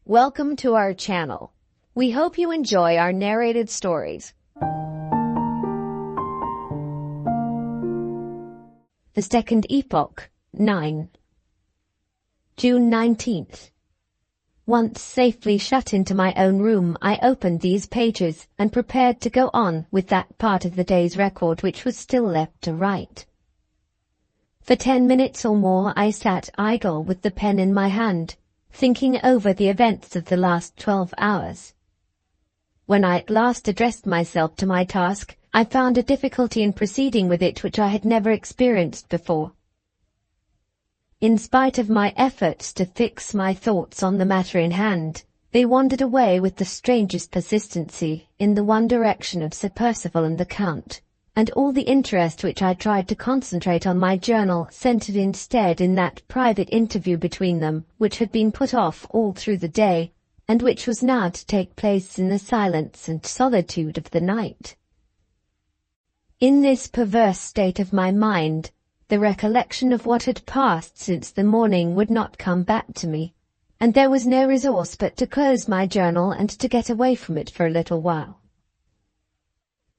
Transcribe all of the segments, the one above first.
Welcome to our channel. We hope you enjoy our narrated stories. The Second Epoch, 9. June 19th. Once safely shut into my own room, I opened these pages and prepared to go on with that part of the day's record which was still left to write. For 10 minutes or more I sat idle with the pen in my hand, thinking over the events of the last 12 hours. When I at last addressed myself to my task, I found a difficulty in proceeding with it which I had never experienced before. In spite of my efforts to fix my thoughts on the matter in hand, they wandered away with the strangest persistency in the one direction of Sir Percival and the Count, and all the interest which I tried to concentrate on my journal centred instead in that private interview between them, which had been put off all through the day, and which was now to take place in the silence and solitude of the night. In this perverse state of my mind, the recollection of what had passed since the morning would not come back to me, and there was no resource but to close my journal and to get away from it for a little while.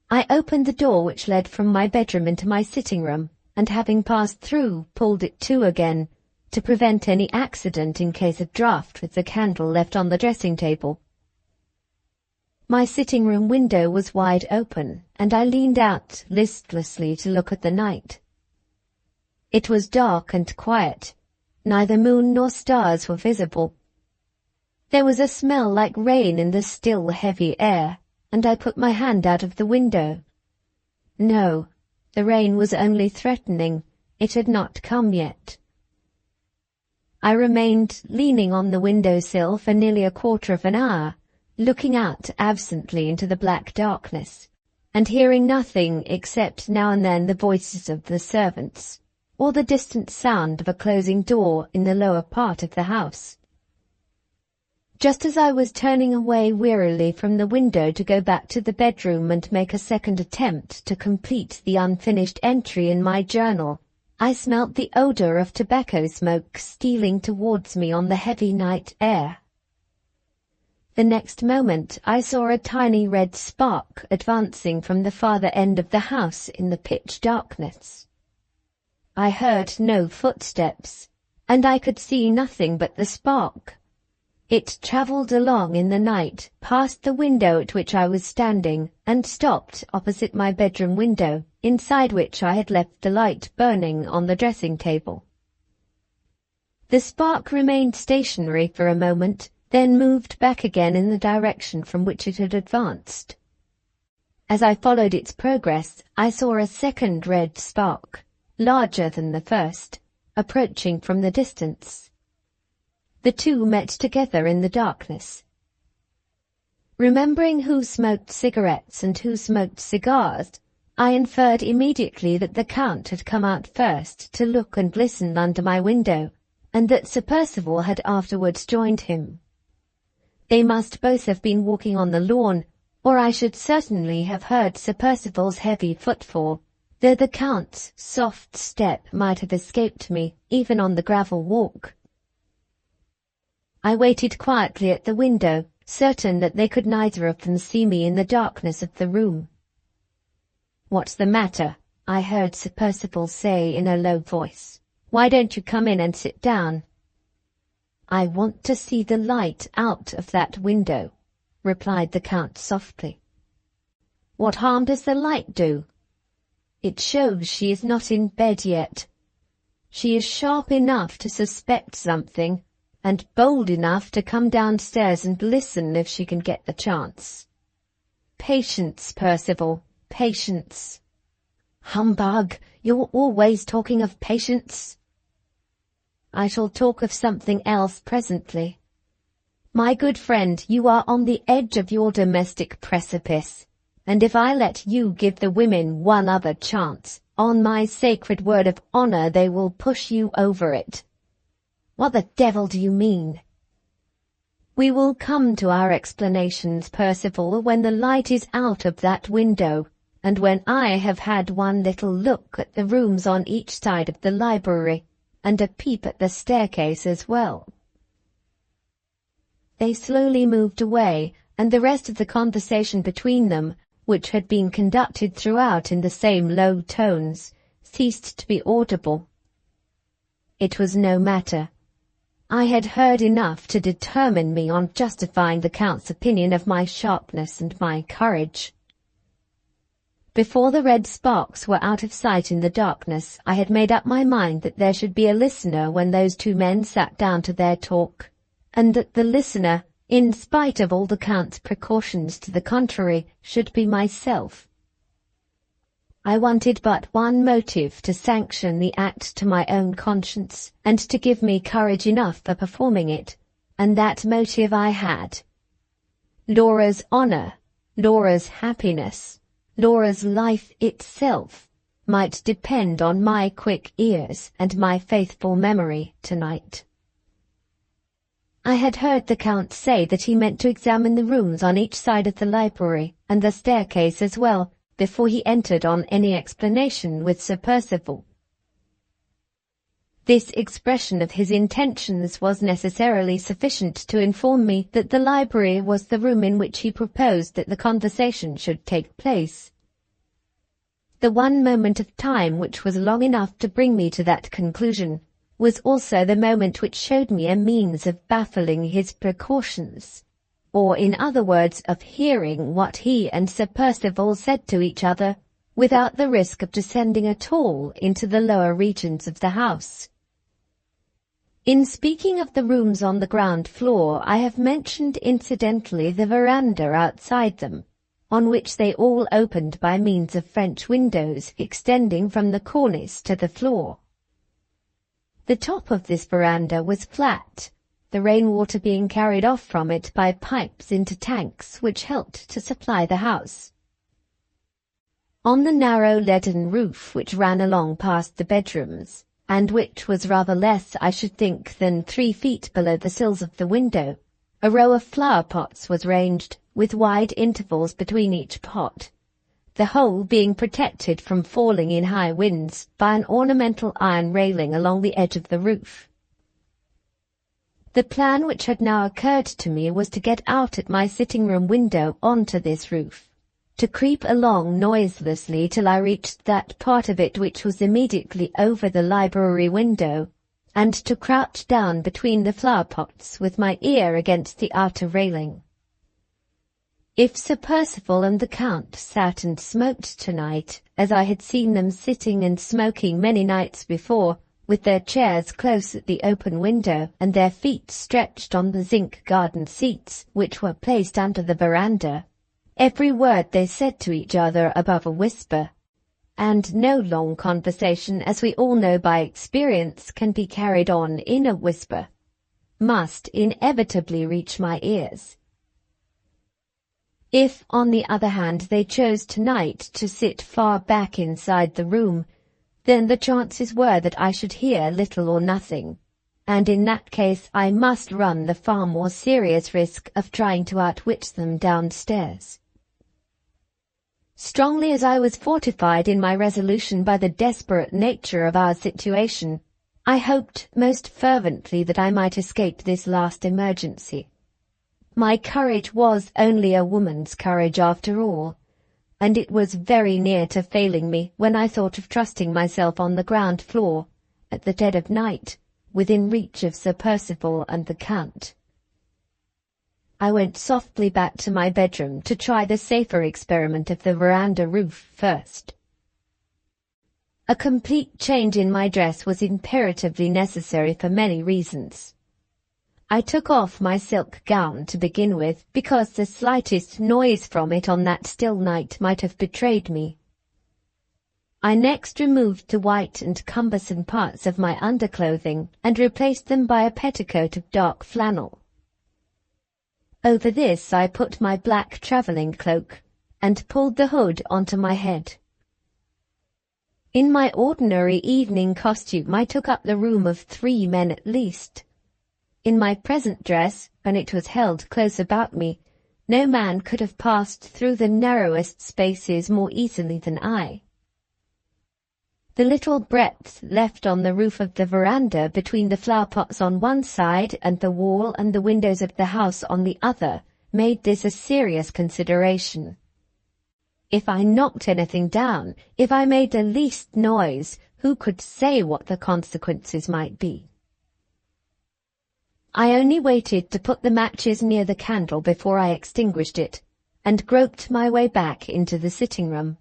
I opened the door which led from my bedroom into my sitting-room, and having passed through, pulled it to again, to prevent any accident in case of draught with the candle left on the dressing-table. My sitting-room window was wide open, and I leaned out listlessly to look at the night. It was dark and quiet. Neither moon nor stars were visible. There was a smell like rain in the still, heavy air, and I put my hand out of the window. No, the rain was only threatening. It had not come yet. I remained leaning on the window-sill for nearly a quarter of an hour, looking out absently into the black darkness, and hearing nothing except now and then the voices of the servants, or the distant sound of a closing door in the lower part of the house. Just as I was turning away wearily from the window to go back to the bedroom and make a second attempt to complete the unfinished entry in my journal, I smelt the odour of tobacco smoke stealing towards me on the heavy night air. The next moment I saw a tiny red spark advancing from the farther end of the house in the pitch darkness. I heard no footsteps, and I could see nothing but the spark. It travelled along in the night, past the window at which I was standing, and stopped opposite my bedroom window, inside which I had left the light burning on the dressing-table. The spark remained stationary for a moment, then moved back again in the direction from which it had advanced. As I followed its progress, I saw a second red spark, larger than the first, approaching from the distance. The two met together in the darkness. Remembering who smoked cigarettes and who smoked cigars, I inferred immediately that the Count had come out first to look and listen under my window, and that Sir Percival had afterwards joined him. They must both have been walking on the lawn, or I should certainly have heard Sir Percival's heavy footfall, though the Count's soft step might have escaped me, even on the gravel walk. I waited quietly at the window, certain that they could neither of them see me in the darkness of the room. "What's the matter?" I heard Sir Percival say in a low voice. "Why don't you come in and sit down?" "I want to see the light out of that window," replied the Count softly. "What harm does the light do?" "It shows she is not in bed yet. She is sharp enough to suspect something, and bold enough to come downstairs and listen if she can get the chance. Patience, Percival, patience." "Humbug! You're always talking of patience." "I shall talk of something else presently. My good friend, you are on the edge of your domestic precipice, and if I let you give the women one other chance, on my sacred word of honour they will push you over it." "What the devil do you mean?" "We will come to our explanations, Percival, when the light is out of that window, and when I have had one little look at the rooms on each side of the library, and a peep at the staircase as well." They slowly moved away, and the rest of the conversation between them, which had been conducted throughout in the same low tones, ceased to be audible. It was no matter. I had heard enough to determine me on justifying the Count's opinion of my sharpness and my courage. Before the red sparks were out of sight in the darkness, I had made up my mind that there should be a listener when those two men sat down to their talk, and that the listener, in spite of all the Count's precautions to the contrary, should be myself. I wanted but one motive to sanction the act to my own conscience, and to give me courage enough for performing it, and that motive I had. Laura's honour, Laura's happiness, Laura's life itself might depend on my quick ears and my faithful memory tonight. I had heard the Count say that he meant to examine the rooms on each side of the library, and the staircase as well, before he entered on any explanation with Sir Percival. This expression of his intentions was necessarily sufficient to inform me that the library was the room in which he proposed that the conversation should take place. The one moment of time which was long enough to bring me to that conclusion was also the moment which showed me a means of baffling his precautions, or in other words of hearing what he and Sir Percival said to each other, without the risk of descending at all into the lower regions of the house. In speaking of the rooms on the ground floor, I have mentioned incidentally the veranda outside them, on which they all opened by means of French windows extending from the cornice to the floor. The top of this veranda was flat, the rainwater being carried off from it by pipes into tanks which helped to supply the house. On the narrow leaden roof which ran along past the bedrooms, and which was rather less, I should think, than 3 feet below the sills of the window, a row of flower pots was ranged, with wide intervals between each pot, the whole being protected from falling in high winds by an ornamental iron railing along the edge of the roof. The plan which had now occurred to me was to get out at my sitting-room window onto this roof, to creep along noiselessly till I reached that part of it which was immediately over the library window, and to crouch down between the flower-pots with my ear against the outer railing. If Sir Percival and the Count sat and smoked tonight, as I had seen them sitting and smoking many nights before, with their chairs close at the open window and their feet stretched on the zinc garden seats which were placed under the veranda, every word they said to each other above a whisper, and no long conversation, as we all know by experience, can be carried on in a whisper, must inevitably reach my ears. If, on the other hand, they chose tonight to sit far back inside the room, then the chances were that I should hear little or nothing, and in that case I must run the far more serious risk of trying to outwit them downstairs. Strongly as I was fortified in my resolution by the desperate nature of our situation, I hoped most fervently that I might escape this last emergency. My courage was only a woman's courage after all, and it was very near to failing me when I thought of trusting myself on the ground floor, at the dead of night, within reach of Sir Percival and the Count. I went softly back to my bedroom to try the safer experiment of the veranda roof first. A complete change in my dress was imperatively necessary for many reasons. I took off my silk gown to begin with, because the slightest noise from it on that still night might have betrayed me. I next removed the white and cumbersome parts of my underclothing and replaced them by a petticoat of dark flannel. Over this I put my black travelling cloak, and pulled the hood onto my head. In my ordinary evening costume I took up the room of 3 men at least. In my present dress, when it was held close about me, no man could have passed through the narrowest spaces more easily than I. The little breadth left on the roof of the veranda between the flower pots on one side and the wall and the windows of the house on the other made this a serious consideration. If I knocked anything down, if I made the least noise, who could say what the consequences might be? I only waited to put the matches near the candle before I extinguished it, and groped my way back into the sitting-room.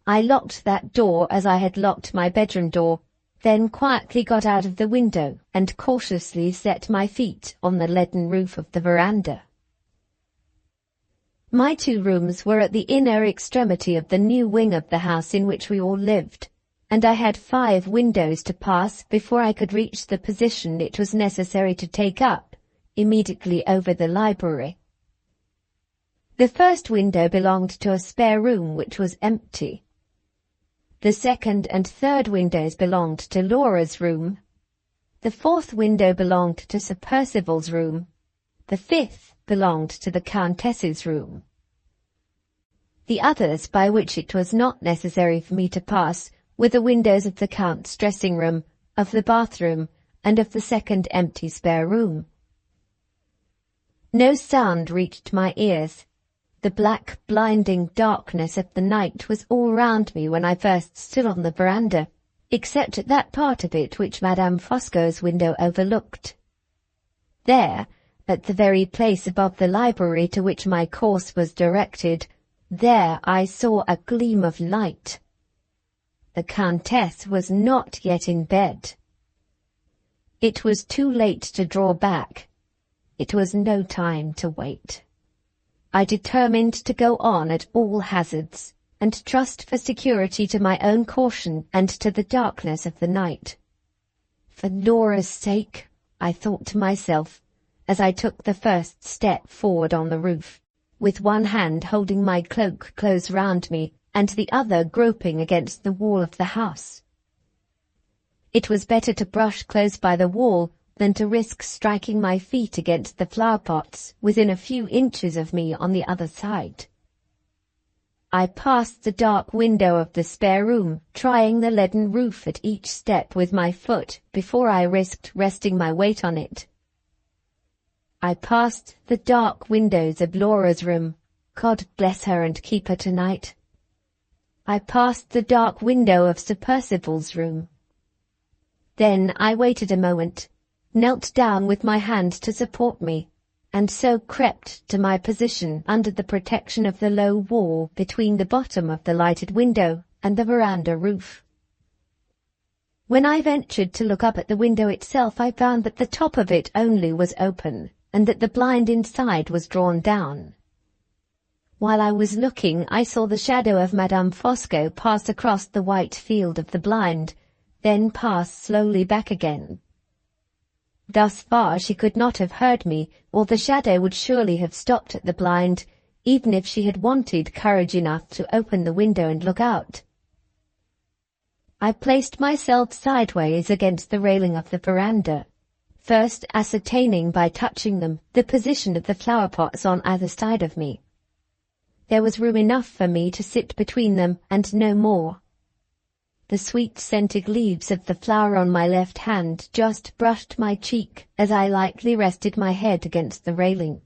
I locked that door as I had locked my bedroom door, then quietly got out of the window and cautiously set my feet on the leaden roof of the veranda. My 2 rooms were at the inner extremity of the new wing of the house in which we all lived, and I had 5 windows to pass before I could reach the position it was necessary to take up, immediately over the library. The first window belonged to a spare room which was empty. The second and third windows belonged to Laura's room. The fourth window belonged to Sir Percival's room. The fifth belonged to the Countess's room. The others, by which it was not necessary for me to pass, were the windows of the Count's dressing-room, of the bathroom, and of the second empty spare room. No sound reached my ears. The black, blinding darkness of the night was all round me when I first stood on the veranda, except at that part of it which Madame Fosco's window overlooked. There, at the very place above the library to which my course was directed, there I saw a gleam of light. The Countess was not yet in bed. It was too late to draw back. It was no time to wait. I determined to go on at all hazards, and trust for security to my own caution and to the darkness of the night. For Laura's sake, I thought to myself, as I took the first step forward on the roof, with one hand holding my cloak close round me, and the other groping against the wall of the house. It was better to brush close by the wall than to risk striking my feet against the flower-pots within a few inches of me on the other side. I passed the dark window of the spare room, trying the leaden roof at each step with my foot before I risked resting my weight on it. I passed the dark windows of Laura's room. God bless her and keep her tonight. I passed the dark window of Sir Percival's room. Then I waited a moment, knelt down with my hand to support me, and so crept to my position under the protection of the low wall between the bottom of the lighted window and the veranda roof. When I ventured to look up at the window itself, I found that the top of it only was open, and that the blind inside was drawn down. While I was looking, I saw the shadow of Madame Fosco pass across the white field of the blind, then pass slowly back again. Thus far she could not have heard me, or the shadow would surely have stopped at the blind, even if she had wanted courage enough to open the window and look out. I placed myself sideways against the railing of the veranda, first ascertaining by touching them the position of the flower-pots on either side of me. There was room enough for me to sit between them, and no more. The sweet-scented leaves of the flower on my left hand just brushed my cheek as I lightly rested my head against the railing.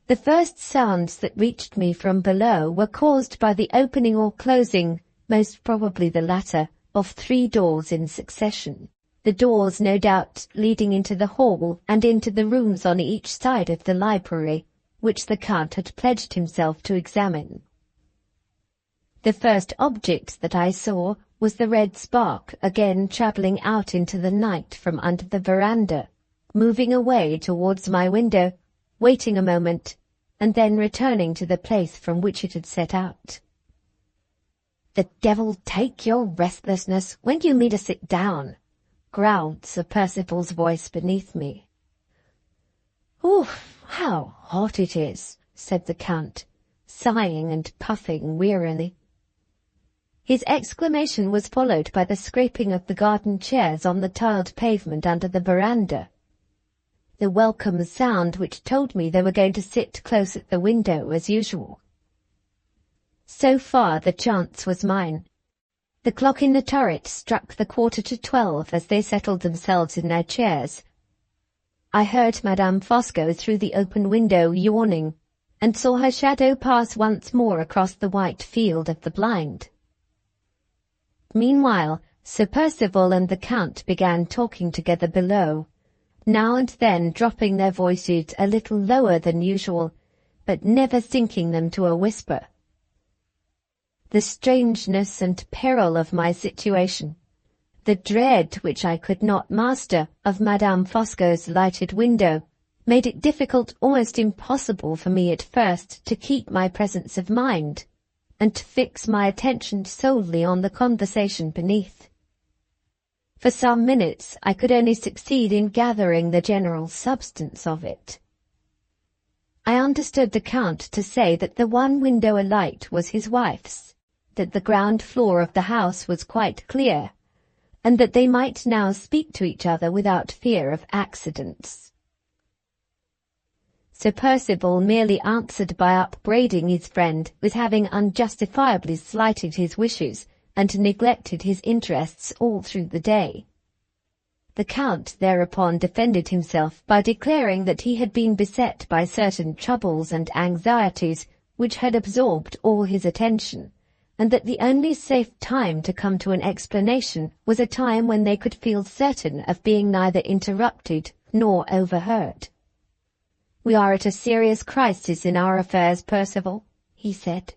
The first sounds that reached me from below were caused by the opening or closing, most probably the latter, of 3 doors in succession, the doors no doubt leading into the hall and into the rooms on each side of the library, which the Count had pledged himself to examine. The first object that I saw was the red spark again travelling out into the night from under the veranda, moving away towards my window, waiting a moment, and then returning to the place from which it had set out. "The devil take your restlessness when you mean to sit down," growled Sir Percival's voice beneath me. "Oof, how hot it is," said the Count, sighing and puffing wearily. His exclamation was followed by the scraping of the garden chairs on the tiled pavement under the veranda, the welcome sound which told me they were going to sit close at the window as usual. So far the chance was mine. The clock in the turret struck the 11:45 as they settled themselves in their chairs. I heard Madame Fosco through the open window yawning, and saw her shadow pass once more across the white field of the blind. Meanwhile, Sir Percival and the Count began talking together below, now and then dropping their voices a little lower than usual, but never sinking them to a whisper. The strangeness and peril of my situation, the dread which I could not master of Madame Fosco's lighted window, made it difficult, almost impossible for me at first to keep my presence of mind, and to fix my attention solely on the conversation beneath. For some minutes I could only succeed in gathering the general substance of it. I understood the Count to say that the one window alight was his wife's, that the ground floor of the house was quite clear, and that they might now speak to each other without fear of accidents. Sir Percival merely answered by upbraiding his friend with having unjustifiably slighted his wishes and neglected his interests all through the day. The Count thereupon defended himself by declaring that he had been beset by certain troubles and anxieties which had absorbed all his attention, and that the only safe time to come to an explanation was a time when they could feel certain of being neither interrupted nor overheard. "We are at a serious crisis in our affairs, Percival," he said,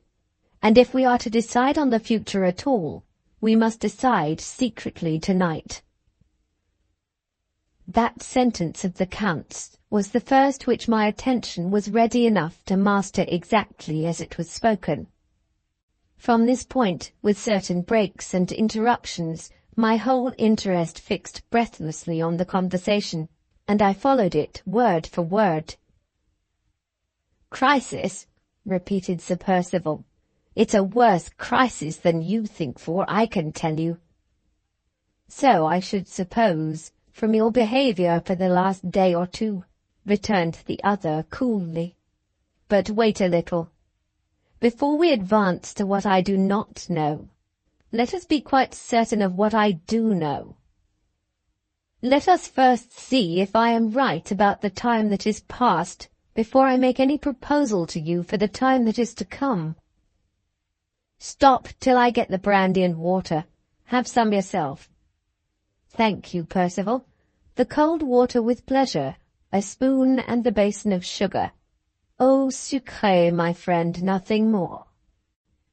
"and if we are to decide on the future at all, we must decide secretly tonight." That sentence of the Count's was the first which my attention was ready enough to master exactly as it was spoken. From this point, with certain breaks and interruptions, my whole interest fixed breathlessly on the conversation, and I followed it word for word. "Crisis," repeated Sir Percival. "It's a worse crisis than you think for, I can tell you." "So I should suppose, from your behaviour for the last day or two," returned the other coolly. "But wait a little. Before we advance to what I do not know, let us be quite certain of what I do know. Let us first see if I am right about the time that is past, before I make any proposal to you for the time that is to come. Stop till I get the brandy and water. Have some yourself." "Thank you, Percival. The cold water with pleasure, a spoon and the basin of sugar. Eau sucrée, my friend, nothing more."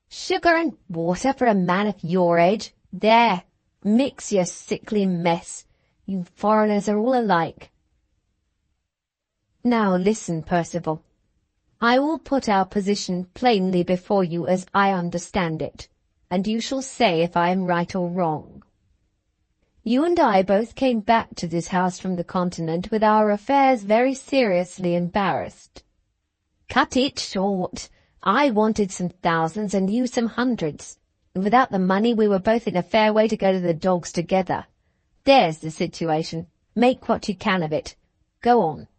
"Sugar and water for a man of your age? There, mix your sickly mess. You foreigners are all alike." "Now listen, Percival. I will put our position plainly before you as I understand it, and you shall say if I am right or wrong. You and I both came back to this house from the Continent with our affairs very seriously embarrassed. Cut it short. I wanted some thousands and you some hundreds, and without the money we were both in a fair way to go to the dogs together. There's the situation. Make what you can of it. Go on."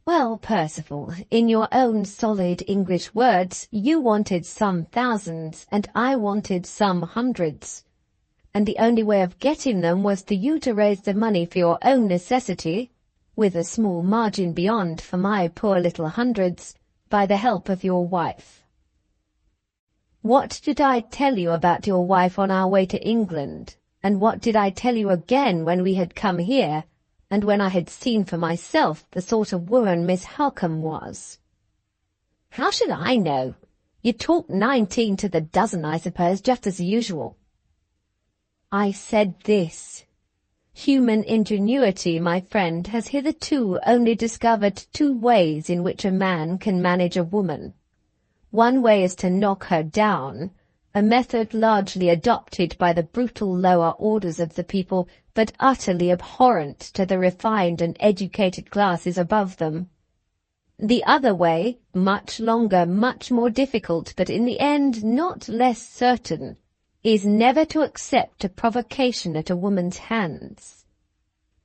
"Well, Percival, in your own solid English words, you wanted some thousands and I wanted some hundreds, and the only way of getting them was for you to raise the money for your own necessity, with a small margin beyond for my poor little hundreds, by the help of your wife. What did I tell you about your wife on our way to England, and what did I tell you again when we had come here, and when I had seen for myself the sort of woman Miss Halcombe was?" "How should I know? You talk 19 to the dozen, I suppose, just as usual." "I said this. Human ingenuity, my friend, has hitherto only discovered 2 ways in which a man can manage a woman. One way is to knock her down, a method largely adopted by the brutal lower orders of the people, but utterly abhorrent to the refined and educated classes above them. The other way, much longer, much more difficult, but in the end not less certain, is never to accept a provocation at a woman's hands.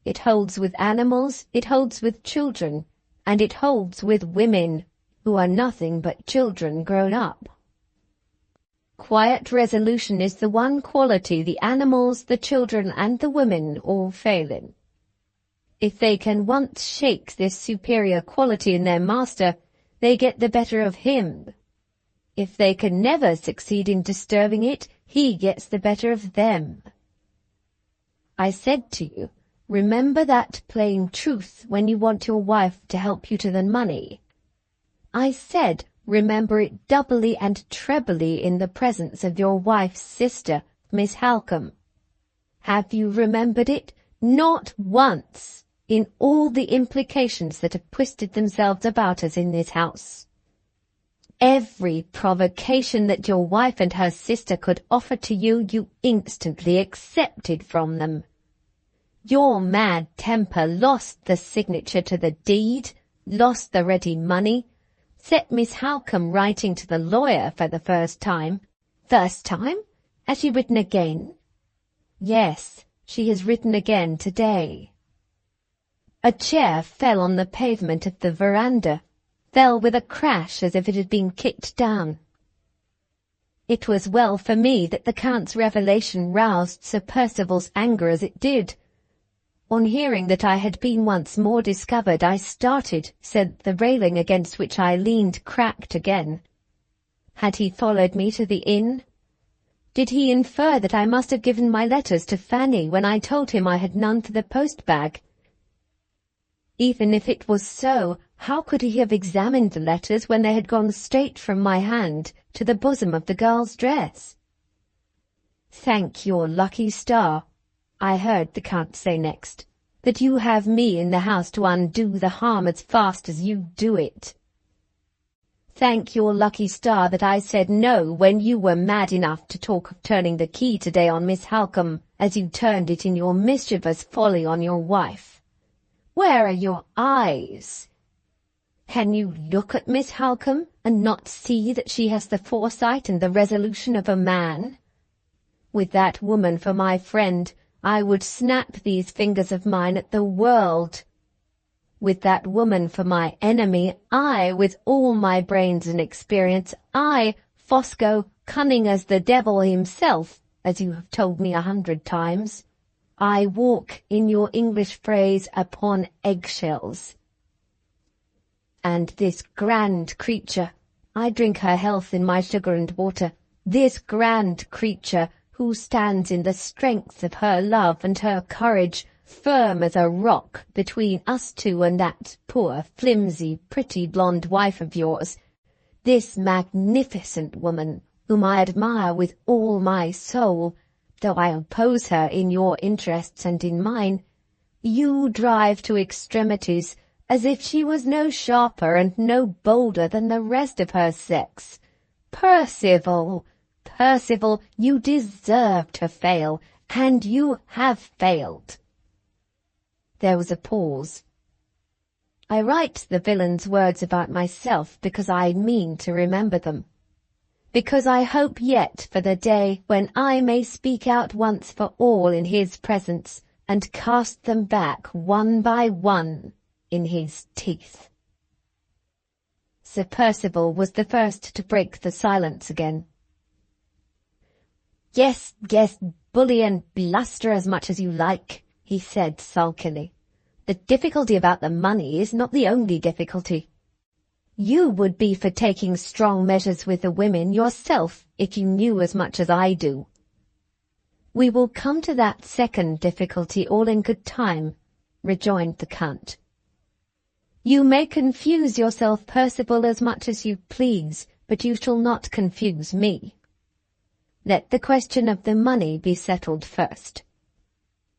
It holds with animals, it holds with children, and it holds with women, who are nothing but children grown up." Quiet resolution is the one quality the animals, the children, and the women all fail in. If they can once shake this superior quality in their master, they get the better of him. If they can never succeed in disturbing it, he gets the better of them. I said to you, remember that plain truth when you want your wife to help you to the money. I said, remember it doubly and trebly in the presence of your wife's sister, Miss Halcombe. Have you remembered it? Not once, in all the implications that have twisted themselves about us in this house. Every provocation that your wife and her sister could offer to you, you instantly accepted from them. Your mad temper lost the signature to the deed, lost the ready money, set Miss Halcombe writing to the lawyer for the first time. First time? Has she written again? Yes, she has written again today. A chair fell on the pavement of the veranda, fell with a crash as if it had been kicked down. It was well for me that the Count's revelation roused Sir Percival's anger as it did. On hearing that I had been once more discovered, I started, said the railing against which I leaned cracked again. Had he followed me to the inn? Did he infer that I must have given my letters to Fanny when I told him I had none for the post-bag? Even if it was so, how could he have examined the letters when they had gone straight from my hand to the bosom of the girl's dress? Thank your lucky star, I heard the Count say next, that you have me in the house to undo the harm as fast as you do it. Thank your lucky star that I said no when you were mad enough to talk of turning the key today on Miss Halcombe, as you turned it in your mischievous folly on your wife. Where are your eyes? Can you look at Miss Halcombe and not see that she has the foresight and the resolution of a man? With that woman for my friend, I would snap these fingers of mine at the world. With that woman for my enemy, I, with all my brains and experience, I, Fosco, cunning as the devil himself, as you have told me 100 times, I walk, in your English phrase, upon eggshells. And this grand creature, I drink her health in my sugar and water, this grand creature, who stands in the strength of her love and her courage, firm as a rock between us two and that poor, flimsy, pretty blonde wife of yours, this magnificent woman, whom I admire with all my soul, though I oppose her in your interests and in mine, you drive to extremities, as if she was no sharper and no bolder than the rest of her sex. Percival! Percival, you deserve to fail, and you have failed. There was a pause. I write the villain's words about myself because I mean to remember them, because I hope yet for the day when I may speak out once for all in his presence and cast them back one by one in his teeth. Sir Percival was the first to break the silence again. Yes, bully and bluster as much as you like, he said sulkily. The difficulty about the money is not the only difficulty. You would be for taking strong measures with the women yourself if you knew as much as I do. We will come to that second difficulty all in good time, rejoined the Count. You may confuse yourself, Percival, as much as you please, but you shall not confuse me. Let the question of the money be settled first.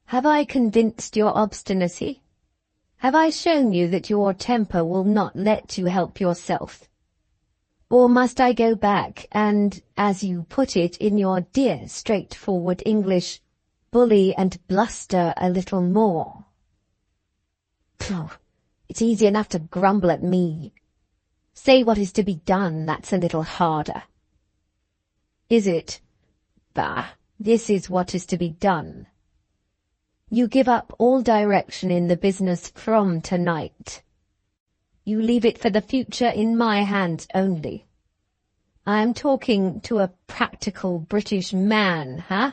Have I convinced your obstinacy? Have I shown you that your temper will not let you help yourself? Or must I go back and, as you put it in your dear straightforward English, bully and bluster a little more? Pooh, it's easy enough to grumble at me. Say what is to be done, that's a little harder. Is it? Bah, this is what is to be done. You give up all direction in the business from tonight. You leave it for the future in my hands only. I am talking to a practical British man, huh?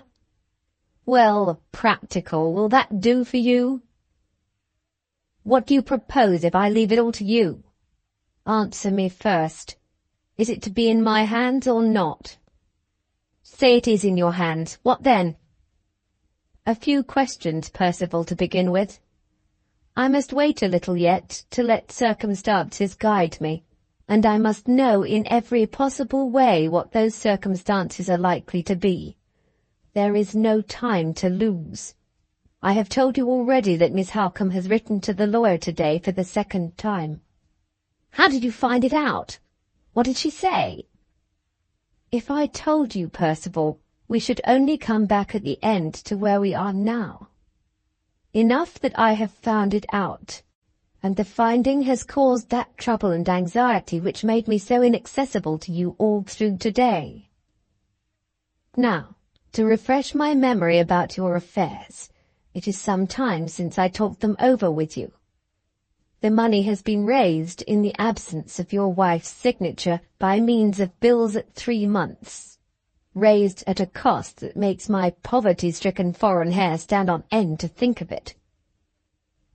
Well, practical, will that do for you? What do you propose if I leave it all to you? Answer me first. Is it to be in my hands or not? Say it is in your hands. What then? A few questions, Percival, to begin with. I must wait a little yet to let circumstances guide me, and I must know in every possible way what those circumstances are likely to be. There is no time to lose. I have told you already that Miss Halcombe has written to the lawyer today for the second time. How did you find it out? What did she say? If I told you, Percival, we should only come back at the end to where we are now. Enough that I have found it out, and the finding has caused that trouble and anxiety which made me so inaccessible to you all through today. Now, to refresh my memory about your affairs, it is some time since I talked them over with you. The money has been raised in the absence of your wife's signature by means of bills at 3 months, raised at a cost that makes my poverty-stricken foreign hair stand on end to think of it.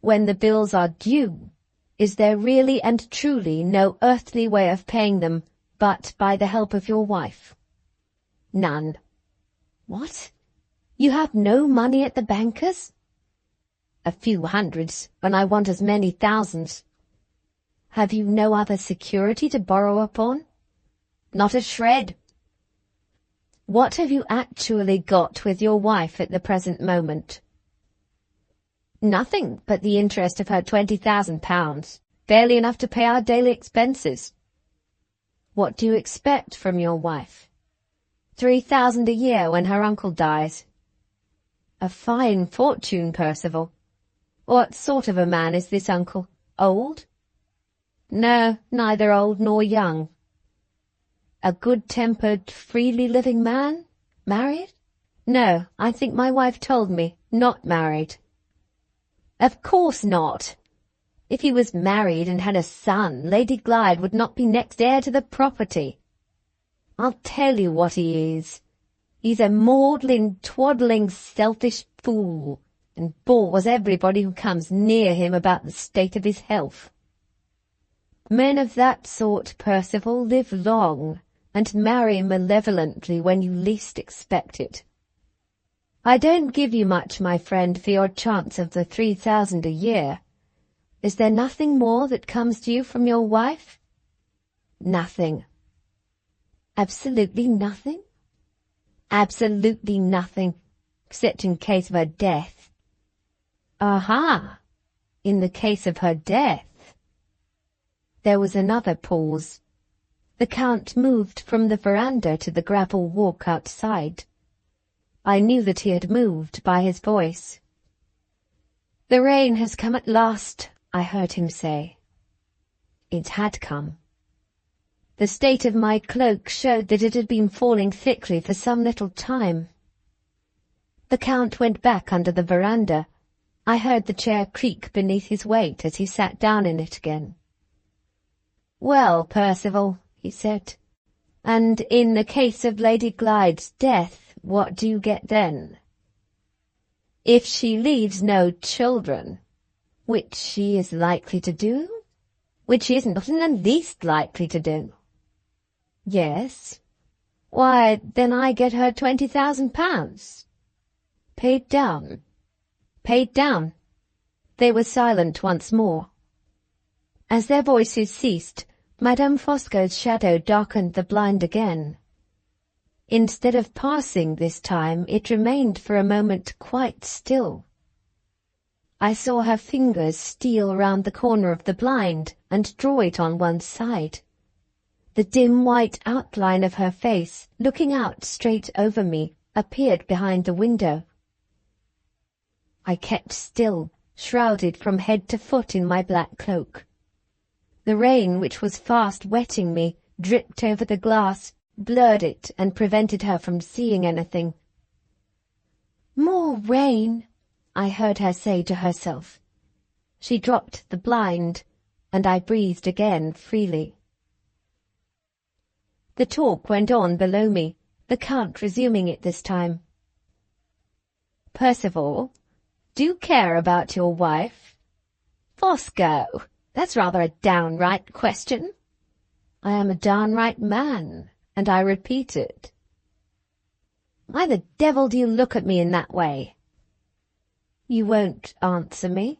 When the bills are due, is there really and truly no earthly way of paying them but by the help of your wife? None. What? You have no money at the banker's? A few hundreds, when I want as many thousands. Have you no other security to borrow upon? Not a shred. What have you actually got with your wife at the present moment? Nothing but the interest of her £20,000, barely enough to pay our daily expenses. What do you expect from your wife? 3,000 a year when her uncle dies. A fine fortune, Percival. What sort of a man is this uncle? Old? No, neither old nor young. A good-tempered, freely living man? Married? No, I think my wife told me, not married. Of course not. If he was married and had a son, Lady Glyde would not be next heir to the property. I'll tell you what he is. He's a maudlin, twaddling, selfish fool, and bores everybody who comes near him about the state of his health. Men of that sort, Percival, live long, and marry malevolently when you least expect it. I don't give you much, my friend, for your chance of the 3,000 a year. Is there nothing more that comes to you from your wife? Nothing. Absolutely nothing? Absolutely nothing, except in case of her death. Aha! In the case of her death. There was another pause. The Count moved from the veranda to the gravel walk outside. I knew that he had moved by his voice. "The rain has come at last," I heard him say. It had come. The state of my cloak showed that it had been falling thickly for some little time. The Count went back under the veranda. I heard the chair creak beneath his weight as he sat down in it again. "Well, Percival," he said, "and in the case of Lady Glyde's death, what do you get then? If she leaves no children, which she is likely to do, which she is not in the least likely to do." "Yes." "Why, then I get her £20,000. Paid down." "Paid down." They were silent once more. As their voices ceased, Madame Fosco's shadow darkened the blind again. Instead of passing this time, it remained for a moment quite still. I saw her fingers steal round the corner of the blind and draw it on one side. The dim white outline of her face, looking out straight over me, appeared behind the window. I kept still, shrouded from head to foot in my black cloak. The rain, which was fast wetting me, dripped over the glass, blurred it, and prevented her from seeing anything. "More rain," I heard her say to herself. She dropped the blind, and I breathed again freely. The talk went on below me, the Count resuming it this time. Percival, do you care about your wife? Fosco, that's rather a downright question. I am a downright man, and I repeat it. Why the devil do you look at me in that way? You won't answer me?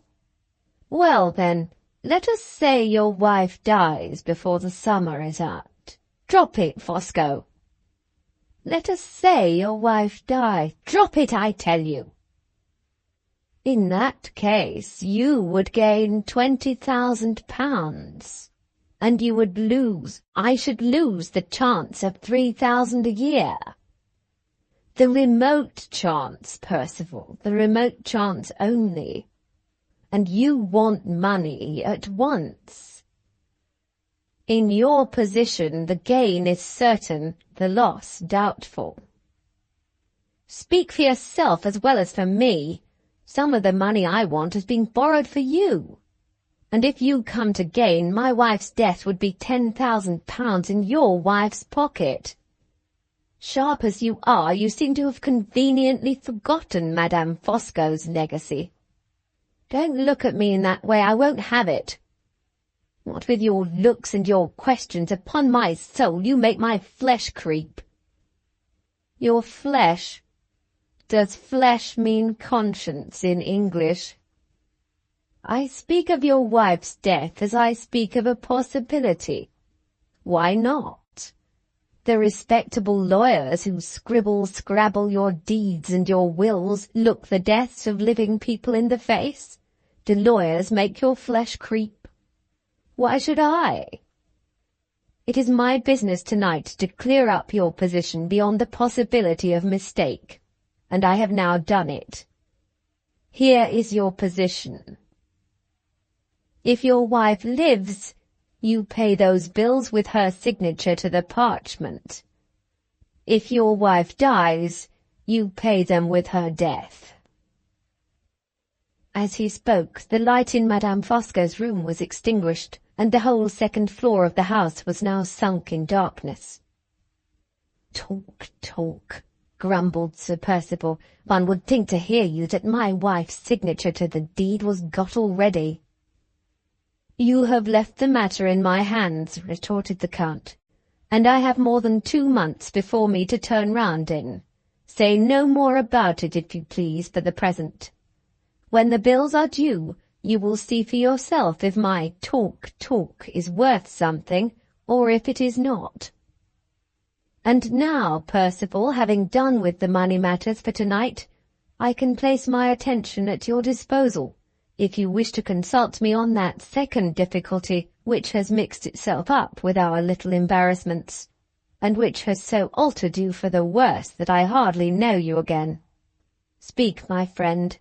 Well, then, let us say your wife dies before the summer is out. Drop it, Fosco. Let us say your wife dies. Drop it, I tell you. In that case, you would gain £20,000, and you would lose. I should lose the chance of 3,000 a year. The remote chance, Percival, the remote chance only. And you want money at once. In your position, the gain is certain, the loss doubtful. Speak for yourself as well as for me. Some of the money I want has been borrowed for you. And if you come to gain, my wife's death would be £10,000 in your wife's pocket. Sharp as you are, you seem to have conveniently forgotten Madame Fosco's legacy. Don't look at me in that way, I won't have it. What with your looks and your questions, upon my soul, you make my flesh creep. Your flesh? Does flesh mean conscience in English? I speak of your wife's death as I speak of a possibility. Why not? The respectable lawyers who scrabble your deeds and your wills look the deaths of living people in the face. Do lawyers make your flesh creep? Why should I? It is my business tonight to clear up your position beyond the possibility of mistake, and I have now done it. Here is your position. If your wife lives, you pay those bills with her signature to the parchment. If your wife dies, you pay them with her death. As he spoke, the light in Madame Fosco's room was extinguished, and the whole second floor of the house was now sunk in darkness. Talk, grumbled Sir Percival. One would think to hear you that my wife's signature to the deed was got already. You have left the matter in my hands, retorted the Count, and I have more than 2 months before me to turn round in. Say no more about it, if you please, for the present. When the bills are due, you will see for yourself if my talk is worth something, or if it is not. And now, Percival, having done with the money matters for tonight, I can place my attention at your disposal, if you wish to consult me on that second difficulty which has mixed itself up with our little embarrassments, and which has so altered you for the worse that I hardly know you again. Speak, my friend,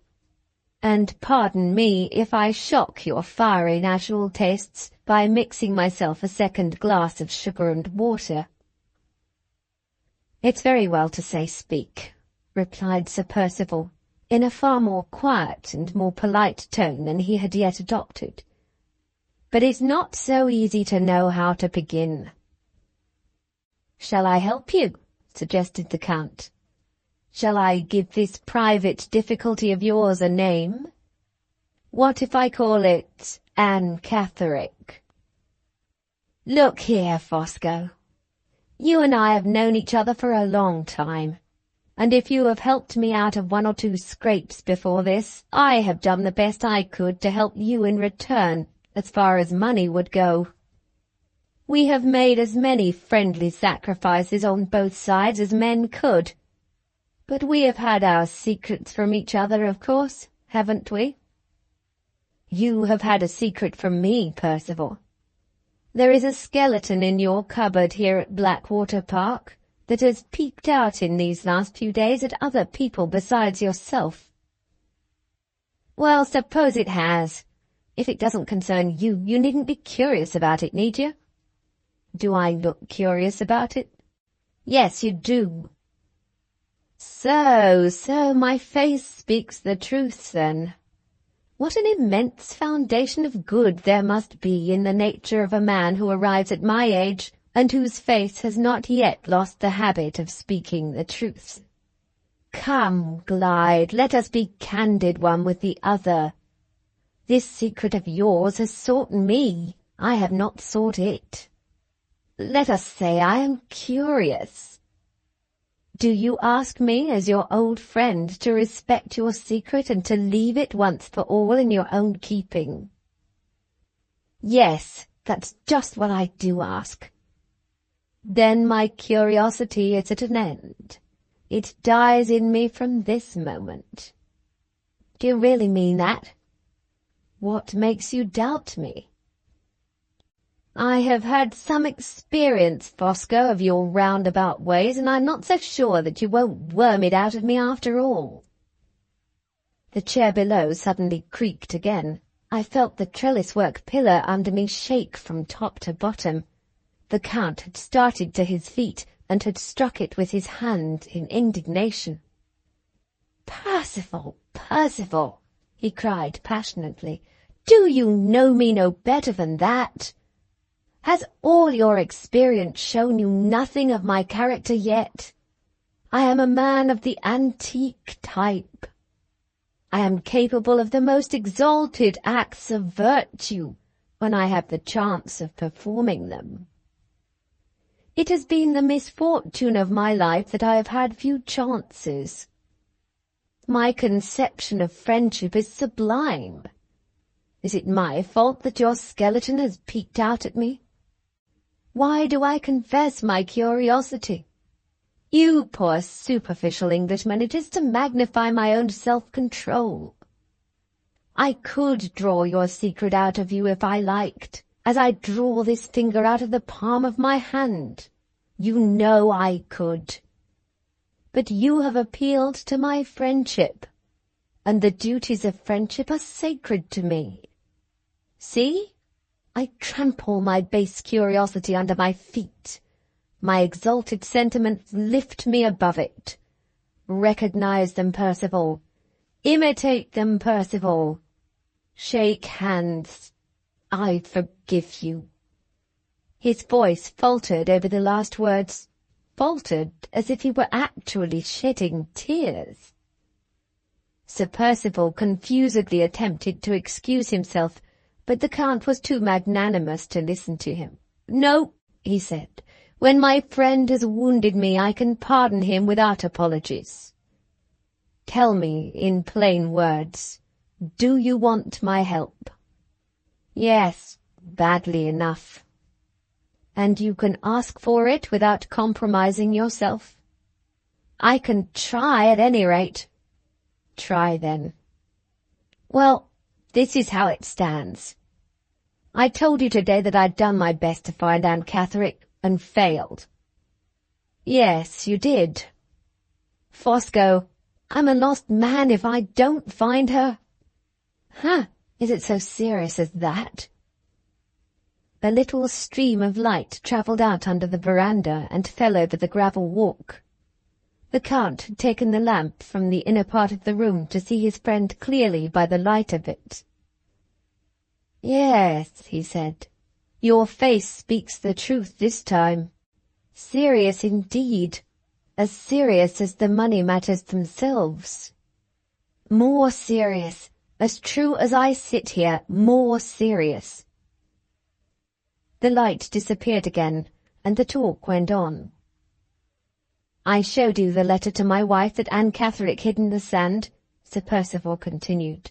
and pardon me if I shock your fiery national tastes by mixing myself a second glass of sugar and water. It's very well to say speak, replied Sir Percival, in a far more quiet and more polite tone than he had yet adopted. But it's not so easy to know how to begin. Shall I help you? Suggested the Count. Shall I give this private difficulty of yours a name? What if I call it Anne Catherick? Look here, Fosco. You and I have known each other for a long time, and if you have helped me out of 1 or 2 scrapes before this, I have done the best I could to help you in return, as far as money would go. We have made as many friendly sacrifices on both sides as men could, but we have had our secrets from each other, of course, haven't we? You have had a secret from me, Percival. There is a skeleton in your cupboard here at Blackwater Park that has peeked out in these last few days at other people besides yourself. Well, suppose it has. If it doesn't concern you, you needn't be curious about it, need you? Do I look curious about it? Yes, you do. So, my face speaks the truth, then. What an immense foundation of good there must be in the nature of a man who arrives at my age and whose face has not yet lost the habit of speaking the truth. Come, Glyde, let us be candid one with the other. This secret of yours has sought me. I have not sought it. Let us say I am curious. Do you ask me as your old friend to respect your secret and to leave it once for all in your own keeping? Yes, that's just what I do ask. Then my curiosity is at an end. It dies in me from this moment. Do you really mean that? What makes you doubt me? I have had some experience, Fosco, of your roundabout ways, and I'm not so sure that you won't worm it out of me after all. The chair below suddenly creaked again. I felt the trellis-work pillar under me shake from top to bottom. The Count had started to his feet and had struck it with his hand in indignation. "Percival, Percival," he cried passionately, "do you know me no better than that? Has all your experience shown you nothing of my character yet? I am a man of the antique type. I am capable of the most exalted acts of virtue when I have the chance of performing them. It has been the misfortune of my life that I have had few chances. My conception of friendship is sublime. Is it my fault that your skeleton has peeked out at me? Why do I confess my curiosity? You poor superficial Englishman, it is to magnify my own self-control. I could draw your secret out of you if I liked, as I draw this finger out of the palm of my hand. You know I could. But you have appealed to my friendship, and the duties of friendship are sacred to me. See? I trample my base curiosity under my feet. My exalted sentiments lift me above it. Recognize them, Percival. Imitate them, Percival. Shake hands. I forgive you." His voice faltered over the last words, faltered as if he were actually shedding tears. Sir Percival confusedly attempted to excuse himself, but the Count was too magnanimous to listen to him. "No," he said, "when my friend has wounded me, I can pardon him without apologies. Tell me, in plain words, do you want my help?" "Yes, badly enough." "And you can ask for it without compromising yourself?" "I can try at any rate." "Try then." "Well, this is how it stands. I told you today that I'd done my best to find Anne Catherine and failed." "Yes, you did." "Fosco, I'm a lost man if I don't find her." "Huh, is it so serious as that?" A little stream of light travelled out under the veranda and fell over the gravel walk. The Count had taken the lamp from the inner part of the room to see his friend clearly by the light of it. "Yes," he said, "your face speaks the truth this time. Serious indeed, as serious as the money matters themselves. More serious, as true as I sit here, more serious." The light disappeared again, and the talk went on. "I showed you the letter to my wife that Anne Catherine hid in the sand," Sir Percival continued.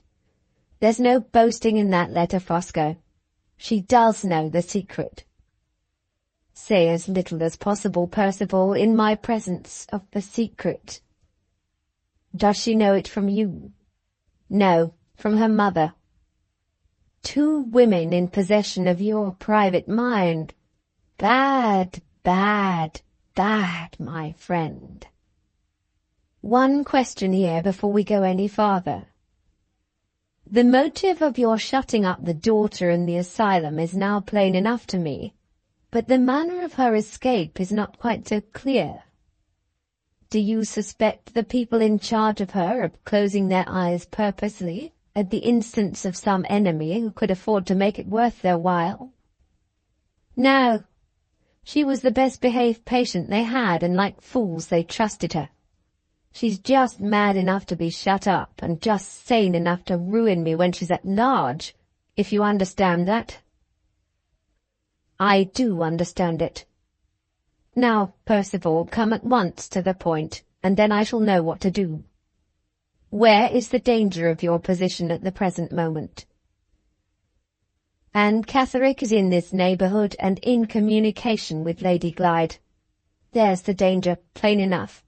"There's no boasting in that letter, Fosco. She does know the secret." "Say as little as possible, Percival, in my presence, of the secret." "Does she know it from you?" "No, from her mother." "Two women in possession of your private mind. Bad, bad, bad, my friend. One question here before we go any farther. The motive of your shutting up the daughter in the asylum is now plain enough to me, but the manner of her escape is not quite so clear. Do you suspect the people in charge of her of closing their eyes purposely at the instance of some enemy who could afford to make it worth their while?" "No. She was the best-behaved patient they had, and like fools they trusted her. She's just mad enough to be shut up, and just sane enough to ruin me when she's at large, if you understand that." "I do understand it. Now, Percival, come at once to the point, and then I shall know what to do. Where is the danger of your position at the present moment?" "Anne Catherick is in this neighbourhood and in communication with Lady Glyde. There's the danger, plain enough.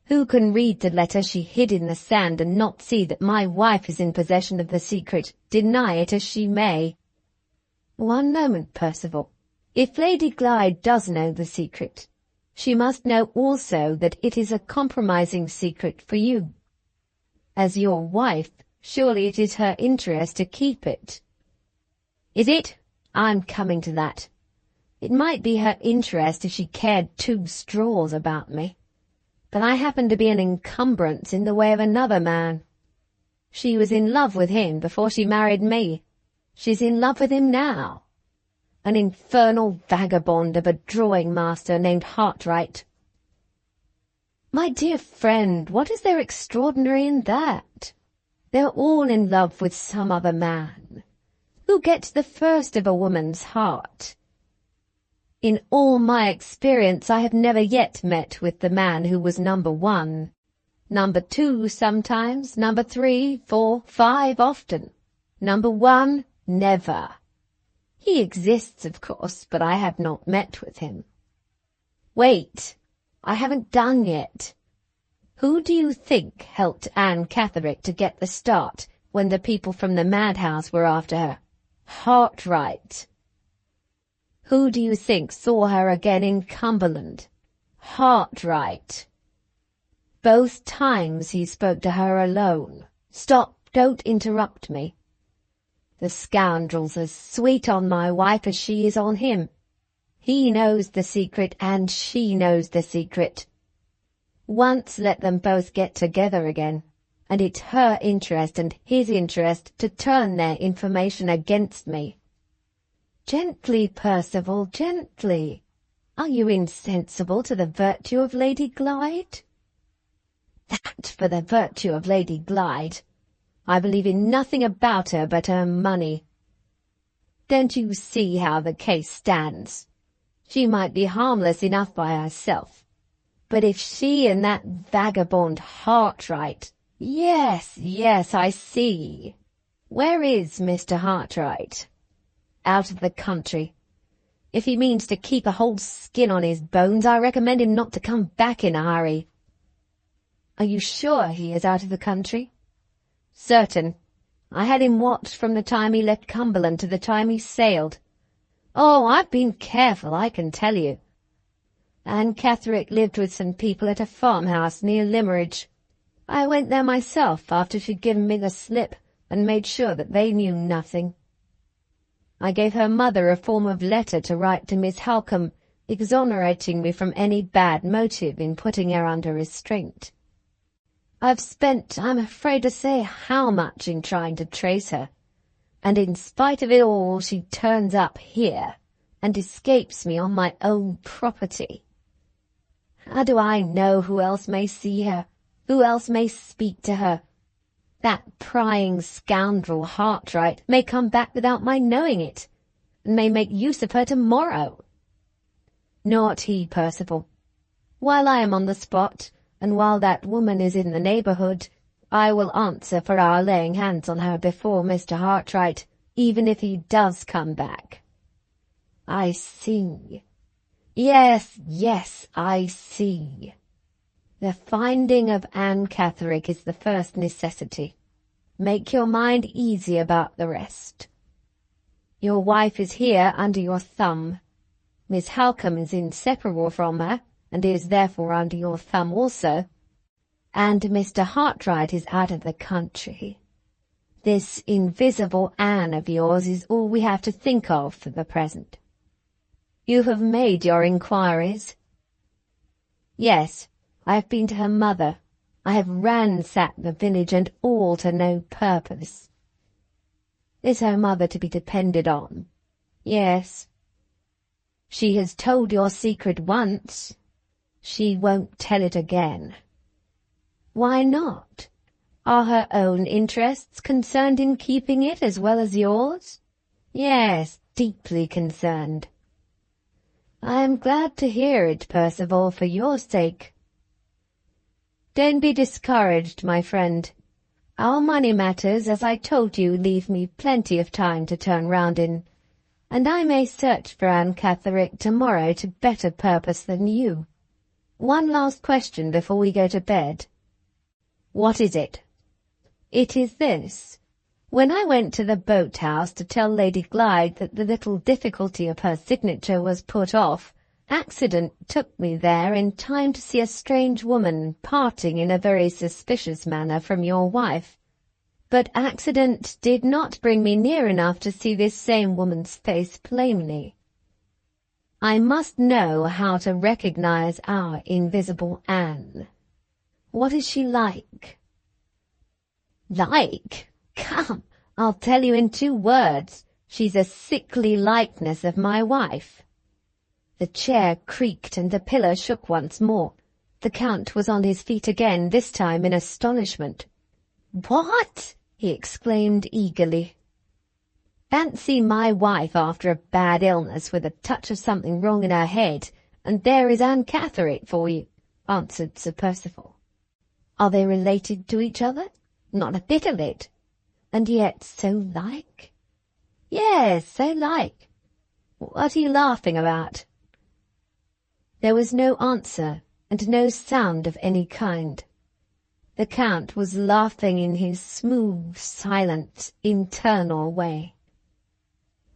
Who can read the letter she hid in the sand and not see that my wife is in possession of the secret, deny it as she may?" "One moment, Percival. If Lady Glyde does know the secret, she must know also that it is a compromising secret for you. As your wife, surely it is her interest to keep it." "Is it? I'm coming to that. It might be her interest if she cared two straws about me. But I happen to be an encumbrance in the way of another man. She was in love with him before she married me. She's in love with him now. An infernal vagabond of a drawing-master named Hartright." "My dear friend, what is there extraordinary in that? They're all in love with some other man. Who gets the first of a woman's heart? In all my experience I have never yet met with the man who was number one. Number two sometimes, number 3, 4, 5 often. Number 1, never. He exists, of course, but I have not met with him. Wait, I haven't done yet. Who do you think helped Anne Catherick to get the start when the people from the madhouse were after her? Hartright. Who do you think saw her again in Cumberland? Hartright. Both times he spoke to her alone. Stop, don't interrupt me. The scoundrel's as sweet on my wife as she is on him. He knows the secret, and she knows the secret. Once let them both get together again, and it's her interest and his interest to turn their information against me. Gently, Percival, gently. Are you insensible to the virtue of Lady Glyde? That for the virtue of Lady Glyde. I believe in nothing about her but her money. Don't you see how the case stands? She might be harmless enough by herself. But if she and that vagabond Hartright— Yes, I see. Where is Mr. Hartright? Out of the country. If he means to keep a whole skin on his bones, I recommend him not to come back in a hurry. Are you sure he is out of the country? Certain. I had him watched from the time he left Cumberland to the time he sailed. Oh, I've been careful, I can tell you. Anne Catherick lived with some people at a farmhouse near Limmeridge. I went there myself after she'd given me the slip and made sure that they knew nothing. I gave her mother a form of letter to write to Miss Halcombe, exonerating me from any bad motive in putting her under restraint. I've spent, I'm afraid to say, how much in trying to trace her, and in spite of it all she turns up here and escapes me on my own property. How do I know who else may see her, who else may speak to her? That prying scoundrel Hartright may come back without my knowing it, and may make use of her tomorrow. Not he, Percival. While I am on the spot, and while that woman is in the neighbourhood, I will answer for our laying hands on her before Mr. Hartright, even if he does come back. I see. Yes, I see. The finding of Anne Catherick is the first necessity. Make your mind easy about the rest. Your wife is here under your thumb. Miss Halcombe is inseparable from her, and is therefore under your thumb also. And Mr. Hartright is out of the country. This invisible Anne of yours is all we have to think of for the present. You have made your inquiries? Yes. I have been to her mother. I have ransacked the village, and all to no purpose. Is her mother to be depended on? Yes. She has told your secret once. She won't tell it again. Why not? Are her own interests concerned in keeping it as well as yours? Yes, deeply concerned. I am glad to hear it, Percival, for your sake. Don't be discouraged, my friend. Our money matters, as I told you, leave me plenty of time to turn round in, and I may search for Anne Catherick tomorrow to better purpose than you. One last question before we go to bed. What is it? It is this. When I went to the boat-house to tell Lady Glyde that the little difficulty of her signature was put off, accident took me there in time to see a strange woman parting in a very suspicious manner from your wife. But accident did not bring me near enough to see this same woman's face plainly. I must know how to recognize our invisible Anne. What is she like? Like? Come, I'll tell you in 2 words. She's a sickly likeness of my wife. The chair creaked and the pillow shook once more. The Count was on his feet again, this time in astonishment. What? He exclaimed eagerly. Fancy my wife after a bad illness with a touch of something wrong in her head, and there is Anne Catherick for you, answered Sir Percival. Are they related to each other? Not a bit of it. And yet so like? Yes, so like. What are you laughing about? There was no answer, and no sound of any kind. The Count was laughing in his smooth, silent, internal way.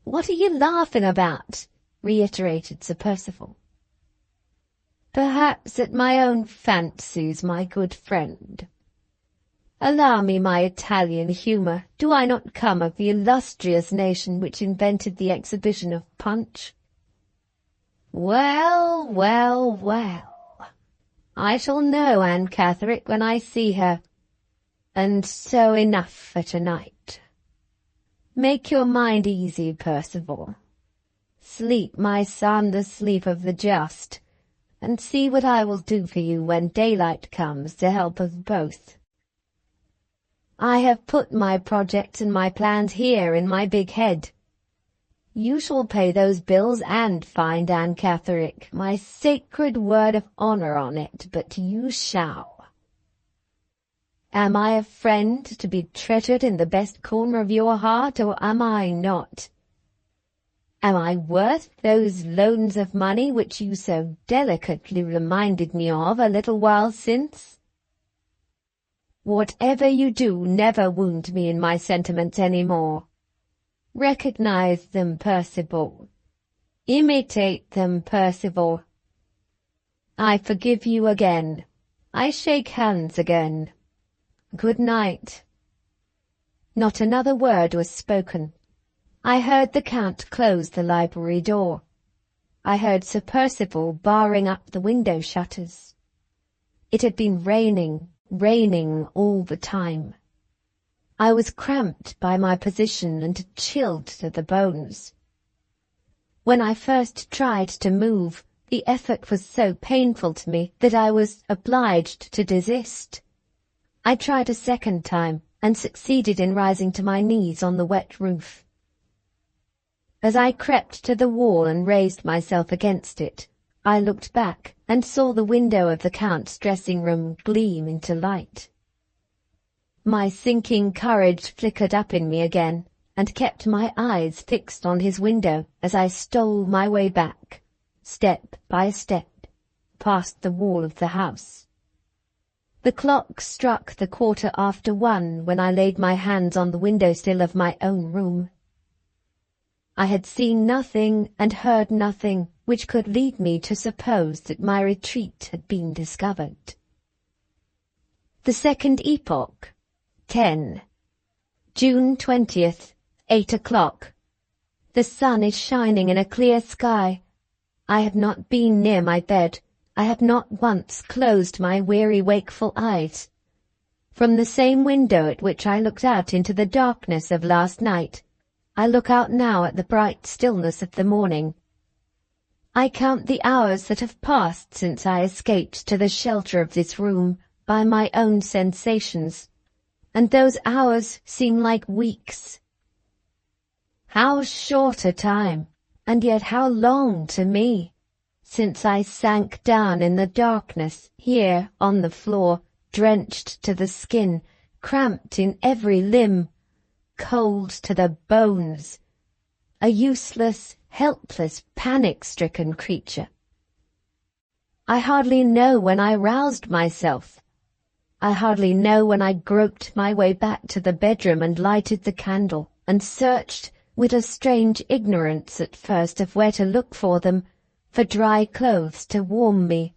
What are you laughing about? Reiterated Sir Percival. Perhaps at my own fancies, my good friend. Allow me my Italian humour. Do I not come of the illustrious nation which invented the exhibition of Punch? Well, well, well. I shall know Anne Catherick when I see her. And so enough for tonight. Make your mind easy, Percival. Sleep, my son, the sleep of the just, and see what I will do for you when daylight comes to help us both. I have put my projects and my plans here in my big head. You shall pay those bills and find Anne Catherick, my sacred word of honour on it, but you shall. Am I a friend to be treasured in the best corner of your heart, or am I not? Am I worth those loans of money which you so delicately reminded me of a little while since? Whatever you do, never wound me in my sentiments any more. Recognize them, Percival. Imitate them, Percival. I forgive you again. I shake hands again. Good night. Not another word was spoken. I heard the Count close the library door. I heard Sir Percival barring up the window shutters. It had been raining all the time. I was cramped by my position and chilled to the bones. When I first tried to move, the effort was so painful to me that I was obliged to desist. I tried a second time and succeeded in rising to my knees on the wet roof. As I crept to the wall and raised myself against it, I looked back and saw the window of the Count's dressing-room gleam into light. My sinking courage flickered up in me again, and kept my eyes fixed on his window as I stole my way back, step by step, past the wall of the house. The clock struck the 1:15 when I laid my hands on the window-sill of my own room. I had seen nothing and heard nothing which could lead me to suppose that my retreat had been discovered. The second epoch, 10. June 20th, 8 o'clock. The sun is shining in a clear sky. I have not been near my bed. I have not once closed my weary wakeful eyes. From the same window at which I looked out into the darkness of last night, I look out now at the bright stillness of the morning. I count the hours that have passed since I escaped to the shelter of this room by my own sensations, and those hours seem like weeks. How short a time, and yet how long to me, since I sank down in the darkness here on the floor, drenched to the skin, cramped in every limb, cold to the bones, a useless, helpless, panic-stricken creature. I hardly know when I roused myself. I hardly know when I groped my way back to the bedroom and lighted the candle, and searched, with a strange ignorance at first of where to look for them, for dry clothes to warm me.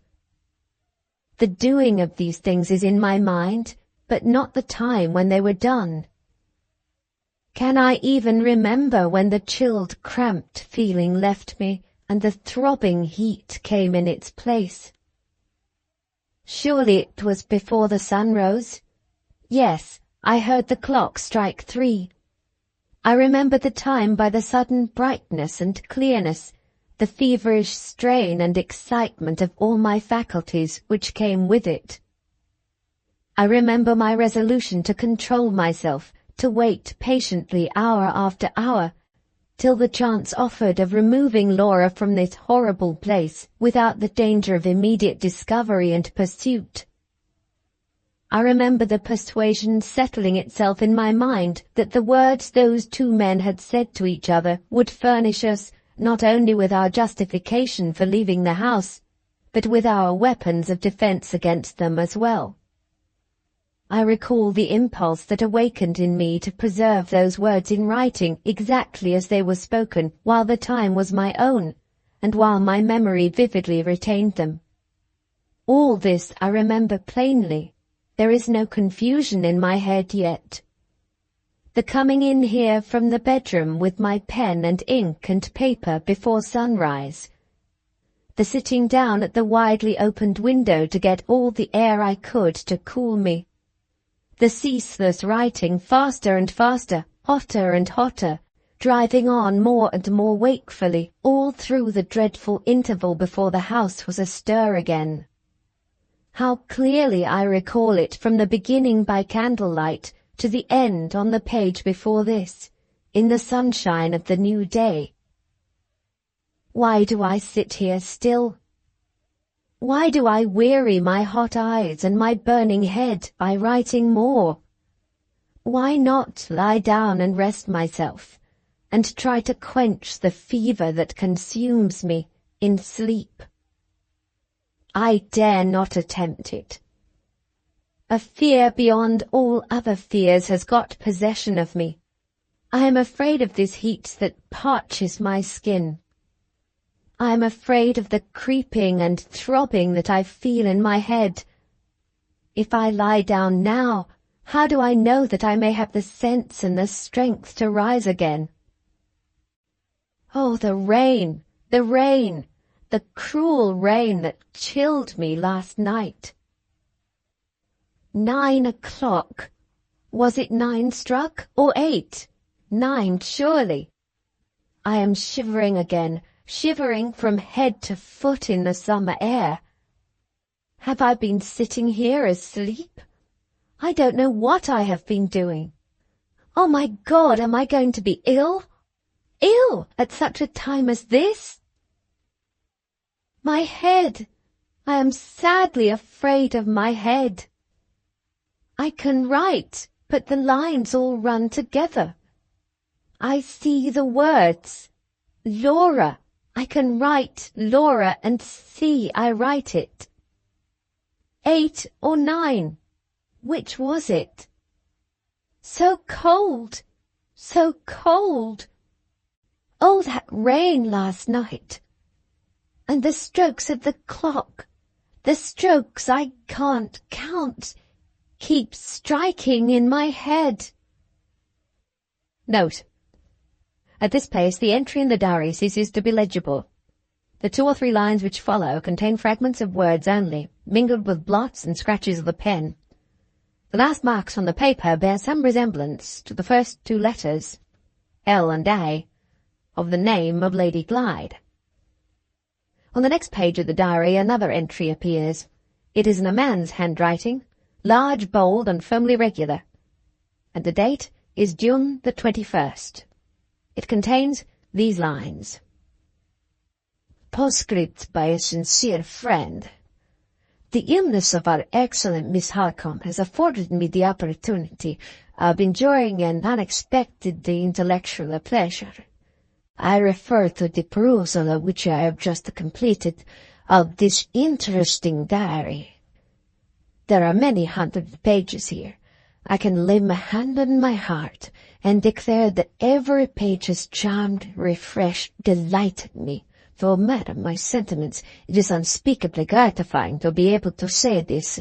The doing of these things is in my mind, but not the time when they were done. Can I even remember when the chilled, cramped feeling left me, and the throbbing heat came in its place? Surely it was before the sun rose. Yes, I heard the clock strike 3. I remember the time by the sudden brightness and clearness, the feverish strain and excitement of all my faculties which came with it. I remember my resolution to control myself, to wait patiently hour after hour, till the chance offered of removing Laura from this horrible place without the danger of immediate discovery and pursuit. I remember the persuasion settling itself in my mind that the words those two men had said to each other would furnish us not only with our justification for leaving the house, but with our weapons of defense against them as well. I recall the impulse that awakened in me to preserve those words in writing exactly as they were spoken while the time was my own, and while my memory vividly retained them. All this I remember plainly. There is no confusion in my head yet. The coming in here from the bedroom with my pen and ink and paper before sunrise, the sitting down at the widely opened window to get all the air I could to cool me, the ceaseless writing faster and faster, hotter and hotter, driving on more and more wakefully, all through the dreadful interval before the house was astir again. How clearly I recall it from the beginning by candlelight to the end on the page before this, in the sunshine of the new day. Why do I sit here still? Why do I weary my hot eyes and my burning head by writing more? Why not lie down and rest myself, and try to quench the fever that consumes me in sleep? I dare not attempt it. A fear beyond all other fears has got possession of me. I am afraid of this heat that parches my skin. I am afraid of the creeping and throbbing that I feel in my head. If I lie down now, how do I know that I may have the sense and the strength to rise again? Oh, the rain, the cruel rain that chilled me last night. 9 o'clock. Was it 9 struck, or 8? 9, surely. I am shivering again, shivering from head to foot in the summer air. Have I been sitting here asleep? I don't know what I have been doing. Oh my God, am I going to be ill? Ill at such a time as this? My head! I am sadly afraid of my head. I can write, but the lines all run together. I see the words. Laura. I can write Laura and see I write it. 8 or 9. Which was it? So cold. So cold. Oh, that rain last night. And the strokes of the clock. The strokes I can't count. Keep striking in my head. Note. At this pace, the entry in the diary ceases to be legible. The 2 or 3 lines which follow contain fragments of words only, mingled with blots and scratches of the pen. The last marks on the paper bear some resemblance to the first 2 letters, L and A, of the name of Lady Glyde. On the next page of the diary another entry appears. It is in a man's handwriting, large, bold, and firmly regular, and the date is June the 21st. It contains these lines. Postscript by a sincere friend. The illness of our excellent Miss Halcombe has afforded me the opportunity of enjoying an unexpected intellectual pleasure. I refer to the perusal of which I have just completed of this interesting diary. There are many hundred pages here. I can lay my hand on my heart and declare that every page has charmed, refreshed, delighted me. Though, madam, my sentiments, it is unspeakably gratifying to be able to say this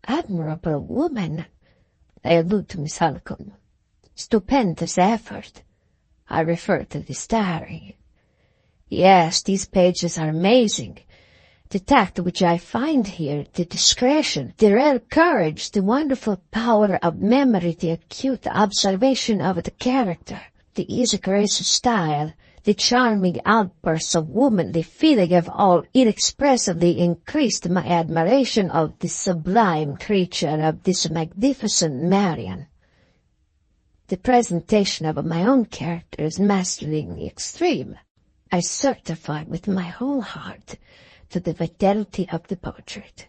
admirable woman, I allude to Miss Halcombe, stupendous effort. I refer to this diary. Yes, these pages are amazing. The tact which I find here, the discretion, the rare courage, the wonderful power of memory, the acute observation of the character, the easy grace of style, the charming outbursts of womanly feeling have all inexpressibly increased my admiration of this sublime creature, of this magnificent Marian. The presentation of my own character is masterly in the extreme. I certify with my whole heart to the fidelity of the portrait.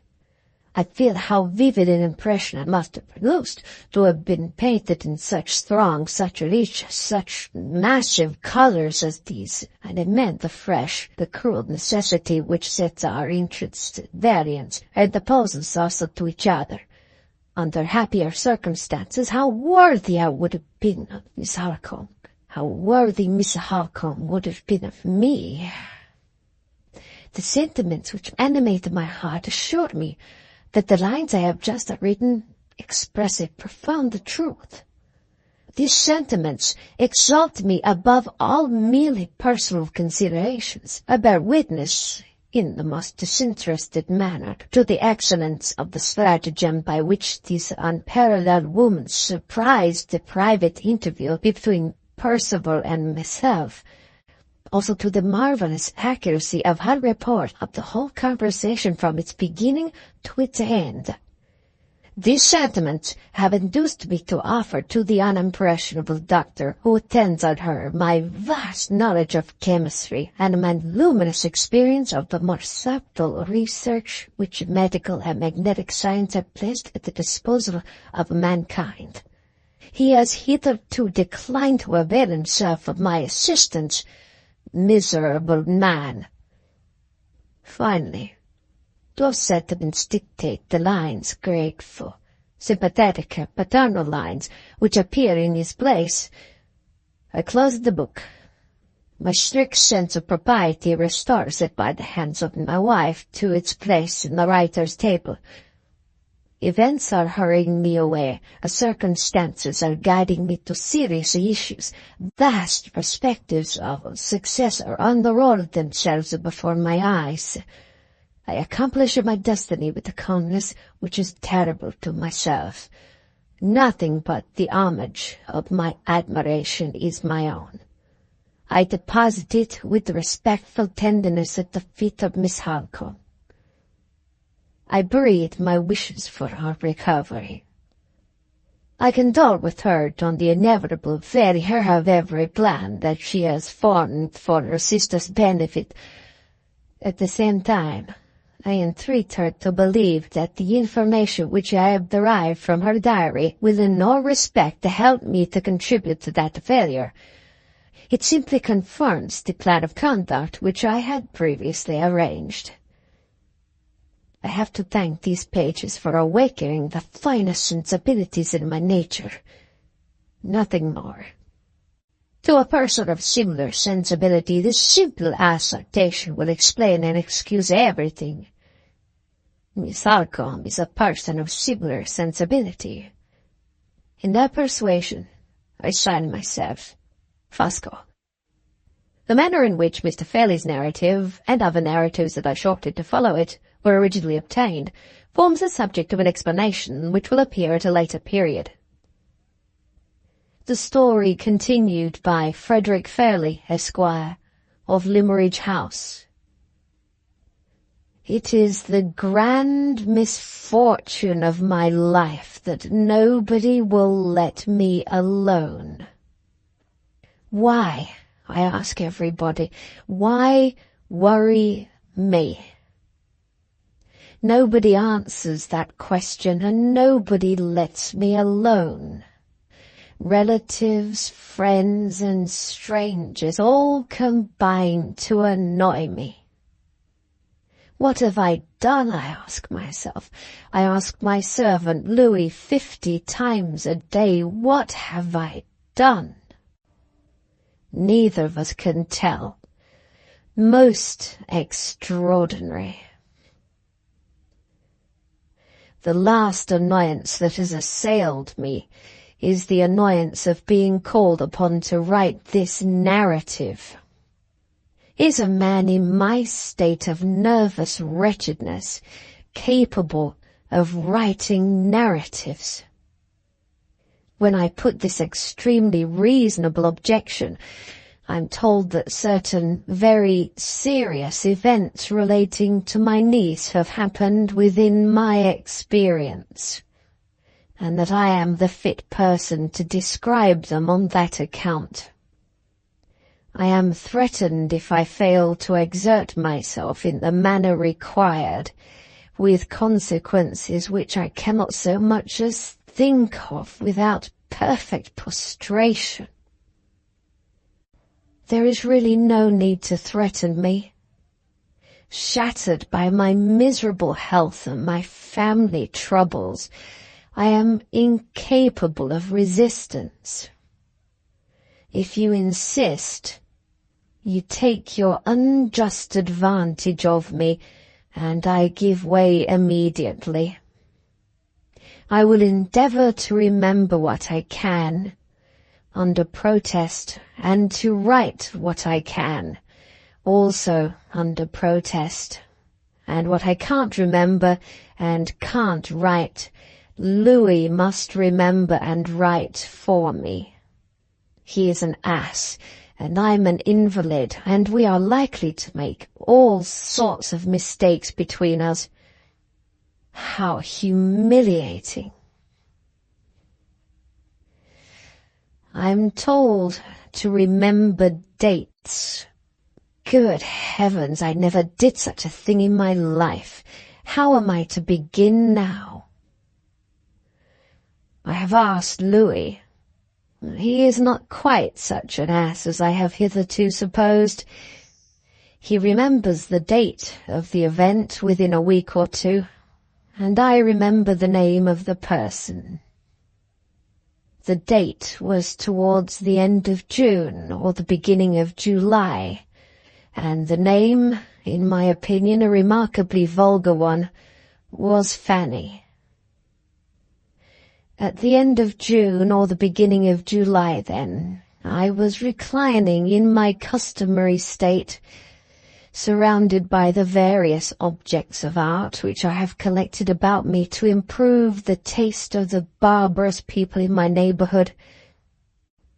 I feel how vivid an impression it must have produced to have been painted in such strong, such rich, such massive colors as these. I lament the fresh, the cruel necessity which sets our interests at variance, and opposes us to each other. Under happier circumstances, how worthy I would have been of Miss Halcombe, how worthy Miss Halcombe would have been of me. The sentiments which animated my heart assured me that the lines I have just written express a profound truth. These sentiments exalt me above all merely personal considerations. I bear witness, in the most disinterested manner, to the excellence of the stratagem by which this unparalleled woman surprised the private interview between Percival and myself, also to the marvelous accuracy of her report of the whole conversation from its beginning to its end. These sentiments have induced me to offer to the unimpressionable doctor who attends on her my vast knowledge of chemistry and my luminous experience of the more subtle research which medical and magnetic science have placed at the disposal of mankind. He has hitherto declined to avail himself of my assistance. Miserable man. Finally, to have sentiments dictate the lines, grateful, sympathetic, paternal lines, which appear in his place, I close the book. My strict sense of propriety restores it by the hands of my wife to its place in the writer's table. Events are hurrying me away, circumstances are guiding me to serious issues, vast perspectives of success are unrolled themselves before my eyes. I accomplish my destiny with a calmness which is terrible to myself. Nothing but the homage of my admiration is my own. I deposit it with respectful tenderness at the feet of Miss Halcombe. I breathe my wishes for her recovery. I condole with her on the inevitable failure of every plan that she has formed for her sister's benefit. At the same time, I entreat her to believe that the information which I have derived from her diary will in no respect help me to contribute to that failure. It simply confirms the plan of conduct which I had previously arranged. I have to thank these pages for awakening the finest sensibilities in my nature. Nothing more. To a person of similar sensibility, this simple assertion will explain and excuse everything. Miss Halcombe is a person of similar sensibility. In that persuasion, I sign myself, Fosco. The manner in which Mr. Fairlie's narrative, and other narratives that I shorted to follow it, were originally obtained, forms the subject of an explanation which will appear at a later period. The story continued by Frederick Fairlie, Esquire, of Limmeridge House. It is the grand misfortune of my life that nobody will let me alone. Why, I ask everybody, why worry me? Nobody answers that question, and nobody lets me alone. Relatives, friends, and strangers all combine to annoy me. What have I done, I ask myself. I ask my servant Louis 50 times a day, what have I done? Neither of us can tell. Most extraordinary. The last annoyance that has assailed me is the annoyance of being called upon to write this narrative. Is a man in my state of nervous wretchedness capable of writing narratives? When I put this extremely reasonable objection, I'm told that certain very serious events relating to my niece have happened within my experience, and that I am the fit person to describe them on that account. I am threatened if I fail to exert myself in the manner required, with consequences which I cannot so much as think of without perfect prostration. There is really no need to threaten me. Shattered by my miserable health and my family troubles, I am incapable of resistance. If you insist, you take your unjust advantage of me, and I give way immediately. I will endeavour to remember what I can, under protest, and to write what I can, also under protest. And what I can't remember and can't write, Louis must remember and write for me. He is an ass, and I'm an invalid, and we are likely to make all sorts of mistakes between us. How humiliating! I'm told to remember dates. Good heavens, I never did such a thing in my life. How am I to begin now? I have asked Louis. He is not quite such an ass as I have hitherto supposed. He remembers the date of the event within a week or two, and I remember the name of the person. The date was towards the end of June or the beginning of July, and the name, in my opinion a remarkably vulgar one, was Fanny. At the end of June or the beginning of July, then, I was reclining in my customary state, surrounded by the various objects of art which I have collected about me to improve the taste of the barbarous people in my neighbourhood.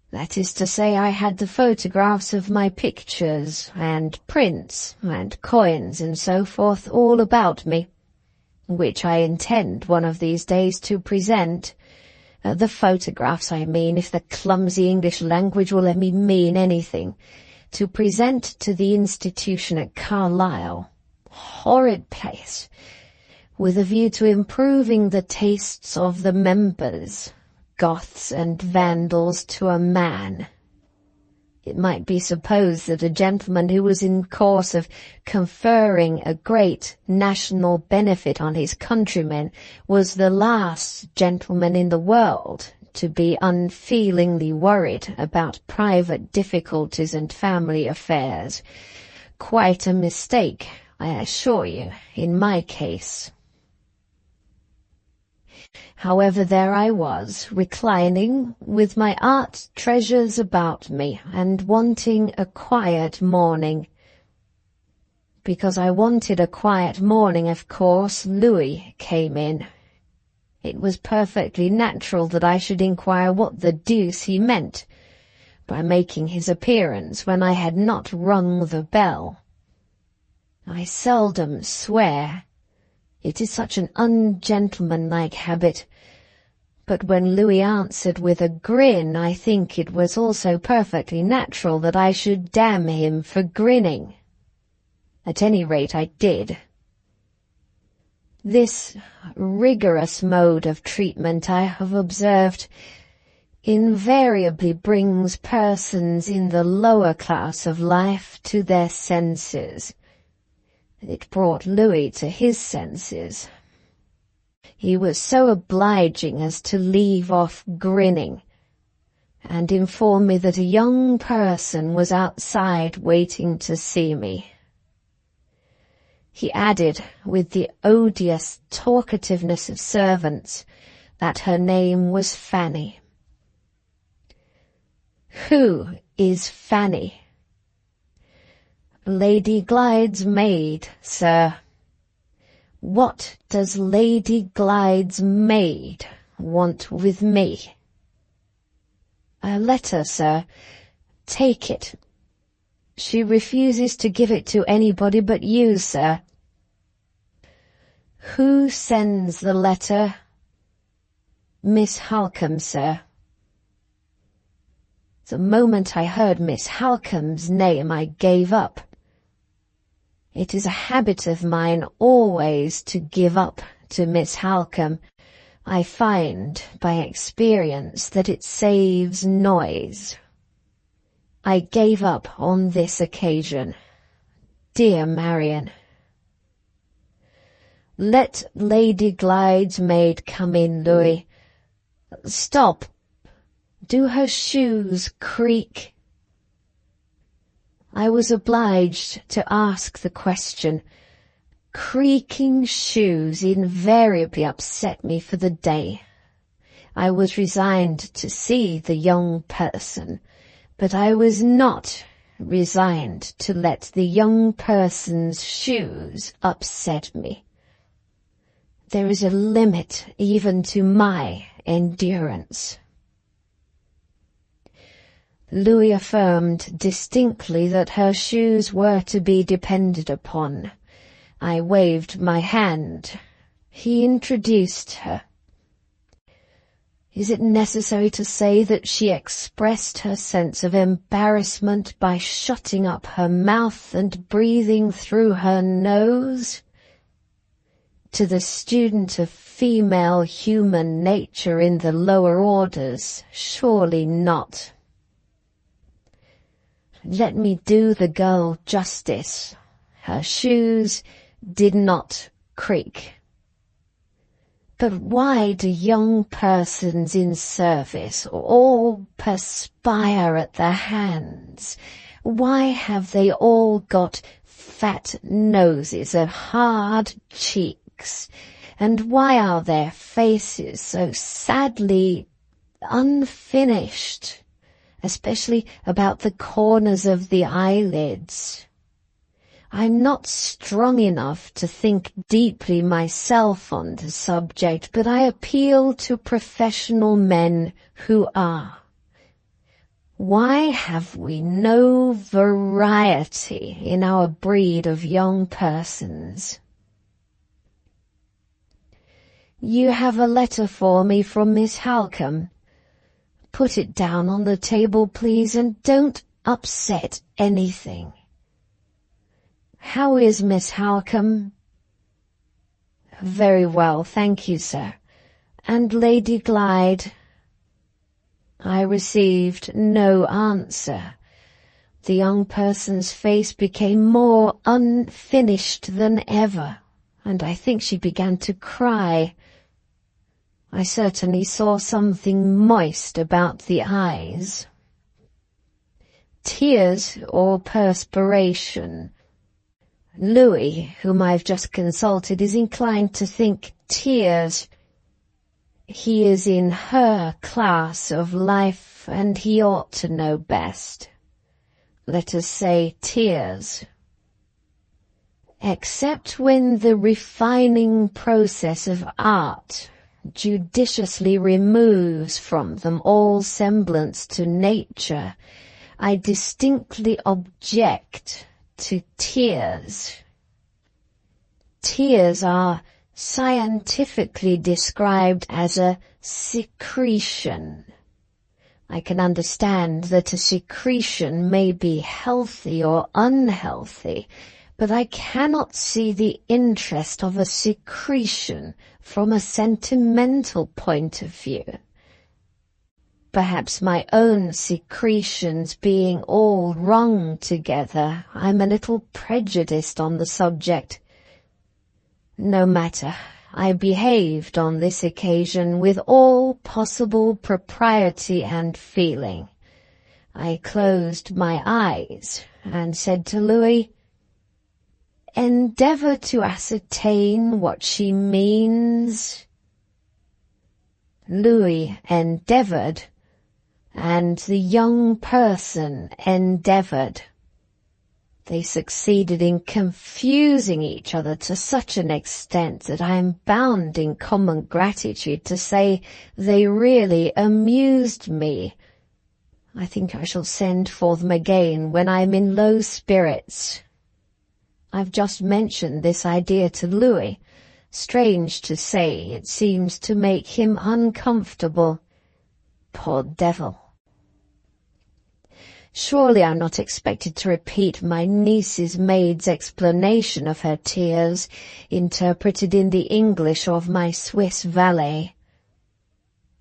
That is to say, I had the photographs of my pictures, and prints, and coins, and so forth, all about me, which I intend one of these days to present. The photographs, I mean, if the clumsy English language will let me mean anything, to present to the institution at Carlisle. Horrid place, with a view to improving the tastes of the members, Goths and Vandals to a man. It might be supposed that a gentleman who was in course of conferring a great national benefit on his countrymen was the last gentleman in the world to be unfeelingly worried about private difficulties and family affairs. Quite a mistake, I assure you, in my case. However, there I was, reclining, with my art treasures about me, and wanting a quiet morning. Because I wanted a quiet morning, of course, Louis came in. It was perfectly natural that I should inquire what the deuce he meant by making his appearance when I had not rung the bell. I seldom swear. It is such an ungentlemanlike habit. But when Louis answered with a grin, I think it was also perfectly natural that I should damn him for grinning. At any rate, I did. This rigorous mode of treatment, I have observed, invariably brings persons in the lower class of life to their senses. It brought Louis to his senses. He was so obliging as to leave off grinning, and inform me that a young person was outside waiting to see me. He added, with the odious talkativeness of servants, that her name was Fanny. Who is Fanny? Lady Glyde's maid, sir. What does Lady Glyde's maid want with me? A letter, sir. Take it. She refuses to give it to anybody but you, sir. Who sends the letter? Miss Halcombe, sir. The moment I heard Miss Halcombe's name, I gave up. It is a habit of mine always to give up to Miss Halcombe. I find by experience that it saves noise. I gave up on this occasion. Dear Marian. Let Lady Glyde's maid come in, Louis. Stop. Do her shoes creak? I was obliged to ask the question. Creaking shoes invariably upset me for the day. I was resigned to see the young person, but I was not resigned to let the young person's shoes upset me. There is a limit even to my endurance. Louis affirmed distinctly that her shoes were to be depended upon. I waved my hand. He introduced her. Is it necessary to say that she expressed her sense of embarrassment by shutting up her mouth and breathing through her nose? To the student of female human nature in the lower orders, surely not. Let me do the girl justice. Her shoes did not creak. But why do young persons in service all perspire at their hands? Why have they all got fat noses and hard cheeks? And why are their faces so sadly unfinished? Especially about the corners of the eyelids. I'm not strong enough to think deeply myself on the subject, but I appeal to professional men who are. Why have we no variety in our breed of young persons? You have a letter for me from Miss Halcombe. Put it down on the table, please, and don't upset anything. How is Miss Halcombe? Very well, thank you, sir. And Lady Glyde? I received no answer. The young person's face became more unfinished than ever, and I think she began to cry. I certainly saw something moist about the eyes. Tears or perspiration? Louis, whom I've just consulted, is inclined to think tears. He is in her class of life, and he ought to know best. Let us say tears. Except when the refining process of art judiciously removes from them all semblance to nature, I distinctly object to tears. tears are scientifically described as a secretion. I can understand that a secretion may be healthy or unhealthy, but I cannot see the interest of a secretion from a sentimental point of view. Perhaps my own secretions being all wrong together, I'm a little prejudiced on the subject. No matter, I behaved on this occasion with all possible propriety and feeling. I closed my eyes and said to Louis, "Endeavour to ascertain what she means." Louis endeavoured, and the young person endeavoured. They succeeded in confusing each other to such an extent that I am bound in common gratitude to say they really amused me. I think I shall send for them again when I am in low spirits. I've just mentioned this idea to Louis. Strange to say, it seems to make him uncomfortable. Poor devil. Surely I'm not expected to repeat my niece's maid's explanation of her tears, interpreted in the English of my Swiss valet.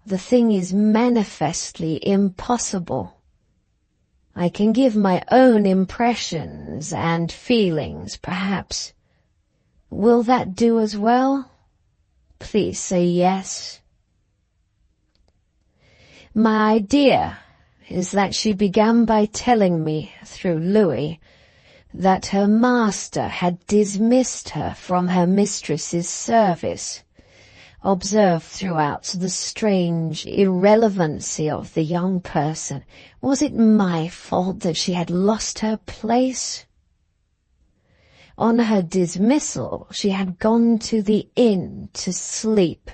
The thing is manifestly impossible. I can give my own impressions and feelings, perhaps. Will that do as well? Please say yes. My idea is that she began by telling me, through Louis, that her master had dismissed her from her mistress's service. Observe throughout the strange irrelevancy of the young person. Was it my fault that she had lost her place? On her dismissal, she had gone to the inn to sleep.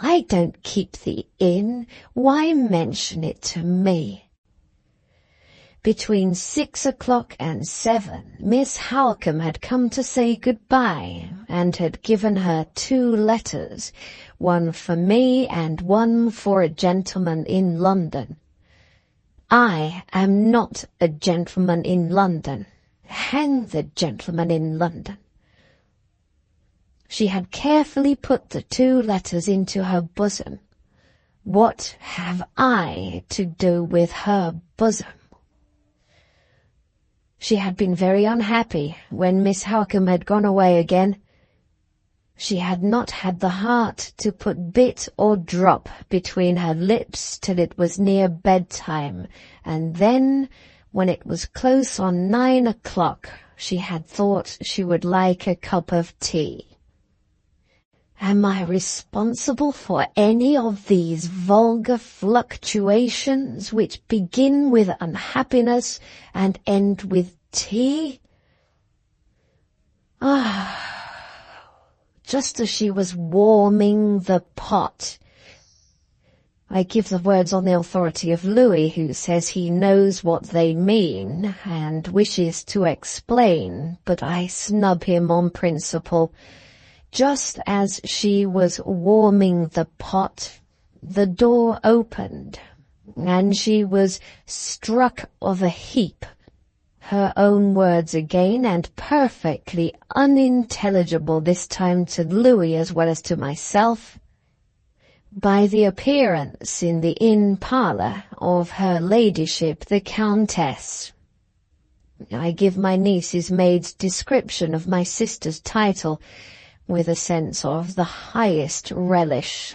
I don't keep the inn. Why mention it to me? Between 6 o'clock and 7, Miss Halcombe had come to say goodbye, and had given her 2 letters, one for me and one for a gentleman in London. I am not a gentleman in London. Hang the gentleman in London. She had carefully put the 2 letters into her bosom. What have I to do with her bosom? She had been very unhappy when Miss Halcombe had gone away again. She had not had the heart to put bit or drop between her lips till it was near bedtime, and then, when it was close on 9 o'clock, she had thought she would like a cup of tea. Am I responsible for any of these vulgar fluctuations which begin with unhappiness and end with tea? Just as she was warming the pot. I give the words on the authority of Louis, who says he knows what they mean and wishes to explain, but I snub him on principle. Just as she was warming the pot, the door opened, and she was struck of a heap. Her own words again, and perfectly unintelligible this time to Louis as well as to myself, by the appearance in the inn parlour of her ladyship the Countess. I give my niece's maid's description of my sister's title with a sense of the highest relish.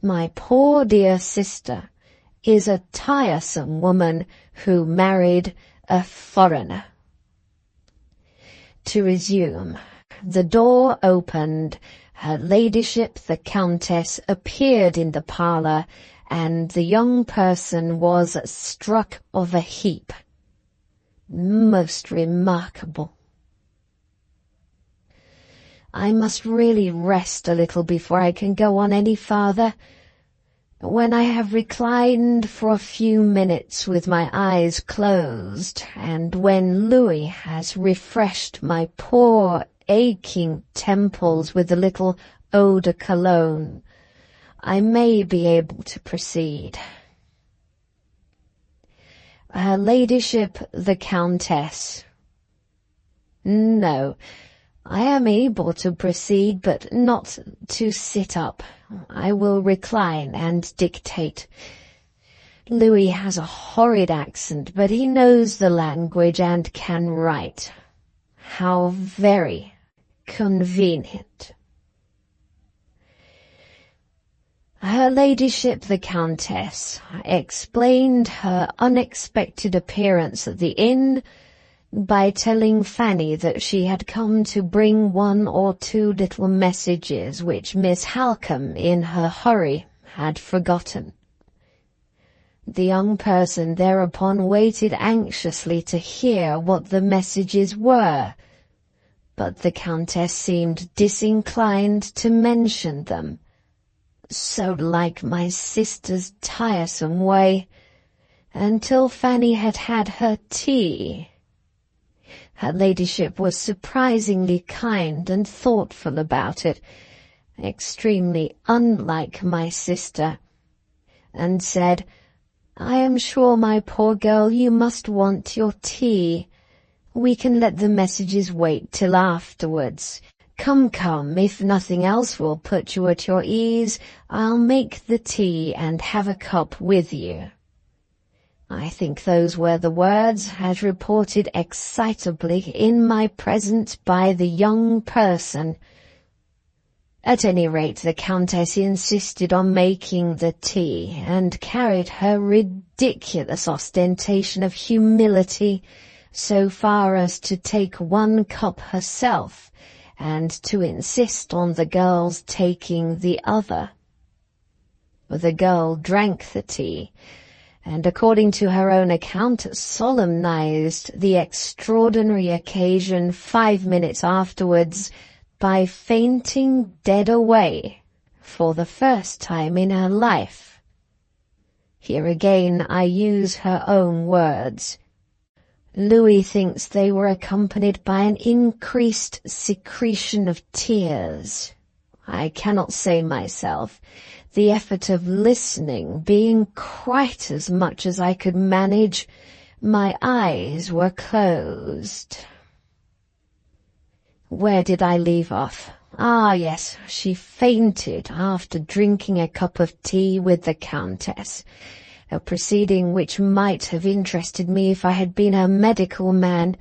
My poor dear sister is a tiresome woman who married a foreigner. To resume, the door opened, her ladyship the Countess appeared in the parlour, and the young person was struck of a heap. Most remarkable. I must really rest a little before I can go on any farther. When I have reclined for a few minutes with my eyes closed, and when Louis has refreshed my poor aching temples with a little eau de cologne, I may be able to proceed. Her Ladyship the Countess. No, I am able to proceed, but not to sit up. I will recline and dictate. Louis has a horrid accent, but he knows the language and can write. How very convenient. Her Ladyship the Countess explained her unexpected appearance at the inn by telling Fanny that she had come to bring 1 or 2 little messages which Miss Halcombe, in her hurry, had forgotten. The young person thereupon waited anxiously to hear what the messages were, but the Countess seemed disinclined to mention them. So like my sister's tiresome way, until Fanny had had her tea. Her Ladyship was surprisingly kind and thoughtful about it, extremely unlike my sister, and said, "I am sure, my poor girl, you must want your tea. We can let the messages wait till afterwards. Come, come, if nothing else will put you at your ease, I'll make the tea and have a cup with you." I think those were the words, as reported excitably in my presence by the young person. At any rate, the Countess insisted on making the tea, and carried her ridiculous ostentation of humility so far as to take 1 cup herself, and to insist on the girl's taking the other. The girl drank the tea, and according to her own account solemnized the extraordinary occasion 5 minutes afterwards by fainting dead away for the first time in her life. Here again I use her own words. Louis thinks they were accompanied by an increased secretion of tears. I cannot say myself, the effort of listening being quite as much as I could manage. My eyes were closed. Where did I leave off? Ah, yes, she fainted after drinking a cup of tea with the Countess, a proceeding which might have interested me if I had been a medical man,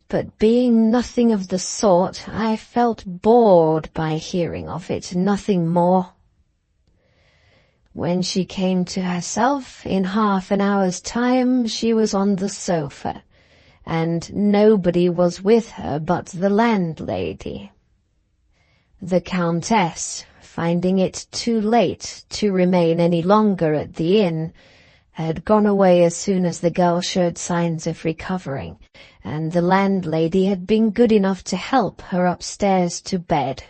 but being nothing of the sort, I felt bored by hearing of it, nothing more. When she came to herself, in half an hour's time she was on the sofa, and nobody was with her but the landlady. The Countess, finding it too late to remain any longer at the inn, had gone away as soon as the girl showed signs of recovering, and the landlady had been good enough to help her upstairs to bed.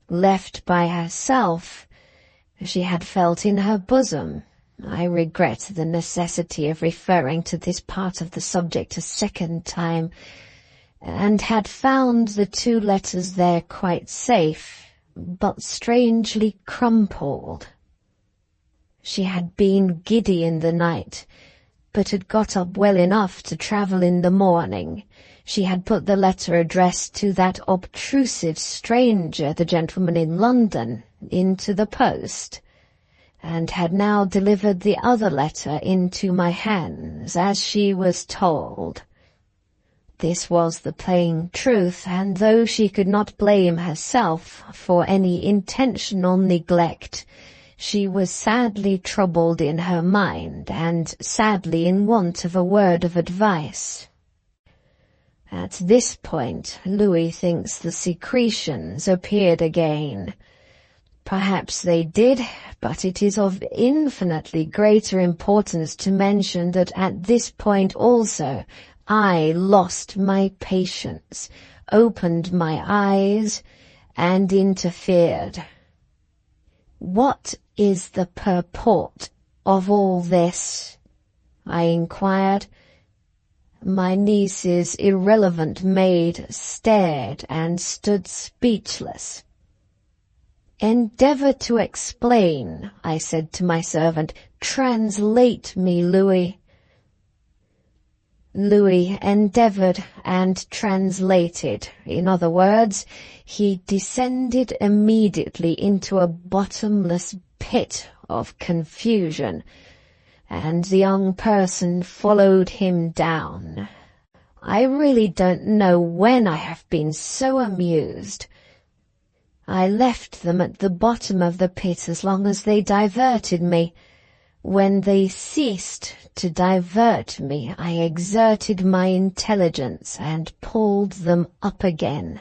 Left by herself, she had felt in her bosom — I regret the necessity of referring to this part of the subject a second time — and had found the 2 letters there quite safe, but strangely crumpled. She had been giddy in the night, but had got up well enough to travel in the morning. She had put the letter addressed to that obtrusive stranger, the gentleman in London, into the post, and had now delivered the other letter into my hands, as she was told. This was the plain truth, and though she could not blame herself for any intentional neglect, she was sadly troubled in her mind, and sadly in want of a word of advice. At this point, Louis thinks the secretions appeared again. Perhaps they did, but it is of infinitely greater importance to mention that at this point also I lost my patience, opened my eyes, and interfered. "What is the purport of all this?" I inquired. My niece's irrelevant maid stared and stood speechless. "Endeavour to explain," I said to my servant. "Translate me, Louis." Louis endeavoured and translated. In other words, he descended immediately into a bottomless pit of confusion, and the young person followed him down. I really don't know when I have been so amused. I left them at the bottom of the pit as long as they diverted me. When they ceased to divert me, I exerted my intelligence and pulled them up again.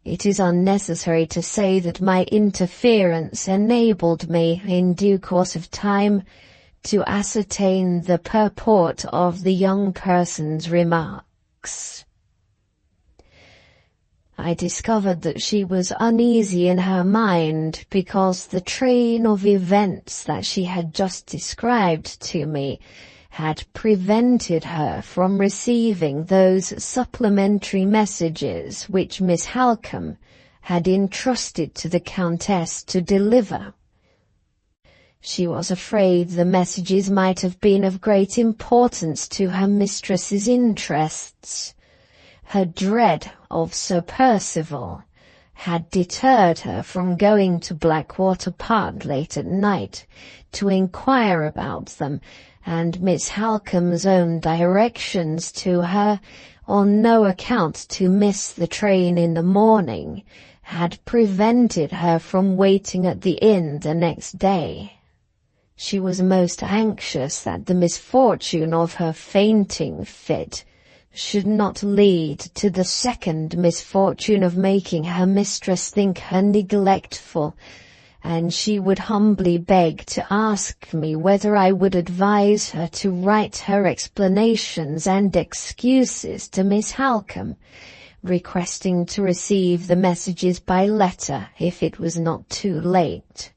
It is unnecessary to say that my interference enabled me, in due course of time, to ascertain the purport of the young person's remarks. I discovered that she was uneasy in her mind because the train of events that she had just described to me had prevented her from receiving those supplementary messages which Miss Halcombe had entrusted to the Countess to deliver. She was afraid the messages might have been of great importance to her mistress's interests. Her dread of Sir Percival had deterred her from going to Blackwater Park late at night to inquire about them, and Miss Halcombe's own directions to her, on no account to miss the train in the morning, had prevented her from waiting at the inn the next day. She was most anxious that the misfortune of her fainting fit should not lead to the second misfortune of making her mistress think her neglectful, and she would humbly beg to ask me whether I would advise her to write her explanations and excuses to Miss Halcombe, requesting to receive the messages by letter if it was not too late.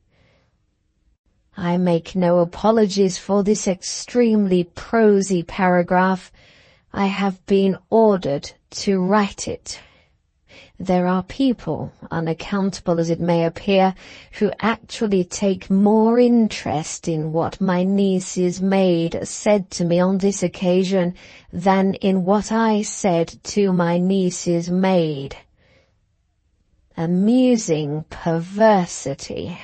I make no apologies for this extremely prosy paragraph. I have been ordered to write it. There are people, unaccountable as it may appear, who actually take more interest in what my niece's maid said to me on this occasion than in what I said to my niece's maid. Amusing perversity.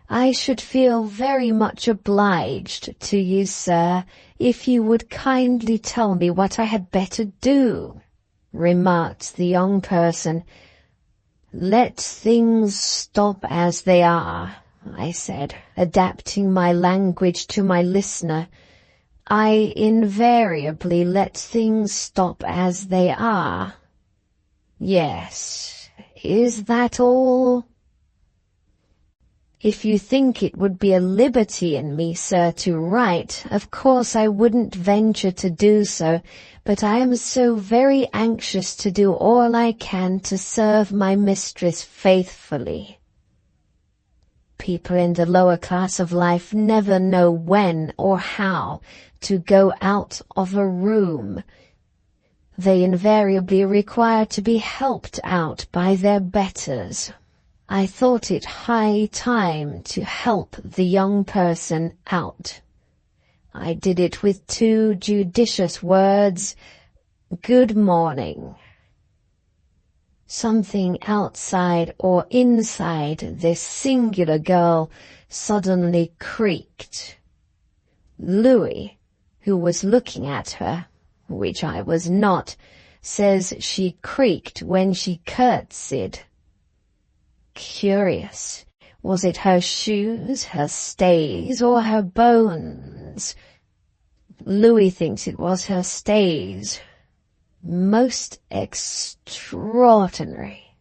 "I should feel very much obliged to you, sir, if you would kindly tell me what I had better do," remarked the young person. "Let things stop as they are," I said, adapting my language to my listener. "I invariably let things stop as they are." "Yes, is that all?" "If you think it would be a liberty in me, sir, to write, of course I wouldn't venture to do so, but I am so very anxious to do all I can to serve my mistress faithfully." People in the lower class of life never know when or how to go out of a room. They invariably require to be helped out by their betters. I thought it high time to help the young person out. I did it with 2 judicious words, "Good morning." Something outside or inside this singular girl suddenly creaked. Louis, who was looking at her, which I was not, says she creaked when she curtsied. Curious. Was it her shoes, her stays, or her bones? Louis thinks it was her stays. Most extraordinary.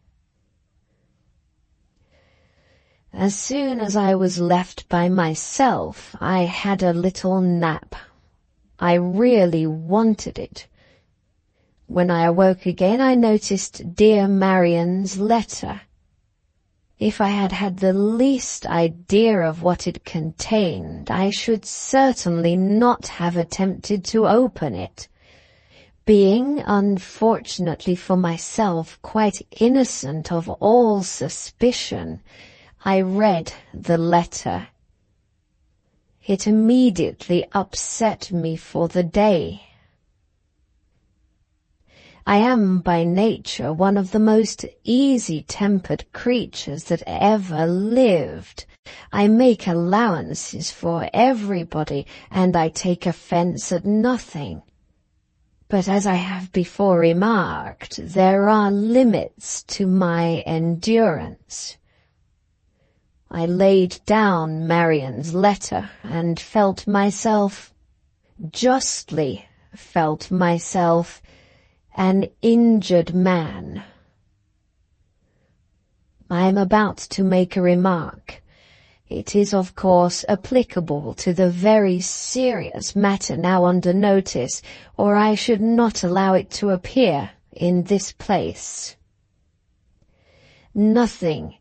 As soon as I was left by myself, I had a little nap. I really wanted it. When I awoke again, I noticed dear Marian's letter. If I had had the least idea of what it contained, I should certainly not have attempted to open it. Being, unfortunately for myself, quite innocent of all suspicion, I read the letter. It immediately upset me for the day. I am by nature one of the most easy-tempered creatures that ever lived. I make allowances for everybody, and I take offence at nothing. But as I have before remarked, there are limits to my endurance. I laid down Marian's letter and justly felt myself, an injured man. I am about to make a remark. It is of course applicable to the very serious matter now under notice, or I should not allow it to appear in this place. Nothing,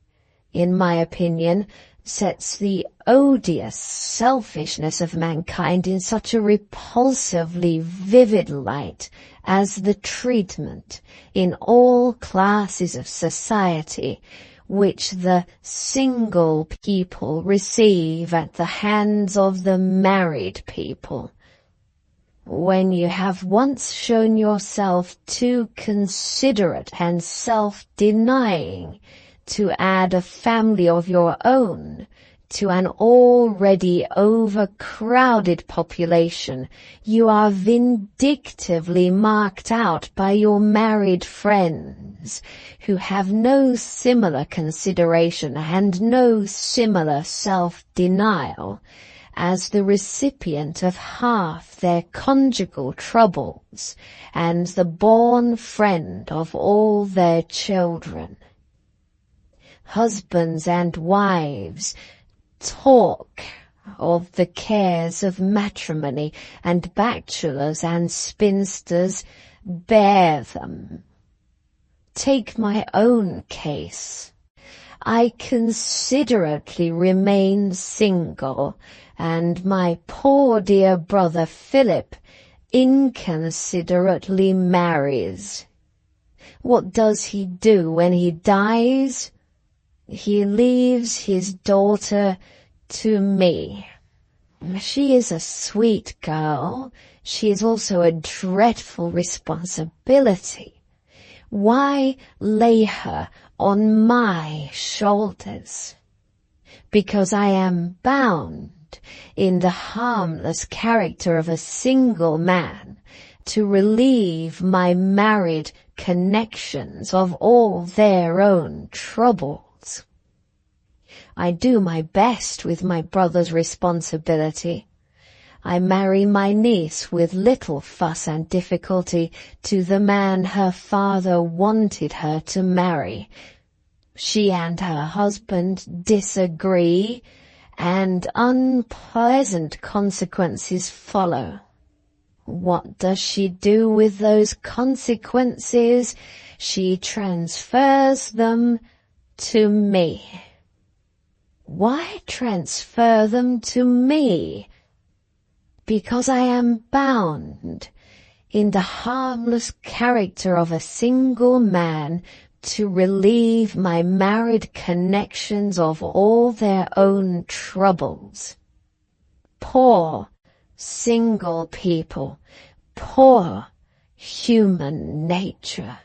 in my opinion, sets the odious selfishness of mankind in such a repulsively vivid light as the treatment, in all classes of society, which the single people receive at the hands of the married people. When you have once shown yourself too considerate and self-denying to add a family of your own to an already overcrowded population, you are vindictively marked out by your married friends, who have no similar consideration and no similar self-denial, as the recipient of half their conjugal troubles, and the born friend of all their children. Husbands and wives talk of the cares of matrimony, and bachelors and spinsters bear them. Take my own case. I considerately remain single, and my poor dear brother Philip inconsiderately marries. What does he do when he dies? He leaves his daughter to me. She is a sweet girl. She is also a dreadful responsibility. Why lay her on my shoulders? Because I am bound, in the harmless character of a single man, to relieve my married connections of all their own troubles. I do my best with my brother's responsibility. I marry my niece with little fuss and difficulty to the man her father wanted her to marry. She and her husband disagree, and unpleasant consequences follow. What does she do with those consequences? She transfers them to me. Why transfer them to me? Because I am bound, in the harmless character of a single man, to relieve my married connections of all their own troubles. Poor single people, poor human nature.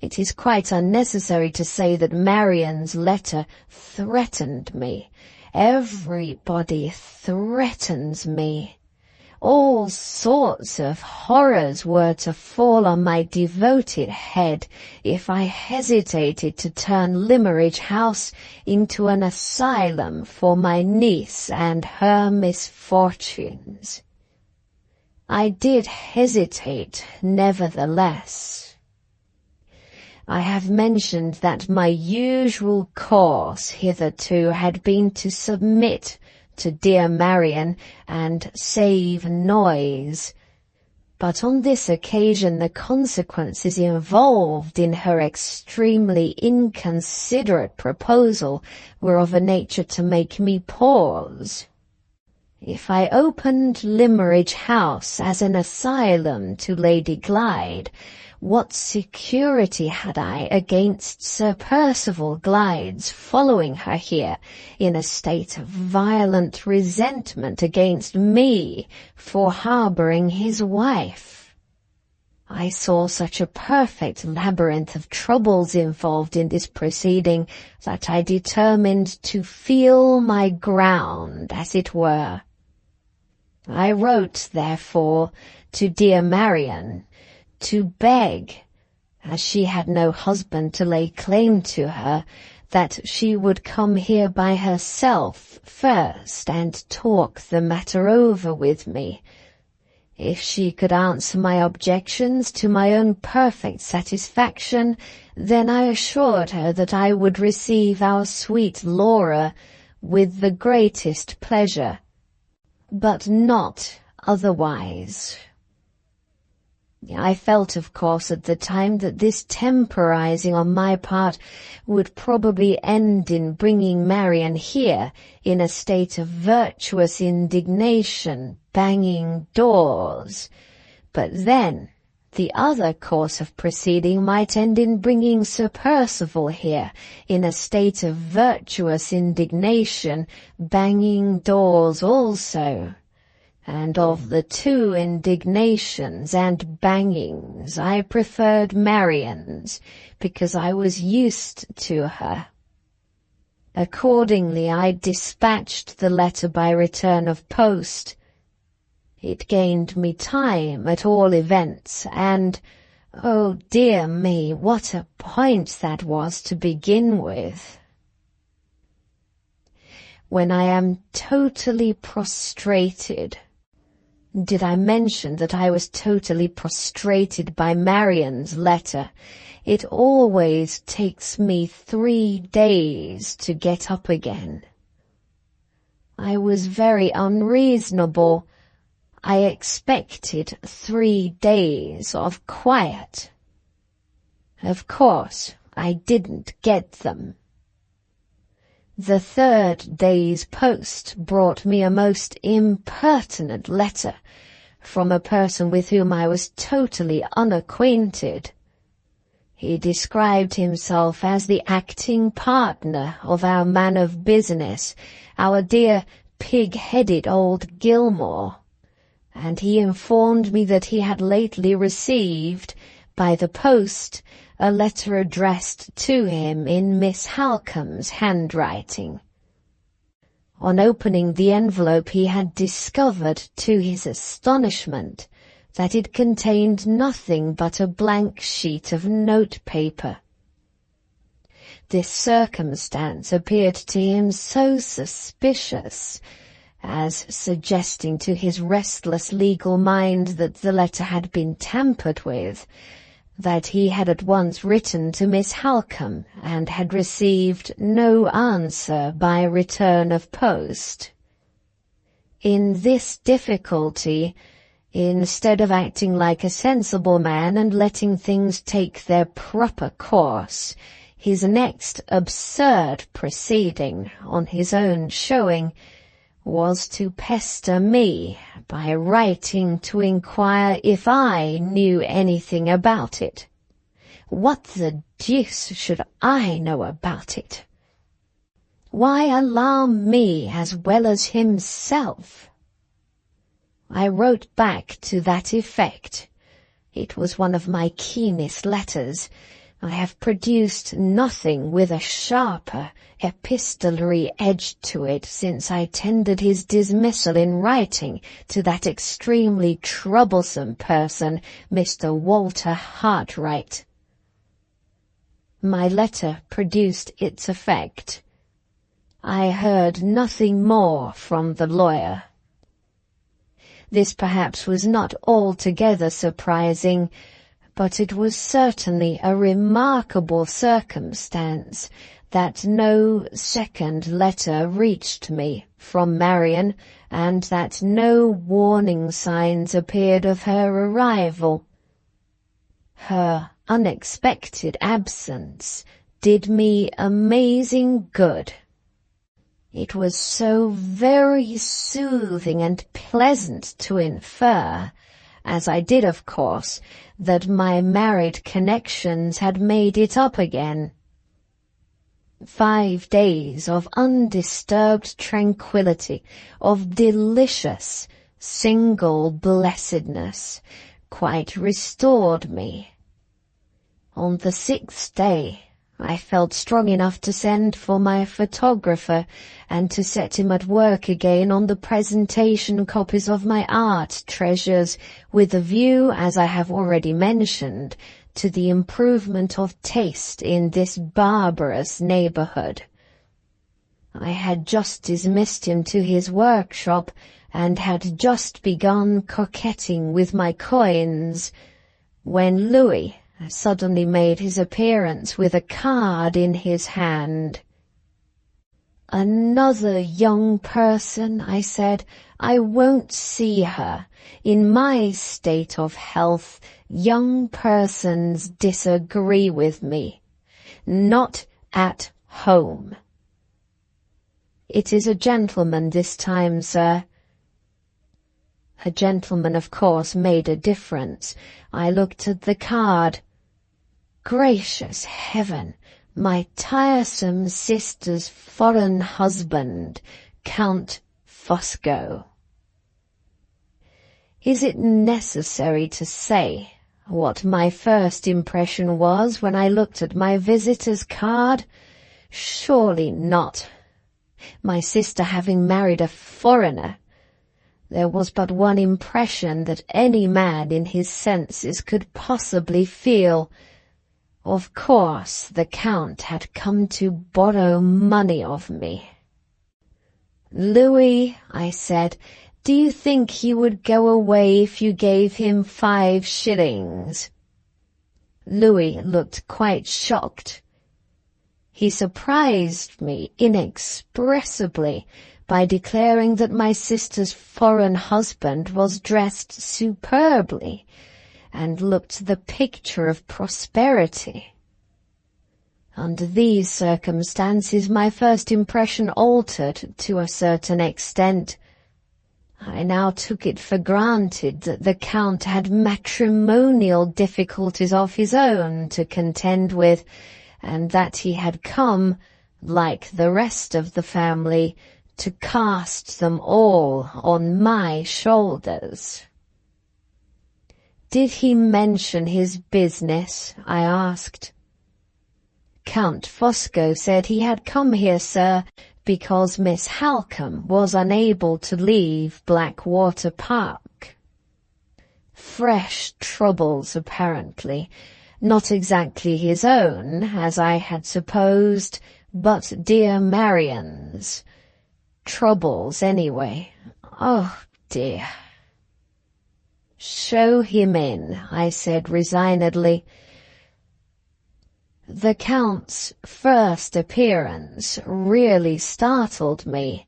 It is quite unnecessary to say that Marian's letter threatened me. Everybody threatens me. All sorts of horrors were to fall on my devoted head if I hesitated to turn Limmeridge House into an asylum for my niece and her misfortunes. I did hesitate, nevertheless. I have mentioned that my usual course hitherto had been to submit to dear Marian and save noise. But on this occasion the consequences involved in her extremely inconsiderate proposal were of a nature to make me pause. If I opened Limmeridge House as an asylum to Lady Glyde, what security had I against Sir Percival Glyde's following her here in a state of violent resentment against me for harbouring his wife? I saw such a perfect labyrinth of troubles involved in this proceeding that I determined to feel my ground, as it were. I wrote, therefore, to dear Marian, to beg, as she had no husband to lay claim to her, that she would come here by herself first and talk the matter over with me. If she could answer my objections to my own perfect satisfaction, then I assured her that I would receive our sweet Laura with the greatest pleasure, but not otherwise. I felt, of course, at the time that this temporizing on my part would probably end in bringing Marian here in a state of virtuous indignation, banging doors. But then the other course of proceeding might end in bringing Sir Percival here in a state of virtuous indignation, banging doors also. And of the two indignations and bangings, I preferred Marian's, because I was used to her. Accordingly, I dispatched the letter by return of post. It gained me time, at all events, and, oh dear me, what a point that was to begin with! When I am totally prostrated. Did I mention that I was totally prostrated by Marian's letter? It always takes me 3 days to get up again. I was very unreasonable. I expected 3 days of quiet. Of course, I didn't get them. The 3rd day's post brought me a most impertinent letter from a person with whom I was totally unacquainted. He described himself as the acting partner of our man of business, our dear pig-headed old Gilmore, and he informed me that he had lately received, by the post, a letter addressed to him in Miss Halcombe's handwriting. On opening the envelope he had discovered, to his astonishment, that it contained nothing but a blank sheet of notepaper. This circumstance appeared to him so suspicious, as suggesting to his restless legal mind that the letter had been tampered with, that he had at once written to Miss Halcombe and had received no answer by return of post. In this difficulty, instead of acting like a sensible man and letting things take their proper course, his next absurd proceeding, on his own showing, was to pester me by writing to inquire if I knew anything about it. What the deuce should I know about it? Why alarm me as well as himself? I wrote back to that effect. It was one of my keenest letters. I have produced nothing with a sharper epistolary edge to it since I tendered his dismissal in writing to that extremely troublesome person, Mr. Walter Hartright. My letter produced its effect. I heard nothing more from the lawyer. This perhaps was not altogether surprising, but it was certainly a remarkable circumstance that no second letter reached me from Marian, and that no warning signs appeared of her arrival. Her unexpected absence did me amazing good. It was so very soothing and pleasant to infer, as I did of course, that my married connections had made it up again. 5 days of undisturbed tranquillity, of delicious single blessedness, quite restored me. On the 6th day, I felt strong enough to send for my photographer and to set him at work again on the presentation copies of my art treasures, with a view, as I have already mentioned, to the improvement of taste in this barbarous neighbourhood. I had just dismissed him to his workshop, and had just begun coquetting with my coins, when Louis suddenly made his appearance with a card in his hand. "Another young person," I said. "I won't see her. In my state of health, young persons disagree with me. Not at home." "It is a gentleman this time, sir." A gentleman, of course, made a difference. I looked at the card. Gracious heaven! My tiresome sister's foreign husband, Count Fosco. Is it necessary to say what my first impression was when I looked at my visitor's card? Surely not. My sister having married a foreigner, there was but one impression that any man in his senses could possibly feel. Of course, the Count had come to borrow money of me. "Louis," I said, "do you think he would go away if you gave him 5 shillings? Louis looked quite shocked. He surprised me inexpressibly by declaring that my sister's foreign husband was dressed superbly, and looked the picture of prosperity. Under these circumstances my first impression altered to a certain extent. I now took it for granted that the Count had matrimonial difficulties of his own to contend with, and that he had come, like the rest of the family, to cast them all on my shoulders. "Did he mention his business?" I asked. "Count Fosco said he had come here, sir, because Miss Halcombe was unable to leave Blackwater Park. Fresh troubles, apparently. Not exactly his own, as I had supposed, but dear Marian's. Troubles, anyway. Oh, dear." "Show him in," I said resignedly. The Count's first appearance really startled me.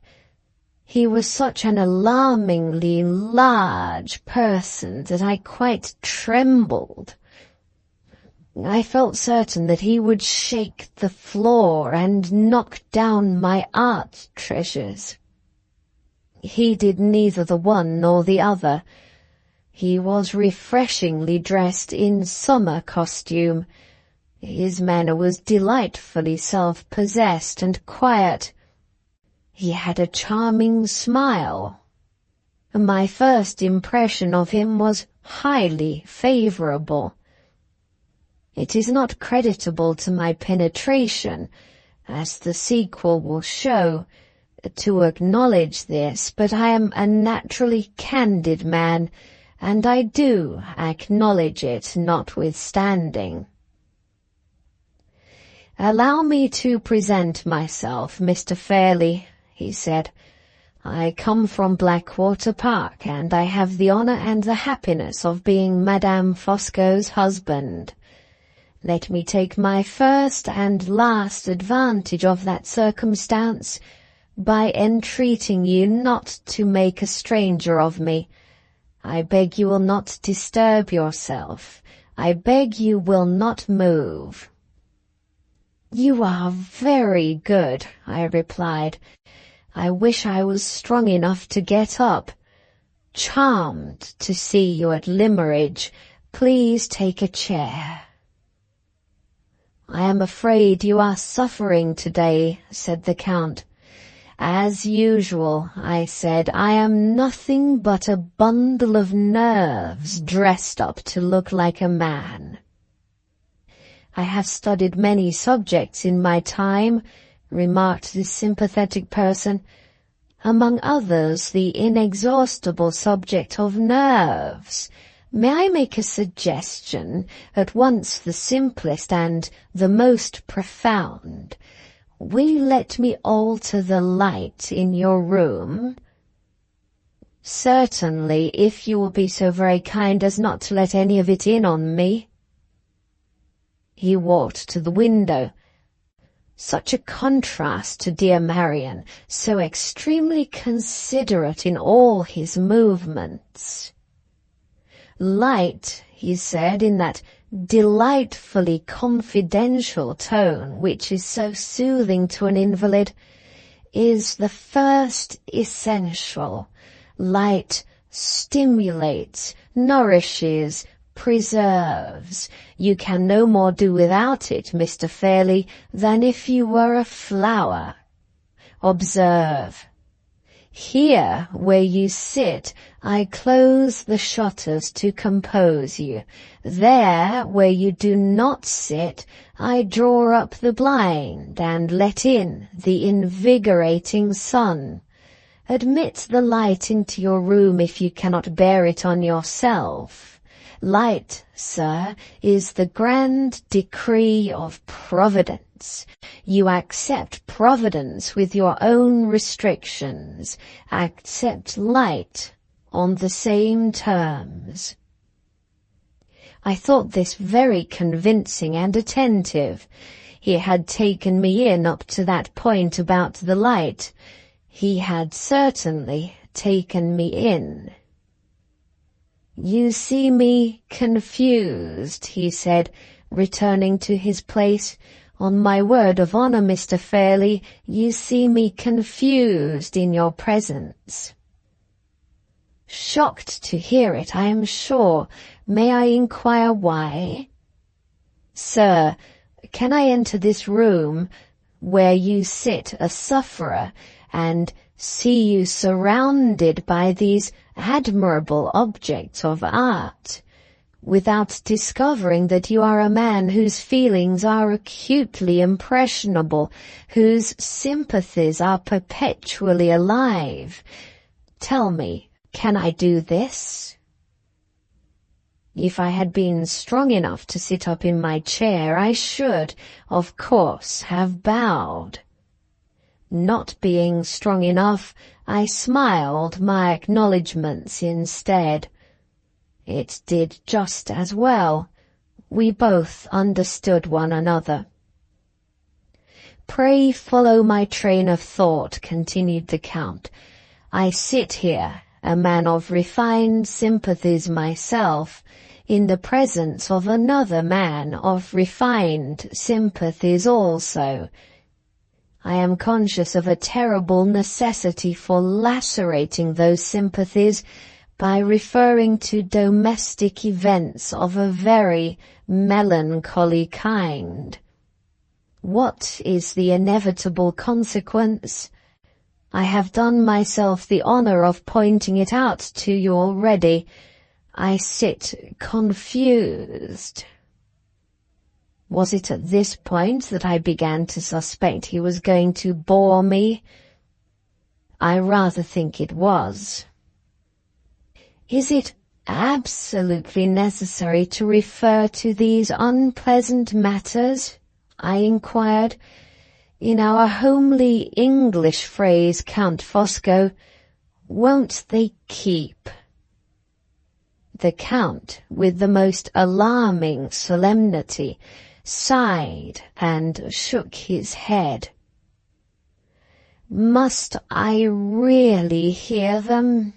He was such an alarmingly large person that I quite trembled. I felt certain that he would shake the floor and knock down my art treasures. He did neither the one nor the other. He was refreshingly dressed in summer costume. His manner was delightfully self-possessed and quiet. He had a charming smile. My first impression of him was highly favourable. It is not creditable to my penetration, as the sequel will show, to acknowledge this, but I am a naturally candid man, and I do acknowledge it notwithstanding. "Allow me to present myself, Mr. Fairlie," he said. "I come from Blackwater Park, and I have the honour and the happiness of being Madame Fosco's husband. Let me take my first and last advantage of that circumstance by entreating you not to make a stranger of me. I beg you will not disturb yourself. I beg you will not move." "You are very good," I replied. "I wish I was strong enough to get up. Charmed to see you at Limmeridge. Please take a chair." "I am afraid you are suffering today," said the Count. "As usual," I said, "I am nothing but a bundle of nerves dressed up to look like a man." "I have studied many subjects in my time," remarked this sympathetic person, "among others the inexhaustible subject of nerves. May I make a suggestion, at once the simplest and the most profound? Will you let me alter the light in your room?" "Certainly, if you will be so very kind as not to let any of it in on me." He walked to the window. Such a contrast to dear Marian, so extremely considerate in all his movements. "Light," he said in that delightfully confidential tone which is so soothing to an invalid, "is the first essential. Light stimulates, nourishes, preserves. You can no more do without it, Mr. Fairlie, than if you were a flower. Observe. Here, where you sit, I close the shutters to compose you. There, where you do not sit, I draw up the blind and let in the invigorating sun. Admit the light into your room if you cannot bear it on yourself. Light, sir, is the grand decree of Providence. You accept Providence with your own restrictions. Accept light on the same terms." I thought this very convincing and attentive. He had taken me in up to that point about the light. He had certainly taken me in. "You see me confused," he said, returning to his place. "On my word of honour, Mr. Fairlie, you see me confused in your presence." "Shocked to hear it, I am sure. May I inquire why?" "Sir, can I enter this room, where you sit a sufferer, and see you surrounded by these admirable objects of art, without discovering that you are a man whose feelings are acutely impressionable, whose sympathies are perpetually alive? Tell me, can I do this?" If I had been strong enough to sit up in my chair, I should, of course, have bowed. Not being strong enough, I smiled my acknowledgments instead. It did just as well. We both understood one another. "Pray follow my train of thought," continued the Count. "I sit here, a man of refined sympathies myself, in the presence of another man of refined sympathies also. I am conscious of a terrible necessity for lacerating those sympathies by referring to domestic events of a very melancholy kind. What is the inevitable consequence? I have done myself the honour of pointing it out to you already. I sit confused." Was it at this point that I began to suspect he was going to bore me? I rather think it was. "Is it absolutely necessary to refer to these unpleasant matters?" I inquired. "In our homely English phrase, Count Fosco, won't they keep?" The Count, with the most alarming solemnity, sighed and shook his head. "Must I really hear them?"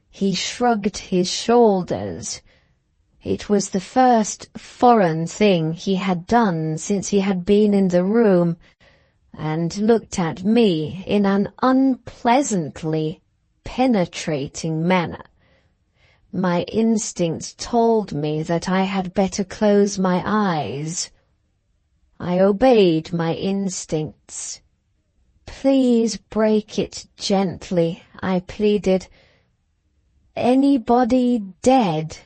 He shrugged his shoulders. It was the first foreign thing he had done since he had been in the room, and looked at me in an unpleasantly penetrating manner. My instincts told me that I had better close my eyes. I obeyed my instincts. "Please break it gently," I pleaded. "Anybody dead?"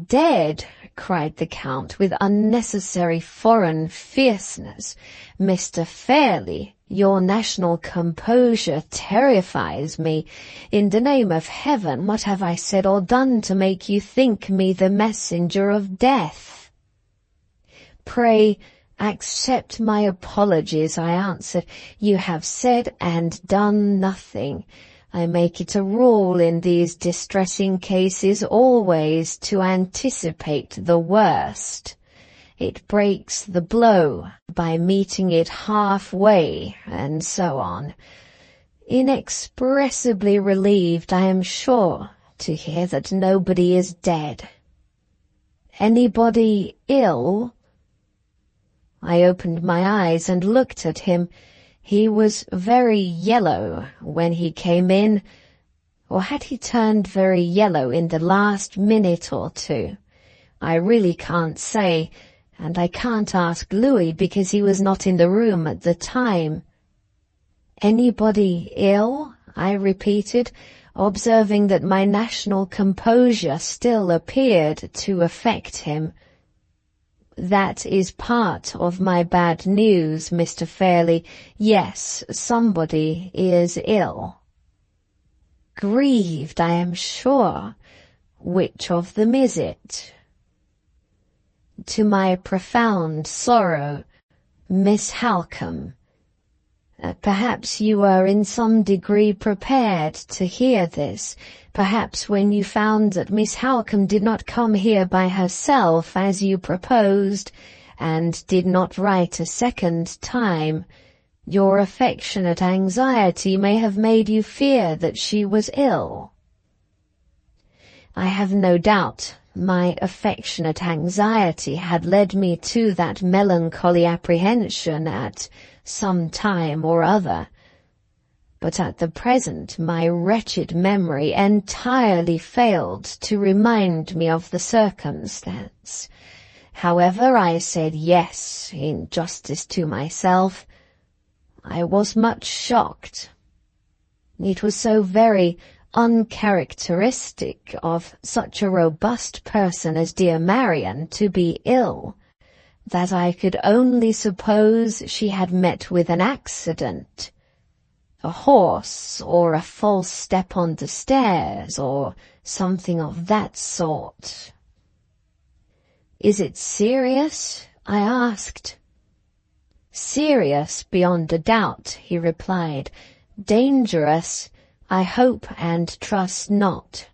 "Dead?" cried the Count with unnecessary foreign fierceness. "Mr. Fairlie, your national composure terrifies me. In the name of heaven, what have I said or done to make you think me the messenger of death?" "Pray, accept my apologies," I answered. "You have said and done nothing. I make it a rule in these distressing cases always to anticipate the worst. It breaks the blow by meeting it halfway, and so on. Inexpressibly relieved, I am sure, to hear that nobody is dead. Anybody ill?" I opened my eyes and looked at him. He was very yellow when he came in, or had he turned very yellow in the last minute or two? I really can't say, and I can't ask Louis because he was not in the room at the time. "Anybody ill?" I repeated, observing that my national composure still appeared to affect him. "That is part of my bad news, Mr. Fairlie. Yes, somebody is ill." "Grieved, I am sure. Which of them is it?" "To my profound sorrow, Miss Halcombe. Perhaps you were in some degree prepared to hear this. Perhaps when you found that Miss Halcombe did not come here by herself as you proposed, and did not write a second time, your affectionate anxiety may have made you fear that she was ill." I have no doubt my affectionate anxiety had led me to that melancholy apprehension at some time or other, but at the present my wretched memory entirely failed to remind me of the circumstance. However, I said yes, in justice to myself. I was much shocked. It was so very uncharacteristic of such a robust person as dear Marian to be ill, that I could only suppose she had met with an accident, a horse, or a false step on the stairs, or something of that sort. "Is it serious?" I asked. "Serious beyond a doubt," he replied. "Dangerous, I hope and trust not.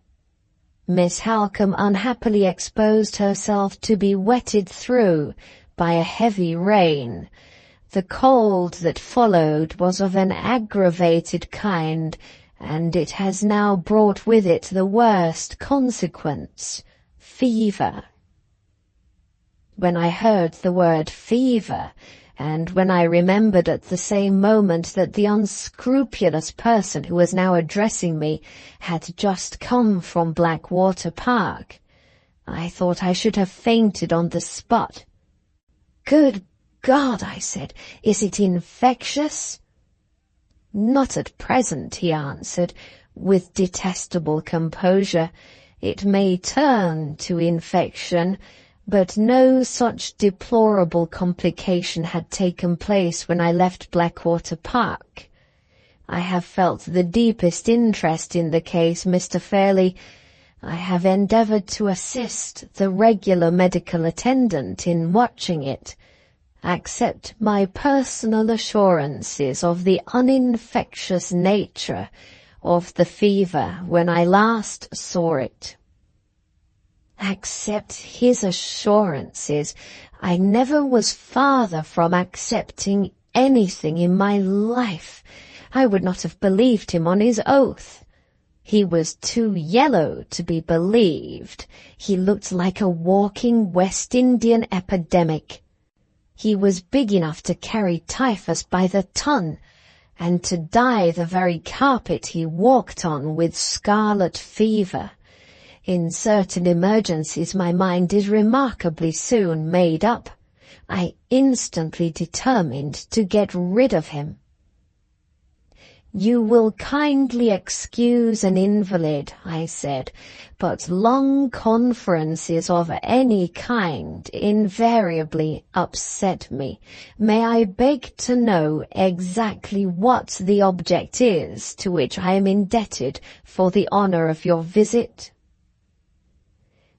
Miss Halcombe unhappily exposed herself to be wetted through by a heavy rain. The cold that followed was of an aggravated kind, and it has now brought with it the worst consequence, fever." When I heard the word fever, and when I remembered at the same moment that the unscrupulous person who was now addressing me had just come from Blackwater Park, I thought I should have fainted on the spot. "Good God," I said, "is it infectious?" "Not at present," he answered, with detestable composure. "It may turn to infection, but no such deplorable complication had taken place when I left Blackwater Park. I have felt the deepest interest in the case, Mr. Fairlie. I have endeavoured to assist the regular medical attendant in watching it. Accept my personal assurances of the uninfectious nature of the fever when I last saw it." accept his assurances. I never was farther from accepting anything in my life. I would not have believed him on his oath. He was too yellow to be believed. He looked like a walking West Indian epidemic. He was big enough to carry typhus by the ton, and to dye the very carpet he walked on with scarlet fever. In certain emergencies my mind is remarkably soon made up. I instantly determined to get rid of him. "You will kindly excuse an invalid," I said, "but long conferences of any kind invariably upset me. May I beg to know exactly what the object is to which I am indebted for the honor of your visit?"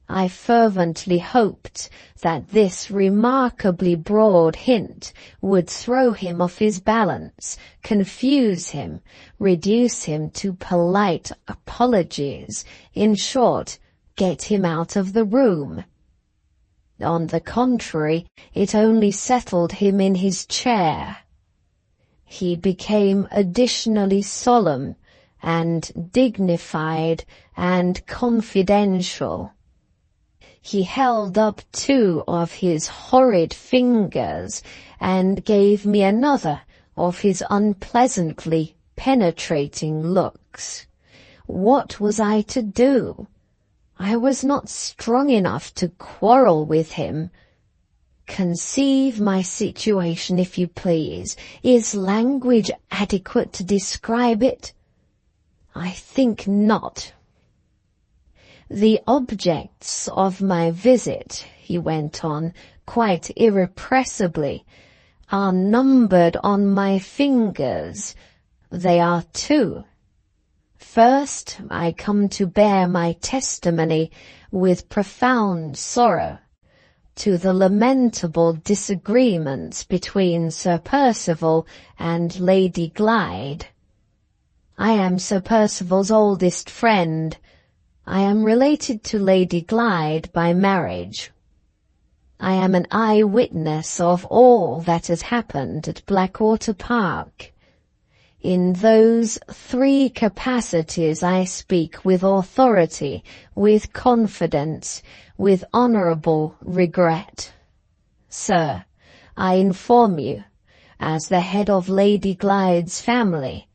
I fervently hoped that this remarkably broad hint would throw him off his balance, confuse him, reduce him to polite apologies, in short, get him out of the room. On the contrary, it only settled him in his chair. He became additionally solemn and dignified and confidential. He held up 2 of his horrid fingers and gave me another of his unpleasantly penetrating looks. What was I to do? I was not strong enough to quarrel with him. Conceive my situation, if you please. Is language adequate to describe it? I think not. "The objects of my visit," he went on, quite irrepressibly, "are numbered on my fingers. They are 2. First, I come to bear my testimony with profound sorrow to the lamentable disagreements between Sir Percival and Lady Glyde. I am Sir Percival's oldest friend. I am related to Lady Glyde by marriage. I am an eye-witness of all that has happened at Blackwater Park. In those 3 capacities I speak with authority, with confidence, with honourable regret. Sir, I inform you, as the head of Lady Glyde's family,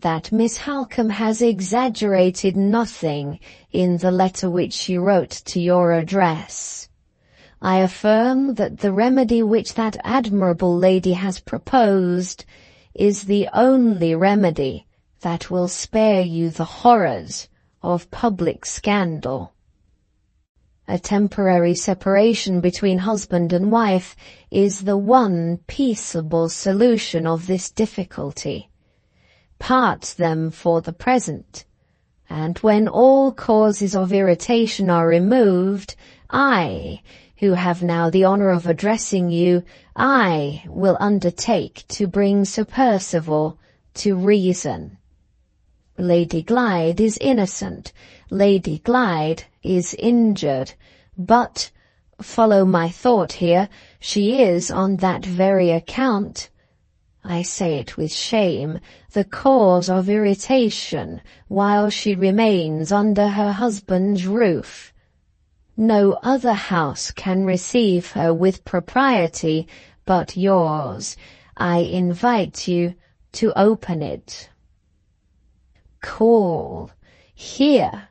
that Miss Halcombe has exaggerated nothing in the letter which she wrote to your address. I affirm that the remedy which that admirable lady has proposed is the only remedy that will spare you the horrors of public scandal. A temporary separation between husband and wife is the one peaceable solution of this difficulty. Part them for the present, and when all causes of irritation are removed, I, who have now the honour of addressing you, I will undertake to bring Sir Percival to reason. Lady Glyde is innocent, Lady Glyde is injured, but, follow my thought here, she is on that very account, I say it with shame, the cause of irritation while she remains under her husband's roof. No other house can receive her with propriety but yours. I invite you to open it. Call. Here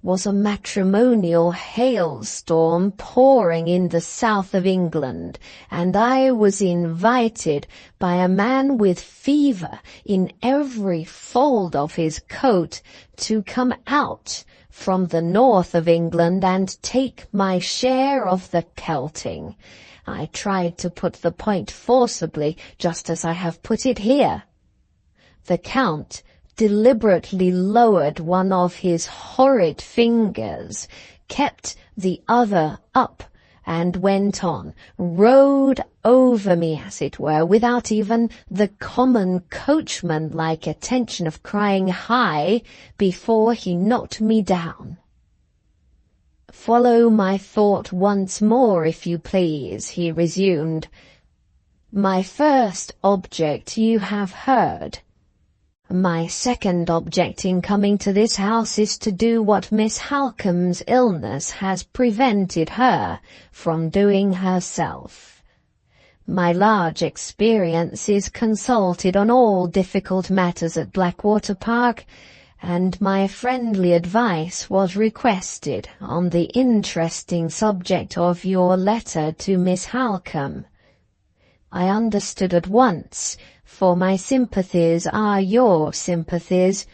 was a matrimonial hailstorm pouring in the south of England, and I was invited by a man with fever in every fold of his coat to come out from the north of England and take my share of the pelting. I tried to put the point forcibly, just as I have put it here. The Count deliberately lowered one of his horrid fingers, kept the other up, and went on, rode over me, as it were, without even the common coachman-like attention of crying "Hi!" before he knocked me down. "Follow my thought once more, if you please," he resumed. "My first object you have heard. My second object in coming to this house is to do what Miss Halcombe's illness has prevented her from doing herself. My large experience is consulted on all difficult matters at Blackwater Park, and my friendly advice was requested on the interesting subject of your letter to Miss Halcombe. I understood at once, for my sympathies are your sympathies,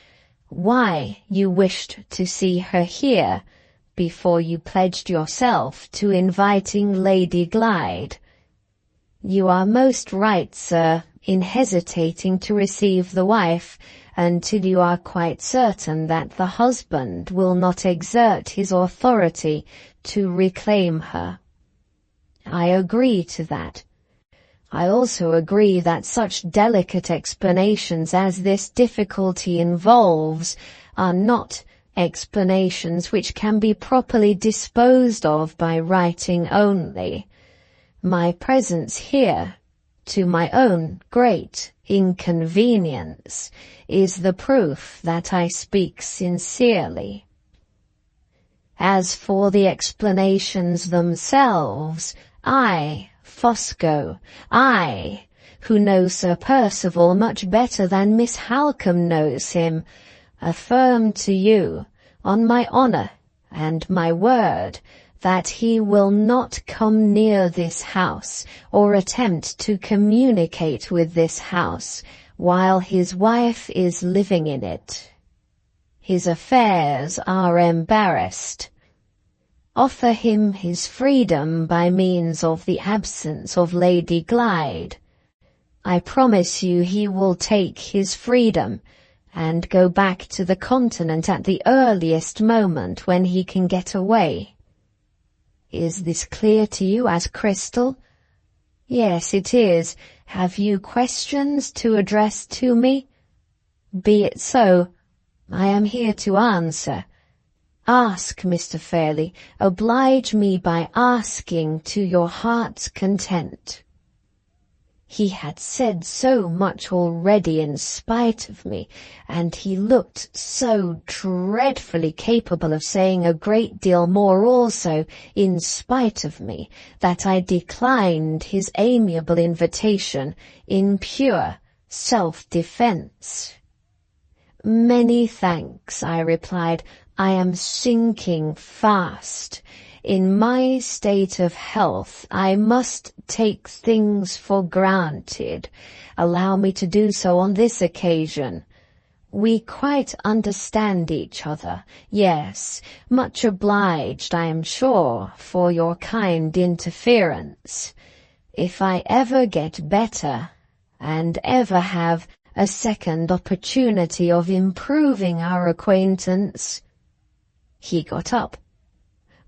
why you wished to see her here before you pledged yourself to inviting Lady Glyde. You are most right, sir, in hesitating to receive the wife until you are quite certain that the husband will not exert his authority to reclaim her. I agree to that. I also agree that such delicate explanations as this difficulty involves are not explanations which can be properly disposed of by writing only. My presence here, to my own great inconvenience, is the proof that I speak sincerely. As for the explanations themselves, Fosco, I, who know Sir Percival much better than Miss Halcombe knows him, affirm to you, on my honour and my word, that he will not come near this house or attempt to communicate with this house while his wife is living in it. His affairs are embarrassed. Offer him his freedom by means of the absence of Lady Glyde. I promise you he will take his freedom and go back to the continent at the earliest moment when he can get away. Is this clear to you as crystal? Yes, it is. Have you questions to address to me? Be it so. I am here to answer. Ask, Mr. Fairlie, oblige me by asking to your heart's content. He had said so much already in spite of me, and he looked so dreadfully capable of saying a great deal more also in spite of me, that I declined his amiable invitation in pure self-defence. "Many thanks," I replied. "I am sinking fast. In my state of health I must take things for granted. Allow me to do so on this occasion. We quite understand each other. Yes, much obliged, I am sure, for your kind interference. If I ever get better, and ever have a second opportunity of improving our acquaintance—" He got up.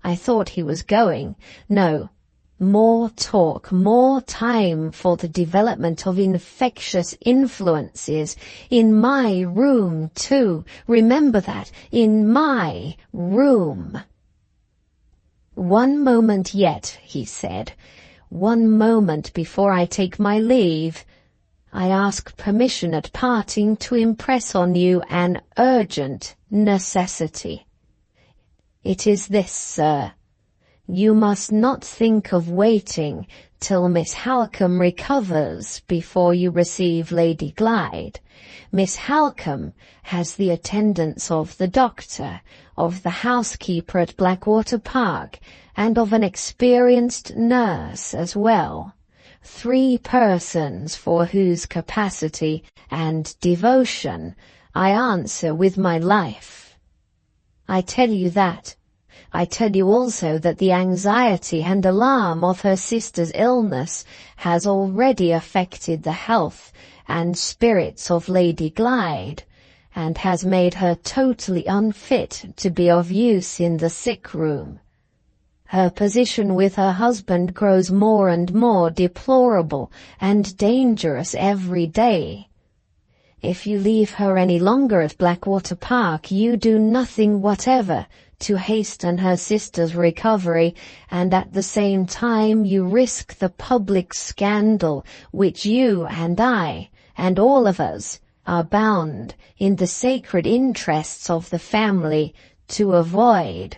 I thought he was going. No, more talk, more time for the development of infectious influences. In my room, too. Remember that, in my room. "One moment yet," he said. "One moment before I take my leave. I ask permission at parting to impress on you an urgent necessity. It is this, sir. You must not think of waiting till Miss Halcombe recovers before you receive Lady Glyde. Miss Halcombe has the attendance of the doctor, of the housekeeper at Blackwater Park, and of an experienced nurse as well. 3 persons for whose capacity and devotion I answer with my life. I tell you that. I tell you also that the anxiety and alarm of her sister's illness has already affected the health and spirits of Lady Glyde, and has made her totally unfit to be of use in the sick-room. Her position with her husband grows more and more deplorable and dangerous every day. If you leave her any longer at Blackwater Park, you do nothing whatever to hasten her sister's recovery, and at the same time you risk the public scandal which you and I, and all of us, are bound, in the sacred interests of the family, to avoid.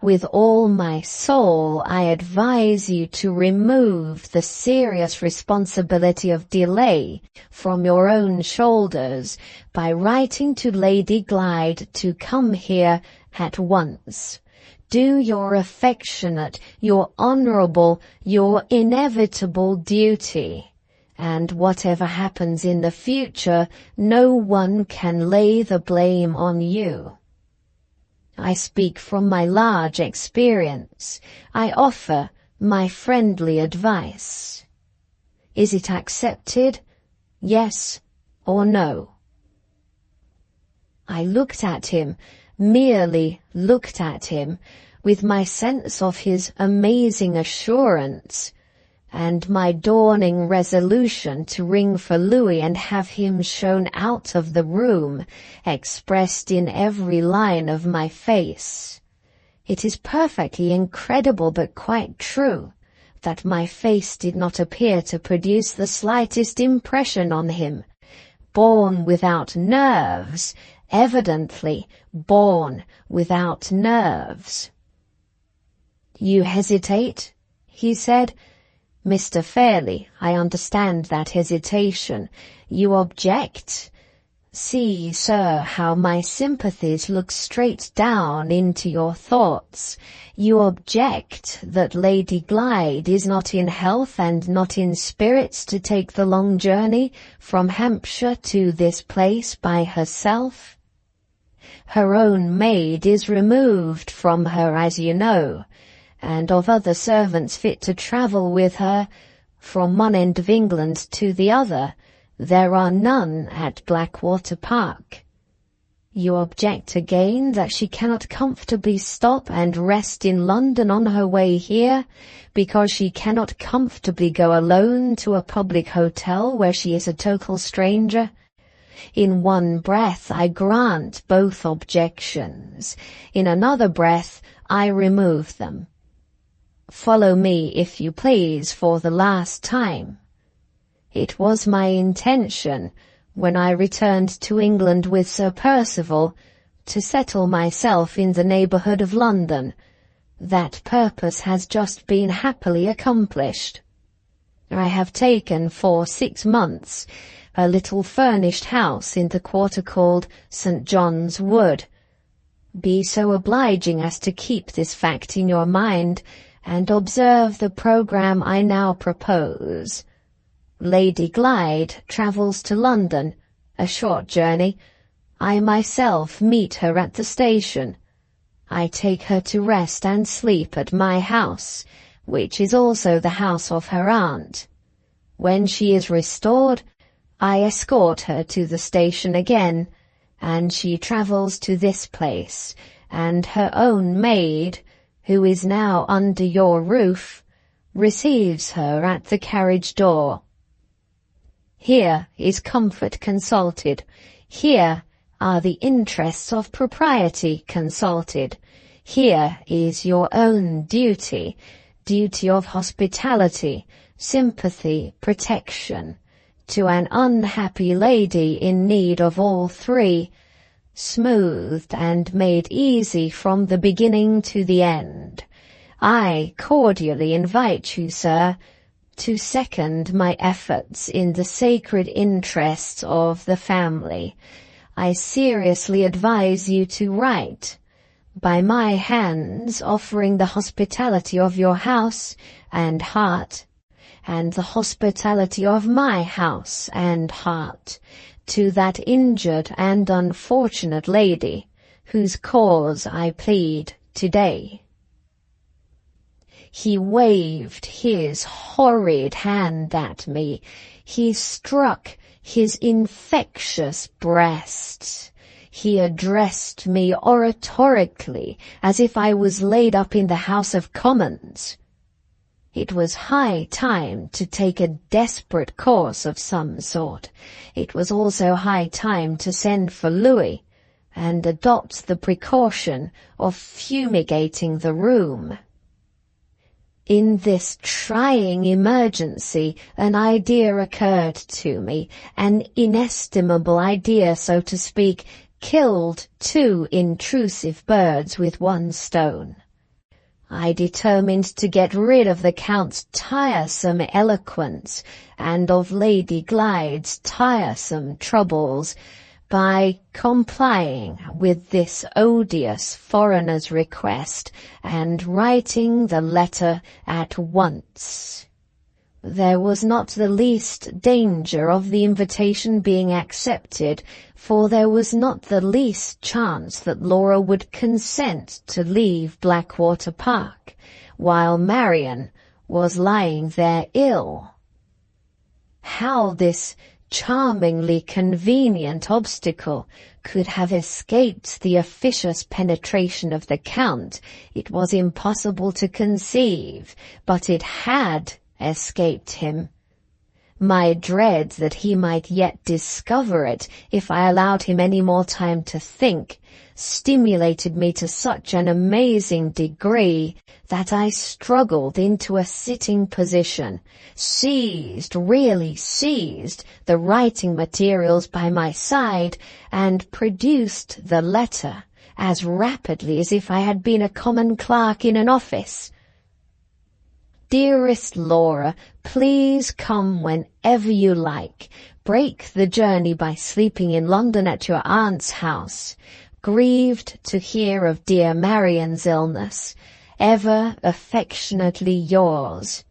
With all my soul I advise you to remove the serious responsibility of delay from your own shoulders by writing to Lady Glyde to come here at once. Do your affectionate, your honourable, your inevitable duty. And whatever happens in the future, no one can lay the blame on you. I speak from my large experience. I offer my friendly advice. Is it accepted? Yes or no? I looked at him, merely looked at him, with my sense of his amazing assurance, and my dawning resolution to ring for Louis and have him shown out of the room, expressed in every line of my face. It is perfectly incredible but quite true, that my face did not appear to produce the slightest impression on him. Born without nerves, evidently born without nerves. "You hesitate?" he said. "Mr. Fairlie, I understand that hesitation. You object. See, sir, how my sympathies look straight down into your thoughts. You object that Lady Glyde is not in health and not in spirits to take the long journey from Hampshire to this place by herself. Her own maid is removed from her, as you know, and of other servants fit to travel with her from one end of England to the other, there are none at Blackwater Park. You object again that she cannot comfortably stop and rest in London on her way here, because she cannot comfortably go alone to a public hotel where she is a total stranger. In one breath I grant both objections. In another breath I remove them. Follow me, if you please, for the last time. It was my intention, when I returned to England with Sir Percival, to settle myself in the neighbourhood of London. That purpose has just been happily accomplished. I have taken for 6 months a little furnished house in the quarter called St. John's Wood. Be so obliging as to keep this fact in your mind, and observe the programme I now propose. Lady Glyde travels to London, a short journey. I myself meet her at the station. I take her to rest and sleep at my house, which is also the house of her aunt. When she is restored, I escort her to the station again, and she travels to this place, and her own maid, who is now under your roof, receives her at the carriage door. Here is comfort consulted. Here are the interests of propriety consulted. Here is your own duty, duty of hospitality, sympathy, protection, to an unhappy lady in need of all three, smoothed and made easy from the beginning to the end. I cordially invite you, sir, to second my efforts in the sacred interests of the family. I seriously advise you to write, by my hands offering the hospitality of your house and heart, and the hospitality of my house and heart, to that injured and unfortunate lady, whose cause I plead today. He waved his horrid hand at me. He struck his infectious breast. He addressed me oratorically, as if I was laid up in the House of Commons. It was high time to take a desperate course of some sort. It was also high time to send for Louis, and adopt the precaution of fumigating the room. In this trying emergency, an idea occurred to me, an inestimable idea, so to speak, killed two intrusive birds with one stone. I determined to get rid of the Count's tiresome eloquence and of Lady Glyde's tiresome troubles by complying with this odious foreigner's request and writing the letter at once. There was not the least danger of the invitation being accepted, for there was not the least chance that Laura would consent to leave Blackwater Park, while Marian was lying there ill. How this charmingly convenient obstacle could have escaped the officious penetration of the Count, it was impossible to conceive, but it had escaped him. My dread that he might yet discover it if I allowed him any more time to think stimulated me to such an amazing degree that I struggled into a sitting position, really seized the writing materials by my side, and produced the letter as rapidly as if I had been a common clerk in an office. Dearest Laura, please come whenever you like. Break the journey by sleeping in London at your aunt's house. Grieved to hear of dear Marian's illness. Ever affectionately yours.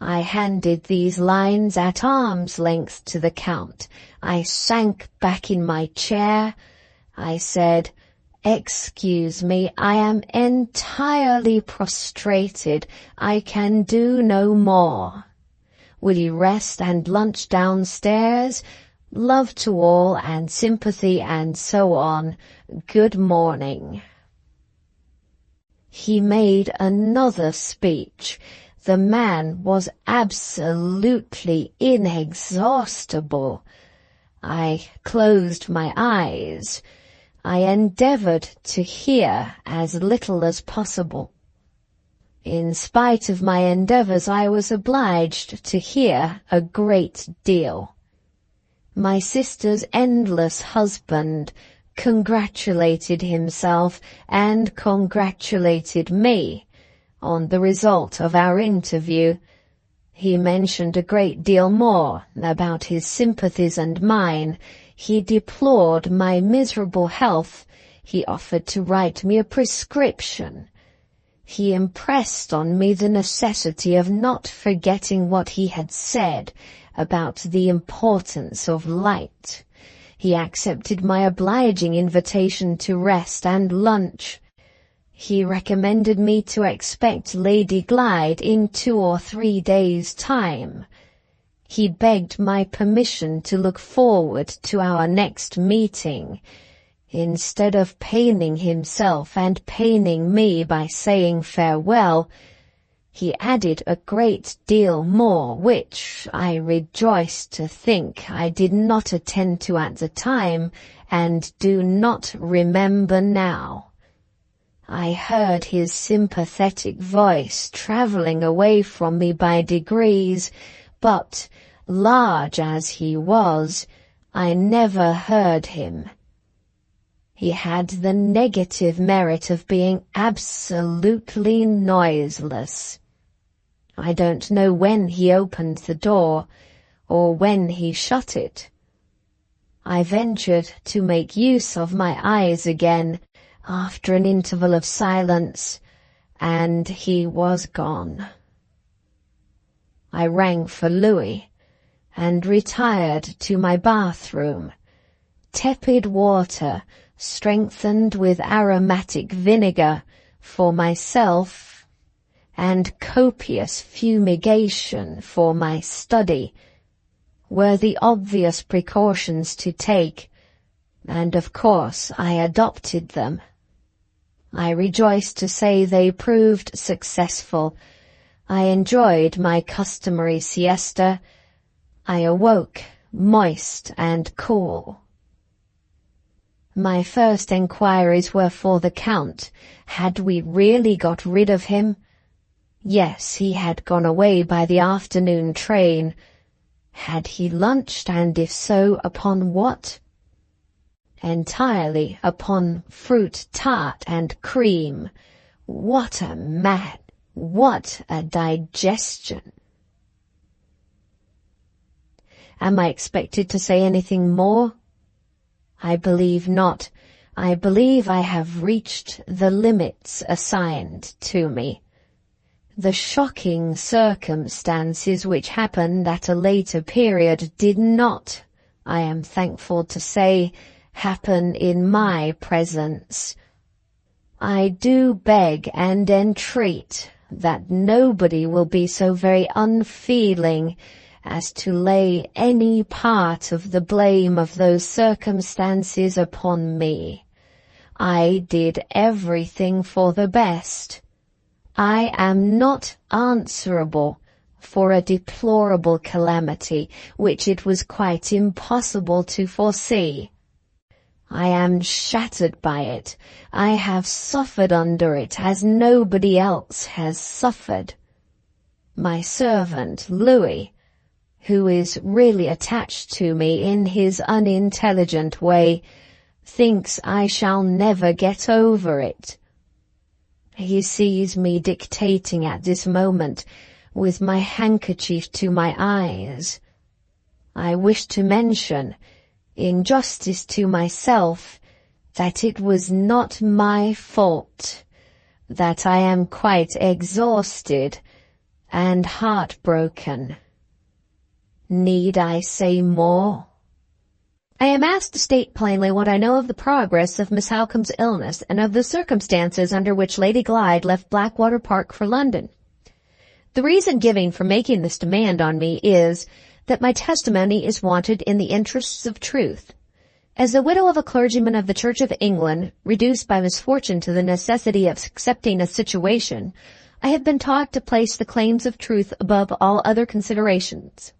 I handed these lines at arm's length to the Count. I sank back in my chair. I said, "Excuse me, I am entirely prostrated. I can do no more. Will you rest and lunch downstairs? Love to all and sympathy and so on. Good morning." He made another speech. The man was absolutely inexhaustible. I closed my eyes. I endeavoured to hear as little as possible. In spite of my endeavours, I was obliged to hear a great deal. My sister's endless husband congratulated himself and congratulated me on the result of our interview. He mentioned a great deal more about his sympathies and mine. He deplored my miserable health. He offered to write me a prescription. He impressed on me the necessity of not forgetting what he had said about the importance of light. He accepted my obliging invitation to rest and lunch. He recommended me to expect Lady Glyde in 2 or 3 days' time. He begged my permission to look forward to our next meeting, instead of paining himself and paining me by saying farewell. He added a great deal more, which I rejoice to think I did not attend to at the time, and do not remember now. I heard his sympathetic voice travelling away from me by degrees, but, large as he was, I never heard him. He had the negative merit of being absolutely noiseless. I don't know when he opened the door, or when he shut it. I ventured to make use of my eyes again, after an interval of silence, and he was gone. I rang for Louis, and retired to my bathroom. Tepid water, strengthened with aromatic vinegar, for myself, and copious fumigation for my study, were the obvious precautions to take, and of course I adopted them. I rejoice to say they proved successful. I enjoyed my customary siesta. I awoke moist and cool. My first enquiries were for the Count. Had we really got rid of him? Yes, he had gone away by the afternoon train. Had he lunched, and if so, upon what? Entirely upon fruit tart and cream. What a digestion! Am I expected to say anything more? I believe not. I believe I have reached the limits assigned to me. The shocking circumstances which happened at a later period did not, I am thankful to say, happen in my presence. I do beg and entreat that nobody will be so very unfeeling as to lay any part of the blame of those circumstances upon me. I did everything for the best. I am not answerable for a deplorable calamity which it was quite impossible to foresee. I am shattered by it. I have suffered under it as nobody else has suffered. My servant, Louis, who is really attached to me in his unintelligent way, thinks I shall never get over it. He sees me dictating at this moment, with my handkerchief to my eyes. I wish to mention, in justice to myself, that it was not my fault, that I am quite exhausted and heartbroken. Need I say more? I am asked to state plainly what I know of the progress of Miss Halcombe's illness and of the circumstances under which Lady Glyde left Blackwater Park for London. The reason given for making this demand on me is that my testimony is wanted in the interests of truth. As the widow of a clergyman of the Church of England, reduced by misfortune to the necessity of accepting a situation, I have been taught to place the claims of truth above all other considerations.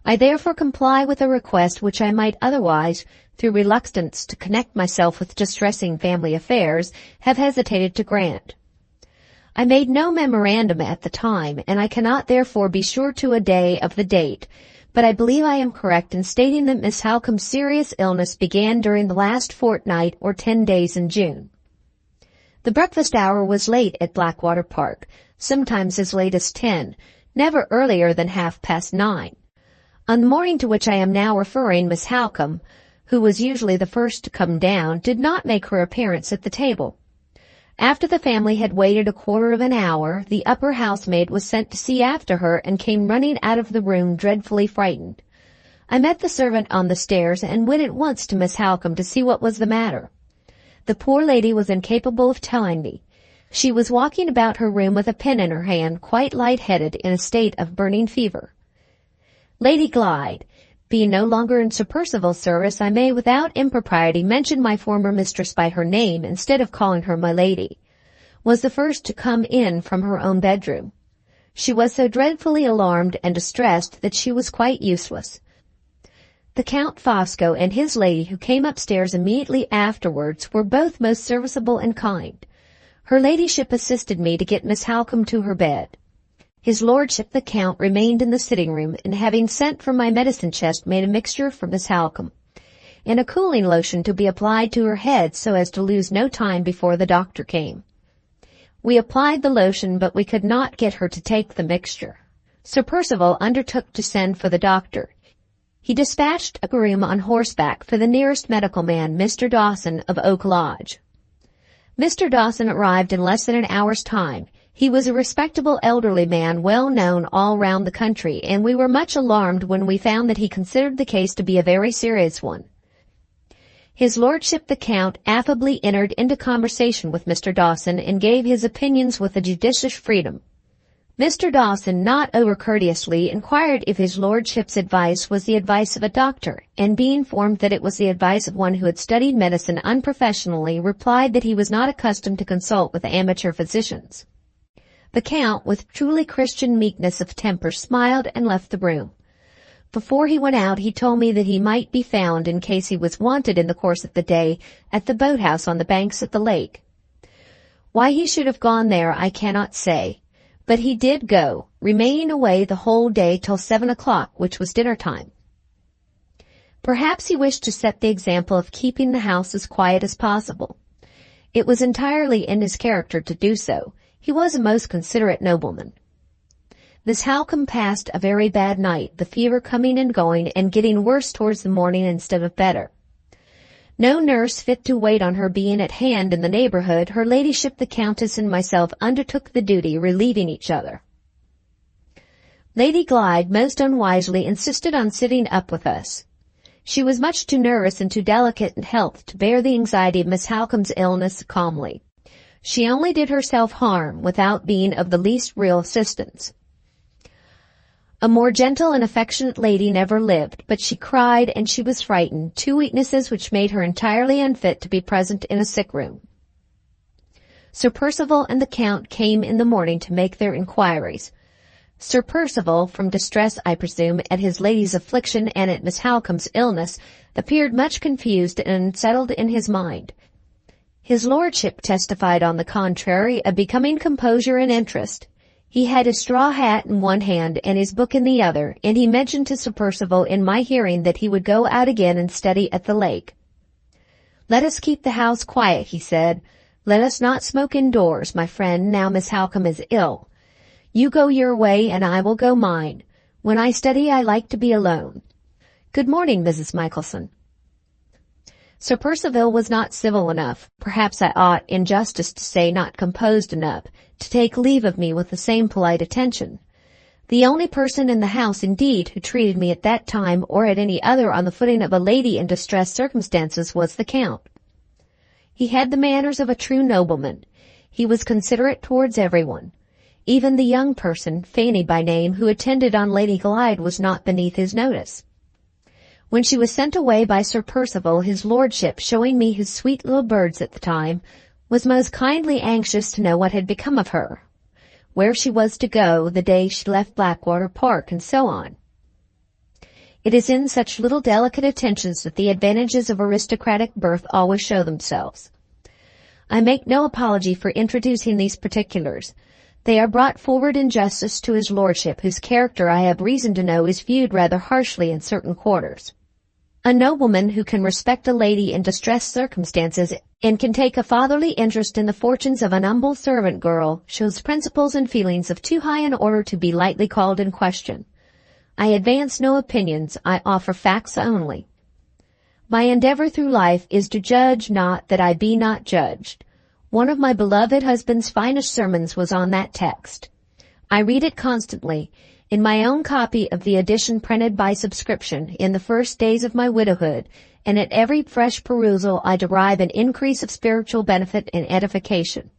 I therefore comply with a request which I might otherwise, through reluctance to connect myself with distressing family affairs, have hesitated to grant. I made no memorandum at the time, and I cannot therefore be sure to a day of the date, but I believe I am correct in stating that Miss Halcombe's serious illness began during the last fortnight or 10 days in June. The breakfast hour was late at Blackwater Park, sometimes as late as 10, never earlier than 9:30. On the morning to which I am now referring, Miss Halcombe, who was usually the first to come down, did not make her appearance at the table. After the family had waited a quarter of an hour, the upper housemaid was sent to see after her and came running out of the room dreadfully frightened. I met the servant on the stairs and went at once to Miss Halcombe to see what was the matter. The poor lady was incapable of telling me. She was walking about her room with a pen in her hand, quite light-headed, in a state of burning fever. Lady Glyde, being no longer in Sir Percival's service, I may without impropriety mention my former mistress by her name instead of calling her my lady, was the first to come in from her own bedroom. She was so dreadfully alarmed and distressed that she was quite useless. The Count Fosco and his lady, who came upstairs immediately afterwards, were both most serviceable and kind. Her ladyship assisted me to get Miss Halcombe to her bed. His lordship the Count remained in the sitting-room, and having sent for my medicine chest, made a mixture for Miss Halcombe, and a cooling lotion to be applied to her head so as to lose no time before the doctor came. We applied the lotion, but we could not get her to take the mixture. Sir Percival undertook to send for the doctor. He dispatched a groom on horseback for the nearest medical man, Mr. Dawson of Oak Lodge. Mr. Dawson arrived in less than an hour's time. He was a respectable elderly man, well known all round the country, and we were much alarmed when we found that he considered the case to be a very serious one. His lordship the Count affably entered into conversation with Mr. Dawson and gave his opinions with a judicious freedom. Mr. Dawson, not over-courteously, inquired if his lordship's advice was the advice of a doctor, and being informed that it was the advice of one who had studied medicine unprofessionally, replied that he was not accustomed to consult with amateur physicians. The Count, with truly Christian meekness of temper, smiled and left the room. Before he went out, he told me that he might be found in case he was wanted in the course of the day at the boathouse on the banks of the lake. Why he should have gone there I cannot say, but he did go, remaining away the whole day till 7 o'clock, which was dinner time. Perhaps he wished to set the example of keeping the house as quiet as possible. It was entirely in his character to do so. He was a most considerate nobleman. Miss Halcombe passed a very bad night, the fever coming and going and getting worse towards the morning instead of better. No nurse fit to wait on her being at hand in the neighborhood, her ladyship the Countess and myself undertook the duty, relieving each other. Lady Glyde most unwisely insisted on sitting up with us. She was much too nervous and too delicate in health to bear the anxiety of Miss Halcombe's illness calmly. She only did herself harm without being of the least real assistance. A more gentle and affectionate lady never lived, but she cried and she was frightened, two weaknesses which made her entirely unfit to be present in a sick room. Sir Percival and the Count came in the morning to make their inquiries. Sir Percival, from distress, I presume, at his lady's affliction and at Miss Halcombe's illness, appeared much confused and unsettled in his mind. His lordship testified, on the contrary, a becoming composure and interest. He had his straw hat in one hand and his book in the other, and he mentioned to Sir Percival in my hearing that he would go out again and study at the lake. "Let us keep the house quiet," he said. "Let us not smoke indoors, my friend, now Miss Halcombe is ill. You go your way and I will go mine. When I study I like to be alone. Good morning, Mrs. Michelson." Sir Percival was not civil enough, perhaps I ought, in justice to say, not composed enough, to take leave of me with the same polite attention. The only person in the house, indeed, who treated me at that time or at any other on the footing of a lady in distressed circumstances was the Count. He had the manners of a true nobleman. He was considerate towards everyone. Even the young person, Fanny by name, who attended on Lady Glyde, was not beneath his notice. When she was sent away by Sir Percival, his lordship, showing me his sweet little birds at the time, was most kindly anxious to know what had become of her, where she was to go the day she left Blackwater Park, and so on. It is in such little delicate attentions that the advantages of aristocratic birth always show themselves. I make no apology for introducing these particulars. They are brought forward in justice to his lordship, whose character I have reason to know is viewed rather harshly in certain quarters. A nobleman who can respect a lady in distressed circumstances and can take a fatherly interest in the fortunes of an humble servant girl shows principles and feelings of too high an order to be lightly called in question. I advance no opinions, I offer facts only. My endeavor through life is to judge not that I be not judged. One of my beloved husband's finest sermons was on that text. I read it constantly. In my own copy of the edition printed by subscription in the first days of my widowhood, and at every fresh perusal I derive an increase of spiritual benefit and edification.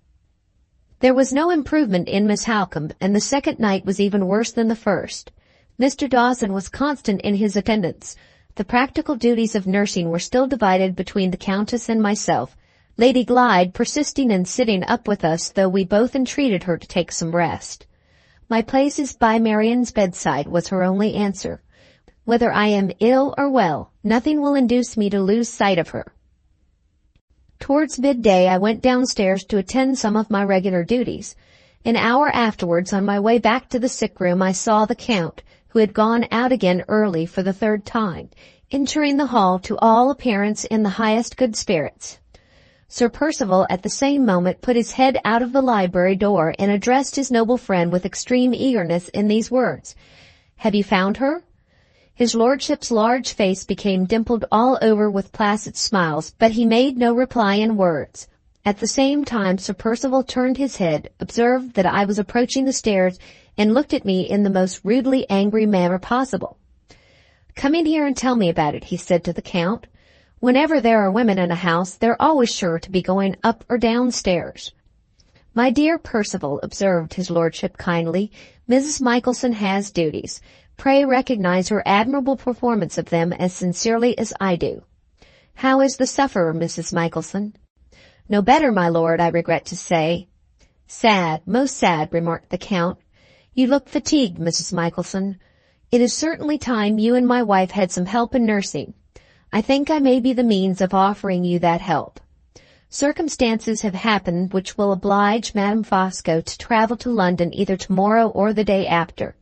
There was no improvement in Miss Halcombe, and the second night was even worse than the first. Mr. Dawson was constant in his attendance. The practical duties of nursing were still divided between the Countess and myself, Lady Glyde persisting in sitting up with us, though we both entreated her to take some rest. "My place is by Marian's bedside," was her only answer. "Whether I am ill or well, nothing will induce me to lose sight of her." Towards midday I went downstairs to attend some of my regular duties. An hour afterwards, on my way back to the sick room, I saw the Count, who had gone out again early for the third time, entering the hall to all appearance in the highest good spirits. Sir Percival at the same moment put his head out of the library door and addressed his noble friend with extreme eagerness in these words: "Have you found her?" His lordship's large face became dimpled all over with placid smiles, but he made no reply in words. At the same time Sir Percival turned his head, observed that I was approaching the stairs, and looked at me in the most rudely angry manner possible. "Come in here and tell me about it," he said to the Count. "Whenever there are women in a house, they're always sure to be going up or down stairs." "My dear Percival," observed his lordship kindly, "Mrs. Michelson has duties. Pray recognize her admirable performance of them as sincerely as I do. How is the sufferer, Mrs. Michelson?" "No better, my lord, I regret to say." "Sad, most sad," remarked the Count. "You look fatigued, Mrs. Michelson. It is certainly time you and my wife had some help in nursing. I think I may be the means of offering you that help. Circumstances have happened which will oblige Madame Fosco to travel to London either tomorrow or the day after.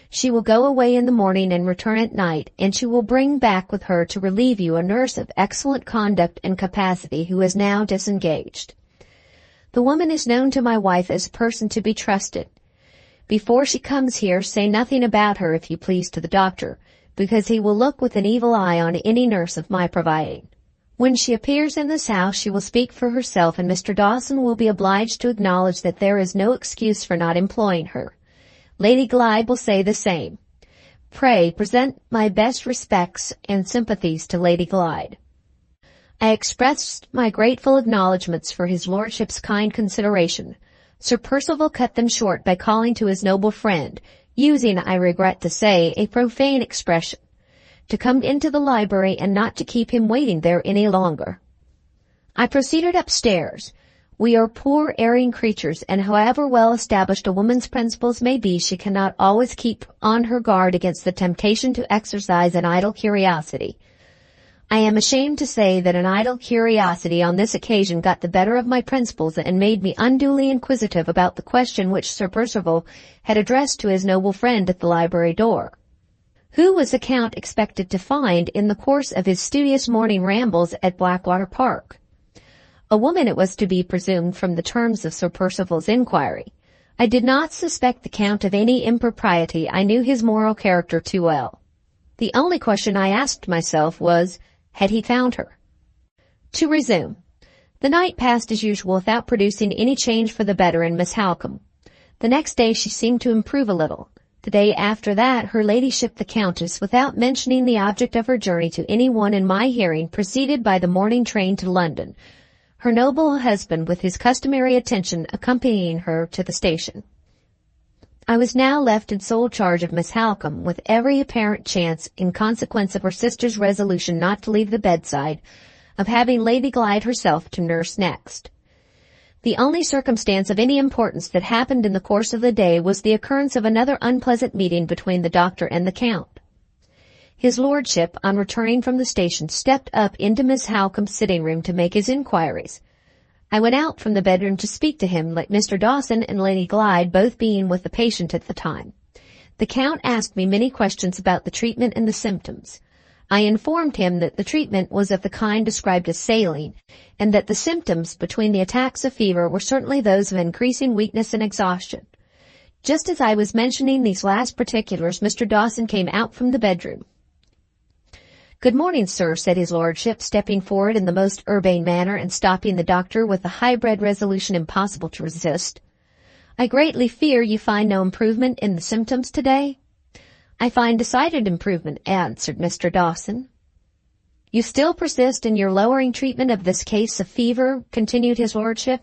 She will go away in the morning and return at night, and she will bring back with her to relieve you a nurse of excellent conduct and capacity who is now disengaged. The woman is known to my wife as a person to be trusted. Before she comes here, say nothing about her, if you please, to the doctor, because he will look with an evil eye on any nurse of my providing. When she appears in this house, she will speak for herself, and Mr. Dawson will be obliged to acknowledge that there is no excuse for not employing her. Lady Glyde will say the same. Pray present my best respects and sympathies to Lady Glyde. I expressed my grateful acknowledgments for his lordship's kind consideration. Sir Percival cut them short by calling to his noble friend, using, I regret to say, a profane expression, to come into the library and not to keep him waiting there any longer. I proceeded upstairs. We are poor erring creatures, and however well established a woman's principles may be, she cannot always keep on her guard against the temptation to exercise an idle curiosity. I am ashamed to say that an idle curiosity on this occasion got the better of my principles and made me unduly inquisitive about the question which Sir Percival had addressed to his noble friend at the library door. Who was the Count expected to find in the course of his studious morning rambles at Blackwater Park? A woman, it was to be presumed from the terms of Sir Percival's inquiry. I did not suspect the Count of any impropriety. I knew his moral character too well. The only question I asked myself was, had he found her? To resume. The night passed as usual without producing any change for the better in Miss Halcombe. The next day she seemed to improve a little. The day after that, her ladyship the Countess, without mentioning the object of her journey to any one in my hearing, proceeded by the morning train to London, her noble husband with his customary attention accompanying her to the station. I was now left in sole charge of Miss Halcombe, with every apparent chance, in consequence of her sister's resolution not to leave the bedside, of having Lady Glyde herself to nurse next. The only circumstance of any importance that happened in the course of the day was the occurrence of another unpleasant meeting between the doctor and the Count. His lordship, on returning from the station, stepped up into Miss Halcombe's sitting-room to make his inquiries. I went out from the bedroom to speak to him, like Mr. Dawson and Lady Glyde both being with the patient at the time. The Count asked me many questions about the treatment and the symptoms. I informed him that the treatment was of the kind described as saline, and that the symptoms between the attacks of fever were certainly those of increasing weakness and exhaustion. Just as I was mentioning these last particulars, Mr. Dawson came out from the bedroom. "Good morning, sir," said his lordship, stepping forward in the most urbane manner and stopping the doctor with a high-bred resolution impossible to resist. "I greatly fear you find no improvement in the symptoms today?" "I find decided improvement," answered Mr. Dawson. "You still persist in your lowering treatment of this case of fever?" continued his lordship.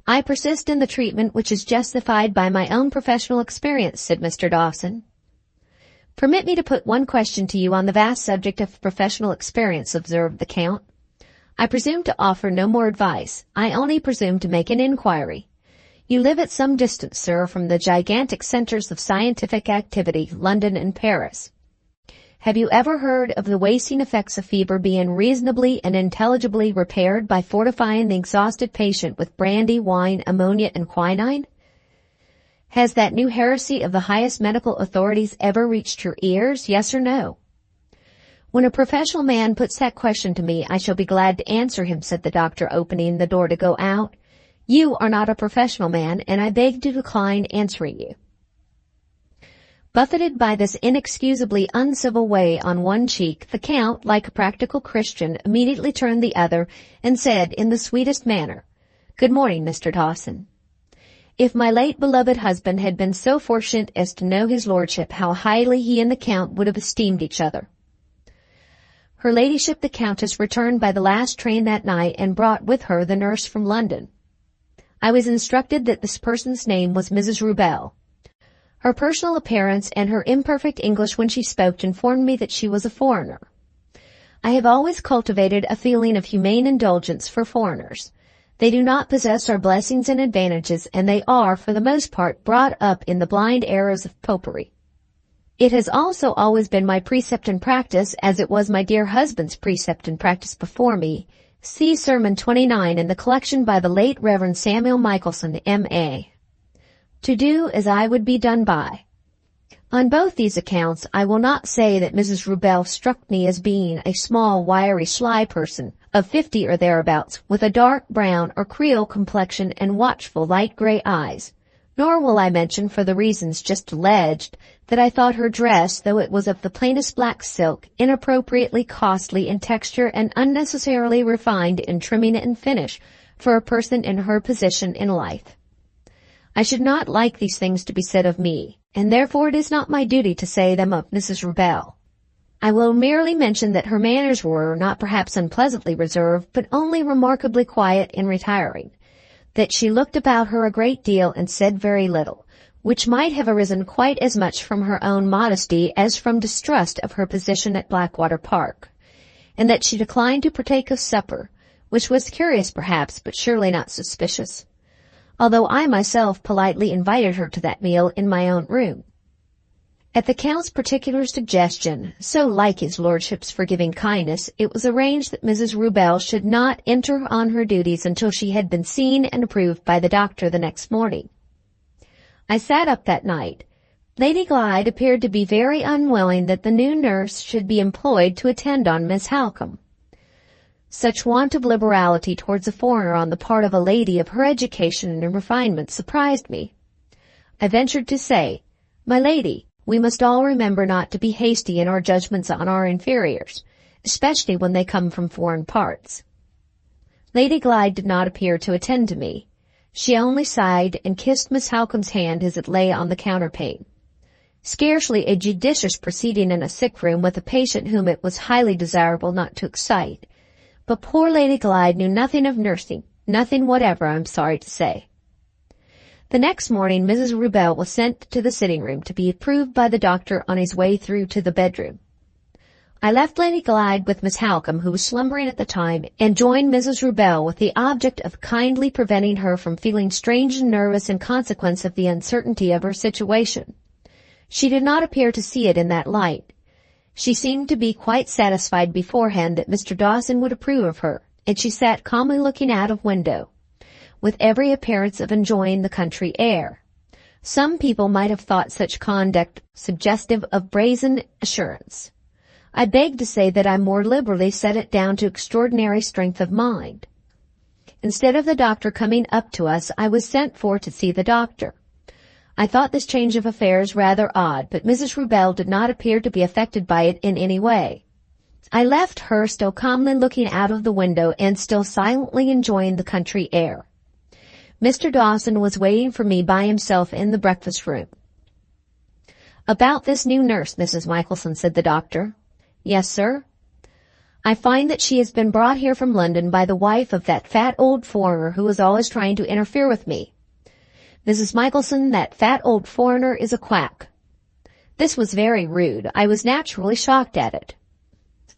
"I persist in the treatment which is justified by my own professional experience," said Mr. Dawson. "Permit me to put one question to you on the vast subject of professional experience," observed the Count. "I presume to offer no more advice. I only presume to make an inquiry. You live at some distance, sir, from the gigantic centers of scientific activity, London and Paris. Have you ever heard of the wasting effects of fever being reasonably and intelligibly repaired by fortifying the exhausted patient with brandy, wine, ammonia, and quinine? Has that new heresy of the highest medical authorities ever reached your ears, yes or no?" "When a professional man puts that question to me, I shall be glad to answer him," said the doctor, opening the door to go out. "You are not a professional man, and I beg to decline answering you." Buffeted by this inexcusably uncivil way on one cheek, the Count, like a practical Christian, immediately turned the other and said in the sweetest manner, "Good morning, Mr. Dawson. If my late beloved husband had been so fortunate as to know his lordship, how highly he and the Count would have esteemed each other." Her ladyship the Countess returned by the last train that night and brought with her the nurse from London. I was instructed that this person's name was Mrs. Rubel. Her personal appearance and her imperfect English when she spoke informed me that she was a foreigner. I have always cultivated a feeling of humane indulgence for foreigners. They do not possess our blessings and advantages, and they are, for the most part, brought up in the blind errors of popery. It has also always been my precept and practice, as it was my dear husband's precept and practice before me. See Sermon 29 in the collection by the late Reverend Samuel Michelson, M.A. To do as I would be done by. On both these accounts, I will not say that Mrs. Rubel struck me as being a small, wiry, sly person of 50 or thereabouts, with a dark brown or Creole complexion and watchful light gray eyes. Nor will I mention, for the reasons just alleged, that I thought her dress, though it was of the plainest black silk, inappropriately costly in texture and unnecessarily refined in trimming and finish for a person in her position in life. I should not like these things to be said of me, and therefore it is not my duty to say them of Mrs. Rubel. I will merely mention that her manners were not perhaps unpleasantly reserved, but only remarkably quiet and retiring, that she looked about her a great deal and said very little, which might have arisen quite as much from her own modesty as from distrust of her position at Blackwater Park, and that she declined to partake of supper, which was curious perhaps, but surely not suspicious, although I myself politely invited her to that meal in my own room. At the Count's particular suggestion, so like his lordship's forgiving kindness, it was arranged that Mrs. Rubel should not enter on her duties until she had been seen and approved by the doctor the next morning. I sat up that night. Lady Glyde appeared to be very unwilling that the new nurse should be employed to attend on Miss Halcombe. Such want of liberality towards a foreigner on the part of a lady of her education and refinement surprised me. I ventured to say, "My lady, we must all remember not to be hasty in our judgments on our inferiors, especially when they come from foreign parts." Lady Glyde did not appear to attend to me. She only sighed and kissed Miss Halcombe's hand as it lay on the counterpane. Scarcely a judicious proceeding in a sick room with a patient whom it was highly desirable not to excite. But poor Lady Glyde knew nothing of nursing, nothing whatever, I am sorry to say. The next morning Mrs. Rubel was sent to the sitting-room to be approved by the doctor on his way through to the bedroom. I left Lady Glyde with Miss Halcombe, who was slumbering at the time, and joined Mrs. Rubel with the object of kindly preventing her from feeling strange and nervous in consequence of the uncertainty of her situation. She did not appear to see it in that light. She seemed to be quite satisfied beforehand that Mr. Dawson would approve of her, and she sat calmly looking out of window, with every appearance of enjoying the country air. Some people might have thought such conduct suggestive of brazen assurance. I beg to say that I more liberally set it down to extraordinary strength of mind. Instead of the doctor coming up to us, I was sent for to see the doctor. I thought this change of affairs rather odd, but Mrs. Rubel did not appear to be affected by it in any way. I left her still calmly looking out of the window and still silently enjoying the country air. Mr. Dawson was waiting for me by himself in the breakfast room. "About this new nurse, Mrs. Michelson," said the doctor. "Yes, sir." "I find that she has been brought here from London by the wife of that fat old foreigner who is always trying to interfere with me. Mrs. Michelson, that fat old foreigner is a quack." This was very rude. I was naturally shocked at it.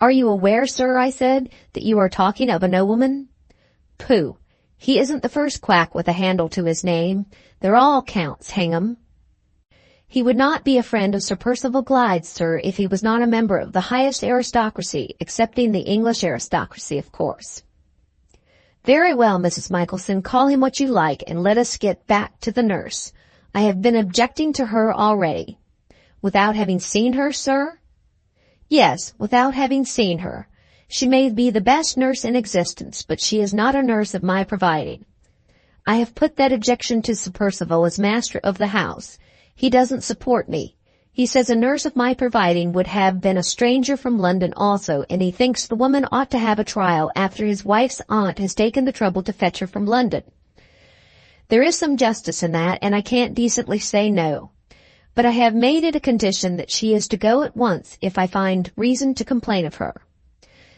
"Are you aware, sir," I said, "that you are talking of a nobleman?" "Pooh! He isn't the first quack with a handle to his name. They're all counts, hang 'em." "He would not be a friend of Sir Percival Glyde, sir, if he was not a member of the highest aristocracy, excepting the English aristocracy, of course." "Very well, Mrs. Michelson, call him what you like, and let us get back to the nurse. I have been objecting to her already." "Without having seen her, sir?" "Yes, without having seen her. She may be the best nurse in existence, but she is not a nurse of my providing. I have put that objection to Sir Percival as master of the house. He doesn't support me. He says a nurse of my providing would have been a stranger from London also, and he thinks the woman ought to have a trial after his wife's aunt has taken the trouble to fetch her from London. There is some justice in that, and I can't decently say no. But I have made it a condition that she is to go at once if I find reason to complain of her.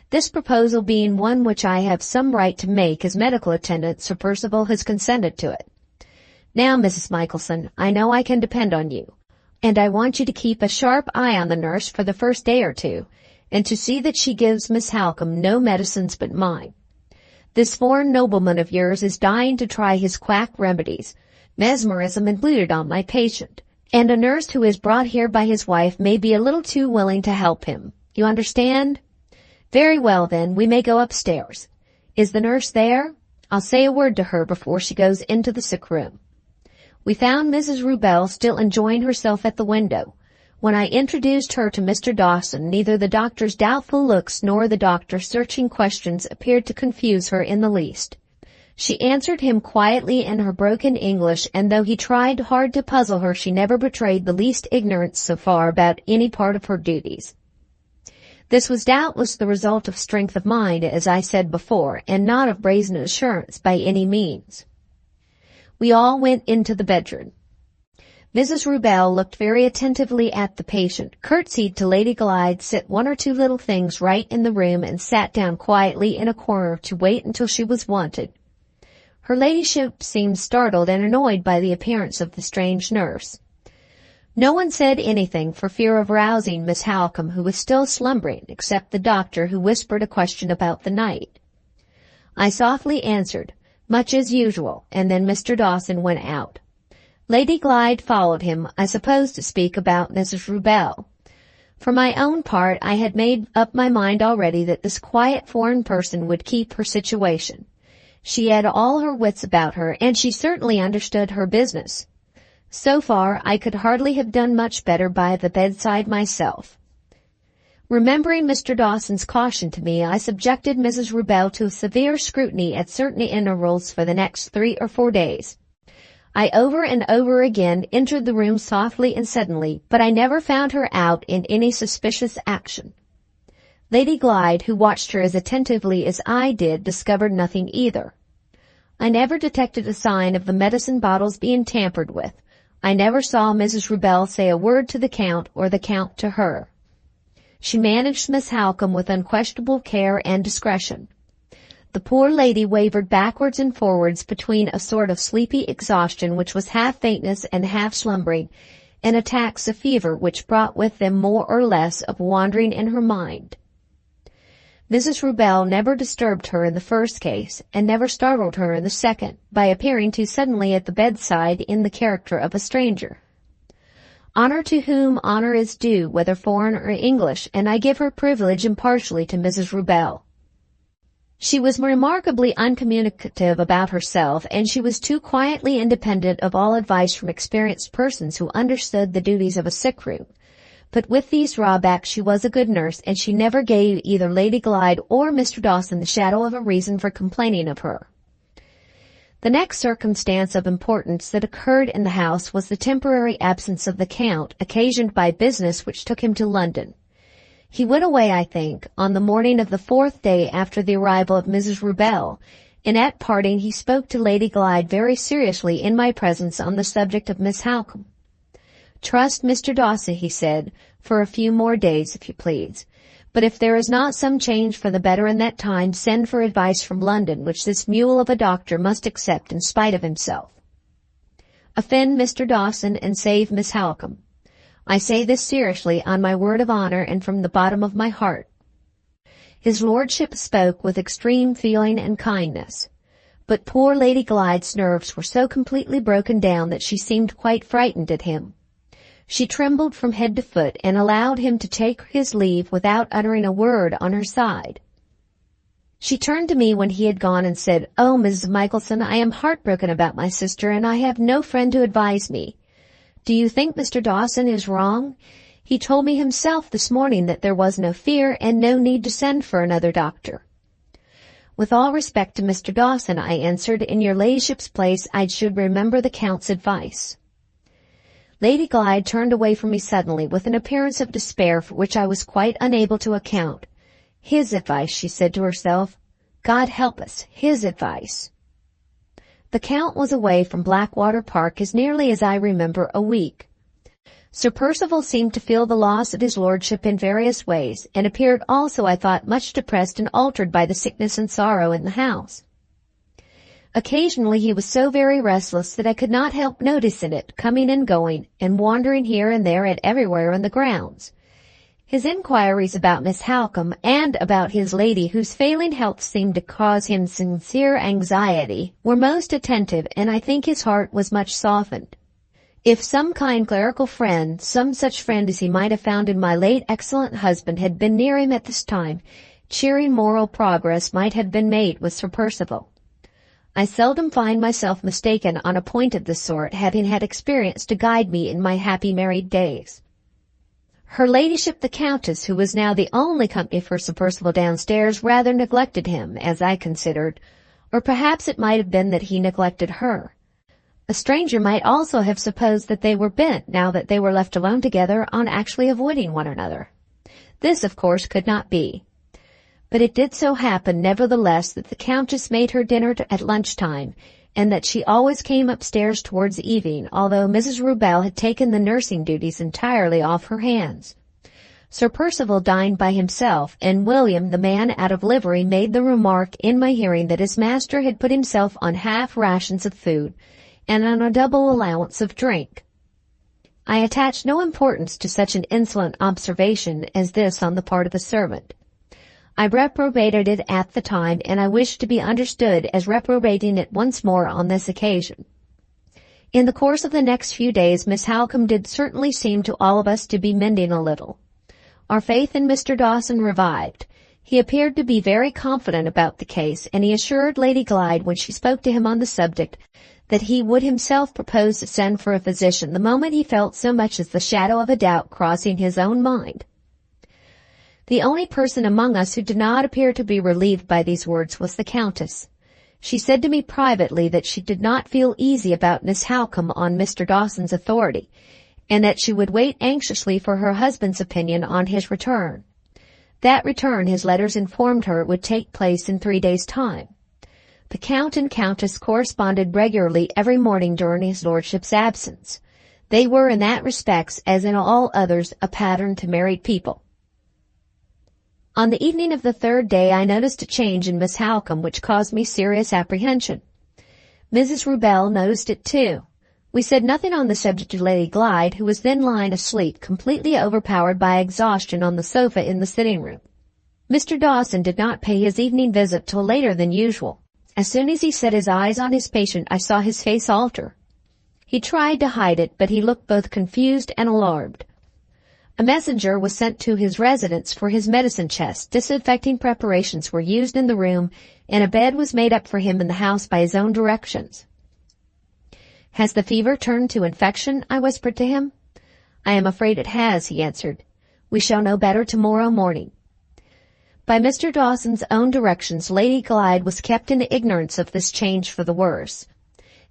This proposal being one which I have some right to make as medical attendant, Sir Percival has consented to it. Now, Mrs. Michelson, I know I can depend on you, and I want you to keep a sharp eye on the nurse for the first day or two, and to see that she gives Miss Halcombe no medicines but mine. This foreign nobleman of yours is dying to try his quack remedies, mesmerism included, on my patient, and a nurse who is brought here by his wife may be a little too willing to help him. You understand? Very well, then, we may go upstairs. Is the nurse there? I'll say a word to her before she goes into the sick room. We found Mrs. Rubel still enjoying herself at the window. When I introduced her to Mr. Dawson, neither the doctor's doubtful looks nor the doctor's searching questions appeared to confuse her in the least. She answered him quietly in her broken English, and though he tried hard to puzzle her, she never betrayed the least ignorance so far about any part of her duties. This was doubtless the result of strength of mind, as I said before, and not of brazen assurance by any means. We all went into the bedroom. Mrs. Rubel looked very attentively at the patient, curtsied to Lady Glyde, said one or two little things right in the room, and sat down quietly in a corner to wait until she was wanted. Her ladyship seemed startled and annoyed by the appearance of the strange nurse. No one said anything for fear of rousing Miss Halcombe, who was still slumbering, except the doctor, who whispered a question about the night. I softly answered, much as usual, and then Mr. Dawson went out. Lady Glyde followed him, I suppose to speak about Mrs. Rubel. For my own part, I had made up my mind already that this quiet foreign person would keep her situation. She had all her wits about her, and she certainly understood her business. So far, I could hardly have done much better by the bedside myself. Remembering Mr. Dawson's caution to me, I subjected Mrs. Rubel to a severe scrutiny at certain intervals for the next 3 or 4 days. I over and over again entered the room softly and suddenly, but I never found her out in any suspicious action. Lady Glyde, who watched her as attentively as I did, discovered nothing either. I never detected a sign of the medicine bottles being tampered with. I never saw Mrs. Rubel say a word to the Count or the Count to her. She managed Miss Halcombe with unquestionable care and discretion. The poor lady wavered backwards and forwards between a sort of sleepy exhaustion which was half faintness and half slumbering, and attacks of fever which brought with them more or less of wandering in her mind. Mrs. Rubel never disturbed her in the first case, and never startled her in the second, by appearing too suddenly at the bedside in the character of a stranger. Honor to whom honor is due, whether foreign or English, and I give her privilege impartially to Mrs. Rubel. She was remarkably uncommunicative about herself, and she was too quietly independent of all advice from experienced persons who understood the duties of a sick room. But with these drawbacks she was a good nurse, and she never gave either Lady Glyde or Mr. Dawson the shadow of a reason for complaining of her. The next circumstance of importance that occurred in the house was the temporary absence of the Count, occasioned by business which took him to London. He went away, I think, on the morning of the 4th day after the arrival of Mrs. Rubel, and at parting he spoke to Lady Glyde very seriously in my presence on the subject of Miss Halcombe. Trust Mr. Dawson, he said, for a few more days, if you please. But if there is not some change for the better in that time, send for advice from London, which this mule of a doctor must accept in spite of himself. Offend Mr. Dawson and save Miss Halcombe. I say this seriously, on my word of honor, and from the bottom of my heart. His lordship spoke with extreme feeling and kindness. But poor Lady Glyde's nerves were so completely broken down that she seemed quite frightened at him. She trembled from head to foot, and allowed him to take his leave without uttering a word on her side. She turned to me when he had gone and said, "Oh, Mrs. Michelson, I am heartbroken about my sister, and I have no friend to advise me. Do you think Mr. Dawson is wrong? He told me himself this morning that there was no fear and no need to send for another doctor." "With all respect to Mr. Dawson," I answered, "in your ladyship's place I should remember the Count's advice." Lady Glyde turned away from me suddenly with an appearance of despair for which I was quite unable to account. "His advice," she said to herself. "God help us, his advice." The Count was away from Blackwater Park, as nearly as I remember, a week. Sir Percival seemed to feel the loss of his lordship in various ways, and appeared also, I thought, much depressed and altered by the sickness and sorrow in the house. Occasionally he was so very restless that I could not help noticing it, coming and going, and wandering here and there and everywhere in the grounds. His inquiries about Miss Halcombe, and about his lady, whose failing health seemed to cause him sincere anxiety, were most attentive, and I think his heart was much softened. If some kind clerical friend, some such friend as he might have found in my late excellent husband, had been near him at this time, cheering moral progress might have been made with Sir Percival. I seldom find myself mistaken on a point of this sort, having had experience to guide me in my happy married days. Her ladyship the Countess, who was now the only company for Sir Percival downstairs, rather neglected him, as I considered, or perhaps it might have been that he neglected her. A stranger might also have supposed that they were bent, now that they were left alone together, on actually avoiding one another. This, of course, could not be. But it did so happen, nevertheless, that the Countess made her dinner at lunch-time, and that she always came upstairs towards evening, although Mrs. Rubel had taken the nursing duties entirely off her hands. Sir Percival dined by himself, and William, the man out of livery, made the remark in my hearing that his master had put himself on half rations of food, and on a double allowance of drink. I attached no importance to such an insolent observation as this on the part of the servant. I reprobated it at the time, and I wish to be understood as reprobating it once more on this occasion. In the course of the next few days, Miss Halcombe did certainly seem to all of us to be mending a little. Our faith in Mr. Dawson revived. He appeared to be very confident about the case, and he assured Lady Glyde, when she spoke to him on the subject, that he would himself propose to send for a physician the moment he felt so much as the shadow of a doubt crossing his own mind. The only person among us who did not appear to be relieved by these words was the Countess. She said to me privately that she did not feel easy about Miss Halcombe on Mr. Dawson's authority, and that she would wait anxiously for her husband's opinion on his return. That return, his letters informed her, would take place in 3 days' time. The Count and Countess corresponded regularly every morning during his lordship's absence. They were in that respect, as in all others, a pattern to married people. On the evening of the third day I noticed a change in Miss Halcombe which caused me serious apprehension. Mrs. Rubel noticed it too. We said nothing on the subject to Lady Glyde, who was then lying asleep, completely overpowered by exhaustion on the sofa in the sitting-room. Mr. Dawson did not pay his evening visit till later than usual. As soon as he set his eyes on his patient, I saw his face alter. He tried to hide it, but he looked both confused and alarmed. A messenger was sent to his residence for his medicine chest. Disinfecting preparations were used in the room, and a bed was made up for him in the house by his own directions. "Has the fever turned to infection?" I whispered to him. "I am afraid it has," he answered. "We shall know better tomorrow morning." By Mr. Dawson's own directions, Lady Glyde was kept in ignorance of this change for the worse.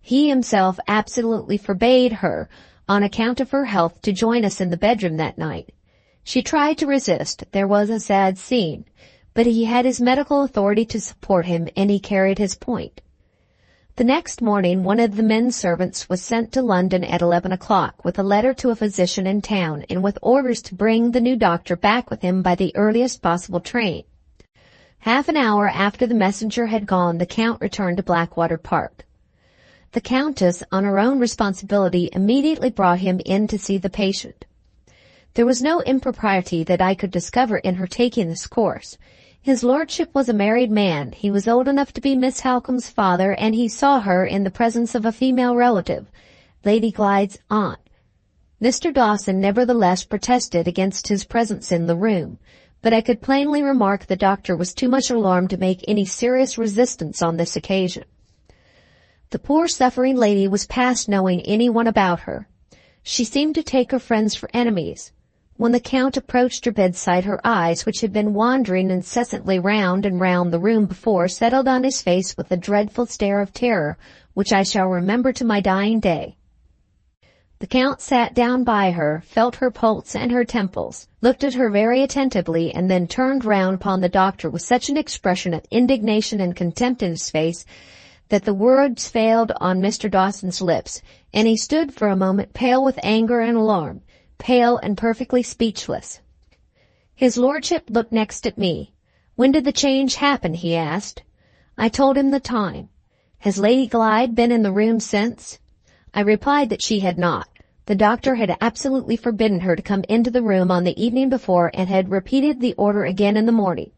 He himself absolutely forbade her, on account of her health, to join us in the bedroom that night. She tried to resist. There was a sad scene, but he had his medical authority to support him, and he carried his point. The next morning one of the men servants was sent to London at 11 o'clock with a letter to a physician in town, and with orders to bring the new doctor back with him by the earliest possible train. Half an hour after the messenger had gone, the Count returned to Blackwater Park. The Countess, on her own responsibility, immediately brought him in to see the patient. There was no impropriety that I could discover in her taking this course. His lordship was a married man. He was old enough to be Miss Halcombe's father, and he saw her in the presence of a female relative, Lady Glyde's aunt. Mr. Dawson nevertheless protested against his presence in the room, but I could plainly remark the doctor was too much alarmed to make any serious resistance on this occasion. The poor suffering lady was past knowing anyone about her. She seemed to take her friends for enemies. When the Count approached her bedside, her eyes, which had been wandering incessantly round and round the room before, settled on his face with a dreadful stare of terror, which I shall remember to my dying day. The Count sat down by her, felt her pulse and her temples, looked at her very attentively, and then turned round upon the doctor with such an expression of indignation and contempt in his face that the words failed on Mr. Dawson's lips, and he stood for a moment pale with anger and alarm, pale and perfectly speechless. His lordship looked next at me. "When did the change happen?" he asked. I told him the time. "Has Lady Glyde been in the room since?" I replied that she had not. The doctor had absolutely forbidden her to come into the room on the evening before, and had repeated the order again in the morning.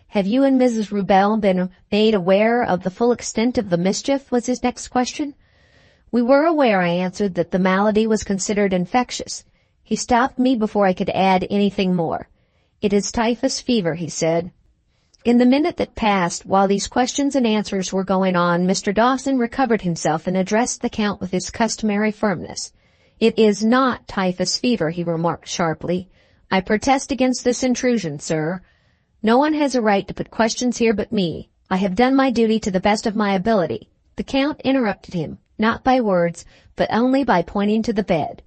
"Have you and Mrs. Rubel been made aware of the full extent of the mischief?" was his next question. We were aware, I answered, that the malady was considered infectious. He stopped me before I could add anything more. It is typhus fever, he said. In the minute that passed, while these questions and answers were going on, Mr. Dawson recovered himself and addressed the Count with his customary firmness. It is not typhus fever, he remarked sharply. I protest against this intrusion, sir. No one has a right to put questions here but me. I have done my duty to the best of my ability. The Count interrupted him, not by words, but only by pointing to the bed.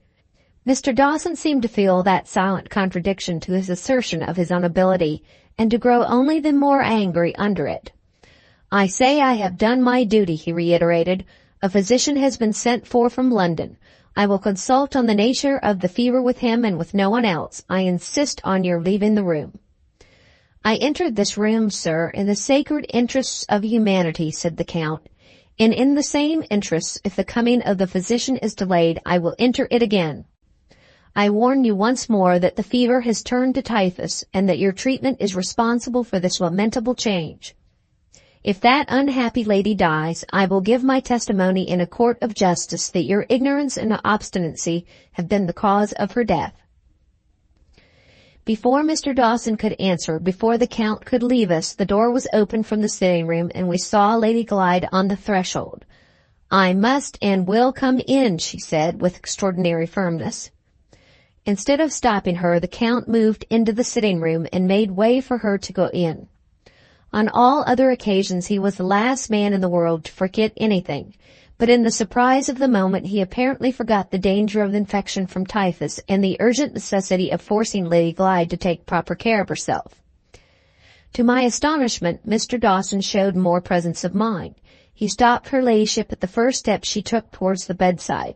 Mr. Dawson seemed to feel that silent contradiction to his assertion of his own ability, and to grow only the more angry under it. I say I have done my duty, he reiterated. A physician has been sent for from London. I will consult on the nature of the fever with him and with no one else. I insist on your leaving the room. I entered this room, sir, in the sacred interests of humanity, said the Count, and in the same interests, if the coming of the physician is delayed, I will enter it again. I warn you once more that the fever has turned to typhus, and that your treatment is responsible for this lamentable change. If that unhappy lady dies, I will give my testimony in a court of justice that your ignorance and obstinacy have been the cause of her death. Before Mr. Dawson could answer, before the Count could leave us, the door was opened from the sitting-room, and we saw Lady Glyde on the threshold. I must and will come in, she said, with extraordinary firmness. Instead of stopping her, the Count moved into the sitting-room and made way for her to go in. On all other occasions he was the last man in the world to forget anything, but in the surprise of the moment he apparently forgot the danger of infection from typhus and the urgent necessity of forcing Lady Glyde to take proper care of herself. To my astonishment, Mr. Dawson showed more presence of mind. He stopped her ladyship at the first step she took towards the bedside.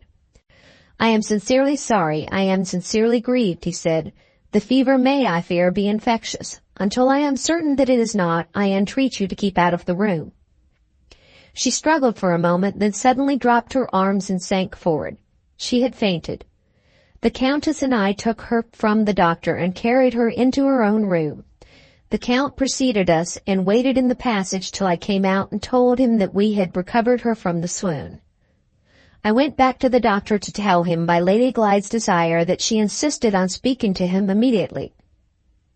I am sincerely sorry, I am sincerely grieved, he said. The fever may, I fear, be infectious. Until I am certain that it is not, I entreat you to keep out of the room. She struggled for a moment, then suddenly dropped her arms and sank forward. She had fainted. The Countess and I took her from the doctor and carried her into her own room. The Count preceded us and waited in the passage till I came out and told him that we had recovered her from the swoon. I went back to the doctor to tell him, by Lady Glyde's desire, that she insisted on speaking to him immediately.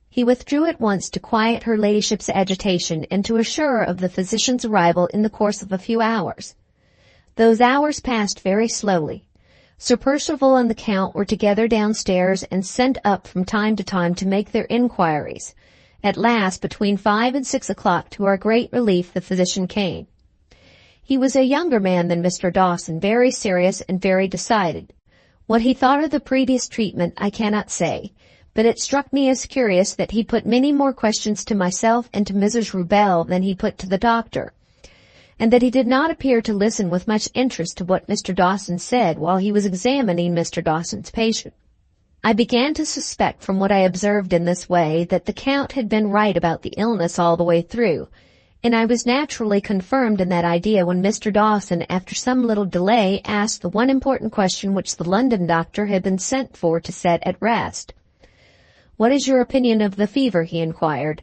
He withdrew at once to quiet her ladyship's agitation and to assure her of the physician's arrival in the course of a few hours. Those hours passed very slowly. Sir Percival and the Count were together downstairs and sent up from time to time to make their inquiries. At last, between 5 and 6 o'clock, to our great relief, the physician came. He was a younger man than Mr. Dawson, very serious and very decided. What he thought of the previous treatment I cannot say, but it struck me as curious that he put many more questions to myself and to Mrs. Rubel than he put to the doctor, and that he did not appear to listen with much interest to what Mr. Dawson said while he was examining Mr. Dawson's patient. I began to suspect from what I observed in this way that the Count had been right about the illness all the way through, and I was naturally confirmed in that idea when Mr. Dawson, after some little delay, asked the one important question which the London doctor had been sent for to set at rest. "What is your opinion of the fever?" he inquired.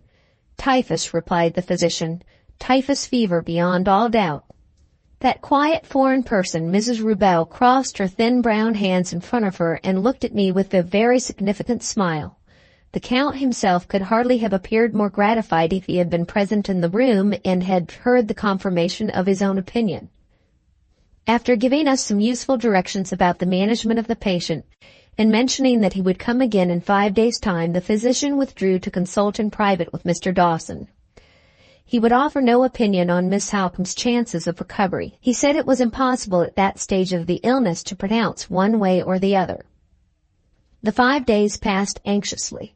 "Typhus," replied the physician. "Typhus fever beyond all doubt." That quiet foreign person, Mrs. Rubel, crossed her thin brown hands in front of her and looked at me with a very significant smile. The Count himself could hardly have appeared more gratified if he had been present in the room and had heard the confirmation of his own opinion. After giving us some useful directions about the management of the patient, and mentioning that he would come again in 5 days' time, the physician withdrew to consult in private with Mr. Dawson. He would offer no opinion on Miss Halcombe's chances of recovery. He said it was impossible at that stage of the illness to pronounce one way or the other. The 5 days passed anxiously.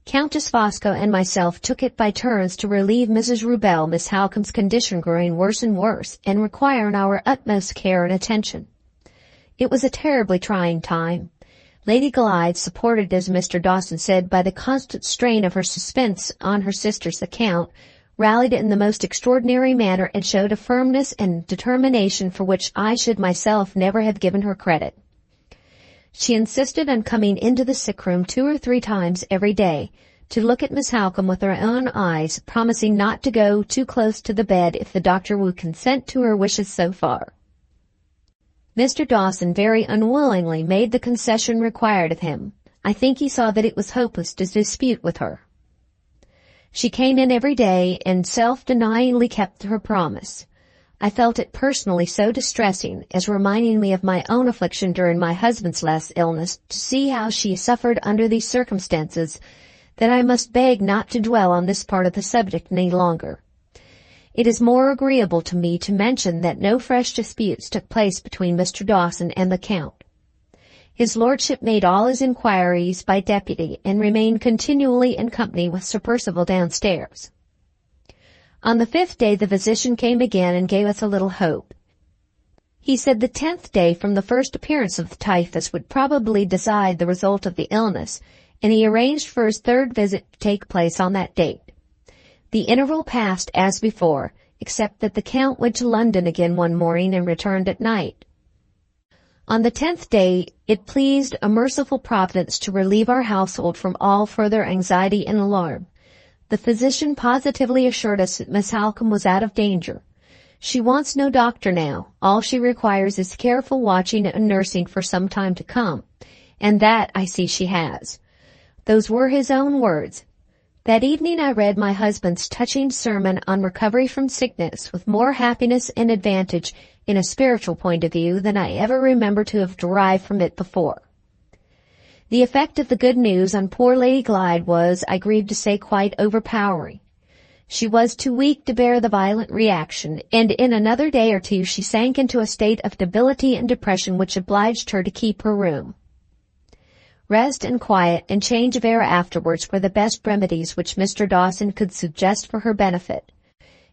Countess Fosco and myself took it by turns to relieve Mrs. Rubel, Miss Halcombe's condition growing worse and worse, and requiring our utmost care and attention. It was a terribly trying time. Lady Glyde, supported, as Mr. Dawson said, by the constant strain of her suspense on her sister's account, rallied in the most extraordinary manner and showed a firmness and determination for which I should myself never have given her credit. She insisted on coming into the sick-room 2 or 3 times every day, to look at Miss Halcombe with her own eyes, promising not to go too close to the bed if the doctor would consent to her wishes so far. Mr. Dawson very unwillingly made the concession required of him. I think he saw that it was hopeless to dispute with her. She came in every day and self-denyingly kept her promise. I felt it personally so distressing, as reminding me of my own affliction during my husband's last illness, to see how she suffered under these circumstances, that I must beg not to dwell on this part of the subject any longer. It is more agreeable to me to mention that no fresh disputes took place between Mr. Dawson and the Count. His lordship made all his inquiries by deputy, and remained continually in company with Sir Percival downstairs. On the 5th day the physician came again and gave us a little hope. He said the 10th day from the first appearance of the typhus would probably decide the result of the illness, and he arranged for his 3rd visit to take place on that date. The interval passed as before, except that the Count went to London again one morning and returned at night. On the 10th day it pleased a merciful Providence to relieve our household from all further anxiety and alarm. The physician positively assured us that Miss Halcombe was out of danger. She wants no doctor now. All she requires is careful watching and nursing for some time to come, and that I see she has. Those were his own words. That evening I read my husband's touching sermon on recovery from sickness with more happiness and advantage in a spiritual point of view than I ever remember to have derived from it before. The effect of the good news on poor Lady Glyde was, I grieve to say, quite overpowering. She was too weak to bear the violent reaction, and in another day or two she sank into a state of debility and depression which obliged her to keep her room. Rest and quiet and change of air afterwards were the best remedies which Mr. Dawson could suggest for her benefit.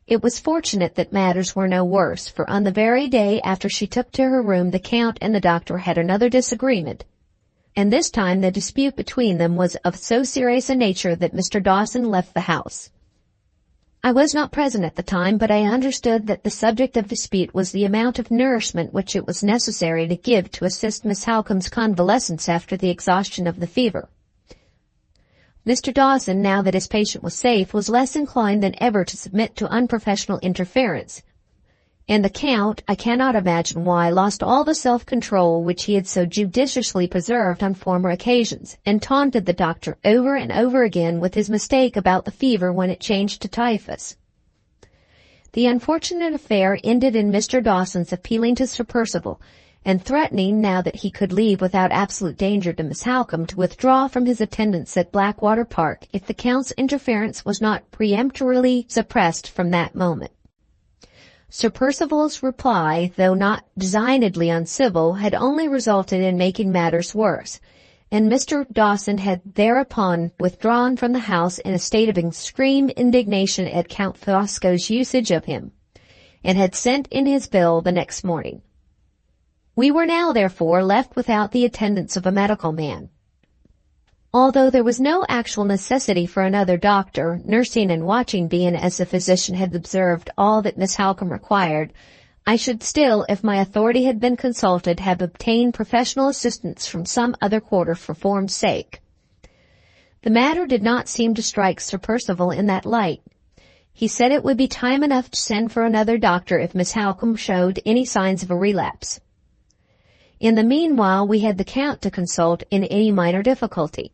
It was fortunate that matters were no worse, for on the very day after she took to her room the Count and the doctor had another disagreement, and this time the dispute between them was of so serious a nature that Mr. Dawson left the house. I was not present at the time, but I understood that the subject of dispute was the amount of nourishment which it was necessary to give to assist Miss Halcombe's convalescence after the exhaustion of the fever. Mr. Dawson, now that his patient was safe, was less inclined than ever to submit to unprofessional interference, and the Count, I cannot imagine why, lost all the self-control which he had so judiciously preserved on former occasions, and taunted the doctor over and over again with his mistake about the fever when it changed to typhus. The unfortunate affair ended in Mr. Dawson's appealing to Sir Percival, and threatening, now that he could leave without absolute danger to Miss Halcombe, to withdraw from his attendance at Blackwater Park if the Count's interference was not peremptorily suppressed from that moment. Sir Percival's reply, though not designedly uncivil, had only resulted in making matters worse, and Mr. Dawson had thereupon withdrawn from the house in a state of extreme indignation at Count Fosco's usage of him, and had sent in his bill the next morning. We were now, therefore, left without the attendance of a medical man. Although there was no actual necessity for another doctor, nursing and watching being, as the physician had observed, all that Miss Halcombe required, I should still, if my authority had been consulted, have obtained professional assistance from some other quarter for form's sake. The matter did not seem to strike Sir Percival in that light. He said it would be time enough to send for another doctor if Miss Halcombe showed any signs of a relapse. In the meanwhile we had the Count to consult in any minor difficulty,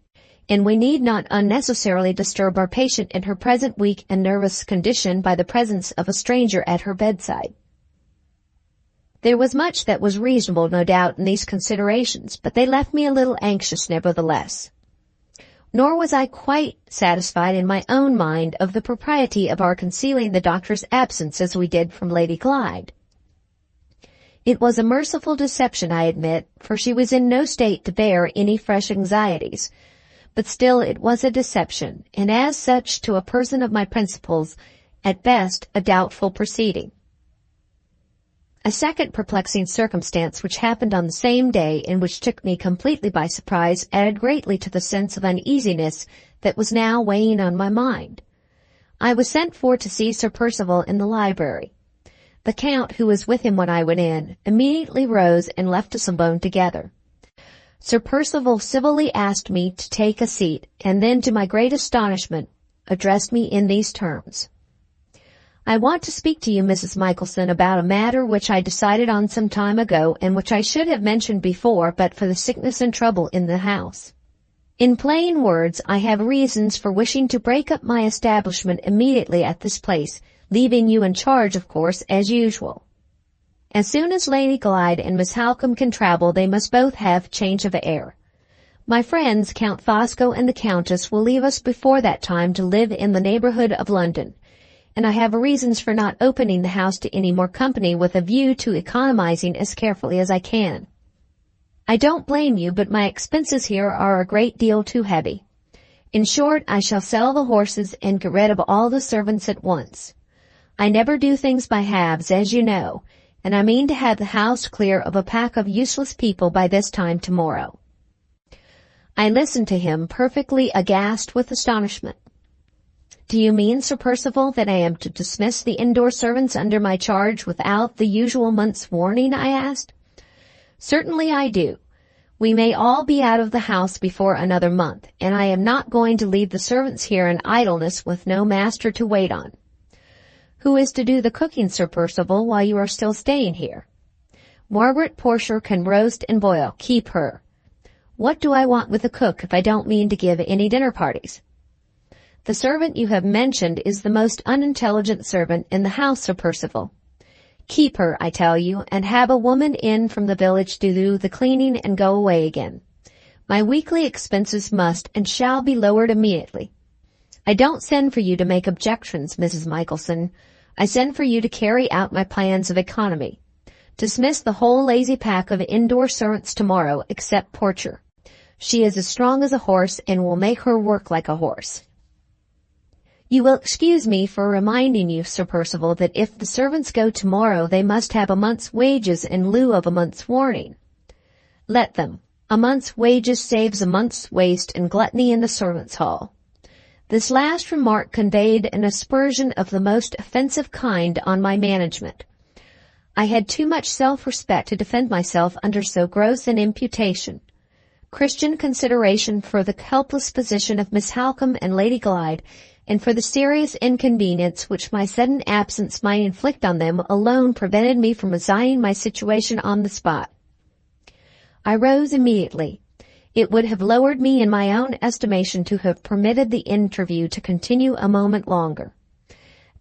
and we need not unnecessarily disturb our patient in her present weak and nervous condition by the presence of a stranger at her bedside. There was much that was reasonable, no doubt, in these considerations, but they left me a little anxious nevertheless. Nor was I quite satisfied in my own mind of the propriety of our concealing the doctor's absence as we did from Lady Glyde. It was a merciful deception, I admit, for she was in no state to bear any fresh anxieties, but still it was a deception, and as such, to a person of my principles, at best a doubtful proceeding. A second perplexing circumstance which happened on the same day, and which took me completely by surprise, added greatly to the sense of uneasiness that was now weighing on my mind. I was sent for to see Sir Percival in the library. The Count, who was with him when I went in, immediately rose and left us alone together. Sir Percival civilly asked me to take a seat, and then, to my great astonishment, addressed me in these terms. I want to speak to you, Mrs. Michelson, about a matter which I decided on some time ago and which I should have mentioned before but for the sickness and trouble in the house. In plain words, I have reasons for wishing to break up my establishment immediately at this place, leaving you in charge, of course, as usual. As soon as Lady Glyde and Miss Halcombe can travel, they must both have change of air. My friends, Count Fosco and the Countess, will leave us before that time to live in the neighborhood of London, and I have reasons for not opening the house to any more company with a view to economizing as carefully as I can. I don't blame you, but my expenses here are a great deal too heavy. In short, I shall sell the horses and get rid of all the servants at once. I never do things by halves, as you know, and I mean to have the house clear of a pack of useless people by this time tomorrow. I listened to him, perfectly aghast with astonishment. Do you mean, Sir Percival, that I am to dismiss the indoor servants under my charge without the usual month's warning? I asked. Certainly I do. We may all be out of the house before another month, and I am not going to leave the servants here in idleness with no master to wait on. Who is to do the cooking, Sir Percival, while you are still staying here? Margaret Porcher can roast and boil. Keep her. What do I want with a cook if I don't mean to give any dinner parties? The servant you have mentioned is the most unintelligent servant in the house, Sir Percival. Keep her, I tell you, and have a woman in from the village to do the cleaning and go away again. My weekly expenses must and shall be lowered immediately. I don't send for you to make objections, Mrs. Michelson. I send for you to carry out my plans of economy. Dismiss the whole lazy pack of indoor servants tomorrow, except Porcher. She is as strong as a horse and will make her work like a horse. You will excuse me for reminding you, Sir Percival, that if the servants go tomorrow, they must have a month's wages in lieu of a month's warning. Let them. A month's wages saves a month's waste and gluttony in the servants' hall. This last remark conveyed an aspersion of the most offensive kind on my management. I had too much self-respect to defend myself under so gross an imputation. Christian consideration for the helpless position of Miss Halcombe and Lady Glyde, and for the serious inconvenience which my sudden absence might inflict on them, alone prevented me from resigning my situation on the spot. I rose immediately. It would have lowered me in my own estimation to have permitted the interview to continue a moment longer.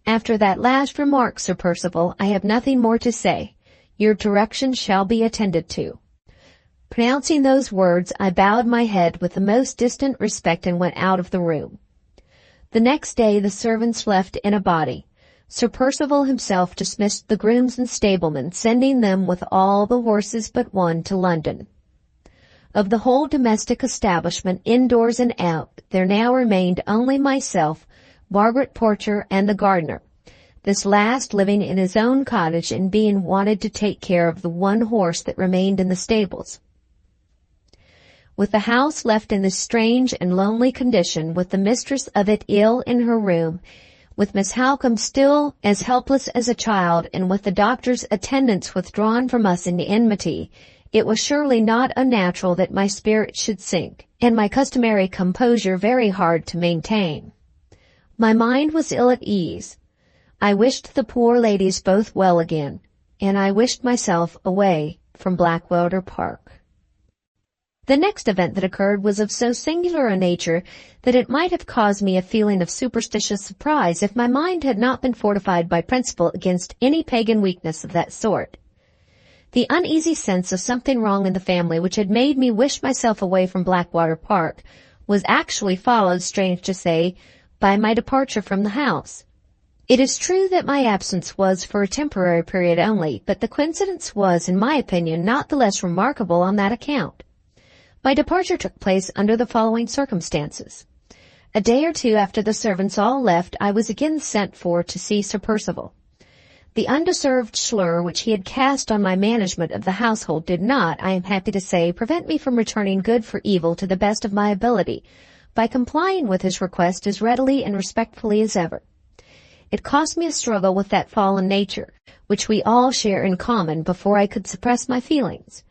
After that last remark, Sir Percival, I have nothing more to say. Your directions shall be attended to. Pronouncing those words, I bowed my head with the most distant respect and went out of the room. The next day the servants left in a body. Sir Percival himself dismissed the grooms and stablemen, sending them with all the horses but one to London. Of the whole domestic establishment, indoors and out, there now remained only myself, Margaret Porcher, and the gardener, this last living in his own cottage and being wanted to take care of the one horse that remained in the stables. With the house left in this strange and lonely condition, with the mistress of it ill in her room, with Miss Halcombe still as helpless as a child, and with the doctor's attendants withdrawn from us in enmity, it was surely not unnatural that my spirit should sink, and my customary composure very hard to maintain. My mind was ill at ease. I wished the poor ladies both well again, and I wished myself away from Blackwater Park. The next event that occurred was of so singular a nature that it might have caused me a feeling of superstitious surprise if my mind had not been fortified by principle against any pagan weakness of that sort. The uneasy sense of something wrong in the family which had made me wish myself away from Blackwater Park was actually followed, strange to say, by my departure from the house. It is true that my absence was for a temporary period only, but the coincidence was, in my opinion, not the less remarkable on that account. My departure took place under the following circumstances. A day or two after the servants all left, I was again sent for to see Sir Percival. The undeserved slur which he had cast on my management of the household did not, I am happy to say, prevent me from returning good for evil to the best of my ability, by complying with his request as readily and respectfully as ever. It cost me a struggle with that fallen nature, which we all share in common, before I could suppress my feelings.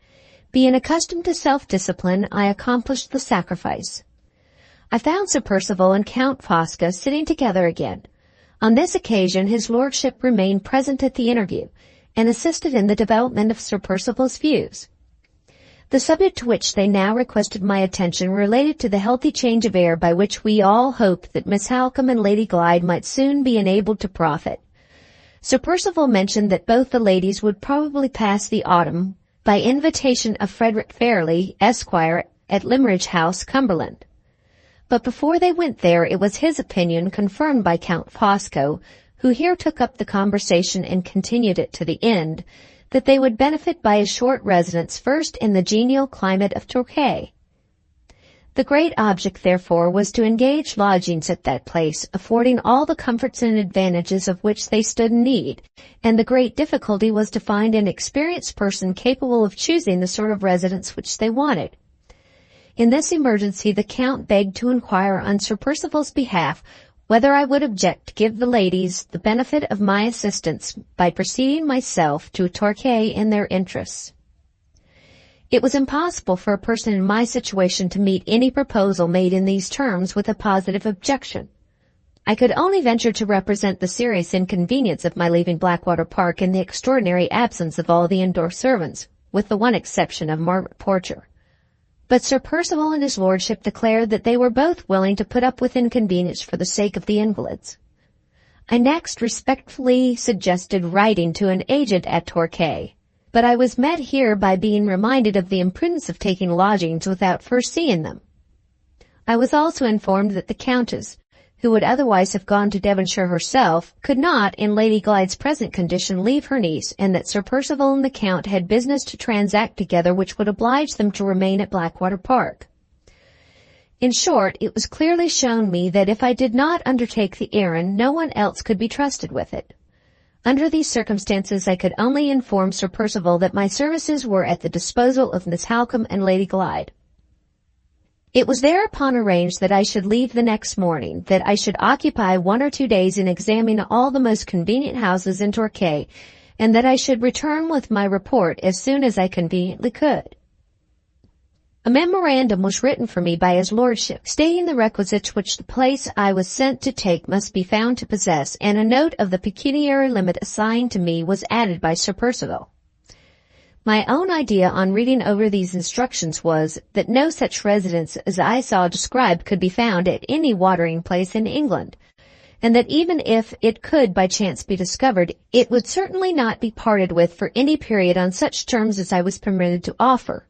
Being accustomed to self-discipline, I accomplished the sacrifice. I found Sir Percival and Count Fosca sitting together again. On this occasion his lordship remained present at the interview, and assisted in the development of Sir Percival's views. The subject to which they now requested my attention related to the healthy change of air by which we all hoped that Miss Halcombe and Lady Glyde might soon be enabled to profit. Sir Percival mentioned that both the ladies would probably pass the autumn by invitation of Frederick Fairlie, Esquire, at Limmeridge House, Cumberland. But before they went there, it was his opinion, confirmed by Count Fosco, who here took up the conversation and continued it to the end, that they would benefit by a short residence first in the genial climate of Torquay. The great object, therefore, was to engage lodgings at that place, affording all the comforts and advantages of which they stood in need, and the great difficulty was to find an experienced person capable of choosing the sort of residence which they wanted. In this emergency the Count begged to inquire on Sir Percival's behalf whether I would object to give the ladies the benefit of my assistance by proceeding myself to Torquay in their interests. It was impossible for a person in my situation to meet any proposal made in these terms with a positive objection. I could only venture to represent the serious inconvenience of my leaving Blackwater Park and the extraordinary absence of all the indoor servants, with the one exception of Margaret Porcher. But Sir Percival and his lordship declared that they were both willing to put up with inconvenience for the sake of the invalids. I next respectfully suggested writing to an agent at Torquay, but I was met here by being reminded of the imprudence of taking lodgings without first seeing them. I was also informed that the Countess, who would otherwise have gone to Devonshire herself, could not, in Lady Glyde's present condition, leave her niece, and that Sir Percival and the Count had business to transact together which would oblige them to remain at Blackwater Park. In short, it was clearly shown me that if I did not undertake the errand, no one else could be trusted with it. Under these circumstances I could only inform Sir Percival that my services were at the disposal of Miss Halcombe and Lady Glyde. It was thereupon arranged that I should leave the next morning, that I should occupy 1 or 2 days in examining all the most convenient houses in Torquay, and that I should return with my report as soon as I conveniently could. A memorandum was written for me by his lordship, stating the requisites which the place I was sent to take must be found to possess, and a note of the pecuniary limit assigned to me was added by Sir Percival. My own idea on reading over these instructions was that no such residence as I saw described could be found at any watering place in England, and that even if it could by chance be discovered, it would certainly not be parted with for any period on such terms as I was permitted to offer.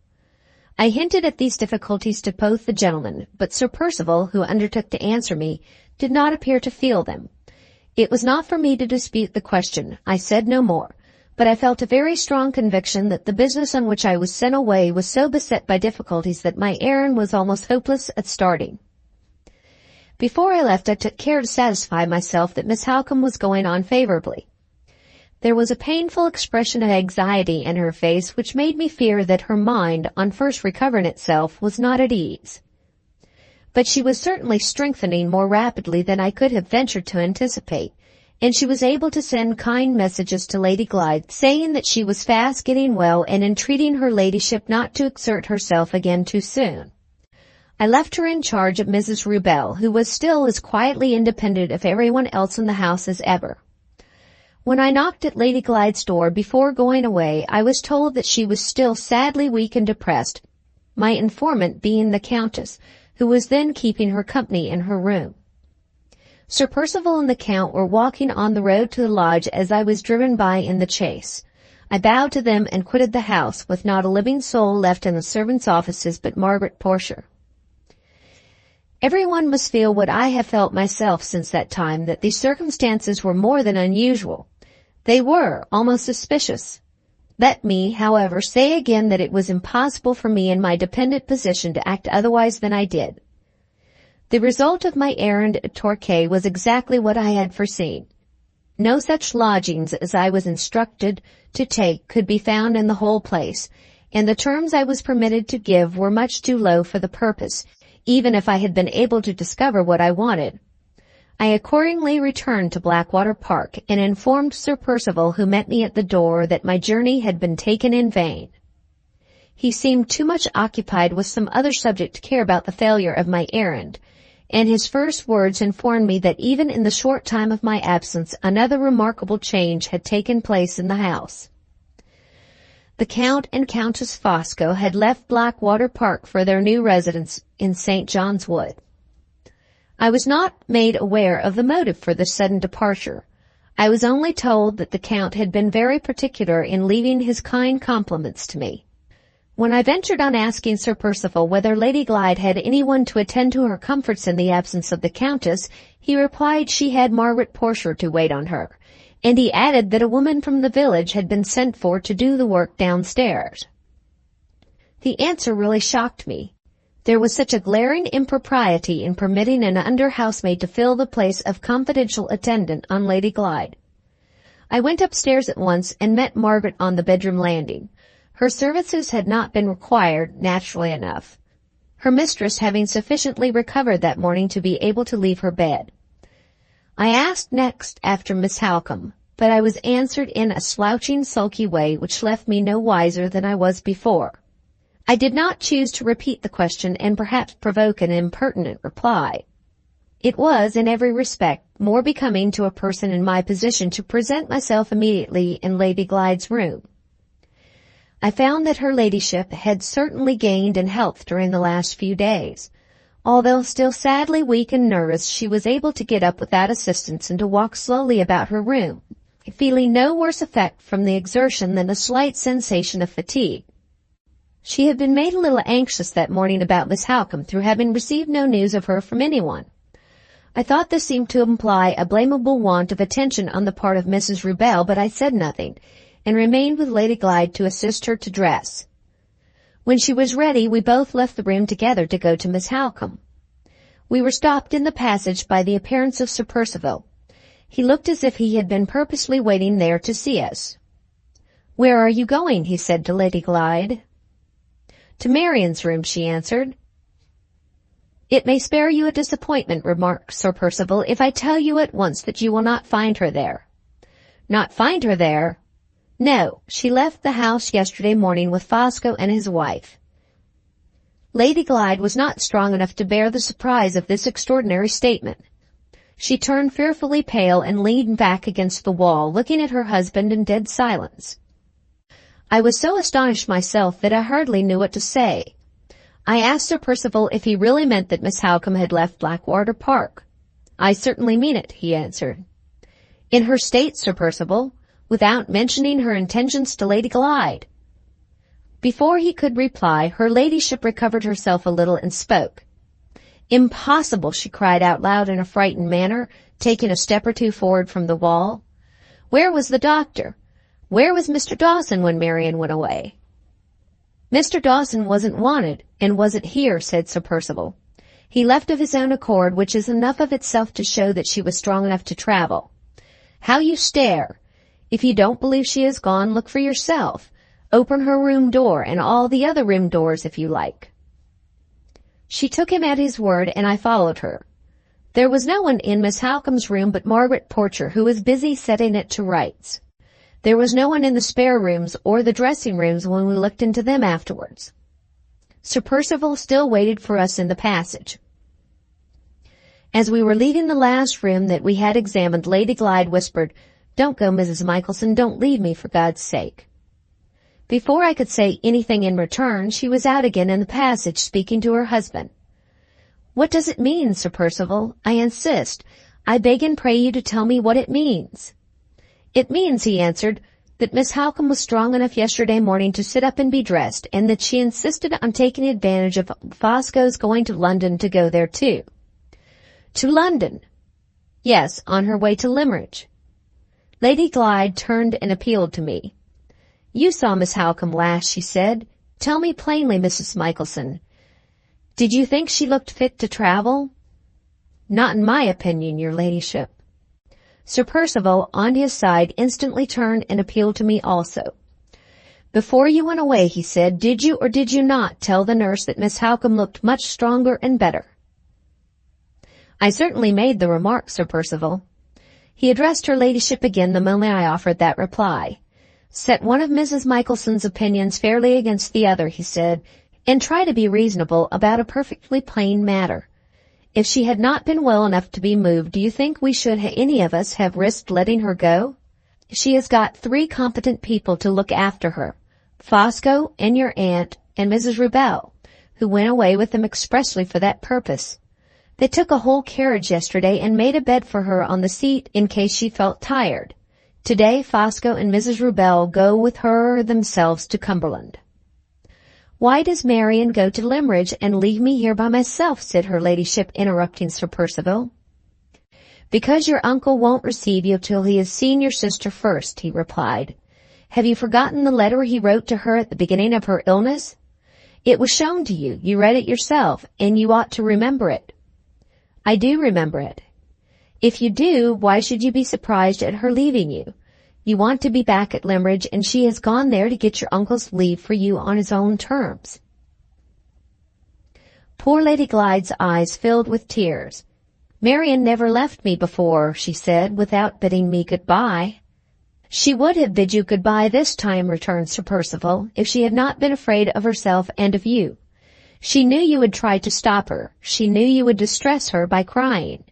I hinted at these difficulties to both the gentlemen, but Sir Percival, who undertook to answer me, did not appear to feel them. It was not for me to dispute the question. I said no more. But I felt a very strong conviction that the business on which I was sent away was so beset by difficulties that my errand was almost hopeless at starting. Before I left, I took care to satisfy myself that Miss Halcombe was going on favorably. There was a painful expression of anxiety in her face which made me fear that her mind, on first recovering itself, was not at ease. But she was certainly strengthening more rapidly than I could have ventured to anticipate, and she was able to send kind messages to Lady Glyde, saying that she was fast getting well and entreating her ladyship not to exert herself again too soon. I left her in charge of Mrs. Rubel, who was still as quietly independent of everyone else in the house as ever. When I knocked at Lady Glyde's door before going away, I was told that she was still sadly weak and depressed, my informant being the Countess, who was then keeping her company in her room. Sir Percival and the Count were walking on the road to the lodge as I was driven by in the chaise. I bowed to them and quitted the house, with not a living soul left in the servants' offices but Margaret Porcher. Everyone must feel what I have felt myself since that time, that these circumstances were more than unusual. They were almost suspicious. Let me, however, say again that it was impossible for me in my dependent position to act otherwise than I did. The result of my errand at Torquay was exactly what I had foreseen. No such lodgings as I was instructed to take could be found in the whole place, and the terms I was permitted to give were much too low for the purpose, even if I had been able to discover what I wanted. I accordingly returned to Blackwater Park and informed Sir Percival, who met me at the door, that my journey had been taken in vain. He seemed too much occupied with some other subject to care about the failure of my errand, and his first words informed me that even in the short time of my absence another remarkable change had taken place in the house. The Count and Countess Fosco had left Blackwater Park for their new residence in St. John's Wood. I was not made aware of the motive for this sudden departure. I was only told that the Count had been very particular in leaving his kind compliments to me. When I ventured on asking Sir Percival whether Lady Glyde had anyone to attend to her comforts in the absence of the Countess, he replied she had Margaret Porcher to wait on her, and he added that a woman from the village had been sent for to do the work downstairs. The answer really shocked me. There was such a glaring impropriety in permitting an under-housemaid to fill the place of confidential attendant on Lady Glyde. I went upstairs at once and met Margaret on the bedroom landing. Her services had not been required, naturally enough, her mistress having sufficiently recovered that morning to be able to leave her bed. I asked next after Miss Halcombe, but I was answered in a slouching, sulky way which left me no wiser than I was before. I did not choose to repeat the question and perhaps provoke an impertinent reply. It was, in every respect, more becoming to a person in my position to present myself immediately in Lady Glyde's room. I found that her ladyship had certainly gained in health during the last few days. Although still sadly weak and nervous, she was able to get up without assistance and to walk slowly about her room, feeling no worse effect from the exertion than a slight sensation of fatigue. She had been made a little anxious that morning about Miss Halcombe through having received no news of her from anyone. I thought this seemed to imply a blamable want of attention on the part of Mrs. Rubel, but I said nothing, and remained with Lady Glyde to assist her to dress. When she was ready, we both left the room together to go to Miss Halcombe. We were stopped in the passage by the appearance of Sir Percival. He looked as if he had been purposely waiting there to see us. "Where are you going?" he said to Lady Glyde. "To Marian's room," she answered. "It may spare you a disappointment," remarked Sir Percival, "if I tell you at once that you will not find her there." "Not find her there?" "No, she left the house yesterday morning with Fosco and his wife." Lady Glyde was not strong enough to bear the surprise of this extraordinary statement. She turned fearfully pale and leaned back against the wall, looking at her husband in dead silence. I was so astonished myself that I hardly knew what to say. I asked Sir Percival if he really meant that Miss Halcombe had left Blackwater Park. "I certainly mean it," he answered. "In her state, Sir Percival, without mentioning her intentions to Lady Glyde?" Before he could reply, her ladyship recovered herself a little and spoke. "Impossible!" she cried out loud in a frightened manner, taking a step or two forward from the wall. "Where was the doctor? Where was Mr. Dawson when Marian went away?" "Mr. Dawson wasn't wanted, and wasn't here," said Sir Percival. "He left of his own accord, which is enough of itself to show that she was strong enough to travel. How you stare! If you don't believe she is gone, look for yourself. Open her room door and all the other room doors if you like." She took him at his word, and I followed her. There was no one in Miss Halcombe's room but Margaret Porcher, who was busy setting it to rights. There was no one in the spare rooms or the dressing rooms when we looked into them afterwards. Sir Percival still waited for us in the passage. As we were leaving the last room that we had examined, Lady Glyde whispered, "Don't go, Mrs. Michelson, don't leave me, for God's sake." Before I could say anything in return, she was out again in the passage, speaking to her husband. "What does it mean, Sir Percival? I insist. I beg and pray you to tell me what it means." "It means," he answered, "that Miss Halcombe was strong enough yesterday morning to sit up and be dressed, and that she insisted on taking advantage of Fosco's going to London to go there too." "To London?" "Yes, on her way to Limerick." Lady Glyde turned and appealed to me. "You saw Miss Halcombe last," she said. "Tell me plainly, Mrs. Michelson. Did you think she looked fit to travel?" "Not in my opinion, your ladyship." Sir Percival, on his side, instantly turned and appealed to me also. "Before you went away," he said, "did you or did you not tell the nurse that Miss Halcombe looked much stronger and better?" "I certainly made the remark, Sir Percival." He addressed her ladyship again the moment I offered that reply. "Set one of Mrs. Michelson's opinions fairly against the other," he said, "and try to be reasonable about a perfectly plain matter. If she had not been well enough to be moved, do you think we should any of us have risked letting her go? She has got 3 competent people to look after her, Fosco and your aunt and Mrs. Rubel, who went away with them expressly for that purpose. They took a whole carriage yesterday and made a bed for her on the seat in case she felt tired. Today Fosco and Mrs. Rubel go with her themselves to Cumberland. Why does Marian go to Limmeridge and leave me here by myself? Said her ladyship, interrupting Sir Percival. Because your uncle won't receive you till he has seen your sister first, he replied. Have you forgotten the letter he wrote to her at the beginning of her illness? It was shown to you, you read it yourself, and you ought to remember it. I do remember it. If you do, why should you be surprised at her leaving you? You want to be back at Limmeridge, and she has gone there to get your uncle's leave for you on his own terms. Poor Lady Glyde's eyes filled with tears. Marian never left me before, she said, without bidding me good-bye. She would have bid you good-bye this time, returned Sir Percival, if she had not been afraid of herself and of you. She knew you would try to stop her. She knew you would distress her by crying.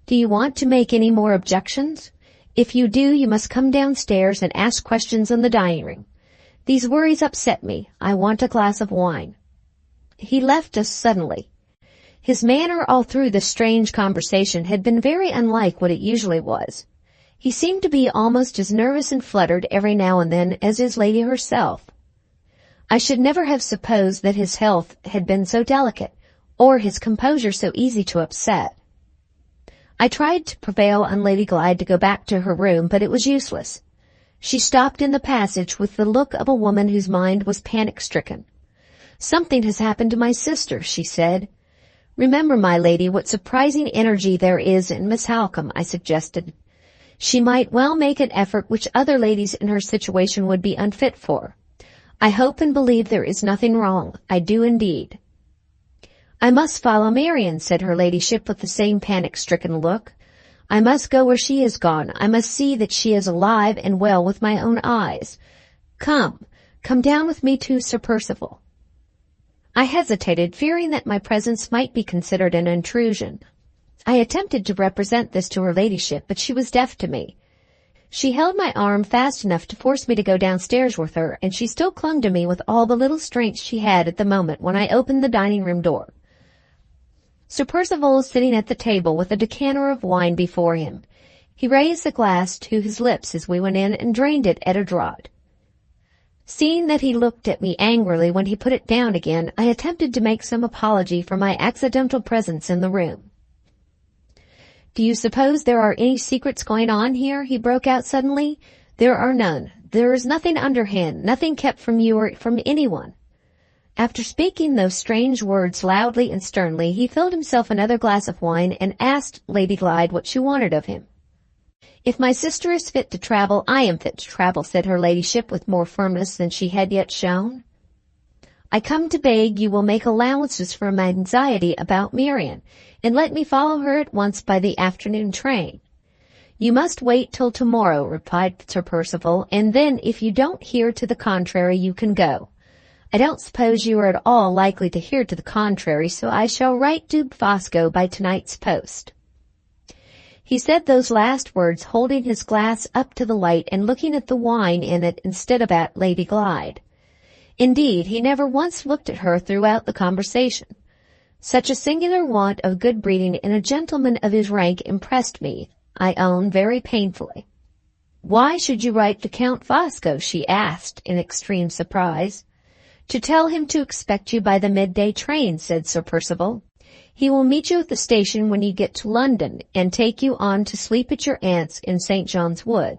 Do you want to make any more objections? If you do, you must come downstairs and ask questions in the dining-room. These worries upset me. I want a glass of wine. He left us suddenly. His manner all through this strange conversation had been very unlike what it usually was. He seemed to be almost as nervous and fluttered every now and then as his lady herself. I should never have supposed that his health had been so delicate, or his composure so easy to upset. I tried to prevail on Lady Glyde to go back to her room, but it was useless. She stopped in the passage with the look of a woman whose mind was panic-stricken. Something has happened to my sister, she said. Remember, my lady, what surprising energy there is in Miss Halcombe, I suggested. She might well make an effort which other ladies in her situation would be unfit for. I hope and believe there is nothing wrong. I do indeed. I must follow Marian, said her ladyship with the same panic-stricken look. I must go where she has gone. I must see that she is alive and well with my own eyes. Come down with me to Sir Percival. I hesitated, fearing that my presence might be considered an intrusion. I attempted to represent this to her ladyship, but she was deaf to me. She held my arm fast enough to force me to go downstairs with her, and she still clung to me with all the little strength she had at the moment when I opened the dining-room door. Sir Percival was sitting at the table with a decanter of wine before him. He raised the glass to his lips as we went in and drained it at a draught. Seeing that he looked at me angrily when he put it down again, I attempted to make some apology for my accidental presence in the room. Do you suppose there are any secrets going on here? He broke out suddenly. There are none. There is nothing underhand, nothing kept from you or from anyone. After speaking those strange words loudly and sternly, he filled himself another glass of wine and asked Lady Glyde what she wanted of him. If my sister is fit to travel, I am fit to travel, said her ladyship with more firmness than she had yet shown. I come to beg you will make allowances for my anxiety about Marian, and let me follow her at once by the afternoon train. You must wait till tomorrow, replied Sir Percival, and then if you don't hear to the contrary, you can go. I don't suppose you are at all likely to hear to the contrary, so I shall write to Fosco by tonight's post. He said those last words, holding his glass up to the light and looking at the wine in it instead of at Lady Glyde. Indeed, he never once looked at her throughout the conversation. Such a singular want of good breeding in a gentleman of his rank impressed me, I own, very painfully. Why should you write to Count Fosco? She asked in extreme surprise. To tell him to expect you by the midday train, said Sir Percival. He will meet you at the station when you get to London, and take you on to sleep at your aunt's in St. John's Wood.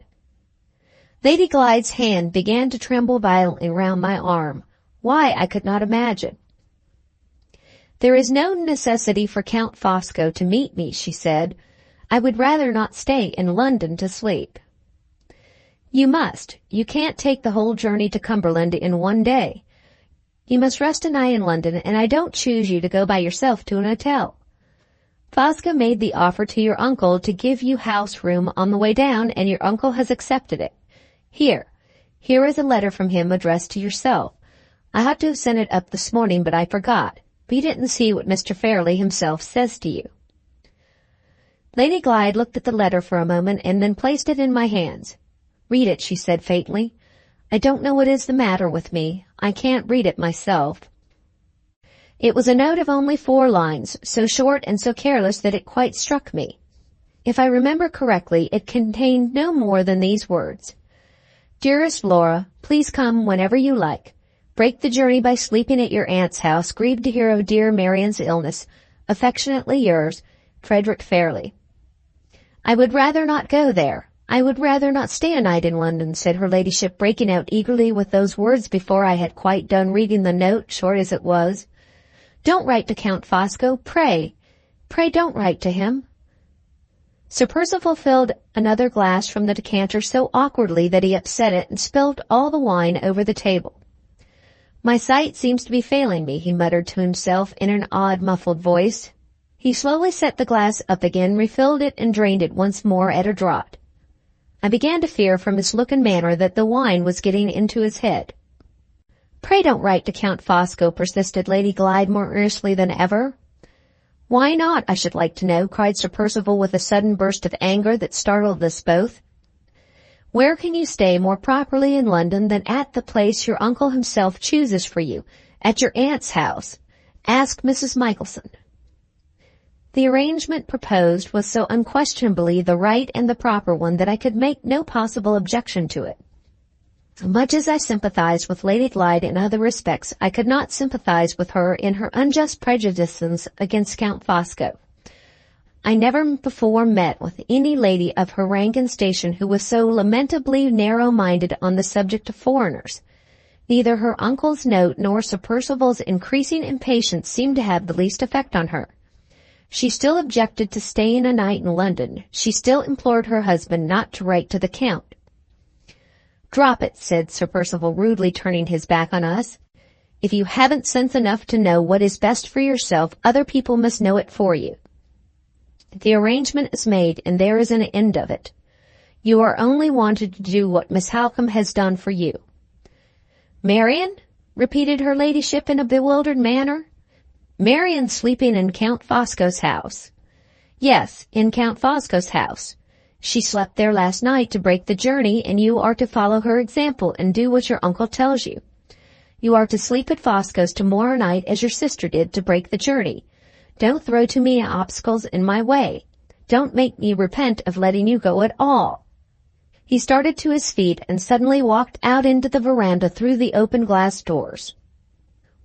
Lady Glyde's hand began to tremble violently round my arm. Why, I could not imagine. There is no necessity for Count Fosco to meet me, she said. I would rather not stay in London to sleep. You must. You can't take the whole journey to Cumberland in one day. You must rest a night in London, and I don't choose you to go by yourself to an hotel. Fosco made the offer to your uncle to give you house room on the way down, and your uncle has accepted it. Here is a letter from him addressed to yourself. I ought to have sent it up this morning, but I forgot. but you didn't see what Mr. Fairlie himself says to you." Lady Glyde looked at the letter for a moment and then placed it in my hands. "Read it," she said faintly. "I don't know what is the matter with me. I can't read it myself." It was a note of only 4 lines, so short and so careless that it quite struck me. If I remember correctly, it contained no more than these words: "Dearest Laura, please come whenever you like. Break the journey by sleeping at your aunt's house. Grieved to hear of dear Marian's illness. Affectionately yours, Frederick Fairlie." "I would rather not go there. I would rather not stay a night in London," said her ladyship, breaking out eagerly with those words before I had quite done reading the note, short as it was. "Don't write to Count Fosco, pray. Pray don't write to him." Sir Percival filled another glass from the decanter so awkwardly that he upset it and spilled all the wine over the table. "My sight seems to be failing me," he muttered to himself in an odd, muffled voice. He slowly set the glass up again, refilled it, and drained it once more at a draught. I began to fear from his look and manner that the wine was getting into his head. "Pray don't write to Count Fosco," persisted Lady Glyde more earnestly than ever. "Why not, I should like to know?" cried Sir Percival with a sudden burst of anger that startled us both. "Where can you stay more properly in London than at the place your uncle himself chooses for you, at your aunt's house? Ask Mrs. Michelson." The arrangement proposed was so unquestionably the right and the proper one that I could make no possible objection to it. Much as I sympathized with Lady Glyde in other respects, I could not sympathize with her in her unjust prejudices against Count Fosco. I never before met with any lady of her rank and station who was so lamentably narrow-minded on the subject of foreigners. Neither her uncle's note nor Sir Percival's increasing impatience seemed to have the least effect on her. She still objected to staying a night in London. She still implored her husband not to write to the Count. "Drop it," said Sir Percival, rudely turning his back on us. "If you haven't sense enough to know what is best for yourself, other people must know it for you. The arrangement is made, and there is an end of it. You are only wanted to do what Miss Halcombe has done for you." "Marian?" repeated her ladyship in a bewildered manner. "Marian sleeping in Count Fosco's house?" "Yes, in Count Fosco's house. She slept there last night to break the journey, and you are to follow her example and do what your uncle tells you. You are to sleep at Fosco's tomorrow night as your sister did to break the journey. Don't throw too many obstacles in my way. Don't make me repent of letting you go at all." He started to his feet and suddenly walked out into the veranda through the open glass doors.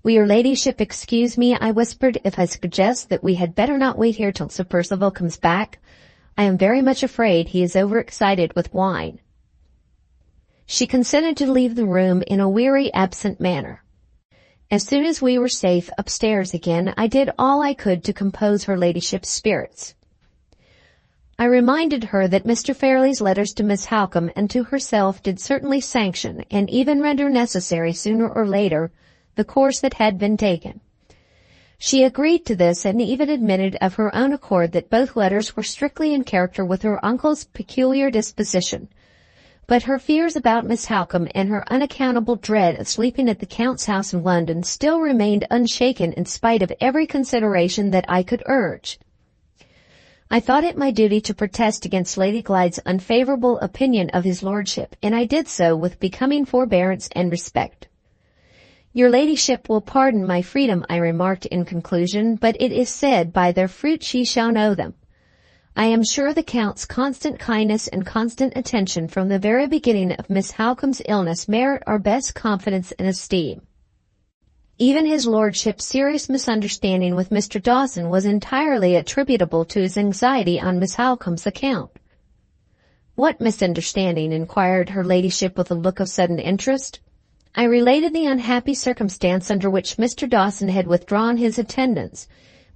"Will your ladyship excuse me," I whispered, "if I suggest that we had better not wait here till Sir Percival comes back? I am very much afraid he is overexcited with wine." She consented to leave the room in a weary, absent manner. As soon as we were safe upstairs again, I did all I could to compose her ladyship's spirits. I reminded her that Mr. Fairlie's letters to Miss Halcombe and to herself did certainly sanction, and even render necessary sooner or later, the course that had been taken. She agreed to this and even admitted of her own accord that both letters were strictly in character with her uncle's peculiar disposition. But her fears about Miss Halcombe and her unaccountable dread of sleeping at the Count's house in London still remained unshaken in spite of every consideration that I could urge. I thought it my duty to protest against Lady Glyde's unfavourable opinion of his lordship, and I did so with becoming forbearance and respect. "Your ladyship will pardon my freedom," I remarked in conclusion, "but it is said, 'By their fruits ye shall know them.' I am sure the Count's constant kindness and constant attention from the very beginning of Miss Halcombe's illness merit our best confidence and esteem. Even his lordship's serious misunderstanding with Mr. Dawson was entirely attributable to his anxiety on Miss Halcombe's account." "What misunderstanding?" inquired her ladyship with a look of sudden interest. I related the unhappy circumstance under which Mr. Dawson had withdrawn his attendance,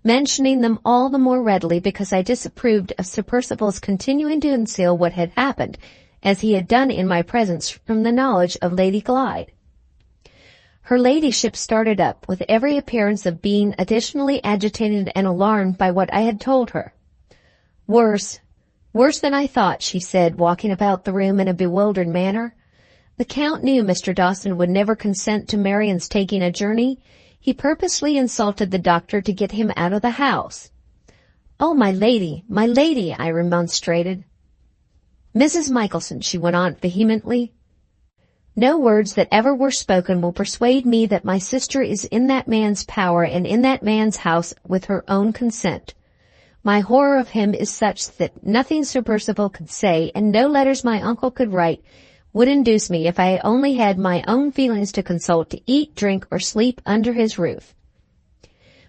mentioning them all the more readily because I disapproved of Sir Percival's continuing to conceal what had happened, as he had done in my presence, from the knowledge of Lady Glyde. Her ladyship started up, with every appearance of being additionally agitated and alarmed by what I had told her. Worse than I thought," she said, walking about the room in a bewildered manner. "The Count knew Mr. Dawson would never consent to Marian's taking a journey. He purposely insulted the doctor to get him out of the house. "Oh, my lady, I remonstrated. "Mrs. Michelson," she went on vehemently, "no words that ever were spoken will persuade me that my sister is in that man's power and in that man's house with her own consent. My horror of him is such that nothing Sir Percival could say and no letters my uncle could write would induce me, if I only had my own feelings to consult, to eat, drink, or sleep under his roof.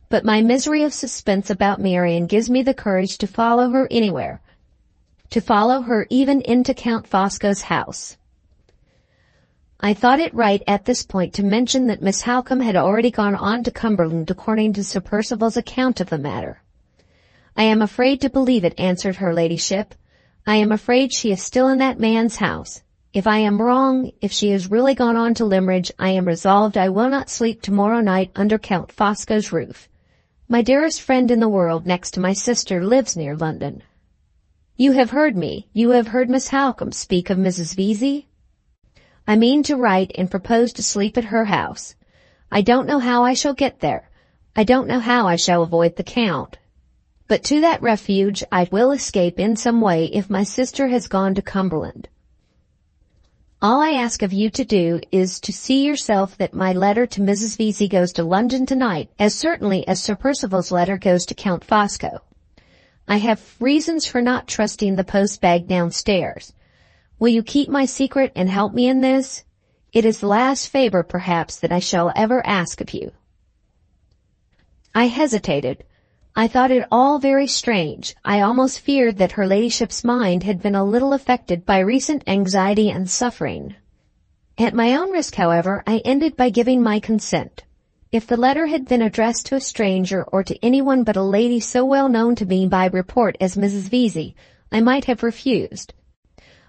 But my misery of suspense about Marian gives me the courage to follow her anywhere, to follow her even into Count Fosco's house." I thought it right at this point to mention that Miss Halcombe had already gone on to Cumberland according to Sir Percival's account of the matter. "I am afraid to believe it," answered her ladyship. "I am afraid she is still in that man's house. If I am wrong, if she has really gone on to Limmeridge, I am resolved I will not sleep tomorrow night under Count Fosco's roof. My dearest friend in the world, next to my sister, lives near London. You have heard Miss Halcombe speak of Mrs. Vesey? I mean to write and propose to sleep at her house. I don't know how I shall get there. I don't know how I shall avoid the Count. But to that refuge I will escape in some way if my sister has gone to Cumberland. All I ask of you to do is to see yourself that my letter to Mrs. Vesey goes to London tonight, as certainly as Sir Percival's letter goes to Count Fosco. I have reasons for not trusting the post-bag downstairs. Will you keep my secret and help me in this? It is the last favor, perhaps, that I shall ever ask of you." I hesitated. I thought it all very strange. I almost feared that her ladyship's mind had been a little affected by recent anxiety and suffering. At my own risk, however, I ended by giving my consent. If the letter had been addressed to a stranger or to anyone but a lady so well known to me by report as Mrs. Vesey, I might have refused.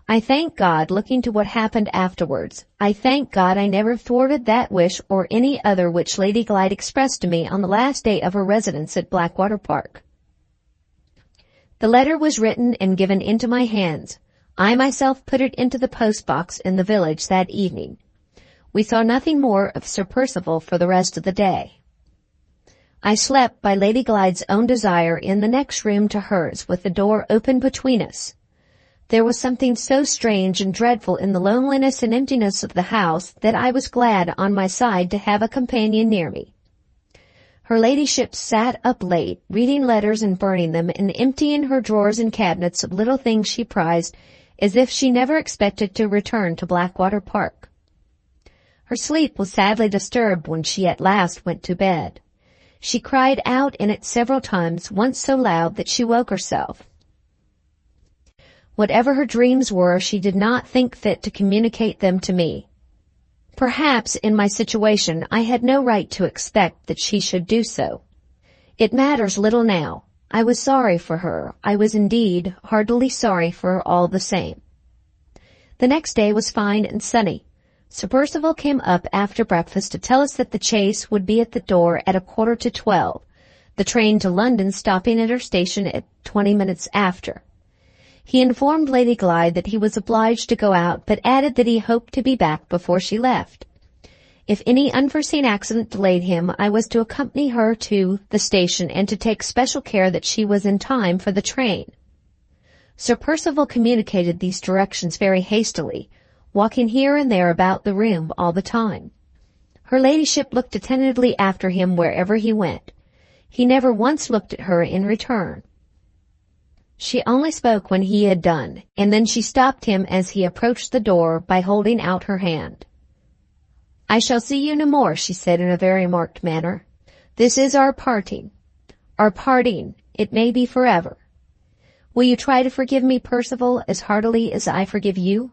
I thank God, looking to what happened afterwards, I thank God I never thwarted that wish or any other which Lady Glyde expressed to me on the last day of her residence at Blackwater Park. The letter was written and given into my hands. I myself put it into the post-box in the village that evening. We saw nothing more of Sir Percival for the rest of the day. I slept, by Lady Glyde's own desire, in the next room to hers, with the door open between us. There was something so strange and dreadful in the loneliness and emptiness of the house that I was glad on my side to have a companion near me. Her ladyship sat up late, reading letters and burning them, and emptying her drawers and cabinets of little things she prized, as if she never expected to return to Blackwater Park. Her sleep was sadly disturbed when she at last went to bed. She cried out in it several times, once so loud that she woke herself. Whatever her dreams were, she did not think fit to communicate them to me. Perhaps, in my situation, I had no right to expect that she should do so. It matters little now. I was sorry for her. I was indeed heartily sorry for her all the same. The next day was fine and sunny. Sir Percival came up after breakfast to tell us that the chaise would be at the door at 11:45, the train to London stopping at her station at 20 minutes after. He informed Lady Glyde that he was obliged to go out, but added that he hoped to be back before she left. If any unforeseen accident delayed him, I was to accompany her to the station and to take special care that she was in time for the train. Sir Percival communicated these directions very hastily, walking here and there about the room all the time. Her ladyship looked attentively after him wherever he went. He never once looked at her in return. She only spoke when he had done, and then she stopped him as he approached the door by holding out her hand. "I shall see you no more," she said in a very marked manner. "This is our parting. Our parting, it may be forever. Will you try to forgive me, Percival, as heartily as I forgive you?"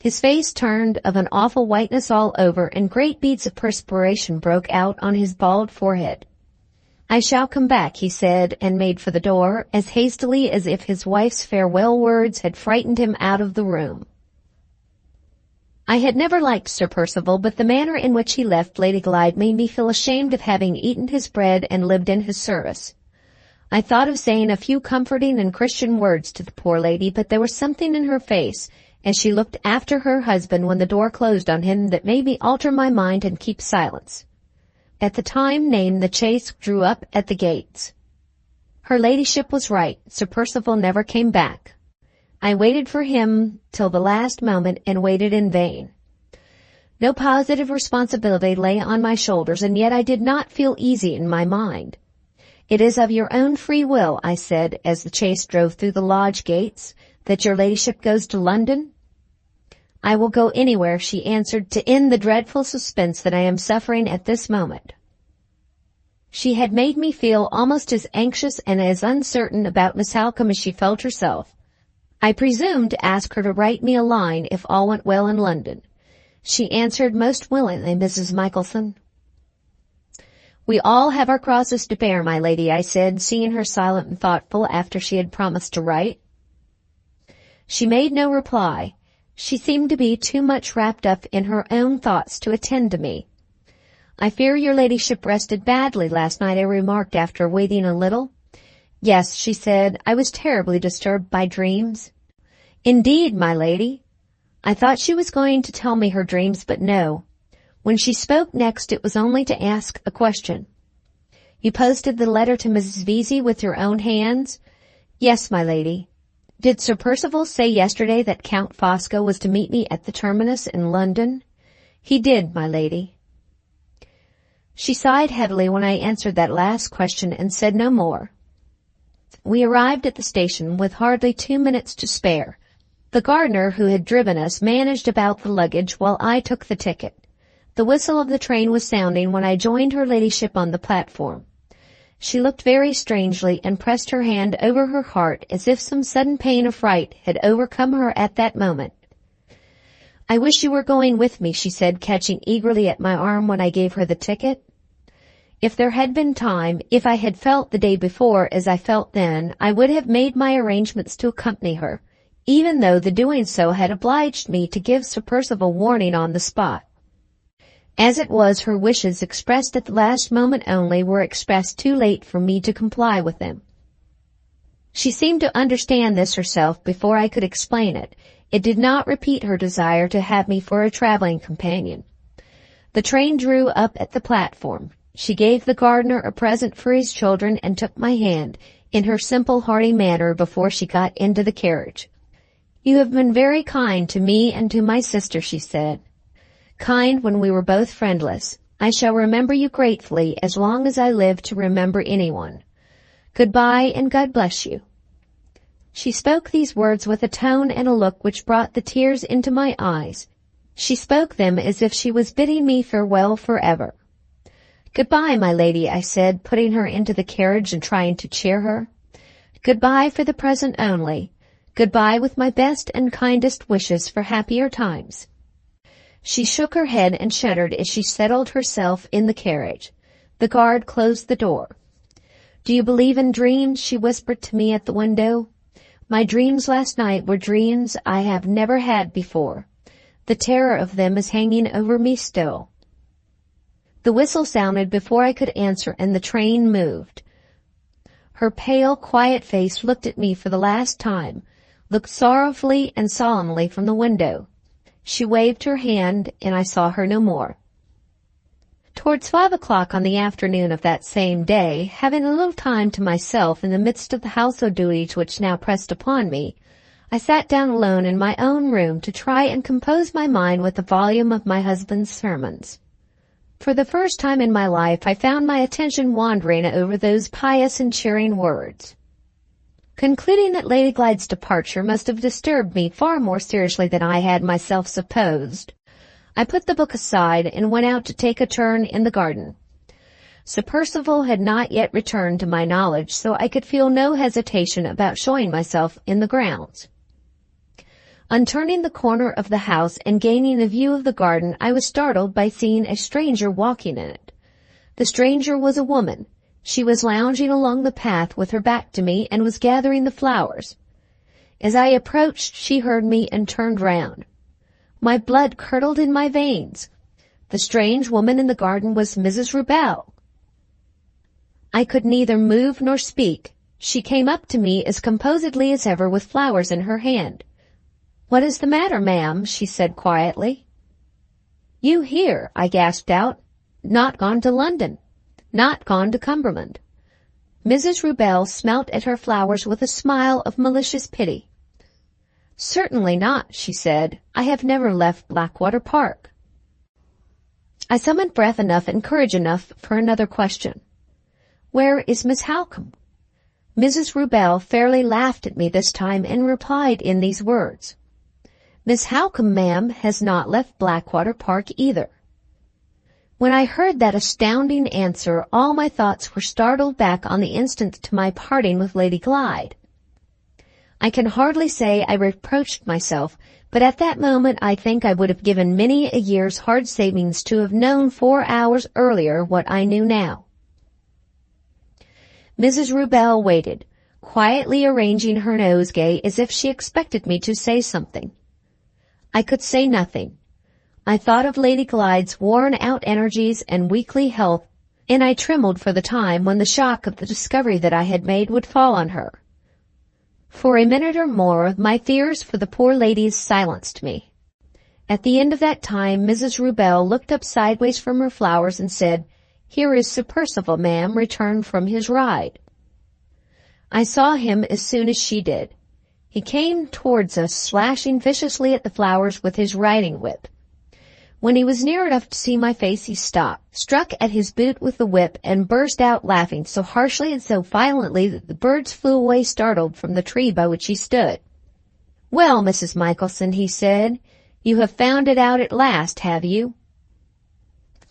His face turned of an awful whiteness all over, and great beads of perspiration broke out on his bald forehead. "I shall come back," he said, and made for the door, as hastily as if his wife's farewell words had frightened him out of the room. I had never liked Sir Percival, but the manner in which he left Lady Glyde made me feel ashamed of having eaten his bread and lived in his service. I thought of saying a few comforting and Christian words to the poor lady, but there was something in her face, as she looked after her husband when the door closed on him, that made me alter my mind and keep silence. At the time named, the chaise drew up at the gates. Her ladyship was right. Sir Percival never came back. I waited for him till the last moment and waited in vain. No positive responsibility lay on my shoulders, and yet I did not feel easy in my mind. "It is of your own free will," I said, as the chaise drove through the lodge gates, "that your ladyship goes to London?" "I will go anywhere," she answered, "to end the dreadful suspense that I am suffering at this moment." She had made me feel almost as anxious and as uncertain about Miss Halcombe as she felt herself. I presumed to ask her to write me a line if all went well in London. She answered, "Most willingly, Mrs. Michelson." "We all have our crosses to bear, my lady," I said, seeing her silent and thoughtful after she had promised to write. She made no reply. She seemed to be too much wrapped up in her own thoughts to attend to me. "I fear your ladyship rested badly last night," I remarked after waiting a little. "Yes," she said, "I was terribly disturbed by dreams." "Indeed, my lady?" I thought she was going to tell me her dreams, but no. When she spoke next, it was only to ask a question. "You posted the letter to Mrs. Vesey with your own hands?" "Yes, my lady." "Did Sir Percival say yesterday that Count Fosco was to meet me at the terminus in London?" "He did, my lady." She sighed heavily when I answered that last question and said no more. We arrived at the station with hardly 2 minutes to spare. The gardener who had driven us managed about the luggage while I took the ticket. The whistle of the train was sounding when I joined her ladyship on the platform. She looked very strangely and pressed her hand over her heart as if some sudden pain of fright had overcome her at that moment. "I wish you were going with me," she said, catching eagerly at my arm when I gave her the ticket. If there had been time, if I had felt the day before as I felt then, I would have made my arrangements to accompany her, even though the doing so had obliged me to give Sir Percival warning on the spot. As it was, her wishes, expressed at the last moment only, were expressed too late for me to comply with them. She seemed to understand this herself before I could explain it. It did not repeat her desire to have me for a traveling companion. The train drew up at the platform. She gave the gardener a present for his children and took my hand, in her simple, hearty manner, before she got into the carriage. "You have been very kind to me and to my sister," she said. "Kind when we were both friendless. I shall remember you gratefully as long as I live to remember anyone. Goodbye, and God bless you." She spoke these words with a tone and a look which brought the tears into my eyes. She spoke them as if she was bidding me farewell forever. "Goodbye, my lady," I said, putting her into the carriage and trying to cheer her. "Goodbye for the present only. Goodbye with my best and kindest wishes for happier times." She shook her head and shuddered as she settled herself in the carriage. The guard closed the door. "Do you believe in dreams?" she whispered to me at the window. "My dreams last night were dreams I have never had before. The terror of them is hanging over me still." The whistle sounded before I could answer, and the train moved. Her pale, quiet face looked at me for the last time, looked sorrowfully and solemnly from the window. She waved her hand, and I saw her no more. Towards 5 o'clock on the afternoon of that same day, having a little time to myself in the midst of the household duties which now pressed upon me, I sat down alone in my own room to try and compose my mind with the volume of my husband's sermons. For the first time in my life, I found my attention wandering over those pious and cheering words. Concluding that Lady Glyde's departure must have disturbed me far more seriously than I had myself supposed, I put the book aside and went out to take a turn in the garden. Sir Percival had not yet returned to my knowledge, so I could feel no hesitation about showing myself in the grounds. On turning the corner of the house and gaining a view of the garden, I was startled by seeing a stranger walking in it. The stranger was a woman. She was lounging along the path with her back to me and was gathering the flowers. As I approached, she heard me and turned round. My blood curdled in my veins. The strange woman in the garden was Mrs. Rubel. I could neither move nor speak. She came up to me as composedly as ever with flowers in her hand. "What is the matter, ma'am?" she said quietly. "You here?" I gasped out. not gone to London, not gone to Cumberland. Mrs. Rubel smelt at her flowers with a smile of malicious pity. Certainly not, she said. I have never left Blackwater Park. I summoned breath enough and courage enough for another question. Where is Miss Halcombe? Mrs. Rubel fairly laughed at me this time and replied in these words. Miss Halcombe, ma'am, has not left Blackwater Park either. When I heard that astounding answer, all my thoughts were startled back on the instant to my parting with Lady Glyde. I can hardly say I reproached myself, but at that moment I think I would have given many a year's hard savings to have known 4 hours earlier what I knew now. Mrs. Rubel waited, quietly arranging her nosegay as if she expected me to say something. I could say nothing. I thought of Lady Glyde's worn-out energies and weakly health, and I trembled for the time when the shock of the discovery that I had made would fall on her. For a minute or more, my fears for the poor ladies silenced me. At the end of that time, Mrs. Rubel looked up sideways from her flowers and said, Here is Sir Percival, ma'am, returned from his ride. I saw him as soon as she did. He came towards us, slashing viciously at the flowers with his riding whip. When he was near enough to see my face, he stopped, struck at his boot with the whip, and burst out laughing so harshly and so violently that the birds flew away startled from the tree by which he stood. Well, Mrs. Michelson, he said, you have found it out at last, have you?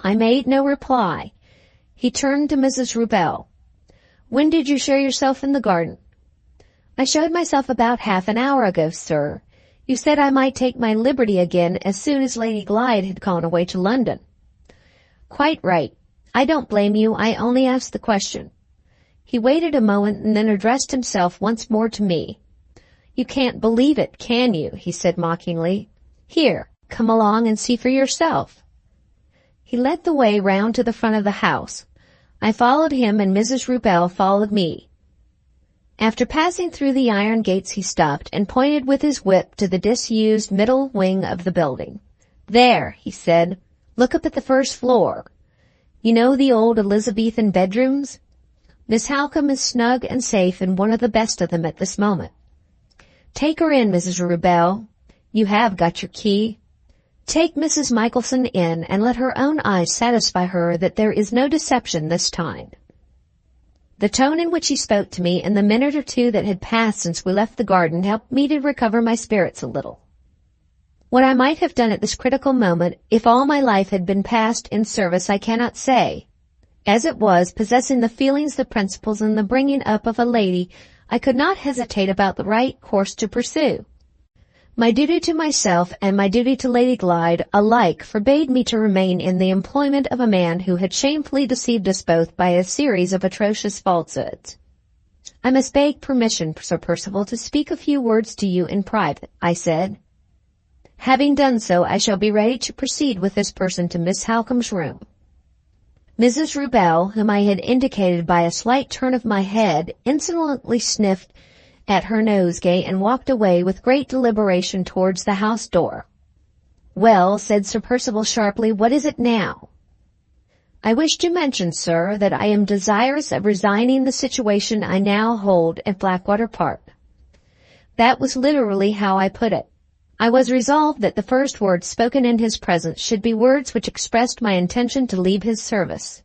I made no reply. He turned to Mrs. Rubel. When did you show yourself in the garden? I showed myself about half an hour ago, sir. You said I might take my liberty again as soon as Lady Glyde had gone away to London. Quite right. I don't blame you. I only asked the question. He waited a moment and then addressed himself once more to me. You can't believe it, can you? He said mockingly. Here, come along and see for yourself. He led the way round to the front of the house. I followed him and Mrs. Rubel followed me. After passing through the iron gates, he stopped and pointed with his whip to the disused middle wing of the building. There, he said, look up at the first floor. You know the old Elizabethan bedrooms? Miss Halcombe is snug and safe in one of the best of them at this moment. Take her in, Mrs. Rubel. You have got your key. Take Mrs. Michelson in and let her own eyes satisfy her that there is no deception this time. The tone in which he spoke to me and the minute or two that had passed since we left the garden helped me to recover my spirits a little. What I might have done at this critical moment, if all my life had been passed in service, I cannot say. As it was, possessing the feelings, the principles, and the bringing up of a lady, I could not hesitate about the right course to pursue. My duty to myself and my duty to Lady Glyde alike forbade me to remain in the employment of a man who had shamefully deceived us both by a series of atrocious falsehoods. I must beg permission, Sir Percival, to speak a few words to you in private, I said. Having done so, I shall be ready to proceed with this person to Miss Halcombe's room. Mrs. Rubel, whom I had indicated by a slight turn of my head, insolently sniffed at her nosegay and walked away with great deliberation towards the house door. Well, said Sir Percival sharply, what is it now? I wish to mention, sir, that I am desirous of resigning the situation I now hold at Blackwater Park. That was literally how I put it. I was resolved that the first words spoken in his presence should be words which expressed my intention to leave his service.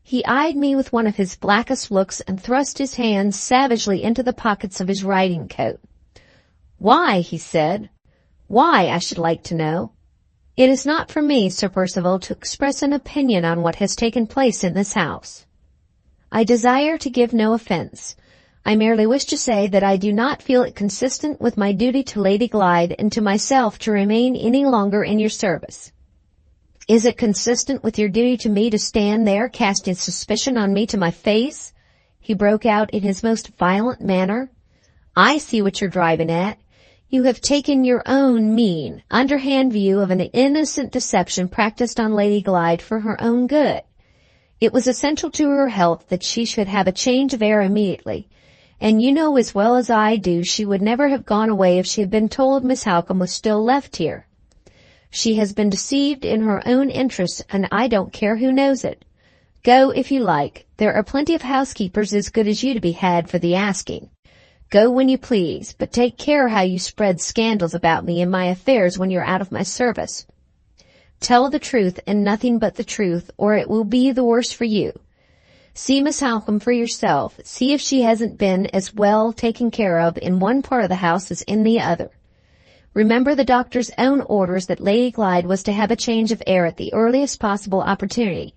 He eyed me with one of his blackest looks and thrust his hands savagely into the pockets of his riding coat. Why, he said. Why, I should like to know. It is not for me, Sir Percival, to express an opinion on what has taken place in this house. I desire to give no offence. I merely wish to say that I do not feel it consistent with my duty to Lady Glyde and to myself to remain any longer in your service. Is it consistent with your duty to me to stand there casting suspicion on me to my face? He broke out in his most violent manner. I see what you're driving at. You have taken your own mean, underhand view of an innocent deception practiced on Lady Glyde for her own good. It was essential to her health that she should have a change of air immediately, and you know as well as I do she would never have gone away if she had been told Miss Halcombe was still left here. She has been deceived in her own interests, and I don't care who knows it. Go if you like. There are plenty of housekeepers as good as you to be had for the asking. Go when you please, but take care how you spread scandals about me and my affairs when you're out of my service. Tell the truth and nothing but the truth, or it will be the worse for you. See Miss Halcombe for yourself. See if she hasn't been as well taken care of in one part of the house as in the other. Remember the doctor's own orders that Lady Glyde was to have a change of air at the earliest possible opportunity.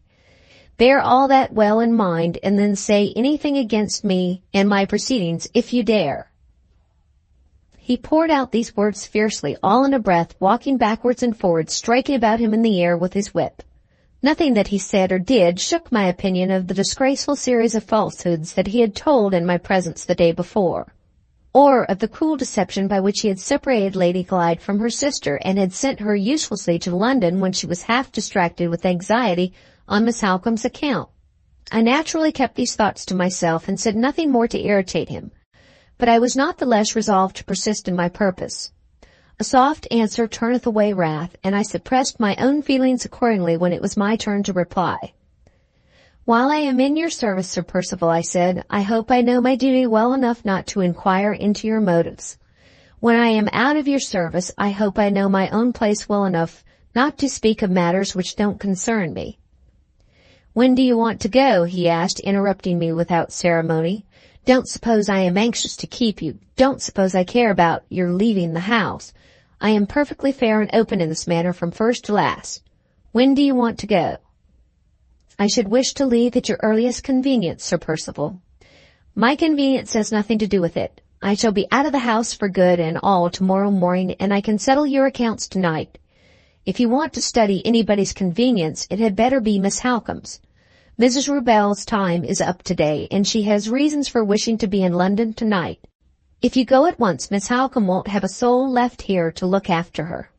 Bear all that well in mind, and then say anything against me and my proceedings if you dare." He poured out these words fiercely, all in a breath, walking backwards and forwards, striking about him in the air with his whip. Nothing that he said or did shook my opinion of the disgraceful series of falsehoods that he had told in my presence the day before, or of the cruel deception by which he had separated Lady Glyde from her sister and had sent her uselessly to London when she was half distracted with anxiety on Miss Halcombe's account. I naturally kept these thoughts to myself and said nothing more to irritate him, but I was not the less resolved to persist in my purpose. A soft answer turneth away wrath, and I suppressed my own feelings accordingly when it was my turn to reply. "While I am in your service, Sir Percival," I said, "I hope I know my duty well enough not to inquire into your motives. When I am out of your service, I hope I know my own place well enough not to speak of matters which don't concern me." "When do you want to go?" he asked, interrupting me without ceremony. "Don't suppose I am anxious to keep you. Don't suppose I care about your leaving the house. I am perfectly fair and open in this matter from first to last. When do you want to go?" "I should wish to leave at your earliest convenience, Sir Percival." "My convenience has nothing to do with it. I shall be out of the house for good and all tomorrow morning, and I can settle your accounts tonight. If you want to study anybody's convenience, it had better be Miss Halcombe's. Mrs. Rubell's time is up today, and she has reasons for wishing to be in London tonight. If you go at once, Miss Halcombe won't have a soul left here to look after her."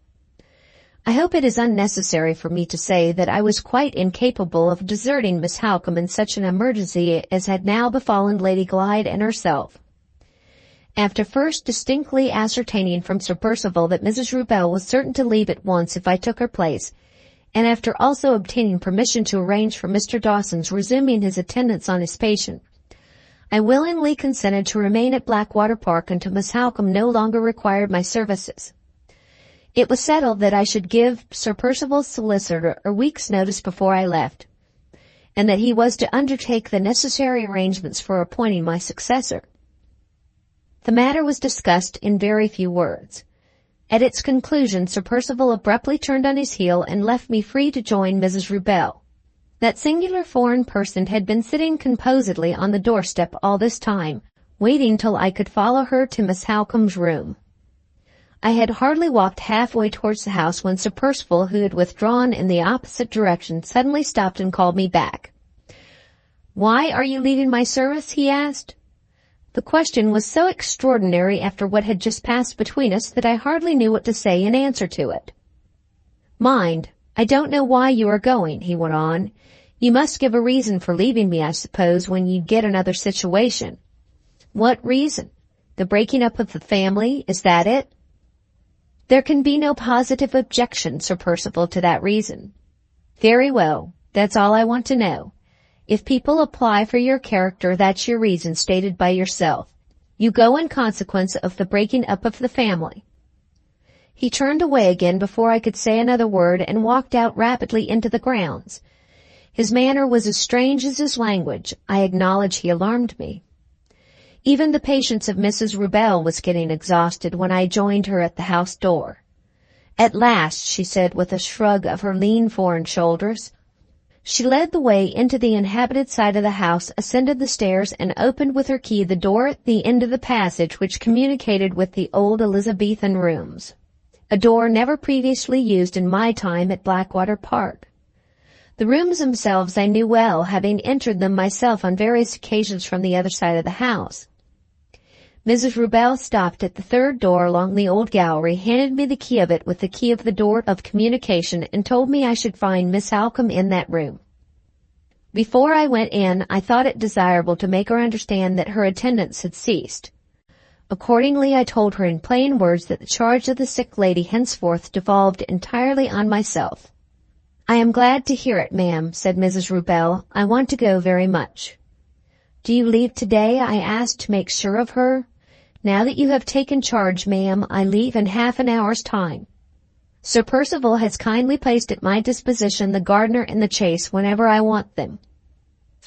I hope it is unnecessary for me to say that I was quite incapable of deserting Miss Halcombe in such an emergency as had now befallen Lady Glyde and herself. After first distinctly ascertaining from Sir Percival that Mrs. Rubell was certain to leave at once if I took her place, and after also obtaining permission to arrange for Mr. Dawson's resuming his attendance on his patient, I willingly consented to remain at Blackwater Park until Miss Halcombe no longer required my services. It was settled that I should give Sir Percival's solicitor a week's notice before I left, and that he was to undertake the necessary arrangements for appointing my successor. The matter was discussed in very few words. At its conclusion, Sir Percival abruptly turned on his heel and left me free to join Mrs. Rubell. That singular foreign person had been sitting composedly on the doorstep all this time, waiting till I could follow her to Miss Halcombe's room. I had hardly walked halfway towards the house when Sir Percival, who had withdrawn in the opposite direction, suddenly stopped and called me back. "Why are you leaving my service?" he asked. The question was so extraordinary after what had just passed between us that I hardly knew what to say in answer to it. "Mind, I don't know why you are going," he went on. "You must give a reason for leaving me, I suppose, when you get another situation." "What reason? The breaking up of the family, is that it?" "There can be no positive objection, Sir Percival, to that reason." "Very well, that's all I want to know. If people apply for your character, that's your reason stated by yourself. You go in consequence of the breaking up of the family." He turned away again before I could say another word and walked out rapidly into the grounds. His manner was as strange as his language. I acknowledge he alarmed me. Even the patience of Mrs. Rubell was getting exhausted when I joined her at the house door. "At last," she said with a shrug of her lean foreign shoulders. She led the way into the inhabited side of the house, ascended the stairs, and opened with her key the door at the end of the passage which communicated with the old Elizabethan rooms, a door never previously used in my time at Blackwater Park. The rooms themselves I knew well, having entered them myself on various occasions from the other side of the house. Mrs. Rubell stopped at the third door along the old gallery, handed me the key of it with the key of the door of communication, and told me I should find Miss Halcombe in that room. Before I went in, I thought it desirable to make her understand that her attendance had ceased. Accordingly, I told her in plain words that the charge of the sick lady henceforth devolved entirely on myself. "I am glad to hear it, ma'am," said Mrs. Rubel. "I want to go very much." "Do you leave today?" I asked to make sure of her. "Now that you have taken charge, ma'am, I leave in half an hour's time. Sir Percival has kindly placed at my disposition the gardener and the chaise whenever I want them.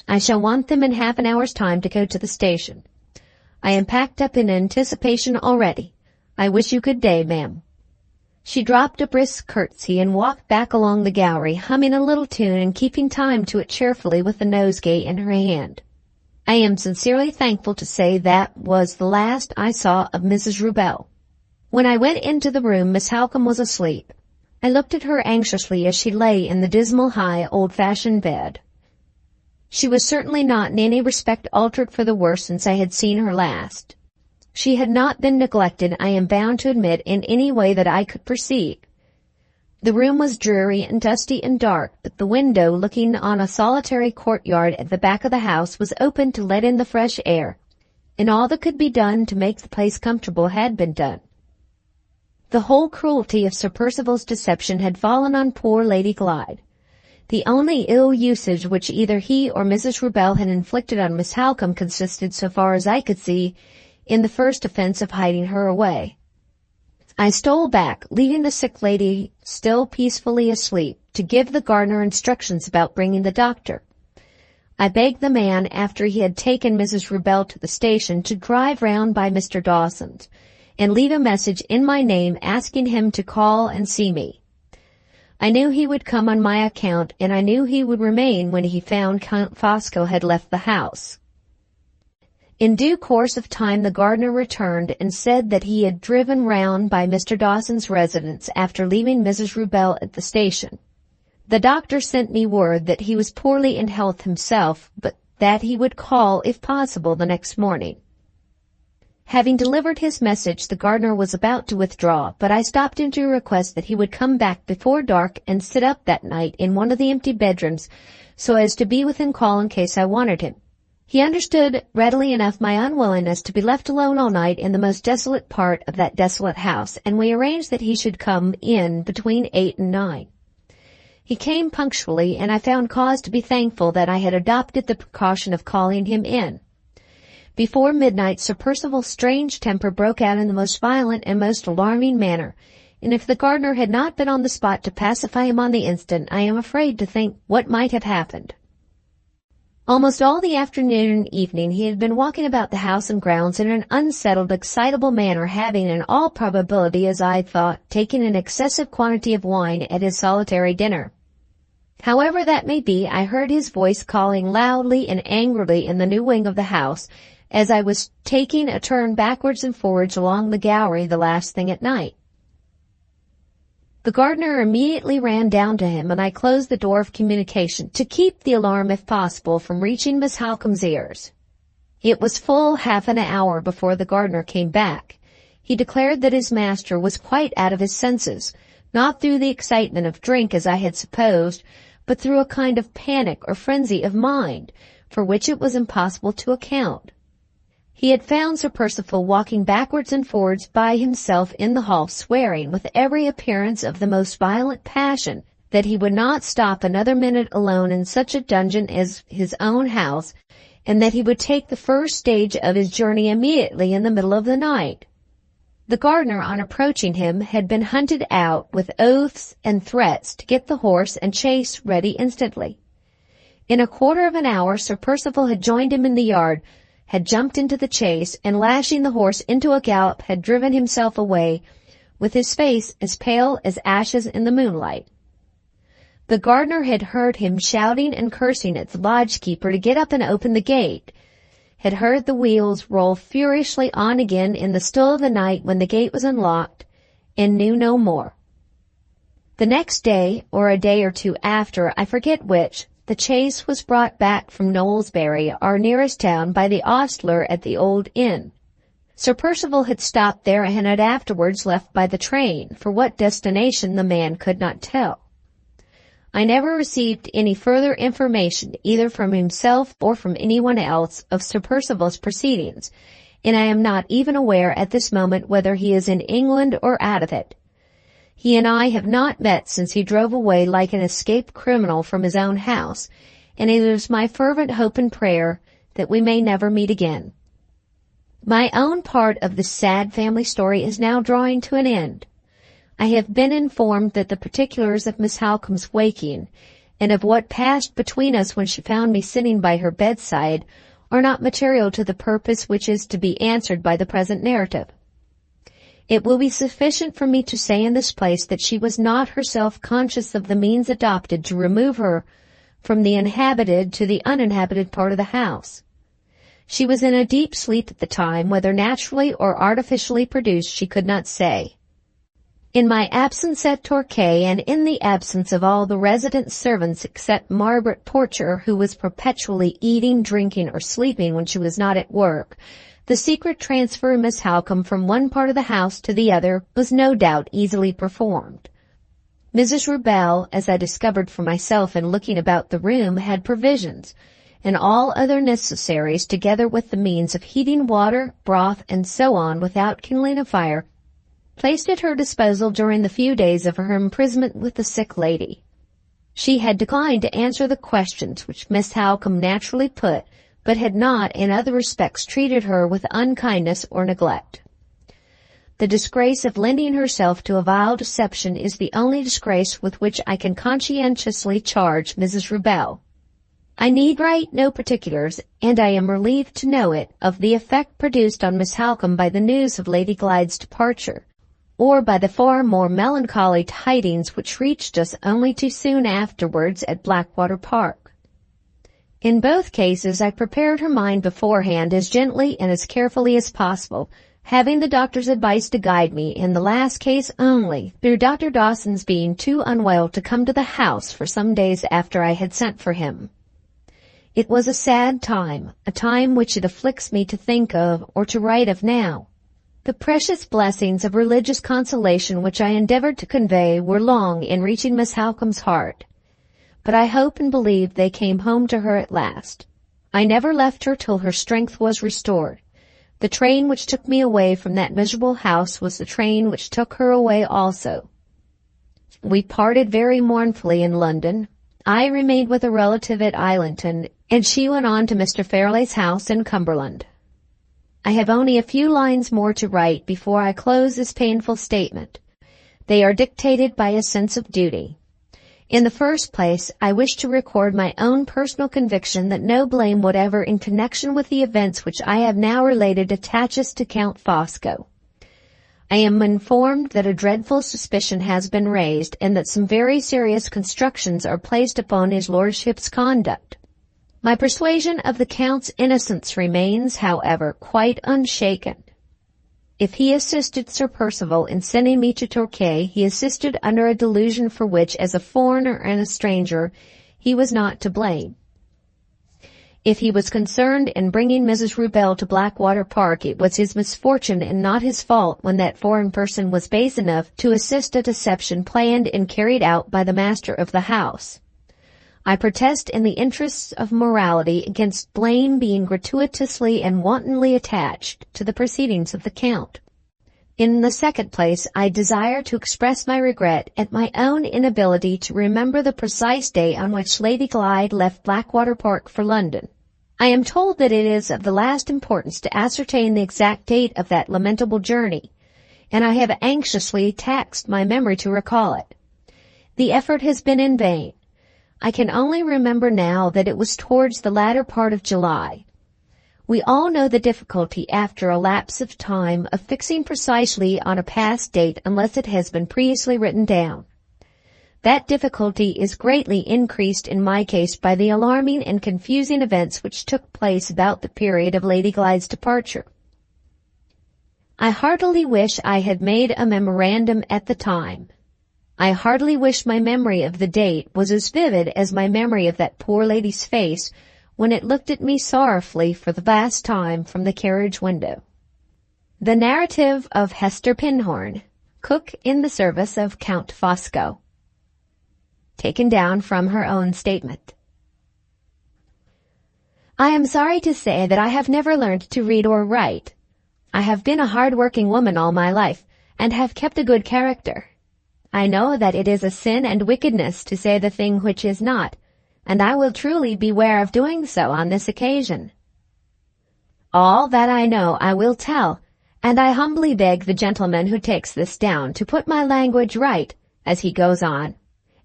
I shall want them in half an hour's time to go to the station. I am packed up in anticipation already. I wish you good day, ma'am." She dropped a brisk curtsy and walked back along the gallery, humming a little tune and keeping time to it cheerfully with the nosegay in her hand. I am sincerely thankful to say that was the last I saw of Mrs. Rubel. When I went into the room, Miss Halcombe was asleep. I looked at her anxiously as she lay in the dismal, high, old-fashioned bed. She was certainly not in any respect altered for the worse since I had seen her last. She had not been neglected, I am bound to admit, in any way that I could perceive. The room was dreary and dusty and dark, but the window looking on a solitary courtyard at the back of the house was open to let in the fresh air, and all that could be done to make the place comfortable had been done. The whole cruelty of Sir Percival's deception had fallen on poor Lady Glyde. The only ill usage which either he or Mrs. Rubel had inflicted on Miss Halcombe consisted, so far as I could see, in the first offence of hiding her away. I stole back, leaving the sick lady still peacefully asleep, to give the gardener instructions about bringing the doctor. I begged the man, after he had taken Mrs. Rubel to the station, to drive round by Mr. Dawson's, and leave a message in my name asking him to call and see me. I knew he would come on my account, and I knew he would remain when he found Count Fosco had left the house. In due course of time the gardener returned and said that he had driven round by Mr. Dawson's residence after leaving Mrs. Rubel at the station. The doctor sent me word that he was poorly in health himself, but that he would call, if possible, the next morning. Having delivered his message, the gardener was about to withdraw, but I stopped him to request that he would come back before dark and sit up that night in one of the empty bedrooms so as to be within call in case I wanted him. He understood readily enough my unwillingness to be left alone all night in the most desolate part of that desolate house, and we arranged that he should come in between 8 and 9. He came punctually, and I found cause to be thankful that I had adopted the precaution of calling him in. Before midnight, Sir Percival's strange temper broke out in the most violent and most alarming manner, and if the gardener had not been on the spot to pacify him on the instant, I am afraid to think what might have happened. Almost all the afternoon and evening he had been walking about the house and grounds in an unsettled, excitable manner, having, in all probability, as I thought, taken an excessive quantity of wine at his solitary dinner. However that may be, I heard his voice calling loudly and angrily in the new wing of the house, as I was taking a turn backwards and forwards along the gallery the last thing at night. The gardener immediately ran down to him, and I closed the door of communication, to keep the alarm, if possible, from reaching Miss Halcombe's ears. It was full half an hour before the gardener came back. He declared that his master was quite out of his senses, not through the excitement of drink, as I had supposed, but through a kind of panic or frenzy of mind, for which it was impossible to account. He had found Sir Percival walking backwards and forwards by himself in the hall, swearing with every appearance of the most violent passion that he would not stop another minute alone in such a dungeon as his own house, and that he would take the first stage of his journey immediately in the middle of the night. The gardener, on approaching him, had been hunted out with oaths and threats to get the horse and chaise ready instantly. In a quarter of an hour Sir Percival had joined him in the yard, had jumped into the chaise, and lashing the horse into a gallop had driven himself away, with his face as pale as ashes in the moonlight. The gardener had heard him shouting and cursing at the lodge-keeper to get up and open the gate, had heard the wheels roll furiously on again in the still of the night when the gate was unlocked, and knew no more. The next day, or a day or two after, I forget which, the chaise was brought back from Knowlesbury, our nearest town, by the ostler at the old inn. Sir Percival had stopped there and had afterwards left by the train, for what destination the man could not tell. I never received any further information, either from himself or from anyone else, of Sir Percival's proceedings, and I am not even aware at this moment whether he is in England or out of it. He and I have not met since he drove away like an escaped criminal from his own house, and it is my fervent hope and prayer that we may never meet again. My own part of this sad family story is now drawing to an end. I have been informed that the particulars of Miss Halcombe's waking, and of what passed between us when she found me sitting by her bedside, are not material to the purpose which is to be answered by the present narrative. It will be sufficient for me to say in this place that she was not herself conscious of the means adopted to remove her from the inhabited to the uninhabited part of the house. She was in a deep sleep at the time, whether naturally or artificially produced she could not say. In my absence at Torquay, and in the absence of all the resident servants except Margaret Porcher, who was perpetually eating, drinking, or sleeping when she was not at work, the secret transfer of Miss Halcombe from one part of the house to the other was no doubt easily performed. Mrs. Rubel, as I discovered for myself in looking about the room, had provisions, and all other necessaries, together with the means of heating water, broth, and so on, without kindling a fire, placed at her disposal during the few days of her imprisonment with the sick lady. She had declined to answer the questions which Miss Halcombe naturally put, but had not, in other respects, treated her with unkindness or neglect. The disgrace of lending herself to a vile deception is the only disgrace with which I can conscientiously charge Mrs. Rubel. I need write no particulars, and I am relieved to know it, of the effect produced on Miss Halcombe by the news of Lady Glyde's departure, or by the far more melancholy tidings which reached us only too soon afterwards at Blackwater Park. In both cases I prepared her mind beforehand as gently and as carefully as possible, having the doctor's advice to guide me, in the last case only, through Dr. Dawson's being too unwell to come to the house for some days after I had sent for him. It was a sad time, a time which it afflicts me to think of or to write of now. The precious blessings of religious consolation which I endeavored to convey were long in reaching Miss Halcombe's heart, but I hope and believe they came home to her at last. I never left her till her strength was restored. The train which took me away from that miserable house was the train which took her away also. We parted very mournfully in London. I remained with a relative at Islington, and she went on to Mr. Fairlie's house in Cumberland. I have only a few lines more to write before I close this painful statement. They are dictated by a sense of duty. In the first place, I wish to record my own personal conviction that no blame whatever in connection with the events which I have now related attaches to Count Fosco. I am informed that a dreadful suspicion has been raised, and that some very serious constructions are placed upon his lordship's conduct. My persuasion of the Count's innocence remains, however, quite unshaken. If he assisted Sir Percival in sending me to Torquay, he assisted under a delusion for which, as a foreigner and a stranger, he was not to blame. If he was concerned in bringing Mrs. Rubel to Blackwater Park, it was his misfortune and not his fault when that foreign person was base enough to assist a deception planned and carried out by the master of the house. I protest in the interests of morality against blame being gratuitously and wantonly attached to the proceedings of the Count. In the second place, I desire to express my regret at my own inability to remember the precise day on which Lady Glyde left Blackwater Park for London. I am told that it is of the last importance to ascertain the exact date of that lamentable journey, and I have anxiously taxed my memory to recall it. The effort has been in vain. I can only remember now that it was towards the latter part of July. We all know the difficulty, after a lapse of time, of fixing precisely on a past date unless it has been previously written down. That difficulty is greatly increased in my case by the alarming and confusing events which took place about the period of Lady Glyde's departure. I heartily wish I had made a memorandum at the time. I heartily wish my memory of the date was as vivid as my memory of that poor lady's face when it looked at me sorrowfully for the last time from the carriage window. The narrative of Hester Pinhorn, cook in the service of Count Fosco. Taken down from her own statement. I am sorry to say that I have never learned to read or write. I have been a hard-working woman all my life, and have kept a good character. I know that it is a sin and wickedness to say the thing which is not, and I will truly beware of doing so on this occasion. All that I know I will tell, and I humbly beg the gentleman who takes this down to put my language right as he goes on,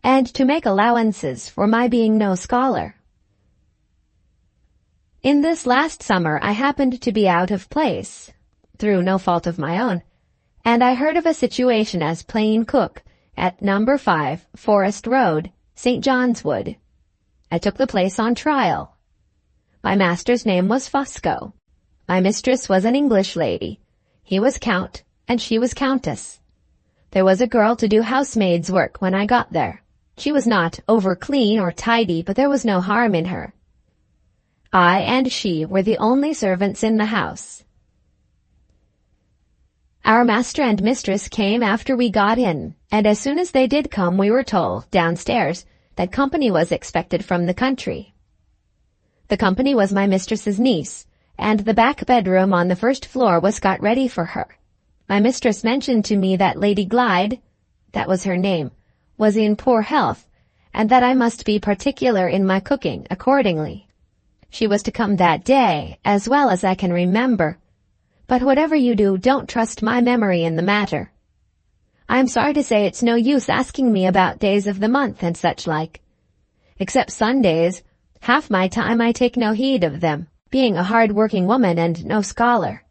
and to make allowances for my being no scholar. In this last summer I happened to be out of place, through no fault of my own, and I heard of a situation as plain cook at No. 5 Forest Road, St. John's Wood. I took the place on trial. My master's name was Fosco. My mistress was an English lady. He was count, and she was countess. There was a girl to do housemaid's work when I got there. She was not over clean or tidy, but there was no harm in her. I and she were the only servants in the house. Our master and mistress came after we got in, and as soon as they did come we were told, downstairs, that company was expected from the country. The company was my mistress's niece, and the back bedroom on the first floor was got ready for her. My mistress mentioned to me that Lady Glyde, that was her name, was in poor health, and that I must be particular in my cooking accordingly. She was to come that day, as well as I can remember, but whatever you do, don't trust my memory in the matter. I am sorry to say it's no use asking me about days of the month and such like. Except Sundays, half my time I take no heed of them, being a hard-working woman and no scholar.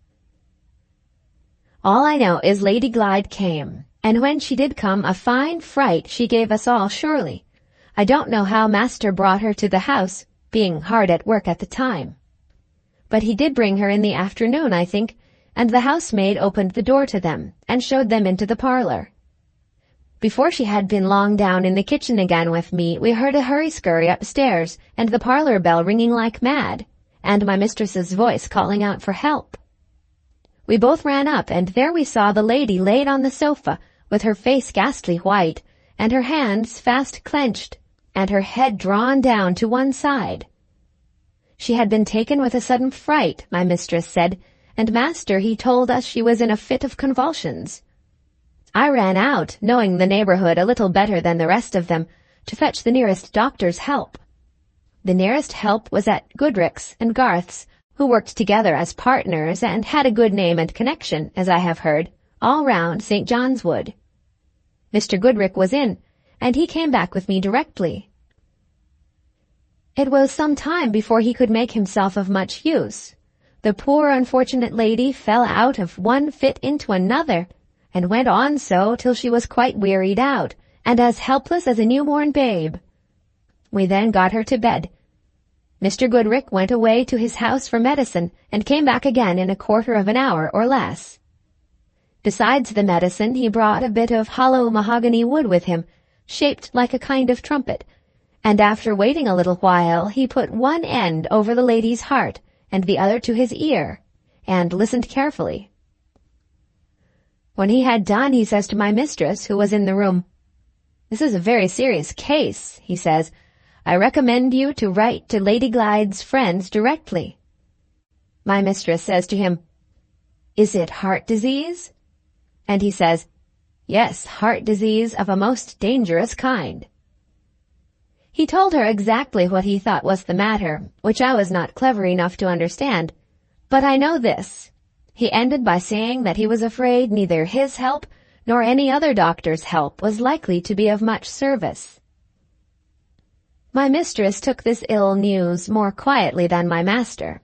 All I know is Lady Glyde came, and when she did come, a fine fright she gave us all surely. I don't know how master brought her to the house, being hard at work at the time. But he did bring her in the afternoon, I think, and the housemaid opened the door to them, and showed them into the parlor. Before she had been long down in the kitchen again with me, we heard a hurry-scurry upstairs, and the parlor bell ringing like mad, and my mistress's voice calling out for help. We both ran up, and there we saw the lady laid on the sofa, with her face ghastly white, and her hands fast clenched, and her head drawn down to one side. She had been taken with a sudden fright, my mistress said, and master, he told us she was in a fit of convulsions. I ran out, knowing the neighborhood a little better than the rest of them, to fetch the nearest doctor's help. The nearest help was at Goodrick's and Garth's, who worked together as partners and had a good name and connection, as I have heard, all round St. John's Wood. Mr. Goodrick was in, and he came back with me directly. It was some time before he could make himself of much use. The poor unfortunate lady fell out of one fit into another, and went on so till she was quite wearied out, and as helpless as a newborn babe. We then got her to bed. Mr. Goodrick went away to his house for medicine, and came back again in a quarter of an hour or less. Besides the medicine, he brought a bit of hollow mahogany wood with him, shaped like a kind of trumpet, and after waiting a little while, he put one end over the lady's heart, and the other to his ear, and listened carefully. When he had done, he says to my mistress, who was in the room, "This is a very serious case," he says. "I recommend you to write to Lady Glyde's friends directly." My mistress says to him, "Is it heart disease?" And he says, "Yes, heart disease of a most dangerous kind." He told her exactly what he thought was the matter, which I was not clever enough to understand. But I know this. He ended by saying that he was afraid neither his help nor any other doctor's help was likely to be of much service. My mistress took this ill news more quietly than my master.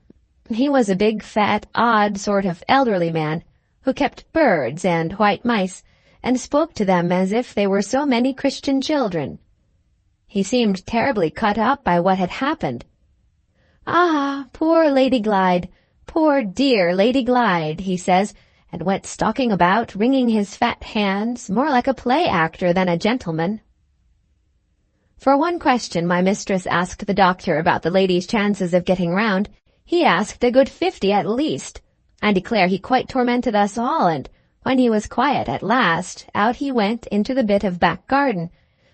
He was a big, fat, odd sort of elderly man, who kept birds and white mice, and spoke to them as if they were so many Christian children. He seemed terribly cut up by what had happened. "Ah, poor Lady Glyde, poor dear Lady Glyde," he says, and went stalking about, wringing his fat hands, more like a play actor than a gentleman. For one question my mistress asked the doctor about the lady's chances of getting round. He asked a good 50 at least. I declare he quite tormented us all, and when he was quiet at last, out he went into the bit of back garden,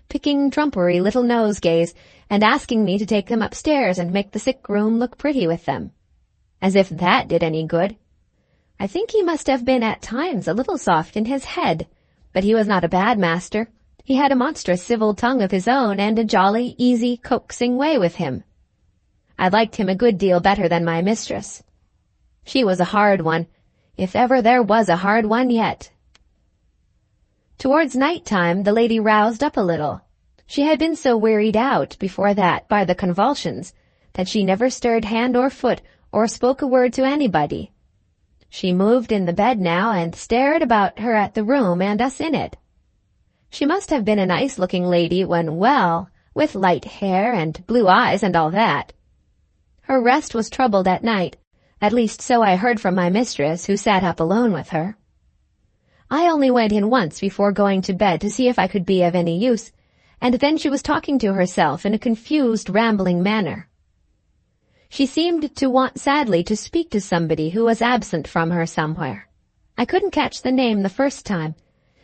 picking trumpery little nosegays, and asking me to take them upstairs and make the sick room look pretty with them. As if that did any good. I think he must have been at times a little soft in his head, but he was not a bad master. He had a monstrous civil tongue of his own and a jolly, easy, coaxing way with him. I liked him a good deal better than my mistress. She was a hard one, if ever there was a hard one yet. Towards night-time the lady roused up a little. She had been so wearied out before that by the convulsions that she never stirred hand or foot or spoke a word to anybody. She moved in the bed now and stared about her at the room and us in it. She must have been a nice-looking lady when well, with light hair and blue eyes and all that. Her rest was troubled at night, at least so I heard from my mistress, who sat up alone with her. I only went in once before going to bed to see if I could be of any use, and then she was talking to herself in a confused, rambling manner. She seemed to want sadly to speak to somebody who was absent from her somewhere. I couldn't catch the name the first time,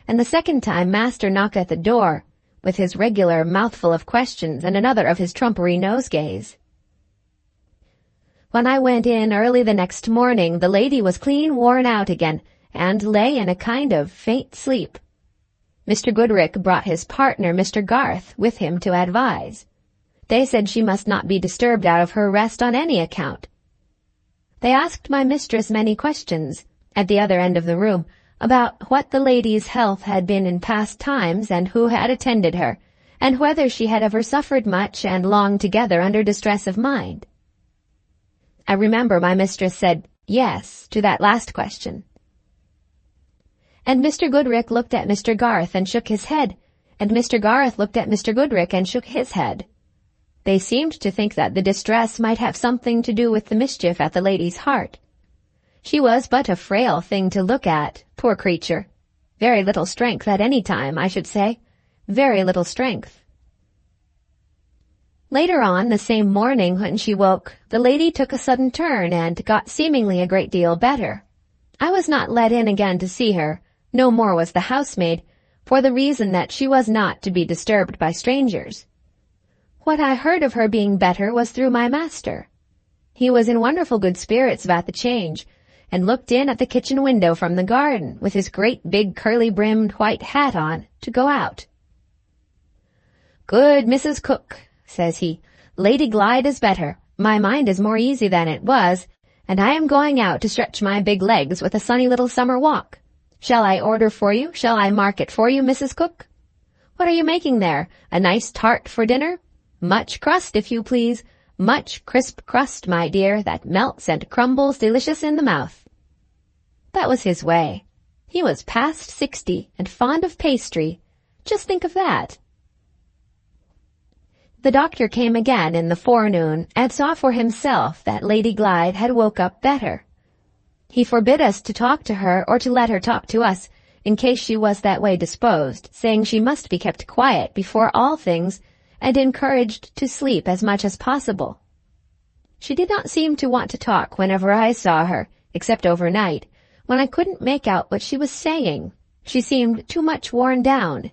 and the second time Master knocked at the door, with his regular mouthful of questions and another of his trumpery nosegays. When I went in early the next morning, the lady was clean worn out again, and lay in a kind of faint sleep. Mr. Goodrich brought his partner, Mr. Garth, with him to advise. They said she must not be disturbed out of her rest on any account. They asked my mistress many questions, at the other end of the room, about what the lady's health had been in past times and who had attended her, and whether she had ever suffered much and long together under distress of mind. I remember my mistress said yes to that last question. And Mr. Goodrich looked at Mr. Garth and shook his head, and Mr. Garth looked at Mr. Goodrich and shook his head. They seemed to think that the distress might have something to do with the mischief at the lady's heart. She was but a frail thing to look at, poor creature. Very little strength at any time, I should say. Very little strength. Later on, the same morning when she woke, the lady took a sudden turn and got seemingly a great deal better. I was not let in again to see her, no more was the housemaid, for the reason that she was not to be disturbed by strangers. What I heard of her being better was through my master. He was in wonderful good spirits about the change, and looked in at the kitchen window from the garden, with his great big curly-brimmed white hat on, to go out. "Good Mrs. Cook," says he, "Lady Glyde is better. My mind is more easy than it was, and I am going out to stretch my big legs with a sunny little summer walk. Shall I order for you? Shall I mark it for you, Mrs. Cook? What are you making there? A nice tart for dinner? Much crust, if you please. Much crisp crust, my dear, that melts and crumbles delicious in the mouth." That was his way. He was past 60 and fond of pastry. Just think of that. The doctor came again in the forenoon and saw for himself that Lady Glyde had woke up better. He forbid us to talk to her or to let her talk to us, in case she was that way disposed, saying she must be kept quiet before all things, and encouraged to sleep as much as possible. She did not seem to want to talk whenever I saw her, except overnight, when I couldn't make out what she was saying. She seemed too much worn down.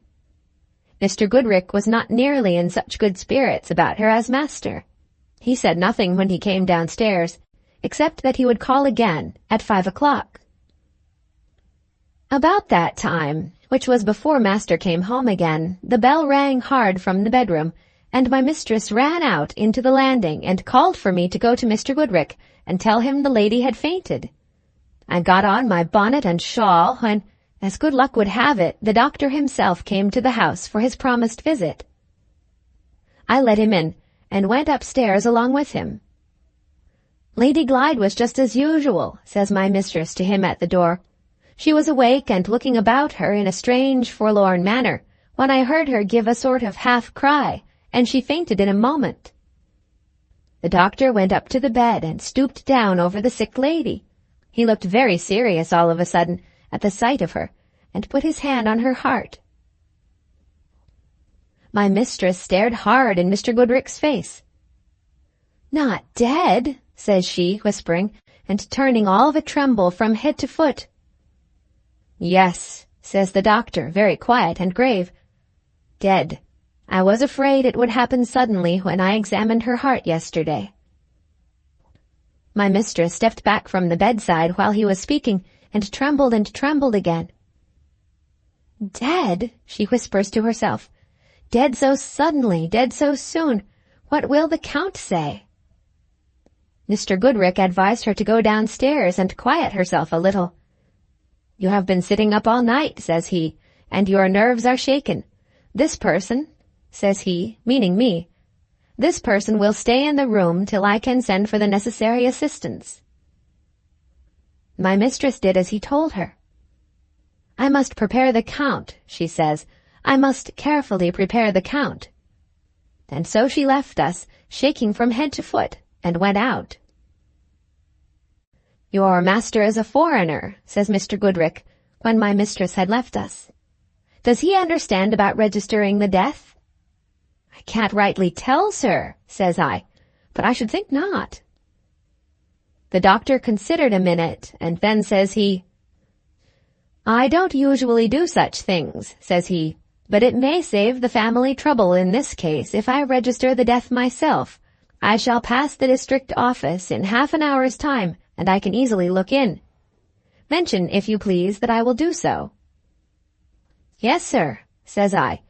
Mr. Goodrich was not nearly in such good spirits about her as master. He said nothing when he came downstairs, except that he would call again at 5 o'clock. About that time, which was before master came home again, the bell rang hard from the bedroom, and my mistress ran out into the landing and called for me to go to Mr. Goodrich and tell him the lady had fainted. I got on my bonnet and shawl when, as good luck would have it, the doctor himself came to the house for his promised visit. I let him in, and went upstairs along with him. Lady Glyde was just as usual, says my mistress to him at the door. She was awake and looking about her in a strange, forlorn manner, when I heard her give a sort of half-cry, and she fainted in a moment. The doctor went up to the bed and stooped down over the sick lady. He looked very serious all of a sudden at the sight of her, and put his hand on her heart. My mistress stared hard in Mr. Goodrich's face. "Not dead?" says she, whispering, and turning all of a tremble from head to foot. "Yes," says the doctor, very quiet and grave. "Dead. I was afraid it would happen suddenly when I examined her heart yesterday." My mistress stepped back from the bedside while he was speaking, and trembled again. "Dead," she whispers to herself. "Dead so suddenly, dead so soon. What will the Count say?" Mr. Goodricke advised her to go downstairs and quiet herself a little. "You have been sitting up all night," says he, "and your nerves are shaken. This person," says he, meaning me, "this person will stay in the room till I can send for the necessary assistance." My mistress did as he told her. "I must prepare the Count," she says. "I must carefully prepare the Count." And so she left us, shaking from head to foot, and went out. "Your master is a foreigner," says Mr. Goodricke, when my mistress had left us. "Does he understand about registering the death?" "I can't rightly tell, sir," says I, "but I should think not." The doctor considered a minute, and then says he, "I don't usually do such things," says he, "but it may save the family trouble in this case if I register the death myself. I shall pass the district office in half an hour's time, and I can easily look in. Mention, if you please, that I will do so." "Yes, sir," says I,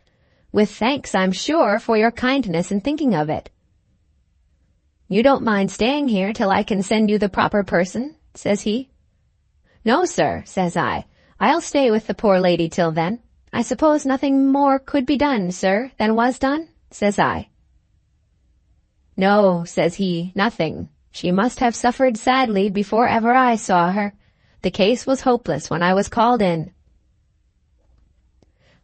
"with thanks, I'm sure, for your kindness in thinking of it." "You don't mind staying here till I can send you the proper person?" says he. "No, sir," says I, "I'll stay with the poor lady till then. I suppose nothing more could be done, sir, than was done?" says I. "No," says he, "nothing. She must have suffered sadly before ever I saw her. The case was hopeless when I was called in."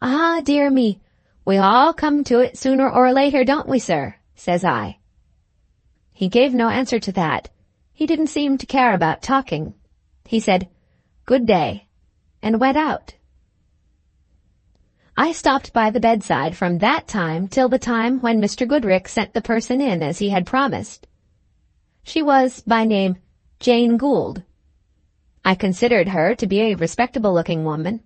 "Ah, dear me, we all come to it sooner or later, don't we, sir?" says I. He gave no answer to that. He didn't seem to care about talking. He said, "Good day," and went out. I stopped by the bedside from that time till the time when Mr. Goodricke sent the person in as he had promised. She was, by name, Jane Gould. I considered her to be a respectable-looking woman.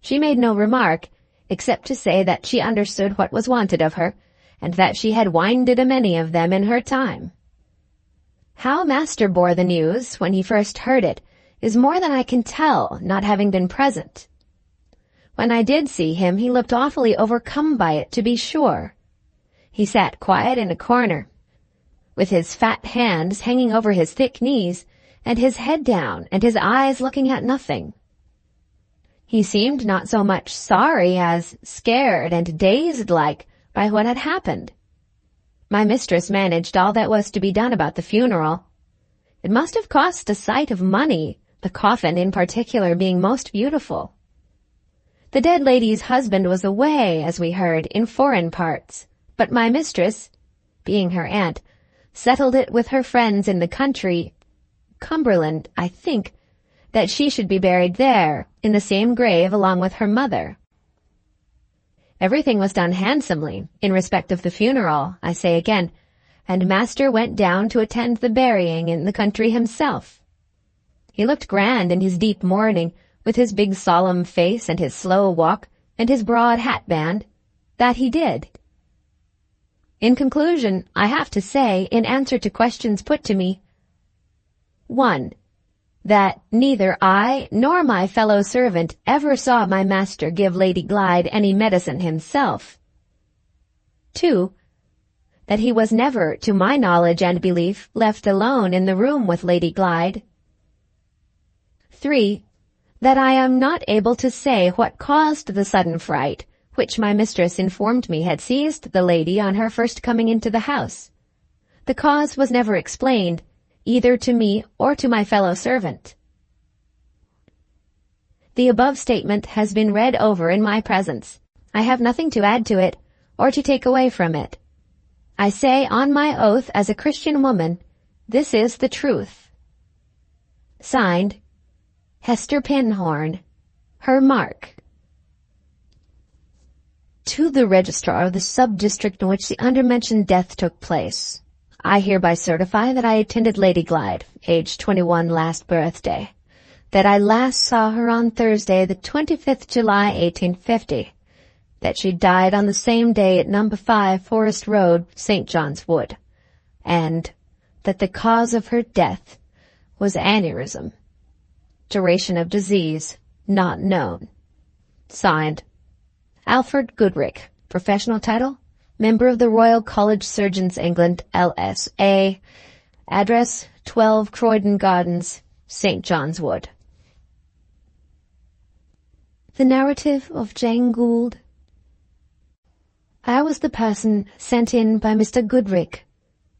She made no remark, except to say that she understood what was wanted of her, and that she had winded a many of them in her time. How master bore the news when he first heard it is more than I can tell, not having been present. When I did see him, he looked awfully overcome by it, to be sure. He sat quiet in a corner, with his fat hands hanging over his thick knees, and his head down, and his eyes looking at nothing. He seemed not so much sorry as scared and dazed-like by what had happened. My mistress managed all that was to be done about the funeral. It must have cost a sight of money, the coffin in particular being most beautiful. The dead lady's husband was away, as we heard, in foreign parts, but my mistress, being her aunt, settled it with her friends in the country, Cumberland, I think, that she should be buried there, in the same grave along with her mother. Everything was done handsomely, in respect of the funeral, I say again, and master went down to attend the burying in the country himself. He looked grand in his deep mourning, with his big solemn face and his slow walk and his broad hat-band. That he did. In conclusion, I have to say, in answer to questions put to me, 1. That neither I nor my fellow servant ever saw my master give Lady Glyde any medicine himself. 2. That he was never, to my knowledge and belief, left alone in the room with Lady Glyde. 3. That I am not able to say what caused the sudden fright, which my mistress informed me had seized the lady on her first coming into the house. The cause was never explained, either to me or to my fellow servant. The above statement has been read over in my presence. I have nothing to add to it, or to take away from it. I say on my oath as a Christian woman, this is the truth. Signed, Hester Pinhorn, her mark. To the registrar of the sub-district in which the undermentioned death took place, I hereby certify that I attended Lady Glyde, aged 21 last birthday, that I last saw her on Thursday, the 25th July, 1850, that she died on the same day at No. 5 Forest Road, St. John's Wood, and that the cause of her death was aneurysm. Duration of disease not known. Signed, Alfred Goodrich. Professional title, member of the Royal College Surgeons England, LSA. Address, 12 Croydon Gardens, St. John's Wood. The narrative of Jane Gould. I was the person sent in by Mr. Goodrich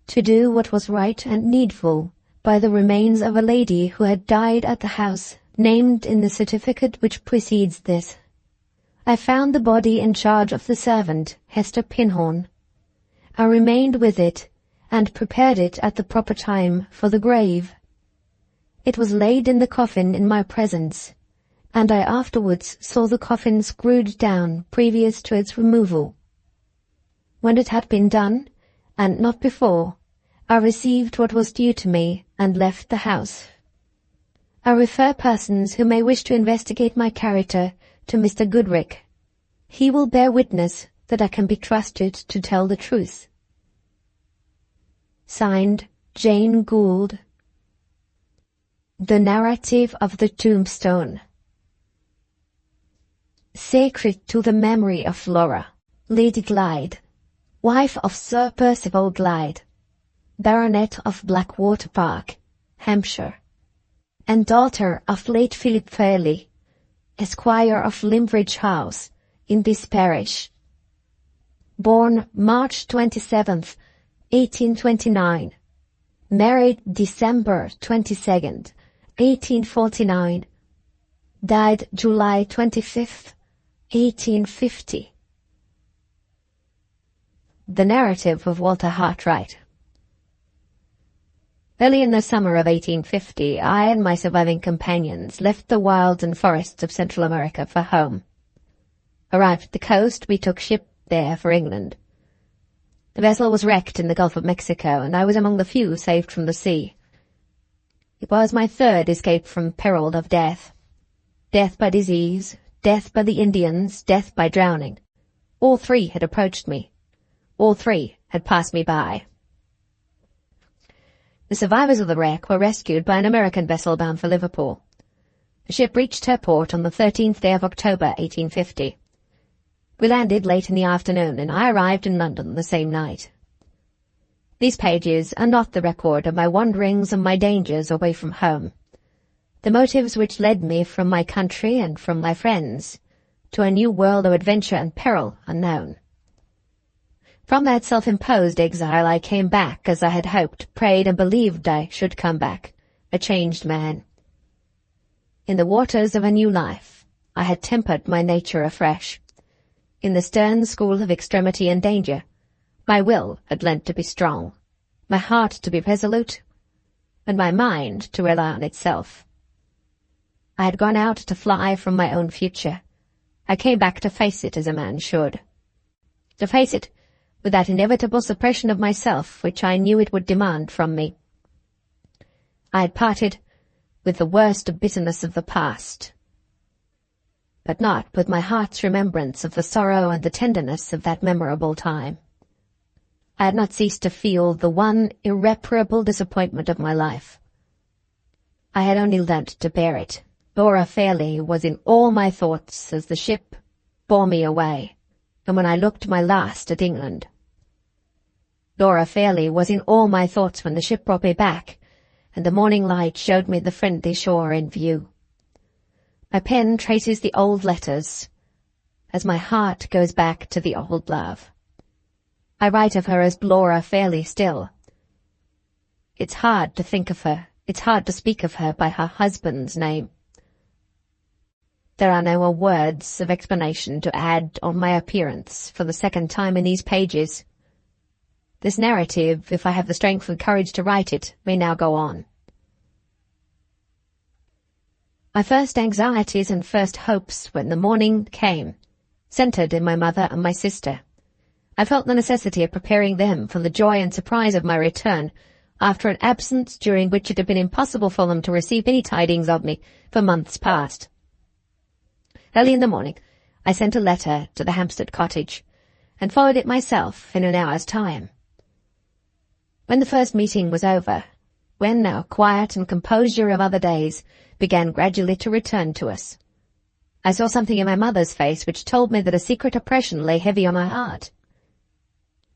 to do what was right and needful by the remains of a lady who had died at the house named in the certificate which precedes this. I found the body in charge of the servant, Hester Pinhorn. I remained with it, and prepared it at the proper time for the grave. It was laid in the coffin in my presence, and I afterwards saw the coffin screwed down previous to its removal. When it had been done, and not before, I received what was due to me and left the house. I refer persons who may wish to investigate my character to Mr. Goodrich. He will bear witness that I can be trusted to tell the truth. Signed, Jane Gould. The Narrative of the Tombstone. Sacred to the memory of Flora, Lady Glyde, wife of Sir Percival Glyde, Baronet of Blackwater Park, Hampshire, and daughter of late Philip Fairlie, Esquire of Limbridge House, in this parish. Born March 27th, 1829. Married December 22nd, 1849. Died July 25th, 1850. The narrative of Walter Hartright. Early in the summer of 1850, I and my surviving companions left the wilds and forests of Central America for home. Arrived at the coast, we took ship there for England. The vessel was wrecked in the Gulf of Mexico, and I was among the few saved from the sea. It was my third escape from peril of death. Death by disease, death by the Indians, death by drowning. All three had approached me. All three had passed me by. The survivors of the wreck were rescued by an American vessel bound for Liverpool. The ship reached her port on the 13th day of October, 1850. We landed late in the afternoon, and I arrived in London the same night. These pages are not the record of my wanderings and my dangers away from home. The motives which led me from my country and from my friends to a new world of adventure and peril are known. From that self-imposed exile I came back as I had hoped, prayed, and believed I should come back, a changed man. In the waters of a new life, I had tempered my nature afresh. In the stern school of extremity and danger, my will had learnt to be strong, my heart to be resolute, and my mind to rely on itself. I had gone out to fly from my own future. I came back to face it as a man should. To face it with that inevitable suppression of myself which I knew it would demand from me. I had parted with the worst bitterness of the past, but not with my heart's remembrance of the sorrow and the tenderness of that memorable time. I had not ceased to feel the one irreparable disappointment of my life. I had only learnt to bear it. Laura Fairlie was in all my thoughts as the ship bore me away, and when I looked my last at England. Laura Fairlie was in all my thoughts when the ship brought me back, and the morning light showed me the friendly shore in view. My pen traces the old letters, as my heart goes back to the old love. I write of her as Laura Fairlie still. It's hard to think of her, it's hard to speak of her by her husband's name. There are no more words of explanation to add on my appearance for the second time in these pages. This narrative, if I have the strength and courage to write it, may now go on. My first anxieties and first hopes, when the morning came, centred in my mother and my sister. I felt the necessity of preparing them for the joy and surprise of my return, after an absence during which it had been impossible for them to receive any tidings of me for months past. Early in the morning, I sent a letter to the Hampstead cottage, and followed it myself in an hour's time. When the first meeting was over, when our quiet and composure of other days began gradually to return to us. I saw something in my mother's face which told me that a secret oppression lay heavy on my heart.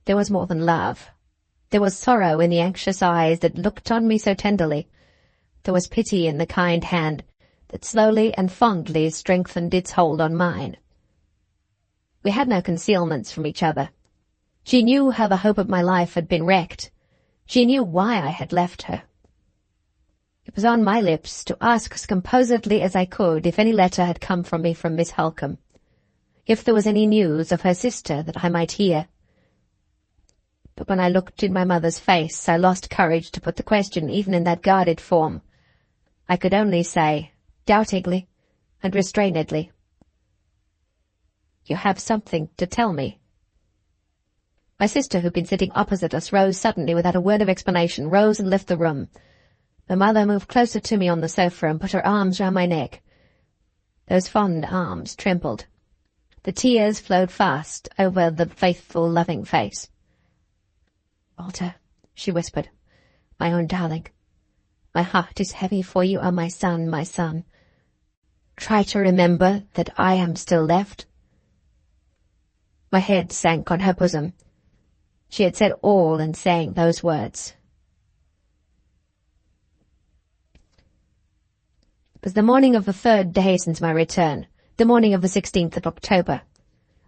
There was more than love. There was sorrow in the anxious eyes that looked on me so tenderly. There was pity in the kind hand that slowly and fondly strengthened its hold on mine. We had no concealments from each other. She knew how the hope of my life had been wrecked. She knew why I had left her. It was on my lips to ask as composedly as I could if any letter had come from me from Miss Halcombe, if there was any news of her sister that I might hear. But when I looked in my mother's face, I lost courage to put the question even in that guarded form. I could only say, doubtingly and restrainedly, "You have something to tell me." My sister, who'd been sitting opposite us, rose suddenly without a word of explanation, rose and left the room. My mother moved closer to me on the sofa and put her arms round my neck. Those fond arms trembled. The tears flowed fast over the faithful, loving face. "Walter," she whispered, "my own darling, my heart is heavy for you. Oh, my son, my son. Try to remember that I am still left." My head sank on her bosom. She had said all in saying those words. It was the morning of the 3rd day since my return, the morning of the 16th of October.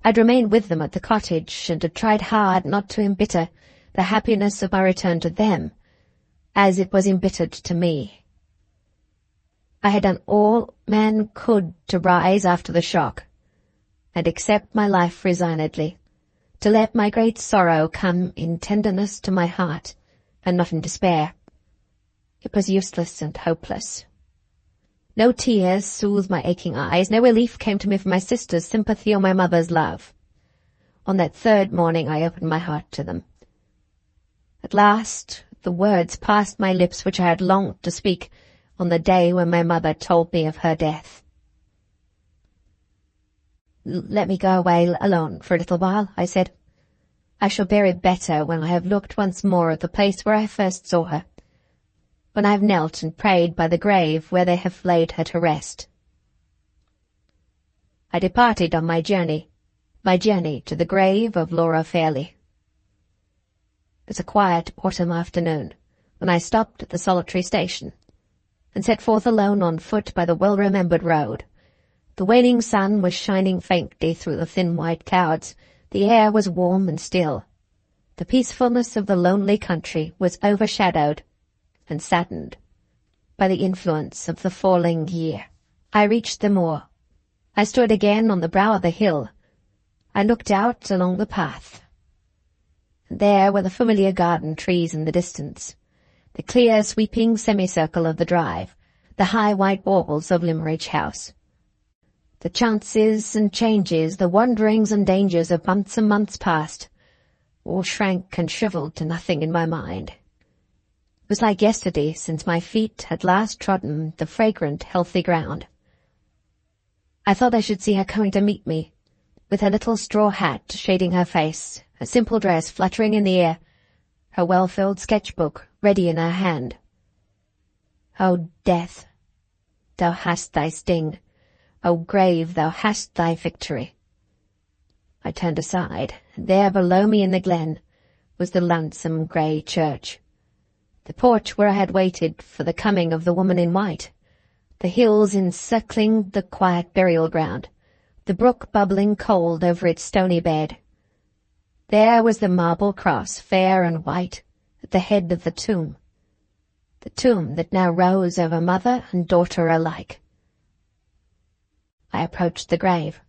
I'd remained with them at the cottage, and had tried hard not to embitter the happiness of my return to them, as it was embittered to me. I had done all man could to rise after the shock, and accept my life resignedly, to let my great sorrow come in tenderness to my heart, and not in despair. It was useless and hopeless. No tears soothed my aching eyes, no relief came to me from my sister's sympathy or my mother's love. On that 3rd morning I opened my heart to them. At last the words passed my lips which I had longed to speak on the day when my mother told me of her death. "Let me go away alone for a little while," I said. "I shall bear it better when I have looked once more at the place where I first saw her, when I have knelt and prayed by the grave where they have laid her to rest." I departed on my journey to the grave of Laura Fairlie. It was a quiet autumn afternoon when I stopped at the solitary station, and set forth alone on foot by the well-remembered road. The waning sun was shining faintly through the thin white clouds. The air was warm and still. The peacefulness of the lonely country was overshadowed and saddened by the influence of the falling year. I reached the moor. I stood again on the brow of the hill. I looked out along the path. There were the familiar garden trees in the distance, the clear sweeping semicircle of the drive, the high white walls of Limmeridge House. The chances and changes, the wanderings and dangers of months and months past, all shrank and shriveled to nothing in my mind. It was like yesterday since my feet had last trodden the fragrant, healthy ground. I thought I should see her coming to meet me, with her little straw hat shading her face, her simple dress fluttering in the air, her well-filled sketch-book ready in her hand. "O death, thou hast thy sting. O grave, thou hast thy victory." I turned aside, and there below me in the glen was the lonesome grey church, the porch where I had waited for the coming of the woman in white, the hills encircling the quiet burial ground, the brook bubbling cold over its stony bed. There was the marble cross, fair and white, at the head of the tomb that now rose over mother and daughter alike. I approached the grave.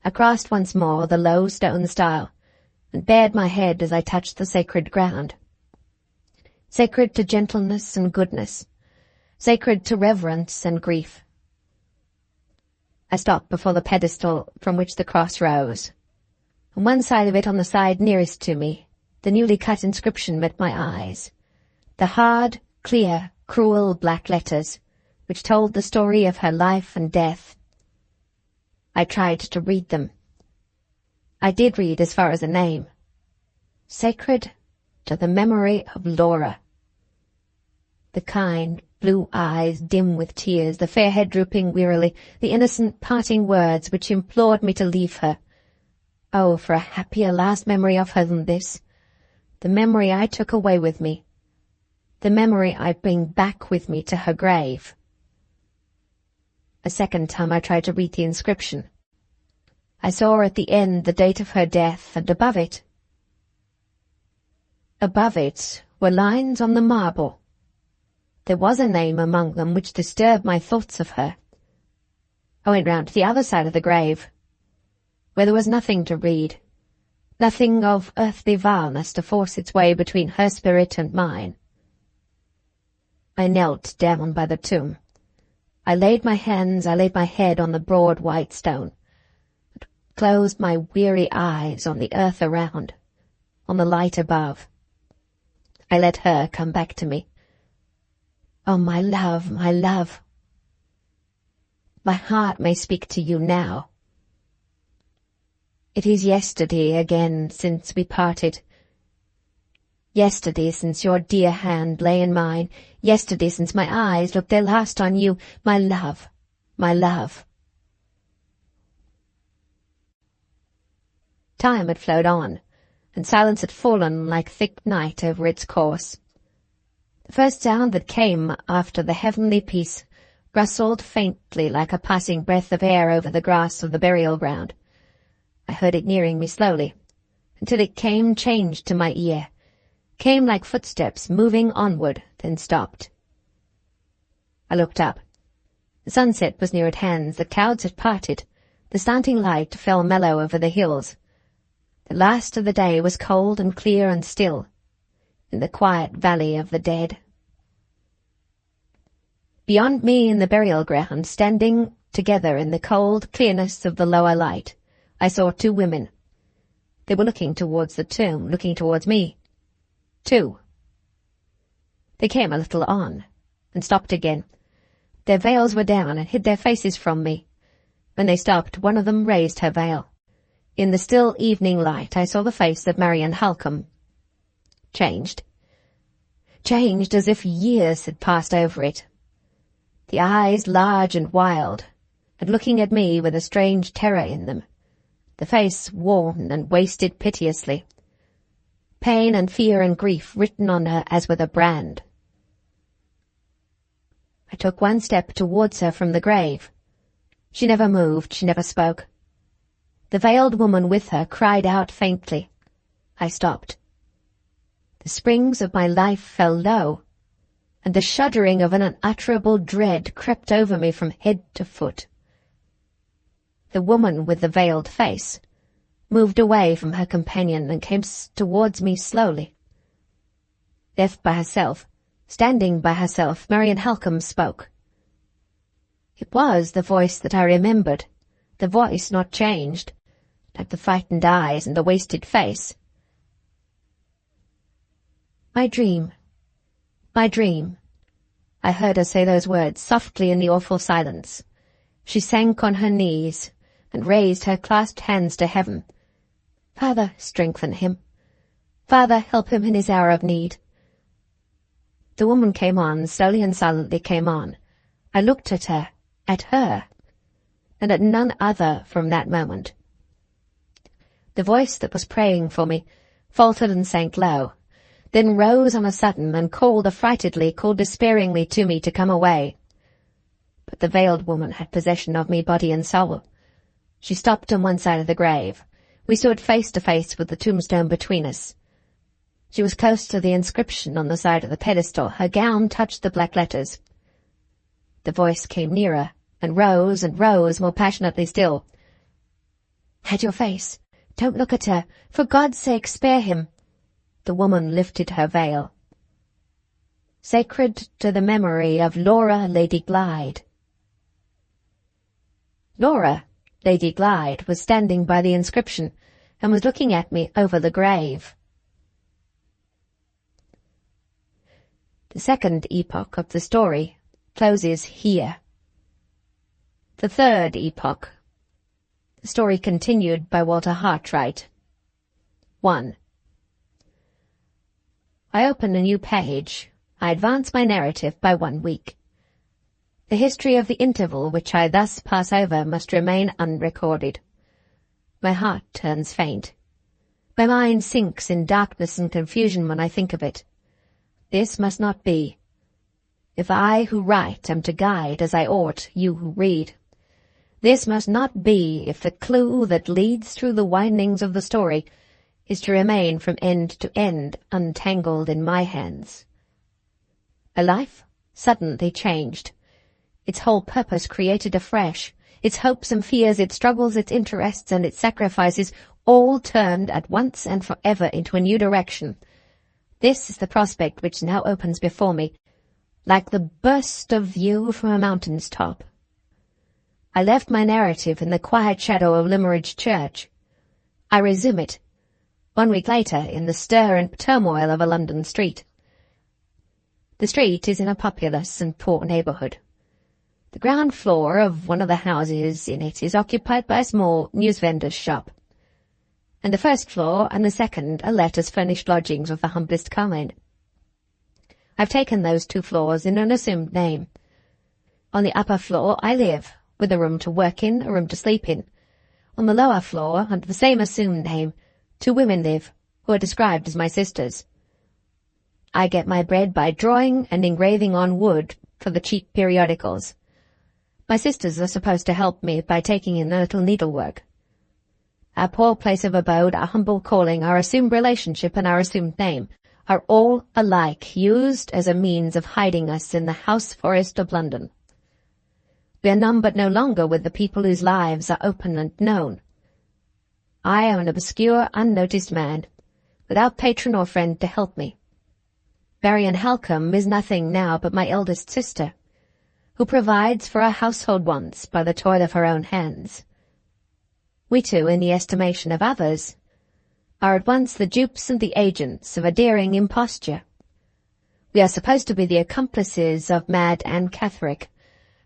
I crossed once more the low stone stile, and bared my head as I touched the sacred ground. Sacred to gentleness and goodness, sacred to reverence and grief. I stopped before the pedestal from which the cross rose. On one side of it, on the side nearest to me, the newly cut inscription met my eyes. The hard, clear, cruel black letters, which told the story of her life and death. I tried to read them. I did read as far as a name. Sacred to the memory of Laura. The kind blue eyes dim with tears, the fair head drooping wearily, the innocent parting words which implored me to leave her. Oh, for a happier last memory of her than this! The memory I took away with me. The memory I bring back with me to her grave. A second time I tried to read the inscription. I saw at the end the date of her death, and above it were lines on the marble. There was a name among them which disturbed my thoughts of her. I went round to the other side of the grave, where there was nothing to read, nothing of earthly vileness to force its way between her spirit and mine. I knelt down by the tomb. I laid my head on the broad white stone, and closed my weary eyes on the earth around, on the light above. I let her come back to me. Oh, my love, my love! My heart may speak to you now. It is yesterday again since we parted. Yesterday since your dear hand lay in mine. Yesterday since my eyes looked their last on you. My love, my love. Time had flowed on, and silence had fallen like thick night over its course. The first sound that came after the heavenly peace rustled faintly like a passing breath of air over the grass of the burial ground. I heard it nearing me slowly, until it came changed to my ear, came like footsteps moving onward, then stopped. I looked up. The sunset was near at hand, the clouds had parted, the slanting light fell mellow over the hills. The last of the day was cold and clear and still, in the quiet valley of the dead. Beyond me in the burial ground, standing together in the cold clearness of the lower light, I saw two women. They were looking towards the tomb, looking towards me. Two. They came a little on, and stopped again. Their veils were down and hid their faces from me. When they stopped, one of them raised her veil. In the still evening light I saw the face of Marian Halcombe. Changed. Changed as if years had passed over it. The eyes large and wild, and looking at me with a strange terror in them. The face worn and wasted piteously. Pain and fear and grief written on her as with a brand. I took one step towards her from the grave. She never moved, she never spoke. The veiled woman with her cried out faintly. I stopped. The springs of my life fell low, and the shuddering of an unutterable dread crept over me from head to foot. The woman with the veiled face moved away from her companion and came towards me slowly. Left by herself, standing by herself, Marian Halcombe spoke. It was the voice that I remembered, the voice not changed, like the frightened eyes and the wasted face. My dream, my dream. I heard her say those words softly in the awful silence. She sank on her knees and raised her clasped hands to heaven. Father, strengthen him. Father, help him in his hour of need. The woman came on, slowly and silently came on. I looked at her, and at none other from that moment. The voice that was praying for me faltered and sank low, then rose on a sudden and called affrightedly, called despairingly to me to come away. But the veiled woman had possession of me, body and soul. She stopped on one side of the grave. We stood face to face with the tombstone between us. She was close to the inscription on the side of the pedestal. Her gown touched the black letters. The voice came nearer, and rose more passionately still. Hide your face. Don't look at her. For God's sake, spare him. The woman lifted her veil. Sacred to the memory of Laura Lady Glyde. Laura Lady Glyde was standing by the inscription and was looking at me over the grave. The second epoch of the story closes here. The third epoch. The story continued by Walter Hartright. 1. I open a new page. I advance my narrative by 1 week. The history of the interval which I thus pass over must remain unrecorded. My heart turns faint. My mind sinks in darkness and confusion when I think of it. This must not be. If I who write am to guide as I ought you who read. This must not be if the clue that leads through the windings of the story is to remain from end to end untangled in my hands. A life suddenly changed, its whole purpose created afresh, its hopes and fears, its struggles, its interests, and its sacrifices, all turned at once and forever into a new direction. This is the prospect which now opens before me, like the burst of view from a mountain's top. I left my narrative in the quiet shadow of Limmeridge Church. I resume it, 1 week later, in the stir and turmoil of a London street. The street is in a populous and poor neighbourhood. The ground floor of one of the houses in it is occupied by a small newsvendor's shop, and the first floor and the second are let as furnished lodgings of the humblest kind. I've taken those 2 floors in an assumed name. On the upper floor I live, with a room to work in, a room to sleep in. On the lower floor, under the same assumed name, 2 women live, who are described as my sisters. I get my bread by drawing and engraving on wood for the cheap periodicals. My sisters are supposed to help me by taking in a little needlework. Our poor place of abode, our humble calling, our assumed relationship, and our assumed name are all alike used as a means of hiding us in the house-forest of London. We are numbered no longer with the people whose lives are open and known. I am an obscure, unnoticed man, without patron or friend to help me. Marian Halcombe is nothing now but my eldest sister, who provides for our household wants by the toil of her own hands. We two, in the estimation of others, are at once the dupes and the agents of a daring imposture. We are supposed to be the accomplices of mad Anne Catherick,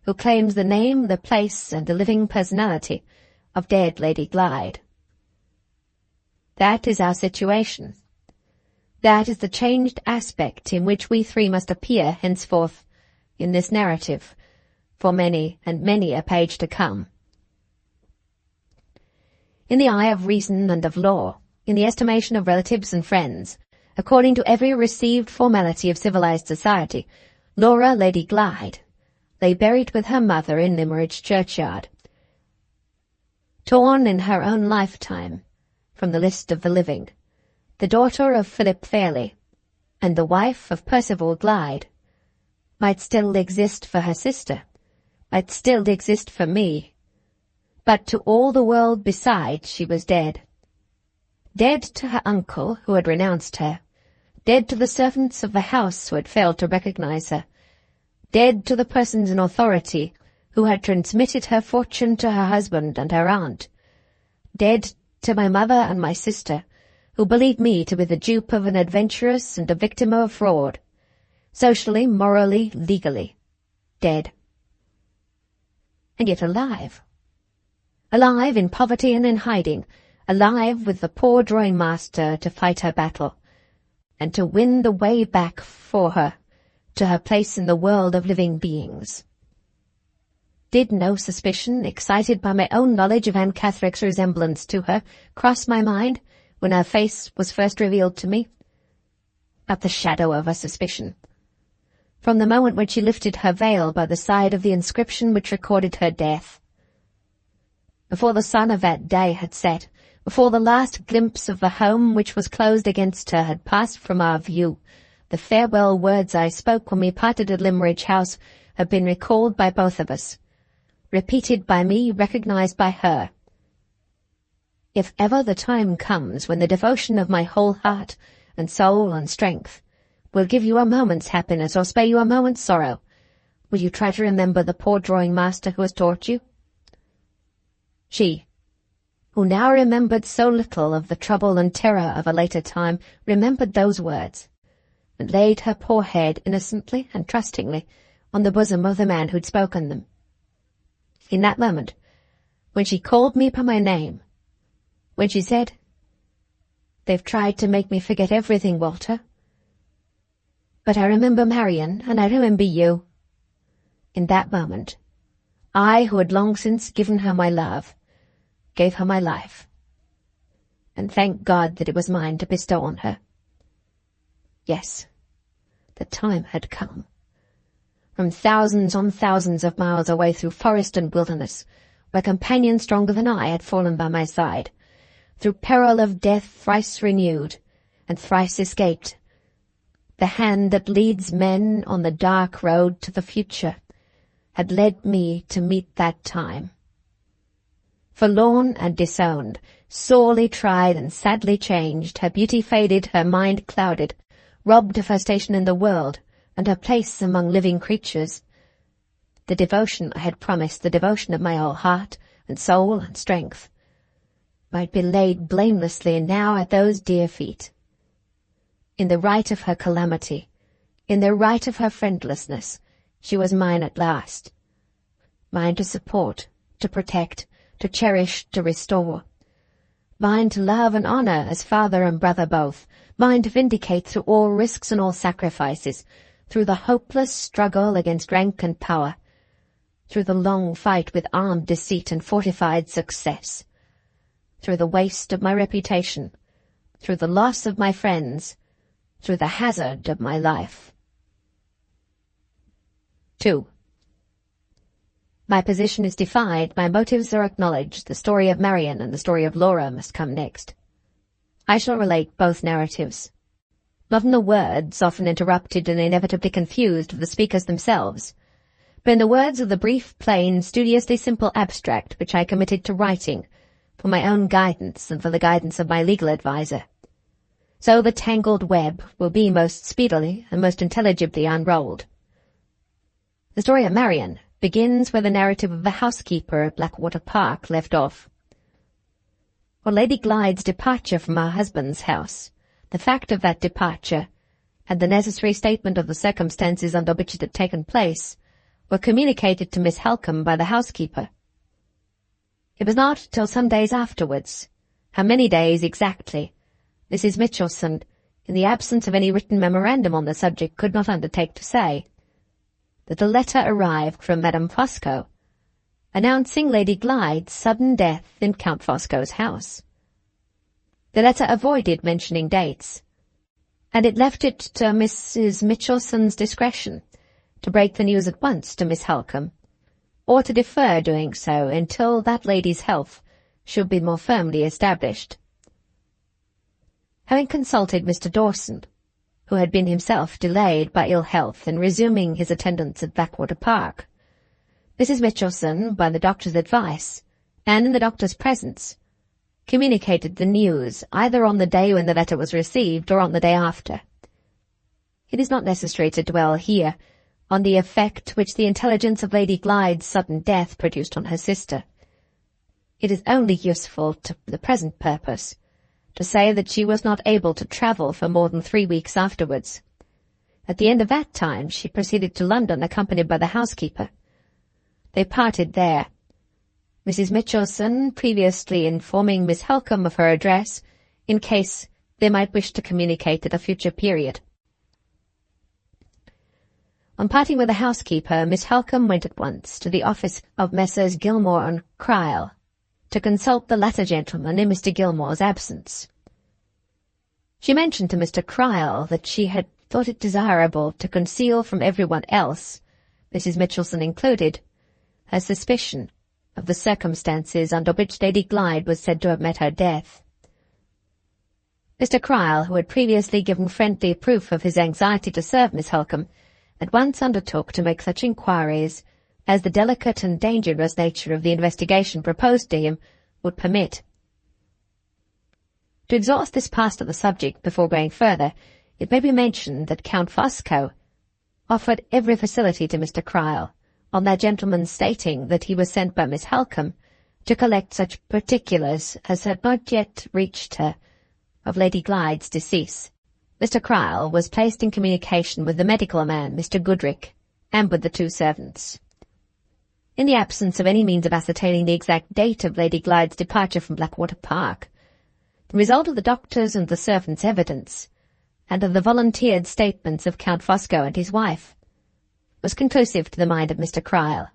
who claims the name, the place, and the living personality of dead Lady Glyde. That is our situation. That is the changed aspect in which we 3 must appear henceforth in this narrative, for many and many a page to come. In the eye of reason and of law, in the estimation of relatives and friends, according to every received formality of civilized society, Laura Lady Glyde lay buried with her mother in Limmeridge churchyard. Torn in her own lifetime from the list of the living, the daughter of Philip Fairlie, and the wife of Percival Glyde, might still exist for her sister, might still exist for me, but to all the world beside she was dead. Dead to her uncle, who had renounced her, dead to the servants of the house who had failed to recognize her, dead to the persons in authority who had transmitted her fortune to her husband and her aunt, dead to my mother and my sister, who believed me to be the dupe of an adventuress and a victim of fraud, socially, morally, legally, dead. And yet alive. Alive in poverty and in hiding, alive with the poor drawing-master to fight her battle, and to win the way back for her to her place in the world of living beings. Did no suspicion, excited by my own knowledge of Anne Catherick's resemblance to her, cross my mind when her face was first revealed to me? Not the shadow of a suspicion. From the moment when she lifted her veil by the side of the inscription which recorded her death. Before the sun of that day had set, before the last glimpse of the home which was closed against her had passed from our view, the farewell words I spoke when we parted at Limmeridge House have been recalled by both of us, repeated by me, recognized by her. If ever the time comes when the devotion of my whole heart and soul and strength will give you a moment's happiness or spare you a moment's sorrow, will you try to remember the poor drawing-master who has taught you? She, who now remembered so little of the trouble and terror of a later time, remembered those words, and laid her poor head innocently and trustingly on the bosom of the man who'd spoken them. In that moment, when she called me by my name, when she said, "They've tried to make me forget everything, Walter, But I remember Marian, and I remember you. In that moment, I, who had long since given her my love, gave her my life. And thank God that it was mine to bestow on her. Yes, the time had come. From thousands on thousands of miles away through forest and wilderness, where companions stronger than I had fallen by my side, through peril of death thrice renewed, and thrice escaped, the hand that leads men on the dark road to the future had led me to meet that time. Forlorn and disowned, sorely tried and sadly changed, her beauty faded, her mind clouded, robbed of her station in the world and her place among living creatures. The devotion I had promised, the devotion of my whole heart and soul and strength, might be laid blamelessly now at those dear feet. In the right of her calamity, in the right of her friendlessness, she was mine at last. Mine to support, to protect, to cherish, to restore. Mine to love and honour as father and brother both. Mine to vindicate through all risks and all sacrifices, through the hopeless struggle against rank and power, through the long fight with armed deceit and fortified success, through the waste of my reputation, through the loss of my friends, through the hazard of my life. 2. My position is defied, my motives are acknowledged, the story of Marian and the story of Laura must come next. I shall relate both narratives. Not in the words, often interrupted and inevitably confused, of the speakers themselves, but in the words of the brief, plain, studiously simple abstract which I committed to writing, for my own guidance and for the guidance of my legal adviser. So the tangled web will be most speedily and most intelligibly unrolled. The story of Marian begins where the narrative of the housekeeper at Blackwater Park left off. On Lady Glyde's departure from her husband's house, the fact of that departure, and the necessary statement of the circumstances under which it had taken place, were communicated to Miss Halcombe by the housekeeper. It was not till some days afterwards, how many days exactly, Mrs. Mitchelson, in the absence of any written memorandum on the subject, could not undertake to say, that a letter arrived from Madame Fosco, announcing Lady Glyde's sudden death in Count Fosco's house. The letter avoided mentioning dates, and it left it to Mrs. Mitchelson's discretion to break the news at once to Miss Halcombe, or to defer doing so until that lady's health should be more firmly established. Having consulted Mr. Dawson, who had been himself delayed by ill health in resuming his attendance at Blackwater Park, Mrs. Mitchelson, by the doctor's advice, and in the doctor's presence, communicated the news either on the day when the letter was received or on the day after. It is not necessary to dwell here on the effect which the intelligence of Lady Glyde's sudden death produced on her sister. It is only useful to the present purpose to say that she was not able to travel for more than 3 weeks afterwards. At the end of that time she proceeded to London accompanied by the housekeeper. They parted there, Mrs. Mitchelson previously informing Miss Halcombe of her address, in case they might wish to communicate at a future period. On parting with the housekeeper, Miss Halcombe went at once to the office of Messrs. Gilmore and Cryle, to consult the latter gentleman in Mr. Gilmore's absence. She mentioned to Mr. Cryle that she had thought it desirable to conceal from everyone else, Mrs. Mitchelson included, her suspicion of the circumstances under which Lady Glyde was said to have met her death. Mr. Cryle, who had previously given friendly proof of his anxiety to serve Miss Halcombe, at once undertook to make such inquiries as the delicate and dangerous nature of the investigation proposed to him would permit. To exhaust this part of the subject before going further, it may be mentioned that Count Fosco offered every facility to Mr. Cryle, on that gentleman stating that he was sent by Miss Halcombe to collect such particulars as had not yet reached her of Lady Glyde's decease. Mr. Cryle was placed in communication with the medical man, Mr. Goodrick, and with the 2 servants. In the absence of any means of ascertaining the exact date of Lady Glyde's departure from Blackwater Park, the result of the doctor's and the servants' evidence, and of the volunteered statements of Count Fosco and his wife, was conclusive to the mind of Mr. Crile.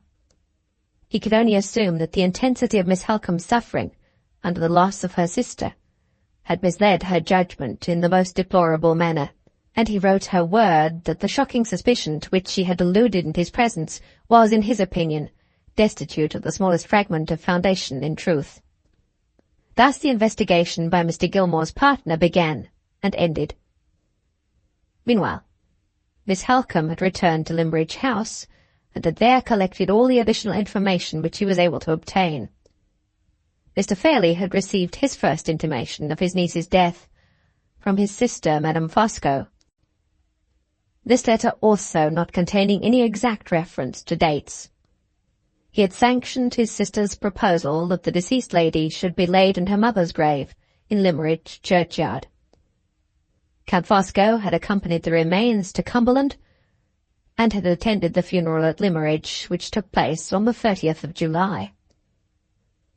He could only assume that the intensity of Miss Halcombe's suffering under the loss of her sister had misled her judgment in the most deplorable manner, and he wrote her word that the shocking suspicion to which she had alluded in his presence was, in his opinion, destitute of the smallest fragment of foundation in truth. Thus the investigation by Mr. Gilmore's partner began and ended. Meanwhile, Miss Halcombe had returned to Limmeridge House, and had there collected all the additional information which he was able to obtain. Mr. Fairlie had received his first intimation of his niece's death from his sister, Madame Fosco. This letter also not containing any exact reference to dates. He had sanctioned his sister's proposal that the deceased lady should be laid in her mother's grave in Limmeridge churchyard. Count Fosco had accompanied the remains to Cumberland, and had attended the funeral at Limmeridge, which took place on the 30th of July.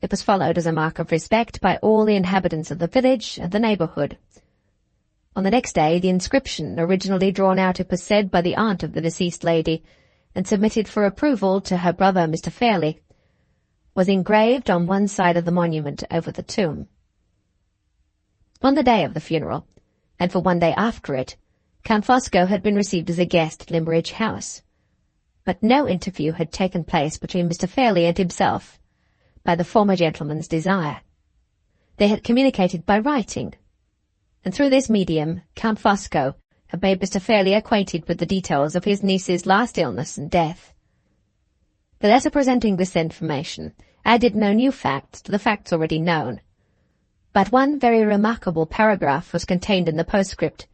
It was followed as a mark of respect by all the inhabitants of the village and the neighbourhood. On the next day, the inscription, originally drawn out, it was said, by the aunt of the deceased lady, and submitted for approval to her brother Mr. Fairlie, was engraved on one side of the monument over the tomb. On the day of the funeral, and for one day after it, Count Fosco had been received as a guest at Limmeridge House, but no interview had taken place between Mr. Fairlie and himself, by the former gentleman's desire. They had communicated by writing, and through this medium Count Fosco had made Mr. Fairlie acquainted with the details of his niece's last illness and death. The letter presenting this information added no new facts to the facts already known, but one very remarkable paragraph was contained in the postscript,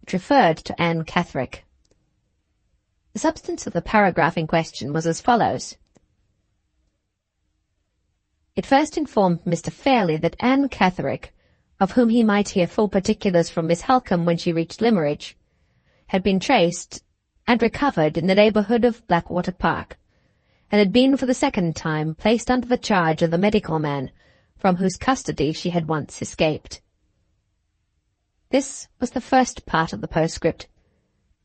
which referred to Anne Catherick. The substance of the paragraph in question was as follows. It first informed Mr. Fairlie that Anne Catherick, of whom he might hear full particulars from Miss Halcombe when she reached Limmeridge, had been traced and recovered in the neighbourhood of Blackwater Park, and had been for the second time placed under the charge of the medical man from whose custody she had once escaped. This was the first part of the postscript.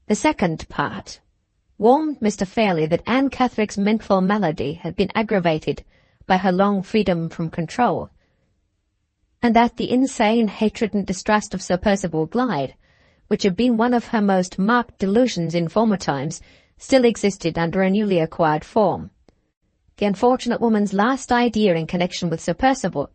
The second part warned Mr. Fairlie that Anne Catherick's mental malady had been aggravated by her long freedom from control, and that the insane hatred and distrust of Sir Percival Glyde, which had been one of her most marked delusions in former times, still existed under a newly acquired form. The unfortunate woman's last idea in connection with Sir Percival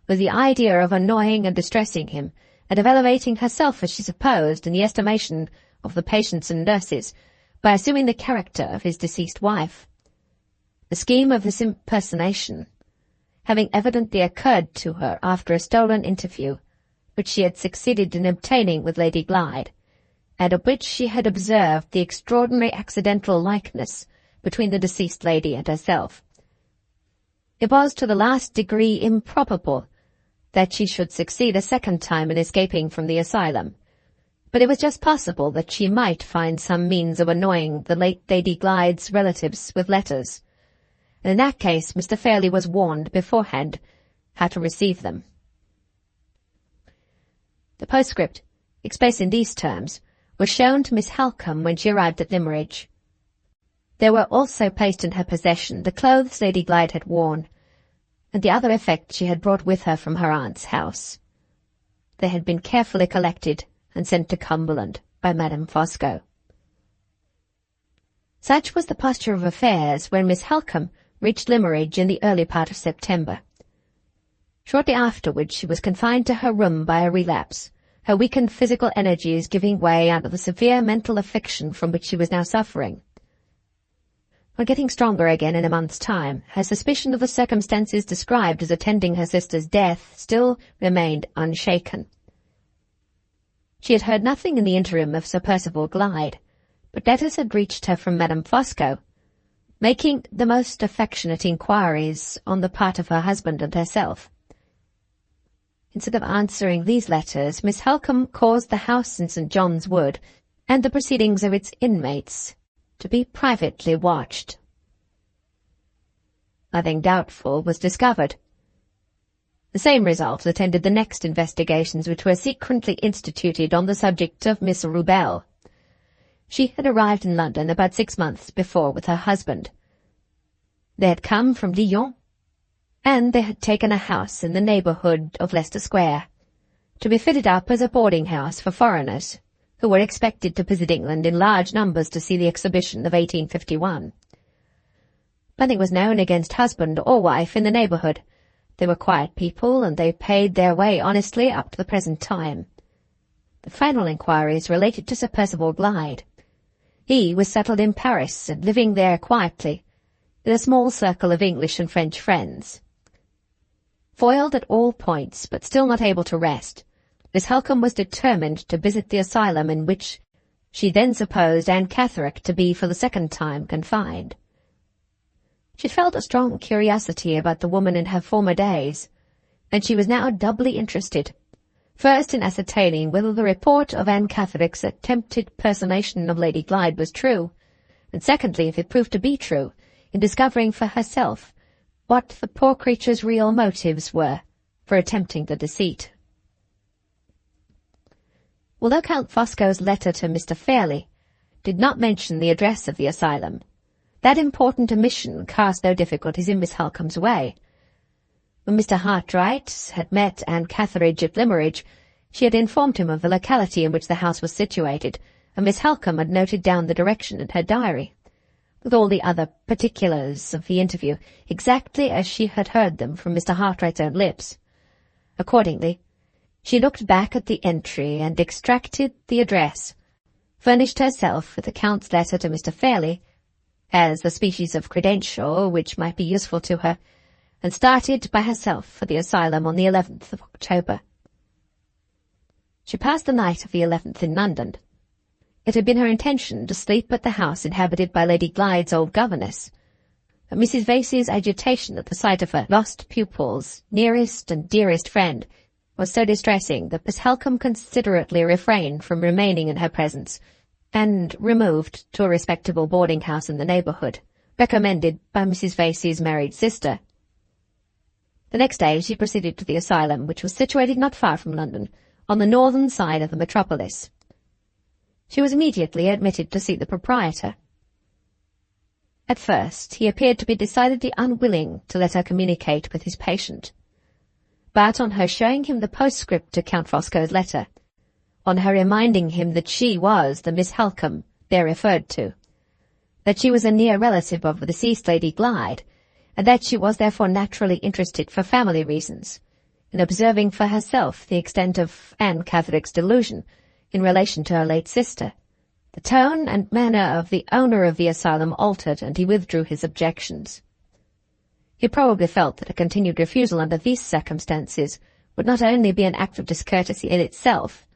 was the idea of annoying and distressing him, and of elevating herself, as she supposed, in the estimation of the patients and nurses, by assuming the character of his deceased wife. The scheme of this impersonation, having evidently occurred to her after a stolen interview, which she had succeeded in obtaining with Lady Glyde, and of which she had observed the extraordinary accidental likeness between the deceased lady and herself. It was to the last degree improbable that she should succeed a second time in escaping from the asylum, but it was just possible that she might find some means of annoying the late Lady Glyde's relatives with letters, and in that case Mr. Fairlie was warned beforehand how to receive them. The postscript, expressed in these terms, was shown to Miss Halcombe when she arrived at Limmeridge. There were also placed in her possession the clothes Lady Glyde had worn, and the other effects she had brought with her from her aunt's house. They had been carefully collected and sent to Cumberland by Madame Fosco. Such was the posture of affairs when Miss Halcombe reached Limmeridge in the early part of September. Shortly afterwards she was confined to her room by a relapse, her weakened physical energies giving way under the severe mental affliction from which she was now suffering. On getting stronger again in a month's time, her suspicion of the circumstances described as attending her sister's death still remained unshaken. She had heard nothing in the interim of Sir Percival Glyde, but letters had reached her from Madame Fosco, making the most affectionate inquiries on the part of her husband and herself. Instead of answering these letters, Miss Halcombe caused the house in St. John's Wood and the proceedings of its inmates to be privately watched. Nothing doubtful was discovered. The same result attended the next investigations, which were secretly instituted on the subject of Miss Rubel. She had arrived in London about 6 months before with her husband. They had come from Dijon, and they had taken a house in the neighbourhood of Leicester Square, to be fitted up as a boarding-house for foreigners, who were expected to visit England in large numbers to see the exhibition of 1851. Nothing was known against husband or wife in the neighbourhood. They were quiet people, and they paid their way honestly up to the present time. The final inquiries related to Sir Percival Glyde. He was settled in Paris and living there quietly, in a small circle of English and French friends. Foiled at all points, but still not able to rest, Miss Halcombe was determined to visit the asylum in which she then supposed Anne Catherick to be for the second time confined. She felt a strong curiosity about the woman in her former days, and she was now doubly interested, first in ascertaining whether the report of Anne Catherick's attempted personation of Lady Glyde was true, and secondly, if it proved to be true, in discovering for herself what the poor creature's real motives were for attempting the deceit. Although Count Fosco's letter to Mr. Fairlie did not mention the address of the asylum, that important omission cast no difficulties in Miss Halcombe's way. When Mr. Hartright had met Anne Catherick at Limmeridge, she had informed him of the locality in which the house was situated, and Miss Halcombe had noted down the direction in her diary, with all the other particulars of the interview, exactly as she had heard them from Mr. Hartright's own lips. Accordingly, she looked back at the entry and extracted the address, furnished herself with the Count's letter to Mr. Fairlie, as a species of credential which might be useful to her, and started by herself for the asylum on the 11th of October. She passed the night of the 11th in London. It had been her intention to sleep at the house inhabited by Lady Glyde's old governess, but Mrs. Vesey's agitation at the sight of her lost pupil's nearest and dearest friend was so distressing that Miss Halcombe considerately refrained from remaining in her presence, and removed to a respectable boarding-house in the neighbourhood, recommended by Mrs. Vesey's married sister. The next day she proceeded to the asylum, which was situated not far from London, on the northern side of the metropolis. She was immediately admitted to see the proprietor. At first he appeared to be decidedly unwilling to let her communicate with his patient, but on her showing him the postscript to Count Fosco's letter, on her reminding him that she was the Miss Halcombe there referred to, that she was a near relative of the deceased Lady Glyde, and that she was therefore naturally interested for family reasons, in observing for herself the extent of Anne Catherick's delusion in relation to her late sister, the tone and manner of the owner of the asylum altered, and he withdrew his objections. He probably felt that a continued refusal under these circumstances would not only be an act of discourtesy in itself,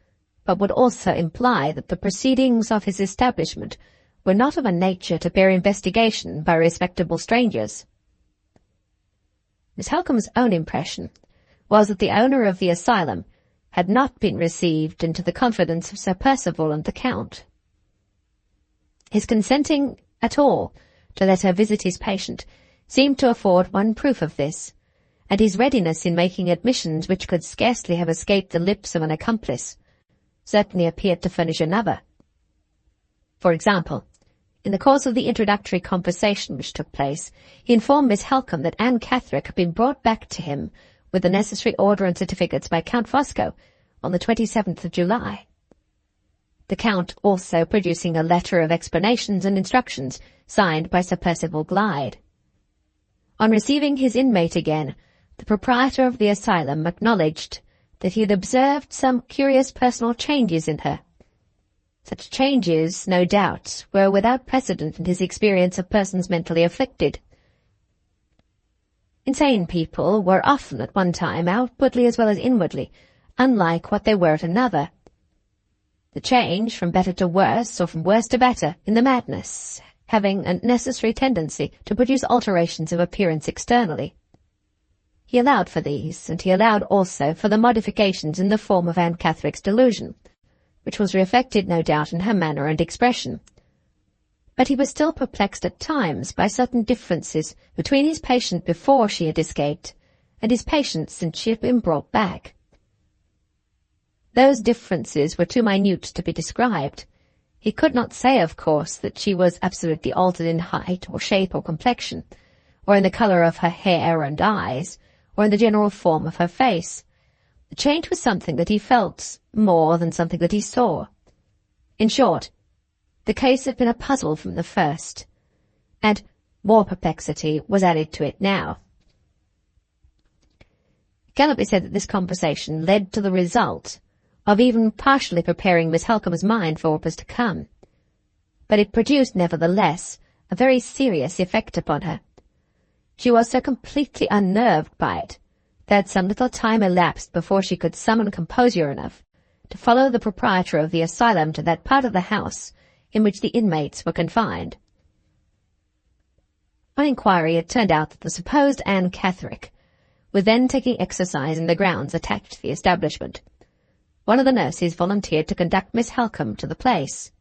but would also imply that the proceedings of his establishment were not of a nature to bear investigation by respectable strangers. Miss Halcombe's own impression was that the owner of the asylum had not been received into the confidence of Sir Percival and the Count. His consenting at all to let her visit his patient seemed to afford one proof of this, and his readiness in making admissions which could scarcely have escaped the lips of an accomplice certainly appeared to furnish another. For example, in the course of the introductory conversation which took place, he informed Miss Halcombe that Anne Catherick had been brought back to him with the necessary order and certificates by Count Fosco on the 27th of July. The Count also producing a letter of explanations and instructions signed by Sir Percival Glyde. On receiving his inmate again, the proprietor of the asylum acknowledged that he had observed some curious personal changes in her. Such changes, no doubt, were without precedent in his experience of persons mentally afflicted. Insane people were often at one time, outwardly as well as inwardly, unlike what they were at another. The change from better to worse, or from worse to better, in the madness, having a necessary tendency to produce alterations of appearance externally. He allowed for these, and he allowed also for the modifications in the form of Anne Catherick's delusion, which was reflected, no doubt, in her manner and expression. But he was still perplexed at times by certain differences between his patient before she had escaped, and his patience since she had been brought back. Those differences were too minute to be described. He could not say, of course, that she was absolutely altered in height or shape or complexion, or in the colour of her hair and eyes, or in the general form of her face. The change was something that he felt more than something that he saw. In short, the case had been a puzzle from the first, and more perplexity was added to it now. It cannot be said that this conversation led to the result of even partially preparing Miss Halcombe's mind for what was to come, but it produced, nevertheless, a very serious effect upon her. She was so completely unnerved by it that some little time elapsed before she could summon composure enough to follow the proprietor of the asylum to that part of the house in which the inmates were confined. On inquiry, it turned out that the supposed Anne Catherick were then taking exercise in the grounds attached to the establishment. One of the nurses volunteered to conduct Miss Halcombe to the place,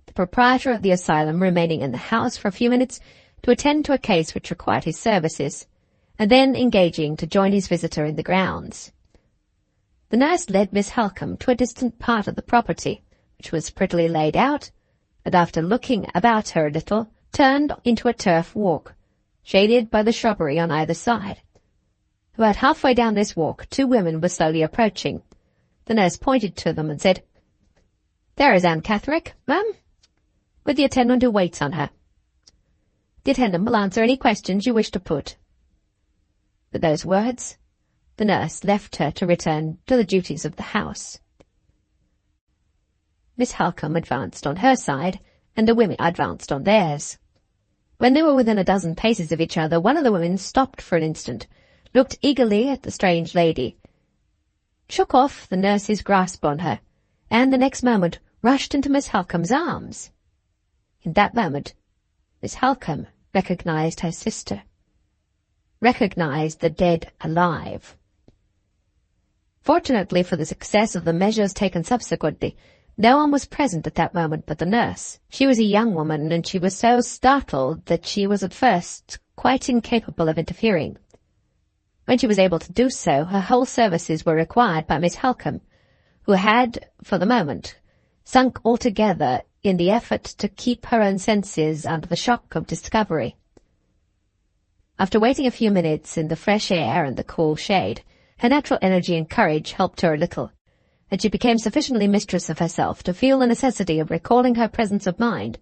the proprietor of the asylum remaining in the house for a few minutes to attend to a case which required his services, and then engaging to join his visitor in the grounds. The nurse led Miss Halcombe to a distant part of the property, which was prettily laid out, and after looking about her a little, turned into a turf walk, shaded by the shrubbery on either side. About halfway down this walk, two women were slowly approaching. The nurse pointed to them and said, "There is Anne Catherick, ma'am, with the attendant who waits on her. The attendant will answer any questions you wish to put." With those words, the nurse left her to return to the duties of the house. Miss Halcombe advanced on her side, and the women advanced on theirs. When they were within a dozen paces of each other, one of the women stopped for an instant, looked eagerly at the strange lady, shook off the nurse's grasp on her, and the next moment rushed into Miss Halcombe's arms. In that moment, Miss Halcombe recognized her sister, recognized the dead alive. Fortunately for the success of the measures taken subsequently, no one was present at that moment but the nurse. She was a young woman, and she was so startled that she was at first quite incapable of interfering. When she was able to do so, her whole services were required by Miss Halcombe, who had, for the moment, sunk altogether in the effort to keep her own senses under the shock of discovery. After waiting a few minutes in the fresh air and the cool shade, her natural energy and courage helped her a little, and she became sufficiently mistress of herself to feel the necessity of recalling her presence of mind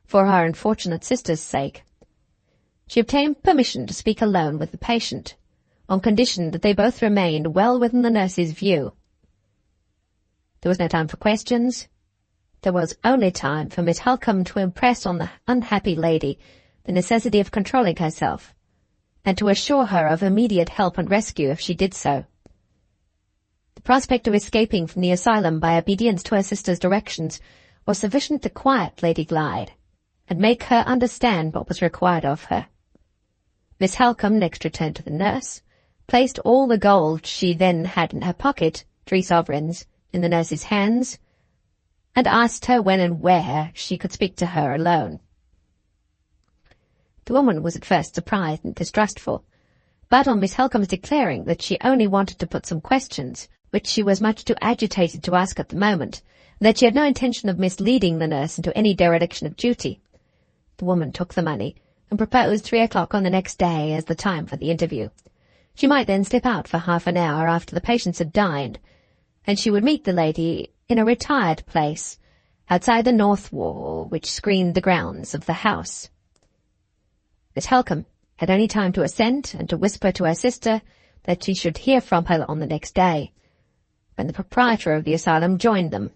for her unfortunate sister's sake. She obtained permission to speak alone with the patient, on condition that they both remained well within the nurse's view. There was no time for questions. There was only time for Miss Halcombe to impress on the unhappy lady the necessity of controlling herself, and to assure her of immediate help and rescue if she did so. The prospect of escaping from the asylum by obedience to her sister's directions was sufficient to quiet Lady Glyde, and make her understand what was required of her. Miss Halcombe next returned to the nurse, placed all the gold she then had in her pocket, 3 sovereigns, in the nurse's hands, and asked her when and where she could speak to her alone. The woman was at first surprised and distrustful, but on Miss Halcombe's declaring that she only wanted to put some questions, which she was much too agitated to ask at the moment, and that she had no intention of misleading the nurse into any dereliction of duty, the woman took the money and proposed 3 o'clock on the next day as the time for the interview. She might then slip out for half an hour after the patients had dined, and she would meet the lady in a retired place outside the north wall which screened the grounds of the house. Miss Halcombe had only time to assent and to whisper to her sister that she should hear from her on the next day, when the proprietor of the asylum joined them.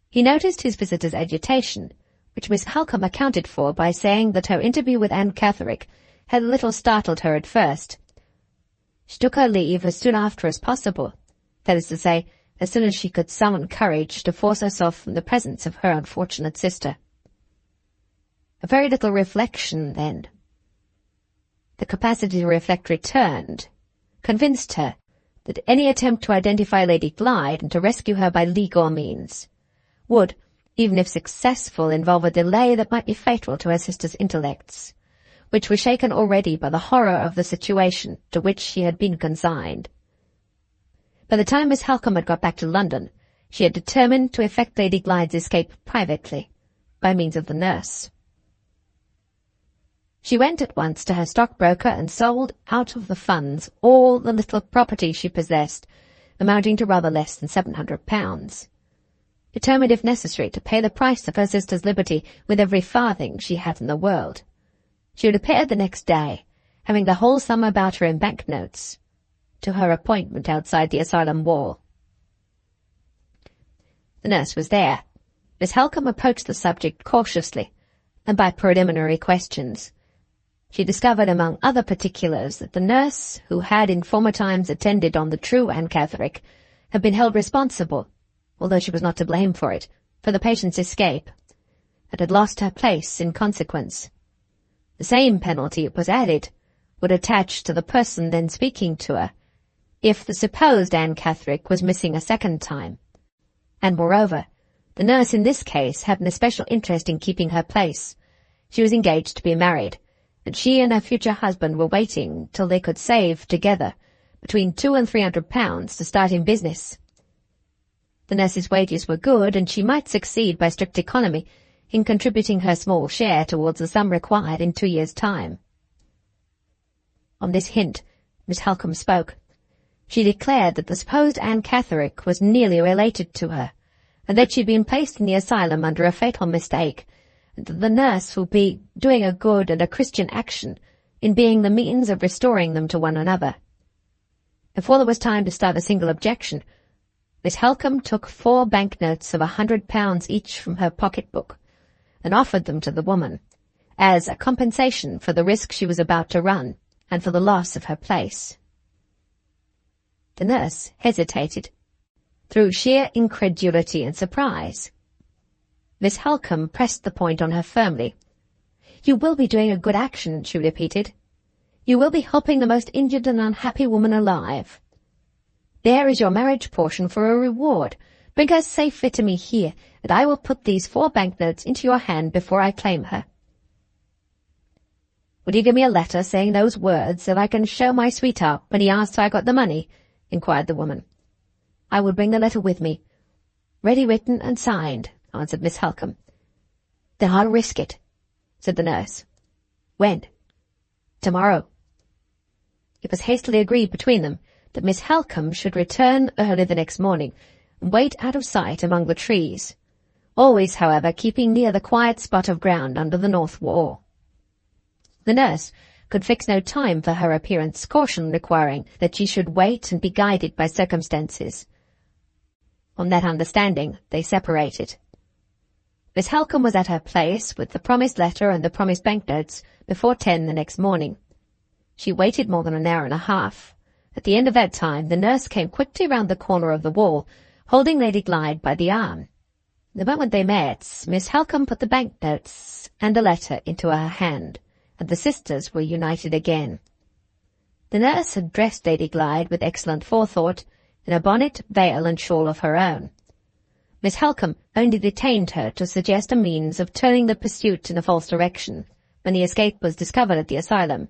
He noticed his visitor's agitation, which Miss Halcombe accounted for by saying that her interview with Anne Catherick had a little startled her at first. She took her leave as soon after as possible, that is to say, as soon as she could summon courage to force herself from the presence of her unfortunate sister. A very little reflection, then. The capacity to reflect returned, convinced her that any attempt to identify Lady Glyde and to rescue her by legal means would, even if successful, involve a delay that might be fatal to her sister's intellects, which was shaken already by the horror of the situation to which she had been consigned. By the time Miss Halcombe had got back to London, she had determined to effect Lady Glyde's escape privately, by means of the nurse. She went at once to her stockbroker and sold out of the funds all the little property she possessed, amounting to rather less than £700, determined if necessary to pay the price of her sister's liberty with every farthing she had in the world. She would appear the next day, having the whole sum about her in banknotes, to her appointment outside the asylum wall. The nurse was there. Miss Halcombe approached the subject cautiously, and by preliminary questions. She discovered among other particulars that the nurse, who had in former times attended on the true Anne Catherick, had been held responsible, although she was not to blame for it, for the patient's escape, and had lost her place in consequence. The same penalty, it was added, would attach to the person then speaking to her, if the supposed Anne Catherick was missing a second time. And moreover, the nurse in this case had an especial interest in keeping her place. She was engaged to be married, and she and her future husband were waiting till they could save together between £200 and £300 to start in business. The nurse's wages were good, and she might succeed by strict economy in contributing her small share towards the sum required in 2 years' time. On this hint, Miss Halcombe spoke. She declared that the supposed Anne Catherick was nearly related to her, and that she had been placed in the asylum under a fatal mistake, and that the nurse would be doing a good and a Christian action in being the means of restoring them to one another. Before there was time to start a single objection, Miss Halcombe took 4 banknotes of £100 each from her pocket-book, and offered them to the woman, as a compensation for the risk she was about to run, and for the loss of her place. The nurse hesitated, through sheer incredulity and surprise. Miss Halcombe pressed the point on her firmly. "You will be doing a good action," she repeated. "You will be helping the most injured and unhappy woman alive. There is your marriage portion for a reward. Bring her safely to me here, and I will put these 4 banknotes into your hand before I claim her." "Would you give me a letter saying those words, so I can show my sweetheart when he asks how I got the money?" inquired the woman. "I will bring the letter with me, ready written and signed," answered Miss Halcombe. "Then I'll risk it," said the nurse. "When?" "Tomorrow." It was hastily agreed between them that Miss Halcombe should return early the next morning, and wait out of sight among the trees, always, however, keeping near the quiet spot of ground under the north wall. The nurse could fix no time for her appearance, caution requiring that she should wait and be guided by circumstances. On that understanding, they separated. Miss Halcombe was at her place with the promised letter and the promised banknotes before 10 the next morning. She waited more than an hour and a half. At the end of that time, the nurse came quickly round the corner of the wall, holding Lady Glyde by the arm. The moment they met, Miss Halcombe put the banknotes and a letter into her hand, and the sisters were united again. The nurse had dressed Lady Glyde with excellent forethought, in a bonnet, veil, and shawl of her own. Miss Halcombe only detained her to suggest a means of turning the pursuit in a false direction, when the escape was discovered at the asylum.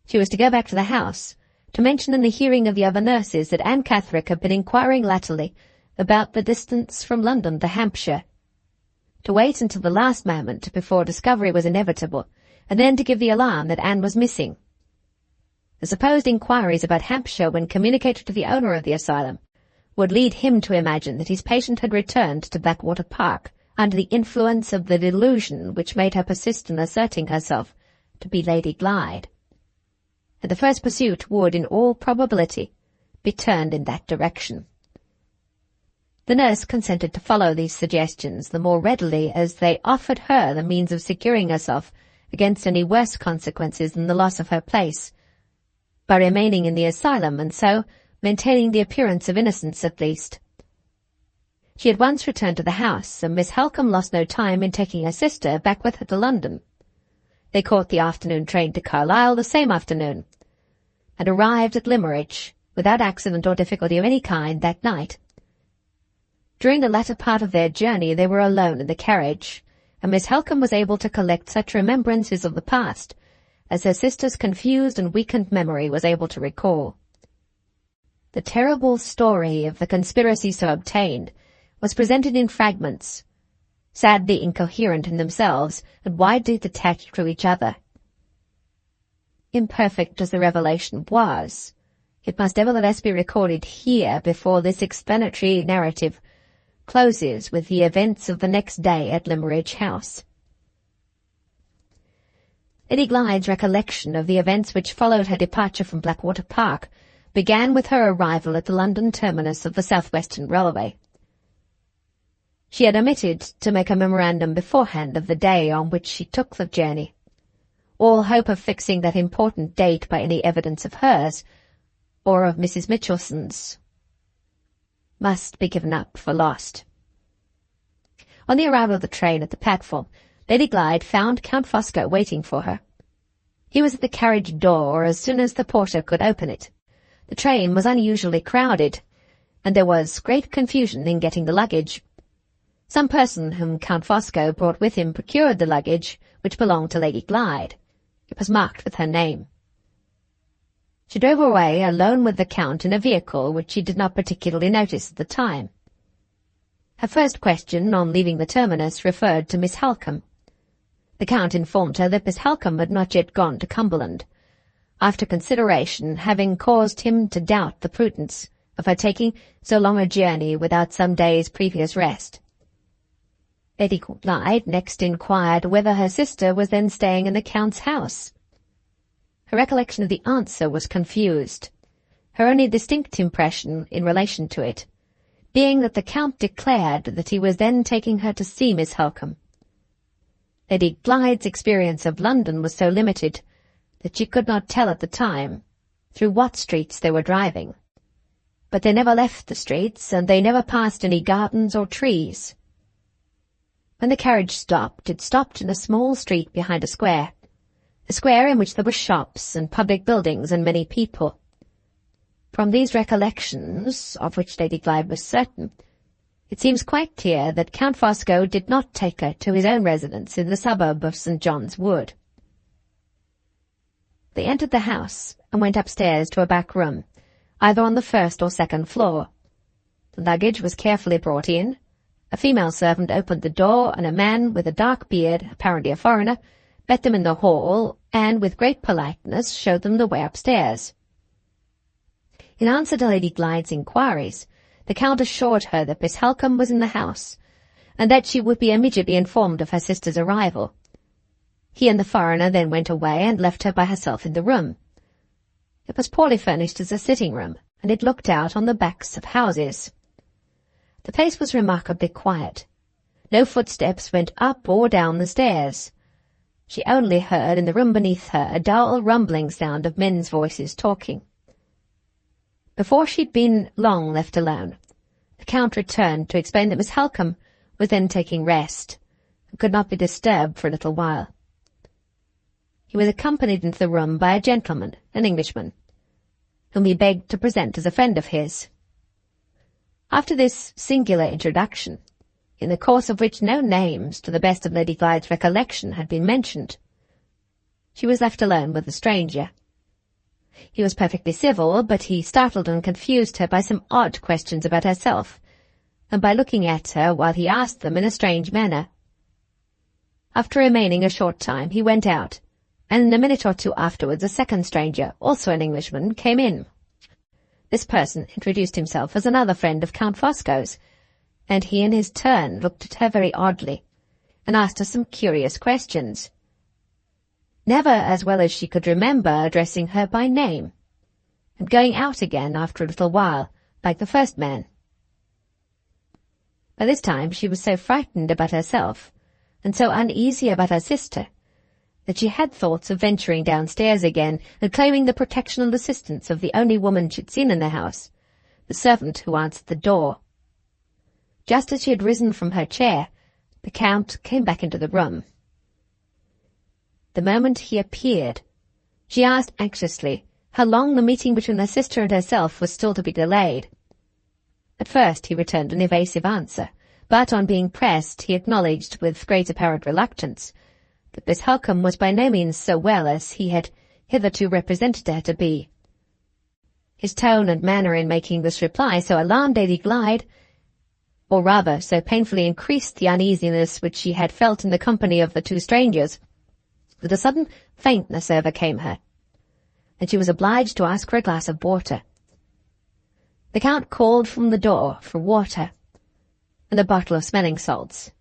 She was to go back to the house, to mention in the hearing of the other nurses that Anne Catherick had been inquiring latterly about the distance from London to Hampshire, to wait until the last moment before discovery was inevitable, and then to give the alarm that Anne was missing. The supposed inquiries about Hampshire, when communicated to the owner of the asylum, would lead him to imagine that his patient had returned to Blackwater Park under the influence of the delusion which made her persist in asserting herself to be Lady Glyde. And the first pursuit would, in all probability, be turned in that direction. The nurse consented to follow these suggestions the more readily as they offered her the means of securing herself against any worse consequences than the loss of her place, by remaining in the asylum and so maintaining the appearance of innocence at least. She at once returned to the house, and Miss Halcombe lost no time in taking her sister back with her to London. They caught the afternoon train to Carlisle the same afternoon, and arrived at Limmeridge without accident or difficulty of any kind that night. During the latter part of their journey they were alone in the carriage, and Miss Halcombe was able to collect such remembrances of the past as her sister's confused and weakened memory was able to recall. The terrible story of the conspiracy so obtained was presented in fragments, sadly incoherent in themselves and widely detached from each other. Imperfect as the revelation was, it must nevertheless be recorded here before this explanatory narrative closes with the events of the next day at Limmeridge House. Lady Glyde's recollection of the events which followed her departure from Blackwater Park began with her arrival at the London terminus of the South Western Railway. She had omitted to make a memorandum beforehand of the day on which she took the journey. All hope of fixing that important date by any evidence of hers, or of Mrs. Mitchelson's, must be given up for lost. On the arrival of the train at the platform, Lady Glyde found Count Fosco waiting for her. He was at the carriage door as soon as the porter could open it. The train was unusually crowded, and there was great confusion in getting the luggage. Some person whom Count Fosco brought with him procured the luggage, which belonged to Lady Glyde. It was marked with her name. She drove away alone with the Count in a vehicle which she did not particularly notice at the time. Her first question on leaving the terminus referred to Miss Halcombe. The Count informed her that Miss Halcombe had not yet gone to Cumberland, after consideration having caused him to doubt the prudence of her taking so long a journey without some days' previous rest. Lady Glyde next inquired whether her sister was then staying in the Count's house. Her recollection of the answer was confused, her only distinct impression in relation to it being that the Count declared that he was then taking her to see Miss Halcombe. Lady Glyde's experience of London was so limited that she could not tell at the time through what streets they were driving. But they never left the streets, and they never passed any gardens or trees. When the carriage stopped, it stopped in a small street behind a square in which there were shops and public buildings and many people. From these recollections, of which Lady Glyde was certain, it seems quite clear that Count Fosco did not take her to his own residence in the suburb of St. John's Wood. They entered the house and went upstairs to a back room, either on the first or second floor. The luggage was carefully brought in. A female servant opened the door, and a man with a dark beard, apparently a foreigner, met them in the hall, and with great politeness showed them the way upstairs. In answer to Lady Glyde's inquiries, the Count assured her that Miss Halcombe was in the house, and that she would be immediately informed of her sister's arrival. He and the foreigner then went away and left her by herself in the room. It was poorly furnished as a sitting-room, and it looked out on the backs of houses. The place was remarkably quiet. No footsteps went up or down the stairs. She only heard in the room beneath her a dull rumbling sound of men's voices talking. Before she'd been long left alone, the Count returned to explain that Miss Halcombe was then taking rest, and could not be disturbed for a little while. He was accompanied into the room by a gentleman, an Englishman, whom he begged to present as a friend of his. After this singular introduction, in the course of which no names, to the best of Lady Glyde's recollection, had been mentioned, she was left alone with the stranger. He was perfectly civil, but he startled and confused her by some odd questions about herself, and by looking at her while he asked them in a strange manner. After remaining a short time, he went out, and a minute or two afterwards a second stranger, also an Englishman, came in. This person introduced himself as another friend of Count Fosco's, and he in his turn looked at her very oddly, and asked her some curious questions, never as well as she could remember addressing her by name, and going out again after a little while, like the first man. By this time she was so frightened about herself, and so uneasy about her sister, that she had thoughts of venturing downstairs again and claiming the protection and assistance of the only woman she had seen in the house, the servant who answered the door. Just as she had risen from her chair, the Count came back into the room. The moment he appeared, she asked anxiously how long the meeting between her sister and herself was still to be delayed. At first he returned an evasive answer, but on being pressed he acknowledged with great apparent reluctance But Miss Halcombe was by no means so well as he had hitherto represented her to be. His tone and manner in making this reply so alarmed Lady Glyde, or rather so painfully increased the uneasiness which she had felt in the company of the two strangers, that a sudden faintness overcame her, and she was obliged to ask for a glass of water. The Count called from the door for water and a bottle of smelling salts.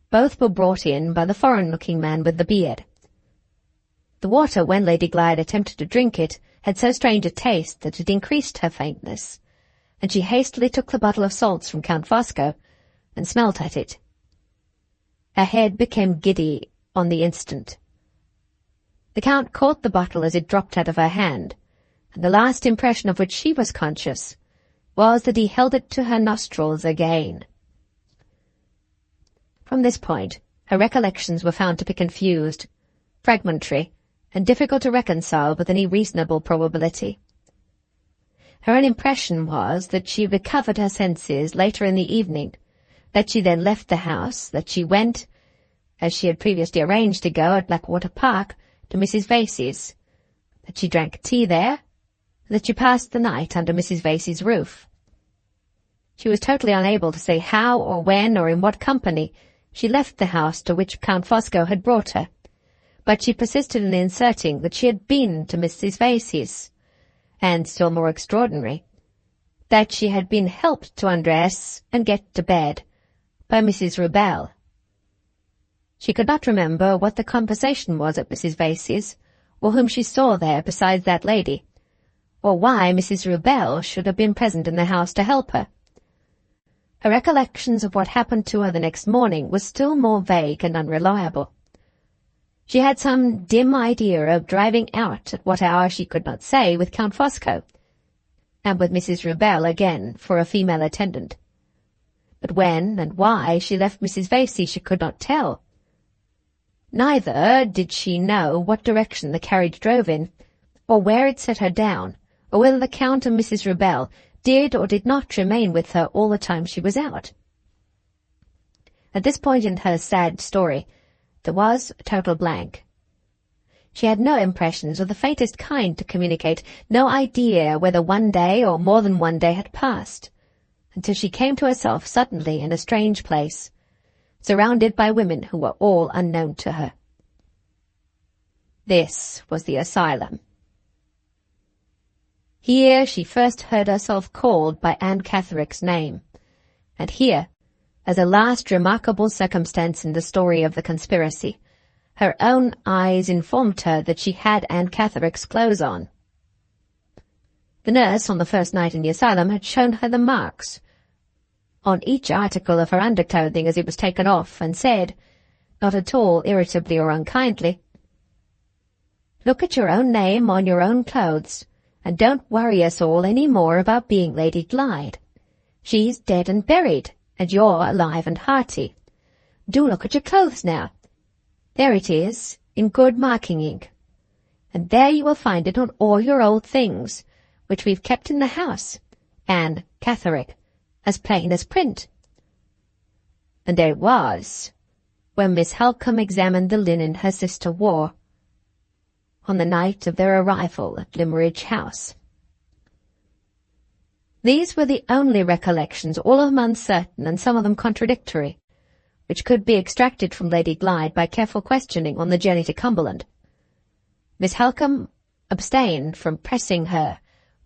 Both were brought in by the foreign-looking man with the beard. The water, when Lady Glyde attempted to drink it, had so strange a taste that it increased her faintness, and she hastily took the bottle of salts from Count Fosco and smelt at it. Her head became giddy on the instant. The Count caught the bottle as it dropped out of her hand, and the last impression of which she was conscious was that he held it to her nostrils again. From this point, her recollections were found to be confused, fragmentary, and difficult to reconcile with any reasonable probability. Her own impression was that she recovered her senses later in the evening, that she then left the house, that she went, as she had previously arranged to go at Blackwater Park, to Mrs. Vasey's, that she drank tea there, and that she passed the night under Mrs. Vasey's roof. She was totally unable to say how or when or in what company she left the house to which Count Fosco had brought her, but she persisted in inserting that she had been to Mrs. Vasey's, and, still more extraordinary, that she had been helped to undress and get to bed by Mrs. Rubel. She could not remember what the conversation was at Mrs. Vasey's, or whom she saw there besides that lady, or why Mrs. Rubel should have been present in the house to help her. Her recollections of what happened to her the next morning were still more vague and unreliable. She had some dim idea of driving out at what hour she could not say with Count Fosco, and with Mrs. Rubel again for a female attendant. But when and why she left Mrs. Vasey she could not tell. Neither did she know what direction the carriage drove in, or where it set her down, or whether the Count and Mrs. Rubel did or did not remain with her all the time she was out. At this point in her sad story, there was a total blank. She had no impressions of the faintest kind to communicate, no idea whether one day or more than one day had passed, until she came to herself suddenly in a strange place, surrounded by women who were all unknown to her. This was the asylum. Here she first heard herself called by Anne Catherick's name, and here, as a last remarkable circumstance in the story of the conspiracy, her own eyes informed her that she had Anne Catherick's clothes on. The nurse on the first night in the asylum had shown her the marks on each article of her underclothing as it was taken off, and said, not at all irritably or unkindly, "Look at your own name on your own clothes, and don't worry us all any more about being Lady Glyde. She's dead and buried, and you're alive and hearty. Do look at your clothes now. There it is, in good marking ink. And there you will find it on all your old things, which we've kept in the house, Anne Catherick, as plain as print." And there it was, when Miss Halcombe examined the linen her sister wore, on the night of their arrival at Limmeridge House. These were the only recollections, all of them uncertain and some of them contradictory, which could be extracted from Lady Glyde by careful questioning on the journey to Cumberland. Miss Halcombe abstained from pressing her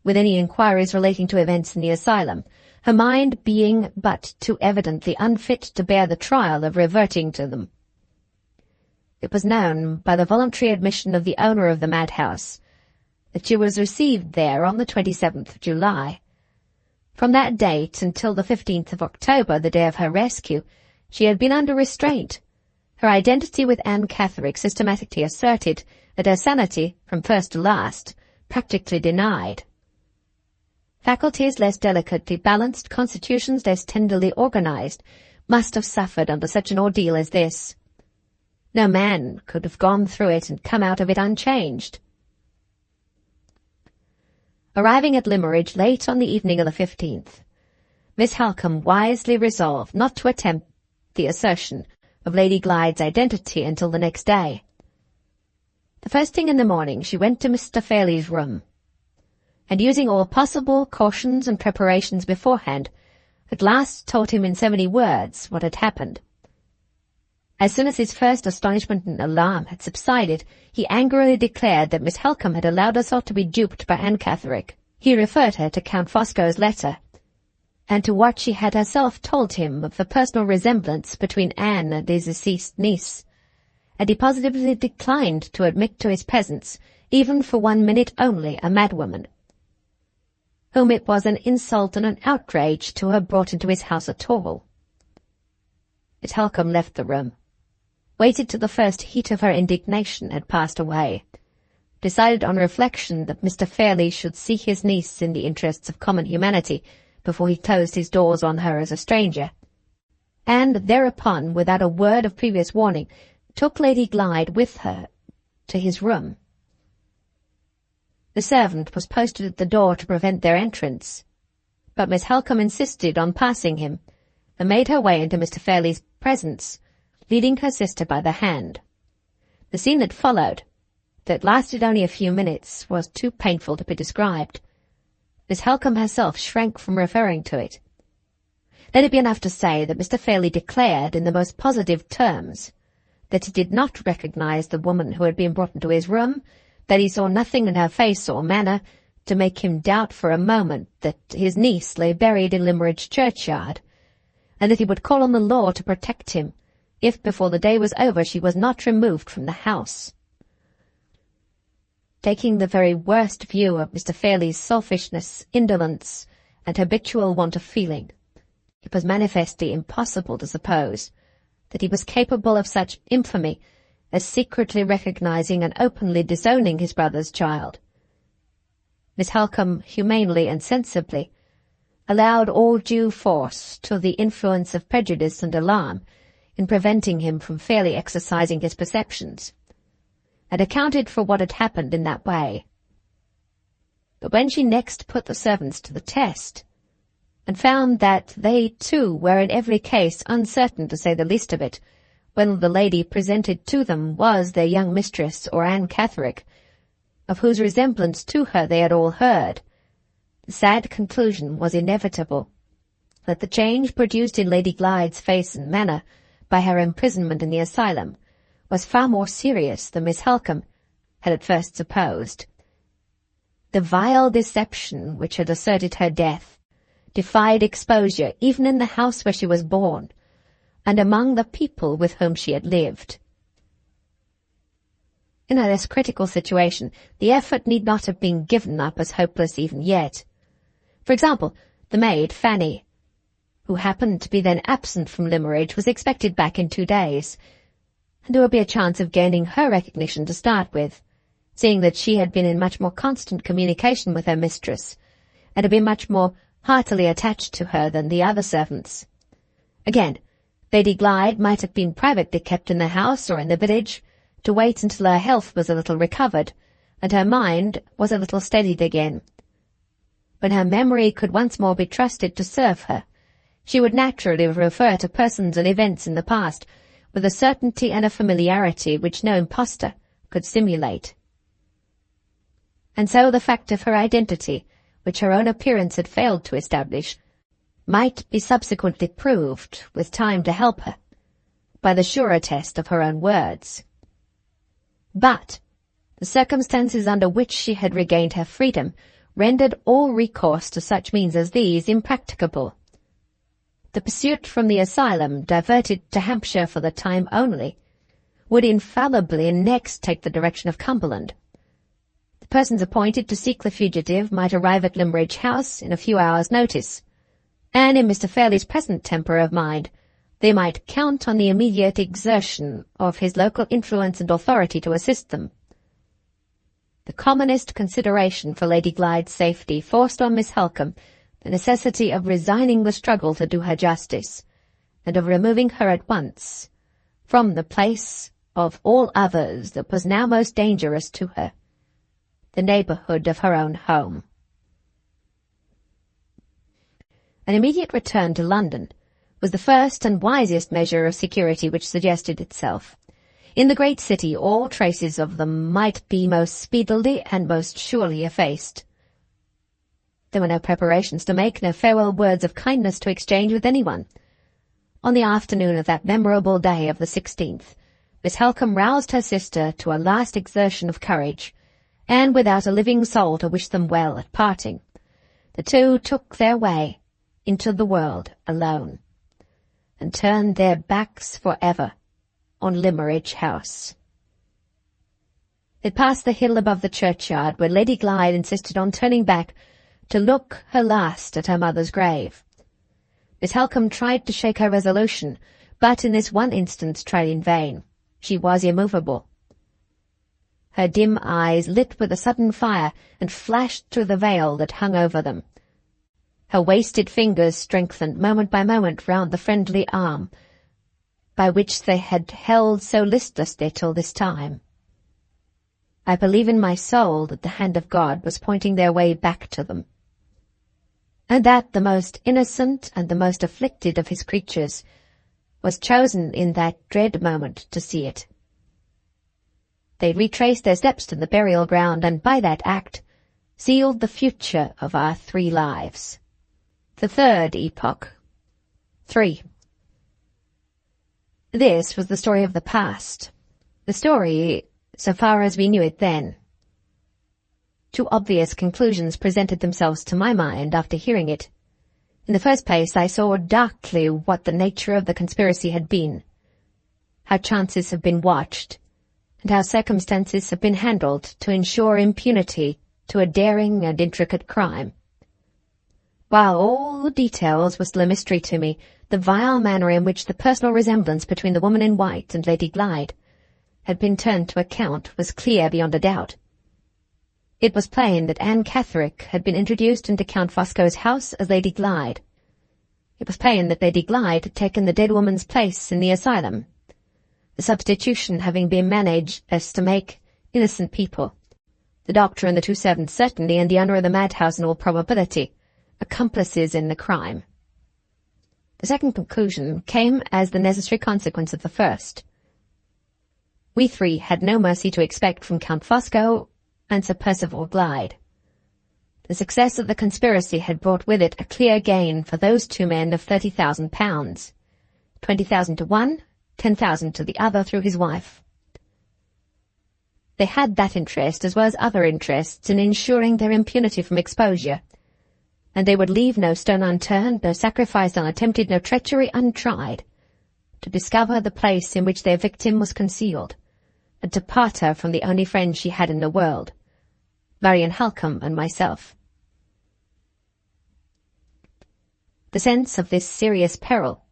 with any inquiries relating to events in the asylum, her mind being but too evidently unfit to bear the trial of reverting to them. It was known by the voluntary admission of the owner of the madhouse that she was received there on the 27th of July. From that date until the 15th of October, the day of her rescue, she had been under restraint, her identity with Anne Catherick systematically asserted, and her sanity, from first to last, practically denied. Faculties less delicately balanced, constitutions less tenderly organized, must have suffered under such an ordeal as this. No man could have gone through it and come out of it unchanged. Arriving at Limmeridge late on the evening of the 15th, Miss Halcombe wisely resolved not to attempt the assertion of Lady Glyde's identity until the next day. The first thing in the morning she went to Mr. Fairlie's room, and using all possible cautions and preparations beforehand, at last told him in so many words what had happened. As soon as his first astonishment and alarm had subsided, he angrily declared that Miss Halcombe had allowed herself to be duped by Anne Catherick. He referred her to Count Fosco's letter, and to what she had herself told him of the personal resemblance between Anne and his deceased niece, and he positively declined to admit to his presence, even for 1 minute only, a madwoman, whom it was an insult and an outrage to have brought into his house at all. Miss Halcombe left the room, waited till the first heat of her indignation had passed away, decided on reflection that Mr. Fairlie should see his niece in the interests of common humanity before he closed his doors on her as a stranger, and thereupon, without a word of previous warning, took Lady Glyde with her to his room. The servant was posted at the door to prevent their entrance, but Miss Halcombe insisted on passing him, and made her way into Mr. Fairlie's presence, leading her sister by the hand. The scene that followed, that lasted only a few minutes, was too painful to be described. Miss Halcombe herself shrank from referring to it. Let it be enough to say that Mr. Fairlie declared in the most positive terms that he did not recognize the woman who had been brought into his room, that he saw nothing in her face or manner to make him doubt for a moment that his niece lay buried in Limmeridge churchyard, and that he would call on the law to protect him if before the day was over she was not removed from the house. Taking the very worst view of Mr. Fairlie's selfishness, indolence, and habitual want of feeling, it was manifestly impossible to suppose that he was capable of such infamy as secretly recognizing and openly disowning his brother's child. Miss Halcombe humanely and sensibly allowed all due force to the influence of prejudice and alarm in preventing him from fairly exercising his perceptions, and accounted for what had happened in that way. But when she next put the servants to the test, and found that they too were in every case uncertain, to say the least of it, whether the lady presented to them was their young mistress or Anne Catherick, of whose resemblance to her they had all heard, the sad conclusion was inevitable, that the change produced in Lady Glyde's face and manner by her imprisonment in the asylum was far more serious than Miss Halcombe had at first supposed. The vile deception which had asserted her death defied exposure even in the house where she was born, and among the people with whom she had lived. In a less critical situation, the effort need not have been given up as hopeless even yet. For example, the maid, Fanny, who happened to be then absent from Limmeridge, was expected back in 2 days, and there would be a chance of gaining her recognition to start with, seeing that she had been in much more constant communication with her mistress, and had been much more heartily attached to her than the other servants. Again, Lady Glyde might have been privately kept in the house or in the village, to wait until her health was a little recovered, and her mind was a little steadied again. When her memory could once more be trusted to serve her, she would naturally refer to persons and events in the past with a certainty and a familiarity which no impostor could simulate. And so the fact of her identity, which her own appearance had failed to establish, might be subsequently proved, with time to help her, by the surer test of her own words. But the circumstances under which she had regained her freedom rendered all recourse to such means as these impracticable. The pursuit from the asylum, diverted to Hampshire for the time only, would infallibly next take the direction of Cumberland. The persons appointed to seek the fugitive might arrive at Limmeridge House in a few hours' notice, and in Mr. Fairlie's present temper of mind, they might count on the immediate exertion of his local influence and authority to assist them. The commonest consideration for Lady Glyde's safety forced on Miss Halcombe the necessity of resigning the struggle to do her justice, and of removing her at once from the place of all others that was now most dangerous to her, the neighbourhood of her own home. An immediate return to London was the first and wisest measure of security which suggested itself. In the great city all traces of them might be most speedily and most surely effaced. There were no preparations to make, no farewell words of kindness to exchange with anyone. On the afternoon of that memorable day of the 16th, Miss Halcombe roused her sister to a last exertion of courage, and without a living soul to wish them well at parting, the two took their way into the world alone, and turned their backs for ever on Limmeridge House. They passed the hill above the churchyard, where Lady Glyde insisted on turning back to look her last at her mother's grave. Miss Halcombe tried to shake her resolution, but in this one instance tried in vain. She was immovable. Her dim eyes lit with a sudden fire and flashed through the veil that hung over them. Her wasted fingers strengthened moment by moment round the friendly arm by which they had held so listlessly till this time. I believe in my soul that the hand of God was pointing their way back to them, and that the most innocent and the most afflicted of his creatures was chosen in that dread moment to see it. They retraced their steps to the burial ground, and by that act sealed the future of our 3 lives. The third epoch. 3. This was the story of the past. The story, so far as we knew it then. 2 obvious conclusions presented themselves to my mind after hearing it. In the first place, I saw darkly what the nature of the conspiracy had been, how chances have been watched, and how circumstances have been handled to ensure impunity to a daring and intricate crime. While all the details were still a mystery to me, the vile manner in which the personal resemblance between the woman in white and Lady Glyde had been turned to account was clear beyond a doubt. It was plain that Anne Catherick had been introduced into Count Fosco's house as Lady Glyde. It was plain that Lady Glyde had taken the dead woman's place in the asylum, the substitution having been managed as to make innocent people, the doctor and the 2 servants certainly, and the owner of the madhouse in all probability, accomplices in the crime. The second conclusion came as the necessary consequence of the first. We 3 had no mercy to expect from Count Fosco and Sir Percival Glyde. The success of the conspiracy had brought with it a clear gain for those 2 men of £30,000, 20,000 to one, 10,000 to the other through his wife. They had that interest as well as other interests in ensuring their impunity from exposure, and they would leave no stone unturned, no sacrifice unattempted, no treachery untried, to discover the place in which their victim was concealed, and to part her from the only friend she had in the world, Marian Halcombe and myself. The sense of this serious peril,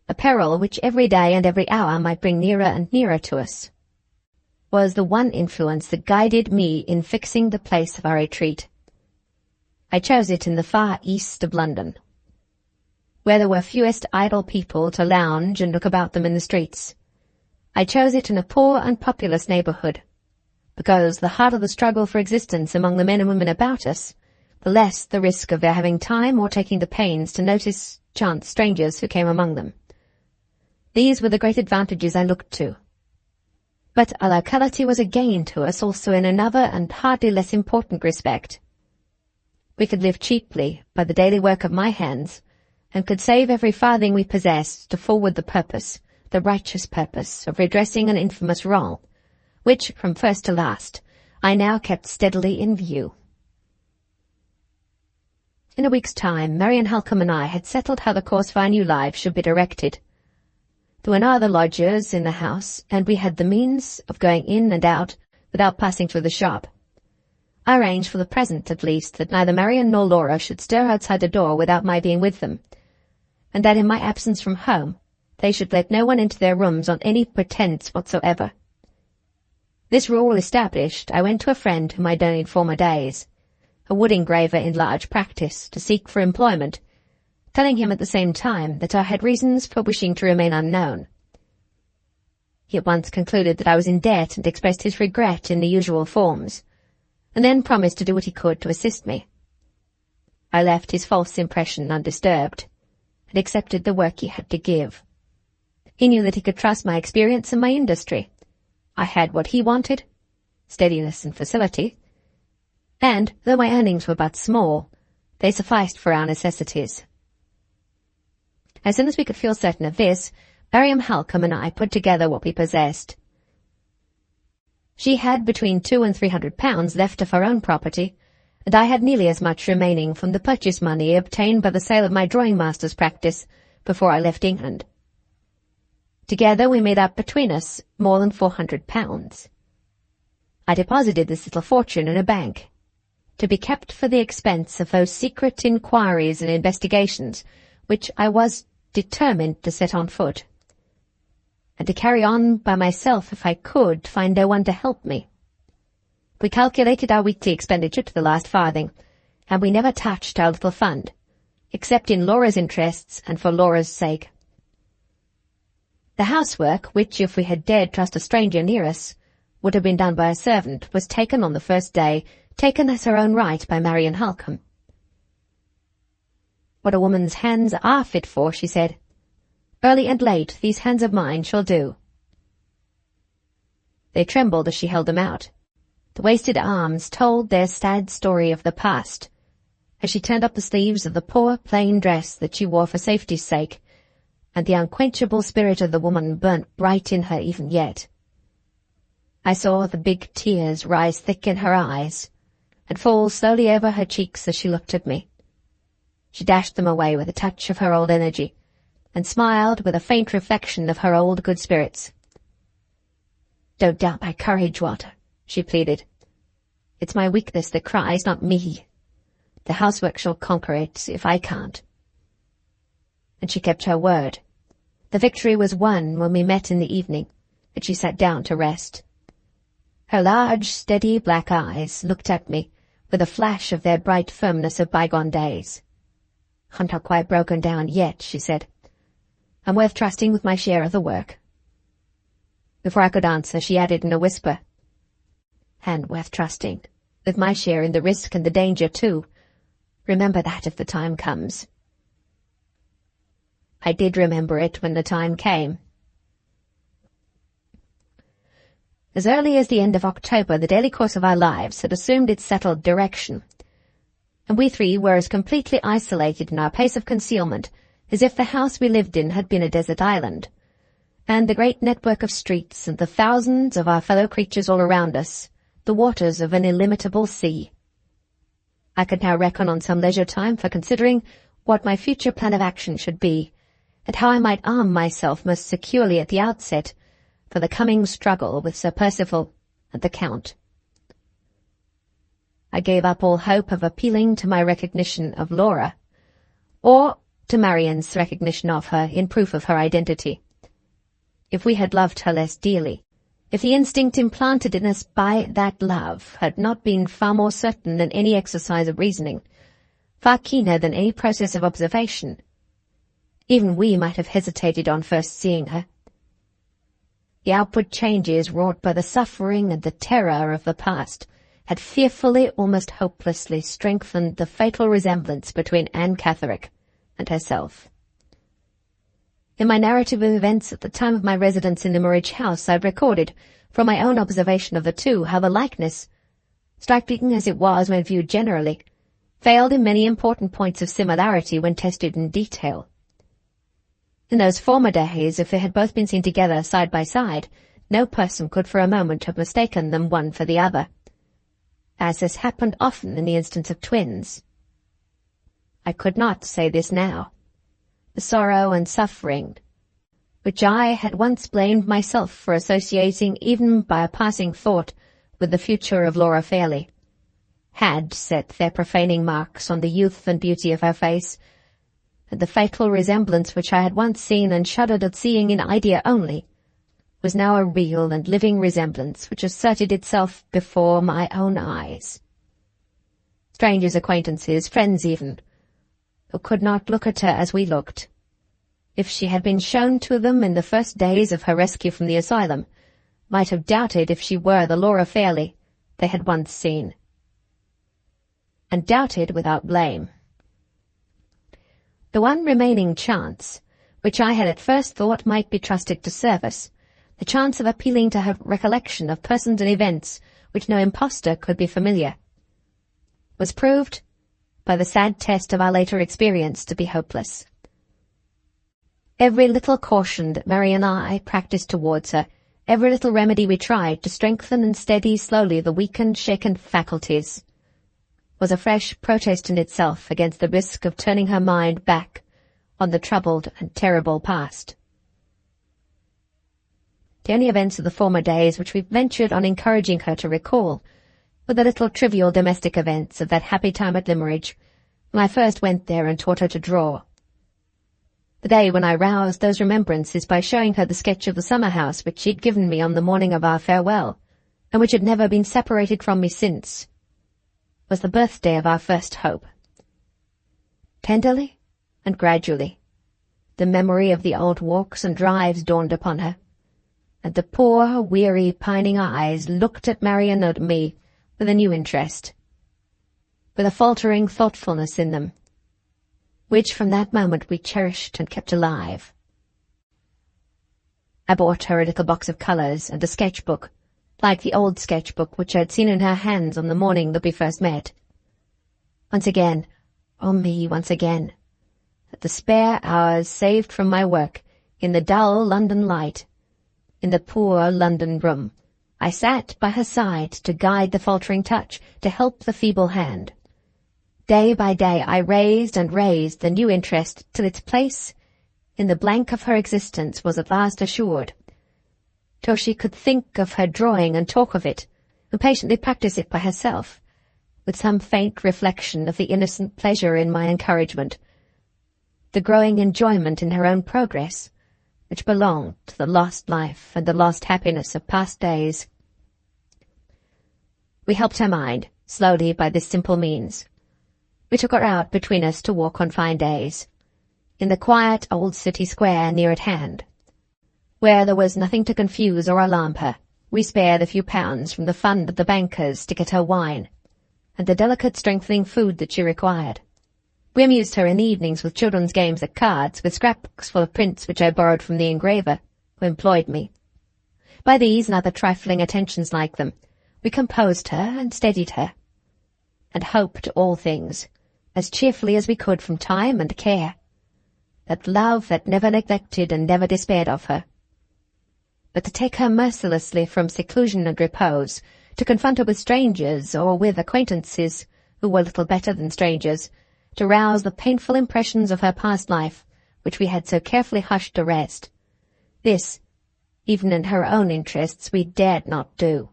a peril which every day and every hour might bring nearer and nearer to us, was the one influence that guided me in fixing the place of our retreat. I chose it in the far east of London, where there were fewest idle people to lounge and look about them in the streets. I chose it in a poor and populous neighbourhood, because the harder the struggle for existence among the men and women about us, the less the risk of their having time or taking the pains to notice chance strangers who came among them. These were the great advantages I looked to. But our locality was a gain to us also in another and hardly less important respect. We could live cheaply by the daily work of my hands, and could save every farthing we possessed to forward the purpose, the righteous purpose, of redressing an infamous wrong, which, from first to last, I now kept steadily in view. In a week's time, Marian Halcombe and I had settled how the course of our new lives should be directed. There were no other lodgers in the house, and we had the means of going in and out without passing through the shop. I arranged for the present, at least, that neither Marian nor Laura should stir outside the door without my being with them, and that in my absence from home they should let no one into their rooms on any pretence whatsoever. This rule established, I went to a friend whom I had known in former days, a wood engraver in large practice, to seek for employment, telling him at the same time that I had reasons for wishing to remain unknown. He at once concluded that I was in debt and expressed his regret in the usual forms, and then promised to do what he could to assist me. I left his false impression undisturbed, and accepted the work he had to give. He knew that he could trust my experience and my industry. I had what he wanted, steadiness and facility, and, though my earnings were but small, they sufficed for our necessities. As soon as we could feel certain of this, Marian Halcombe and I put together what we possessed. She had between £200 and £300 left of her own property, and I had nearly as much remaining from the purchase money obtained by the sale of my drawing-master's practice before I left England. Together we made up between us more than £400. I deposited this little fortune in a bank, to be kept for the expense of those secret inquiries and investigations which I was determined to set on foot, and to carry on by myself if I could find no one to help me. We calculated our weekly expenditure to the last farthing, and we never touched our little fund, except in Laura's interests and for Laura's sake. The housework, which, if we had dared trust a stranger near us, would have been done by a servant, was taken on the first day, taken as her own right by Marian Halcombe. "What a woman's hands are fit for," she said. "Early and late these hands of mine shall do." They trembled as she held them out. The wasted arms told their sad story of the past, as she turned up the sleeves of the poor, plain dress that she wore for safety's sake, and the unquenchable spirit of the woman burnt bright in her even yet. I saw the big tears rise thick in her eyes, and fall slowly over her cheeks as she looked at me. She dashed them away with a touch of her old energy, and smiled with a faint reflection of her old good spirits. "Don't doubt my courage, Walter," she pleaded. "It's my weakness that cries, not me. The housework shall conquer it, if I can't." And she kept her word. The victory was won when we met in the evening, and she sat down to rest. Her large, steady black eyes looked at me with a flash of their bright firmness of bygone days. "I'm not quite broken down yet," she said. "I'm worth trusting with my share of the work." Before I could answer, she added in a whisper, "And worth trusting, with my share in the risk and the danger too. Remember that if the time comes." I did remember it when the time came. As early as the end of October, the daily course of our lives had assumed its settled direction, and we three were as completely isolated in our place of concealment as if the house we lived in had been a desert island, and the great network of streets and the thousands of our fellow creatures all around us, the waters of an illimitable sea. I could now reckon on some leisure time for considering what my future plan of action should be, and how I might arm myself most securely at the outset for the coming struggle with Sir Percival and the Count. I gave up all hope of appealing to my recognition of Laura, or to Marian's recognition of her in proof of her identity. If we had loved her less dearly, if the instinct implanted in us by that love had not been far more certain than any exercise of reasoning, far keener than any process of observation, even we might have hesitated on first seeing her. The outward changes wrought by the suffering and the terror of the past had fearfully, almost hopelessly, strengthened the fatal resemblance between Anne Catherick and herself. In my narrative of events at the time of my residence in the Murridge house, I had recorded, from my own observation of the two, how the likeness, striking as it was when viewed generally, failed in many important points of similarity when tested in detail. In those former days, if they had both been seen together side by side, no person could for a moment have mistaken them one for the other, as has happened often in the instance of twins. I could not say this now. The sorrow and suffering, which I had once blamed myself for associating even by a passing thought with the future of Laura Fairlie, had set their profaning marks on the youth and beauty of her face, and the fatal resemblance which I had once seen and shuddered at seeing in idea only, was now a real and living resemblance which asserted itself before my own eyes. Strangers, acquaintances, friends even, who could not look at her as we looked, if she had been shown to them in the first days of her rescue from the asylum, might have doubted if she were the Laura Fairlie they had once seen, and doubted without blame. The one remaining chance, which I had at first thought might be trusted to service, the chance of appealing to her recollection of persons and events which no impostor could be familiar, was proved, by the sad test of our later experience, to be hopeless. Every little caution that Marian and I practised towards her, every little remedy we tried to strengthen and steady slowly the weakened, shaken faculties, was a fresh protest in itself against the risk of turning her mind back on the troubled and terrible past. The only events of the former days which we ventured on encouraging her to recall were the little trivial domestic events of that happy time at Limmeridge, when I first went there and taught her to draw. The day when I roused those remembrances by showing her the sketch of the summer house which she had given me on the morning of our farewell, and which had never been separated from me since, was the birthday of our first hope. Tenderly and gradually, the memory of the old walks and drives dawned upon her, and the poor, weary, pining eyes looked at Marian and at me with a new interest, with a faltering thoughtfulness in them, which from that moment we cherished and kept alive. I bought her a little box of colours and a sketch-book, like the old sketch-book which I had seen in her hands on the morning that we first met. Once again, oh me, once again, at the spare hours saved from my work, in the dull London light, in the poor London room, I sat by her side to guide the faltering touch, to help the feeble hand. Day by day I raised and raised the new interest till its place in the blank of her existence was at last assured, till she could think of her drawing and talk of it, and patiently practise it by herself, with some faint reflection of the innocent pleasure in my encouragement, the growing enjoyment in her own progress, which belonged to the lost life and the lost happiness of past days. We helped her mind, slowly, by this simple means. We took her out between us to walk on fine days, in the quiet old city square near at hand, where there was nothing to confuse or alarm her. We spared a few pounds from the fund of the bankers to get her wine, and the delicate strengthening food that she required. We amused her in the evenings with children's games at cards, with scrapbooks full of prints which I borrowed from the engraver who employed me. By these and other trifling attentions like them, we composed her and steadied her, and hoped all things, as cheerfully as we could from time and care, that love that never neglected and never despaired of her. But to take her mercilessly from seclusion and repose, to confront her with strangers or with acquaintances who were little better than strangers, to rouse the painful impressions of her past life, which we had so carefully hushed to rest, this, even in her own interests, we dared not do.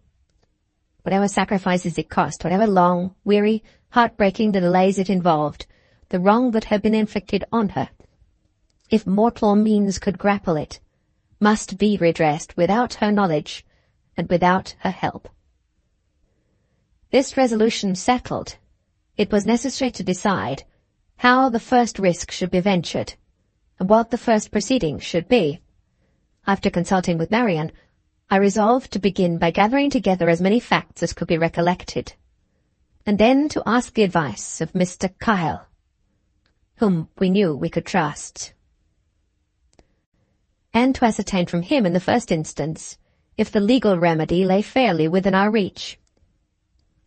Whatever sacrifices it cost, whatever long, weary, heart-breaking the delays it involved, the wrong that had been inflicted on her, if mortal means could grapple it, must be redressed without her knowledge and without her help. This resolution settled, it was necessary to decide how the first risk should be ventured, and what the first proceeding should be. After consulting with Marian, I resolved to begin by gathering together as many facts as could be recollected, and then to ask the advice of Mr. Kyle, whom we knew we could trust, and to ascertain from him in the first instance if the legal remedy lay fairly within our reach.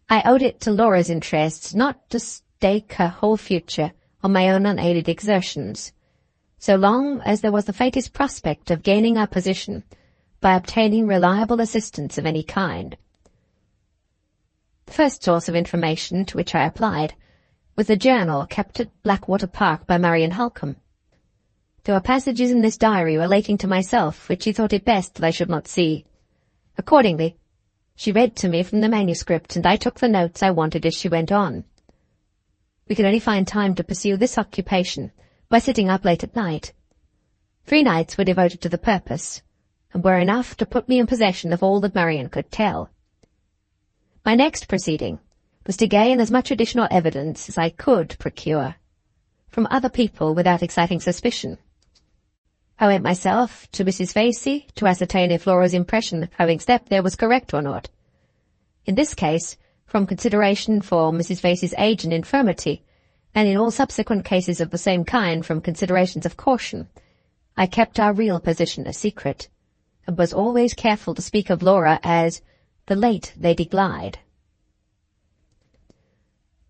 I owed it to Laura's interests not to stake her whole future on my own unaided exertions, so long as there was the faintest prospect of gaining our position by obtaining reliable assistance of any kind. The first source of information to which I applied was the journal kept at Blackwater Park by Marian Halcombe. There were passages in this diary relating to myself which she thought it best that I should not see. Accordingly, she read to me from the manuscript, and I took the notes I wanted as she went on. We could only find time to pursue this occupation by sitting up late at night. 3 nights were devoted to the purpose, and were enough to put me in possession of all that Marian could tell. My next proceeding was to gain as much additional evidence as I could procure from other people without exciting suspicion. I went myself to Mrs. Facey to ascertain if Laura's impression of having slept there was correct or not. In this case, from consideration for Mrs. Facey's age and infirmity, and in all subsequent cases of the same kind, from considerations of caution, I kept our real position a secret, and was always careful to speak of Laura as the late Lady Glyde.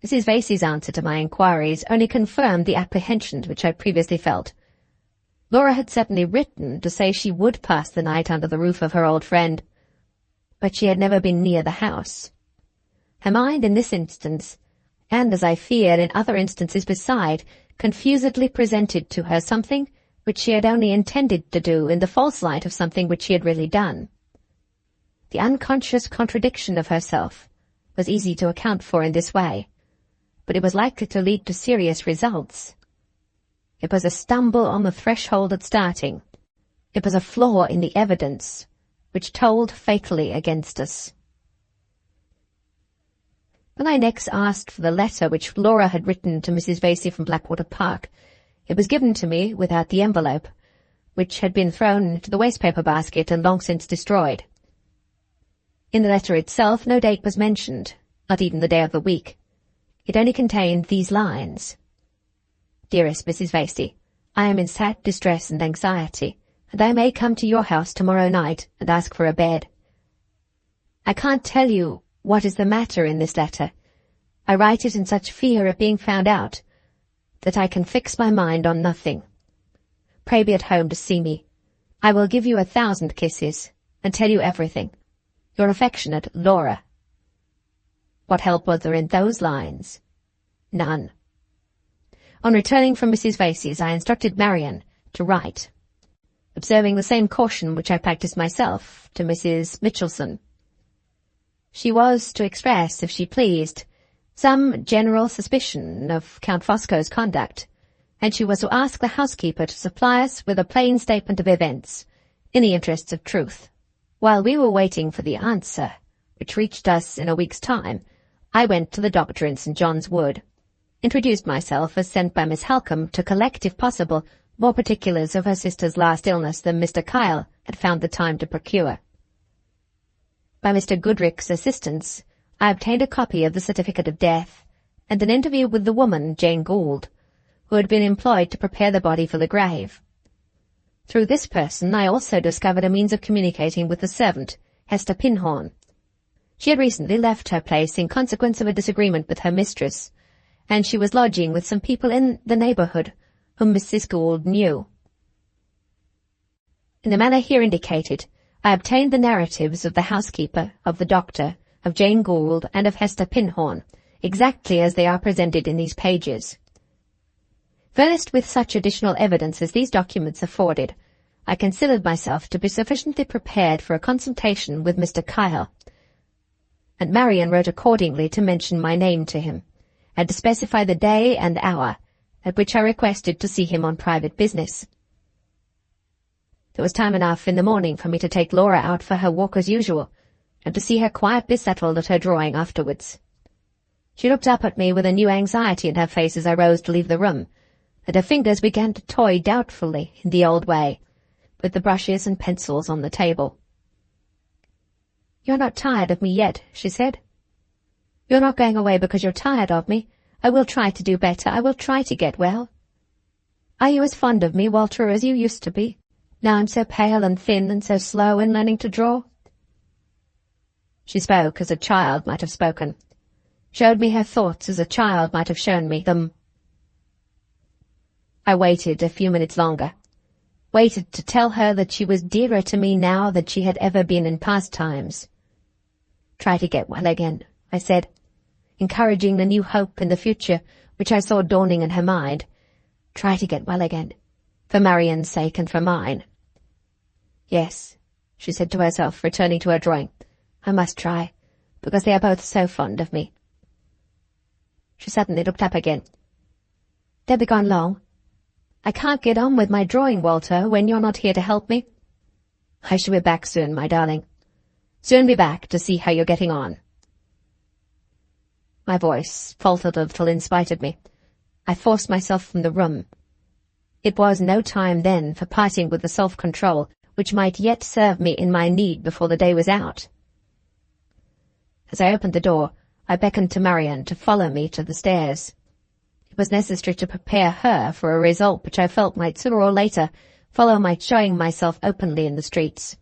Mrs. Vasey's answer to my inquiries only confirmed the apprehensions which I previously felt. Laura had certainly written to say she would pass the night under the roof of her old friend, but she had never been near the house. Her mind in this instance, and as I feared in other instances beside, confusedly presented to her something which she had only intended to do in the false light of something which she had really done. The unconscious contradiction of herself was easy to account for in this way, but it was likely to lead to serious results. It was a stumble on the threshold at starting. It was a flaw in the evidence, which told fatally against us. When I next asked for the letter which Laura had written to Mrs. Vasey from Blackwater Park, it was given to me without the envelope, which had been thrown into the waste-paper basket and long since destroyed. In the letter itself no date was mentioned, not even the day of the week. It only contained these lines: "Dearest Mrs. Vasey, I am in sad distress and anxiety, and I may come to your house tomorrow night and ask for a bed. I can't tell you what is the matter in this letter. I write it in such fear of being found out that I can fix my mind on nothing. Pray be at home to see me. I will give you 1,000 kisses and tell you everything. Your affectionate Laura." What help was there in those lines? None. On returning from Mrs. Vasey's, I instructed Marian to write, observing the same caution which I practised myself, to Mrs. Mitchelson. She was to express, if she pleased, some general suspicion of Count Fosco's conduct, and she was to ask the housekeeper to supply us with a plain statement of events, in the interests of truth. While we were waiting for the answer, which reached us in a week's time, I went to the doctor in St. John's Wood, introduced myself as sent by Miss Halcombe to collect, if possible, more particulars of her sister's last illness than Mr. Kyle had found the time to procure. By Mr. Goodrick's assistance, I obtained a copy of the certificate of death, and an interview with the woman, Jane Gould, who had been employed to prepare the body for the grave. Through this person I also discovered a means of communicating with the servant, Hester Pinhorn. She had recently left her place in consequence of a disagreement with her mistress, and she was lodging with some people in the neighbourhood whom Mrs. Gould knew. In the manner here indicated, I obtained the narratives of the housekeeper, of the doctor, of Jane Gould, and of Hester Pinhorn, exactly as they are presented in these pages. Furnished with such additional evidence as these documents afforded, I considered myself to be sufficiently prepared for a consultation with Mr. Kyle, and Marian wrote accordingly to mention my name to him, and to specify the day and hour at which I requested to see him on private business. There was time enough in the morning for me to take Laura out for her walk as usual, and to see her quietly settled at her drawing afterwards. She looked up at me with a new anxiety in her face as I rose to leave the room, and her fingers began to toy doubtfully in the old way, with the brushes and pencils on the table. "You're not tired of me yet," she said. "You're not going away because you're tired of me. I will try to do better. I will try to get well. Are you as fond of me, Walter, as you used to be, now I'm so pale and thin and so slow in learning to draw?" She spoke as a child might have spoken, showed me her thoughts as a child might have shown me them. I waited a few minutes longer, waited to tell her that she was dearer to me now than she had ever been in past times. "Try to get well again," I said, encouraging the new hope in the future which I saw dawning in her mind. "Try to get well again, for Marian's sake and for mine." "Yes," she said to herself, returning to her drawing, "I must try, because they are both so fond of me." She suddenly looked up again. "They'll be gone long. I can't get on with my drawing, Walter, when you're not here to help me." "I shall be back soon, my darling. Soon be back to see how you're getting on." My voice faltered a little in spite of me. I forced myself from the room. It was no time then for parting with the self-control which might yet serve me in my need before the day was out. As I opened the door, I beckoned to Marian to follow me to the stairs. It was necessary to prepare her for a result which I felt might sooner or later follow my showing myself openly in the streets.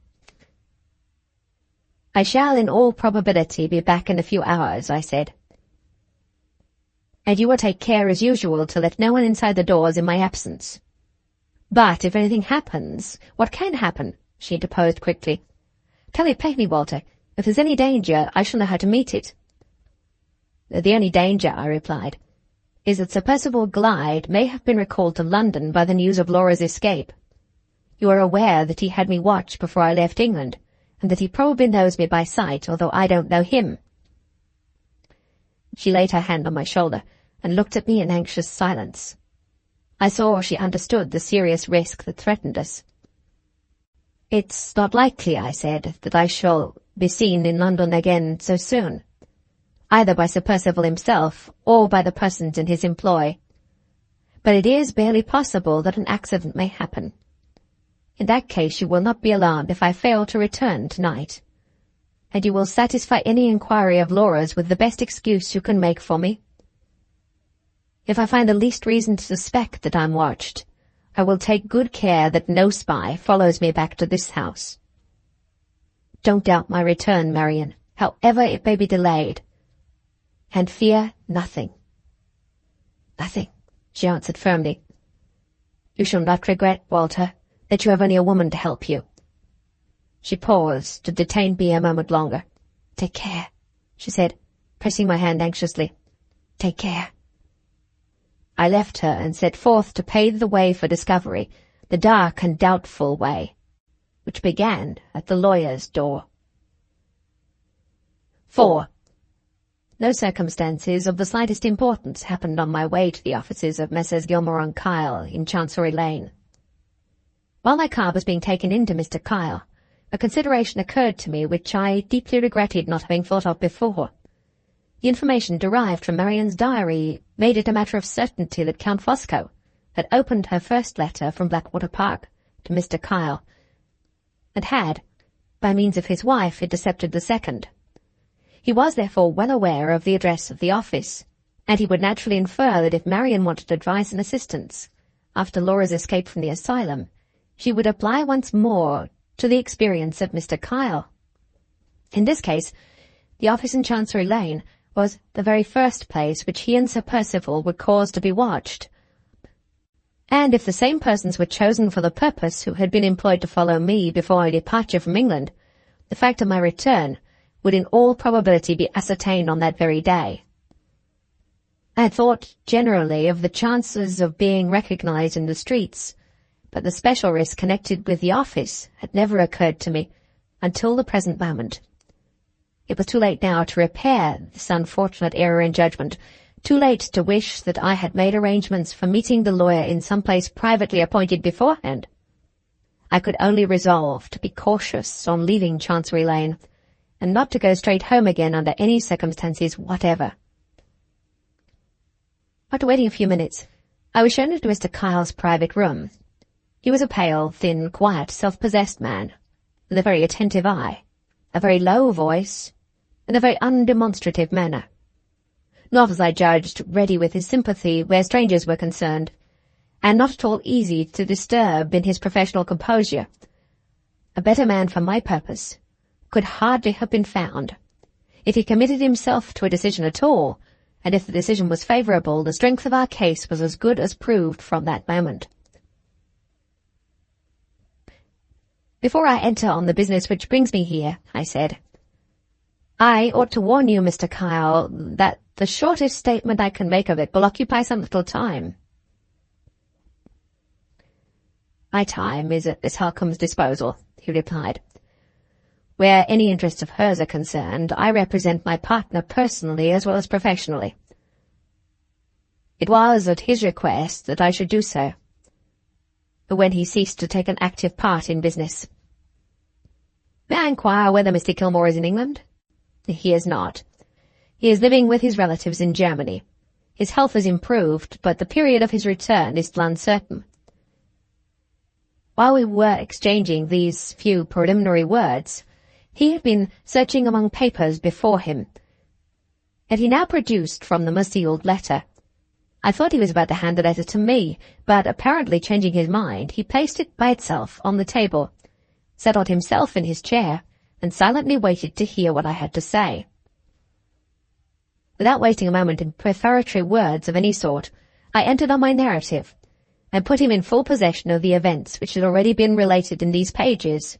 "I shall in all probability be back in a few hours," I said. "And you will take care as usual to let no one inside the doors in my absence." "But if anything happens—" "What can happen?" she interposed quickly. "Tell me plainly, Walter. If there's any danger, I shall know how to meet it." "The only danger," I replied, "is that Sir Percival Glyde may have been recalled to London by the news of Laura's escape. You are aware that he had me watched before I left England, and that he probably knows me by sight, although I don't know him." She laid her hand on my shoulder and looked at me in anxious silence. I saw she understood the serious risk that threatened us. "It's not likely," I said, "that I shall be seen in London again so soon, either by Sir Percival himself or by the persons in his employ. But it is barely possible that an accident may happen. In that case you will not be alarmed if I fail to return tonight, and you will satisfy any inquiry of Laura's with the best excuse you can make for me. If I find the least reason to suspect that I'm watched, I will take good care that no spy follows me back to this house. Don't doubt my return, Marian, however it may be delayed, and fear nothing." "Nothing," she answered firmly. "You shall not regret, Walter, that you have only a woman to help you." She paused to detain me a moment longer. "Take care," she said, pressing my hand anxiously. "Take care." I left her and set forth to pave the way for discovery, the dark and doubtful way, which began at the lawyer's door. 4. No circumstances of the slightest importance happened on my way to the offices of Messrs. Gilmore and Kyle in Chancery Lane. While my car was being taken in to Mr. Kyle, a consideration occurred to me which I deeply regretted not having thought of before. The information derived from Marian's diary made it a matter of certainty that Count Fosco had opened her first letter from Blackwater Park to Mr. Kyle, and had, by means of his wife, intercepted the second. He was therefore well aware of the address of the office, and he would naturally infer that if Marian wanted advice and assistance after Laura's escape from the asylum, she would apply once more to the experience of Mr. Kyle. In this case, the office in Chancery Lane was the very first place which he and Sir Percival would cause to be watched, and if the same persons were chosen for the purpose who had been employed to follow me before my departure from England, the fact of my return would in all probability be ascertained on that very day. I had thought generally of the chances of being recognized in the streets, but the special risk connected with the office had never occurred to me until the present moment. It was too late now to repair this unfortunate error in judgment, too late to wish that I had made arrangements for meeting the lawyer in some place privately appointed beforehand. I could only resolve to be cautious on leaving Chancery Lane, and not to go straight home again under any circumstances whatever. After waiting a few minutes, I was shown into Mr. Kyle's private room. He was a pale, thin, quiet, self-possessed man, with a very attentive eye, a very low voice, and a very undemonstrative manner. Not, as I judged, ready with his sympathy where strangers were concerned, and not at all easy to disturb in his professional composure. A better man for my purpose could hardly have been found. If he committed himself to a decision at all, and if the decision was favourable, the strength of our case was as good as proved from that moment. "Before I enter on the business which brings me here," I said, "I ought to warn you, Mr. Kyle, that the shortest statement I can make of it will occupy some little time." "My time is at Miss Halcombe's disposal," he replied. "Where any interests of hers are concerned, I represent my partner personally as well as professionally. It was at his request that I should do so, when he ceased to take an active part in business." "May I inquire whether Mr. Gilmore is in England?" "He is not. He is living with his relatives in Germany. His health has improved, but the period of his return is still uncertain." While we were exchanging these few preliminary words, he had been searching among papers before him, and he now produced from them a sealed letter. I thought he was about to hand the letter to me, but apparently changing his mind, he placed it by itself on the table, settled himself in his chair, and silently waited to hear what I had to say. Without wasting a moment in prefatory words of any sort, I entered on my narrative, and put him in full possession of the events which had already been related in these pages.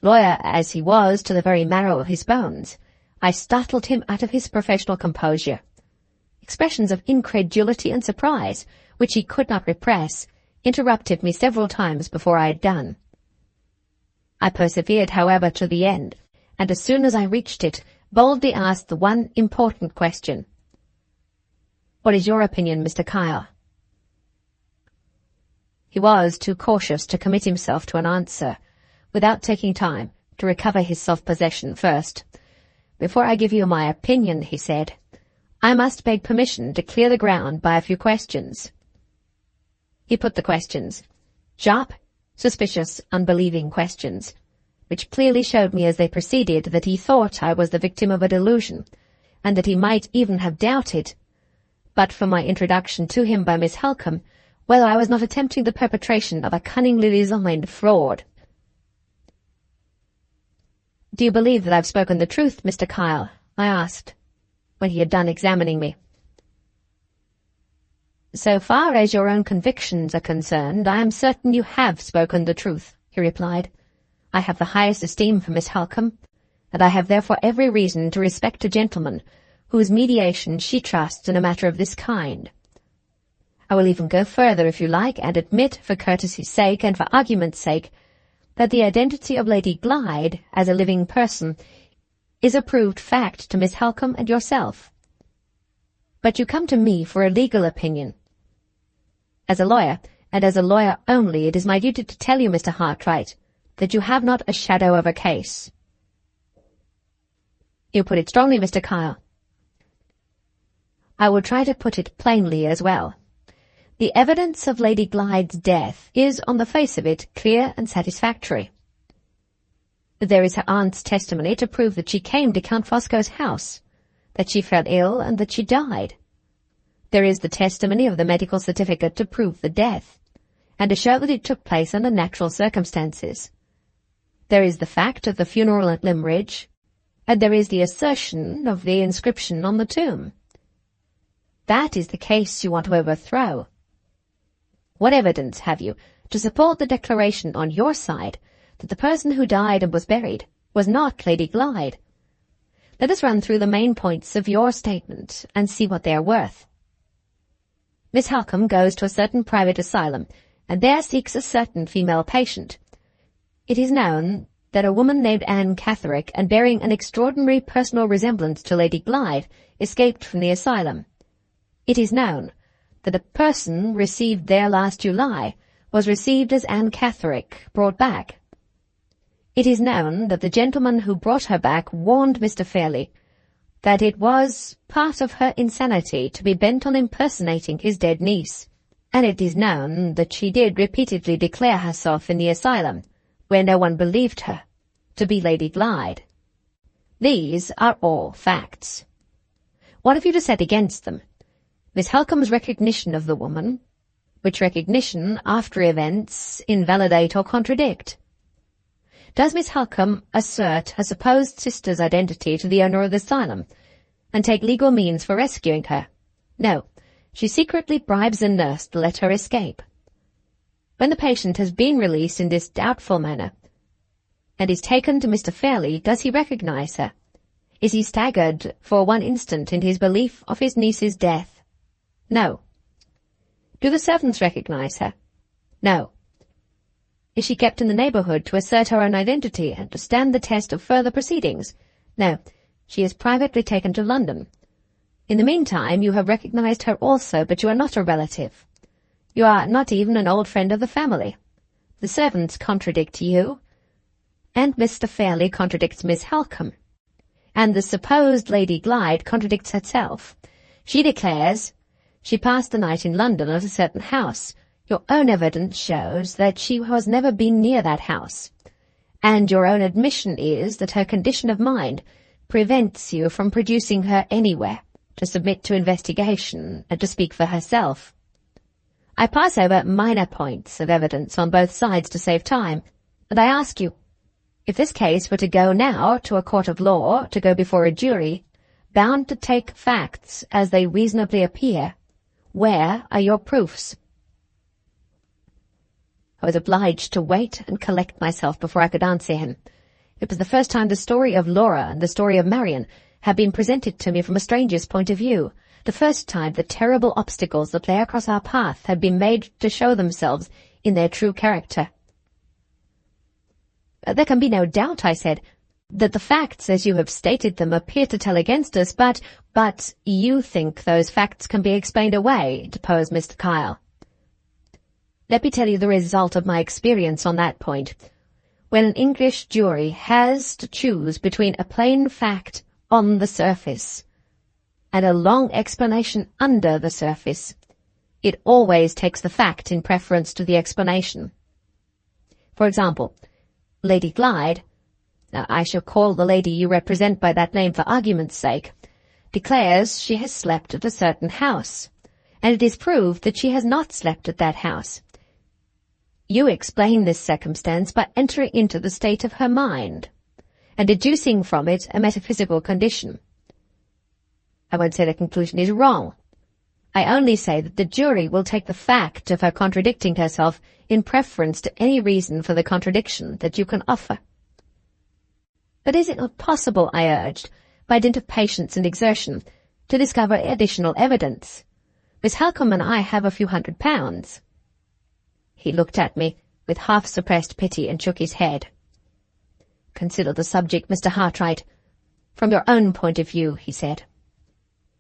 Lawyer as he was to the very marrow of his bones, I startled him out of his professional composure. Expressions of incredulity and surprise, which he could not repress, interrupted me several times before I had done. I persevered, however, to the end, and as soon as I reached it, boldly asked the one important question. "What is your opinion, Mr. Kyle?" He was too cautious to commit himself to an answer, without taking time to recover his self-possession first. "Before I give you my opinion," he said, "I must beg permission to clear the ground by a few questions." He put the questions, sharp, suspicious, unbelieving questions, which clearly showed me as they proceeded that he thought I was the victim of a delusion, and that he might even have doubted, but for my introduction to him by Miss Halcombe, whether I was not attempting the perpetration of a cunningly designed fraud. "Do you believe that I've spoken the truth, Mr. Kyle?" I asked, when he had done examining me. "So far as your own convictions are concerned, I am certain you have spoken the truth," he replied. "I have the highest esteem for Miss Halcombe, and I have therefore every reason to respect a gentleman whose mediation she trusts in a matter of this kind. I will even go further, if you like, and admit, for courtesy's sake and for argument's sake, that the identity of Lady Glyde, as a living person, is a proved fact to Miss Halcombe and yourself. But you come to me for a legal opinion. As a lawyer, and as a lawyer only, it is my duty to tell you, Mr. Hartright, that you have not a shadow of a case." "You put it strongly, Mr. Kyle." "I will try to put it plainly as well. The evidence of Lady Glyde's death is, on the face of it, clear and satisfactory. There is her aunt's testimony to prove that she came to Count Fosco's house, that she fell ill, and that she died. There is the testimony of the medical certificate to prove the death, and to show that it took place under natural circumstances. There is the fact of the funeral at Limmeridge, and there is the assertion of the inscription on the tomb. That is the case you want to overthrow. What evidence have you to support the declaration on your side that the person who died and was buried was not Lady Glyde? Let us run through the main points of your statement and see what they are worth. Miss Halcombe goes to a certain private asylum, and there seeks a certain female patient. It is known that a woman named Anne Catherick, and bearing an extraordinary personal resemblance to Lady Glyde, escaped from the asylum. It is known that a person received there last July was received as Anne Catherick, brought back. It is known that the gentleman who brought her back warned Mr. Fairlie that it was part of her insanity to be bent on impersonating his dead niece, and it is known that she did repeatedly declare herself in the asylum, where no one believed her, to be Lady Glyde. These are all facts. What have you to set against them? Miss Halcombe's recognition of the woman, which recognition, after events, invalidate or contradict. Does Miss Halcombe assert her supposed sister's identity to the owner of the asylum, and take legal means for rescuing her? No, she secretly bribes a nurse to let her escape. When the patient has been released in this doubtful manner, and is taken to Mr. Fairlie, does he recognize her? Is he staggered for one instant in his belief of his niece's death? No. Do the servants recognize her? No. Is she kept in the neighborhood to assert her own identity and to stand the test of further proceedings? No. She is privately taken to London. In the meantime, you have recognized her also, but you are not a relative. You are not even an old friend of the family. The servants contradict you, and Mr. Fairlie contradicts Miss Halcombe, and the supposed Lady Glyde contradicts herself. She declares she passed the night in London at a certain house. Your own evidence shows that she has never been near that house, and your own admission is that her condition of mind prevents you from producing her anywhere, to submit to investigation and to speak for herself. I pass over minor points of evidence on both sides to save time, and I ask you, if this case were to go now to a court of law, to go before a jury, bound to take facts as they reasonably appear, where are your proofs? I was obliged to wait and collect myself before I could answer him. It was the first time the story of Laura and the story of Marian had been presented to me from a stranger's point of view, the first time the terrible obstacles that lay across our path had been made to show themselves in their true character. "There can be no doubt," I said, "that the facts as you have stated them appear to tell against us, but you think those facts can be explained away," interposed Mr. Kyle. "Let me tell you the result of my experience on that point. When an English jury has to choose between a plain fact on the surface and a long explanation under the surface, it always takes the fact in preference to the explanation. For example, Lady Glyde, now I shall call the lady you represent by that name for argument's sake, declares she has slept at a certain house, and it is proved that she has not slept at that house. You explain this circumstance by entering into the state of her mind, and deducing from it a metaphysical condition. I won't say the conclusion is wrong. I only say that the jury will take the fact of her contradicting herself in preference to any reason for the contradiction that you can offer." "But is it not possible," I urged, "by dint of patience and exertion, to discover additional evidence? Miss Halcombe and I have a few £100. He looked at me with half-suppressed pity and shook his head. "Consider the subject, Mr. Hartright, from your own point of view," he said.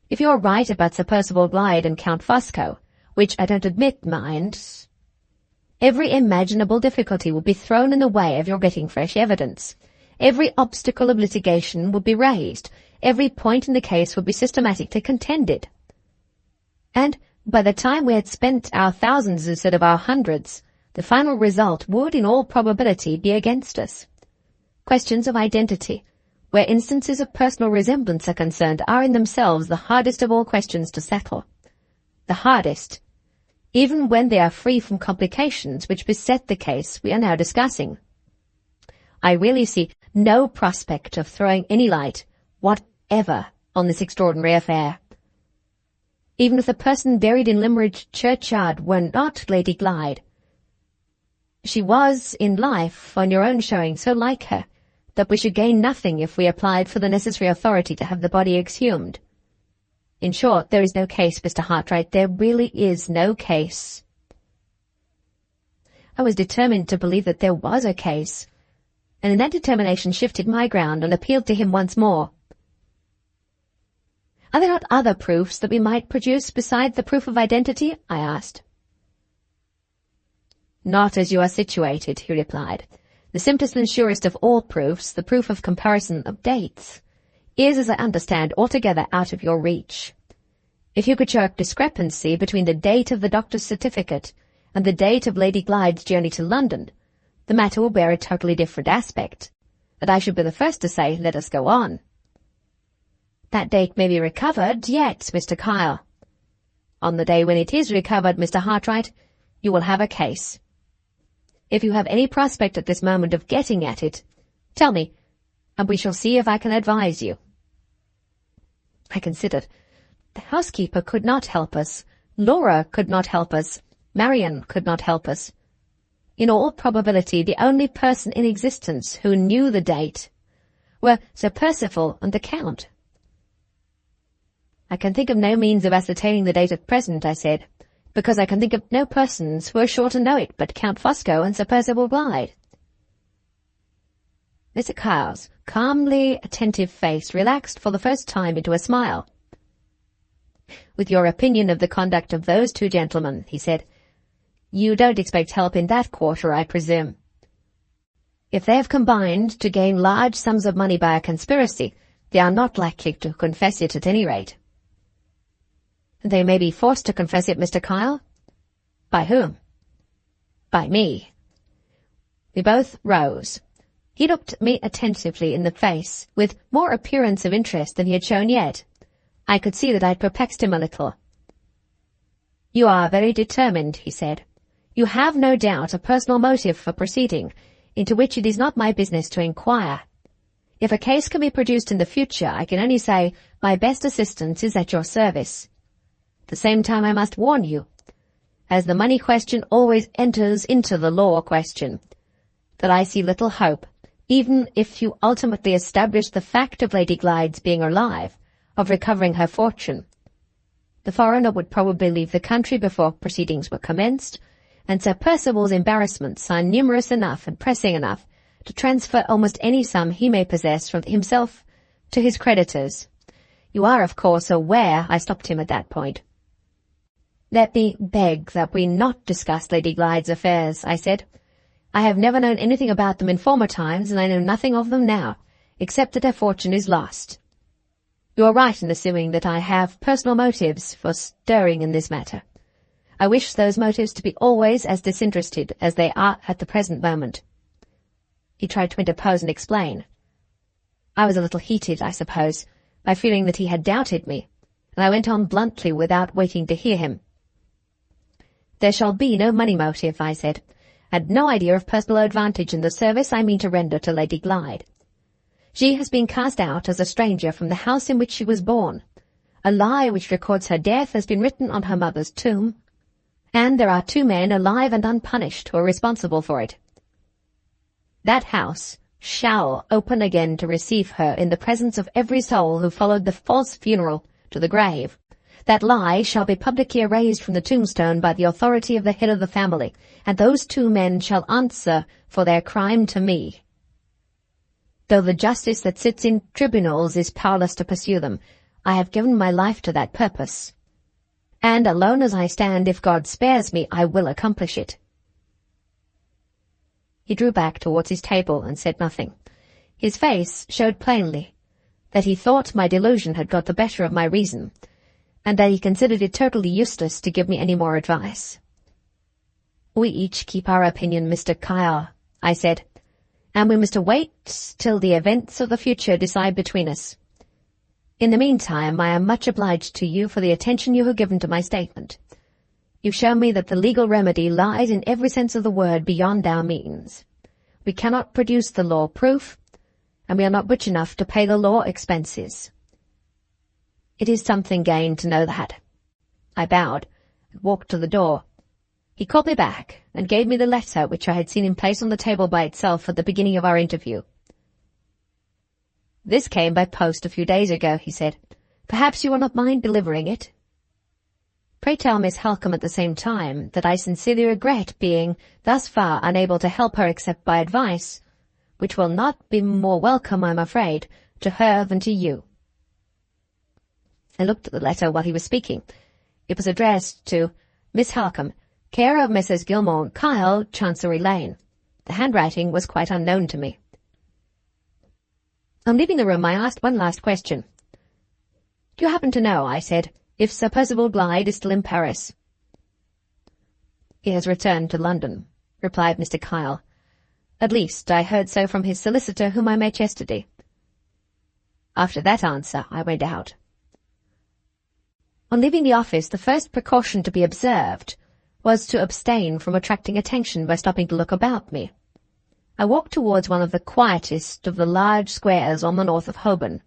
"If you're right about Sir Percival Glyde and Count Fosco, which I don't admit, mind, every imaginable difficulty would be thrown in the way of your getting fresh evidence. Every obstacle of litigation would be raised. Every point in the case would be systematically contended. And by the time we had spent our thousands instead of our hundreds, the final result would in all probability be against us. Questions of identity, where instances of personal resemblance are concerned, are in themselves the hardest of all questions to settle. The hardest, even when they are free from complications which beset the case we are now discussing. I really see no prospect of throwing any light whatever on this extraordinary affair. Even if the person buried in Limmeridge churchyard were not Lady Glyde, she was, in life, on your own showing, so like her, that we should gain nothing if we applied for the necessary authority to have the body exhumed. In short, there is no case, Mr. Hartright, there really is no case." I was determined to believe that there was a case, and in that determination shifted my ground and appealed to him once more. "Are there not other proofs that we might produce besides the proof of identity?" I asked. "Not as you are situated," he replied. "The simplest and surest of all proofs, the proof of comparison of dates, is, as I understand, altogether out of your reach. If you could show a discrepancy between the date of the doctor's certificate and the date of Lady Glyde's journey to London, the matter will bear a totally different aspect, and I should be the first to say, let us go on. That date may be recovered yet, Mr. Kyle. On the day when it is recovered, Mr. Hartright, you will have a case. If you have any prospect at this moment of getting at it, tell me, and we shall see if I can advise you." I considered. The housekeeper could not help us. Laura could not help us. Marian could not help us. In all probability, the only person in existence who knew the date were Sir Percival and the Count. "I can think of no means of ascertaining the date at present," I said, "because I can think of no persons who are sure to know it but Count Fosco and Sir Percival Glyde." Mr. Kyle's calmly attentive face relaxed for the first time into a smile. "With your opinion of the conduct of those two gentlemen," he said, "you don't expect help in that quarter, I presume. If they have combined to gain large sums of money by a conspiracy, they are not likely to confess it at any rate." "They may be forced to confess it, Mr. Kyle." "By whom?" "By me." We both rose. He looked me attentively in the face, with more appearance of interest than he had shown yet. I could see that I'd perplexed him a little. "You are very determined," he said. "You have no doubt a personal motive for proceeding, into which it is not my business to inquire. If a case can be produced in the future, I can only say my best assistance is at your service. At the same time, I must warn you, as the money question always enters into the law question, that I see little hope, even if you ultimately establish the fact of Lady Glyde's being alive, of recovering her fortune. The foreigner would probably leave the country before proceedings were commenced, and Sir Percival's embarrassments are numerous enough and pressing enough to transfer almost any sum he may possess from himself to his creditors. You are, of course, aware—" I stopped him at that point. "Let me beg that we not discuss Lady Glyde's affairs," I said. "I have never known anything about them in former times, and I know nothing of them now, except that her fortune is lost. You are right in assuming that I have personal motives for stirring in this matter. I wish those motives to be always as disinterested as they are at the present moment." He tried to interpose and explain. I was a little heated, I suppose, by feeling that he had doubted me, and I went on bluntly without waiting to hear him. "There shall be no money motive," I said, "and no idea of personal advantage in the service I mean to render to Lady Glyde. She has been cast out as a stranger from the house in which she was born. A lie which records her death has been written on her mother's tomb, and there are 2 men alive and unpunished who are responsible for it. That house shall open again to receive her in the presence of every soul who followed the false funeral to the grave. That lie shall be publicly erased from the tombstone by the authority of the head of the family, and those 2 men shall answer for their crime to me. Though the justice that sits in tribunals is powerless to pursue them, I have given my life to that purpose. And alone as I stand, if God spares me, I will accomplish it." He drew back towards his table and said nothing. His face showed plainly that he thought my delusion had got the better of my reason, and that he considered it totally useless to give me any more advice. "We each keep our opinion, Mr. Kyle," I said, "and we must wait till the events of the future decide between us. In the meantime, I am much obliged to you for the attention you have given to my statement. You show me that the legal remedy lies in every sense of the word beyond our means. We cannot produce the law proof, and we are not rich enough to pay the law expenses. It is something gained to know that." I bowed and walked to the door. He called me back and gave me the letter which I had seen him place on the table by itself at the beginning of our interview. "This came by post a few days ago," he said. "Perhaps you will not mind delivering it? Pray tell Miss Halcombe at the same time that I sincerely regret being thus far unable to help her except by advice, which will not be more welcome, I'm afraid, to her than to you." I looked at the letter while he was speaking. It was addressed to Miss Halcombe, care of Messrs. Gilmore and Kyle, Chancery Lane. The handwriting was quite unknown to me. On leaving the room, I asked one last question. "Do you happen to know," I said, "if Sir Percival Glyde is still in Paris?" "He has returned to London," replied Mr. Kyle. "At least, I heard so from his solicitor, whom I met yesterday." After that answer, I went out. On leaving the office, the first precaution to be observed was to abstain from attracting attention by stopping to look about me. I walked towards one of the quietest of the large squares on the north of Holborn,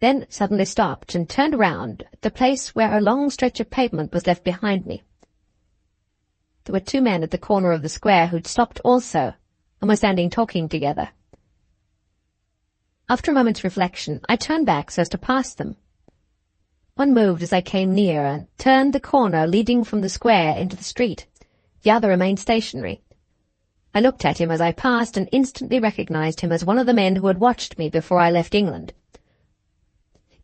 then suddenly stopped and turned round at the place where a long stretch of pavement was left behind me. There were 2 men at the corner of the square who'd stopped also, and were standing talking together. After a moment's reflection, I turned back so as to pass them. One moved as I came near and turned the corner leading from the square into the street. The other remained stationary. I looked at him as I passed and instantly recognized him as one of the men who had watched me before I left England.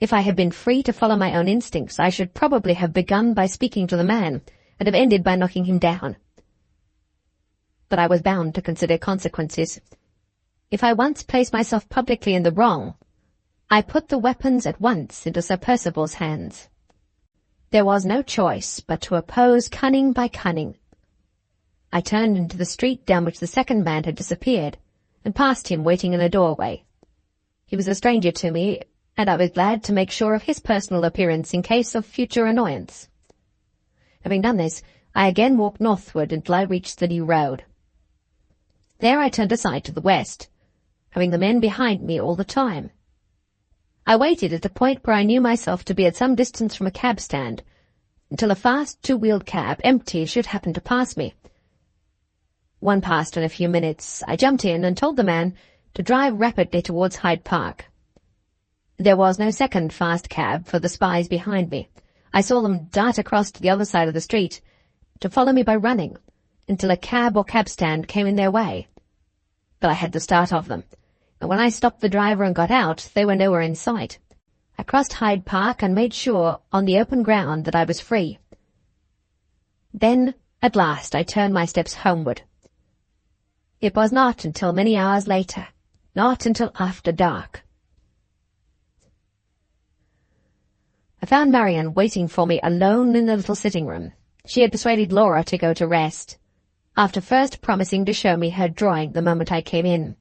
If I had been free to follow my own instincts, I should probably have begun by speaking to the man, and have ended by knocking him down. But I was bound to consider consequences. If I once placed myself publicly in the wrong, I put the weapons at once into Sir Percival's hands. There was no choice but to oppose cunning by cunning. I turned into the street down which the second man had disappeared, and passed him waiting in a doorway. He was a stranger to me, and I was glad to make sure of his personal appearance in case of future annoyance. Having done this, I again walked northward until I reached the new road. There I turned aside to the west, having the men behind me all the time. I waited at a point where I knew myself to be at some distance from a cab stand, until a fast two-wheeled cab, empty, should happen to pass me. One passed in a few minutes. I jumped in and told the man to drive rapidly towards Hyde Park. There was no second fast cab for the spies behind me. I saw them dart across to the other side of the street, to follow me by running, until a cab or cab stand came in their way. But I had the start of them, and when I stopped the driver and got out, they were nowhere in sight. I crossed Hyde Park and made sure, on the open ground, that I was free. Then, at last, I turned my steps homeward. It was not until many hours later, not until after dark. I found Marian waiting for me alone in the little sitting room. She had persuaded Laura to go to rest, after first promising to show me her drawing the moment I came in.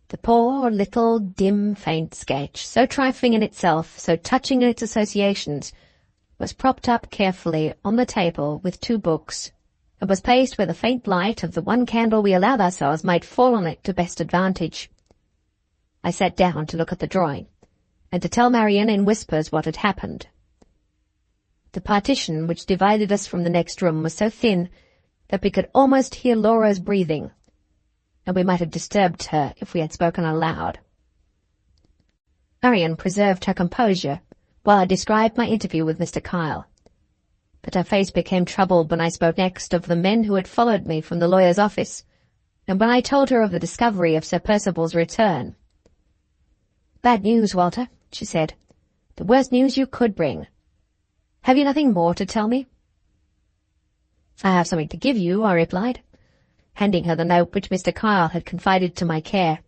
The poor little dim, faint sketch, so trifling in itself, so touching in its associations, was propped up carefully on the table with two books, and was placed where the faint light of the one candle we allowed ourselves might fall on it to best advantage. I sat down to look at the drawing, and to tell Marian in whispers what had happened. The partition which divided us from the next room was so thin that we could almost hear Laura's breathing, and we might have disturbed her if we had spoken aloud. Marian preserved her composure while I described my interview with Mr. Kyle, but her face became troubled when I spoke next of the men who had followed me from the lawyer's office, and when I told her of the discovery of Sir Percival's return. "Bad news, Walter," she said. "The worst news you could bring. Have you nothing more to tell me?" "I have something to give you," I replied, handing her the note which Mr. Kyle had confided to my care.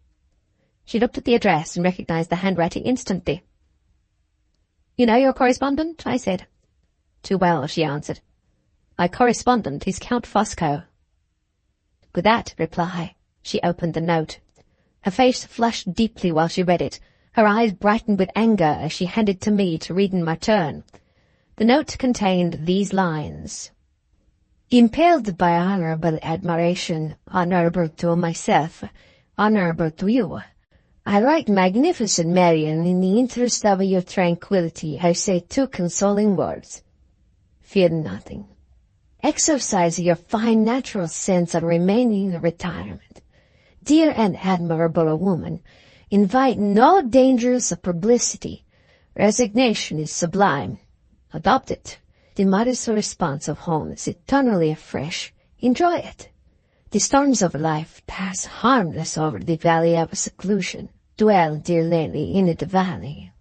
She looked at the address and recognized the handwriting instantly. "You know your correspondent?" I said. "Too well," she answered. "My correspondent is Count Fosco." With that reply, she opened the note. Her face flushed deeply while she read it. Her eyes brightened with anger as she handed it to me to read in my turn. The note contained these lines: "Impelled by honorable admiration, honorable to myself, honorable to you, I write Magnificent Marian in the interest of your tranquility. I say two consoling words. Fear nothing. Exercise your fine natural sense and remain in retirement. Dear and admirable woman, invite no dangers of publicity. Resignation is sublime. Adopt it. The modest response of home is eternally fresh. Enjoy it. The storms of life pass harmless over the valley of seclusion. Dwell, dear lady, in the valley.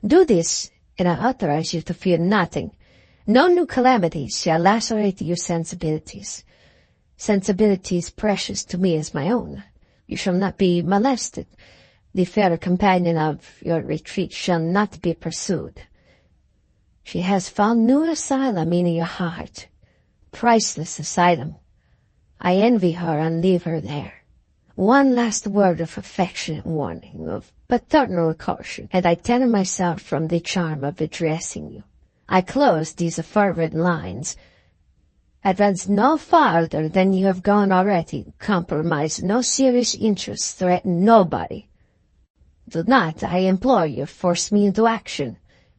Do this, and I authorize you to fear nothing. No new calamities shall lacerate your sensibilities. Sensibilities precious to me as my own. You shall not be molested. The fair companion of your retreat shall not be pursued. She has found new asylum in your heart. Priceless asylum. I envy her and leave her there. One last word of affectionate warning, of paternal caution, and I tear myself from the charm of addressing you. I close these fervent lines. Advance no farther than you have gone already. Compromise no serious interests. Threaten nobody. Do not, I implore you, force me into action.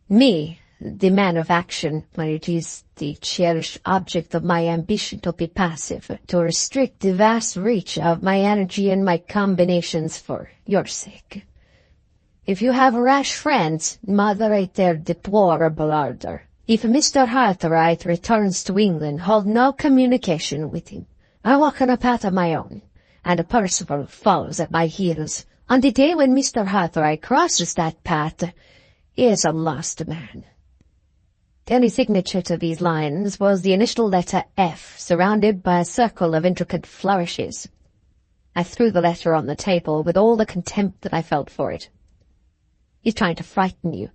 Me, the man of action, when it is the cherished object of my ambition to be passive, to restrict the vast reach of my energy and my combinations for your sake. If you have rash friends, moderate their deplorable ardor. If Mr. Hartright returns to England, hold no communication with him. I walk on a path of my own, and Percival follows at my heels. On the day when Mr. Hartright crosses that path, he is a lost man. The only signature to these lines was the initial letter F, surrounded by a circle of intricate flourishes. I threw the letter on the table with all the contempt that I felt for it. "He's trying to frighten you.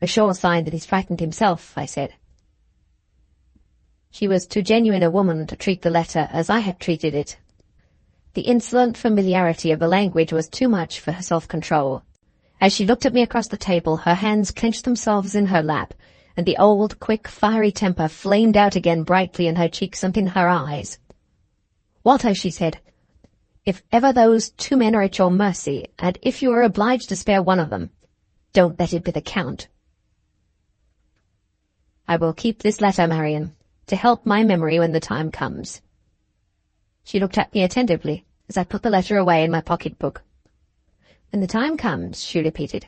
A sure sign that he's frightened himself," I said. She was too genuine a woman to treat the letter as I had treated it. The insolent familiarity of the language was too much for her self-control. As she looked at me across the table, her hands clenched themselves in her lap, and the old, quick, fiery temper flamed out again brightly in her cheeks and in her eyes. "Walter," she said, "if ever those two men are at your mercy, and if you are obliged to spare one of them, don't let it be the Count." "I will keep this letter, Marian, to help my memory when the time comes." She looked at me attentively as I put the letter away in my pocket-book. "When the time comes," she repeated.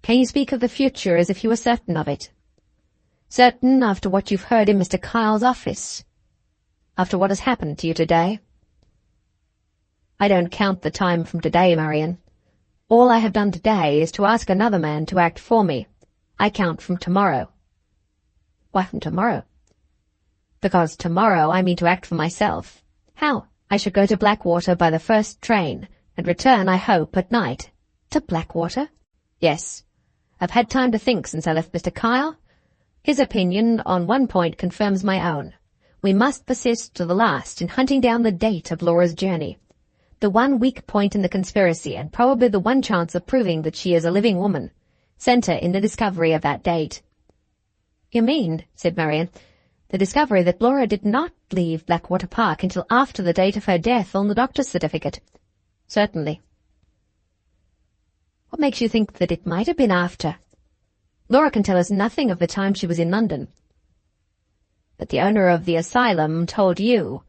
"Can you speak of the future as if you were certain of it? Certain after what you've heard in Mr. Kyle's office? After what has happened to you today?" "I don't count the time from today, Marian. All I have done today is to ask another man to act for me. I count from tomorrow." "Why from tomorrow?" "Because tomorrow I mean to act for myself." "How?" "I shall go to Blackwater by the first train, and return, I hope, at night." "To Blackwater?" "Yes. I've had time to think since I left Mr. Kyle. His opinion on one point confirms my own. We must persist to the last in hunting down the date of Laura's journey. The one weak point in the conspiracy, and probably the one chance of proving that she is a living woman, centre in the discovery of that date." "You mean," said Marian, "the discovery that Laura did not leave Blackwater Park until after the date of her death on the doctor's certificate?" "Certainly." "What makes you think that it might have been after? Laura can tell us nothing of the time she was in London." "But the owner of the asylum told you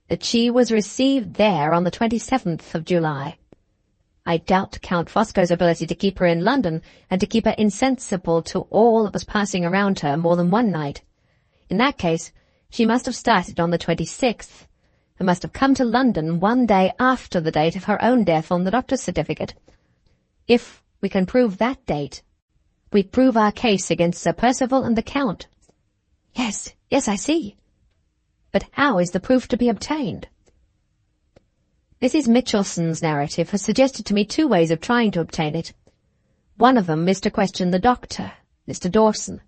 that she was received there on the 27th of July. I doubt Count Fosco's ability to keep her in London and to keep her insensible to all that was passing around her more than one night. In that case, she must have started on the 26th, and must have come to London one day after the date of her own death on the doctor's certificate. If we can prove that date, we prove our case against Sir Percival and the Count." Yes, I see. But how is the proof to be obtained?" Mrs. Mitchelson's narrative has suggested to me two ways of trying to obtain it. One of them is to question the doctor, Mr. Dawson,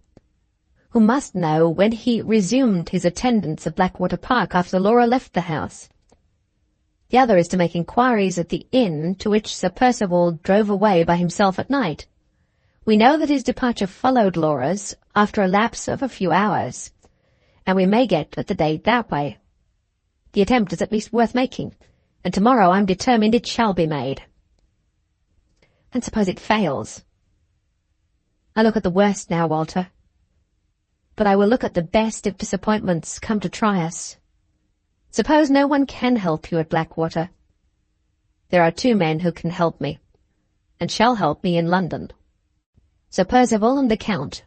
who must know when he resumed his attendance at Blackwater Park after Laura left the house. The other is to make inquiries at the inn to which Sir Percival drove away by himself at night. We know that his departure followed Laura's after a lapse of a few hours, and we may get at the date that way. The attempt is at least worth making, and tomorrow I'm determined it shall be made." "And suppose it fails?" "I look at the worst now, Walter. But I will look at the best if disappointments come to try us. Suppose no one can help you at Blackwater. There are two men who can help me, and shall help me in London. Sir Percival and the Count.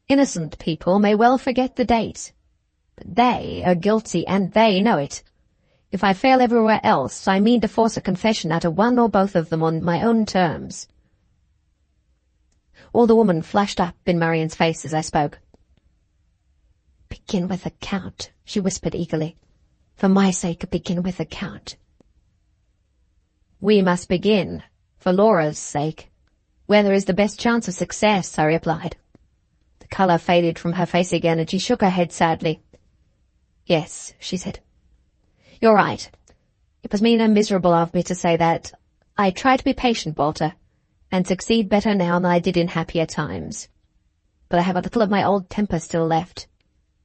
Innocent people may well forget the date, but they are guilty, and they know it. If I fail everywhere else, I mean to force a confession out of one or both of them on my own terms." All the woman flashed up in Marian's face as I spoke. "Begin with the Count," she whispered eagerly. "For my sake, begin with the Count." "We must begin, for Laura's sake, where there is the best chance of success," I replied. The colour faded from her face again, and she shook her head sadly. "Yes," she said. "You're right. It was mean and miserable of me to say that. I try to be patient, Walter, and succeed better now than I did in happier times. But I have a little of my old temper still left,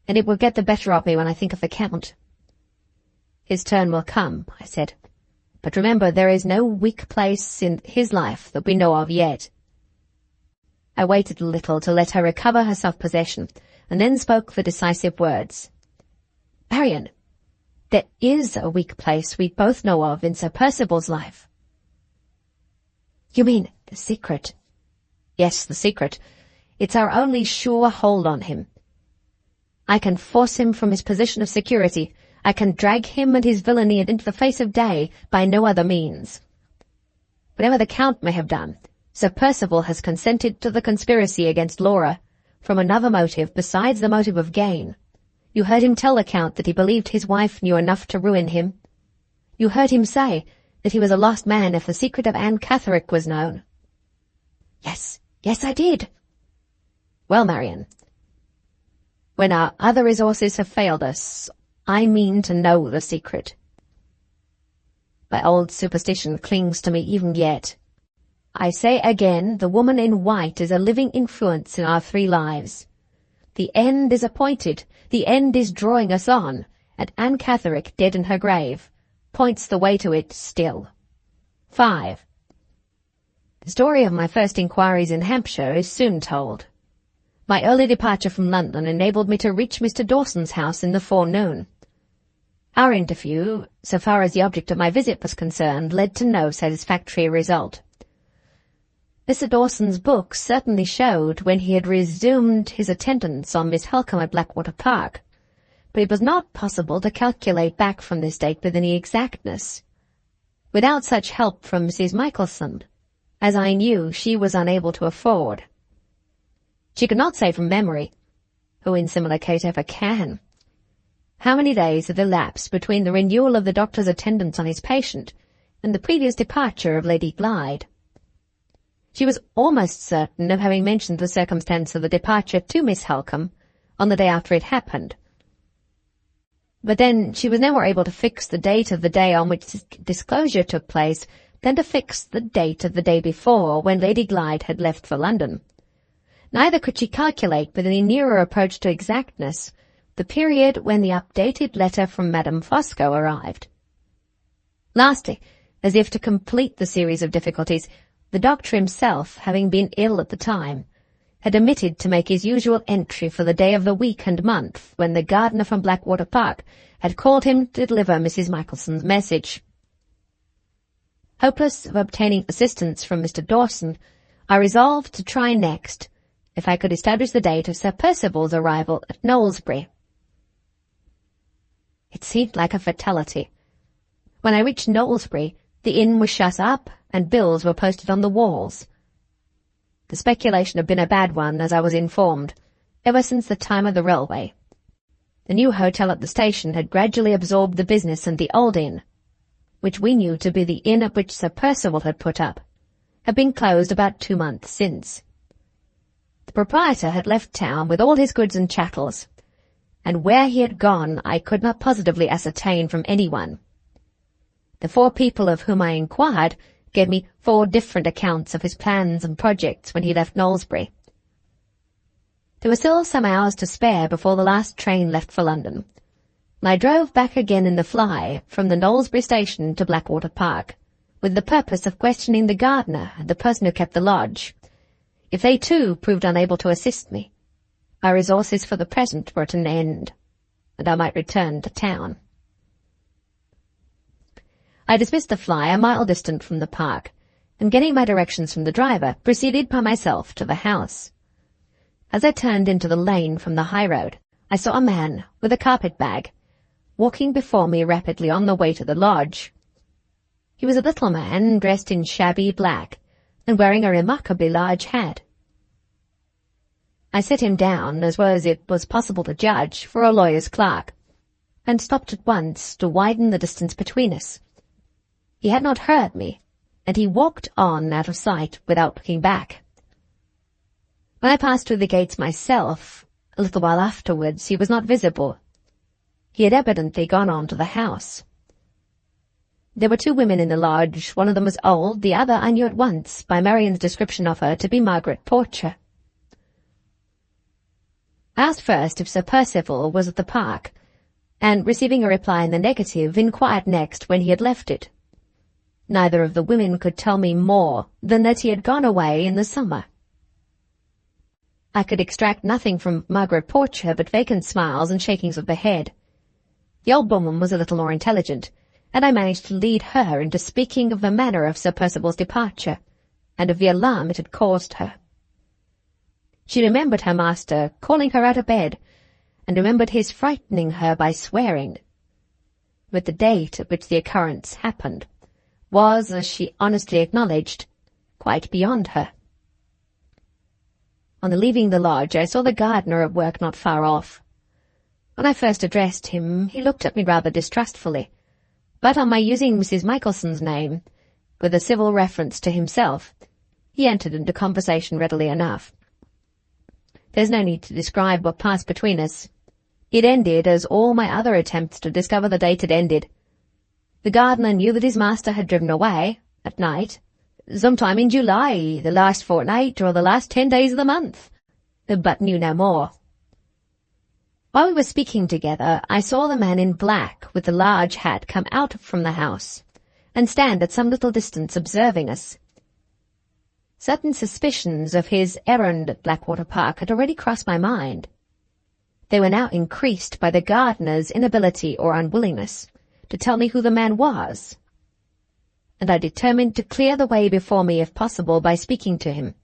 and it will get the better of me when I think of the Count." "His turn will come," I said. "But remember, there is no weak place in his life that we know of yet." I waited a little to let her recover her self-possession, and then spoke the decisive words. "Marian, there is a weak place we both know of in Sir Percival's life." "You mean the secret?" "Yes, the secret. It's our only sure hold on him. I can force him from his position of security. I can drag him and his villainy into the face of day by no other means. Whatever the Count may have done, Sir Percival has consented to the conspiracy against Laura from another motive besides the motive of gain. You heard him tell the Count that he believed his wife knew enough to ruin him. You heard him say that he was a lost man if the secret of Anne Catherick was known." Yes, I did." "Well, Marian, when our other resources have failed us, I mean to know the secret. My old superstition clings to me even yet. I say again, the woman in white is a living influence in our 3 lives. The end is appointed, the end is drawing us on, and Anne Catherick, dead in her grave, points the way to it still. 5. The story of my first inquiries in Hampshire is soon told. My early departure from London enabled me to reach Mr. Dawson's house in the forenoon. Our interview, so far as the object of my visit was concerned, led to no satisfactory result. Mr. Dawson's book certainly showed when he had resumed his attendance on Miss Halcombe at Blackwater Park, but it was not possible to calculate back from this date with any exactness. Without such help from Mrs. Michelson, as I knew she was unable to afford. She could not say from memory, who in similar case ever can, how many days had elapsed between the renewal of the doctor's attendance on his patient and the previous departure of Lady Glyde. She was almost certain of having mentioned the circumstance of the departure to Miss Halcombe on the day after it happened. But then she was no more able to fix the date of the day on which disclosure took place than to fix the date of the day before, when Lady Glyde had left for London. Neither could she calculate with any nearer approach to exactness the period when the updated letter from Madame Fosco arrived. Lastly, as if to complete the series of difficulties, the doctor himself, having been ill at the time, had omitted to make his usual entry for the day of the week and month when the gardener from Blackwater Park had called him to deliver Mrs. Michelson's message. Hopeless of obtaining assistance from Mr. Dawson, I resolved to try next if I could establish the date of Sir Percival's arrival at Knowlesbury. It seemed like a fatality. When I reached Knowlesbury, the inn was shut up and bills were posted on the walls. The speculation had been a bad one, as I was informed, ever since the time of the railway. The new hotel at the station had gradually absorbed the business, and the old inn, which we knew to be the inn at which Sir Percival had put up, had been closed about 2 months since. The proprietor had left town with all his goods and chattels, and where he had gone I could not positively ascertain from anyone. The 4 people of whom I inquired gave me 4 different accounts of his plans and projects when he left Knowlesbury. There were still some hours to spare before the last train left for London, and I drove back again in the fly from the Knowlesbury station to Blackwater Park, with the purpose of questioning the gardener and the person who kept the lodge. If they too proved unable to assist me, my resources for the present were at an end, and I might return to town. I dismissed the fly a mile distant from the park, and getting my directions from the driver, proceeded by myself to the house. As I turned into the lane from the high road, I saw a man with a carpet-bag walking before me rapidly on the way to the lodge. He was a little man dressed in shabby black and wearing a remarkably large hat. I set him down, as well as it was possible to judge, for a lawyer's clerk, and stopped at once to widen the distance between us. He had not heard me, and he walked on out of sight without looking back. When I passed through the gates myself, a little while afterwards, he was not visible. He had evidently gone on to the house. There were 2 women in the lodge. One of them was old, the other I knew at once, by Marian's description of her, to be Margaret Porcher. I asked first if Sir Percival was at the park, and, receiving a reply in the negative, inquired next when he had left it. Neither of the women could tell me more than that he had gone away in the summer. I could extract nothing from Margaret Porcher but vacant smiles and shakings of the head. The old woman was a little more intelligent, and I managed to lead her into speaking of the manner of Sir Percival's departure, and of the alarm it had caused her. She remembered her master calling her out of bed, and remembered his frightening her by swearing. But the date at which the occurrence happened was, as she honestly acknowledged, quite beyond her. On leaving the lodge, I saw the gardener at work not far off. When I first addressed him, he looked at me rather distrustfully, but on my using Mrs. Michelson's name, with a civil reference to himself, he entered into conversation readily enough. There's no need to describe what passed between us. It ended as all my other attempts to discover the date had ended. The gardener knew that his master had driven away, at night, sometime in July, the last fortnight, or the last 10 days of the month, but knew no more. While we were speaking together, I saw the man in black with the large hat come out from the house, and stand at some little distance observing us. Certain suspicions of his errand at Blackwater Park had already crossed my mind. They were now increased by the gardener's inability or unwillingness to tell me who the man was, and I determined to clear the way before me if possible by speaking to him.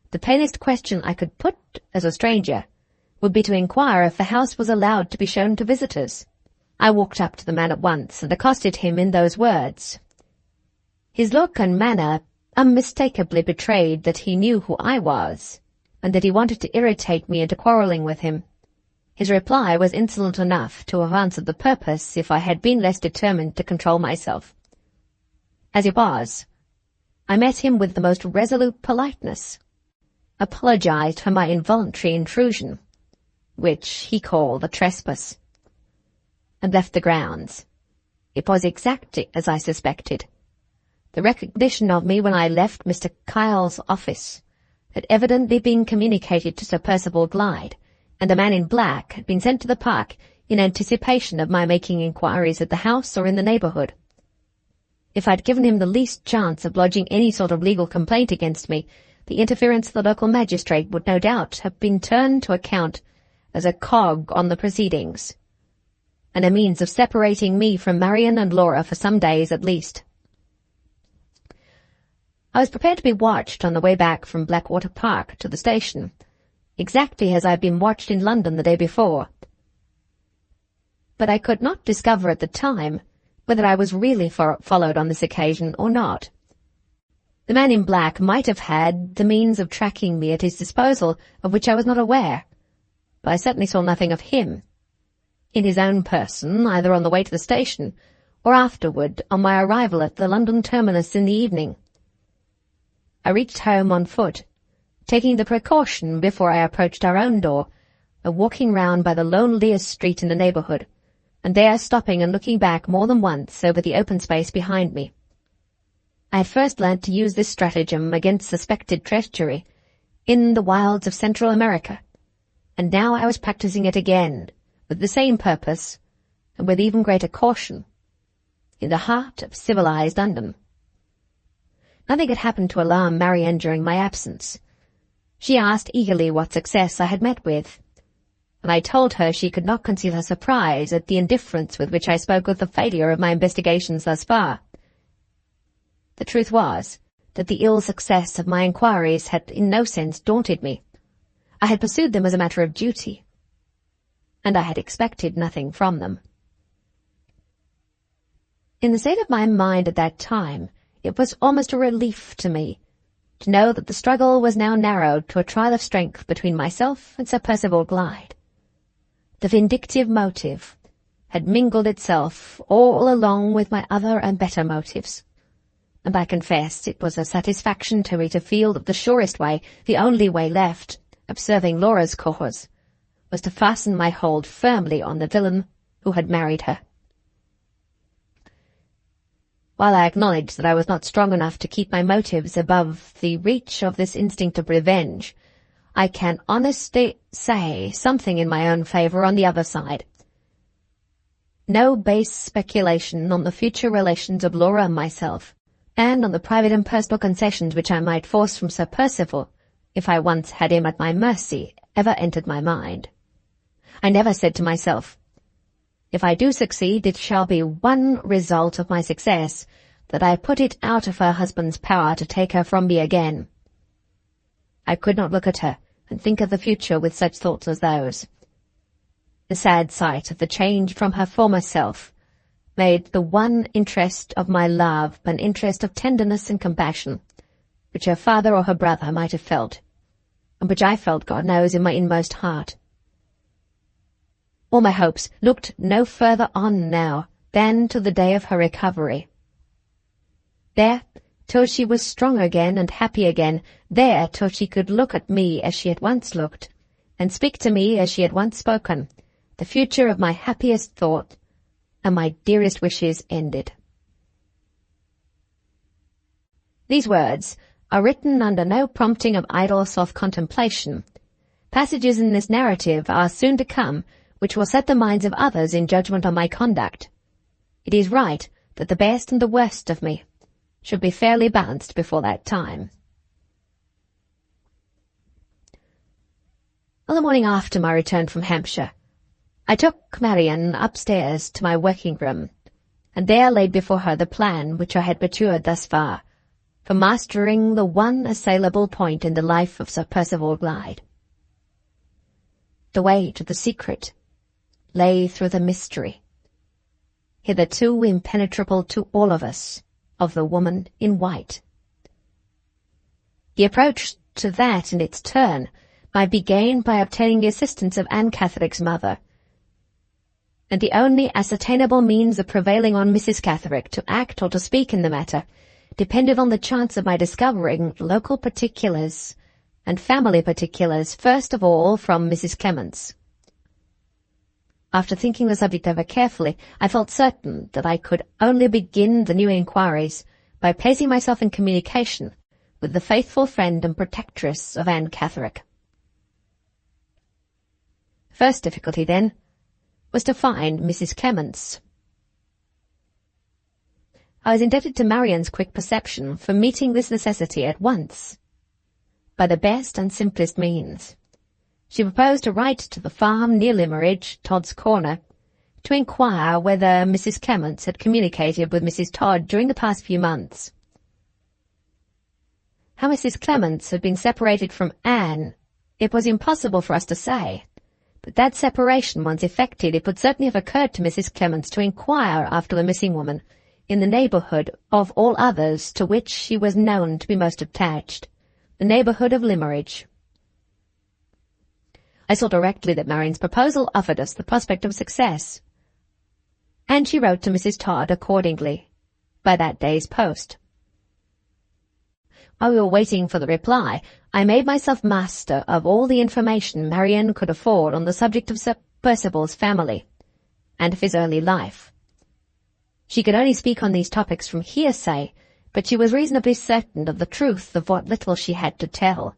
The plainest question I could put as a stranger would be to inquire if the house was allowed to be shown to visitors. I walked up to the man at once and accosted him in those words. His look and manner unmistakably betrayed that he knew who I was, and that he wanted to irritate me into quarrelling with him. His reply was insolent enough to have answered the purpose if I had been less determined to control myself. As it was, I met him with the most resolute politeness, apologized for my involuntary intrusion, which he called a trespass, and left the grounds. It was exactly as I suspected. The recognition of me when I left Mr. Kyle's office had evidently been communicated to Sir Percival Glyde, and the man in black had been sent to the park in anticipation of my making inquiries at the house or in the neighbourhood. If I'd given him the least chance of lodging any sort of legal complaint against me, the interference of the local magistrate would no doubt have been turned to account as a cog on the proceedings, and a means of separating me from Marian and Laura for some days at least. I was prepared to be watched on the way back from Blackwater Park to the station, exactly as I had been watched in London the day before. But I could not discover at the time whether I was really followed on this occasion or not. The man in black might have had the means of tracking me at his disposal, of which I was not aware, but I certainly saw nothing of him, in his own person, either on the way to the station or afterward on my arrival at the London terminus in the evening. I reached home on foot, taking the precaution before I approached our own door of walking round by the loneliest street in the neighbourhood, and there stopping and looking back more than once over the open space behind me. I had first learnt to use this stratagem against suspected treachery in the wilds of Central America, and now I was practising it again, with the same purpose, and with even greater caution, in the heart of civilized London. Nothing had happened to alarm Marian during my absence. She asked eagerly what success I had met with, and I told her she could not conceal her surprise at the indifference with which I spoke of the failure of my investigations thus far. The truth was that the ill success of my inquiries had in no sense daunted me. I had pursued them as a matter of duty, and I had expected nothing from them. In the state of my mind at that time, it was almost a relief to me to know that the struggle was now narrowed to a trial of strength between myself and Sir Percival Glyde. The vindictive motive had mingled itself all along with my other and better motives, and I confess it was a satisfaction to me to feel that the surest way, the only way left, of serving Laura's cause, was to fasten my hold firmly on the villain who had married her. While I acknowledge that I was not strong enough to keep my motives above the reach of this instinct of revenge, I can honestly say something in my own favour on the other side. No base speculation on the future relations of Laura and myself, and on the private and personal concessions which I might force from Sir Percival, if I once had him at my mercy, ever entered my mind. I never said to myself, if I do succeed, it shall be one result of my success that I put it out of her husband's power to take her from me again. I could not look at her and think of the future with such thoughts as those. The sad sight of the change from her former self made the one interest of my love an interest of tenderness and compassion, which her father or her brother might have felt, and which I felt, God knows, in my inmost heart. All my hopes looked no further on now than to the day of her recovery. There, till she was strong again and happy again, there till she could look at me as she had once looked, and speak to me as she had once spoken, the future of my happiest thought and my dearest wishes ended. These words are written under no prompting of idle self-contemplation. Passages in this narrative are soon to come, which will set the minds of others in judgment on my conduct. It is right that the best and the worst of me should be fairly balanced before that time. On the morning after my return from Hampshire, I took Marian upstairs to my working room, and there laid before her the plan which I had matured thus far, for mastering the one assailable point in the life of Sir Percival Glyde. The way to the secret lay through the mystery, hitherto impenetrable to all of us, of the woman in white. The approach to that in its turn might be gained by obtaining the assistance of Anne Catheric's mother, and the only ascertainable means of prevailing on Mrs. Catherick to act or to speak in the matter depended on the chance of my discovering local particulars and family particulars, first of all from Mrs. Clements. After thinking the subject over carefully, I felt certain that I could only begin the new inquiries by placing myself in communication with the faithful friend and protectress of Anne Catherick. First difficulty, then, was to find Mrs. Clements. I was indebted to Marian's quick perception for meeting this necessity at once, by the best and simplest means. She proposed to write to the farm near Limmeridge, Todd's Corner, to inquire whether Mrs. Clements had communicated with Mrs. Todd during the past few months. How Mrs. Clements had been separated from Anne, it was impossible for us to say, but that separation once effected, it would certainly have occurred to Mrs. Clements to inquire after the missing woman in the neighbourhood of all others to which she was known to be most attached, the neighbourhood of Limmeridge. I saw directly that Marian's proposal offered us the prospect of success, and she wrote to Mrs. Todd accordingly, by that day's post. While we were waiting for the reply, I made myself master of all the information Marian could afford on the subject of Sir Percival's family, and of his early life. She could only speak on these topics from hearsay, but she was reasonably certain of the truth of what little she had to tell.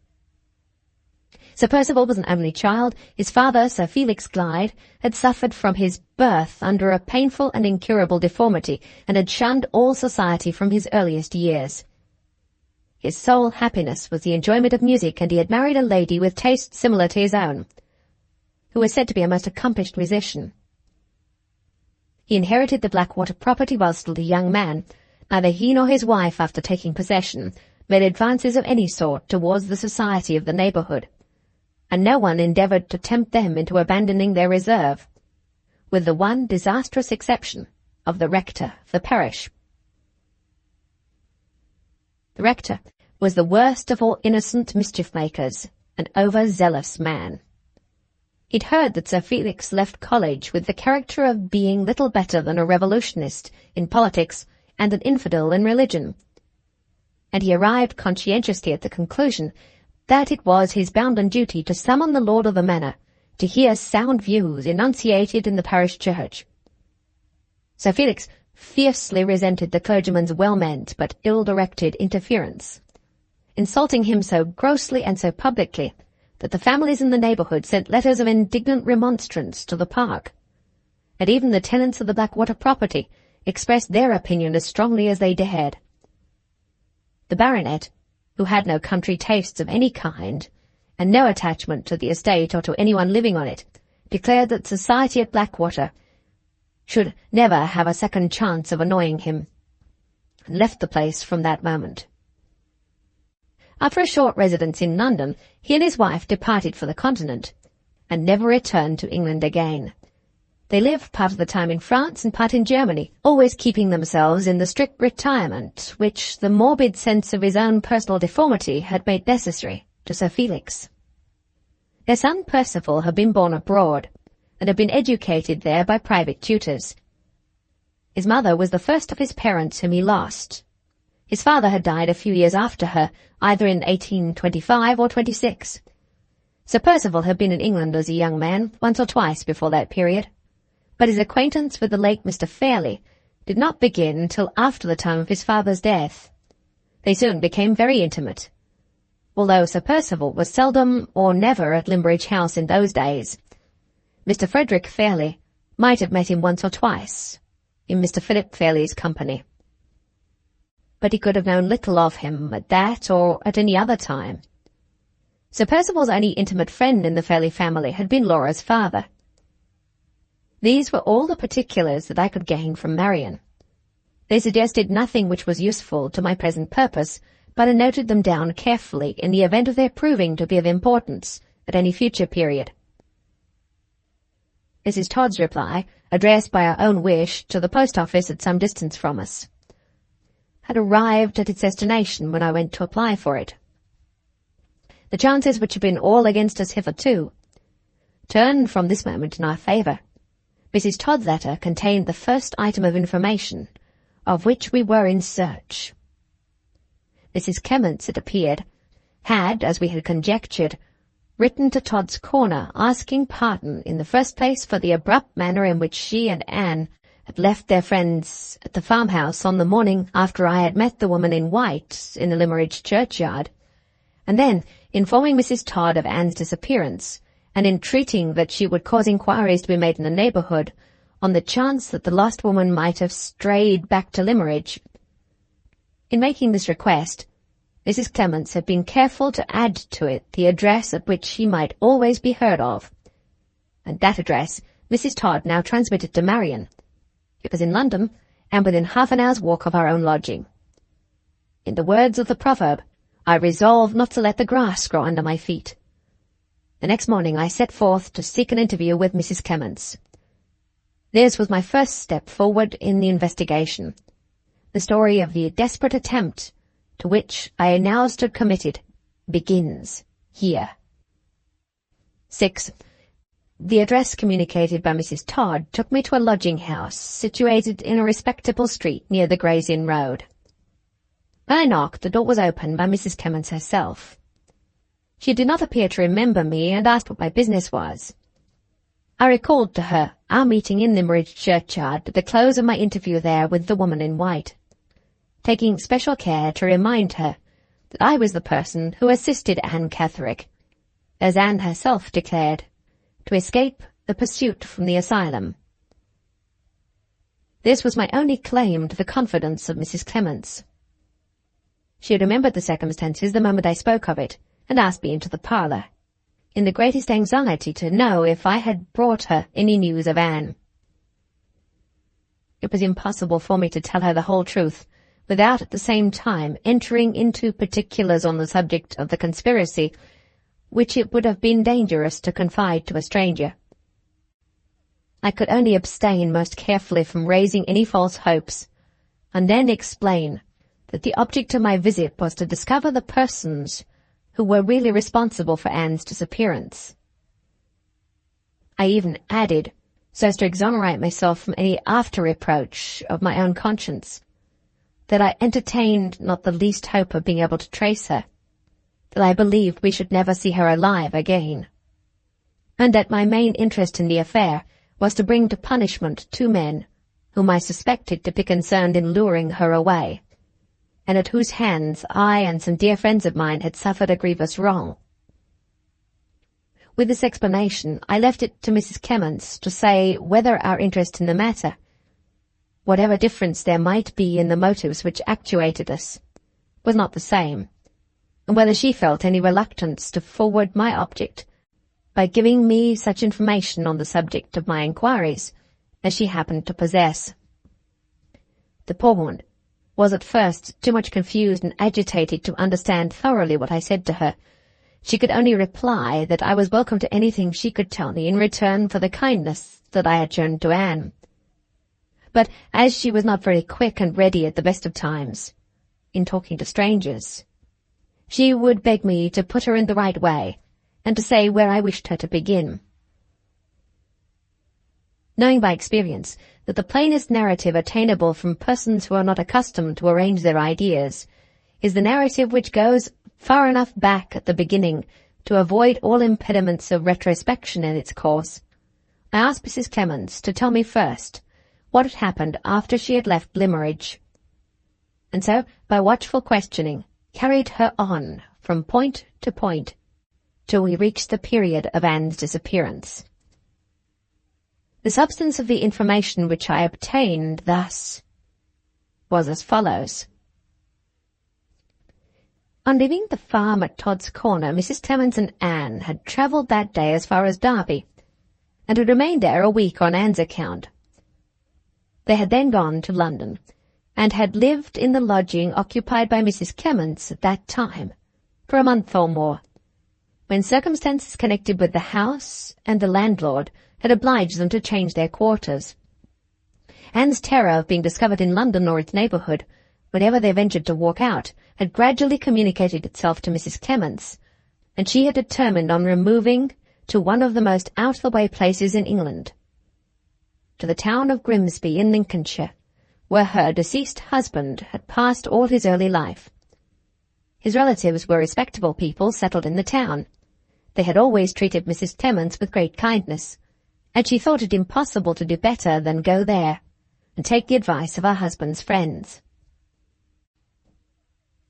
Sir Percival was an only child. His father, Sir Felix Glyde, had suffered from his birth under a painful and incurable deformity, and had shunned all society from his earliest years. His sole happiness was the enjoyment of music, and he had married a lady with tastes similar to his own, who was said to be a most accomplished musician. He inherited the Blackwater property while still a young man. Neither he nor his wife, after taking possession, made advances of any sort towards the society of the neighbourhood, and no one endeavoured to tempt them into abandoning their reserve, with the one disastrous exception of the rector of the parish. The rector was the worst of all innocent mischief-makers, an over-zealous man. He'd heard that Sir Felix left college with the character of being little better than a revolutionist in politics and an infidel in religion, and he arrived conscientiously at the conclusion that it was his bounden duty to summon the lord of the manor to hear sound views enunciated in the parish church. Sir Felix fiercely resented the clergyman's well-meant but ill-directed interference, insulting him so grossly and so publicly that the families in the neighbourhood sent letters of indignant remonstrance to the park, and even the tenants of the Blackwater property expressed their opinion as strongly as they dared. The baronet, who had no country tastes of any kind, and no attachment to the estate or to anyone living on it, declared that society at Blackwater should never have a second chance of annoying him, and left the place from that moment. After a short residence in London, he and his wife departed for the Continent, and never returned to England again. They lived part of the time in France and part in Germany, always keeping themselves in the strict retirement which the morbid sense of his own personal deformity had made necessary to Sir Felix. Their son Percival had been born abroad, and had been educated there by private tutors. His mother was the first of his parents whom he lost. His father had died a few years after her, either in 1825 or 26. Sir Percival had been in England as a young man once or twice before that period, but his acquaintance with the late Mr. Fairlie did not begin until after the time of his father's death. They soon became very intimate. Although Sir Percival was seldom or never at Limmeridge House in those days, Mr. Frederick Fairlie might have met him once or twice, in Mr. Philip Fairlie's company. But he could have known little of him at that or at any other time. Sir Percival's only intimate friend in the Fairlie family had been Laura's father. These were all the particulars that I could gain from Marian. They suggested nothing which was useful to my present purpose, but I noted them down carefully in the event of their proving to be of importance at any future period. Mrs. Todd's reply, addressed by our own wish to the post office at some distance from us, had arrived at its destination when I went to apply for it. The chances which had been all against us hitherto turned from this moment in our favour. Mrs. Todd's letter contained the first item of information of which we were in search. Mrs. Clements, it appeared, had, as we had conjectured, written to Todd's corner asking pardon in the first place for the abrupt manner in which she and Anne had left their friends at the farmhouse on the morning after I had met the woman in white in the Limmeridge churchyard, and then informing Mrs. Todd of Anne's disappearance, and entreating that she would cause inquiries to be made in the neighbourhood on the chance that the lost woman might have strayed back to Limmeridge. In making this request, Mrs. Clements had been careful to add to it the address at which she might always be heard of, and that address Mrs. Todd now transmitted to Marian. It was in London, and within half an hour's walk of our own lodging. In the words of the proverb, I resolved not to let the grass grow under my feet. The next morning I set forth to seek an interview with Mrs. Clements. This was my first step forward in the investigation. The story of the desperate attempt to which I now stood committed begins here. 6. The address communicated by Mrs. Todd took me to a lodging-house situated in a respectable street near the Gray's Inn Road. When I knocked, the door was opened by Mrs. Clements herself. She did not appear to remember me and asked what my business was. I recalled to her our meeting in Limmeridge churchyard at the close of my interview there with the woman in white, taking special care to remind her that I was the person who assisted Anne Catherick, as Anne herself declared, to escape the pursuit from the asylum. This was my only claim to the confidence of Mrs. Clements. She had remembered the circumstances the moment I spoke of it, and asked me into the parlour, in the greatest anxiety to know if I had brought her any news of Anne. It was impossible for me to tell her the whole truth, without at the same time entering into particulars on the subject of the conspiracy, which it would have been dangerous to confide to a stranger. I could only abstain most carefully from raising any false hopes, and then explain that the object of my visit was to discover the persons who were really responsible for Anne's disappearance. I even added, so as to exonerate myself from any after-reproach of my own conscience, that I entertained not the least hope of being able to trace her, that I believed we should never see her alive again, and that my main interest in the affair was to bring to punishment 2 men whom I suspected to be concerned in luring her away, and at whose hands I and some dear friends of mine had suffered a grievous wrong. With this explanation, I left it to Mrs. Clements to say whether our interest in the matter, whatever difference there might be in the motives which actuated us, was not the same, and whether she felt any reluctance to forward my object by giving me such information on the subject of my inquiries as she happened to possess. The poor woman was at first too much confused and agitated to understand thoroughly what I said to her. She could only reply that I was welcome to anything she could tell me in return for the kindness that I had shown to Anne. But as she was not very quick and ready at the best of times in talking to strangers, she would beg me to put her in the right way, and to say where I wished her to begin. Knowing by experience that the plainest narrative attainable from persons who are not accustomed to arrange their ideas is the narrative which goes far enough back at the beginning to avoid all impediments of retrospection in its course, I asked Mrs. Clements to tell me first what had happened after she had left Limmeridge. and so, by watchful questioning, carried her on from point to point till we reached the period of Anne's disappearance. The substance of the information which I obtained thus was as follows. On leaving the farm at Todd's Corner, Mrs. Clements and Anne had travelled that day as far as Derby, and had remained there a week on Anne's account. They had then gone to London, and had lived in the lodging occupied by Mrs. Clements at that time, for a month or more, when circumstances connected with the house and the landlord had obliged them to change their quarters. Anne's terror of being discovered in London or its neighbourhood, whenever they ventured to walk out, had gradually communicated itself to Mrs. Clements, and she had determined on removing to one of the most out-of-the-way places in England, to the town of Grimsby in Lincolnshire, where her deceased husband had passed all his early life. His relatives were respectable people settled in the town. They had always treated Mrs. Clements with great kindness, and she thought it impossible to do better than go there and take the advice of her husband's friends.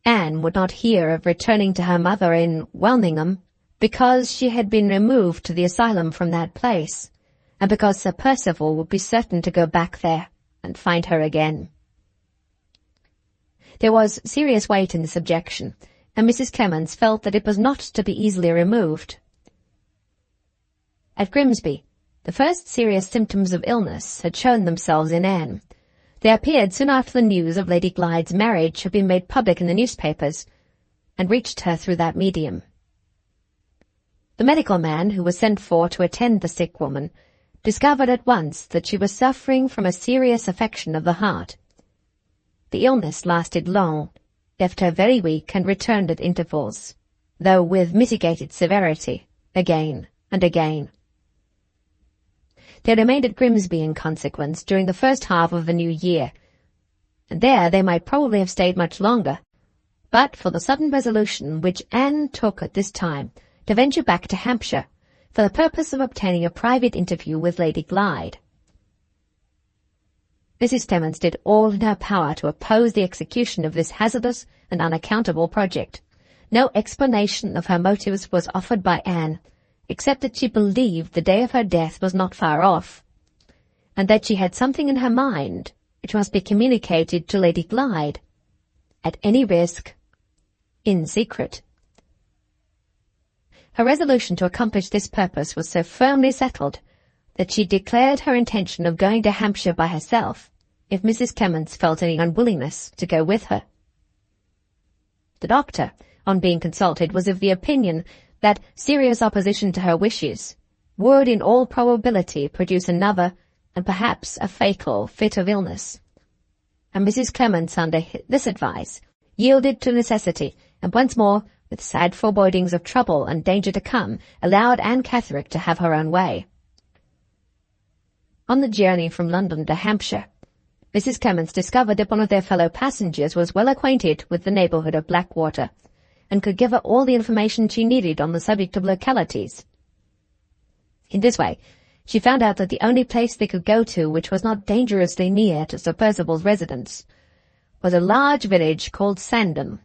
Anne would not hear of returning to her mother in Welningham, because she had been removed to the asylum from that place, and because Sir Percival would be certain to go back there and find her again. There was serious weight in this objection, and Mrs. Clements felt that it was not to be easily removed. At Grimsby, the first serious symptoms of illness had shown themselves in Anne. They appeared soon after the news of Lady Glyde's marriage had been made public in the newspapers, and reached her through that medium. The medical man who was sent for to attend the sick woman discovered at once that she was suffering from a serious affection of the heart. The illness lasted long, left her very weak, and returned at intervals, though with mitigated severity, again and again. They remained at Grimsby in consequence during the first half of the new year, and there they might probably have stayed much longer, but for the sudden resolution which Anne took at this time to venture back to Hampshire for the purpose of obtaining a private interview with Lady Glyde. Mrs. Clements did all in her power to oppose the execution of this hazardous and unaccountable project. No explanation of her motives was offered by Anne, except that she believed the day of her death was not far off, and that she had something in her mind which must be communicated to Lady Glyde, at any risk, in secret. Her resolution to accomplish this purpose was so firmly settled that she declared her intention of going to Hampshire by herself, if Mrs. Clements felt any unwillingness to go with her. The doctor, on being consulted, was of the opinion that serious opposition to her wishes would in all probability produce another, and perhaps a fatal, fit of illness. And Mrs. Clements, under this advice, yielded to necessity, and once more, with sad forebodings of trouble and danger to come, allowed Anne Catherick to have her own way. On the journey from London to Hampshire, Mrs. Clements discovered that one of their fellow passengers was well acquainted with the neighbourhood of Blackwater, and could give her all the information she needed on the subject of localities. In this way, she found out that the only place they could go to which was not dangerously near to Sir Percival's residence was a large village called Sandon.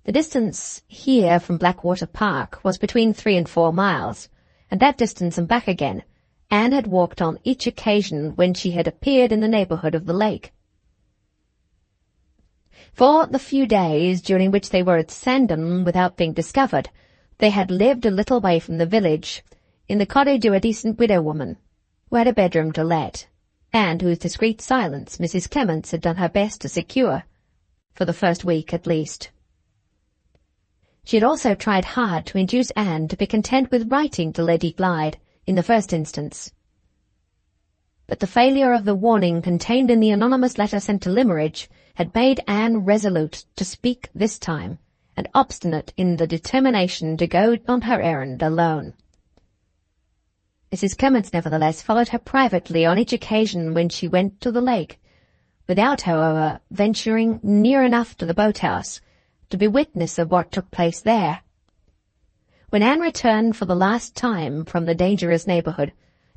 The distance here from Blackwater Park was between 3 and 4 miles, and that distance and back again Anne had walked on each occasion when she had appeared in the neighbourhood of the lake. For the few days during which they were at Sandon without being discovered, they had lived a little way from the village, in the cottage of a decent widow-woman, who had a bedroom to let, and whose discreet silence Mrs. Clements had done her best to secure, for the first week at least. She had also tried hard to induce Anne to be content with writing to Lady Glyde in the first instance. But the failure of the warning contained in the anonymous letter sent to Limmeridge had made Anne resolute to speak this time, and obstinate in the determination to go on her errand alone. Mrs. Clements nevertheless followed her privately on each occasion when she went to the lake, without, however, venturing near enough to the boat-house to be witness of what took place there. When Anne returned for the last time from the dangerous neighbourhood,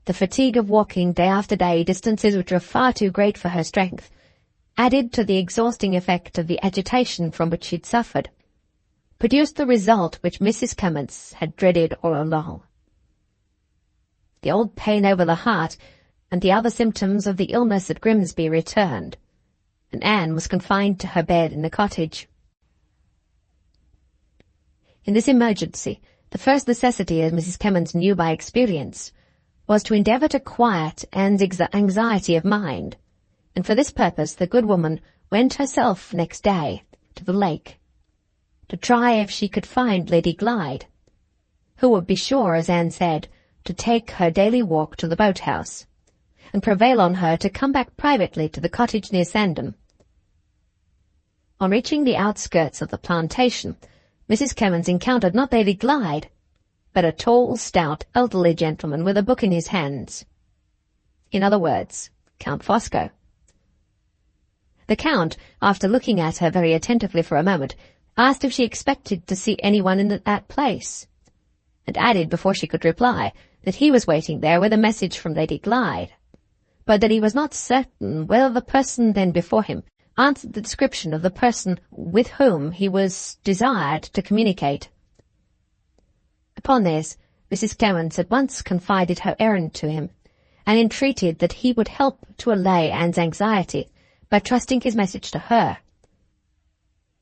the fatigue of walking day after day distances which were far too great for her strength, added to the exhausting effect of the agitation from which she'd suffered, produced the result which Mrs. Clements had dreaded all along. The old pain over the heart and the other symptoms of the illness at Grimsby returned, and Anne was confined to her bed in the cottage. In this emergency, the first necessity, as Mrs. Clements knew by experience, was to endeavour to quiet Anne's anxiety of mind, and for this purpose the good woman went herself next day to the lake, to try if she could find Lady Glyde, who would be sure, as Anne said, to take her daily walk to the boat-house, and prevail on her to come back privately to the cottage near Sandon. On reaching the outskirts of the plantation, Mrs. Clements encountered not Lady Glyde, but a tall, stout, elderly gentleman with a book in his hands. In other words, Count Fosco. The Count, after looking at her very attentively for a moment, asked if she expected to see anyone in that place, and added before she could reply that he was waiting there with a message from Lady Glyde, but that he was not certain whether the person then before him answered the description of the person with whom he was desired to communicate. Upon this, Mrs. Clements at once confided her errand to him, and entreated that he would help to allay Anne's anxiety by trusting his message to her.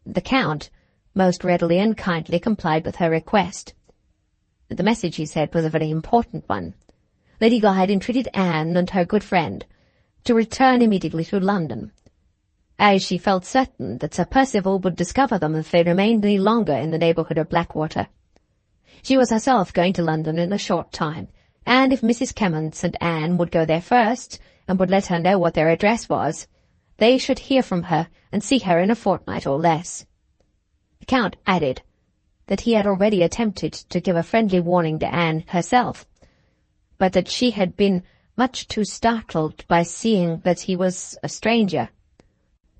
The Count most readily and kindly complied with her request. The message, he said, was a very important one. Lady Glyde entreated Anne and her good friend to return immediately to London, as she felt certain that Sir Percival would discover them if they remained any longer in the neighbourhood of Blackwater. She was herself going to London in a short time, and if Mrs. Clements and Anne would go there first, and would let her know what their address was, they should hear from her and see her in a fortnight or less. The Count added that he had already attempted to give a friendly warning to Anne herself, but that she had been much too startled by seeing that he was a stranger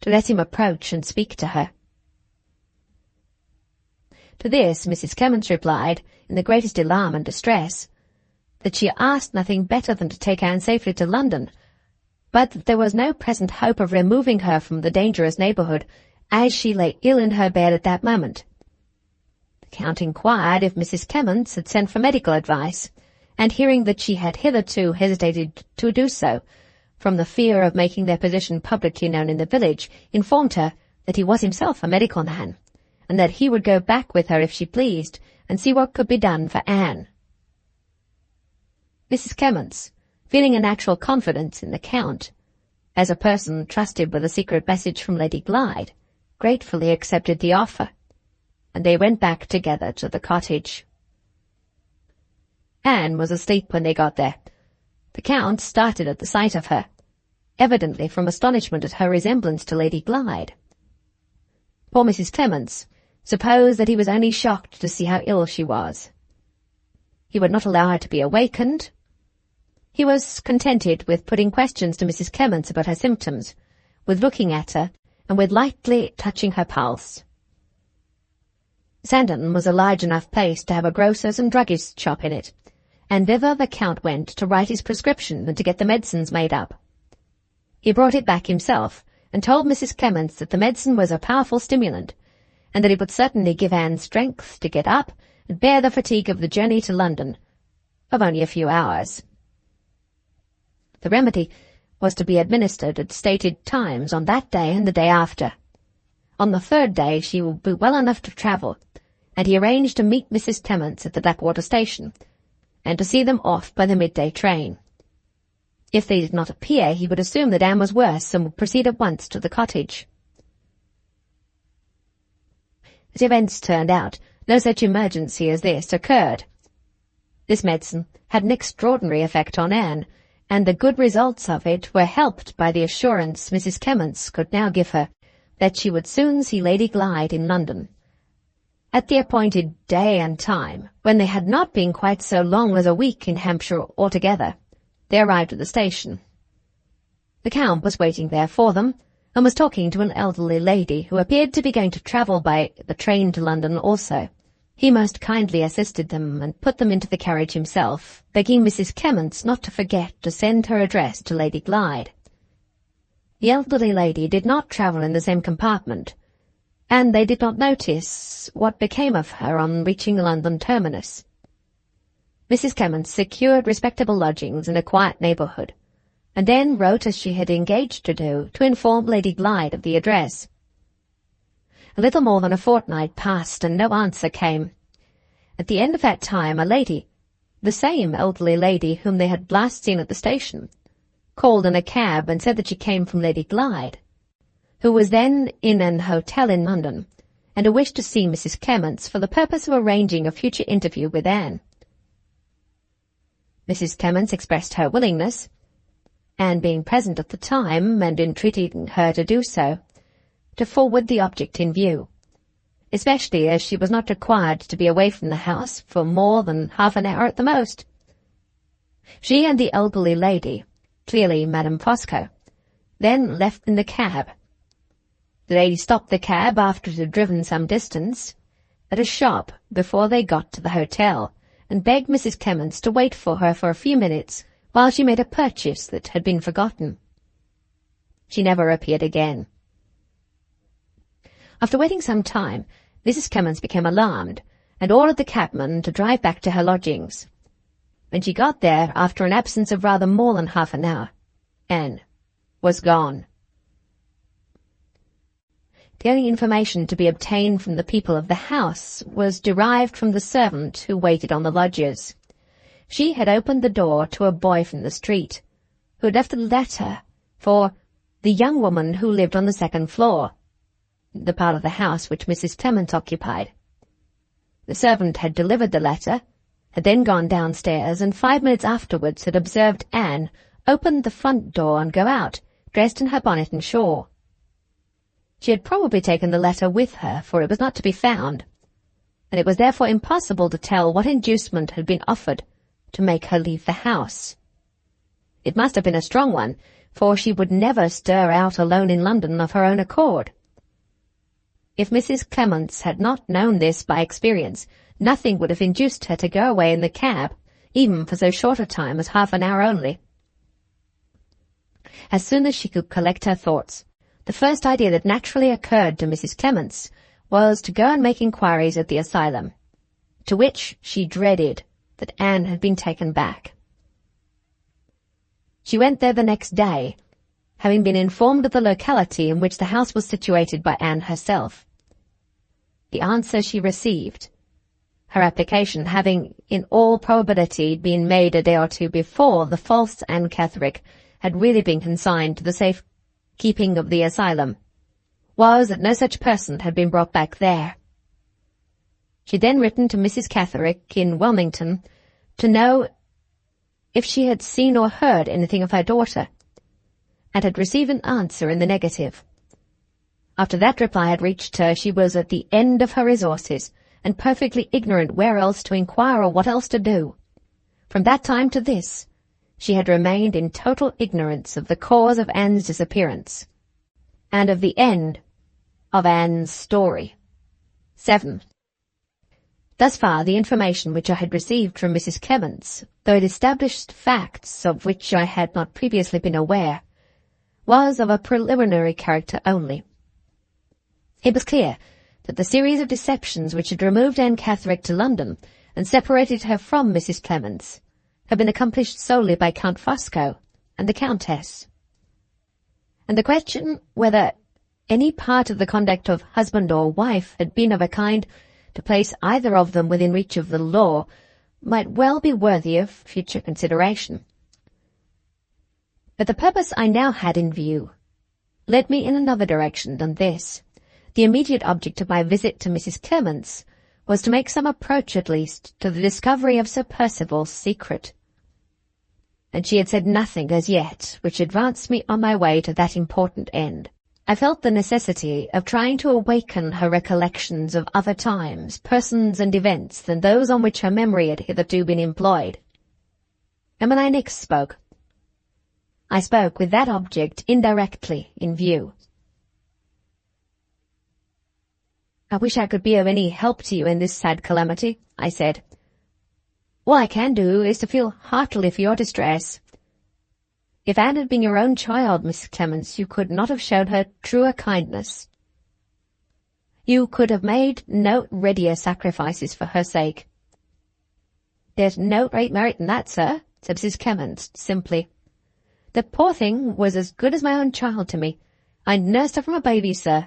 to let him approach and speak to her. To this Mrs. Clements replied, in the greatest alarm and distress, that she asked nothing better than to take Anne safely to London, but that there was no present hope of removing her from the dangerous neighbourhood, as she lay ill in her bed at that moment. The Count inquired if Mrs. Clements had sent for medical advice, and hearing that she had hitherto hesitated to do so, from the fear of making their position publicly known in the village, informed her that he was himself a medical man, and that he would go back with her if she pleased, and see what could be done for Anne. Mrs. Clements, feeling a natural confidence in the Count, as a person trusted with a secret message from Lady Glyde, gratefully accepted the offer, and they went back together to the cottage. Anne was asleep when they got there. The Count started at the sight of her, evidently from astonishment at her resemblance to Lady Glyde. Poor Mrs. Clements supposed that he was only shocked to see how ill she was. He would not allow her to be awakened. He was contented with putting questions to Mrs. Clements about her symptoms, with looking at her, and with lightly touching her pulse. Sandon was a large enough place to have a grocer's and druggist's shop in it, and thither the Count went to write his prescription and to get the medicines made up. He brought it back himself, and told Mrs. Clements that the medicine was a powerful stimulant, and that it would certainly give Anne strength to get up and bear the fatigue of the journey to London, of only a few hours. The remedy was to be administered at stated times on that day and the day after. On the third day she would be well enough to travel, and he arranged to meet Mrs. Clements at the Blackwater station, and to see them off by the midday train. If they did not appear, he would assume that Anne was worse and would proceed at once to the cottage. As events turned out, no such emergency as this occurred. This medicine had an extraordinary effect on Anne, and the good results of it were helped by the assurance Mrs. Clements could now give her that she would soon see Lady Glyde in London. At the appointed day and time, when they had not been quite so long as a week in Hampshire altogether, they arrived at the station. The Count was waiting there for them, and was talking to an elderly lady who appeared to be going to travel by the train to London also. He most kindly assisted them and put them into the carriage himself, begging Mrs. Clements not to forget to send her address to Lady Glyde. The elderly lady did not travel in the same compartment, and they did not notice what became of her on reaching London terminus. Mrs. Clements secured respectable lodgings in a quiet neighbourhood, and then wrote as she had engaged to do to inform Lady Glyde of the address. A little more than a fortnight passed and no answer came. At the end of that time a lady, the same elderly lady whom they had last seen at the station, called in a cab and said that she came from Lady Glyde, who was then in an hotel in London, and who wished to see Mrs. Clements for the purpose of arranging a future interview with Anne. Mrs. Clements expressed her willingness, Anne being present at the time and entreating her to do so, to forward the object in view, especially as she was not required to be away from the house for more than half an hour at the most. She and the elderly lady, clearly Madame Fosco, then left in the cab. The lady stopped the cab after it had driven some distance at a shop before they got to the hotel, and begged Mrs. Clements to wait for her for a few minutes while she made a purchase that had been forgotten. She never appeared again. After waiting some time, Mrs. Clements became alarmed, and ordered the cabman to drive back to her lodgings. When she got there, after an absence of rather more than half an hour, Anne was gone. The only information to be obtained from the people of the house was derived from the servant who waited on the lodgers. She had opened the door to a boy from the street, who had left a letter for the young woman who lived on the second floor, the part of the house which Mrs. Clements occupied. The servant had delivered the letter, had then gone downstairs, and 5 minutes afterwards had observed Anne open the front door and go out, dressed in her bonnet and shawl. She had probably taken the letter with her, for it was not to be found, and it was therefore impossible to tell what inducement had been offered to make her leave the house. It must have been a strong one, for she would never stir out alone in London of her own accord. If Mrs. Clements had not known this by experience, nothing would have induced her to go away in the cab, even for so short a time as half an hour only. As soon as she could collect her thoughts, the first idea that naturally occurred to Mrs. Clements was to go and make inquiries at the asylum, to which she dreaded that Anne had been taken back. She went there the next day, having been informed of the locality in which the house was situated by Anne herself. The answer she received, her application having in all probability been made a day or two before the false Anne Catherick had really been consigned to the safe keeping of the asylum, was that no such person had been brought back there. She had then written to Mrs. Catherick in Wilmington to know if she had seen or heard anything of her daughter, and had received an answer in the negative. After that reply had reached her, she was at the end of her resources, and perfectly ignorant where else to inquire or what else to do. From that time to this, she had remained in total ignorance of the cause of Anne's disappearance, and of the end of Anne's story. 7. Thus far, the information which I had received from Mrs. Clements, though it established facts of which I had not previously been aware, was of a preliminary character only. It was clear that the series of deceptions which had removed Anne Catherick to London and separated her from Mrs. Clements had been accomplished solely by Count Fosco and the Countess. And the question whether any part of the conduct of husband or wife had been of a kind to place either of them within reach of the law might well be worthy of future consideration. But the purpose I now had in view led me in another direction than this. The immediate object of my visit to Mrs. Clements was to make some approach at least to the discovery of Sir Percival's secret. And she had said nothing as yet which advanced me on my way to that important end. I felt the necessity of trying to awaken her recollections of other times, persons and events than those on which her memory had hitherto been employed. And when I next spoke, I spoke with that object indirectly in view. "I wish I could be of any help to you in this sad calamity," I said. "All I can do is to feel heartily for your distress. If Anne had been your own child, Miss Clements, you could not have shown her truer kindness. You could have made no readier sacrifices for her sake. There's no great merit in that, sir, said Mrs. Clements, simply. The poor thing was as good as my own child to me. I nursed her from a baby, sir,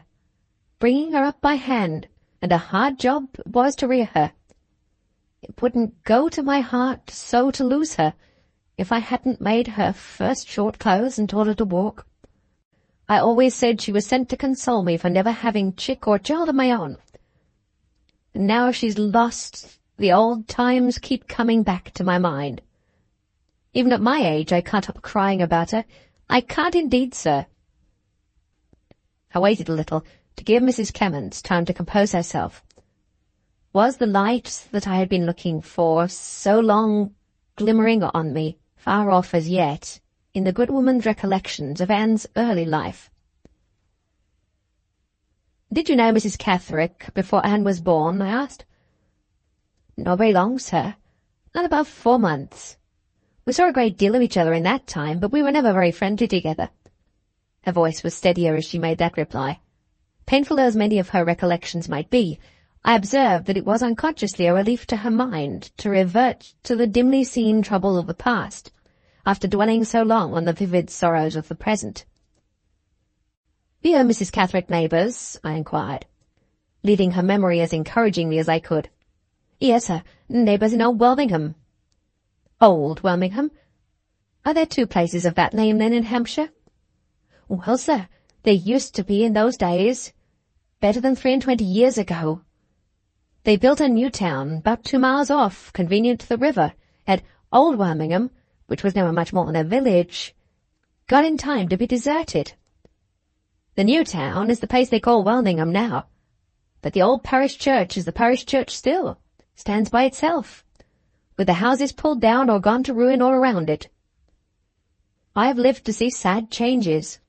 bringing her up by hand, and a hard job was to rear her. It wouldn't go to my heart so to lose her, if I hadn't made her first short clothes and taught her to walk. I always said she was sent to console me for never having chick or child of my own. And now she's lost, the old times keep coming back to my mind. Even at my age I can't help crying about her. I can't indeed, sir. I waited a little to give Mrs. Clements time to compose herself. Was the light that I had been looking for so long glimmering on me, far off as yet, in the good woman's recollections of Anne's early life? "Did you know Mrs. Catherick before Anne was born?" I asked. "Not very long, sir. Not above 4 months. We saw a great deal of each other in that time, but we were never very friendly together." Her voice was steadier as she made that reply. Painful as many of her recollections might be, I observed that it was unconsciously a relief to her mind to revert to the dimly seen trouble of the past, after dwelling so long on the vivid sorrows of the present. "Were you Mrs. Catherick neighbours?" I inquired, leading her memory as encouragingly as I could. "Yes, sir, neighbours in Old Welmingham." "Old Welmingham? Are there 2 places of that name then in Hampshire?" "Well, sir, they used to be in those days, better than 23 years ago. They built a new town, about 2 miles off, convenient to the river, and Old Welmingham, which was never much more than a village, got in time to be deserted. The new town is the place they call Welmingham now, but the old parish church is the parish church still, stands by itself, with the houses pulled down or gone to ruin all around it. I have lived to see sad changes.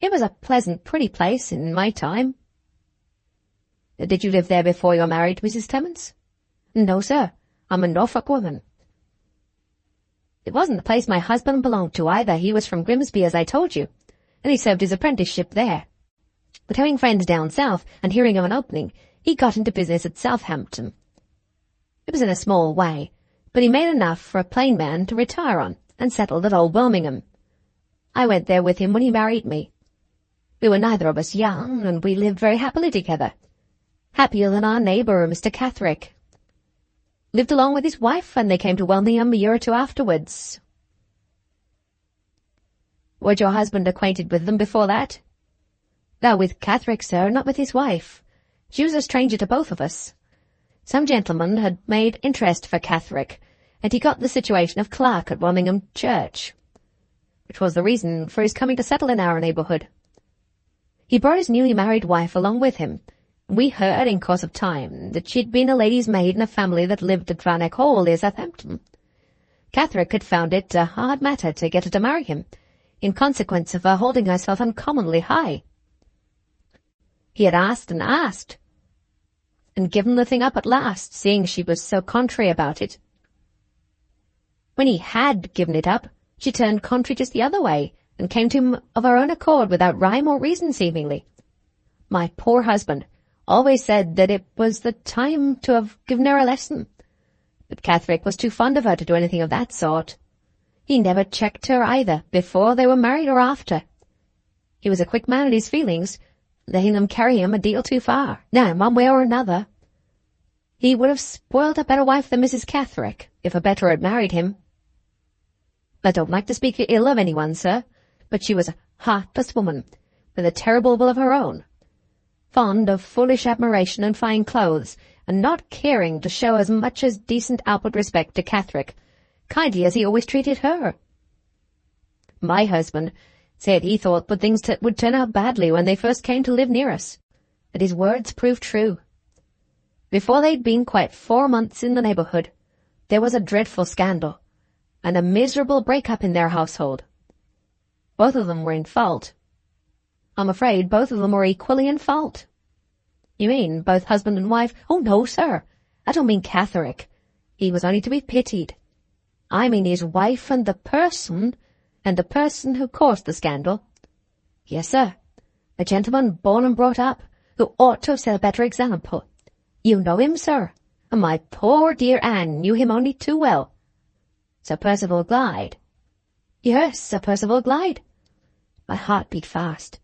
It was a pleasant, pretty place in my time." "Did you live there before you were married, Mrs. Clements?" "No, sir. I'm a Norfolk woman." "It wasn't the place my husband belonged to either. He was from Grimsby, as I told you, and he served his apprenticeship there. But having friends down south, and hearing of an opening, he got into business at Southampton. It was in a small way, but he made enough for a plain man to retire on, and settled at Old Welmingham. I went there with him when he married me. We were neither of us young, and we lived very happily together. Happier than our neighbour, Mr. Catherick. Lived along with his wife, and they came to Welmingham a year or 2 afterwards." "Was your husband acquainted with them before that?" "No, with Catherick, sir, not with his wife. She was a stranger to both of us. Some gentleman had made interest for Catherick, and he got the situation of clerk at Welmingham Church, which was the reason for his coming to settle in our neighbourhood. He brought his newly married wife along with him. We heard, in course of time, that she'd been a lady's maid in a family that lived at Vanneck Hall, near Southampton. Catherick had found it a hard matter to get her to marry him, in consequence of her holding herself uncommonly high. He had asked, and given the thing up at last, seeing she was so contrary about it. When he had given it up, she turned contrary just the other way, and came to him of her own accord without rhyme or reason, seemingly. My poor husband always said that it was the time to have given her a lesson, but Catherick was too fond of her to do anything of that sort. He never checked her either, before they were married or after. He was a quick man in his feelings, letting them carry him a deal too far. Now, in one way or another, he would have spoiled a better wife than Mrs. Catherick, if a better had married him. I don't like to speak ill of anyone, sir, but she was a heartless woman, with a terrible will of her own, fond of foolish admiration and fine clothes, and not caring to show as much as decent outward respect to Catherick, kindly as he always treated her. My husband said he thought that things would turn out badly when they first came to live near us, and his words proved true. Before they'd been quite 4 months in the neighbourhood, there was a dreadful scandal, and a miserable break-up in their household. Both of them were in fault. I'm afraid both of them were equally in fault." "You mean both husband and wife?" "Oh, no, sir. I don't mean Catherick. He was only to be pitied. I mean his wife and the person, And the person who caused the scandal? Yes, sir. A gentleman born and brought up, who ought to have set a better example. You know him, sir, and my poor dear Anne knew him only too well. Sir Percival Glyde. Yes, Sir Percival Glyde. My heart beat fast.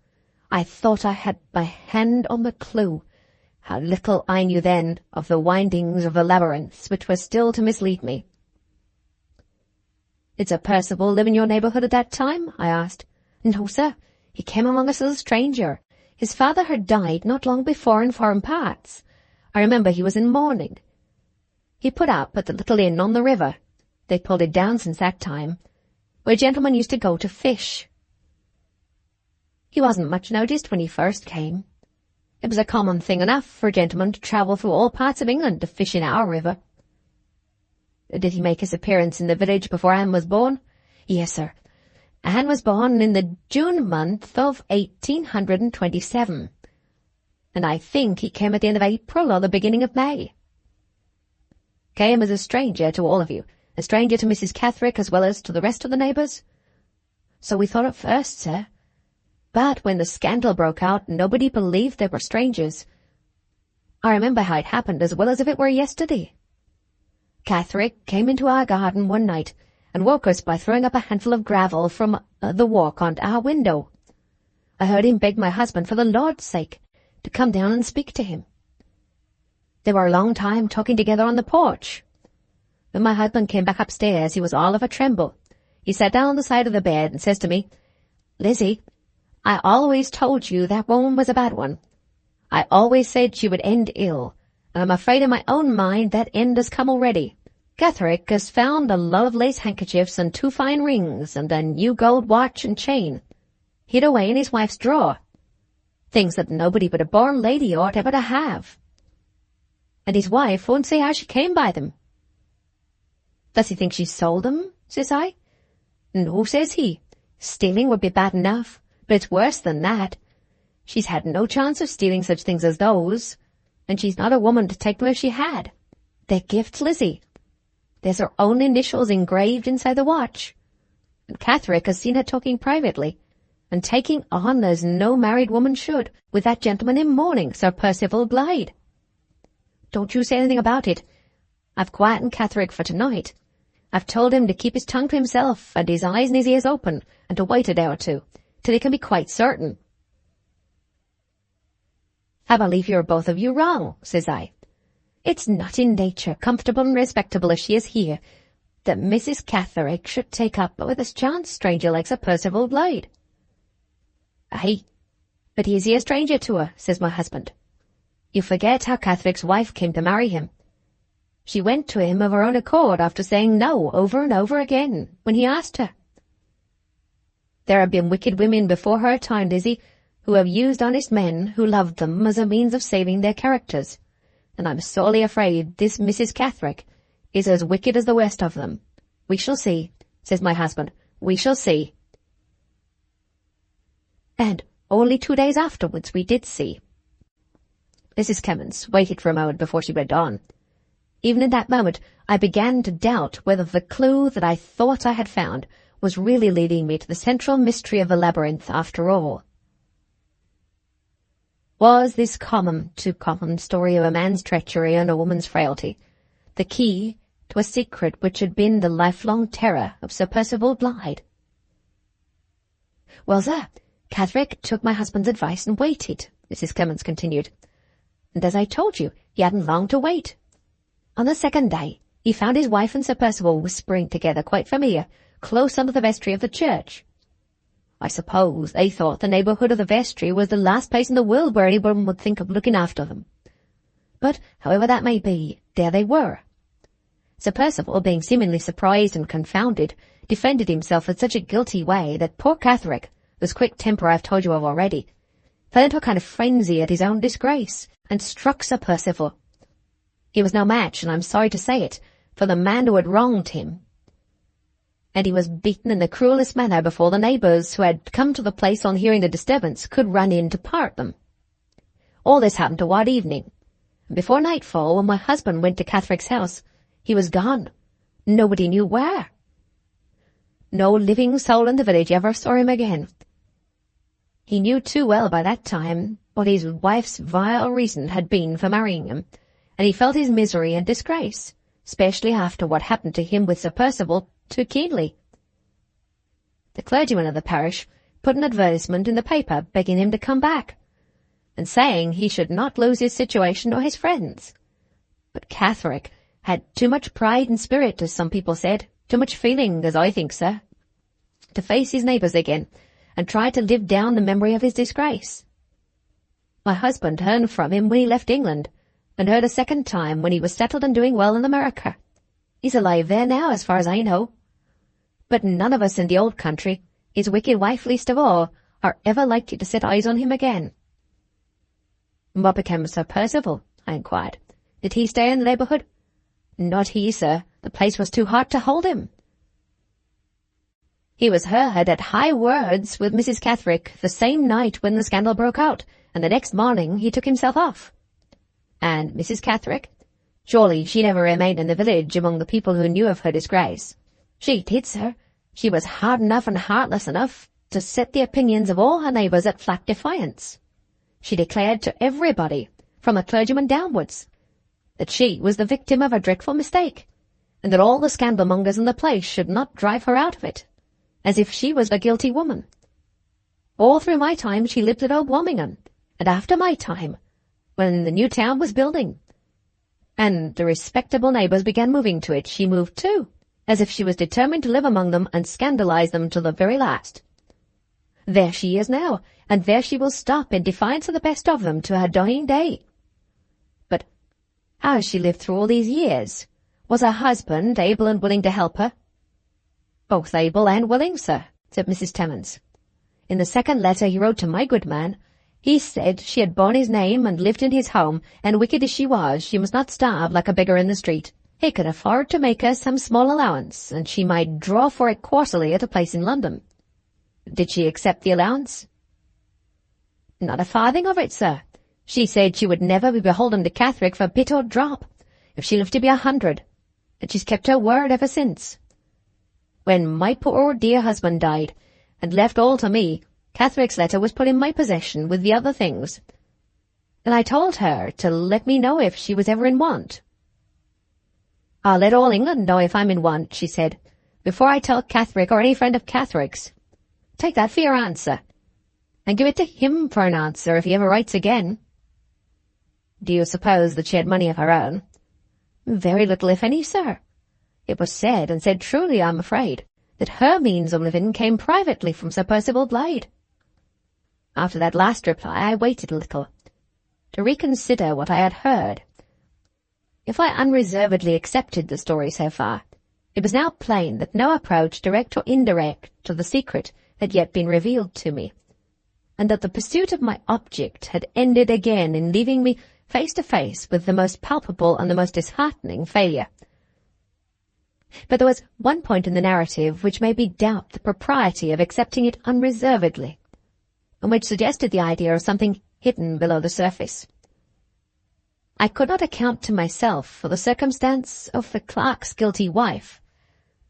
I thought I had my hand on the clue. How little I knew then of the windings of the labyrinths which were still to mislead me. Did Sir Percival live in your neighbourhood at that time? I asked. No, sir. He came among us as a stranger. His father had died not long before in foreign parts. I remember he was in mourning. He put up at the little inn on the river. They pulled it down since that time, where gentlemen used to go to fish. He wasn't much noticed when he first came. It was a common thing enough for a gentleman to travel through all parts of England to fish in our river. Did he make his appearance in the village before Anne was born? Yes, sir. Anne was born in the June month of 1827, and I think he came at the end of April or the beginning of May. Came as a stranger to all of you, a stranger to Mrs. Catherick as well as to the rest of the neighbours? So we thought at first, sir. But when the scandal broke out, nobody believed they were strangers. I remember how it happened as well as if it were yesterday. Catherick came into our garden one night and woke us by throwing up a handful of gravel from the walk onto our window. I heard him beg my husband, for the Lord's sake, to come down and speak to him. They were a long time talking together on the porch. When my husband came back upstairs, he was all of a tremble. He sat down on the side of the bed and says to me, "Lizzie, I always told you that woman was a bad one. I always said she would end ill, and I'm afraid in my own mind that end has come already. Catherick has found a lot of lace handkerchiefs and 2 fine rings and a new gold watch and chain, hid away in his wife's drawer. Things that nobody but a born lady ought ever to have. And his wife won't say how she came by them." "Does he think she sold them?" says I. "No," says he. "Stealing would be bad enough, but it's worse than that. She's had no chance of stealing such things as those, and she's not a woman to take them if she had. They're gifts, Lizzie. There's her own initials engraved inside the watch. And Catherick has seen her talking privately, and taking on as no married woman should, with that gentleman in mourning, Sir Percival Glyde. Don't you say anything about it. I've quietened Catherick for tonight. I've told him to keep his tongue to himself and his eyes and his ears open, and to wait a day or two, till he can be quite certain." "I believe you're both of you wrong," says I. "It's not in nature, comfortable and respectable as she is here, that Mrs. Catherick should take up with a chance stranger like Sir Percival Glyde." "Aye, but is he a stranger to her?" says my husband. "You forget how Catherick's wife came to marry him. She went to him of her own accord after saying no over and over again when he asked her. There have been wicked women before her time, Lizzie, who have used honest men who loved them as a means of saving their characters, and I'm sorely afraid this Mrs. Catherick is as wicked as the worst of them. We shall see," says my husband. "We shall see." And only 2 days afterwards we did see. Mrs. Cummins waited for a moment before she went on. Even in that moment I began to doubt whether the clue that I thought I had found was really leading me to the central mystery of the labyrinth after all. Was this too common story of a man's treachery and a woman's frailty the key to a secret which had been the lifelong terror of Sir Percival Glyde? "Well, sir, Catherick took my husband's advice and waited," Mrs. Clements continued. "And as I told you, he hadn't long to wait. On the second day, he found his wife and Sir Percival whispering together quite familiar, close under the vestry of the church. I suppose they thought the neighbourhood of the vestry was the last place in the world where anyone would think of looking after them. But, however that may be, there they were. Sir Percival, being seemingly surprised and confounded, defended himself in such a guilty way that poor Catherick, whose quick temper I've told you of already, fell into a kind of frenzy at his own disgrace, and struck Sir Percival. He was no match, and I'm sorry to say it, for the man who had wronged him, and he was beaten in the cruellest manner before the neighbours who had come to the place on hearing the disturbance could run in to part them. All this happened toward evening, and before nightfall, when my husband went to Catherick's house, he was gone. Nobody knew where. No living soul in the village ever saw him again. He knew too well by that time what his wife's vile reason had been for marrying him, and he felt his misery and disgrace, especially after what happened to him with Sir Percival, too keenly. The clergyman of the parish put an advertisement in the paper begging him to come back, and saying he should not lose his situation or his friends. But Catherick had too much pride and spirit, as some people said, too much feeling, as I think, sir, to face his neighbours again, and try to live down the memory of his disgrace. My husband heard from him when he left England, and heard a second time when he was settled and doing well in America. He's alive there now, as far as I know. But none of us in the old country, his wicked wife least of all, are ever likely to set eyes on him again. What became of Sir Percival? I inquired. Did he stay in the neighbourhood? Not he, sir. The place was too hot to hold him. He was heard at high words with Mrs. Catherick the same night when the scandal broke out, and the next morning he took himself off. And Mrs. Catherick? Surely she never remained in the village among the people who knew of her disgrace. She did, sir. She was hard enough and heartless enough to set the opinions of all her neighbours at flat defiance. She declared to everybody, from the clergyman downwards, that she was the victim of a dreadful mistake, and that all the scandalmongers in the place should not drive her out of it, as if she was the guilty woman. All through my time she lived at Old Wilmingham, and after my time, when the new town was building, and the respectable neighbours began moving to it, she moved too, as if she was determined to live among them and scandalize them till the very last. There she is now, and there she will stop in defiance of the best of them to her dying day. But how has she lived through all these years? Was her husband able and willing to help her? Both able and willing, sir, said Mrs. Temens. In the second letter he wrote to my good man, he said she had borne his name and lived in his home, and wicked as she was, she must not starve like a beggar in the street. He could afford to make her some small allowance, and she might draw for it quarterly at a place in London. Did she accept the allowance? Not a farthing of it, sir. She said she would never be beholden to Catherick for bit or drop, if she lived to be 100, and she's kept her word ever since. When my poor dear husband died, and left all to me, Catherick's letter was put in my possession with the other things, and I told her to let me know if she was ever in want. I'll let all England know if I'm in want, she said, before I tell Catherick or any friend of Catherick's. Take that for your answer, and give it to him for an answer if he ever writes again. Do you suppose that she had money of her own? Very little, if any, sir. It was said, and said truly, I'm afraid, that her means of living came privately from Sir Percival Glyde. After that last reply I waited a little, to reconsider what I had heard. If I unreservedly accepted the story so far, it was now plain that no approach, direct or indirect, to the secret had yet been revealed to me, and that the pursuit of my object had ended again in leaving me face to face with the most palpable and the most disheartening failure. But there was one point in the narrative which made me doubt the propriety of accepting it unreservedly, and which suggested the idea of something hidden below the surface. I could not account to myself for the circumstance of the clerk's guilty wife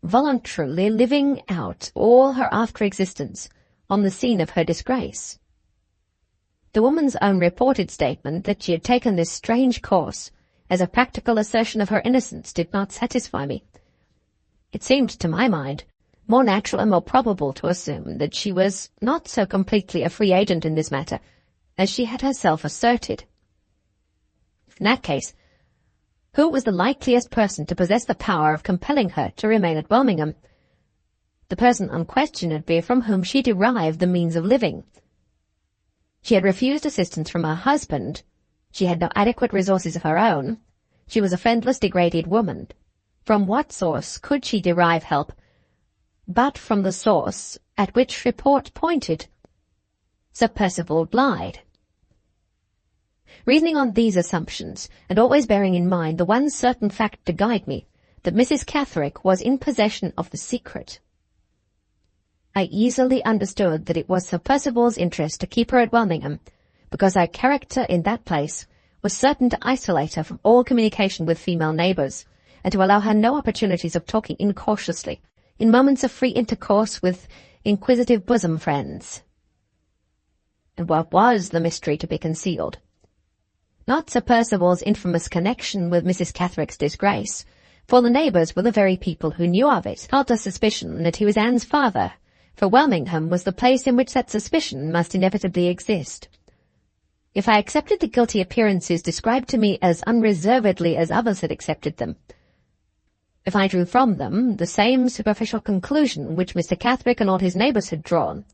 voluntarily living out all her after existence on the scene of her disgrace. The woman's own reported statement that she had taken this strange course as a practical assertion of her innocence did not satisfy me. It seemed, to my mind, more natural and more probable to assume that she was not so completely a free agent in this matter as she had herself asserted. In that case, who was the likeliest person to possess the power of compelling her to remain at Wilmingham? The person unquestionably from whom she derived the means of living. She had refused assistance from her husband. She had no adequate resources of her own. She was a friendless, degraded woman. From what source could she derive help but from the source at which report pointed? Sir Percival Glyde. Reasoning on these assumptions, and always bearing in mind the one certain fact to guide me, that Mrs. Catherick was in possession of the secret, I easily understood that it was Sir Percival's interest to keep her at Wilmingham, because her character in that place was certain to isolate her from all communication with female neighbours, and to allow her no opportunities of talking incautiously, in moments of free intercourse with inquisitive bosom friends. And what was the mystery to be concealed? Not Sir Percival's infamous connection with Mrs. Catherick's disgrace, for the neighbours were the very people who knew of it, not a suspicion that he was Anne's father, for Welmingham was the place in which that suspicion must inevitably exist. If I accepted the guilty appearances described to me as unreservedly as others had accepted them, if I drew from them the same superficial conclusion which Mr. Catherick and all his neighbours had drawn,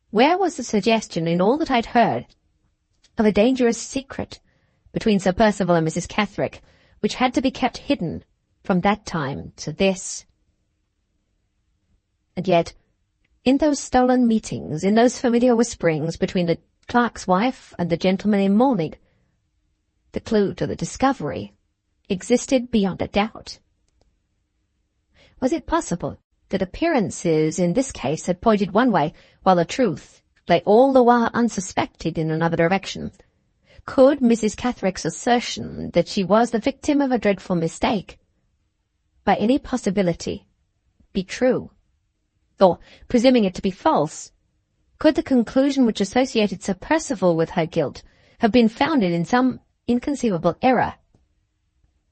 where was the suggestion in all that I'd heard of a dangerous secret between Sir Percival and Mrs. Catherick, which had to be kept hidden from that time to this? And yet, in those stolen meetings, in those familiar whisperings between the clerk's wife and the gentleman in mourning, the clue to the discovery existed beyond a doubt. Was it possible that appearances in this case had pointed one way, while the truth lay all the while unsuspected in another direction? Could Mrs. Catherick's assertion that she was the victim of a dreadful mistake, by any possibility, be true? Or, presuming it to be false, could the conclusion which associated Sir Percival with her guilt have been founded in some inconceivable error?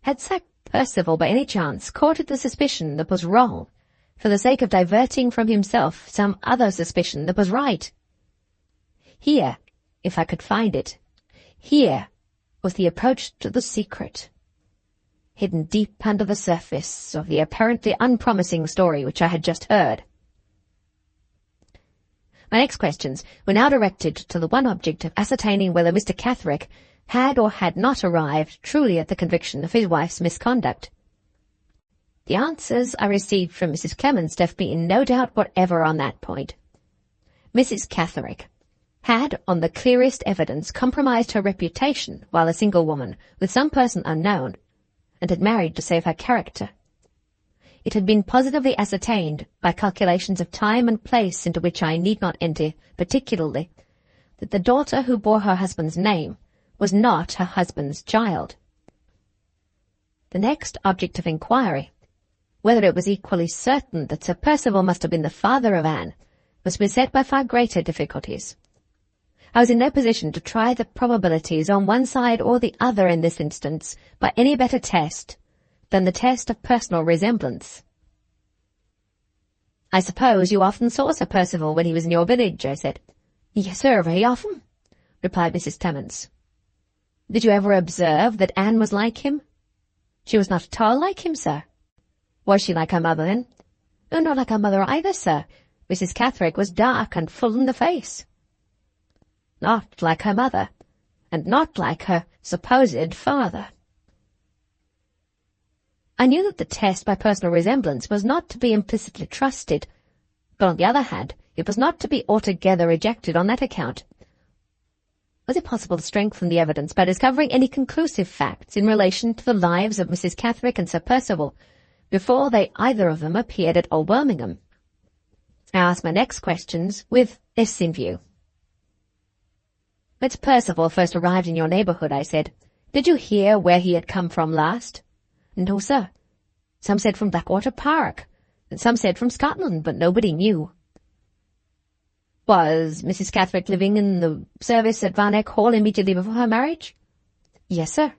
Had Sir Percival by any chance courted the suspicion that was wrong, for the sake of diverting from himself some other suspicion that was right? Here, if I could find it, here was the approach to the secret, hidden deep under the surface of the apparently unpromising story which I had just heard. My next questions were now directed to the one object of ascertaining whether Mr. Catherick had or had not arrived truly at the conviction of his wife's misconduct. The answers I received from Mrs. Clemens left me in no doubt whatever on that point. Mrs. Catherick had, on the clearest evidence, compromised her reputation while a single woman with some person unknown, and had married to save her character. It had been positively ascertained, by calculations of time and place into which I need not enter particularly, that the daughter who bore her husband's name was not her husband's child. The next object of inquiry, whether it was equally certain that Sir Percival must have been the father of Anne, was beset by far greater difficulties. I was in no position to try the probabilities on one side or the other in this instance by any better test than the test of personal resemblance. "I suppose you often saw Sir Percival when he was in your village?" I said. "Yes, sir, very often," replied Mrs. Clemens. "Did you ever observe that Anne was like him?" "She was not at all like him, sir." "Was she like her mother, then?" "No, not like her mother either, sir. Mrs. Catherick was dark and full in the face." "Not like her mother, and not like her supposed father." I knew that the test by personal resemblance was not to be implicitly trusted, but on the other hand, it was not to be altogether rejected on that account. Was it possible to strengthen the evidence by discovering any conclusive facts in relation to the lives of Mrs. Catherick and Sir Percival before they either of them appeared at Old Birmingham? I asked my next questions with this in view. "When Sir Percival first arrived in your neighbourhood," I said, "did you hear where he had come from last?" "No, sir. Some said from Blackwater Park, and some said from Scotland, but nobody knew." "Was Mrs. Catherick living in the service at Varneck Hall immediately before her marriage?" "Yes, sir."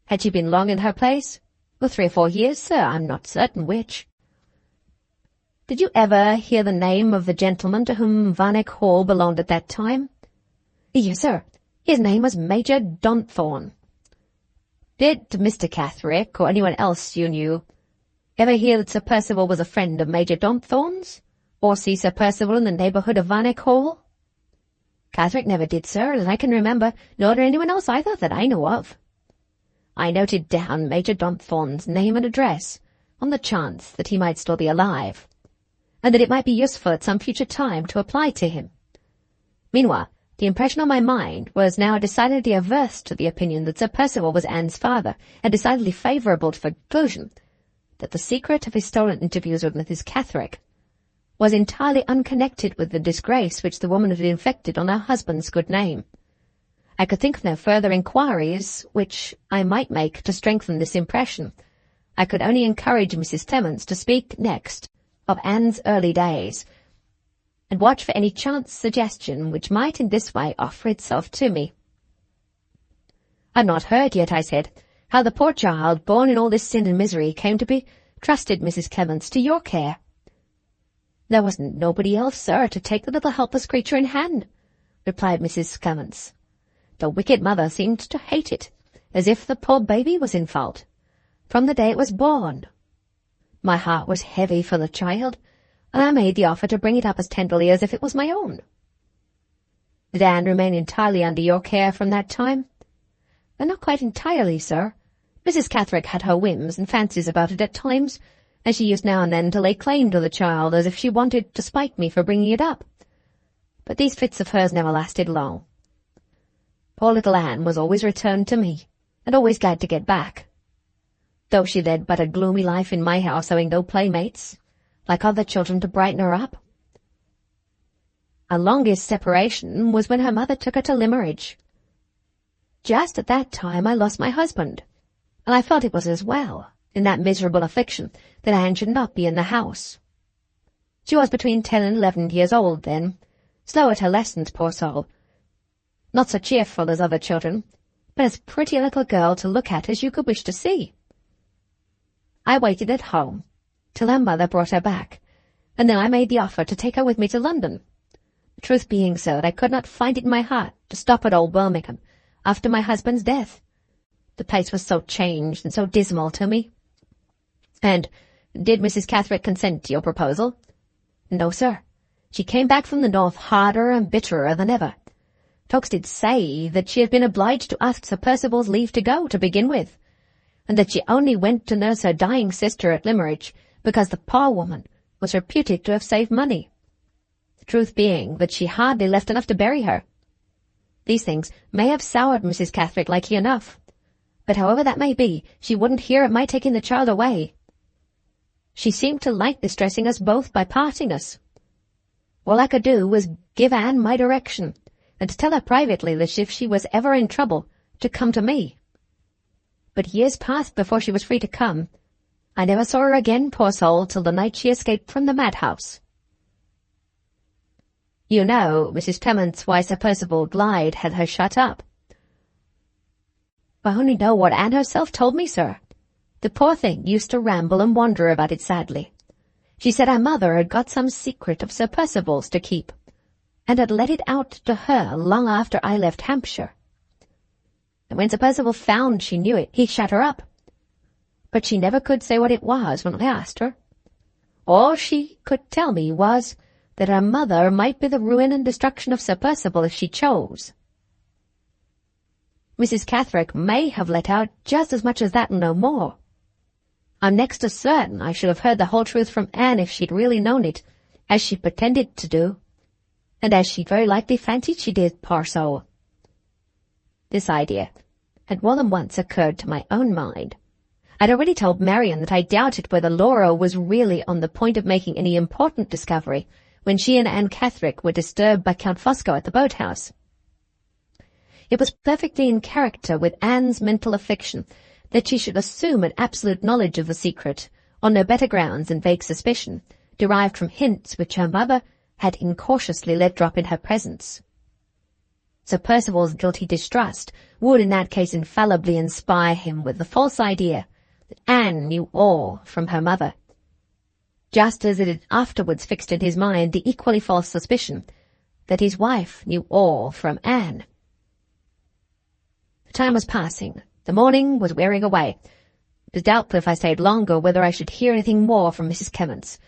"Had she been long in her place?" "Well, 3 or 4 years, sir. I'm not certain which." "Did you ever hear the name of the gentleman to whom Varneck Hall belonged at that time?" "Yes, sir. His name was Major Donthorne." "Did Mr. Catherick, or anyone else you knew, ever hear that Sir Percival was a friend of Major Donthorne's, or see Sir Percival in the neighbourhood of Varneck Hall?" "Catherick never did, sir, as I can remember, nor did anyone else either that I know of." I noted down Major Donthorne's name and address, on the chance that he might still be alive, and that it might be useful at some future time to apply to him. Meanwhile, the impression on my mind was now decidedly averse to the opinion that Sir Percival was Anne's father, and decidedly favourable to the conclusion that the secret of his stolen interviews with Mrs. Catherick was entirely unconnected with the disgrace which the woman had inflicted on her husband's good name. I could think of no further inquiries which I might make to strengthen this impression, I could only encourage Mrs. Clements to speak next of Anne's early days, and watch for any chance suggestion which might in this way offer itself to me. "I've not heard yet," I said, "how the poor child, born in all this sin and misery, came to be trusted, Mrs. Clements, to your care." "There wasn't nobody else, sir, to take the little helpless creature in hand," replied Mrs. Clements. "The wicked mother seemed to hate it, as if the poor baby was in fault, from the day it was born. My heart was heavy for the child, and I made the offer to bring it up as tenderly as if it was my own." "Did Anne remain entirely under your care from that time?" "Not quite entirely, sir. Mrs. Catherick had her whims and fancies about it at times, and she used now and then to lay claim to the child as if she wanted to spite me for bringing it up. But these fits of hers never lasted long. Poor little Anne was always returned to me, and always glad to get back, though she led but a gloomy life in my house, having no playmates, like other children, to brighten her up. Our longest separation was when her mother took her to Limmeridge. Just at that time I lost my husband, and I felt it was as well, in that miserable affliction, that Anne should not be in the house. She was between 10 and 11 years old then, slow at her lessons, poor soul, not so cheerful as other children, but as pretty a little girl to look at as you could wish to see. I waited at home till her mother brought her back, and then I made the offer to take her with me to London. The truth being so that I could not find it in my heart to stop at old Birmingham after my husband's death. The place was so changed and so dismal to me." "And did Mrs. Catherick consent to your proposal?" "No, sir. She came back from the north harder and bitterer than ever. Folks did say that she had been obliged to ask Sir Percival's leave to go, to begin with, and that she only went to nurse her dying sister at Limmeridge because the poor woman was reputed to have saved money. The truth being that she hardly left enough to bury her. These things may have soured Mrs. Catherick likely enough, but however that may be, she wouldn't hear of my taking the child away. She seemed to like distressing us both by parting us. All I could do was give Anne my direction, and to tell her privately that if she was ever in trouble, to come to me. But years passed before she was free to come. I never saw her again, poor soul, till the night she escaped from the madhouse." "You know, Mrs. Clements, why Sir Percival Glyde had her shut up?" "I only know what Anne herself told me, sir. The poor thing used to ramble and wander about it sadly. She said her mother had got some secret of Sir Percival's to keep, and had let it out to her long after I left Hampshire. And when Sir Percival found she knew it, he shut her up. But she never could say what it was when I asked her. All she could tell me was that her mother might be the ruin and destruction of Sir Percival if she chose. Mrs. Catherick may have let out just as much as that and no more. I'm next to certain I should have heard the whole truth from Anne if she'd really known it, as she pretended to do, and as she very likely fancied she did, poor soul." This idea had more than once occurred to my own mind. I'd already told Marian that I doubted whether Laura was really on the point of making any important discovery when she and Anne Catherick were disturbed by Count Fosco at the boat-house. It was perfectly in character with Anne's mental affliction that she should assume an absolute knowledge of the secret, on no better grounds than vague suspicion, derived from hints which her mother had incautiously let drop in her presence. Sir Percival's guilty distrust would in that case infallibly inspire him with the false idea that Anne knew all from her mother, just as it had afterwards fixed in his mind the equally false suspicion that his wife knew all from Anne. The time was passing. The morning was wearing away. It was doubtful if I stayed longer whether I should hear anything more from Mrs. Clements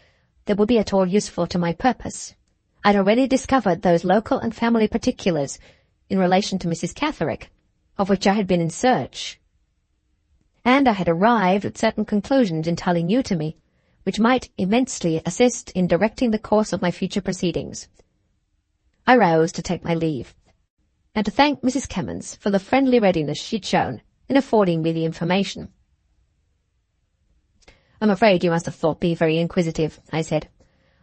that would be at all useful to my purpose. I'd already discovered those local and family particulars in relation to Mrs. Catherick, of which I had been in search, and I had arrived at certain conclusions entirely new to me, which might immensely assist in directing the course of my future proceedings. I rose to take my leave, and to thank Mrs. Clements for the friendly readiness she'd shown in affording me the information. "I'm afraid you must have thought me very inquisitive," I said.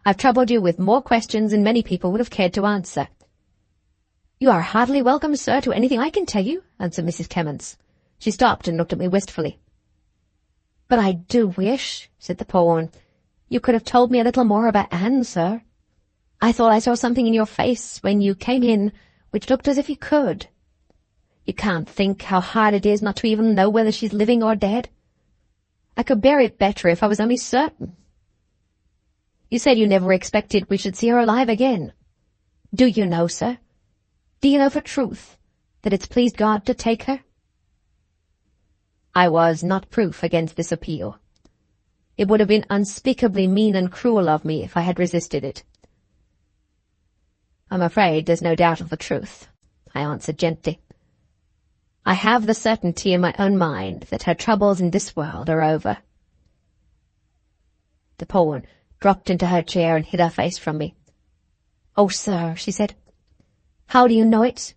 "I've troubled you with more questions than many people would have cared to answer." "You are heartily welcome, sir, to anything I can tell you," answered Mrs. Clements. She stopped and looked at me wistfully. "But I do wish," said the poor woman, "you could have told me a little more about Anne, sir. I thought I saw something in your face when you came in which looked as if you could. You can't think how hard it is not to even know whether she's living or dead. I could bear it better if I was only certain. You said you never expected we should see her alive again. Do you know, sir? Do you know for truth that it's pleased God to take her?" I was not proof against this appeal. It would have been unspeakably mean and cruel of me if I had resisted it. "I'm afraid there's no doubt of the truth," I answered gently. "I have the certainty in my own mind that her troubles in this world are over." The poor woman dropped into her chair and hid her face from me. "Oh, sir," she said, "how do you know it?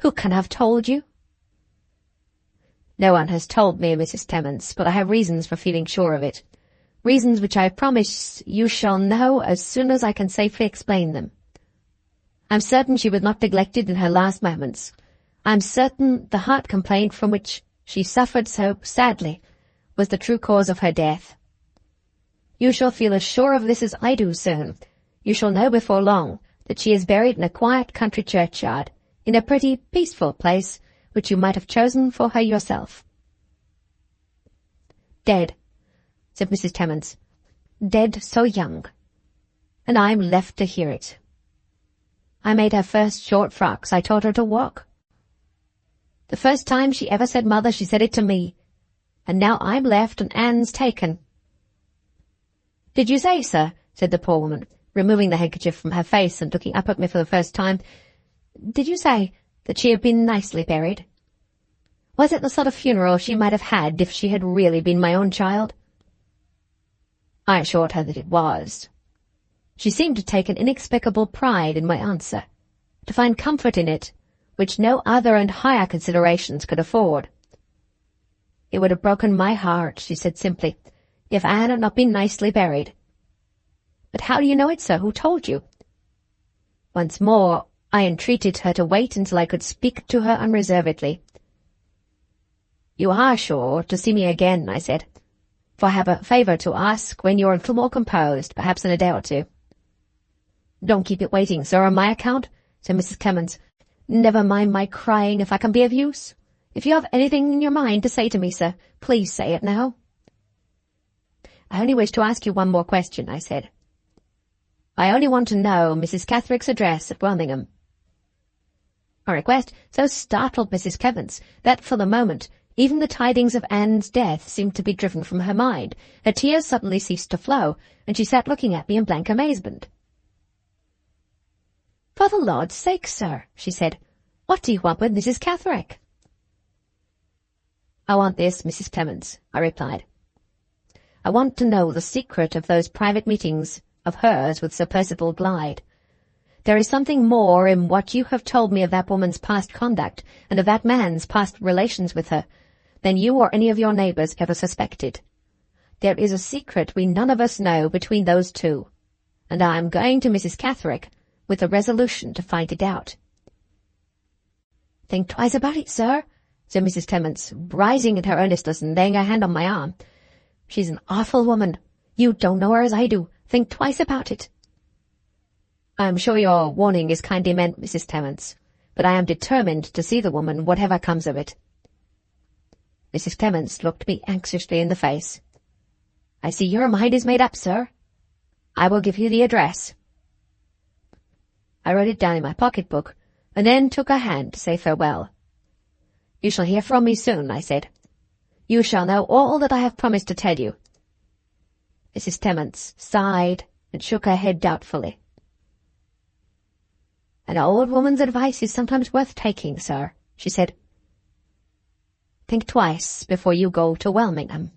Who can have told you?" "No one has told me, Mrs. Temence, but I have reasons for feeling sure of it. Reasons which I promise you shall know as soon as I can safely explain them. I'm certain she was not neglected in her last moments. I'm certain the heart complaint from which she suffered so sadly was the true cause of her death. You shall feel as sure of this as I do soon. You shall know before long that she is buried in a quiet country churchyard, in a pretty, peaceful place which you might have chosen for her yourself." "Dead," said Mrs. Temence. "Dead so young. And I'm left to hear it. I made her first short frocks. I taught her to walk. The first time she ever said mother, she said it to me. And now I'm left and Anne's taken." "Did you say, sir," said the poor woman, removing the handkerchief from her face and looking up at me for the first time, "did you say that she had been nicely buried? Was it the sort of funeral she might have had if she had really been my own child?" I assured her that it was. She seemed to take an inexplicable pride in my answer, to find comfort in it which no other and higher considerations could afford. "It would have broken my heart," she said simply, "if Anne had not been nicely buried." "But how do you know it, sir? Who told you?" Once more I entreated her to wait until I could speak to her unreservedly. "You are sure to see me again," I said, "for I have a favour to ask when you are a little more composed, perhaps in a day or two." "Don't keep it waiting, sir, on my account," said Mrs. Clemens. "Never mind my crying if I can be of use. If you have anything in your mind to say to me, sir, please say it now." "I only wish to ask you one more question," I said. "I only want to know Mrs. Catherick's address at Birmingham." My request so startled Mrs. Clemens that, for the moment, even the tidings of Anne's death seemed to be driven from her mind. Her tears suddenly ceased to flow, and she sat looking at me in blank amazement. "For the Lord's sake, sir," she said, "what do you want with Mrs. Catherick?" "I want this, Mrs. Clemens," I replied. "I want to know the secret of those private meetings of hers with Sir Percival Glyde. There is something more in what you have told me of that woman's past conduct and of that man's past relations with her than you or any of your neighbours ever suspected. There is a secret we none of us know between those two, and I am going to Mrs. Catherick with a resolution to find it out." "Think twice about it, sir," said Mrs. Temence, rising in her earnestness and laying her hand on my arm. "She's an awful woman. You don't know her as I do. Think twice about it." "I'm sure your warning is kindly meant, Mrs. Temence, but I am determined to see the woman, whatever comes of it." Mrs. Temence looked me anxiously in the face. "I see your mind is made up, sir. I will give you the address." I wrote it down in my pocket-book, and then took her hand to say farewell. "You shall hear from me soon," I said. "You shall know all that I have promised to tell you." Mrs. Temence sighed and shook her head doubtfully. "An old woman's advice is sometimes worth taking, sir," she said. "Think twice before you go to Birmingham."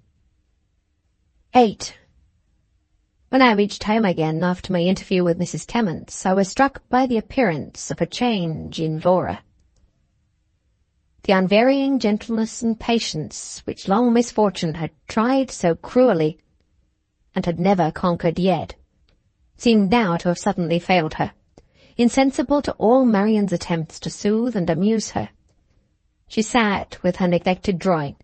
8. When I reached home again after my interview with Mrs. Temence, I was struck by the appearance of a change in Laura. The unvarying gentleness and patience which long misfortune had tried so cruelly, and had never conquered yet, seemed now to have suddenly failed her. Insensible to all Marian's attempts to soothe and amuse her, she sat with her neglected drawing,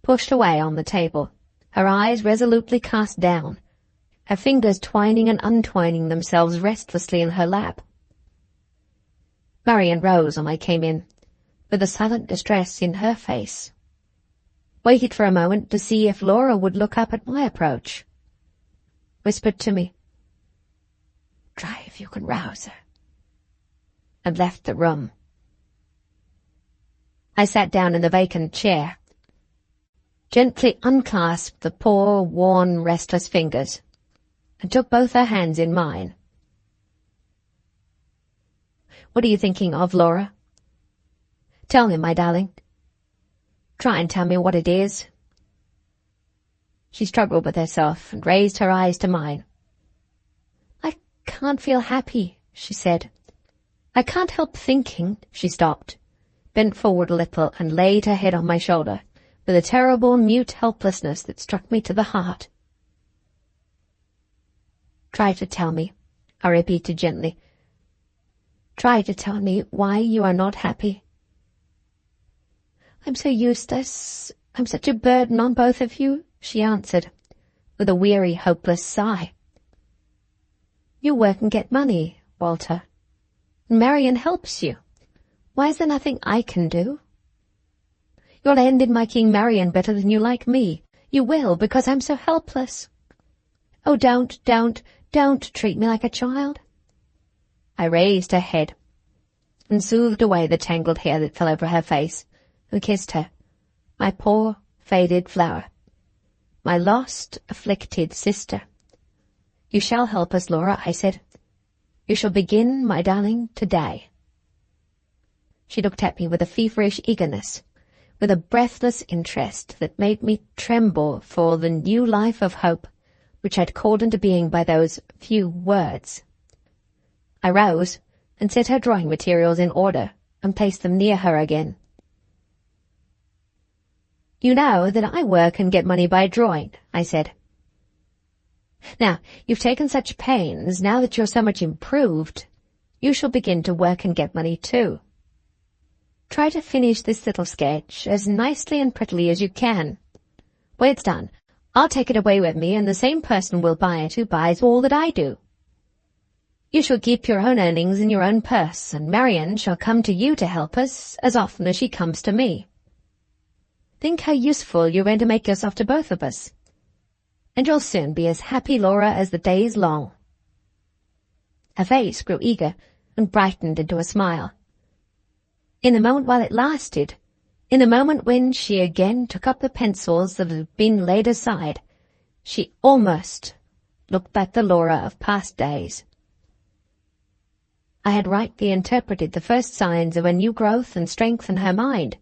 pushed away on the table, her eyes resolutely cast down, her fingers twining and untwining themselves restlessly in her lap. Marian rose when I came in, with a silent distress in her face. Waited for a moment to see if Laura would look up at my approach. Whispered to me, "Try if you can rouse her," and left the room. I sat down in the vacant chair, gently unclasped the poor, worn, restless fingers, and took both her hands in mine. "What are you thinking of, Laura? Tell me, my darling. Try and tell me what it is." She struggled with herself and raised her eyes to mine. "I can't feel happy," she said. "I can't help thinking—" She stopped, bent forward a little, and laid her head on my shoulder, with a terrible, mute helplessness that struck me to the heart. "Try to tell me," I repeated gently. "Try to tell me why you are not happy." "I'm so useless. I'm such a burden on both of you," she answered, with a weary, hopeless sigh. "You work and get money, Walter. Marian helps you. Why is there nothing I can do? You'll end in liking Marian better than you like me. You will, because I'm so helpless. Oh, don't treat me like a child." I raised her head and soothed away the tangled hair that fell over her face, and kissed her, my poor, faded flower, my lost, afflicted sister. "You shall help us, Laura," I said. "You shall begin, my darling, today." She looked at me with a feverish eagerness, with a breathless interest that made me tremble for the new life of hope which had called into being by those few words. I rose and set her drawing materials in order and placed them near her again. "You know that I work and get money by drawing," I said. "Now, you've taken such pains, now that you're so much improved, you shall begin to work and get money too. Try to finish this little sketch as nicely and prettily as you can. When it's done, I'll take it away with me, and the same person will buy it who buys all that I do. You shall keep your own earnings in your own purse, and Marian shall come to you to help us as often as she comes to me. Think how useful you're going to make yourself to both of us, and you'll soon be as happy, Laura, as the day is long." Her face grew eager and brightened into a smile. In the moment while it lasted, in the moment when she again took up the pencils that had been laid aside, she almost looked like the Laura of past days. I had rightly interpreted the first signs of a new growth and strength in her mind,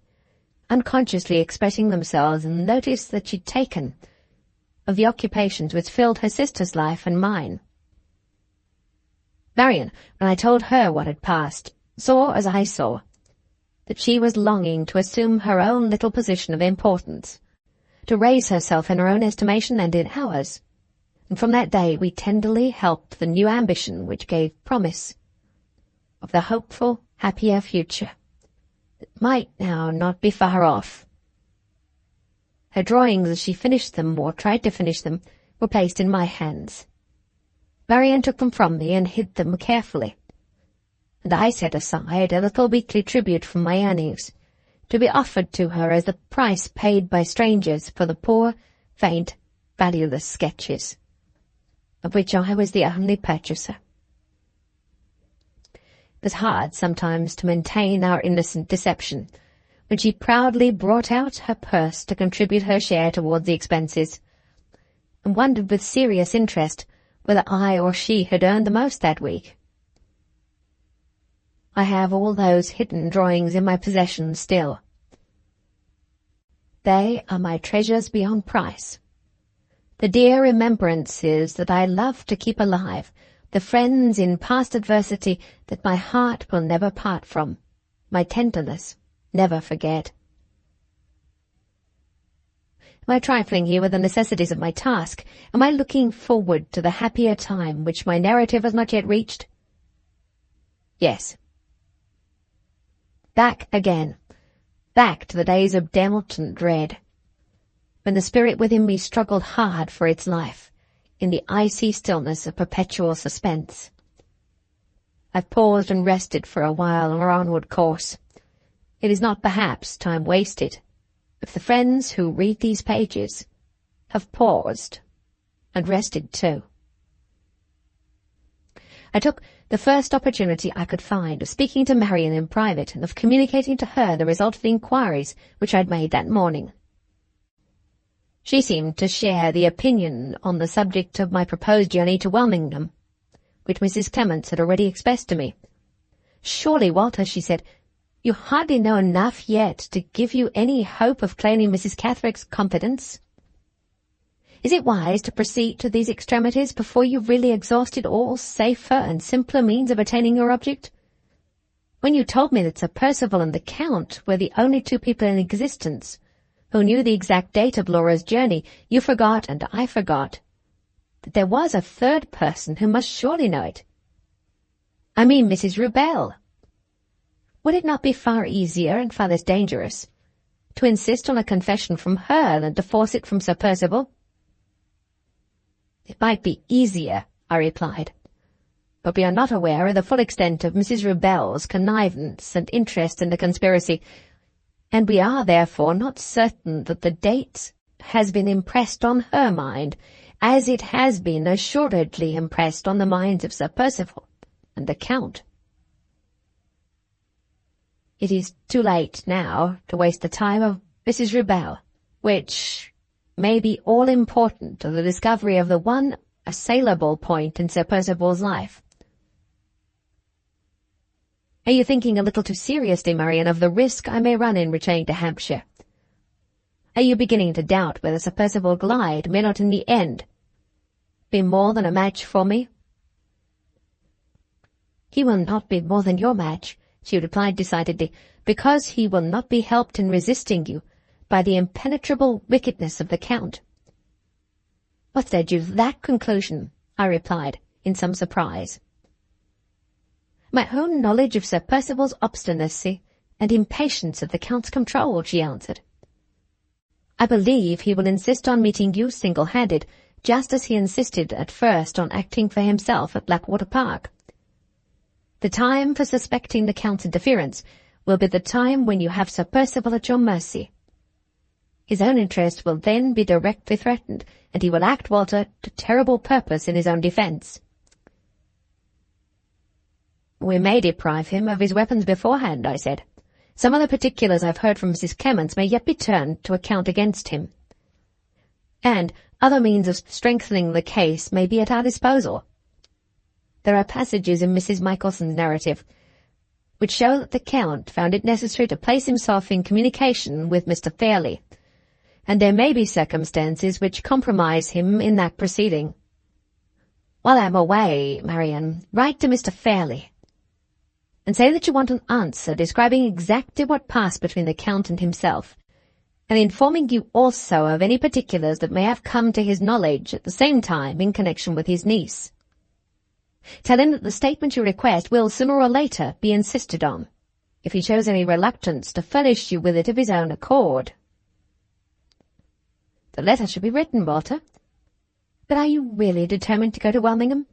unconsciously expressing themselves in the notice that she'd taken of the occupations which filled her sister's life and mine. Marian, when I told her what had passed, saw as I saw, that she was longing to assume her own little position of importance, to raise herself in her own estimation and in ours, and from that day we tenderly helped the new ambition which gave promise of the hopeful, happier future that might now not be far off. Her drawings, as she finished them, or tried to finish them, were placed in my hands. Marian took them from me and hid them carefully, and I set aside a little weekly tribute from my earnings, to be offered to her as the price paid by strangers for the poor, faint, valueless sketches, of which I was the only purchaser. It was hard sometimes to maintain our innocent deception, when she proudly brought out her purse to contribute her share towards the expenses, and wondered with serious interest whether I or she had earned the most that week. I have all those hidden drawings in my possession still. They are my treasures beyond price, the dear remembrances that I love to keep alive, the friends in past adversity that my heart will never part from, my tenderness never forget. Am I trifling here with the necessities of my task? Am I looking forward to the happier time which my narrative has not yet reached? Yes. Back again, back to the days of doubt and dread. when the spirit within me struggled hard for its life, in the icy stillness of perpetual suspense. I've paused and rested for a while on our onward course. It is not perhaps time wasted, if the friends who read these pages have paused and rested too. I took the first opportunity I could find of speaking to Marian in private and of communicating to her the result of the inquiries which I had made that morning. She seemed to share the opinion on the subject of my proposed journey to Wilmingham, which Mrs. Clements had already expressed to me. "Surely, Walter," she said, "you hardly know enough yet to give you any hope of claiming Mrs. Catherick's confidence. Is it wise to proceed to these extremities before you've really exhausted all safer and simpler means of attaining your object? When you told me that Sir Percival and the Count were the only two people in existence who knew the exact date of Laura's journey, you forgot, and I forgot, that there was a third person who must surely know it. I mean Mrs. Rubell. Would it not be far easier and far less dangerous to insist on a confession from her than to force it from Sir Percival?" "It might be easier," I replied, "but we are not aware of the full extent of Mrs. Rubell's connivance and interest in the conspiracy, and we are therefore not certain that the date has been impressed on her mind, as it has been assuredly impressed on the minds of Sir Percival and the Count. It is too late now to waste the time of Mrs. Rubell, which may be all-important to the discovery of the one assailable point in Sir Percival's life. Are you thinking a little too seriously, Marian, of the risk I may run in returning to Hampshire? Are you beginning to doubt whether Sir Percival Glyde may not in the end be more than a match for me?" "He will not be more than your match," she replied decidedly, "because he will not be helped in resisting you by the impenetrable wickedness of the Count." "What led you to that conclusion?" I replied, in some surprise. "My own knowledge of Sir Percival's obstinacy and impatience of the Count's control," she answered. "I believe he will insist on meeting you single-handed, just as he insisted at first on acting for himself at Blackwater Park. The time for suspecting the Count's interference will be the time when you have Sir Percival at your mercy. His own interest will then be directly threatened, and he will act, Walter, to terrible purpose in his own defence." "We may deprive him of his weapons beforehand," I said. "Some of the particulars I've heard from Mrs. Clements may yet be turned to account against him. And other means of strengthening the case may be at our disposal. There are passages in Mrs. Michelson's narrative which show that the Count found it necessary to place himself in communication with Mr. Fairlie, and there may be circumstances which compromise him in that proceeding. While I am away, Marian, write to Mr. Fairlie, and say that you want an answer describing exactly what passed between the Count and himself, and informing you also of any particulars that may have come to his knowledge at the same time in connection with his niece. Tell him that the statement you request will, sooner or later, be insisted on, if he shows any reluctance to furnish you with it of his own accord." "The letter should be written, Walter. But are you really determined to go to Wilmingham?"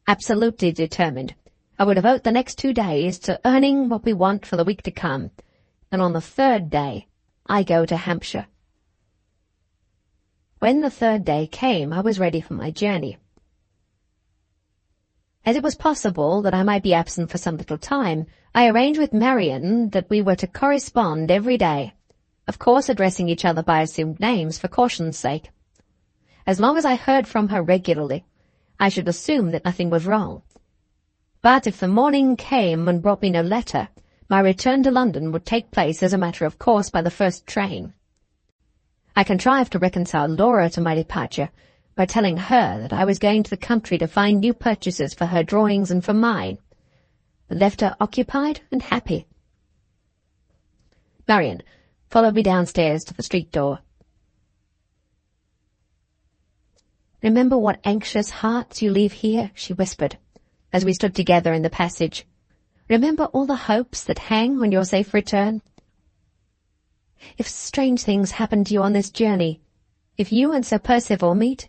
"Absolutely determined. I will devote the next 2 days to earning what we want for the week to come, and on the third day I go to Hampshire." When the third day came, I was ready for my journey. As it was possible that I might be absent for some little time, I arranged with Marian that we were to correspond every day, of course addressing each other by assumed names for caution's sake. As long as I heard from her regularly, I should assume that nothing was wrong. But if the morning came and brought me no letter, my return to London would take place as a matter of course by the first train. I contrived to reconcile Laura to my departure by telling her that I was going to the country to find new purchasers for her drawings and for mine, but left her occupied and happy. Marian followed me downstairs to the street door. "Remember what anxious hearts you leave here," she whispered, as we stood together in the passage. "Remember all the hopes that hang on your safe return. If strange things happen to you on this journey, if you and Sir Percival meet—"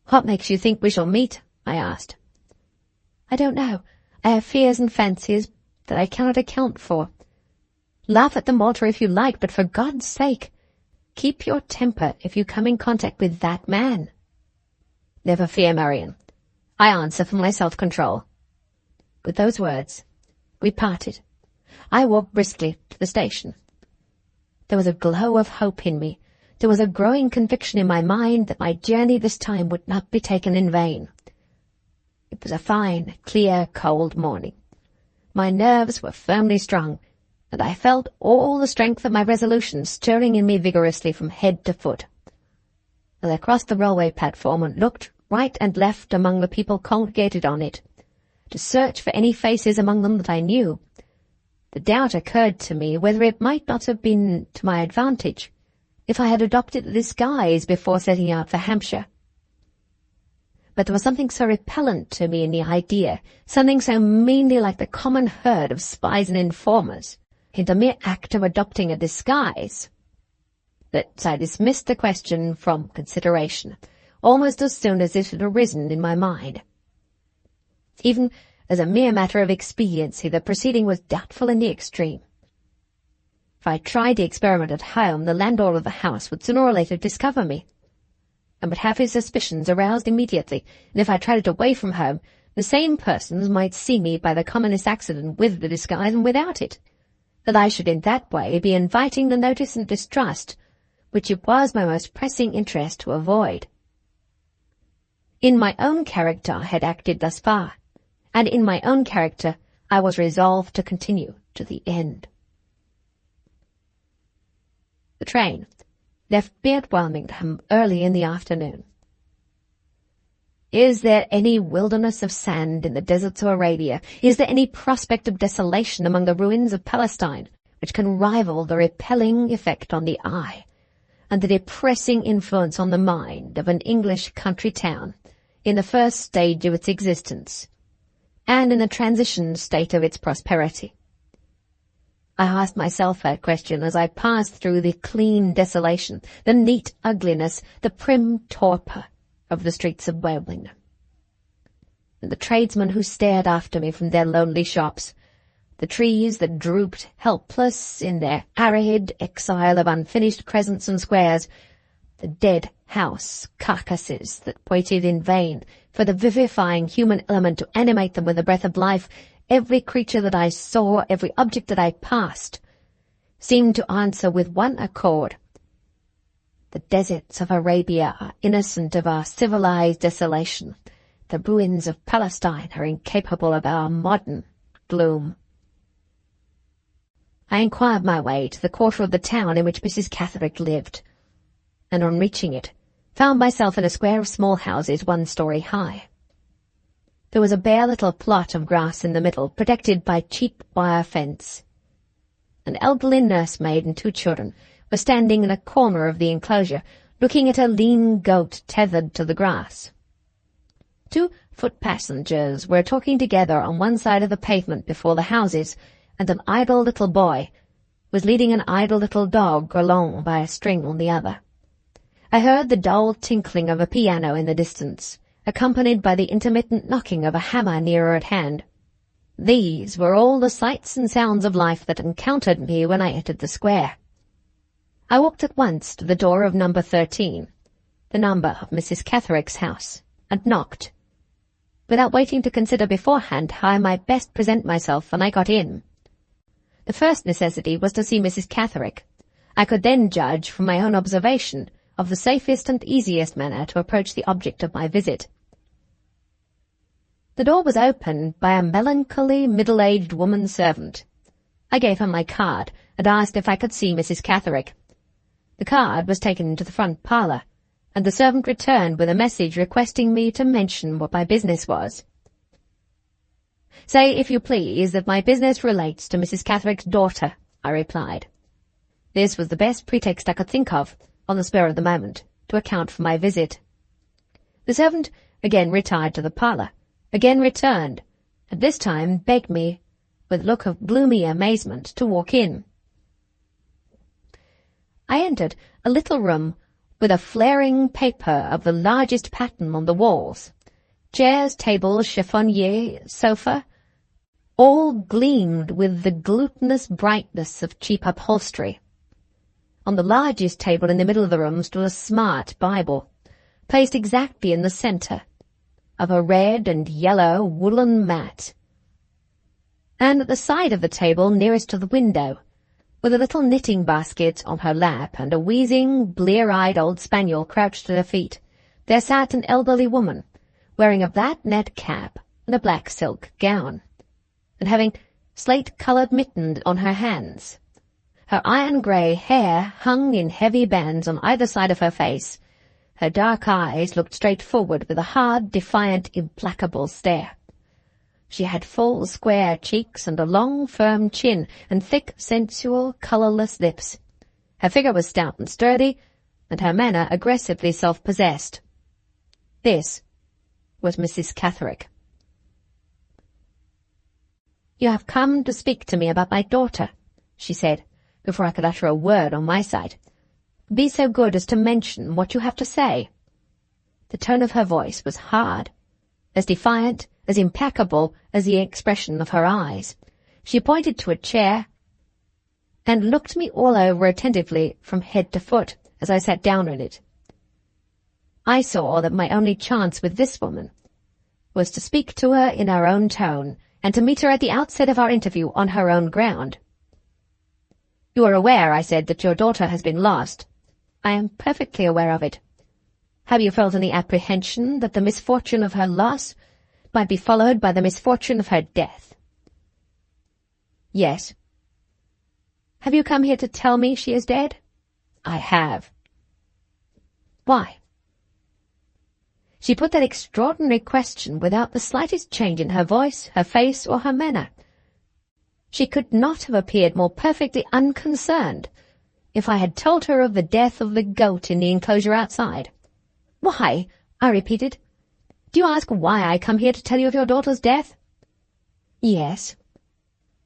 "What makes you think we shall meet?" I asked. "I don't know. I have fears and fancies that I cannot account for. Laugh at them, Walter, if you like, but for God's sake, keep your temper if you come in contact with that man." "Never fear, Marian. I answer for my self-control." With those words, we parted. I walked briskly to the station. There was a glow of hope in me. There was a growing conviction in my mind that my journey this time would not be taken in vain. It was a fine, clear, cold morning. My nerves were firmly strung, and I felt all the strength of my resolution stirring in me vigorously from head to foot. As I crossed the railway platform and looked right and left among the people congregated on it, to search for any faces among them that I knew, the doubt occurred to me whether it might not have been to my advantage if I had adopted a disguise before setting out for Hampshire. But there was something so repellent to me in the idea, something so meanly like the common herd of spies and informers, in the mere act of adopting a disguise, that I dismissed the question from consideration almost as soon as it had arisen in my mind. Even as a mere matter of expediency, the proceeding was doubtful in the extreme. If I tried the experiment at home, the landlord of the house would sooner or later discover me, and would have his suspicions aroused immediately, and if I tried it away from home, the same persons might see me by the commonest accident with the disguise and without it, that I should in that way be inviting the notice and distrust which it was my most pressing interest to avoid. In my own character I had acted thus far, and in my own character I was resolved to continue to the end. The train left me at Wilmington early in the afternoon. Is there any wilderness of sand in the deserts of Arabia? Is there any prospect of desolation among the ruins of Palestine which can rival the repelling effect on the eye and the depressing influence on the mind of an English country town in the first stage of its existence and in the transition state of its prosperity? I asked myself that question as I passed through the clean desolation, the neat ugliness, the prim torpor of the streets of Wilmington. And the tradesmen who stared after me from their lonely shops, the trees that drooped helpless in their arid exile of unfinished crescents and squares, the dead house carcasses that waited in vain for the vivifying human element to animate them with the breath of life, every creature that I saw, every object that I passed, seemed to answer with one accord: the deserts of Arabia are innocent of our civilized desolation. The ruins of Palestine are incapable of our modern gloom. I inquired my way to the quarter of the town in which Mrs. Catterick lived, and on reaching it, found myself in a square of small houses 1 story high. There was a bare little plot of grass in the middle, protected by cheap wire fence. An elderly nursemaid and 2 children were standing in a corner of the enclosure, looking at a lean goat tethered to the grass. 2 foot passengers were talking together on one side of the pavement before the houses, and an idle little boy was leading an idle little dog along by a string on the other. I heard the dull tinkling of a piano in the distance, accompanied by the intermittent knocking of a hammer nearer at hand. These were all the sights and sounds of life that encountered me when I entered the square. I walked at once to the door of number 13, the number of Mrs. Catterick's house, and knocked, without waiting to consider beforehand how I might best present myself when I got in. The first necessity was to see Mrs. Catterick. I could then judge from my own observation of the safest and easiest manner to approach the object of my visit. The door was opened by a melancholy, middle-aged woman servant. I gave her my card and asked if I could see Mrs. Catterick. The card was taken into the front parlour, and the servant returned with a message requesting me to mention what my business was. "Say, if you please, that my business relates to Mrs. Catterick's daughter," I replied. This was the best pretext I could think of, on the spur of the moment, to account for my visit. The servant again retired to the parlour, again returned, and this time begged me, with a look of gloomy amazement, to walk in. I entered a little room with a flaring paper of the largest pattern on the walls. Chairs, tables, chiffonier, sofa, all gleamed with the glutinous brightness of cheap upholstery. On the largest table in the middle of the room stood a smart Bible, placed exactly in the centre of a red and yellow woolen mat. And at the side of the table nearest to the window, with a little knitting basket on her lap and a wheezing, blear-eyed old spaniel crouched at her feet, there sat an elderly woman, wearing a black net cap and a black silk gown, and having slate-coloured mittens on her hands. Her iron-grey hair hung in heavy bands on either side of her face. Her dark eyes looked straight forward with a hard, defiant, implacable stare. She had full, square cheeks and a long, firm chin and thick, sensual, colourless lips. Her figure was stout and sturdy, and her manner aggressively self-possessed. This was Mrs. Catherick. "You have come to speak to me about my daughter," she said, before I could utter a word on my side. "Be so good as to mention what you have to say." The tone of her voice was hard, as defiant, as implacable as the expression of her eyes. She pointed to a chair and looked me all over attentively from head to foot as I sat down in it. I saw that my only chance with this woman was to speak to her in her own tone and to meet her at the outset of our interview on her own ground. "You are aware," I said, "that your daughter has been lost." "I am perfectly aware of it." "Have you felt any apprehension that the misfortune of her loss might be followed by the misfortune of her death?" "Yes." "Have you come here to tell me she is dead?" "I have." "Why?" She put that extraordinary question without the slightest change in her voice, her face, or her manner. She could not have appeared more perfectly unconcerned if I had told her of the death of the goat in the enclosure outside. "Why?" I repeated. "Do you ask why I come here to tell you of your daughter's death?" "Yes."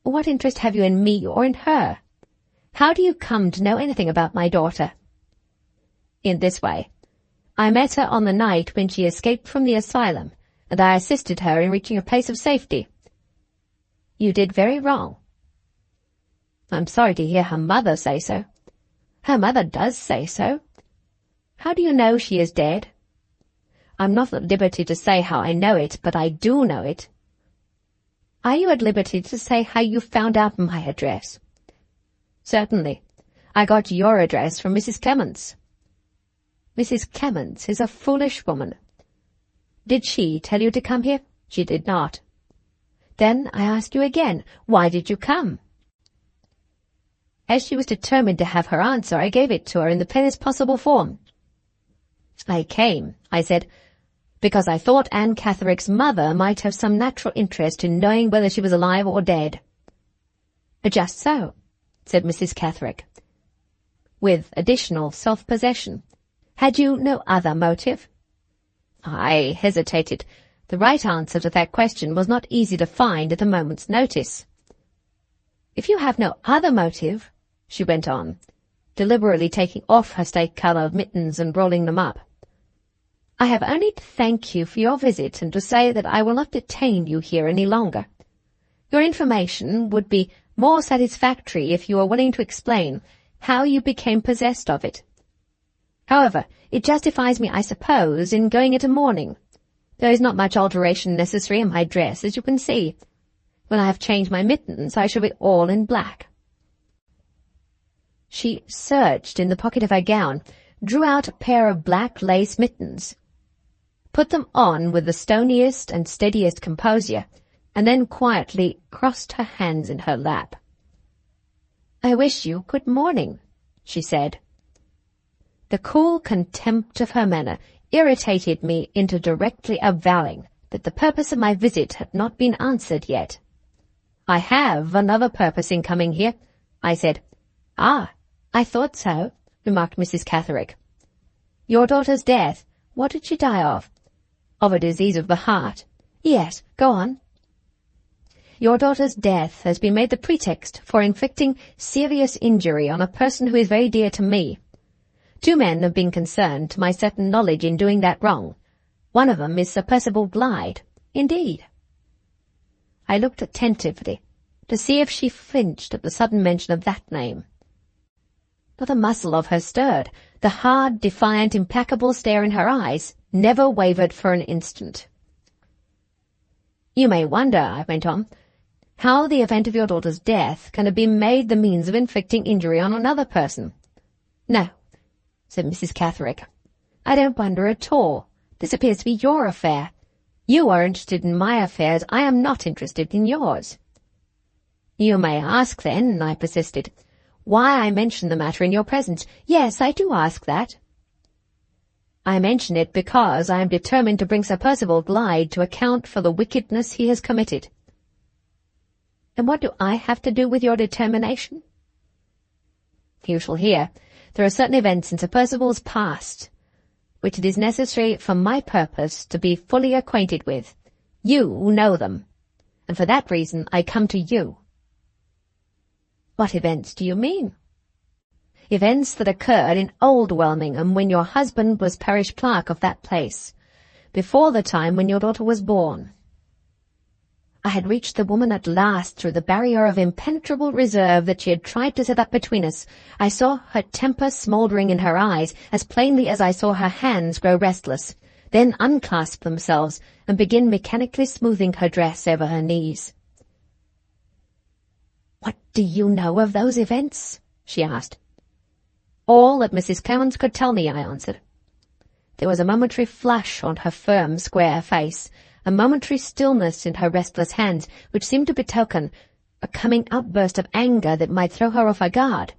"What interest have you in me or in her? How do you come to know anything about my daughter?" "In this way. I met her on the night when she escaped from the asylum, and I assisted her in reaching a place of safety." "You did very wrong." "I'm sorry to hear her mother say so." "Her mother does say so." "How do you know she is dead?" "I'm not at liberty to say how I know it, but I do know it." "Are you at liberty to say how you found out my address?" "Certainly. I got your address from Mrs. Clements." "Mrs. Clements is a foolish woman." "Did she tell you to come here?" "She did not." "Then I ask you again, why did you come?" As she was determined to have her answer, I gave it to her in the plainest possible form. "I came," I said, "because I thought Anne Catherick's mother might have some natural interest in knowing whether she was alive or dead." "Just so," said Mrs. Catherick, with additional self-possession. "Had you no other motive?" I hesitated. The right answer to that question was not easy to find at a moment's notice. "If you have no other motive," she went on, deliberately taking off her slate-coloured mittens and rolling them up, "I have only to thank you for your visit and to say that I will not detain you here any longer. Your information would be more satisfactory if you were willing to explain how you became possessed of it. However, it justifies me, I suppose, in going into mourning. There is not much alteration necessary in my dress, as you can see. When I have changed my mittens, I shall be all in black." She searched in the pocket of her gown, drew out a pair of black lace mittens, put them on with the stoniest and steadiest composure, and then quietly crossed her hands in her lap. "I wish you good morning," she said. The cool contempt of her manner irritated me into directly avowing that the purpose of my visit had not been answered yet. "I have another purpose in coming here," I said. "Ah, I thought so," remarked Mrs. Catherick. "Your daughter's death, what did she die of?" "Of a disease of the heart." "Yes, go on." "Your daughter's death has been made the pretext for inflicting serious injury on a person who is very dear to me. 2 men have been concerned, to my certain knowledge, in doing that wrong. One of them is Sir Percival Glyde. Indeed. I looked attentively to see if she flinched at the sudden mention of that name. Not a muscle of her stirred. The hard, defiant, implacable stare in her eyes never wavered for an instant. "You may wonder," I went on, "how the event of your daughter's death can have been made the means of inflicting injury on another person." "No," said Mrs. Catherick, "I don't wonder at all. This appears to be your affair. You are interested in my affairs. I am not interested in yours." "You may ask, then," I persisted, "why I mention the matter in your presence. Yes, I do ask that." "I mention it because I am determined to bring Sir Percival Glyde to account for the wickedness he has committed." "And what do I have to do with your determination?" "You shall hear. There are certain events in Sir Percival's past which it is necessary for my purpose to be fully acquainted with. You know them, and for that reason I come to you." "What events do you mean?" "Events that occurred in Old Welmingham when your husband was parish clerk of that place, before the time when your daughter was born." I had reached the woman at last through the barrier of impenetrable reserve that she had tried to set up between us. I saw her temper smouldering in her eyes as plainly as I saw her hands grow restless, then unclasp themselves and begin mechanically smoothing her dress over her knees. "What do you know of those events?" she asked. "All that Mrs. Collins could tell me," I answered. There was a momentary flush on her firm, square face, a momentary stillness in her restless hands, which seemed to betoken a coming outburst of anger that might throw her off her guard.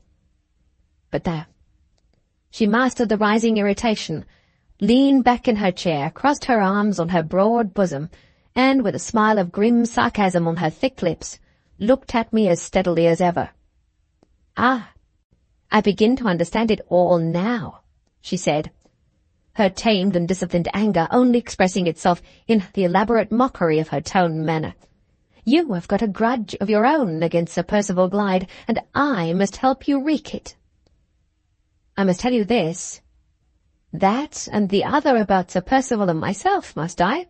But there, she mastered the rising irritation, leaned back in her chair, crossed her arms on her broad bosom, and, with a smile of grim sarcasm on her thick lips, looked at me as steadily as ever. "Ah, I begin to understand it all now," she said, her tamed and disciplined anger only expressing itself in the elaborate mockery of her tone and manner. "You have got a grudge of your own against Sir Percival Glyde, and I must help you wreak it. I must tell you this, that and the other about Sir Percival and myself, must I?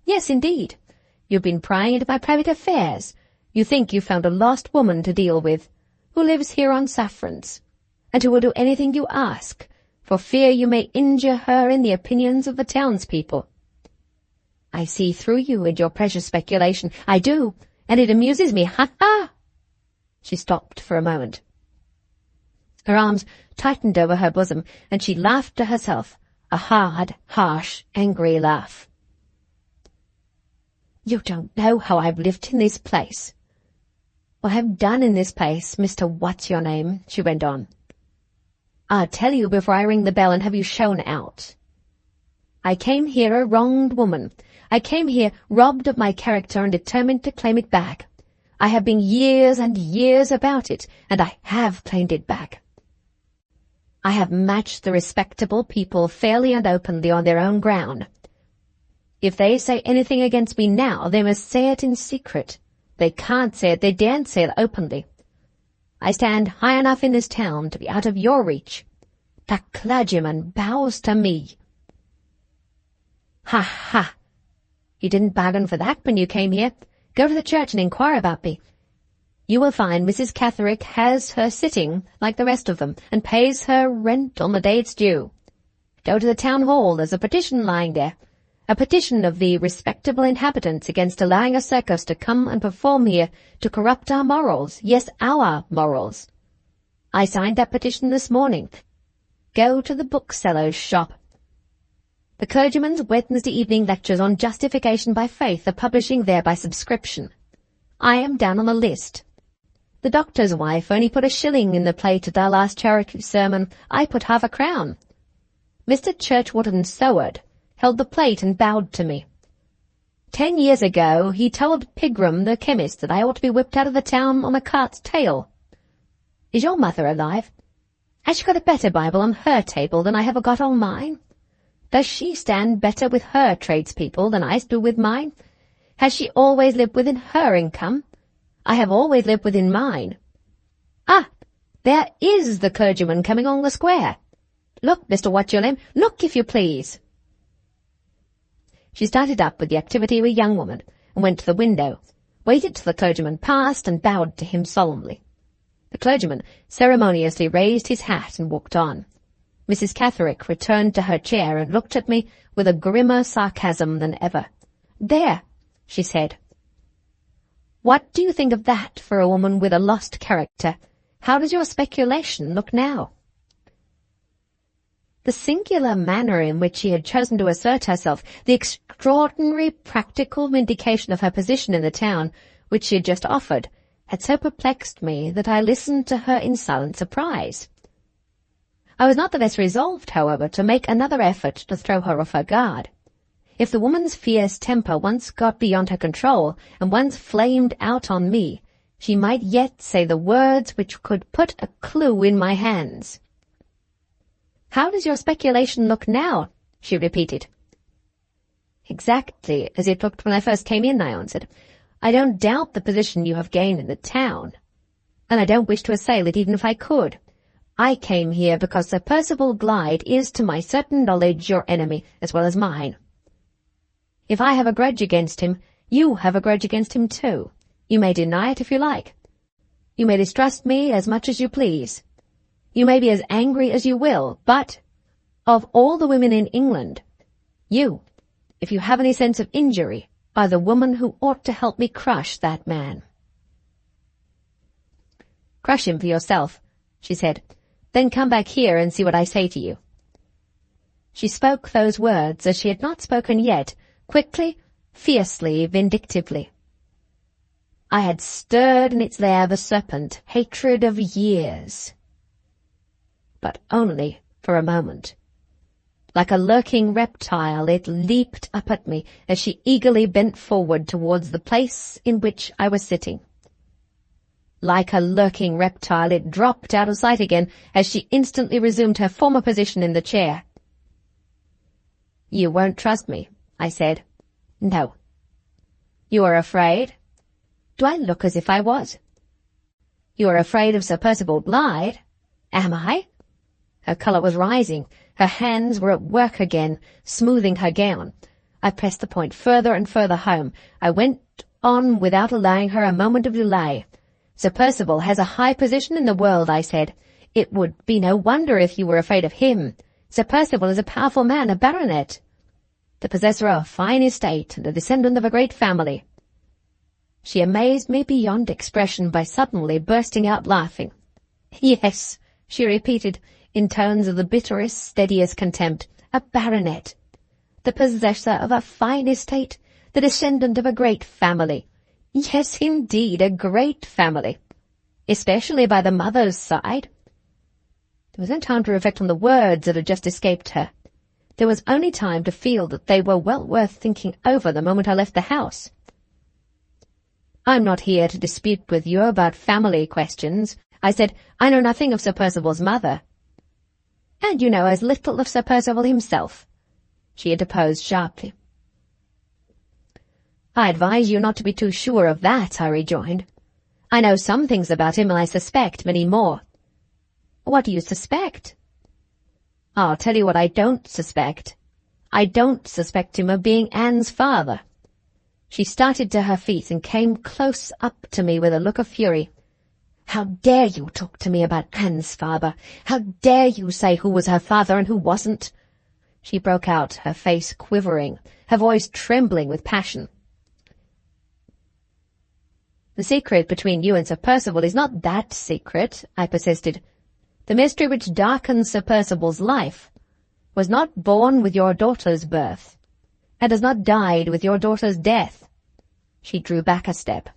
Yes, indeed. You've been prying into my private affairs. You think you've found a lost woman to deal with, who lives here on Saffrons, and who will do anything you ask, for fear you may injure her in the opinions of the townspeople. I see through you and your precious speculation. I do, and it amuses me. Ha ha!" She stopped for a moment. Her arms tightened over her bosom, and she laughed to herself, a hard, harsh, angry laugh. "You don't know how I've lived in this place. What I've done in this place, Mr. What's-your-name," she went on. "I'll tell you before I ring the bell and have you shown out. I came here a wronged woman. I came here robbed of my character and determined to claim it back. I have been years and years about it, and I have claimed it back. I have matched the respectable people fairly and openly on their own ground. If they say anything against me now, they must say it in secret. They can't say it, they daren't say it openly. I stand high enough in this town to be out of your reach. The clergyman bows to me." "Ha ha! You didn't bargain for that when you came here. Go to the church and inquire about me. You will find Mrs. Catherick has her sitting like the rest of them, and pays her rent on the day it's due. Go to the town hall, there's a petition lying there, a petition of the respectable inhabitants against allowing a circus to come and perform here to corrupt our morals, yes, our morals. I signed that petition this morning. Go to the bookseller's shop. The clergyman's Wednesday evening lectures on justification by faith are publishing there by subscription. I am down on the list. The doctor's wife only put a shilling in the plate at our last charity sermon. I put half a crown. Mr. Churchwarden Soward held the plate and bowed to me. 10 years ago he told Pigram the chemist that I ought to be whipped out of the town on a cart's tail. Is your mother alive? Has she got a better Bible on her table than I ever got on mine? Does she stand better with her tradespeople than I do with mine? Has she always lived within her income? I have always lived within mine. Ah, there is the clergyman coming on the square. Look, Mr. What's-your-name, look if you please. She started up with the activity of a young woman and went to the window, waited till the clergyman passed and bowed to him solemnly. The clergyman ceremoniously raised his hat and walked on. Mrs. Catherick returned to her chair and looked at me with a grimmer sarcasm than ever. "There," she said. "What do you think of that for a woman with a lost character? How does your speculation look now?" The singular manner in which she had chosen to assert herself, the extraordinary practical vindication of her position in the town, which she had just offered, had so perplexed me that I listened to her in silent surprise. I was not the less resolved, however, to make another effort to throw her off her guard. If the woman's fierce temper once got beyond her control, and once flamed out on me, she might yet say the words which could put a clue in my hands. "How does your speculation look now?" she repeated. "Exactly as it looked when I first came in," I answered. "I don't doubt the position you have gained in the town, and I don't wish to assail it even if I could. I came here because Sir Percival Glyde is, to my certain knowledge, your enemy as well as mine. If I have a grudge against him, you have a grudge against him too. You may deny it if you like. You may distrust me as much as you please. You may be as angry as you will, but of all the women in England, you, if you have any sense of injury, are the woman who ought to help me crush that man." "Crush him for yourself," she said. "Then come back here and see what I say to you." She spoke those words as she had not spoken yet, quickly, fiercely, vindictively. I had stirred in its lair the serpent, hatred of years. But only for a moment. Like a lurking reptile, it leaped up at me as she eagerly bent forward towards the place in which I was sitting. Like a lurking reptile, it dropped out of sight again as she instantly resumed her former position in the chair. "You won't trust me," I said. "No." "You are afraid?" Do I look as if I was? "You are afraid of Sir Percival Glyde?" "Am I?" Her colour was rising. Her hands were at work again, smoothing her gown. I pressed the point further and further home. I went on without allowing her a moment of delay. "Sir Percival has a high position in the world," I said. "It would be no wonder if you were afraid of him. Sir Percival is a powerful man, a baronet, the possessor of a fine estate, and a descendant of a great family." She amazed me beyond expression by suddenly bursting out laughing. "Yes," she repeated, in tones of the bitterest, steadiest contempt, "a baronet, the possessor of a fine estate, the descendant of a great family. Yes, indeed, a great family, especially by the mother's side." There was no time to reflect on the words that had just escaped her. There was only time to feel that they were well worth thinking over the moment I left the house. "I'm not here to dispute with you about family questions," I said. "I know nothing of Sir Percival's mother." "And you know as little of Sir Percival himself," she interposed sharply. "I advise you not to be too sure of that," I rejoined. "I know some things about him, and I suspect many more." "What do you suspect?" "I'll tell you what I don't suspect. I don't suspect him of being Anne's father." She started to her feet and came close up to me with a look of fury. "How dare you talk to me about Anne's father? How dare you say who was her father and who wasn't?" she broke out, her face quivering, her voice trembling with passion. "The secret between you and Sir Percival is not that secret," I persisted. "The mystery which darkens Sir Percival's life was not born with your daughter's birth, and has not died with your daughter's death." She drew back a step.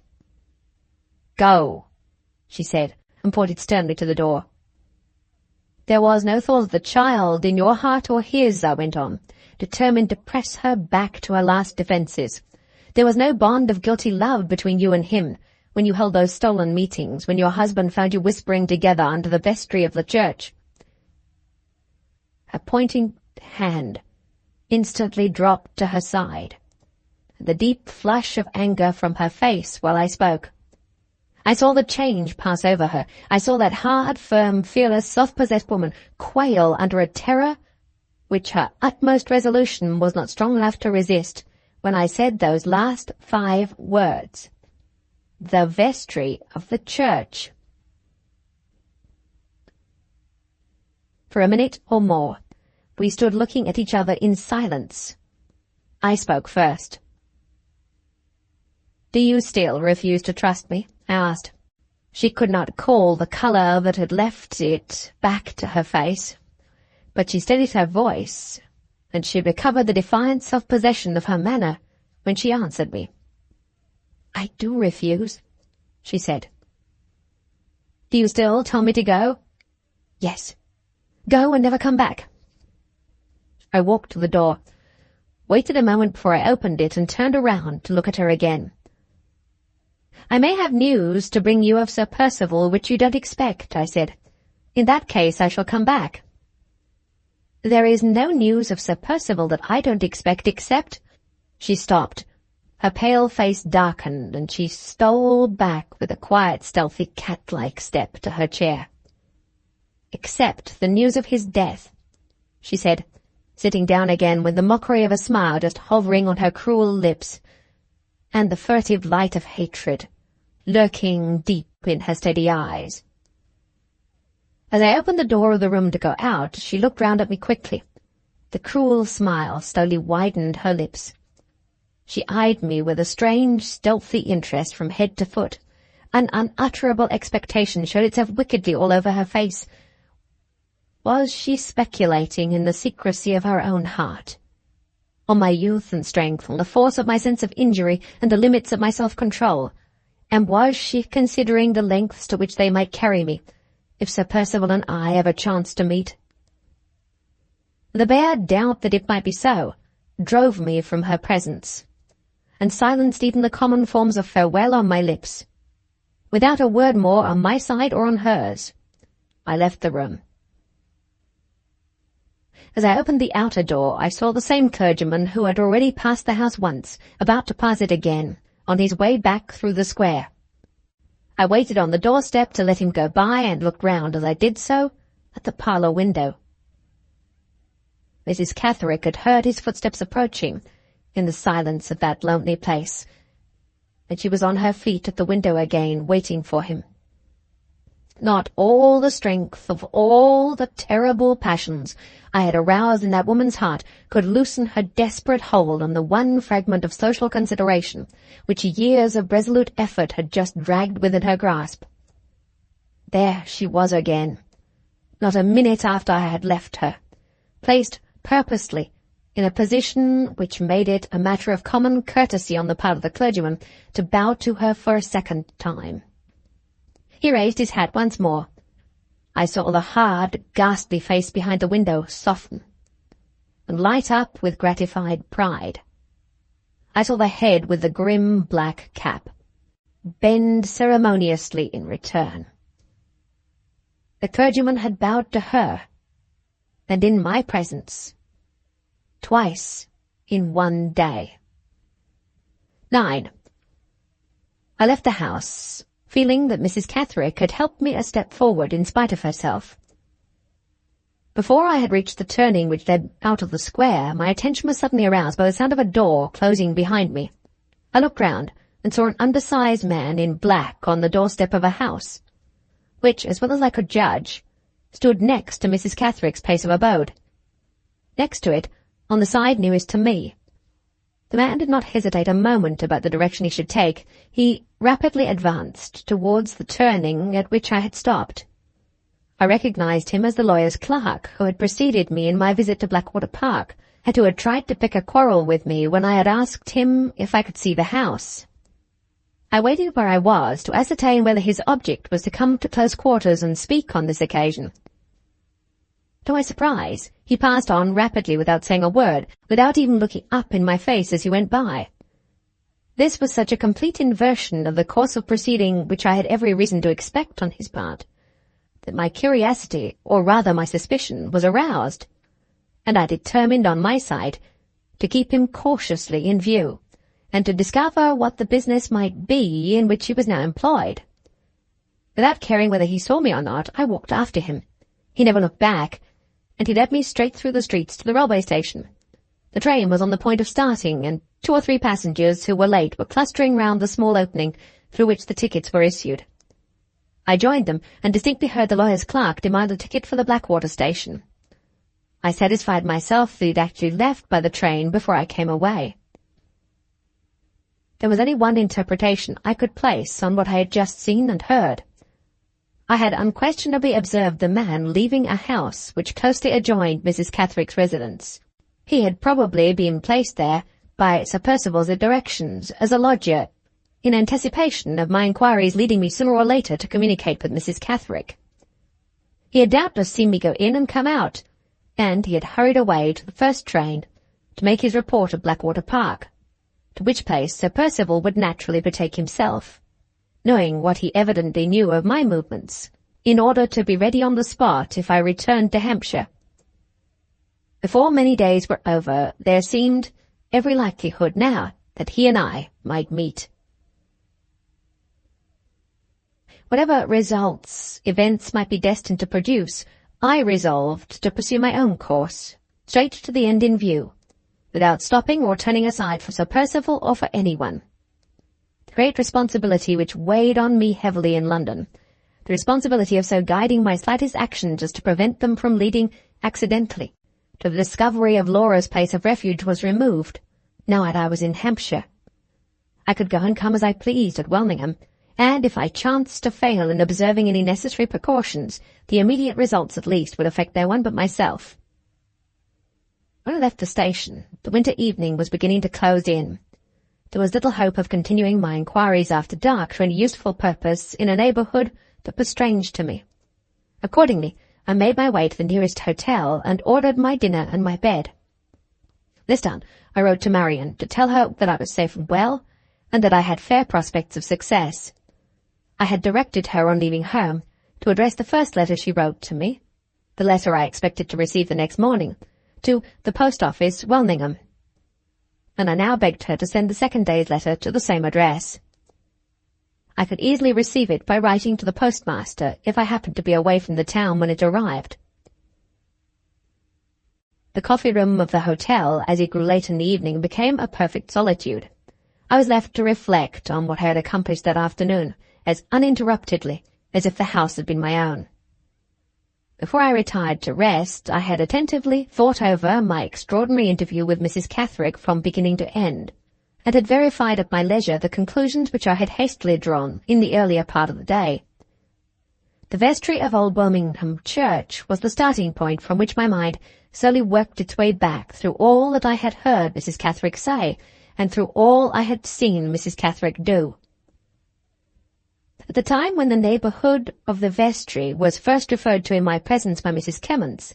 "Go," she said, and pointed sternly to the door. "There was no thought of the child in your heart or his," I went on, determined to press her back to her last defences. "There was no bond of guilty love between you and him when you held those stolen meetings, when your husband found you whispering together under the vestry of the church." Her pointing hand instantly dropped to her side, and the deep flush of anger from her face while I spoke. I saw the change pass over her. I saw that hard, firm, fearless, self-possessed woman quail under a terror which her utmost resolution was not strong enough to resist when I said those last 5 words. The vestry of the church. For a minute or more, we stood looking at each other in silence. I spoke first. "Do you still refuse to trust me?" I asked. She could not call the colour that had left it back to her face, but she steadied her voice, and she recovered the defiant self-possession of her manner when she answered me. "I do refuse," she said. "Do you still tell me to go?" "Yes. Go and never come back." I walked to the door, waited a moment before I opened it, and turned around to look at her again. "I may have news to bring you of Sir Percival which you don't expect," I said. "In that case I shall come back." "There is no news of Sir Percival that I don't expect except—" She stopped. Her pale face darkened, and she stole back with a quiet, stealthy, cat-like step to her chair. "Except the news of his death," she said, sitting down again with the mockery of a smile just hovering on her cruel lips, and the furtive light of hatred lurking deep in her steady eyes. As I opened the door of the room to go out, she looked round at me quickly. The cruel smile slowly widened her lips. She eyed me with a strange, stealthy interest from head to foot. An unutterable expectation showed itself wickedly all over her face. Was she speculating in the secrecy of her own heart? On my youth and strength, on the force of my sense of injury and the limits of my self-control? And was she considering the lengths to which they might carry me, if Sir Percival and I ever chanced to meet? The bare doubt that it might be so drove me from her presence, and silenced even the common forms of farewell on my lips. Without a word more on my side or on hers, I left the room. As I opened the outer door, I saw the same clergyman who had already passed the house once, about to pass it again, on his way back through the square. I waited on the doorstep to let him go by, and looked round as I did so at the parlour window. Mrs. Catherick had heard his footsteps approaching in the silence of that lonely place, and she was on her feet at the window again, waiting for him. Not all the strength of all the terrible passions I had aroused in that woman's heart could loosen her desperate hold on the one fragment of social consideration which years of resolute effort had just dragged within her grasp. There she was again, not a minute after I had left her, placed purposely in a position which made it a matter of common courtesy on the part of the clergyman to bow to her for a second time. He raised his hat once more. I saw the hard, ghastly face behind the window soften and light up with gratified pride. I saw the head with the grim black cap bend ceremoniously in return. The clergyman had bowed to her, and in my presence, twice in one day. 9. I left the house, feeling that Mrs. Catherick had helped me a step forward in spite of herself. Before I had reached the turning which led out of the square, my attention was suddenly aroused by the sound of a door closing behind me. I looked round and saw an undersized man in black on the doorstep of a house, which, as well as I could judge, stood next to Mrs. Catherick's place of abode. Next to it, on the side nearest to me. The man did not hesitate a moment about the direction he should take. He rapidly advanced towards the turning at which I had stopped. I recognized him as the lawyer's clerk who had preceded me in my visit to Blackwater Park, and who had tried to pick a quarrel with me when I had asked him if I could see the house. I waited where I was to ascertain whether his object was to come to close quarters and speak on this occasion. To my surprise, he passed on rapidly without saying a word, without even looking up in my face as he went by. This was such a complete inversion of the course of proceeding which I had every reason to expect on his part, that my curiosity, or rather my suspicion, was aroused, and I determined on my side to keep him cautiously in view, and to discover what the business might be in which he was now employed. Without caring whether he saw me or not, I walked after him. He never looked back, and he led me straight through the streets to the railway station. The train was on the point of starting, and 2 or 3 passengers who were late were clustering round the small opening through which the tickets were issued. I joined them, and distinctly heard the lawyer's clerk demand a ticket for the Blackwater station. I satisfied myself that he'd actually left by the train before I came away. There was only one interpretation I could place on what I had just seen and heard. I had unquestionably observed the man leaving a house which closely adjoined Mrs. Catherick's residence. He had probably been placed there by Sir Percival's directions as a lodger, in anticipation of my inquiries leading me sooner or later to communicate with Mrs. Catherick. He had doubtless seen me go in and come out, and he had hurried away to the first train to make his report at Blackwater Park, to which place Sir Percival would naturally betake himself, knowing what he evidently knew of my movements, in order to be ready on the spot if I returned to Hampshire. Before many days were over, there seemed every likelihood now that he and I might meet. Whatever results events might be destined to produce, I resolved to pursue my own course, straight to the end in view, without stopping or turning aside for Sir Percival or for anyone. The great responsibility which weighed on me heavily in London, the responsibility of so guiding my slightest actions as to prevent them from leading accidentally to the discovery of Laura's place of refuge, was removed, now that I was in Hampshire. I could go and come as I pleased at Wellingham, and if I chanced to fail in observing any necessary precautions, the immediate results at least would affect no one but myself. When I left the station, the winter evening was beginning to close in. There was little hope of continuing my inquiries after dark to any useful purpose in a neighbourhood that was strange to me. Accordingly, I made my way to the nearest hotel and ordered my dinner and my bed. This done, I wrote to Marian to tell her that I was safe and well, and that I had fair prospects of success. I had directed her on leaving home to address the first letter she wrote to me, the letter I expected to receive the next morning, to the post office, Wellingham, and I now begged her to send the second day's letter to the same address. I could easily receive it by writing to the postmaster if I happened to be away from the town when it arrived. The coffee-room of the hotel, as it grew late in the evening, became a perfect solitude. I was left to reflect on what I had accomplished that afternoon, as uninterruptedly as if the house had been my own. Before I retired to rest, I had attentively thought over my extraordinary interview with Mrs. Catherick from beginning to end, and had verified at my leisure the conclusions which I had hastily drawn in the earlier part of the day. The vestry of Old Birmingham Church was the starting point from which my mind slowly worked its way back through all that I had heard Mrs. Catherick say, and through all I had seen Mrs. Catherick do. At the time when the neighbourhood of the vestry was first referred to in my presence by Mrs. Clements,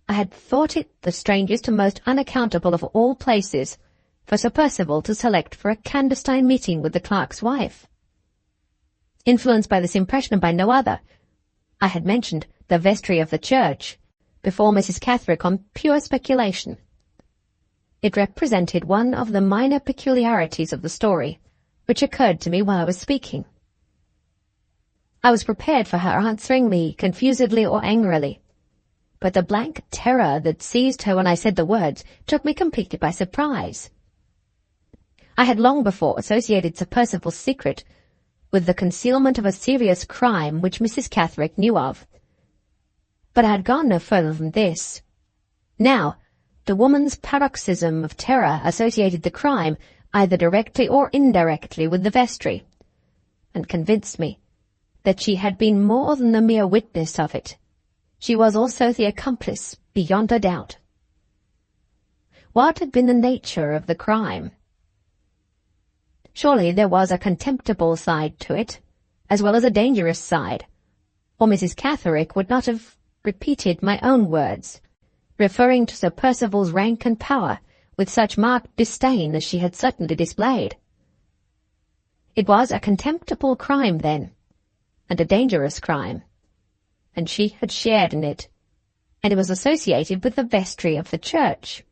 I had thought it the strangest and most unaccountable of all places for Sir Percival to select for a clandestine meeting with the clerk's wife. Influenced by this impression and by no other, I had mentioned the vestry of the church before Mrs. Catherick on pure speculation. It represented one of the minor peculiarities of the story, which occurred to me while I was speaking. I was prepared for her answering me confusedly or angrily, but the blank terror that seized her when I said the words took me completely by surprise. I had long before associated Sir Percival's secret with the concealment of a serious crime which Mrs. Catherick knew of, but I had gone no further than this. Now, the woman's paroxysm of terror associated the crime, either directly or indirectly, with the vestry, and convinced me that she had been more than the mere witness of it. She was also the accomplice, beyond a doubt. What had been the nature of the crime? Surely there was a contemptible side to it, as well as a dangerous side, or Mrs. Catherick would not have repeated my own words, referring to Sir Percival's rank and power with such marked disdain as she had certainly displayed. It was a contemptible crime, then, and a dangerous crime, and she had shared in it, and it was associated with the vestry of the church.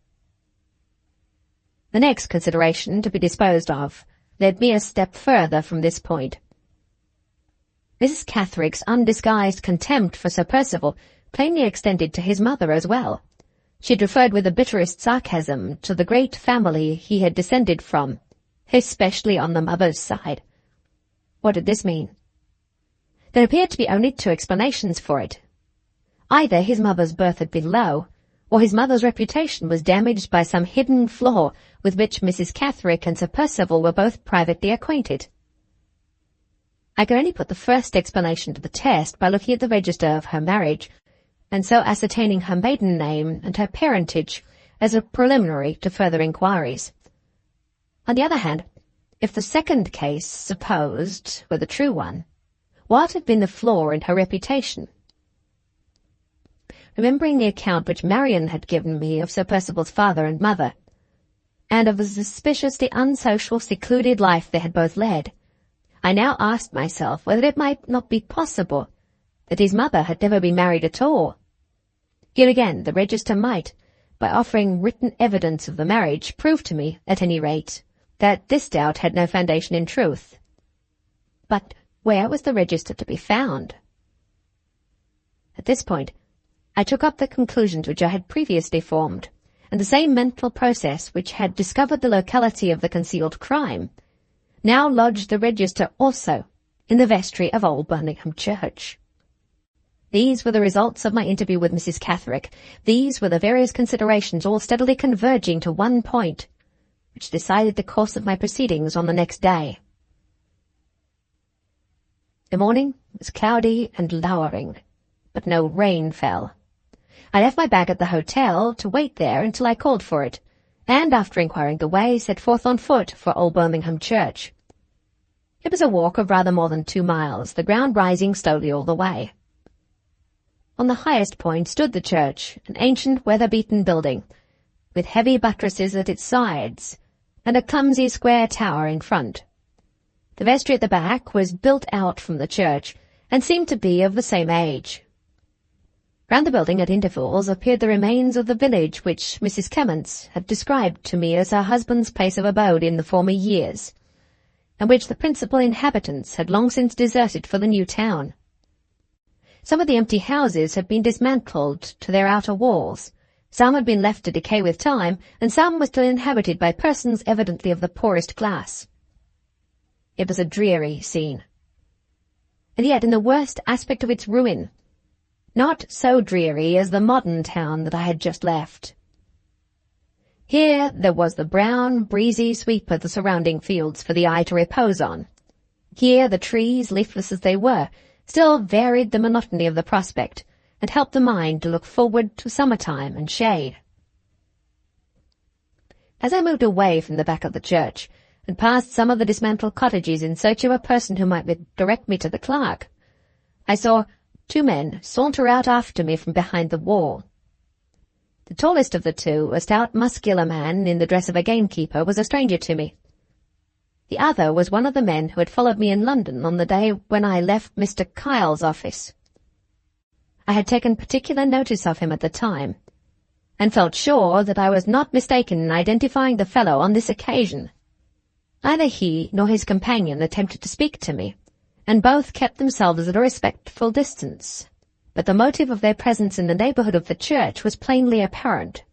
The next consideration to be disposed of led me a step further from this point. Mrs. Catherick's undisguised contempt for Sir Percival plainly extended to his mother as well. She had referred with the bitterest sarcasm to the great family he had descended from, especially on the mother's side. What did this mean? There appeared to be only two explanations for it. Either his mother's birth had been low, or his mother's reputation was damaged by some hidden flaw with which Mrs. Catherick and Sir Percival were both privately acquainted. I could only put the first explanation to the test by looking at the register of her marriage, and so ascertaining her maiden name and her parentage as a preliminary to further inquiries. On the other hand, if the second case supposed were the true one, what had been the flaw in her reputation? Remembering the account which Marian had given me of Sir Percival's father and mother, and of the suspiciously unsocial, secluded life they had both led, I now asked myself whether it might not be possible that his mother had never been married at all. Here again the register might, by offering written evidence of the marriage, prove to me, at any rate, that this doubt had no foundation in truth. But where was the register to be found? At this point, I took up the conclusions which I had previously formed, and the same mental process which had discovered the locality of the concealed crime now lodged the register also in the vestry of Old Birmingham Church. These were the results of my interview with Mrs. Catherick. These were the various considerations all steadily converging to one point, which decided the course of my proceedings on the next day. The morning was cloudy and lowering, but no rain fell. I left my bag at the hotel to wait there until I called for it, and after inquiring the way, set forth on foot for Old Birmingham Church. It was a walk of rather more than 2 miles, the ground rising slowly all the way. On the highest point stood the church, an ancient weather-beaten building, with heavy buttresses at its sides, and a clumsy square tower in front. The vestry at the back was built out from the church, and seemed to be of the same age. Round the building at intervals appeared the remains of the village which Mrs. Clements had described to me as her husband's place of abode in the former years, and which the principal inhabitants had long since deserted for the new town. Some of the empty houses had been dismantled to their outer walls, some had been left to decay with time, and some were still inhabited by persons evidently of the poorest class. It was a dreary scene. And yet, in the worst aspect of its ruin, not so dreary as the modern town that I had just left. Here there was the brown, breezy sweep of the surrounding fields for the eye to repose on. Here the trees, leafless as they were, still varied the monotony of the prospect, and helped the mind to look forward to summertime and shade. As I moved away from the back of the church, and passed some of the dismantled cottages in search of a person who might direct me to the clerk, I saw 2 men saunter out after me from behind the wall. The tallest of the two, a stout, muscular man in the dress of a gamekeeper, was a stranger to me. The other was one of the men who had followed me in London on the day when I left Mr. Kyle's office. I had taken particular notice of him at the time, and felt sure that I was not mistaken in identifying the fellow on this occasion. Neither he nor his companion attempted to speak to me, and both kept themselves at a respectful distance, but the motive of their presence in the neighbourhood of the church was plainly apparent.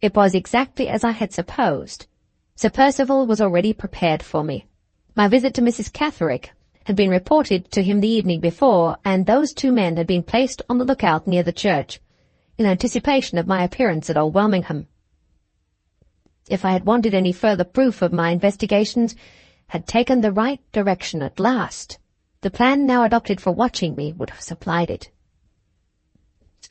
It was exactly as I had supposed. Sir Percival was already prepared for me. My visit to Mrs. Catherick had been reported to him the evening before, and those 2 men had been placed on the lookout near the church, in anticipation of my appearance at Old Birmingham. If I had wanted any further proof of my investigations had taken the right direction at last, the plan now adopted for watching me would have supplied it.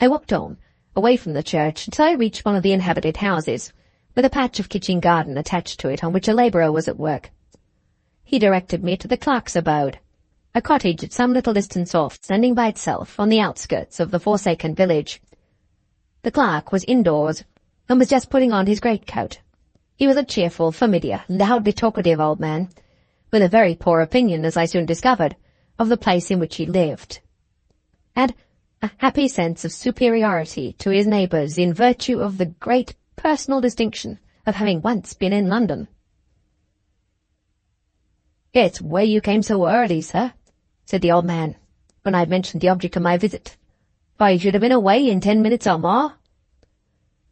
I walked on, away from the church, until I reached one of the inhabited houses, with a patch of kitchen garden attached to it on which a labourer was at work. He directed me to the clerk's abode, a cottage at some little distance off, standing by itself on the outskirts of the forsaken village. The clerk was indoors, and was just putting on his greatcoat. He was a cheerful, familiar, loudly talkative old man, with a very poor opinion, as I soon discovered, of the place in which he lived, and a happy sense of superiority to his neighbours in virtue of the great personal distinction of having once been in London. "It's where you came so early, sir," said the old man, when I had mentioned the object of my visit. I should have been away in 10 minutes or more.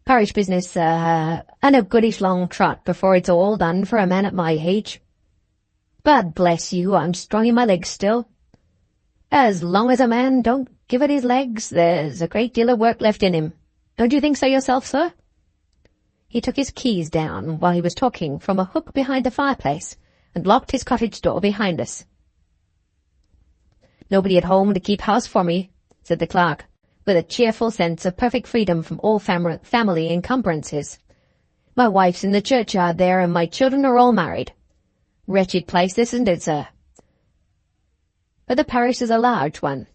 Parish business, sir, and a goodish long trot before it's all done for a man at my age. But bless you, I'm strong in my legs still. As long as a man don't give it his legs, there's a great deal of work left in him. Don't you think so yourself, sir? He took his keys down while he was talking from a hook behind the fireplace and locked his cottage door behind us. Nobody at home to keep house for me, said the clerk, with a cheerful sense of perfect freedom from all family encumbrances. My wife's in the churchyard there, and my children are all married. Wretched place, isn't it, sir? But the parish is a large one.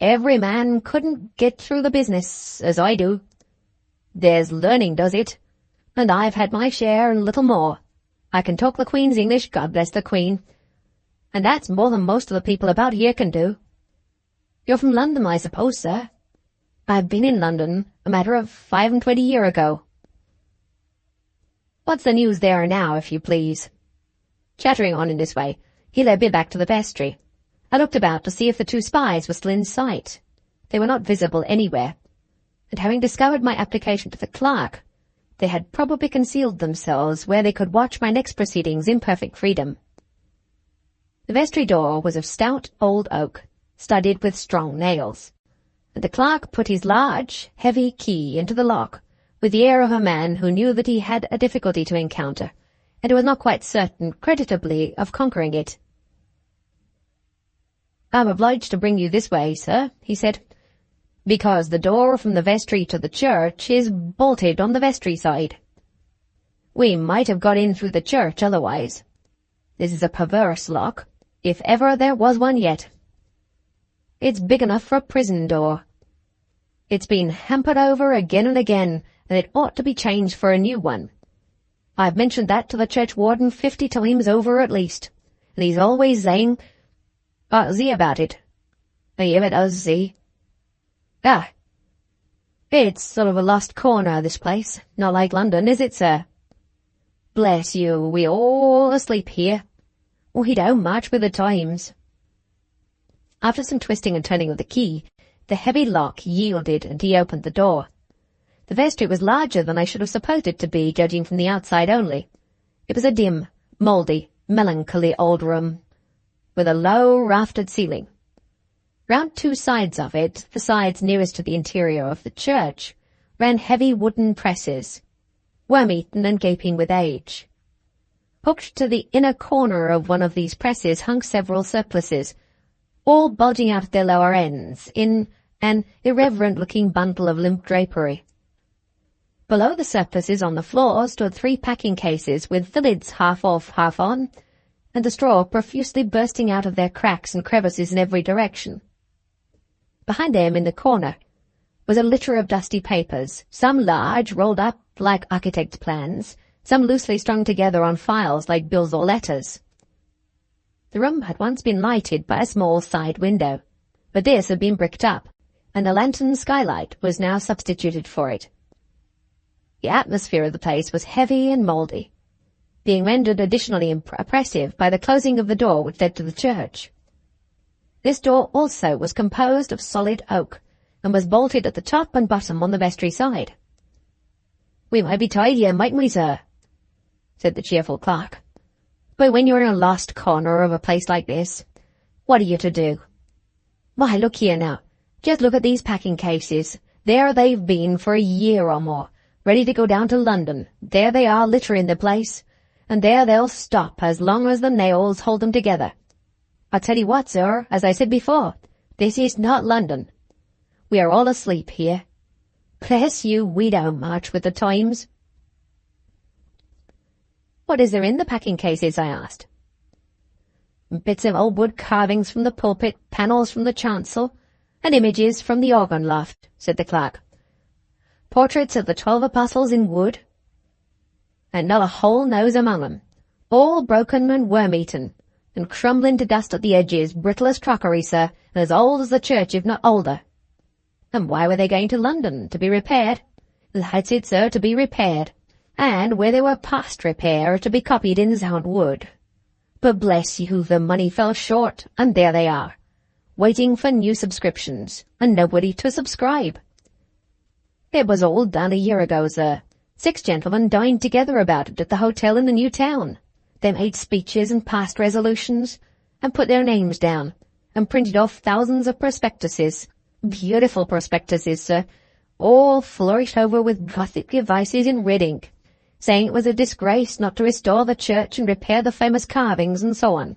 Every man couldn't get through the business as I do. There's learning does it, and I've had my share and little more. I can talk the Queen's English, God bless the Queen, and that's more than most of the people about here can do. You're from London, I suppose, sir? I've been in London a matter of 25 years ago. What's the news there now, if you please? Chattering on in this way, he led me back to the vestry. I looked about to see if the two spies were still in sight. They were not visible anywhere, and having discovered my application to the clerk, they had probably concealed themselves where they could watch my next proceedings in perfect freedom. The vestry door was of stout old oak, studded with strong nails, and the clerk put his large, heavy key into the lock with the air of a man who knew that he had a difficulty to encounter, and who was not quite certain, creditably, of conquering it. I'm obliged to bring you this way, sir, he said, because the door from the vestry to the church is bolted on the vestry side. We might have got in through the church otherwise. This is a perverse lock, if ever there was one yet. It's big enough for a prison door. It's been hampered over again and again, and it ought to be changed for a new one. I've mentioned that to the churchwarden 50 times over at least, and he's always saying, see about it. It does, see. It's sort of a lost corner, this place. Not like London, is it, sir? Bless you, we all asleep here. We don't march with the times. After some twisting and turning of the key, the heavy lock yielded and he opened the door. The vestry was larger than I should have supposed it to be, judging from the outside only. It was a dim, mouldy, melancholy old room, with a low, raftered ceiling. Round two sides of it, the sides nearest to the interior of the church, ran heavy wooden presses, worm-eaten and gaping with age. Hooked to the inner corner of one of these presses hung several surplices, all bulging out at their lower ends, in an irreverent-looking bundle of limp drapery. Below the surplices on the floor stood 3 packing cases with the lids half off, half on, and the straw profusely bursting out of their cracks and crevices in every direction. Behind them, in the corner, was a litter of dusty papers, some large, rolled up like architect's plans, some loosely strung together on files like bills or letters. The room had once been lighted by a small side window, but this had been bricked up, and a lantern skylight was now substituted for it. The atmosphere of the place was heavy and mouldy, being rendered additionally oppressive by the closing of the door which led to the church. This door also was composed of solid oak, and was bolted at the top and bottom on the vestry side. "We might be tied here, mightn't we, sir?" said the cheerful clerk. "But when you're in a lost corner of a place like this, what are you to do? Why, look here now. Just look at these packing cases. There they've been for a year or more, ready to go down to London. There they are littering the place, and there they'll stop as long as the nails hold them together. I'll tell you what, sir, as I said before, this is not London. We are all asleep here. Bless you, we don't march with the times." "What is there in the packing cases?" I asked. "Bits of old wood carvings from the pulpit, panels from the chancel, and images from the organ loft," said the clerk. "Portraits of the 12 apostles in wood, and not a whole nose among them, all broken and worm-eaten, and crumbling to dust at the edges, brittle as crockery, sir, and as old as the church, if not older. And why were they going to London? To be repaired? That's it, sir, to be repaired. And where they were past repair, to be copied in sound wood. But bless you, the money fell short, and there they are, waiting for new subscriptions, and nobody to subscribe. It was all done a year ago, sir. 6 gentlemen dined together about it at the hotel in the new town. They made speeches and passed resolutions, and put their names down, and printed off thousands of prospectuses. Beautiful prospectuses, sir, all flourished over with gothic devices in red ink, saying it was a disgrace not to restore the church and repair the famous carvings and so on.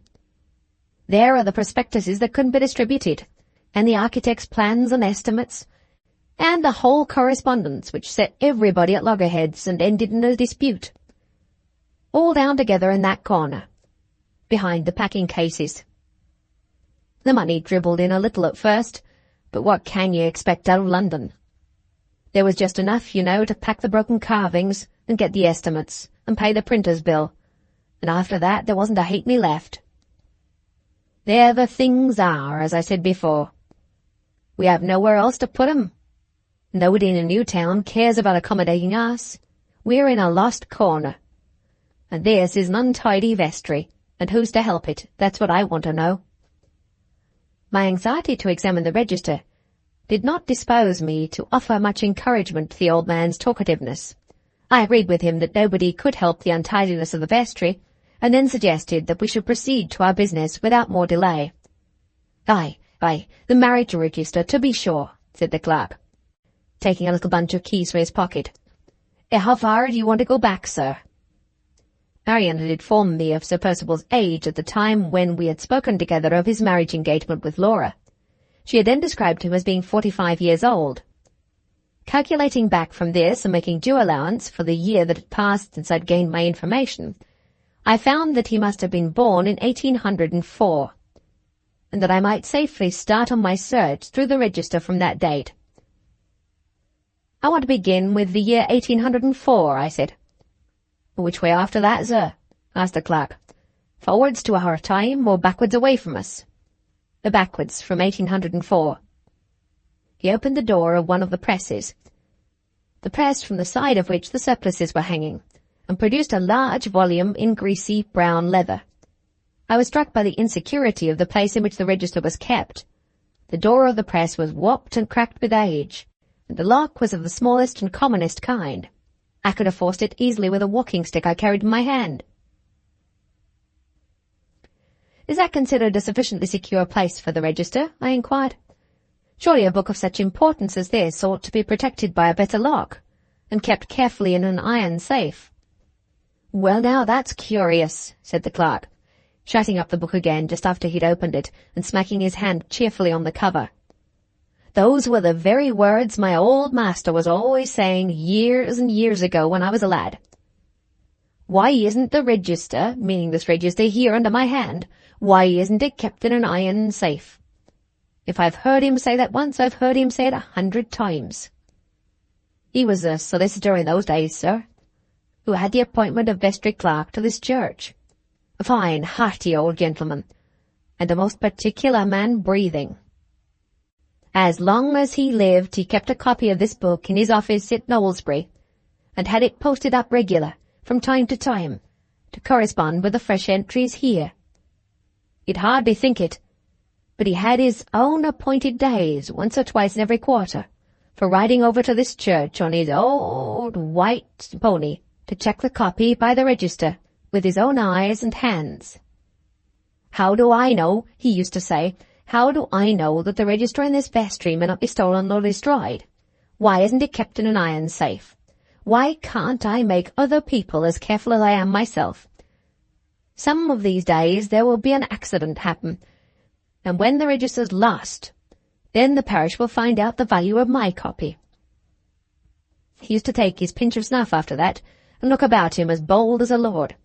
There are the prospectuses that couldn't be distributed, and the architect's plans and estimates, and the whole correspondence which set everybody at loggerheads and ended in a dispute. All down together in that corner, behind the packing cases. The money dribbled in a little at first, but what can you expect out of London? There was just enough, you know, to pack the broken carvings and get the estimates and pay the printer's bill, and after that there wasn't a halfpenny left. There the things are, as I said before. We have nowhere else to put 'em. Nobody in a new town cares about accommodating us. We're in a lost corner. And this is an untidy vestry, and who's to help it? That's what I want to know. My anxiety to examine the register did not dispose me to offer much encouragement to the old man's talkativeness. I agreed with him that nobody could help the untidiness of the vestry, and then suggested that we should proceed to our business without more delay. Aye, the marriage register, to be sure," said the clerk, taking a little bunch of keys from his pocket. "How far do you want to go back, sir?" Marian had informed me of Sir Percival's age at the time when we had spoken together of his marriage engagement with Laura. She had then described him as being 45 years old. Calculating back from this and making due allowance for the year that had passed since I'd gained my information, I found that he must have been born in 1804, and that I might safely start on my search through the register from that date. "I want to begin with the year 1804, I said. "Which way after that, sir?" asked the clerk. "Forwards to our time, or backwards away from us?" "Backwards, from 1804. He opened the door of one of the presses, the press from the side of which the surplices were hanging, and produced a large volume in greasy brown leather. I was struck by the insecurity of the place in which the register was kept. The door of the press was warped and cracked with age, and the lock was of the smallest and commonest kind. I could have forced it easily with a walking stick I carried in my hand. "Is that considered a sufficiently secure place for the register?" I inquired. "Surely a book of such importance as this ought to be protected by a better lock, and kept carefully in an iron safe." "Well, now, that's curious," said the clerk, shutting up the book again just after he'd opened it, and smacking his hand cheerfully on the cover. "Those were the very words my old master was always saying years and years ago when I was a lad. Why isn't the register, meaning this register here under my hand, why isn't it kept in an iron safe? If I've heard him say that once, I've heard him say it 100 times. He was a solicitor in those days, sir, who had the appointment of vestry clerk to this church. A fine, hearty old gentleman, and the most particular man breathing. As long as he lived, he kept a copy of this book in his office at Knowlesbury, and had it posted up regular, from time to time, to correspond with the fresh entries here. You'd hardly think it, but he had his own appointed days, once or twice in every quarter, for riding over to this church on his old white pony to check the copy by the register with his own eyes and hands. 'How do I know,' he used to say, 'how do I know that the register in this vestry may not be stolen or destroyed? Why isn't it kept in an iron safe? Why can't I make other people as careful as I am myself? Some of these days there will be an accident happen, and when the register's lost, then the parish will find out the value of my copy.' He used to take his pinch of snuff after that, and look about him as bold as a lord.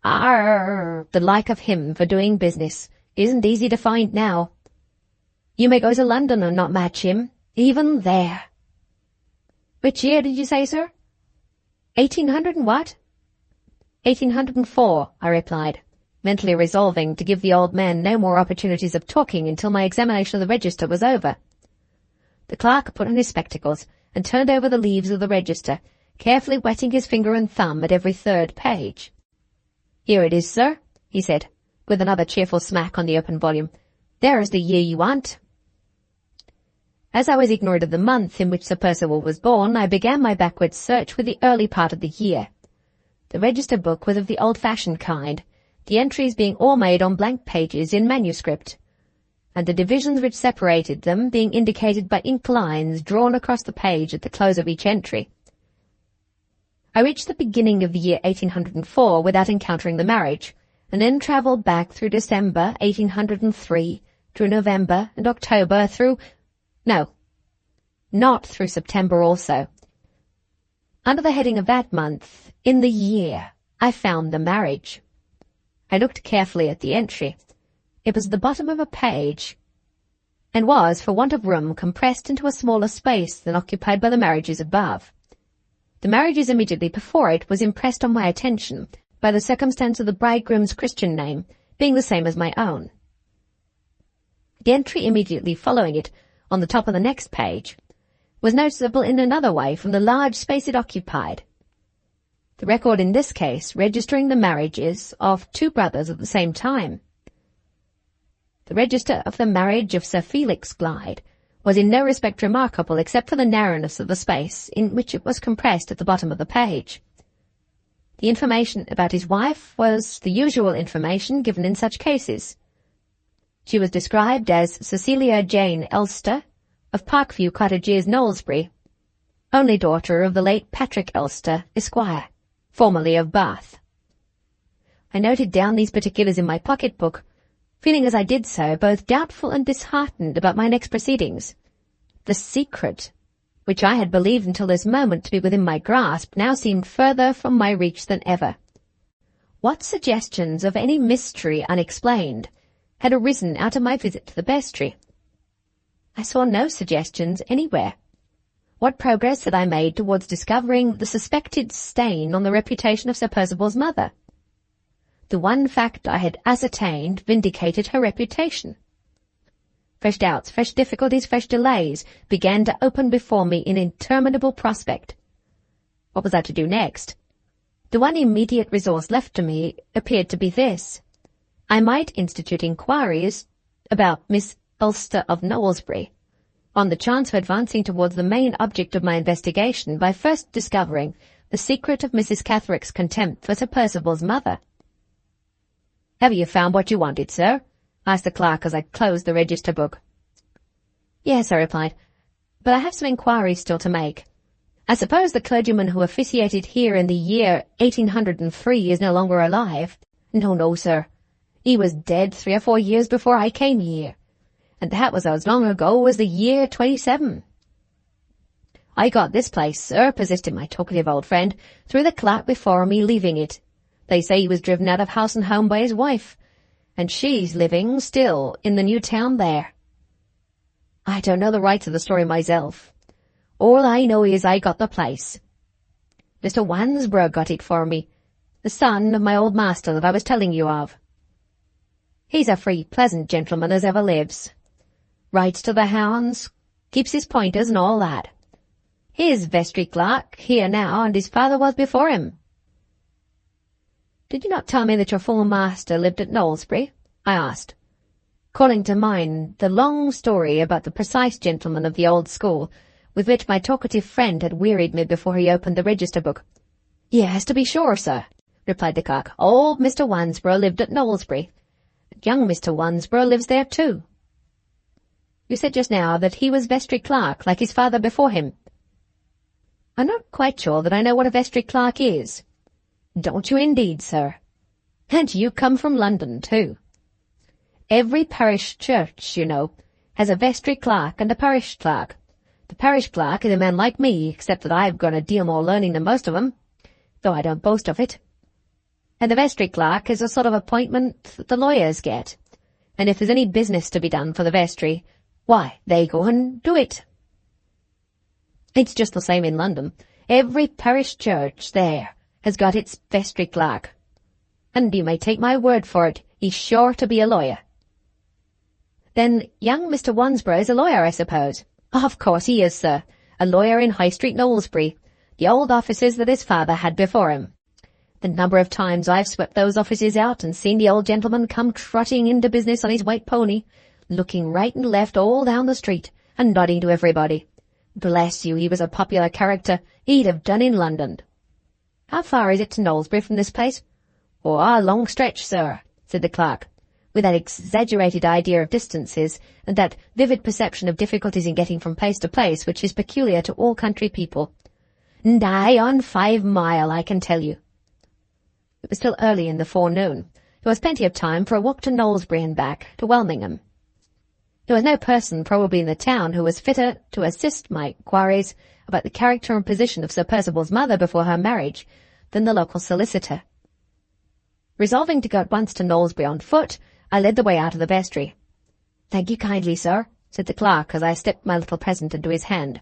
Arr, the like of him for doing business isn't easy to find now. You may go to London and not match him, even there." "Which year did you say, sir?" 1800 and what?" 1804, I replied, mentally resolving to give the old man no more opportunities of talking until my examination of the register was over. The clerk put on his spectacles and turned over the leaves of the register, carefully wetting his finger and thumb at every third page. "Here it is, sir," he said, with another cheerful smack on the open volume. There is the year you want. As I was ignorant of the month in which Sir Percival was born, I began my backward search with the early part of the year. The register book was of the old-fashioned kind, the entries being all made on blank pages in manuscript, and the divisions which separated them being indicated by ink lines drawn across the page at the close of each entry. I reached the beginning of the year 1804 without encountering the marriage, and then travelled back through December 1803, through November and October, not through September also. Under the heading of that month, in the year, I found the marriage. I looked carefully at the entry. It was at the bottom of a page, and was, for want of room, compressed into a smaller space than occupied by the marriages above. The marriages immediately before it was impressed on my attention by the circumstance of the bridegroom's Christian name being the same as my own. The entry immediately following it, on the top of the next page, was noticeable in another way from the large space it occupied. The record in this case registering the marriages of two brothers at the same time. The register of the marriage of Sir Felix Glyde was in no respect remarkable except for the narrowness of the space in which it was compressed at the bottom of the page. The information about his wife was the usual information given in such cases. She was described as Cecilia Jane Elster, of Parkview Cottages, Knowlesbury, only daughter of the late Patrick Elster, Esquire, formerly of Bath. I noted down these particulars in my pocket-book, feeling as I did so both doubtful and disheartened about my next proceedings. The secret, which I had believed until this moment to be within my grasp, now seemed further from my reach than ever. What suggestions of any mystery unexplained had arisen out of my visit to the vestry? I saw no suggestions anywhere. What progress had I made towards discovering the suspected stain on the reputation of Sir Percival's mother? The one fact I had ascertained vindicated her reputation. Fresh doubts, fresh difficulties, fresh delays began to open before me in interminable prospect. What was I to do next? The one immediate resource left to me appeared to be this. I might institute inquiries about Miss Elster of Knowlesbury, on the chance of advancing towards the main object of my investigation by first discovering the secret of Mrs. Catherick's contempt for Sir Percival's mother. "Have you found what you wanted, sir?" asked the clerk as I closed the register book. "Yes," I replied, "but I have some inquiries still to make. I suppose the clergyman who officiated here in the year 1803 is no longer alive?" No, sir. He was dead 3 or 4 years before I came here, and that was as long ago as the year 27. "I got this place, sir," persisted my talkative old friend, "through the clerk before me leaving it. They say he was driven out of house and home by his wife, and she's living still in the new town there. I don't know the rights of the story myself. All I know is I got the place. Mr. Wansborough got it for me, the son of my old master that I was telling you of. He's a free, pleasant gentleman as ever lives. Rides to the hounds, keeps his pointers and all that. He's vestry clerk here now, and his father was before him." "Did you not tell me that your former master lived at Knowlesbury?" I asked, calling to mind the long story about the precise gentleman of the old school, with which my talkative friend had wearied me before he opened the register book. "Yes, to be sure, sir," replied the clerk. "Old Mr. Wansborough lived at Knowlesbury. Young Mr. Wansborough lives there too." "You said just now that he was vestry clerk, like his father before him." "I'm not quite sure that I know what a vestry clerk is." "Don't you indeed, sir? And you come from London too. Every parish church, you know, has a vestry clerk and a parish clerk. The parish clerk is a man like me, except that I've got a deal more learning than most of 'em, though I don't boast of it. And the vestry clerk is a sort of appointment that the lawyers get, and if there's any business to be done for the vestry, why, they go and do it. It's just the same in London. Every parish church there has got its vestry clerk, and you may take my word for it, he's sure to be a lawyer." "Then young Mr. Wansborough is a lawyer, I suppose?" "Of course he is, sir. A lawyer in High Street, Knowlesbury, the old offices that his father had before him. The number of times I've swept those offices out and seen the old gentleman come trotting into business on his white pony, looking right and left all down the street, and nodding to everybody. Bless you, he was a popular character. He'd have done in London. How far is it to Knowlesbury from this place? Oh, a long stretch, sir, said the clerk, with that exaggerated idea of distances, and that vivid perception of difficulties in getting from place to place which is peculiar to all country people. Nigh on 5 mile, I can tell you. It was still early in the forenoon. There was plenty of time for a walk to Knowlesbury and back, to Welmingham. There was no person probably in the town who was fitter to assist my inquiries about the character and position of Sir Percival's mother before her marriage than the local solicitor. Resolving to go at once to Knowlesbury on foot, I led the way out of the vestry. "Thank you kindly, sir," said the clerk as I slipped my little present into his hand.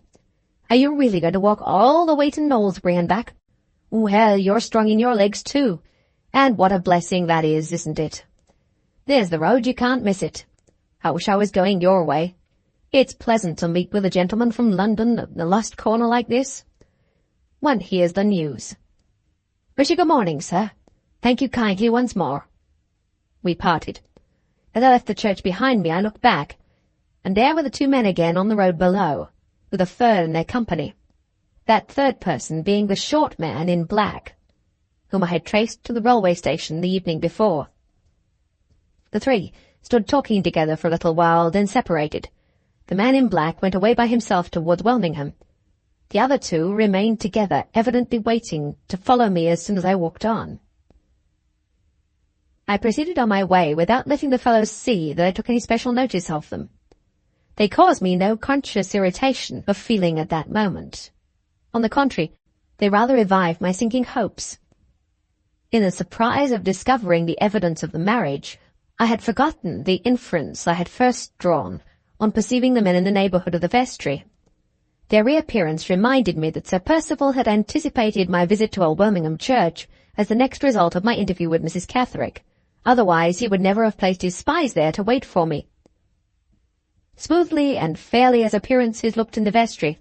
"Are you really going to walk all the way to Knowlesbury and back? Well, you're strong in your legs too. And what a blessing that is, isn't it? There's the road, you can't miss it. I wish I was going your way. It's pleasant to meet with a gentleman from London at a lost corner like this. One hears the news. Wish you good morning, sir. Thank you kindly once more." We parted. As I left the church behind me, I looked back, and there were the 2 men again on the road below, with a third in their company, that third person being the short man in black, whom I had traced to the railway station the evening before. The 3 stood talking together for a little while, then separated. The man in black went away by himself towards Welmingham. The other 2 remained together, evidently waiting to follow me as soon as I walked on. I proceeded on my way without letting the fellows see that I took any special notice of them. They caused me no conscious irritation of feeling at that moment. On the contrary, they rather revived my sinking hopes. In the surprise of discovering the evidence of the marriage, I had forgotten the inference I had first drawn on perceiving the men in the neighbourhood of the vestry. Their reappearance reminded me that Sir Percival had anticipated my visit to Old Birmingham Church as the next result of my interview with Mrs. Catherick. Otherwise he would never have placed his spies there to wait for me. Smoothly and fairly as appearances looked in the vestry,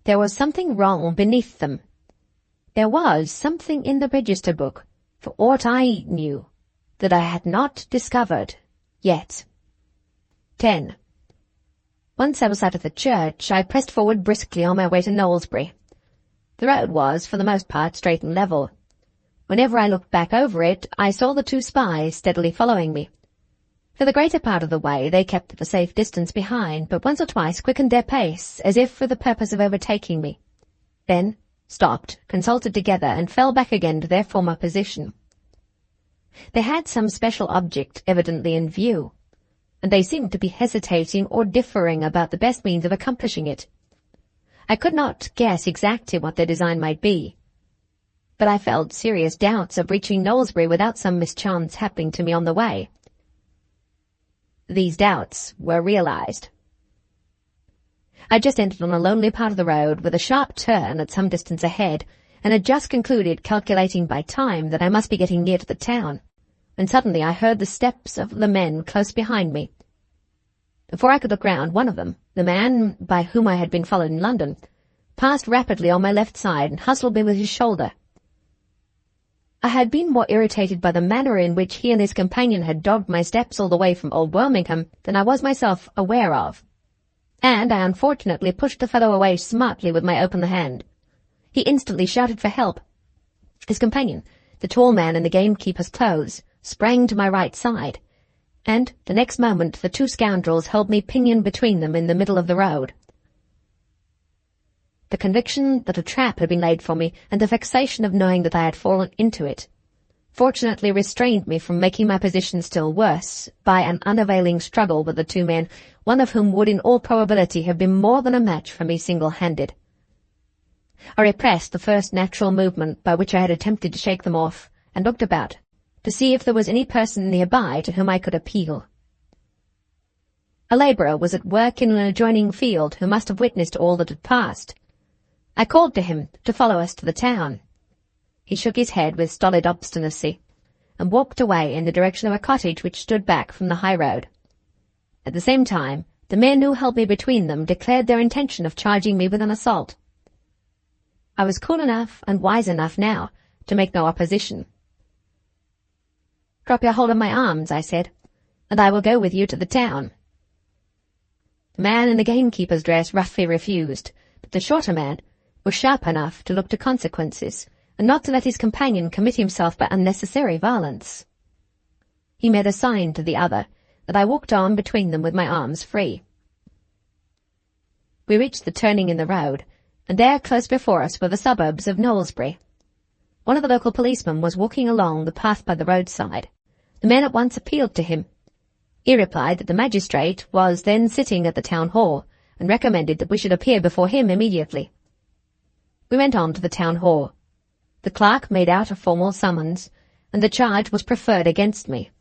there was something wrong beneath them. There was something in the register book, for aught I knew, that I had not discovered yet. 10. Once I was out of the church, I pressed forward briskly on my way to Knowlesbury. The road was, for the most part, straight and level. Whenever I looked back over it, I saw the 2 spies steadily following me. For the greater part of the way, they kept at a safe distance behind, but once or twice quickened their pace, as if for the purpose of overtaking me. Then stopped, consulted together, and fell back again to their former position. They had some special object evidently in view, and they seemed to be hesitating or differing about the best means of accomplishing it. I could not guess exactly what their design might be, but I felt serious doubts of reaching Knowlesbury without some mischance happening to me on the way. These doubts were realized. I just entered on a lonely part of the road with a sharp turn at some distance ahead, and had just concluded, calculating by time, that I must be getting near to the town, when suddenly I heard the steps of the men close behind me. Before I could look round, one of them, the man by whom I had been followed in London, passed rapidly on my left side and hustled me with his shoulder. I had been more irritated by the manner in which he and his companion had dogged my steps all the way from Old Birmingham than I was myself aware of, and I unfortunately pushed the fellow away smartly with my open hand. He instantly shouted for help. His companion, the tall man in the gamekeeper's clothes, sprang to my right side, and the next moment the 2 scoundrels held me pinioned between them in the middle of the road. The conviction that a trap had been laid for me, and the vexation of knowing that I had fallen into it, fortunately restrained me from making my position still worse by an unavailing struggle with the 2 men, one of whom would in all probability have been more than a match for me single-handed. I repressed the first natural movement by which I had attempted to shake them off, and looked about, to see if there was any person nearby to whom I could appeal. A labourer was at work in an adjoining field who must have witnessed all that had passed. I called to him to follow us to the town. He shook his head with stolid obstinacy, and walked away in the direction of a cottage which stood back from the high road. At the same time, the men who held me between them declared their intention of charging me with an assault. I was cool enough and wise enough now to make no opposition. "Drop your hold of my arms," I said, "and I will go with you to the town." The man in the gamekeeper's dress roughly refused, but the shorter man was sharp enough to look to consequences, and not to let his companion commit himself by unnecessary violence. He made a sign to the other that I walked on between them with my arms free. We reached the turning in the road, and there close before us were the suburbs of Knowlesbury. One of the local policemen was walking along the path by the roadside. The men at once appealed to him. He replied that the magistrate was then sitting at the town hall, and recommended that we should appear before him immediately. We went on to the town hall. The clerk made out a formal summons, and the charge was preferred against me,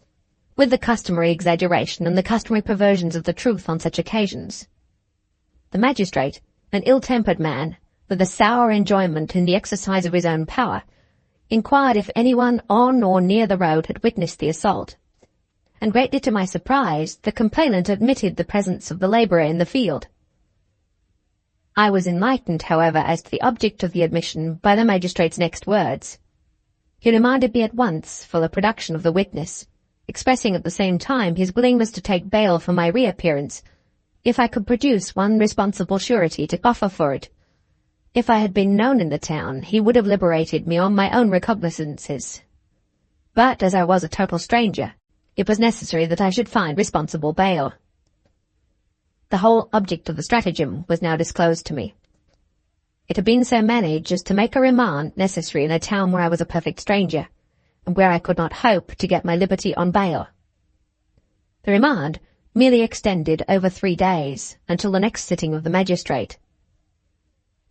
with the customary exaggeration and the customary perversions of the truth on such occasions. The magistrate, an ill-tempered man, with a sour enjoyment in the exercise of his own power, inquired if anyone on or near the road had witnessed the assault, and greatly to my surprise, the complainant admitted the presence of the labourer in the field. I was enlightened, however, as to the object of the admission by the magistrate's next words. He reminded me at once for the production of the witness, expressing at the same time his willingness to take bail for my reappearance, if I could produce one responsible surety to offer for it. If I had been known in the town, he would have liberated me on my own recognizances. But as I was a total stranger, it was necessary that I should find responsible bail. The whole object of the stratagem was now disclosed to me. It had been so managed as to make a remand necessary in a town where I was a perfect stranger, and where I could not hope to get my liberty on bail. The remand merely extended over 3 days, until the next sitting of the magistrate.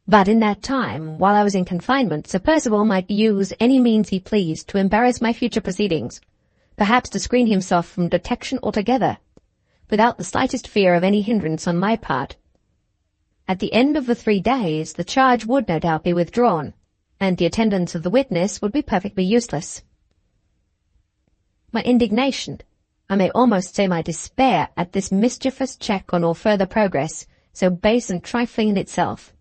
But in that time, while I was in confinement, Sir Percival might use any means he pleased to embarrass my future proceedings, perhaps to screen himself from detection altogether, without the slightest fear of any hindrance on my part. At the end of the 3 days, the charge would no doubt be withdrawn, and the attendance of the witness would be perfectly useless. My indignation, I may almost say my despair, at this mischievous check on all further progress, so base and trifling in itself,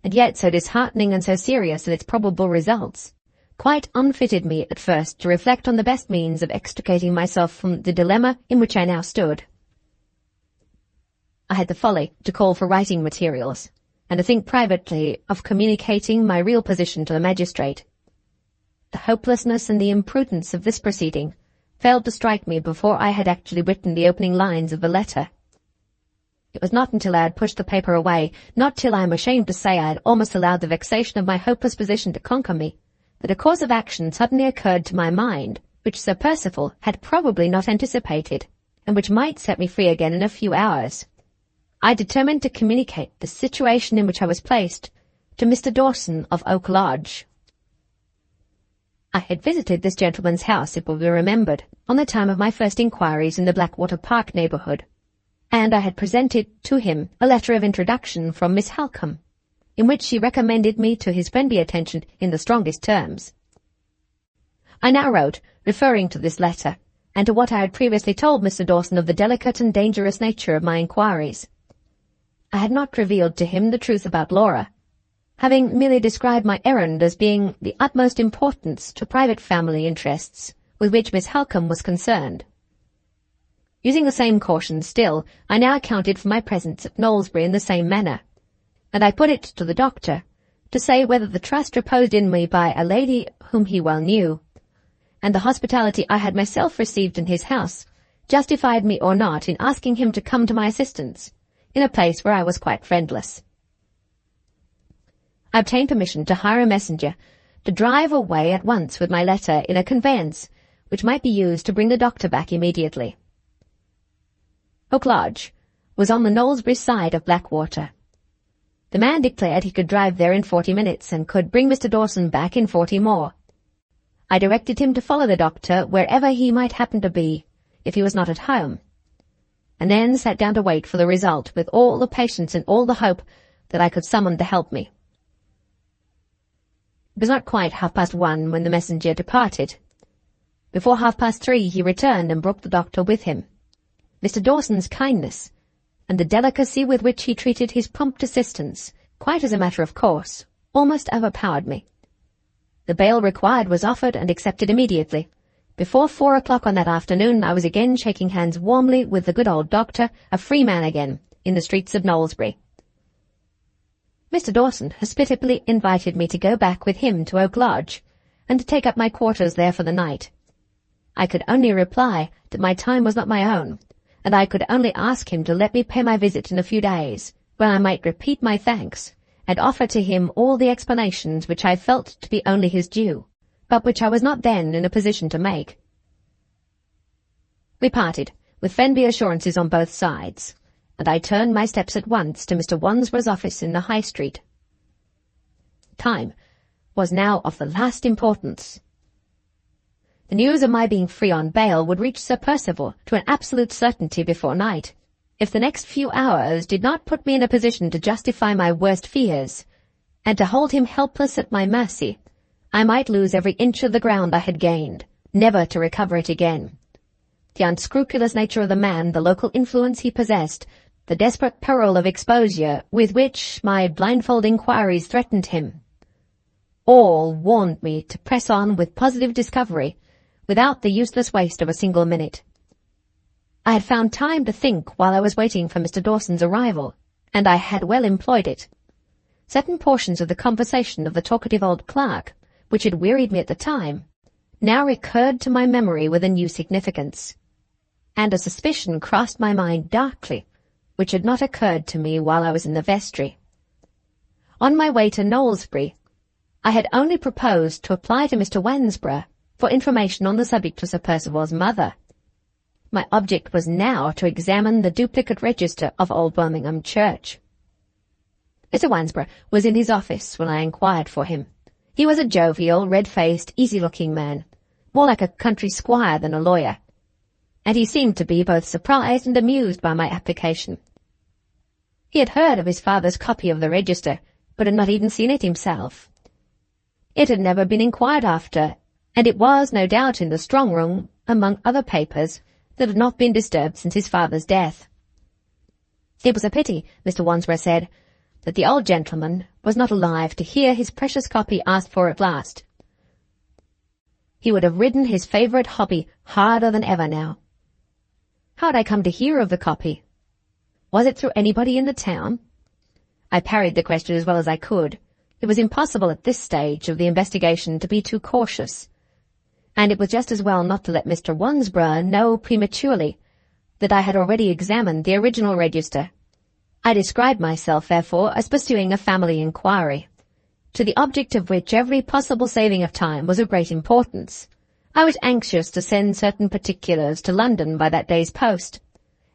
and yet so disheartening and so serious in its probable results, quite unfitted me at first to reflect on the best means of extricating myself from the dilemma in which I now stood. I had the folly to call for writing materials, and to think privately of communicating my real position to the magistrate. The hopelessness and the imprudence of this proceeding failed to strike me before I had actually written the opening lines of the letter. It was not until I had pushed the paper away, not till I am ashamed to say I had almost allowed the vexation of my hopeless position to conquer me, that a course of action suddenly occurred to my mind, which Sir Percival had probably not anticipated, and which might set me free again in a few hours. I determined to communicate the situation in which I was placed to Mr. Dawson of Oak Lodge. I had visited this gentleman's house, it will be remembered, on the time of my first inquiries in the Blackwater Park neighbourhood, and I had presented to him a letter of introduction from Miss Halcombe, in which she recommended me to his friendly attention in the strongest terms. I now wrote, referring to this letter, and to what I had previously told Mr. Dawson of the delicate and dangerous nature of my inquiries. I had not revealed to him the truth about Laura, having merely described my errand as being the utmost importance to private family interests with which Miss Halcombe was concerned. Using the same caution still, I now accounted for my presence at Knowlesbury in the same manner, and I put it to the doctor to say whether the trust reposed in me by a lady whom he well knew, and the hospitality I had myself received in his house, justified me or not in asking him to come to my assistance, in a place where I was quite friendless. I obtained permission to hire a messenger to drive away at once with my letter in a conveyance which might be used to bring the doctor back immediately. Oak Lodge was on the Knowlesbury side of Blackwater. The man declared he could drive there in 40 minutes and could bring Mr. Dawson back in 40 more. I directed him to follow the doctor wherever he might happen to be, if he was not at home, and then sat down to wait for the result with all the patience and all the hope that I could summon to help me. It was not quite 1:30 when the messenger departed. Before 3:30 he returned and brought the doctor with him. Mr. Dawson's kindness, and the delicacy with which he treated his prompt assistance, quite as a matter of course, almost overpowered me. The bail required was offered and accepted immediately. Before 4 o'clock on that afternoon I was again shaking hands warmly with the good old doctor, a free man again, in the streets of Knowlesbury. Mr. Dawson hospitably invited me to go back with him to Oak Lodge, and to take up my quarters there for the night. I could only reply that my time was not my own, and I could only ask him to let me pay my visit in a few days, when I might repeat my thanks, and offer to him all the explanations which I felt to be only his due, but which I was not then in a position to make. We parted, with friendly assurances on both sides, and I turned my steps at once to Mr. Wansborough's office in the High Street. Time was now of the last importance. The news of my being free on bail would reach Sir Percival to an absolute certainty before night. If the next few hours did not put me in a position to justify my worst fears, and to hold him helpless at my mercy, I might lose every inch of the ground I had gained, never to recover it again. The unscrupulous nature of the man, the local influence he possessed, the desperate peril of exposure with which my blindfold inquiries threatened him, all warned me to press on with positive discovery, without the useless waste of a single minute. I had found time to think while I was waiting for Mr. Dawson's arrival, and I had well employed it. Certain portions of the conversation of the talkative old clerk, which had wearied me at the time, now recurred to my memory with a new significance, and a suspicion crossed my mind darkly, which had not occurred to me while I was in the vestry. On my way to Knowlesbury, I had only proposed to apply to Mr. Wansborough for information on the subject of Sir Percival's mother. My object was now to examine the duplicate register of Old Birmingham Church. Mr. Wansborough was in his office when I inquired for him. He was a jovial, red-faced, easy-looking man, more like a country squire than a lawyer, and he seemed to be both surprised and amused by my application. He had heard of his father's copy of the register, but had not even seen it himself. It had never been inquired after, and it was, no doubt, in the strong-room, among other papers, that had not been disturbed since his father's death. It was a pity, Mr. Wansborough said, that the old gentleman was not alive to hear his precious copy asked for at last. He would have ridden his favourite hobby harder than ever now. How had I come to hear of the copy? Was it through anybody in the town? I parried the question as well as I could. It was impossible at this stage of the investigation to be too cautious, and it was just as well not to let Mr. Wansborough know prematurely that I had already examined the original register. I described myself, therefore, as pursuing a family inquiry, to the object of which every possible saving of time was of great importance. I was anxious to send certain particulars to London by that day's post,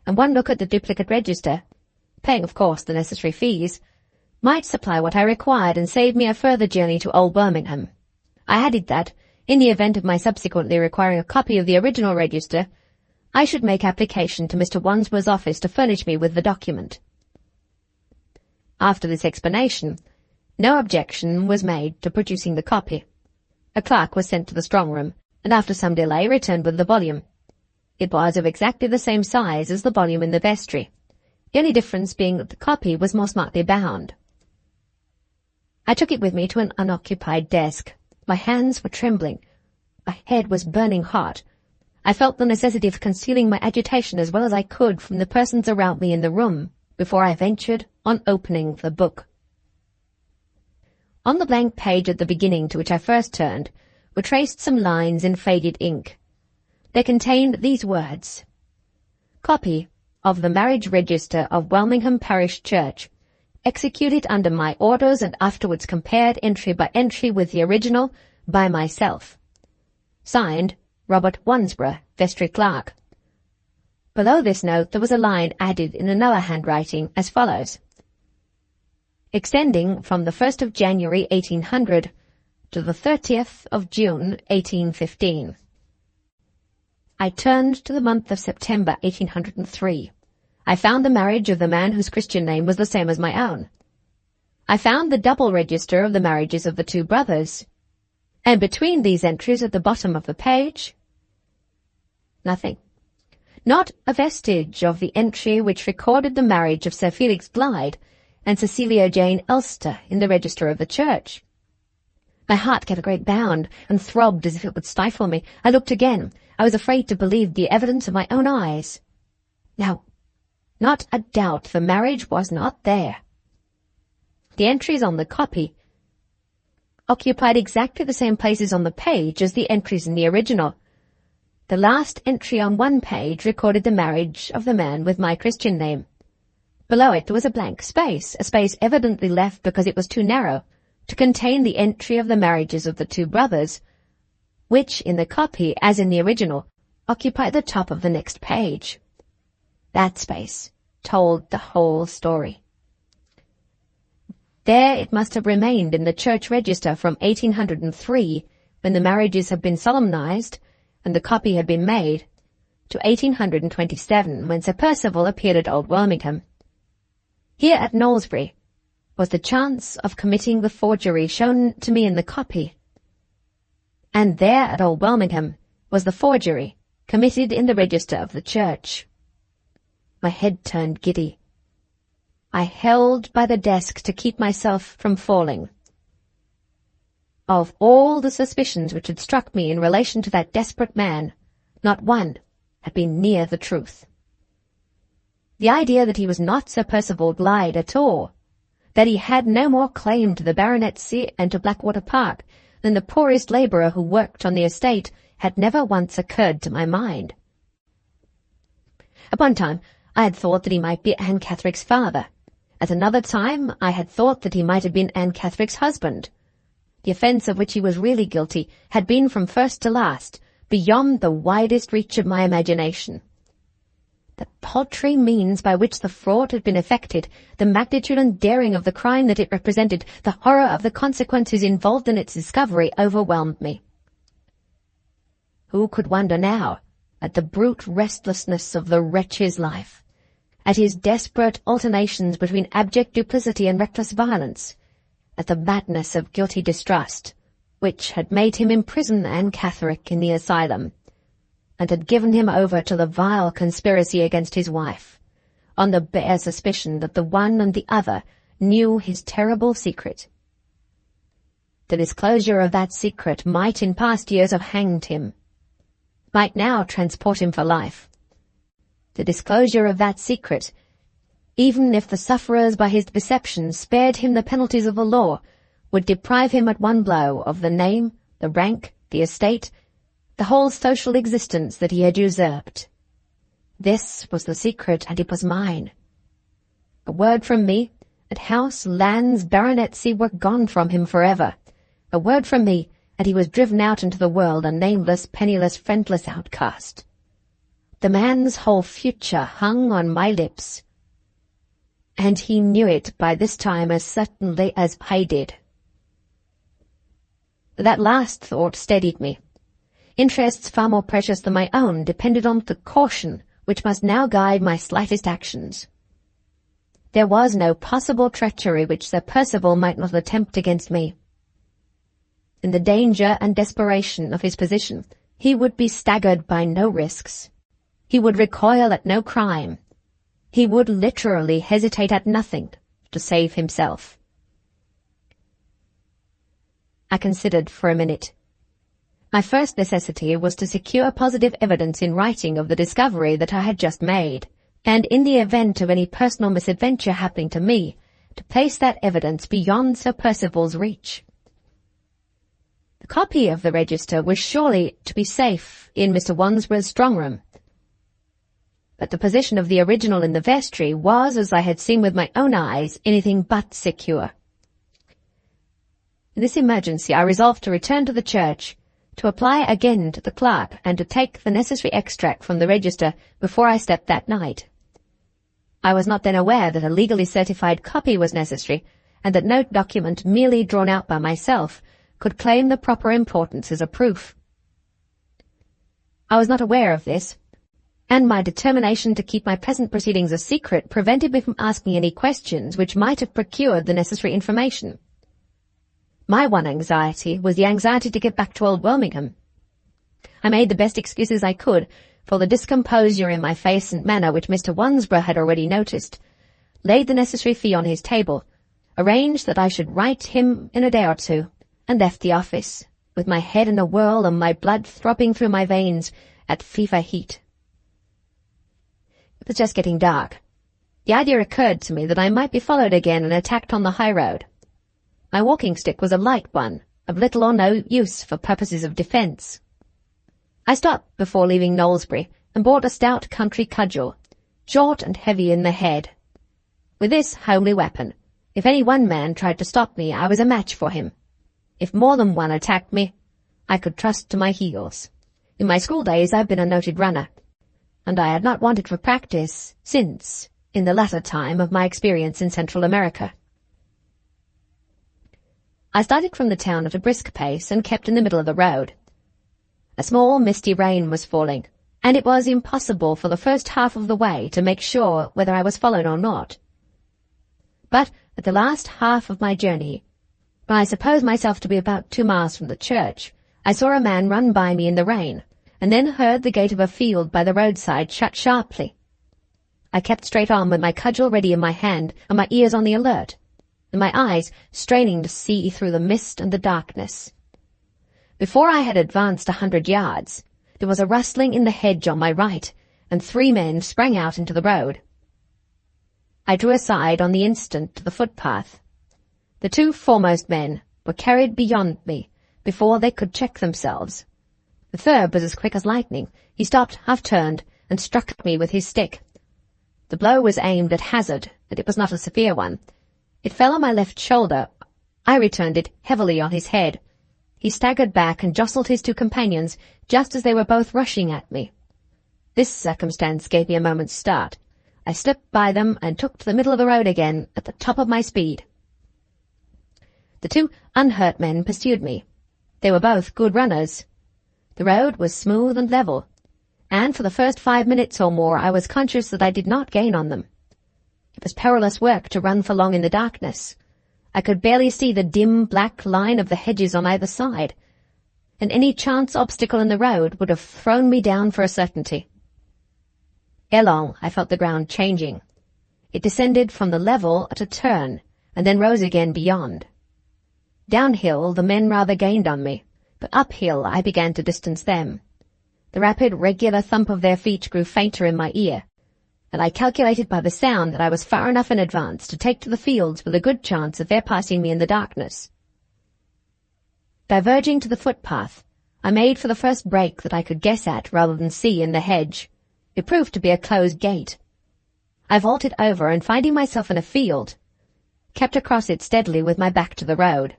and one look at the duplicate register, paying of course the necessary fees, might supply what I required and save me a further journey to Old Birmingham. I added that, in the event of my subsequently requiring a copy of the original register, I should make application to Mr. Wansborough's office to furnish me with the document. After this explanation, no objection was made to producing the copy. A clerk was sent to the strong-room, and after some delay returned with the volume. It was of exactly the same size as the volume in the vestry, the only difference being that the copy was more smartly bound. I took it with me to an unoccupied desk. My hands were trembling. My head was burning hot. I felt the necessity of concealing my agitation as well as I could from the persons around me in the room before I ventured on opening the book. On the blank page at the beginning to which I first turned were traced some lines in faded ink. They contained these words: "Copy of the marriage register of Welmingham Parish Church, executed under my orders and afterwards compared entry by entry with the original by myself. Signed, Robert Wansborough, vestry clerk." Below this note there was a line added in another handwriting as follows: "Extending from the 1st of January 1800 to the 30th of June 1815. I turned to the month of September 1803. I found the marriage of the man whose Christian name was the same as my own. I found the double register of the marriages of the two brothers, and between these entries at the bottom of the page, nothing. Not a vestige of the entry which recorded the marriage of Sir Felix Glyde and Cecilia Jane Elster in the register of the church. My heart gave a great bound and throbbed as if it would stifle me. I looked again. I was afraid to believe the evidence of my own eyes. Now, Not a doubt the marriage was not there. The entries on the copy occupied exactly the same places on the page as the entries in the original. The last entry on one page recorded the marriage of the man with my Christian name. Below it was a blank space, a space evidently left because it was too narrow to contain the entry of the marriages of the two brothers, which in the copy, as in the original, occupied the top of the next page. That space told the whole story. There it must have remained in the church register from 1803, when the marriages had been solemnized and the copy had been made, to 1827, when Sir Percival appeared at Old Wilmingham. Here at Knowlesbury was the chance of committing the forgery shown to me in the copy, and there at Old Wilmingham was the forgery committed in the register of the church. My head turned giddy. I held by the desk to keep myself from falling. Of all the suspicions which had struck me in relation to that desperate man, not one had been near the truth. The idea that he was not Sir Percival Glyde at all, that he had no more claim to the baronetcy and to Blackwater Park than the poorest labourer who worked on the estate, had never once occurred to my mind. At one time I had thought that he might be Anne Catherick's father. At another time I had thought that he might have been Anne Catherick's husband. The offence of which he was really guilty had been from first to last beyond the widest reach of my imagination. The paltry means by which the fraud had been effected, the magnitude and daring of the crime that it represented, the horror of the consequences involved in its discovery overwhelmed me. Who could wonder now at the brute restlessness of the wretch's life, at his desperate alternations between abject duplicity and reckless violence, at the madness of guilty distrust, which had made him imprison Anne Catherick in the asylum, and had given him over to the vile conspiracy against his wife, on the bare suspicion that the one and the other knew his terrible secret. The disclosure of that secret might in past years have hanged him, might now transport him for life. The disclosure of that secret, even if the sufferers by his deception spared him the penalties of the law, would deprive him at one blow of the name, the rank, the estate, the whole social existence that he had usurped. This was the secret, and it was mine. A word from me, and house, lands, baronetcy were gone from him forever. A word from me, and he was driven out into the world a nameless, penniless, friendless outcast. The man's whole future hung on my lips, and he knew it by this time as certainly as I did. That last thought steadied me. Interests far more precious than my own depended on the caution which must now guide my slightest actions. There was no possible treachery which Sir Percival might not attempt against me. In the danger and desperation of his position, he would be staggered by no risks. He would recoil at no crime. He would literally hesitate at nothing to save himself. I considered for a minute. My first necessity was to secure positive evidence in writing of the discovery that I had just made, and in the event of any personal misadventure happening to me, to place that evidence beyond Sir Percival's reach. The copy of the register was surely to be safe in Mr. Wandsworth's strong room, but the position of the original in the vestry was, as I had seen with my own eyes, anything but secure. In this emergency I resolved to return to the church, to apply again to the clerk, and to take the necessary extract from the register before I stepped that night. I was not then aware that a legally certified copy was necessary, and that no document merely drawn out by myself could claim the proper importance as a proof. I was not aware of this, and my determination to keep my present proceedings a secret prevented me from asking any questions which might have procured the necessary information. My one anxiety was the anxiety to get back to Old Wilmingham. I made the best excuses I could for the discomposure in my face and manner which Mr. Wandsworth had already noticed, laid the necessary fee on his table, arranged that I should write him in a day or two, and left the office, with my head in a whirl and my blood throbbing through my veins at fever heat. It was just getting dark, The idea occurred to me that I might be followed again and attacked on the high road. My walking stick was a light one, of little or no use for purposes of defence. I stopped before leaving Knowlesbury and bought a stout country cudgel, short and heavy in the head. With this homely weapon, if any one man tried to stop me, I was a match for him. If more than one attacked me, I could trust to my heels. In my school days I've been a noted runner, and I had not wanted for practice since, in the latter time of my experience in Central America. I started from the town at a brisk pace and kept in the middle of the road. A small misty rain was falling, and it was impossible for the first half of the way to make sure whether I was followed or not. But at the last half of my journey, when I supposed myself to be about 2 miles from the church, I saw a man run by me in the rain, and then heard the gate of a field by the roadside shut sharply. I kept straight on with my cudgel ready in my hand and my ears on the alert, and my eyes straining to see through the mist and the darkness. Before I had advanced 100 yards, there was a rustling in the hedge on my right, and 3 men sprang out into the road. I drew aside on the instant to the footpath. The 2 foremost men were carried beyond me before they could check themselves. The third was as quick as lightning. He stopped, half-turned, and struck me with his stick. The blow was aimed at hazard, but it was not a severe one. It fell on my left shoulder. I returned it heavily on his head. He staggered back and jostled his 2 companions just as they were both rushing at me. This circumstance gave me a moment's start. I slipped by them and took to the middle of the road again at the top of my speed. The 2 unhurt men pursued me. They were both good runners. The road was smooth and level, and for the first 5 minutes or more I was conscious that I did not gain on them. It was perilous work to run for long in the darkness. I could barely see the dim black line of the hedges on either side, and any chance obstacle in the road would have thrown me down for a certainty. Ere long I felt the ground changing. It descended from the level at a turn, and then rose again beyond. Downhill the men rather gained on me, but uphill I began to distance them. The rapid, regular thump of their feet grew fainter in my ear, and I calculated by the sound that I was far enough in advance to take to the fields with a good chance of their passing me in the darkness. Diverging to the footpath, I made for the first break that I could guess at rather than see in the hedge. It proved to be a closed gate. I vaulted over and, finding myself in a field, kept across it steadily with my back to the road.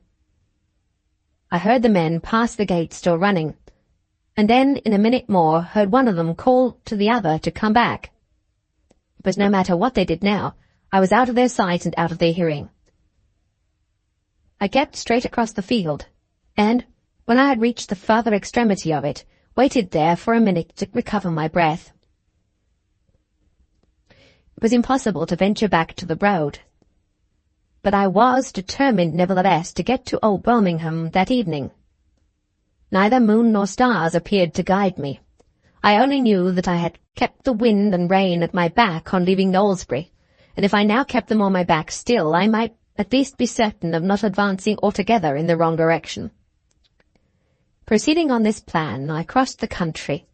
I heard the men pass the gate still running, and then in a minute more heard one of them call to the other to come back. But no matter what they did now, I was out of their sight and out of their hearing. I kept straight across the field, and, when I had reached the farther extremity of it, waited there for a minute to recover my breath. It was impossible to venture back to the road, but I was determined nevertheless to get to Old Birmingham that evening. Neither moon nor stars appeared to guide me. I only knew that I had kept the wind and rain at my back on leaving Knowlesbury, and if I now kept them on my back still, I might at least be certain of not advancing altogether in the wrong direction. Proceeding on this plan, I crossed the country,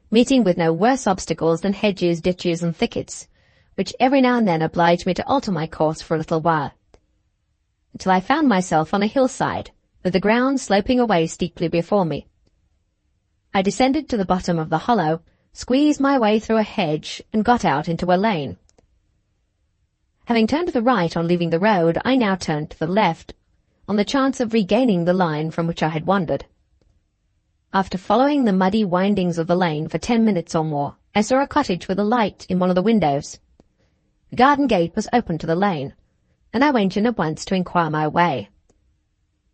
meeting with no worse obstacles than hedges, ditches, and thickets, which every now and then obliged me to alter my course for a little while, until I found myself on a hillside, with the ground sloping away steeply before me. I descended to the bottom of the hollow, squeezed my way through a hedge, and got out into a lane. Having turned to the right on leaving the road, I now turned to the left, on the chance of regaining the line from which I had wandered. After following the muddy windings of the lane for 10 minutes or more, I saw a cottage with a light in one of the windows. The garden gate was open to the lane, and I went in at once to inquire my way.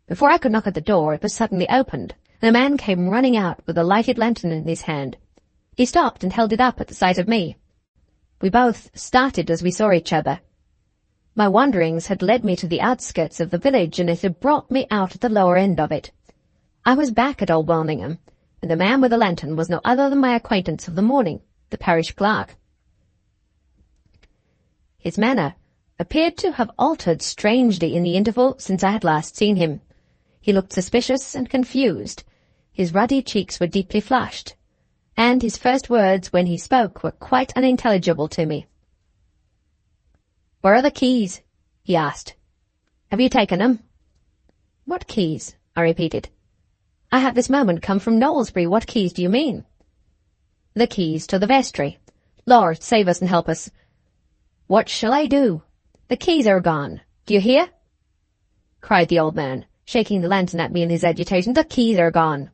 Before I could knock at the door, it was suddenly opened, and a man came running out with a lighted lantern in his hand. He stopped and held it up at the sight of me. We both started as we saw each other. My wanderings had led me to the outskirts of the village, and it had brought me out at the lower end of it. I was back at Old Birmingham, and the man with the lantern was no other than my acquaintance of the morning, the parish clerk. His manner appeared to have altered strangely in the interval since I had last seen him. He looked suspicious and confused. His ruddy cheeks were deeply flushed, and his first words when he spoke were quite unintelligible to me. "Where are the keys?" he asked. "Have you taken them?" "What keys?" I repeated. "I have this moment come from Knowlesbury. What keys do you mean?" "The keys to the vestry. Lord, save us and help us. What shall I do? The keys are gone. Do you hear?" cried the old man, shaking the lantern at me in his agitation. "The keys are gone."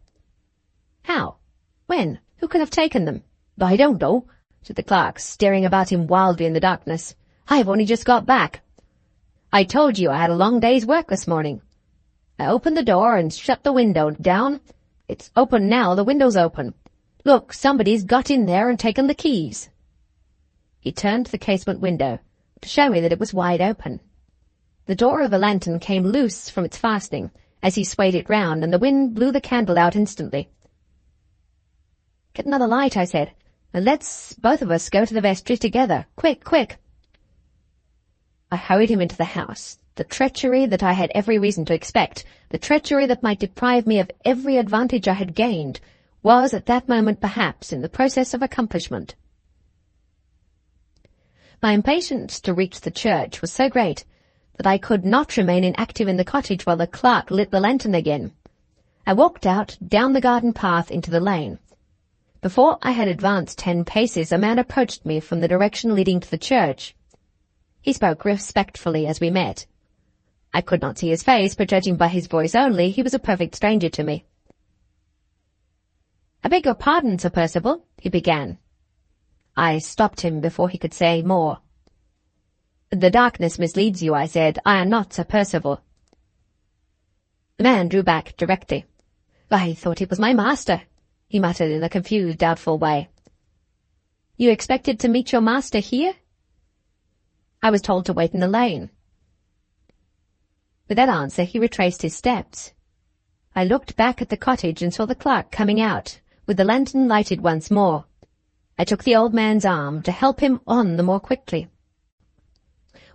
"How? When? Who can have taken them?" "I don't know," said the clerk, staring about him wildly in the darkness. "I have only just got back. I told you I had a long day's work this morning. I opened the door and shut the window down. It's open now, the window's open. Look, somebody's got in there and taken the keys." He turned to the casement window to show me that it was wide open. The door of the lantern came loose from its fastening as he swayed it round, and the wind blew the candle out instantly. "Get another light," I said, "and let's both of us go to the vestry together. Quick, quick." I hurried him into the house. The treachery that I had every reason to expect, the treachery that might deprive me of every advantage I had gained, was at that moment perhaps in the process of accomplishment. My impatience to reach the church was so great that I could not remain inactive in the cottage while the clerk lit the lantern again. I walked out, down the garden path into the lane. Before I had advanced 10 paces, a man approached me from the direction leading to the church. He spoke respectfully as we met. I could not see his face, but judging by his voice only, he was a perfect stranger to me. "I beg your pardon, Sir Percival," he began. I stopped him before he could say more. "The darkness misleads you," I said. "I am not Sir Percival." The man drew back directly. "I thought it was my master," he muttered in a confused, doubtful way. "You expected to meet your master here?" "I was told to wait in the lane." With that answer he retraced his steps. I looked back at the cottage and saw the clerk coming out, with the lantern lighted once more. I took the old man's arm to help him on the more quickly.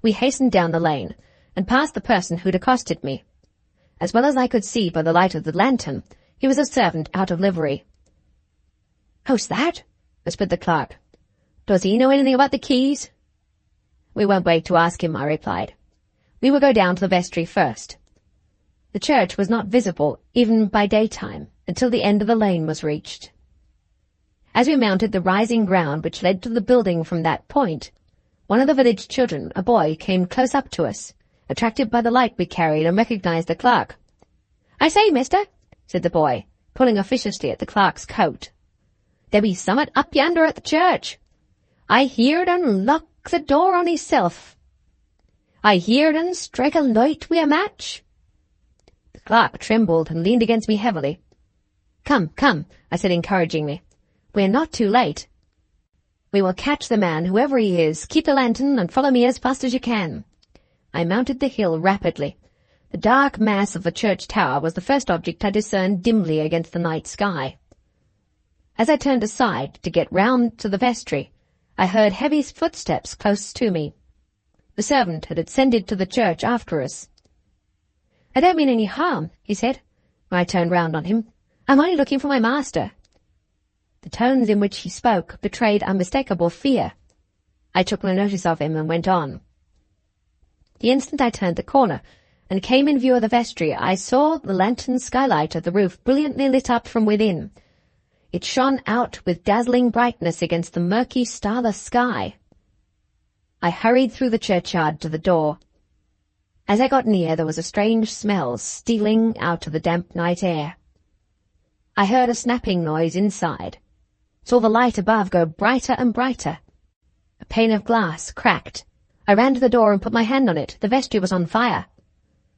We hastened down the lane, and past the person who'd accosted me. As well as I could see by the light of the lantern, he was a servant out of livery. "Who's that?" whispered the clerk. "Does he know anything about the keys?" "We won't wait to ask him," I replied. "We will go down to the vestry first." The church was not visible, even by daytime, until the end of the lane was reached. As we mounted the rising ground which led to the building from that point, one of the village children, a boy, came close up to us, attracted by the light we carried, and recognized the clerk. "I say, mister," said the boy, pulling officiously at the clerk's coat. "There be summat up yonder at the church. I heerd un lock the door on hisself. I heerd un strike a light wi' a match." The clerk trembled and leaned against me heavily. "Come, come," I said encouragingly. "We're not too late. We will catch the man, whoever he is. Keep the lantern and follow me as fast as you can." I mounted the hill rapidly. The dark mass of the church tower was the first object I discerned dimly against the night sky. As I turned aside to get round to the vestry, I heard heavy footsteps close to me. The servant had ascended to the church after us. "I don't mean any harm," he said, when I turned round on him. "I'm only looking for my master." The tones in which he spoke betrayed unmistakable fear. I took no notice of him and went on. The instant I turned the corner and came in view of the vestry, I saw the lantern skylight of the roof brilliantly lit up from within. It shone out with dazzling brightness against the murky, starless sky. I hurried through the churchyard to the door. As I got near, there was a strange smell stealing out of the damp night air. I heard a snapping noise inside, saw the light above go brighter and brighter. A pane of glass cracked. I ran to the door and put my hand on it. The vestry was on fire.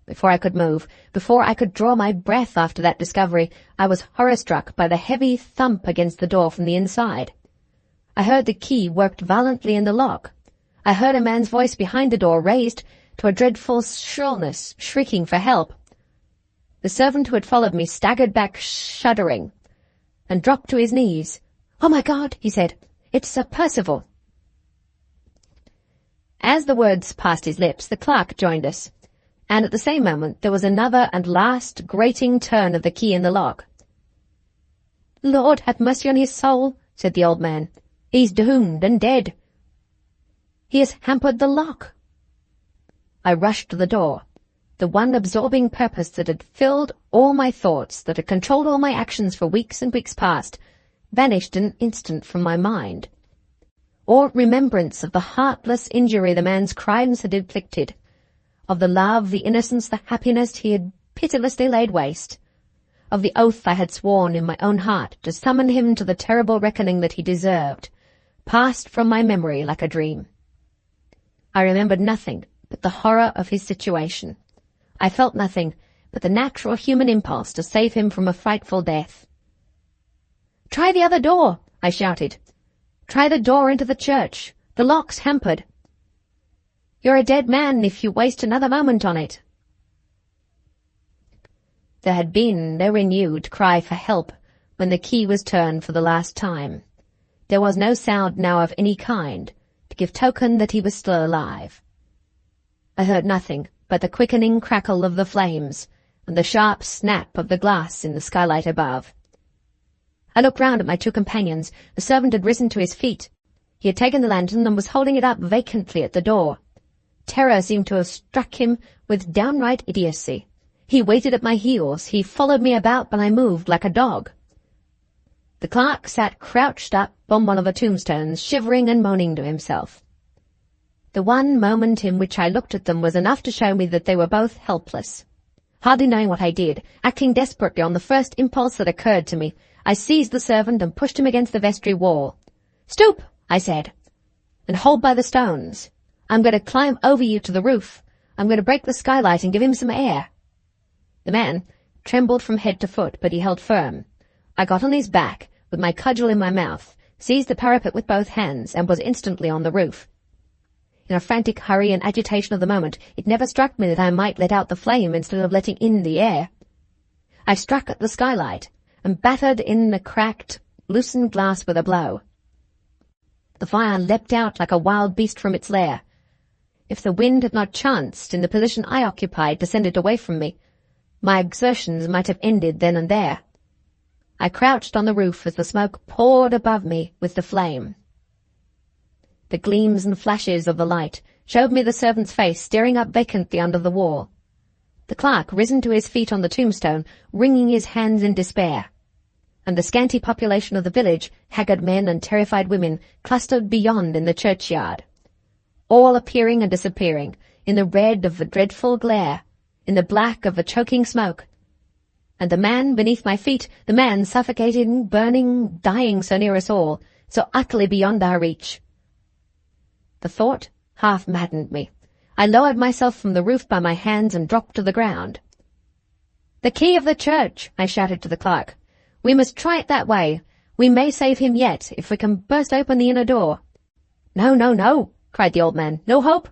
Before I could move, before I could draw my breath after that discovery, I was horror-struck by the heavy thump against the door from the inside. I heard the key worked violently in the lock. I heard a man's voice behind the door raised to a dreadful shrillness, shrieking for help. The servant who had followed me staggered back shuddering and dropped to his knees. "Oh, my God," he said, "it's Sir Percival." As the words passed his lips, the clerk joined us, and at the same moment there was another and last grating turn of the key in the lock. "Lord have mercy on his soul," said the old man. "He's doomed and dead. He has hampered the lock." I rushed to the door. The one absorbing purpose that had filled all my thoughts, that had controlled all my actions for weeks and weeks past, vanished in an instant from my mind. All remembrance of the heartless injury the man's crimes had inflicted, of the love, the innocence, the happiness he had pitilessly laid waste, of the oath I had sworn in my own heart to summon him to the terrible reckoning that he deserved, passed from my memory like a dream. I remembered nothing but the horror of his situation. I felt nothing but the natural human impulse to save him from a frightful death. "Try the other door," I shouted. "Try the door into the church. The lock's hampered. You're a dead man if you waste another moment on it." There had been no renewed cry for help when the key was turned for the last time. There was no sound now of any kind to give token that he was still alive. I heard nothing but the quickening crackle of the flames and the sharp snap of the glass in the skylight above. I looked round at my two companions. The servant had risen to his feet. He had taken the lantern and was holding it up vacantly at the door. Terror seemed to have struck him with downright idiocy. He waited at my heels. He followed me about when I moved like a dog. The clerk sat crouched up on one of the tombstones, shivering and moaning to himself. The one moment in which I looked at them was enough to show me that they were both helpless. Hardly knowing what I did, acting desperately on the first impulse that occurred to me, I seized the servant and pushed him against the vestry wall. "Stoop," I said, "and hold by the stones. I'm going to climb over you to the roof. I'm going to break the skylight and give him some air." The man trembled from head to foot, but he held firm. I got on his back, with my cudgel in my mouth, seized the parapet with both hands, and was instantly on the roof. In a frantic hurry and agitation of the moment, it never struck me that I might let out the flame instead of letting in the air. I struck at the skylight, and battered in the cracked, loosened glass with a blow. The fire leapt out like a wild beast from its lair. If the wind had not chanced, in the position I occupied, to send it away from me, my exertions might have ended then and there. I crouched on the roof as the smoke poured above me with the flame. The gleams and flashes of the light showed me the servant's face staring up vacantly under the wall. The clerk risen to his feet on the tombstone, wringing his hands in despair. And the scanty population of the village, haggard men and terrified women, clustered beyond in the churchyard, all appearing and disappearing, in the red of the dreadful glare, in the black of the choking smoke. And the man beneath my feet, the man suffocating, burning, dying so near us all, so utterly beyond our reach. The thought half maddened me. I lowered myself from the roof by my hands and dropped to the ground. "The key of the church!" I shouted to the clerk. "We must try it that way. We may save him yet, if we can burst open the inner door." "No, no, no," cried the old man. "No hope.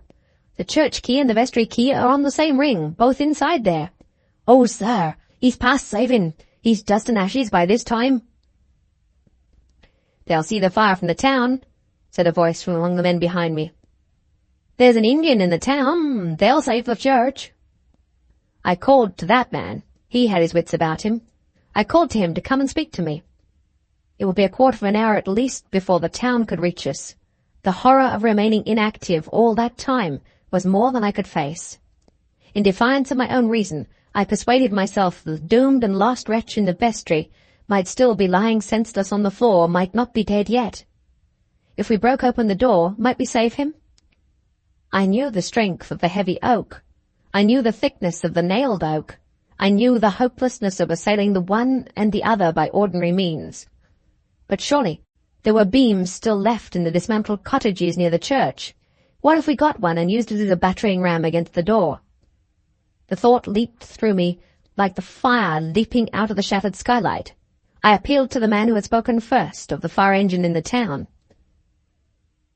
The church key and the vestry key are on the same ring, both inside there. Oh, sir, he's past saving. He's dust and ashes by this time." "They'll see the fire from the town," said a voice from among the men behind me. "There's an Indian in the town. They'll save the church." I called to that man. He had his wits about him. I called to him to come and speak to me. It would be a quarter of an hour at least before the town could reach us. The horror of remaining inactive all that time was more than I could face. In defiance of my own reason, I persuaded myself that the doomed and lost wretch in the vestry might still be lying senseless on the floor, might not be dead yet. If we broke open the door, might we save him? I knew the strength of the heavy oak. I knew the thickness of the nailed oak. I knew the hopelessness of assailing the one and the other by ordinary means. But surely there were beams still left in the dismantled cottages near the church. What if we got one and used it as a battering ram against the door? The thought leaped through me like the fire leaping out of the shattered skylight. I appealed to the man who had spoken first of the fire engine in the town.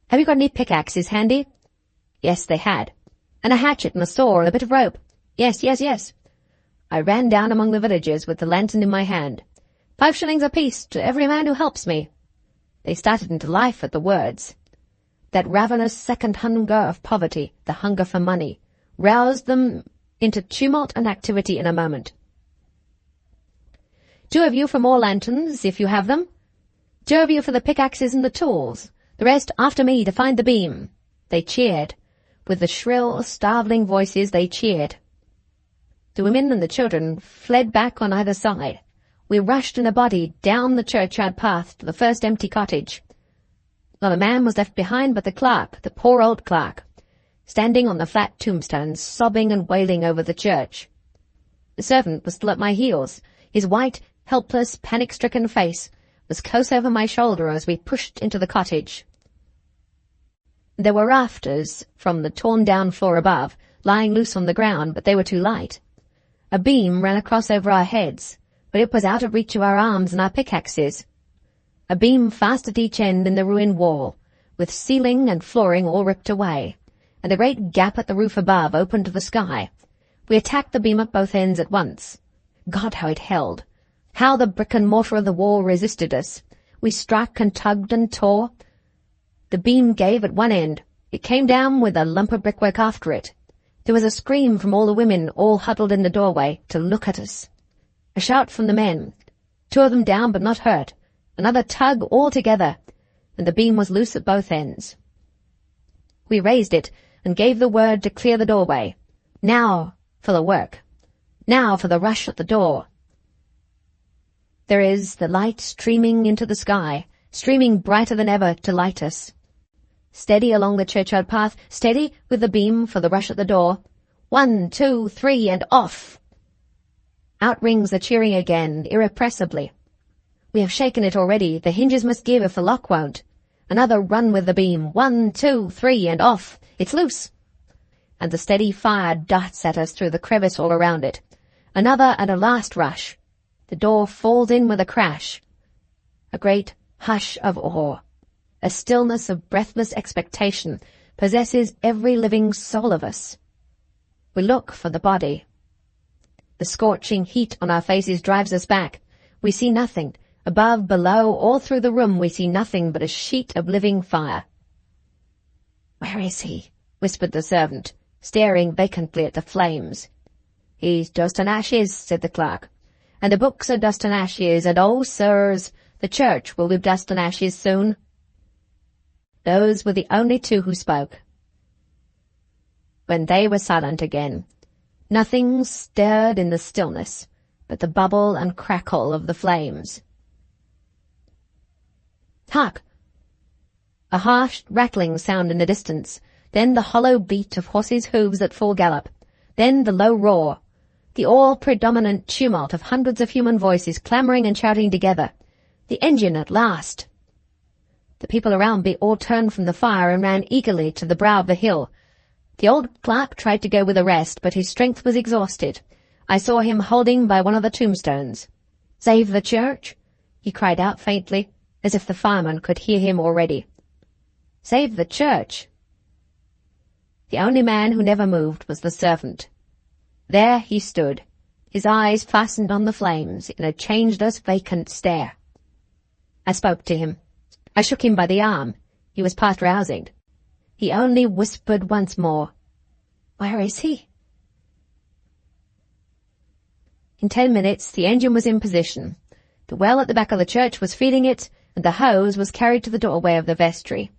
"Have you got any pickaxes handy?" Yes, they had. "And a hatchet and a saw and a bit of rope?" Yes, yes, yes. I ran down among the villagers with the lantern in my hand. 5 shillings apiece to every man who helps me. They started into life at the words. That ravenous second hunger of poverty, the hunger for money, roused them into tumult and activity in a moment. 2 of you for more lanterns, if you have them. 2 of you for the pickaxes and the tools. The rest after me to find the beam. They cheered. With the shrill, startling voices they cheered. The women and the children fled back on either side. We rushed in a body down the churchyard path to the first empty cottage. Not a man was left behind but the clerk, the poor old clerk, standing on the flat tombstones, sobbing and wailing over the church. The servant was still at my heels. His white, helpless, panic-stricken face was close over my shoulder as we pushed into the cottage. There were rafters from the torn-down floor above, lying loose on the ground, but they were too light. A beam ran across over our heads, but it was out of reach of our arms and our pickaxes. A beam fast at each end in the ruined wall, with ceiling and flooring all ripped away, and a great gap at the roof above open to the sky. We attacked the beam at both ends at once. God, how it held! How the brick and mortar of the wall resisted us! We struck and tugged and tore. The beam gave at one end. It came down with a lump of brickwork after it. There was a scream from all the women, all huddled in the doorway, to look at us. A shout from the men. 2 of them down but not hurt. Another tug all together, and the beam was loose at both ends. We raised it and gave the word to clear the doorway. Now for the work. Now for the rush at the door. There is the light streaming into the sky, streaming brighter than ever to light us. Steady along the churchyard path, steady with the beam for the rush at the door. 1, 2, 3, and off! Out rings the cheering again, irrepressibly. We have shaken it already. The hinges must give if the lock won't. Another run with the beam. 1, 2, 3, and off! It's loose! And the steady fire darts at us through the crevice all around it. Another and a last rush. The door falls in with a crash. A great hush of awe. A stillness of breathless expectation possesses every living soul of us. We look for the body. The scorching heat on our faces drives us back. We see nothing. Above, below, all through the room we see nothing but a sheet of living fire. "Where is he?" whispered the servant, staring vacantly at the flames. "He's dust and ashes," said the clerk. "And the books are dust and ashes, and oh, sirs, the church will be dust and ashes soon." Those were the only 2 who spoke. When they were silent again, nothing stirred in the stillness but the bubble and crackle of the flames. Hark! A harsh, rattling sound in the distance, then the hollow beat of horses' hooves at full gallop, then the low roar, the all-predominant tumult of hundreds of human voices clamouring and shouting together. The engine at last! The people around me all turned from the fire and ran eagerly to the brow of the hill. The old clerk tried to go with the rest, but his strength was exhausted. I saw him holding by one of the tombstones. "Save the church!" he cried out faintly, as if the fireman could hear him already. Save the church! The only man who never moved was the servant. There he stood, his eyes fastened on the flames in a changeless, vacant stare. I spoke to him. I shook him by the arm. He was past rousing. He only whispered once more, "Where is he?" In 10 minutes the engine was in position. The well at the back of the church was feeding it, and the hose was carried to the doorway of the vestry.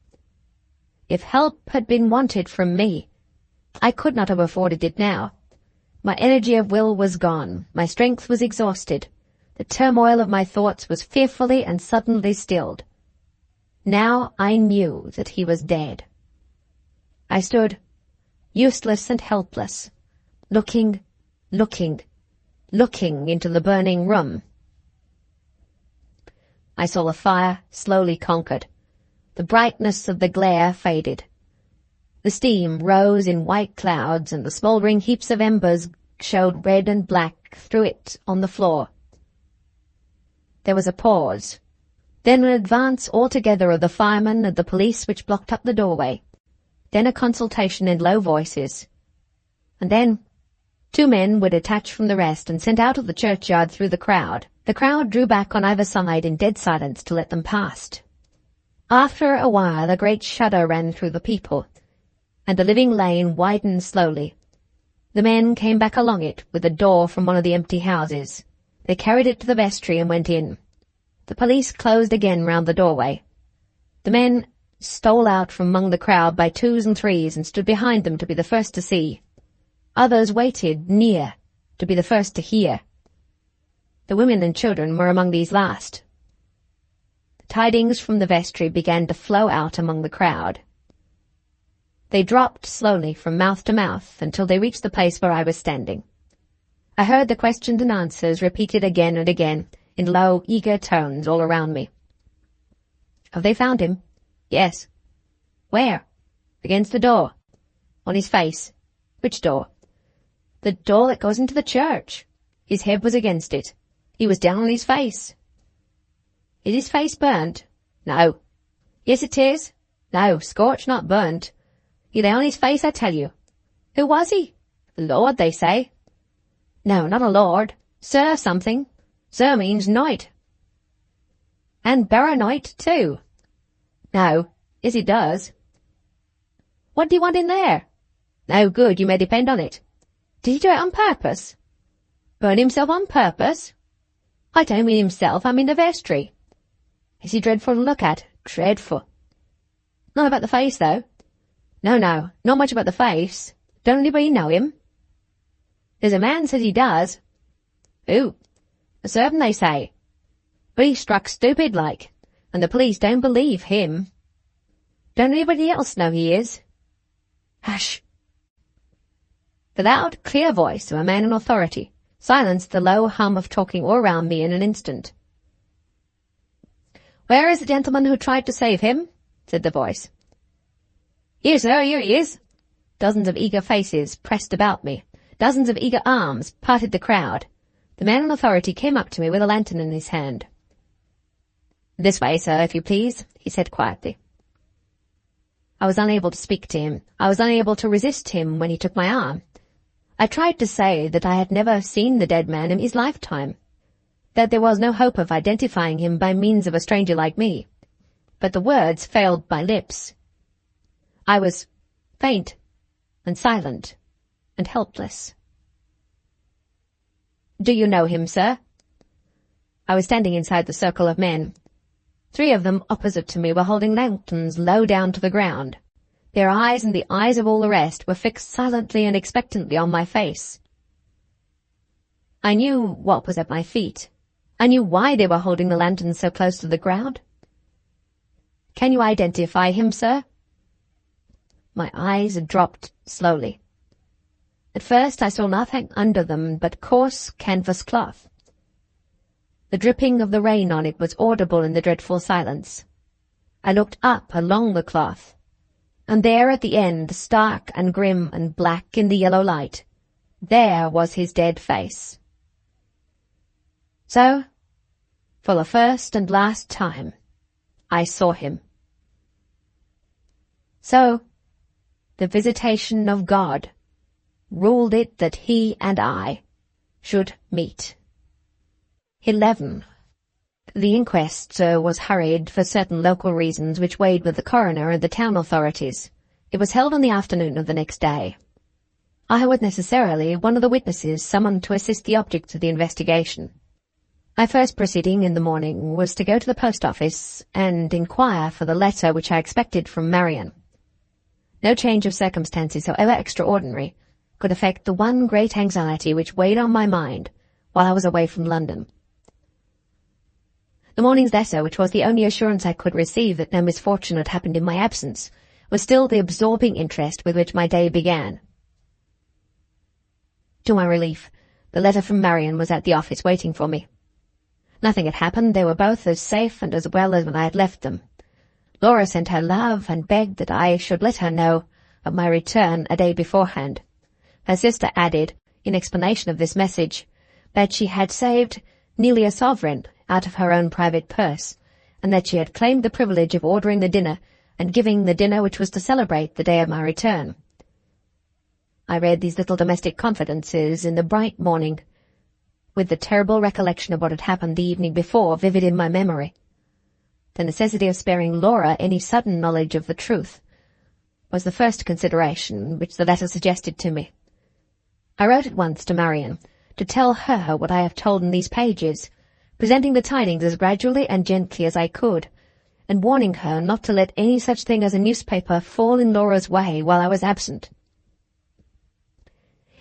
If help had been wanted from me, I could not have afforded it now. My energy of will was gone. My strength was exhausted. The turmoil of my thoughts was fearfully and suddenly stilled. Now I knew that he was dead. I stood, useless and helpless, looking into the burning room. I saw the fire slowly conquered. The brightness of the glare faded. The steam rose in white clouds, and the smouldering heaps of embers showed red and black through it on the floor. There was a pause, then an advance altogether of the firemen and the police which blocked up the doorway, then a consultation in low voices, and then 2 men were detached from the rest and sent out of the churchyard through the crowd. The crowd drew back on either side in dead silence to let them pass. After a while a great shudder ran through the people, and the living lane widened slowly. The men came back along it with a door from one of the empty houses. They carried it to the vestry and went in. The police closed again round the doorway. The men stole out from among the crowd by twos and threes and stood behind them to be the first to see. Others waited near to be the first to hear. The women and children were among these last. The tidings from the vestry began to flow out among the crowd. They dropped slowly from mouth to mouth until they reached the place where I was standing. I heard the questions and answers repeated again and again in low, eager tones all around me. Have they found him? Yes. Where? Against the door. On his face. Which door? The door that goes into the church. His head was against it. He was down on his face. Is his face burnt? No. Yes, it is. No, scorched, not burnt. He lay on his face, I tell you. Who was he? The Lord, they say. No, not a lord. Sir something. Sir means knight. And baronet, too. No. Yes, he does. What do you want in there? No good, you may depend on it. Did he do it on purpose? Burn himself on purpose? I don't mean himself, I mean the vestry. Is he dreadful to look at? Dreadful. Not about the face, though. No, not much about the face. Don't anybody know him? There's a man says he does. Who? A servant, they say. But he's struck stupid like, and the police don't believe him. Don't anybody else know he is? Hush. The loud, clear voice of a man in authority silenced the low hum of talking all around me in an instant. Where is the gentleman who tried to save him? Said the voice. Here, sir, here he is. Dozens of eager faces pressed about me. Dozens of eager arms parted the crowd. The man in authority came up to me with a lantern in his hand. This way, sir, if you please, he said quietly. I was unable to speak to him. I was unable to resist him when he took my arm. I tried to say that I had never seen the dead man in his lifetime, that there was no hope of identifying him by means of a stranger like me. But the words failed my lips. I was faint and silent and helpless. Do you know him, sir? I was standing inside the circle of men. 3 of them opposite to me were holding lanterns low down to the ground. Their eyes and the eyes of all the rest were fixed silently and expectantly on my face. I knew what was at my feet. I knew why they were holding the lanterns so close to the ground. Can you identify him, sir? My eyes dropped slowly. At first I saw nothing under them but coarse canvas cloth. The dripping of the rain on it was audible in the dreadful silence. I looked up along the cloth, and there at the end, stark and grim and black in the yellow light, there was his dead face. So, for the first and last time, I saw him. So, the visitation of God ruled it that he and I should meet. 11. The inquest was hurried for certain local reasons which weighed with the coroner and the town authorities. It was held on the afternoon of the next day. I was necessarily one of the witnesses summoned to assist the objects of the investigation. My first proceeding in the morning was to go to the post office and inquire for the letter which I expected from Marian. No change of circumstances, however extraordinary, could affect the one great anxiety which weighed on my mind while I was away from London. The morning's letter, which was the only assurance I could receive that no misfortune had happened in my absence, was still the absorbing interest with which my day began. To my relief, the letter from Marian was at the office waiting for me. Nothing had happened. They were both as safe and as well as when I had left them. Laura sent her love and begged that I should let her know of my return a day beforehand. Her sister added, in explanation of this message, that she had saved nearly a sovereign out of her own private purse, and that she had claimed the privilege of ordering the dinner and giving the dinner which was to celebrate the day of my return. I read these little domestic confidences in the bright morning, with the terrible recollection of what had happened the evening before vivid in my memory. The necessity of sparing Laura any sudden knowledge of the truth was the first consideration which the letter suggested to me. I wrote at once to Marian to tell her what I have told in these pages, presenting the tidings as gradually and gently as I could, and warning her not to let any such thing as a newspaper fall in Laura's way while I was absent.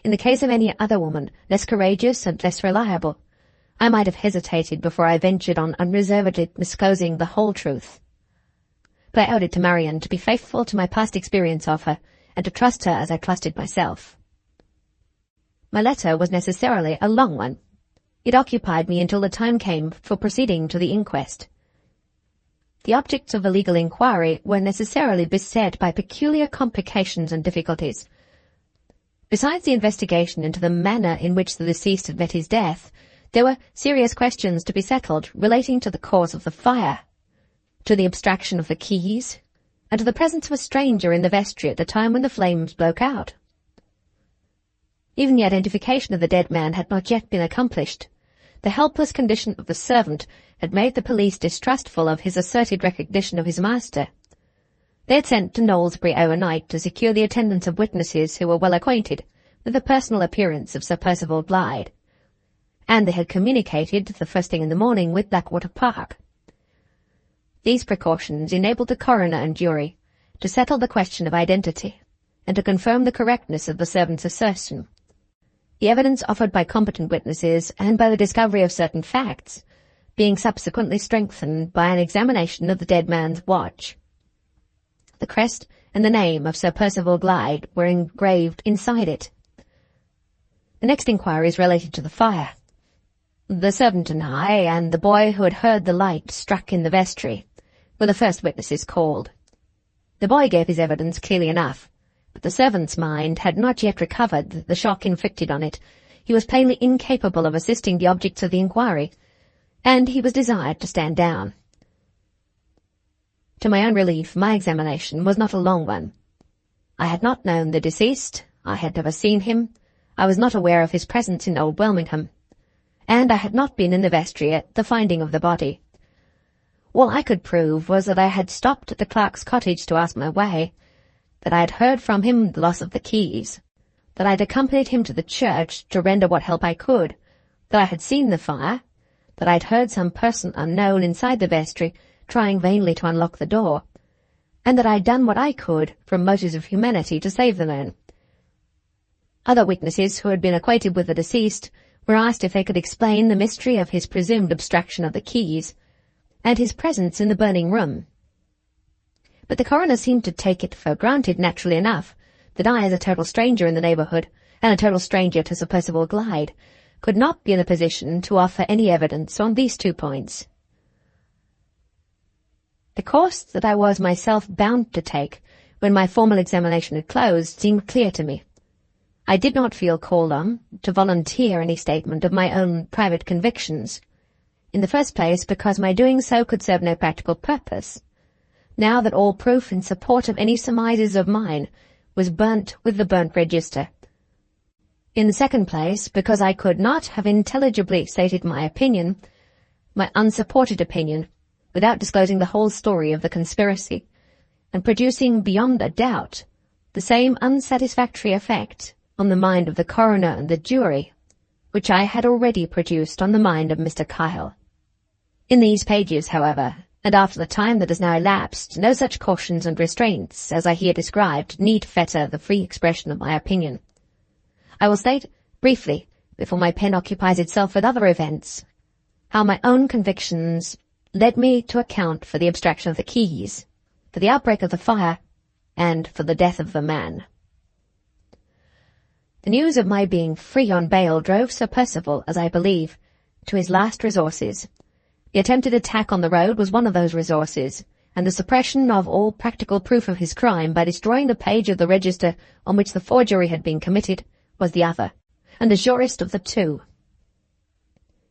In the case of any other woman, less courageous and less reliable, I might have hesitated before I ventured on unreservedly disclosing the whole truth. But I owed it to Marian to be faithful to my past experience of her, and to trust her as I trusted myself. My letter was necessarily a long one. It occupied me until the time came for proceeding to the inquest. The objects of the legal inquiry were necessarily beset by peculiar complications and difficulties. Besides the investigation into the manner in which the deceased had met his death, there were serious questions to be settled relating to the cause of the fire, to the abstraction of the keys, and to the presence of a stranger in the vestry at the time when the flames broke out. Even the identification of the dead man had not yet been accomplished. The helpless condition of the servant had made the police distrustful of his asserted recognition of his master. They had sent to Knowlesbury overnight to secure the attendance of witnesses who were well acquainted with the personal appearance of Sir Percival Glyde, and they had communicated the first thing in the morning with Blackwater Park. These precautions enabled the coroner and jury to settle the question of identity and to confirm the correctness of the servant's assertion. The evidence offered by competent witnesses and by the discovery of certain facts being subsequently strengthened by an examination of the dead man's watch. The crest and the name of Sir Percival Glyde were engraved inside it. The next inquiries related to the fire. The servant and I, and the boy who had heard the light struck in the vestry, were the first witnesses called. The boy gave his evidence clearly enough, but the servant's mind had not yet recovered the shock inflicted on it. He was plainly incapable of assisting the objects of the inquiry, and he was desired to stand down. To my own relief, my examination was not a long one. I had not known the deceased, I had never seen him, I was not aware of his presence in Old Wilmingham, and I had not been in the vestry at the finding of the body. All I could prove was that I had stopped at the clerk's cottage to ask my way, that I had heard from him the loss of the keys, that I had accompanied him to the church to render what help I could, that I had seen the fire, that I had heard some person unknown inside the vestry trying vainly to unlock the door, and that I had done what I could from motives of humanity to save the man. Other witnesses who had been acquainted with the deceased were asked if they could explain the mystery of his presumed abstraction of the keys, and his presence in the burning room. But the coroner seemed to take it for granted, naturally enough, that I, as a total stranger in the neighbourhood, and a total stranger to Sir Percival Glyde, could not be in a position to offer any evidence on these 2 points. The course that I was myself bound to take when my formal examination had closed seemed clear to me. I did not feel called on to volunteer any statement of my own private convictions. In the first place, because my doing so could serve no practical purpose, now that all proof in support of any surmises of mine was burnt with the burnt register. In the second place, because I could not have intelligibly stated my opinion, my unsupported opinion, without disclosing the whole story of the conspiracy, and producing beyond a doubt the same unsatisfactory effect on the mind of the coroner and the jury, which I had already produced on the mind of Mr. Kyle. In these pages, however, and after the time that has now elapsed, no such cautions and restraints as I here described need fetter the free expression of my opinion. I will state briefly, before my pen occupies itself with other events, how my own convictions led me to account for the abstraction of the keys, for the outbreak of the fire, and for the death of the man. The news of my being free on bail drove Sir Percival, as I believe, to his last resources. The attempted attack on the road was one of those resources, and the suppression of all practical proof of his crime by destroying the page of the register on which the forgery had been committed was the other, and the surest of the two.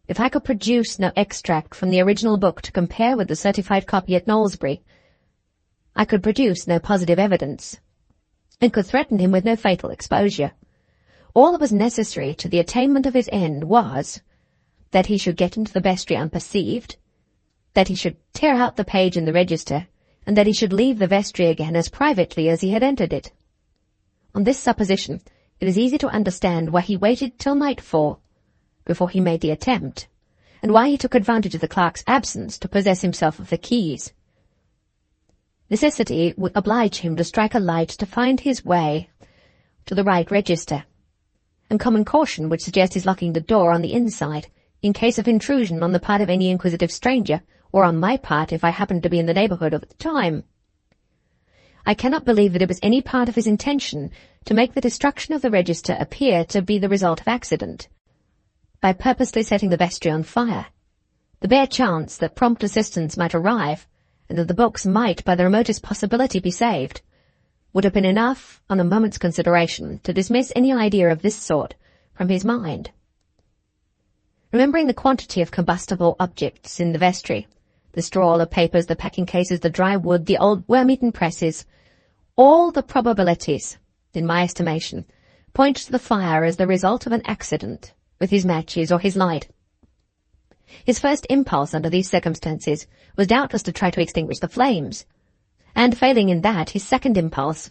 If I could produce no extract from the original book to compare with the certified copy at Knowlesbury, I could produce no positive evidence, and could threaten him with no fatal exposure. All that was necessary to the attainment of his end was that he should get into the vestry unperceived, that he should tear out the page in the register, and that he should leave the vestry again as privately as he had entered it. On this supposition, it is easy to understand why he waited till nightfall before he made the attempt, and why he took advantage of the clerk's absence to possess himself of the keys. Necessity would oblige him to strike a light to find his way to the right register, and common caution would suggest his locking the door on the inside, in case of intrusion on the part of any inquisitive stranger, or on my part if I happened to be in the neighbourhood at the time. I cannot believe that it was any part of his intention to make the destruction of the register appear to be the result of accident, by purposely setting the vestry on fire. The bare chance that prompt assistance might arrive, and that the books might by the remotest possibility be saved, would have been enough, on a moment's consideration, to dismiss any idea of this sort from his mind. Remembering the quantity of combustible objects in the vestry, the straw, the papers, the packing cases, the dry wood, the old worm-eaten presses, all the probabilities, in my estimation, point to the fire as the result of an accident with his matches or his light. His first impulse under these circumstances was doubtless to try to extinguish the flames, and failing in that, his second impulse,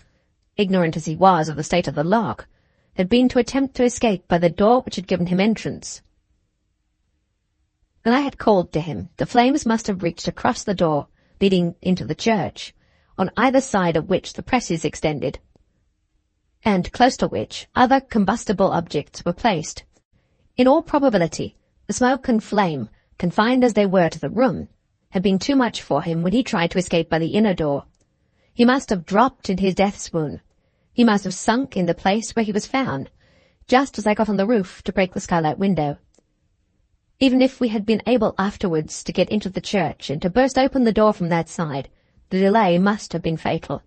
ignorant as he was of the state of the lock, had been to attempt to escape by the door which had given him entrance. When I had called to him, the flames must have reached across the door leading into the church, on either side of which the presses extended, and close to which other combustible objects were placed. In all probability, the smoke and flame, confined as they were to the room, had been too much for him when he tried to escape by the inner door. He must have dropped in his death swoon. He must have sunk in the place where he was found, just as I got on the roof to break the skylight window. Even if we had been able afterwards to get into the church and to burst open the door from that side, the delay must have been fatal.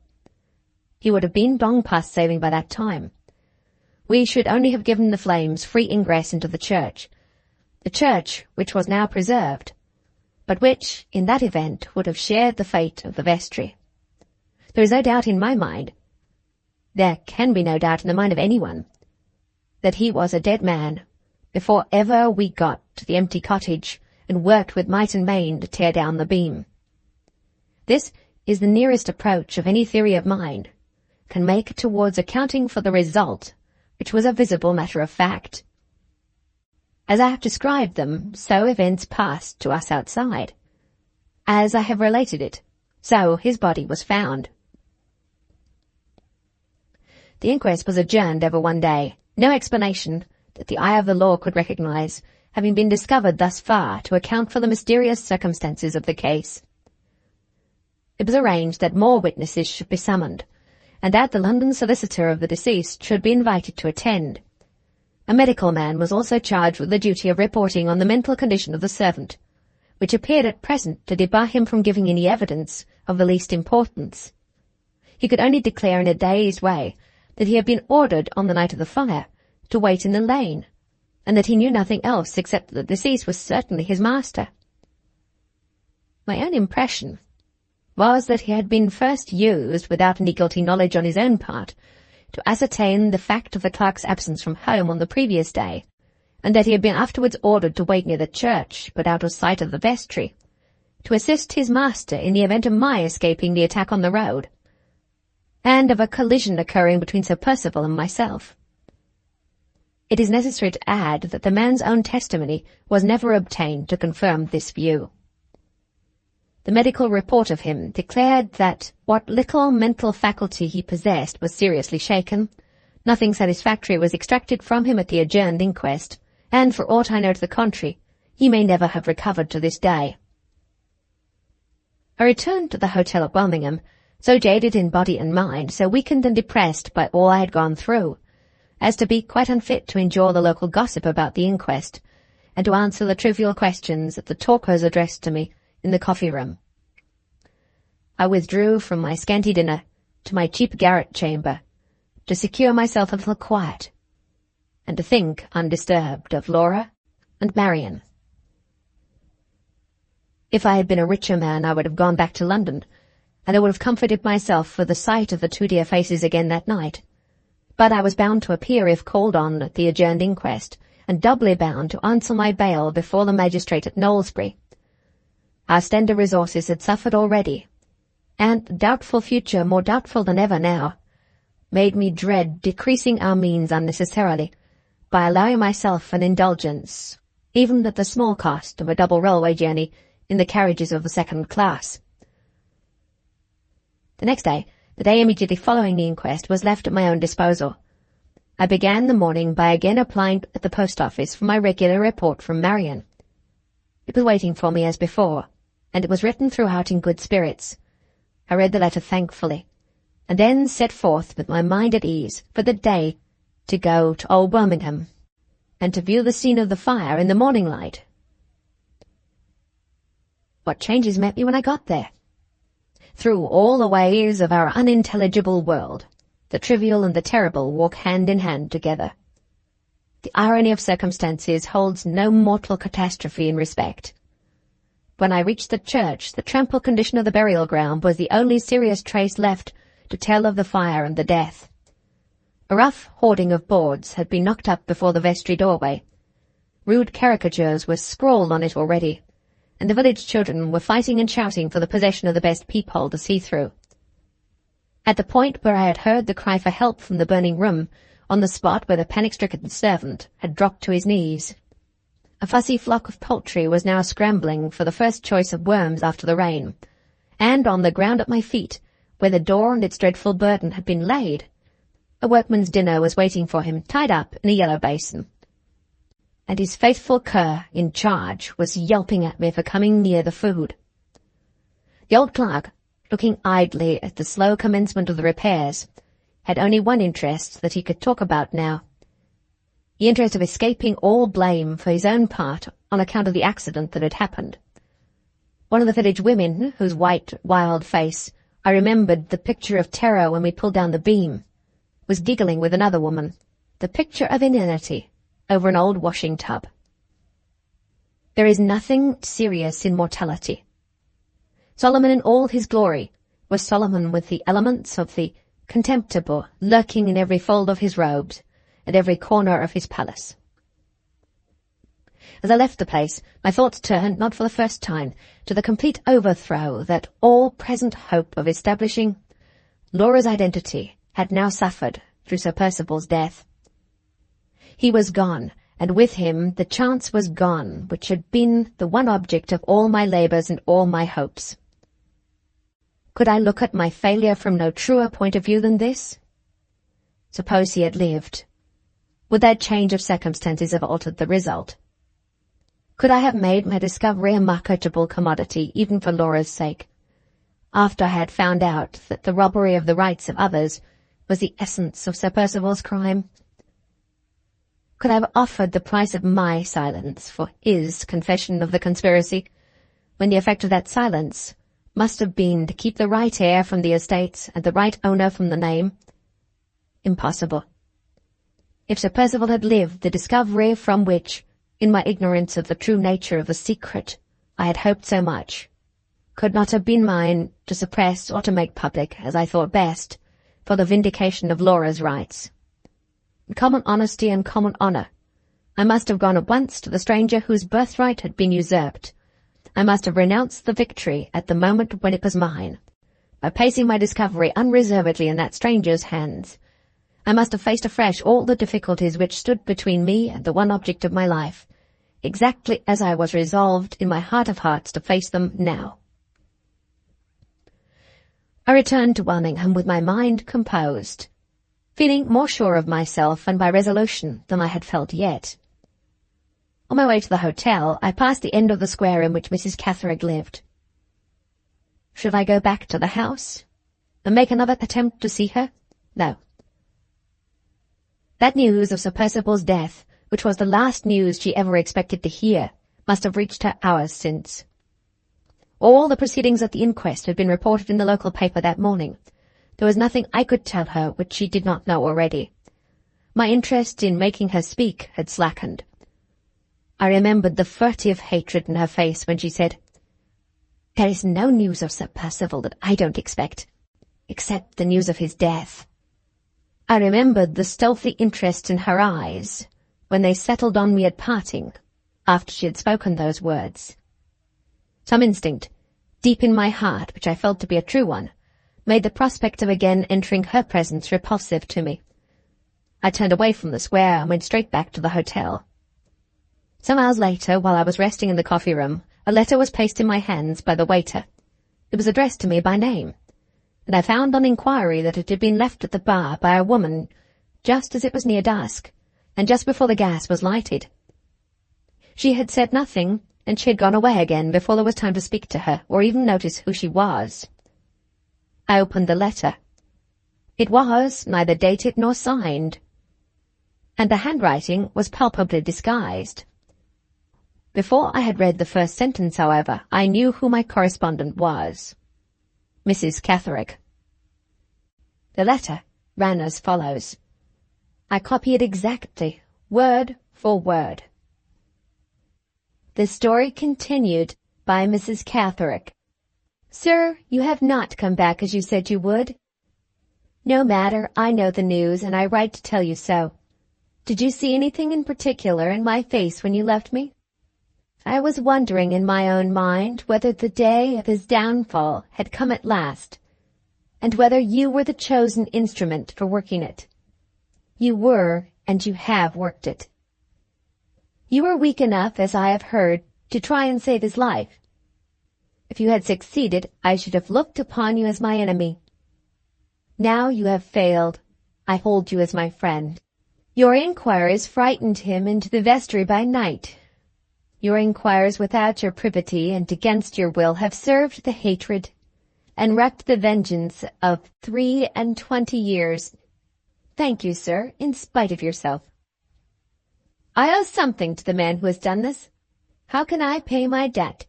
He would have been long past saving by that time. We should only have given the flames free ingress into the church which was now preserved, but which, in that event, would have shared the fate of the vestry. There is no doubt in my mind, there can be no doubt in the mind of anyone, that he was a dead man before ever we got to the empty cottage and worked with might and main to tear down the beam. This is the nearest approach of any theory of mine can make towards accounting for the result, which was a visible matter of fact. As I have described them, so events passed to us outside. As I have related it, so his body was found. The inquest was adjourned over one day, no explanation that the eye of the law could recognize having been discovered thus far to account for the mysterious circumstances of the case. It was arranged that more witnesses should be summoned, and that the London solicitor of the deceased should be invited to attend. A medical man was also charged with the duty of reporting on the mental condition of the servant, which appeared at present to debar him from giving any evidence of the least importance. He could only declare in a dazed way that he had been ordered on the night of the fire to wait in the lane, and that he knew nothing else except that the deceased was certainly his master. My own impression was that he had been first used, without any guilty knowledge on his own part, to ascertain the fact of the clerk's absence from home on the previous day, and that he had been afterwards ordered to wait near the church, but out of sight of the vestry, to assist his master in the event of my escaping the attack on the road, and of a collision occurring between Sir Percival and myself. It is necessary to add that the man's own testimony was never obtained to confirm this view. The medical report of him declared that what little mental faculty he possessed was seriously shaken. Nothing satisfactory was extracted from him at the adjourned inquest, and for aught I know to the contrary, he may never have recovered to this day. I returned to the hotel at Birmingham, so jaded in body and mind, so weakened and depressed by all I had gone through, as to be quite unfit to endure the local gossip about the inquest, and to answer the trivial questions that the talkers addressed to me in the coffee-room. I withdrew from my scanty dinner to my cheap garret chamber, to secure myself a little quiet, and to think undisturbed of Laura and Marian. If I had been a richer man, I would have gone back to London, and I would have comforted myself for the sight of the two dear faces again that night. But I was bound to appear if called on at the adjourned inquest, and doubly bound to answer my bail before the magistrate at Knowlesbury. Our slender resources had suffered already, and the doubtful future, more doubtful than ever now, made me dread decreasing our means unnecessarily by allowing myself an indulgence, even at the small cost of a double railway journey in the carriages of the second class. The next day, the day immediately following the inquest, was left at my own disposal. I began the morning by again applying at the post office for my regular report from Marian. It was waiting for me as before, and it was written throughout in good spirits. I read the letter thankfully, and then set forth with my mind at ease for the day to go to Old Birmingham, and to view the scene of the fire in the morning light. What changes met me when I got there? Through all the ways of our unintelligible world, the trivial and the terrible walk hand in hand together. The irony of circumstances holds no mortal catastrophe in respect. When I reached the church, the trampled condition of the burial ground was the only serious trace left to tell of the fire and the death. A rough hoarding of boards had been knocked up before the vestry doorway. Rude caricatures were scrawled on it already, and the village children were fighting and shouting for the possession of the best peephole to see through. At the point where I had heard the cry for help from the burning room, on the spot where the panic-stricken servant had dropped to his knees, a fussy flock of poultry was now scrambling for the first choice of worms after the rain, and on the ground at my feet, where the door and its dreadful burden had been laid, a workman's dinner was waiting for him, tied up in a yellow basin, and his faithful cur in charge was yelping at me for coming near the food. The old clerk, looking idly at the slow commencement of the repairs, had only one interest that he could talk about now, the interest of escaping all blame for his own part on account of the accident that had happened. One of the village women, whose white, wild face I remembered the picture of terror when we pulled down the beam, was giggling with another woman, the picture of inanity, over an old washing tub. There is nothing serious in mortality. Solomon in all his glory was Solomon with the elements of the contemptible lurking in every fold of his robes and every corner of his palace. As I left the place, my thoughts turned, not for the first time, to the complete overthrow that all present hope of establishing Laura's identity had now suffered through Sir Percival's death. He was gone, and with him the chance was gone which had been the one object of all my labours and all my hopes. Could I look at my failure from no truer point of view than this? Suppose he had lived. Would that change of circumstances have altered the result? Could I have made my discovery a marketable commodity, even for Laura's sake, after I had found out that the robbery of the rights of others was the essence of Sir Percival's crime? Could I have offered the price of my silence for his confession of the conspiracy, when the effect of that silence must have been to keep the right heir from the estates and the right owner from the name? Impossible. If Sir Percival had lived, the discovery from which, in my ignorance of the true nature of the secret, I had hoped so much, could not have been mine to suppress or to make public, as I thought best, for the vindication of Laura's rights. In common honesty and common honour, I must have gone at once to the stranger whose birthright had been usurped. I must have renounced the victory at the moment when it was mine. By placing my discovery unreservedly in that stranger's hands, I must have faced afresh all the difficulties which stood between me and the one object of my life, exactly as I was resolved in my heart of hearts to face them now. I returned to Birmingham with my mind composed, feeling more sure of myself and my resolution than I had felt yet. On my way to the hotel, I passed the end of the square in which Mrs. Catherine lived. Should I go back to the house and make another attempt to see her? No. That news of Sir Percival's death, which was the last news she ever expected to hear, must have reached her hours since. All the proceedings at the inquest had been reported in the local paper that morning. There was nothing I could tell her which she did not know already. My interest in making her speak had slackened. I remembered the furtive hatred in her face when she said, "There is no news of Sir Percival that I don't expect, except the news of his death." I remembered the stealthy interest in her eyes when they settled on me at parting, after she had spoken those words. Some instinct, deep in my heart, which I felt to be a true one, made the prospect of again entering her presence repulsive to me. I turned away from the square and went straight back to the hotel. Some hours later, while I was resting in the coffee-room, a letter was placed in my hands by the waiter. It was addressed to me by name, and I found on inquiry that it had been left at the bar by a woman just as it was near dusk, and just before the gas was lighted. She had said nothing, and she had gone away again before there was time to speak to her, or even notice who she was. I opened the letter. It was neither dated nor signed, and the handwriting was palpably disguised. Before I had read the first sentence, however, I knew who my correspondent was. Mrs. Catherick. The letter ran as follows. I copy it exactly, word for word. The story continued by Mrs. Catherick. Sir, you have not come back as you said you would. No matter, I know the news, and I write to tell you so. Did you see anything in particular in my face when you left me? I was wondering in my own mind whether the day of his downfall had come at last, and whether you were the chosen instrument for working it. You were, and you have worked it. You were weak enough, as I have heard, to try and save his life. If you had succeeded, I should have looked upon you as my enemy. Now you have failed. I hold you as my friend. Your inquiries frightened him into the vestry by night. Your inquiries without your privity and against your will have served the hatred and wreaked the vengeance of 23 years. Thank you, sir, in spite of yourself. I owe something to the man who has done this. How can I pay my debt?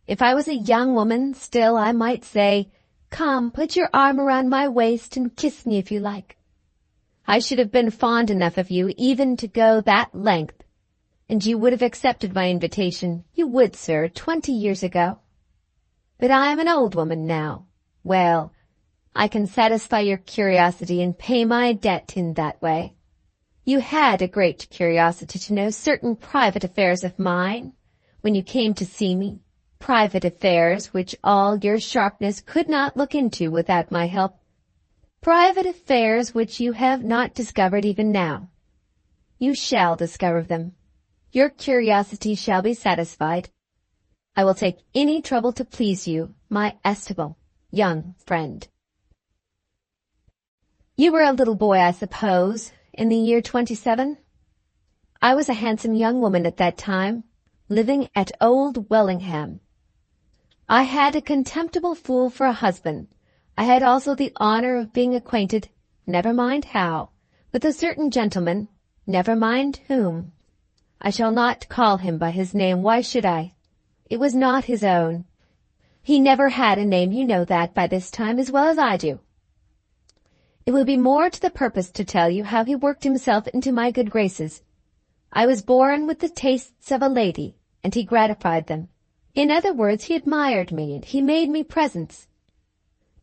If I was a young woman, still I might say, come, put your arm around my waist and kiss me if you like. I should have been fond enough of you even to go that length, and you would have accepted my invitation. You would, sir, 20 years ago. But I am an old woman now. Well, I can satisfy your curiosity and pay my debt in that way. You had a great curiosity to know certain private affairs of mine when you came to see me, private affairs which all your sharpness could not look into without my help, private affairs which you have not discovered even now. You shall discover them. Your curiosity shall be satisfied. I will take any trouble to please you, my estimable young friend. You were a little boy, I suppose, in the year 27? I was a handsome young woman at that time, living at Old Wellingham. I had a contemptible fool for a husband. I had also the honor of being acquainted, never mind how, with a certain gentleman, never mind whom. I shall not call him by his name. Why should I? It was not his own. He never had a name, you know that by this time as well as I do. It will be more to the purpose to tell you how he worked himself into my good graces. I was born with the tastes of a lady, and he gratified them. In other words, he admired me, and he made me presents.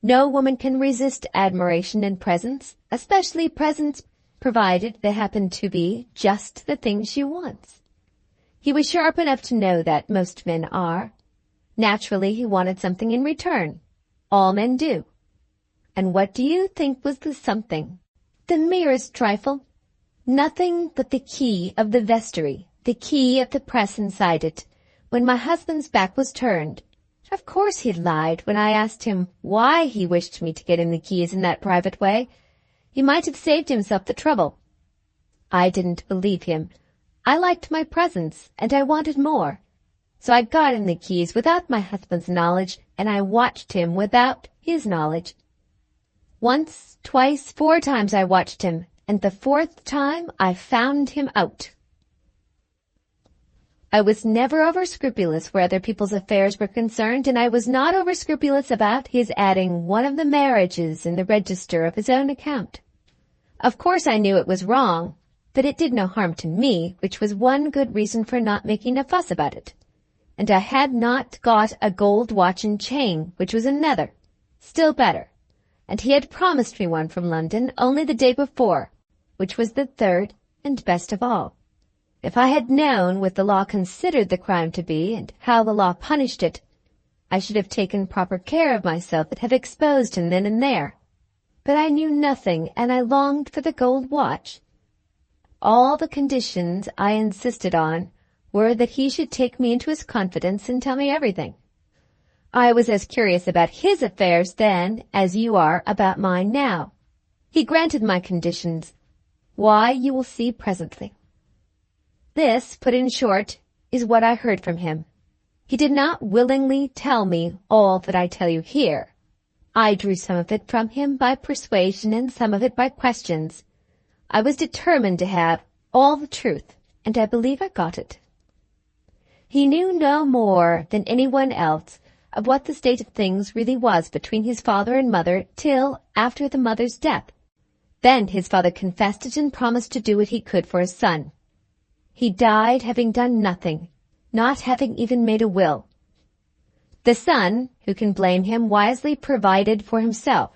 No woman can resist admiration and presents, especially presents provided they happen to be just the thing she wants. He was sharp enough to know that most men are. Naturally, he wanted something in return. All men do. And what do you think was the something? The merest trifle. Nothing but the key of the vestry, the key of the press inside it, when my husband's back was turned. Of course he lied when I asked him why he wished me to get him the keys in that private way. He might have saved himself the trouble. I didn't believe him. I liked my presents, and I wanted more. So I got him the keys without my husband's knowledge, and I watched him without his knowledge. Once, twice, 4 times I watched him, and the 4th time I found him out. I was never over-scrupulous where other people's affairs were concerned, and I was not over-scrupulous about his adding one of the marriages in the register of his own account. Of course I knew it was wrong, but it did no harm to me, which was one good reason for not making a fuss about it. And I had not got a gold watch and chain, which was another, still better. And he had promised me one from London only the day before, which was the 3rd and best of all. If I had known what the law considered the crime to be, and how the law punished it, I should have taken proper care of myself and have exposed him then and there. But I knew nothing, and I longed for the gold watch. All the conditions I insisted on were that he should take me into his confidence and tell me everything. I was as curious about his affairs then as you are about mine now. He granted my conditions. Why, you will see presently. This, put in short, is what I heard from him. He did not willingly tell me all that I tell you here. I drew some of it from him by persuasion and some of it by questions. I was determined to have all the truth, and I believe I got it. He knew no more than anyone else of what the state of things really was between his father and mother till after the mother's death. Then his father confessed it and promised to do what he could for his son. He died having done nothing, not having even made a will. The son, who can blame him, wisely provided for himself.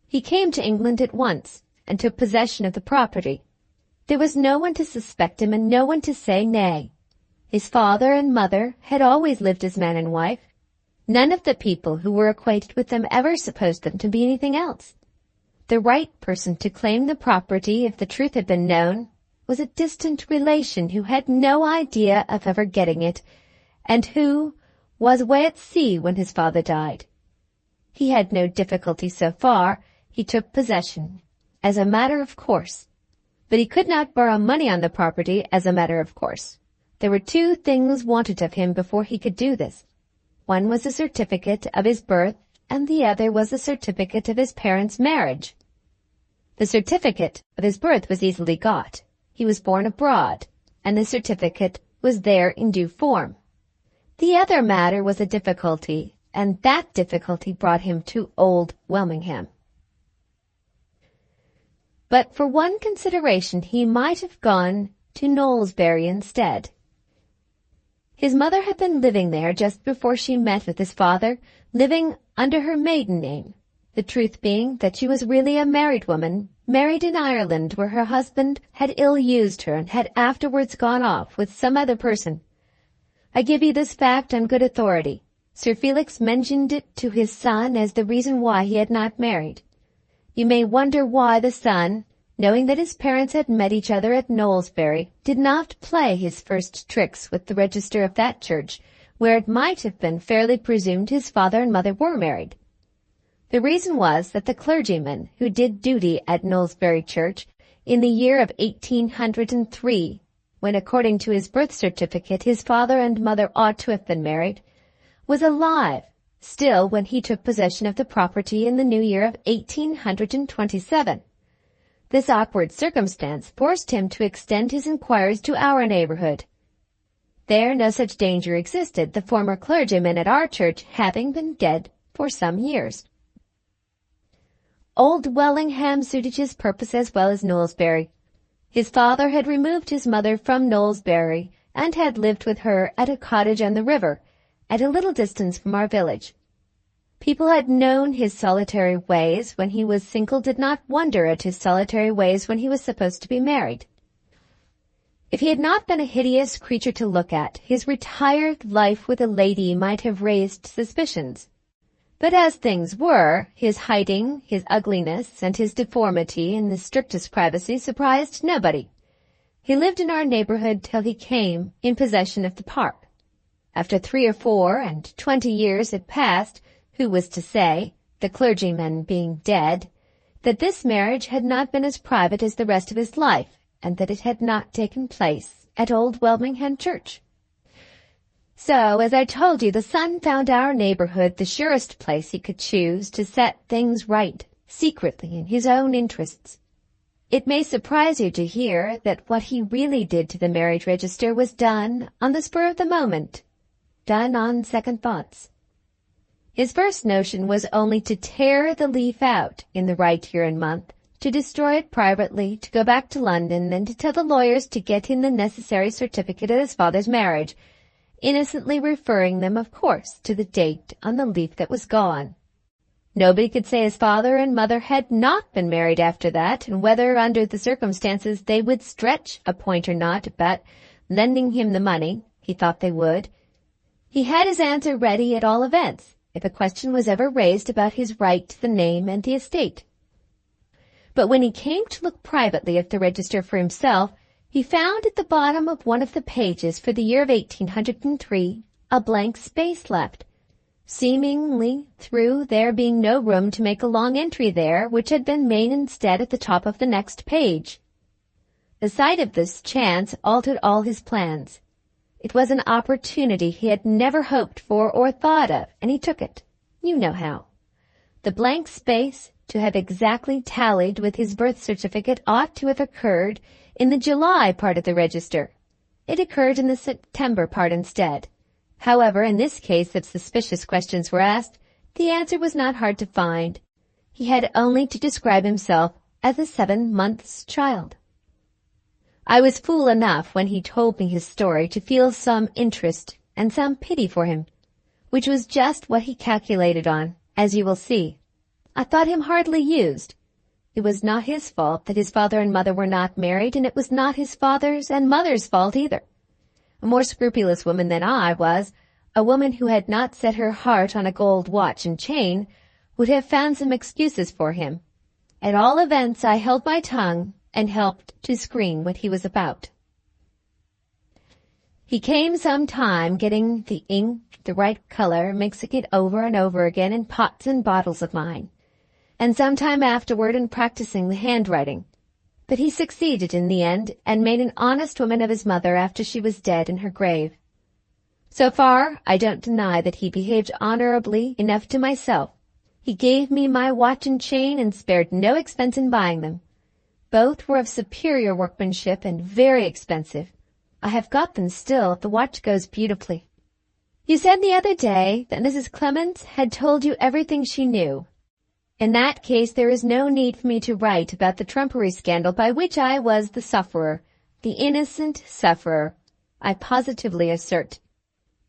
He came to England at once, and took possession of the property. There was no one to suspect him, and no one to say nay. His father and mother had always lived as man and wife. None of the people who were acquainted with them ever supposed them to be anything else. The right person to claim the property, if the truth had been known, was a distant relation who had no idea of ever getting it, and who was away at sea when his father died. He had no difficulty so far. He took possession, as a matter of course. But he could not borrow money on the property as a matter of course. There were two things wanted of him before he could do this. One was a certificate of his birth, and the other was a certificate of his parents' marriage. The certificate of his birth was easily got. He was born abroad, and the certificate was there in due form. The other matter was a difficulty, and that difficulty brought him to Old Welmingham. But for one consideration he might have gone to Knowlesbury instead. His mother had been living there just before she met with his father, living under her maiden name, the truth being that she was really a married woman, married in Ireland, where her husband had ill-used her and had afterwards gone off with some other person. I give you this fact on good authority. Sir Felix mentioned it to his son as the reason why he had not married. You may wonder why the son, knowing that his parents had met each other at Knowlesbury, did not play his first tricks with the register of that church, where it might have been fairly presumed his father and mother were married. The reason was that the clergyman who did duty at Knowlesbury Church in the year of 1803, when according to his birth certificate his father and mother ought to have been married, was alive still when he took possession of the property in the new year of 1827. This awkward circumstance forced him to extend his inquiries to our neighborhood. There no such danger existed, the former clergyman at our church having been dead for some years. Old Wellingham suited his purpose as well as Knowlesbury. His father had removed his mother from Knowlesbury and had lived with her at a cottage on the river, at a little distance from our village. People had known his solitary ways when he was single, did not wonder at his solitary ways when he was supposed to be married. If he had not been a hideous creature to look at, his retired life with a lady might have raised suspicions. But as things were, his hiding, his ugliness, and his deformity in the strictest privacy surprised nobody. He lived in our neighborhood till he came in possession of the park. After 3 or 4 and 20 years had passed, who was to say, the clergyman being dead, that this marriage had not been as private as the rest of his life, and that it had not taken place at Old Welmingham Church? So, as I told you, the son found our neighborhood the surest place he could choose to set things right, secretly in his own interests. It may surprise you to hear that what he really did to the marriage register was done on the spur of the moment, done on second thoughts. His first notion was only to tear the leaf out in the right year and month, to destroy it privately, to go back to London, and to tell the lawyers to get him the necessary certificate of his father's marriage, innocently referring them, of course, to the date on the leaf that was gone. Nobody could say his father and mother had not been married after that, and whether under the circumstances they would stretch a point or not about lending him the money. He thought they would. He had his answer ready at all events, if a question was ever raised about his right to the name and the estate. But when he came to look privately at the register for himself, he found at the bottom of one of the pages for the year of 1803 a blank space left. seemingly through there being no room to make a long entry there, which had been made instead at the top of the next page. The sight of this chance altered all his plans. It was an opportunity he had never hoped for or thought of, and he took it. You know how. The blank space, to have exactly tallied with his birth certificate, ought to have occurred in the July part of the register. It occurred in the September part instead. However, in this case, if suspicious questions were asked, the answer was not hard to find. He had only to describe himself as a 7 months child. I was fool enough, when he told me his story, to feel some interest and some pity for him, which was just what he calculated on, as you will see. I thought him hardly used. It was not his fault that his father and mother were not married, and it was not his father's and mother's fault either. A more scrupulous woman than I was, a woman who had not set her heart on a gold watch and chain, would have found some excuses for him. At all events, I held my tongue and helped to screen what he was about. He came some time getting the ink the right color, mixing it over and over again in pots and bottles of mine, and some time afterward in practicing the handwriting. But he succeeded in the end, and made an honest woman of his mother after she was dead in her grave. So far, I don't deny that he behaved honorably enough to myself. He gave me my watch and chain and spared no expense in buying them. Both were of superior workmanship and very expensive. I have got them still. The watch goes beautifully. You said the other day that Mrs. Clemens had told you everything she knew. In that case, there is no need for me to write about the trumpery scandal by which I was the sufferer, the innocent sufferer, I positively assert.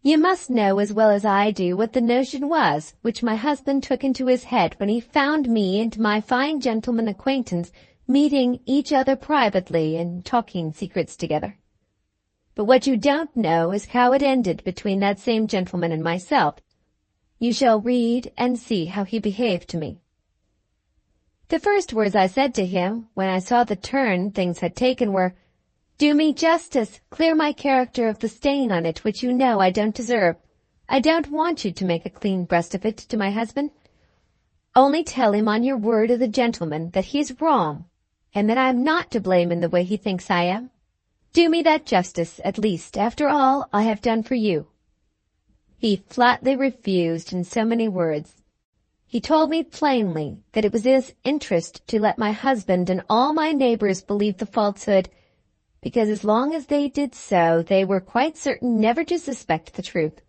You must know as well as I do what the notion was which my husband took into his head when he found me and my fine gentleman acquaintance meeting each other privately and talking secrets together. But what you don't know is how it ended between that same gentleman and myself. You shall read and see how he behaved to me. The first words I said to him, when I saw the turn things had taken, were, "Do me justice, clear my character of the stain on it which you know I don't deserve. I don't want you to make a clean breast of it to my husband. Only tell him on your word of the gentleman that he is wrong, and that I am not to blame in the way he thinks I am. Do me that justice, at least, after all I have done for you." He flatly refused in so many words. He told me plainly that it was his interest to let my husband and all my neighbors believe the falsehood, because as long as they did so, they were quite certain never to suspect the truth.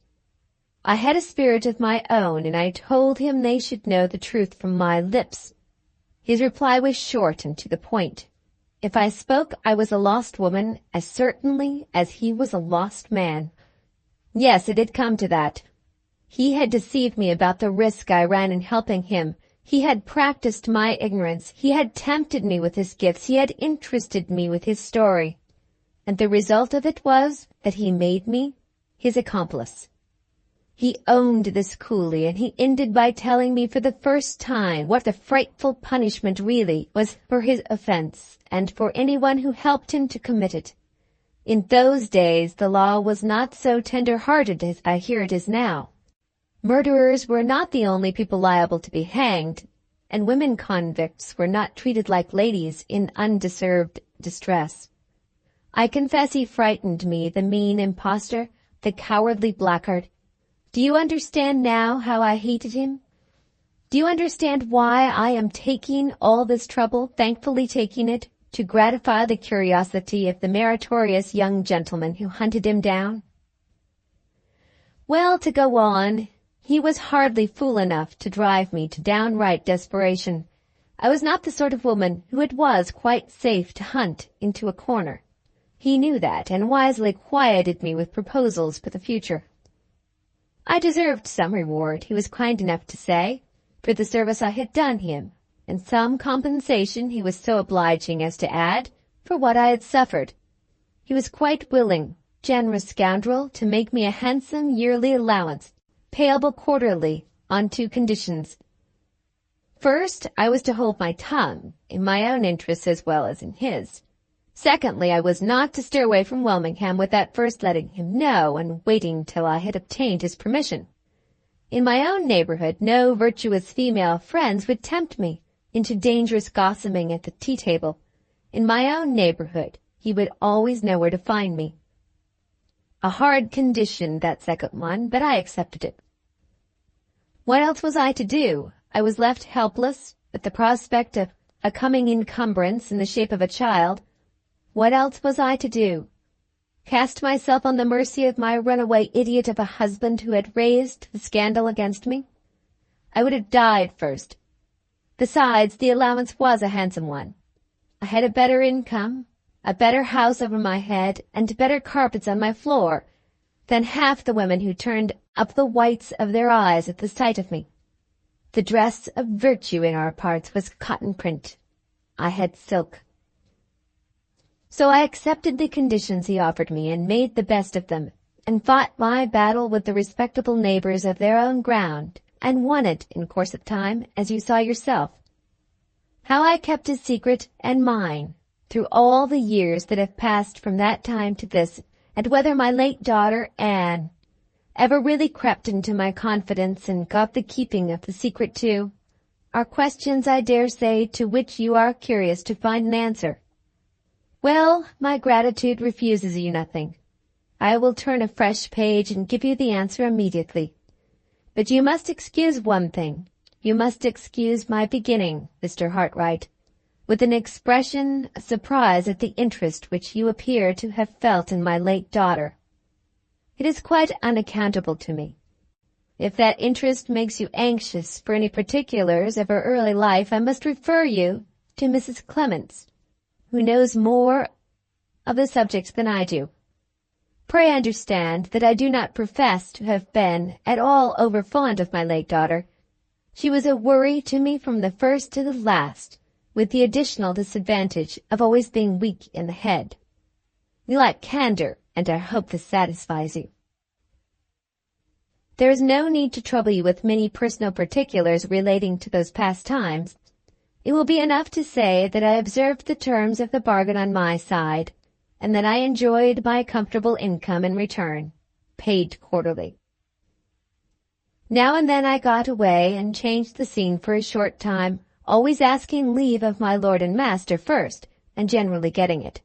I had a spirit of my own, and I told him they should know the truth from my lips. His reply was short and to the point. If I spoke, I was a lost woman, as certainly as he was a lost man. Yes, it had come to that. He had deceived me about the risk I ran in helping him. He had practiced my ignorance. He had tempted me with his gifts. He had interested me with his story. And the result of it was that he made me his accomplice. He owned this coolly, and he ended by telling me for the first time what the frightful punishment really was for his offense, and for anyone who helped him to commit it. In those days the law was not so tender-hearted as I hear it is now. Murderers were not the only people liable to be hanged, and women convicts were not treated like ladies in undeserved distress. I confess he frightened me, the mean impostor, the cowardly blackguard. Do you understand now how I hated him? Do you understand why I am taking all this trouble, thankfully taking it, to gratify the curiosity of the meritorious young gentleman who hunted him down? Well, to go on, he was hardly fool enough to drive me to downright desperation. I was not the sort of woman who it was quite safe to hunt into a corner. He knew that, and wisely quieted me with proposals for the future. I deserved some reward, he was kind enough to say, for the service I had done him, and some compensation he was so obliging as to add for what I had suffered. He was quite willing, generous scoundrel, to make me a handsome yearly allowance, payable quarterly, on 2 conditions. First, I was to hold my tongue, in my own interests as well as in his. Secondly, I was not to stir away from Wilmingham without first letting him know and waiting till I had obtained his permission. In my own neighborhood, no virtuous female friends would tempt me into dangerous gossiping at the tea-table. In my own neighborhood, he would always know where to find me. A hard condition, that second one, but I accepted it. What else was I to do? I was left helpless, with the prospect of a coming encumbrance in the shape of a child. What else was I to do? Cast myself on the mercy of my runaway idiot of a husband who had raised the scandal against me? I would have died first. Besides, the allowance was a handsome one. I had a better income, a better house over my head, and better carpets on my floor than half the women who turned up the whites of their eyes at the sight of me. The dress of virtue in our parts was cotton print. I had silk. So I accepted the conditions he offered me and made the best of them, and fought my battle with the respectable neighbors of their own ground, and won it in course of time, as you saw yourself. How I kept his secret and mine through all the years that have passed from that time to this, and whether my late daughter, Anne, ever really crept into my confidence and got the keeping of the secret too, are questions, I dare say, to which you are curious to find an answer. Well, my gratitude refuses you nothing. I will turn a fresh page and give you the answer immediately. But you must excuse one thing. You must excuse my beginning, Mr. Hartright, with an expression of surprise at the interest which you appear to have felt in my late daughter. It is quite unaccountable to me. If that interest makes you anxious for any particulars of her early life, I must refer you to Mrs. Clements, who knows more of the subject than I do. Pray understand that I do not profess to have been at all over-fond of my late daughter. She was a worry to me from the first to the last, with the additional disadvantage of always being weak in the head. You like candor, and I hope this satisfies you. There is no need to trouble you with many personal particulars relating to those past times. It will be enough to say that I observed the terms of the bargain on my side, and that I enjoyed my comfortable income in return, paid quarterly. Now and then I got away and changed the scene for a short time, always asking leave of my lord and master first, and generally getting it.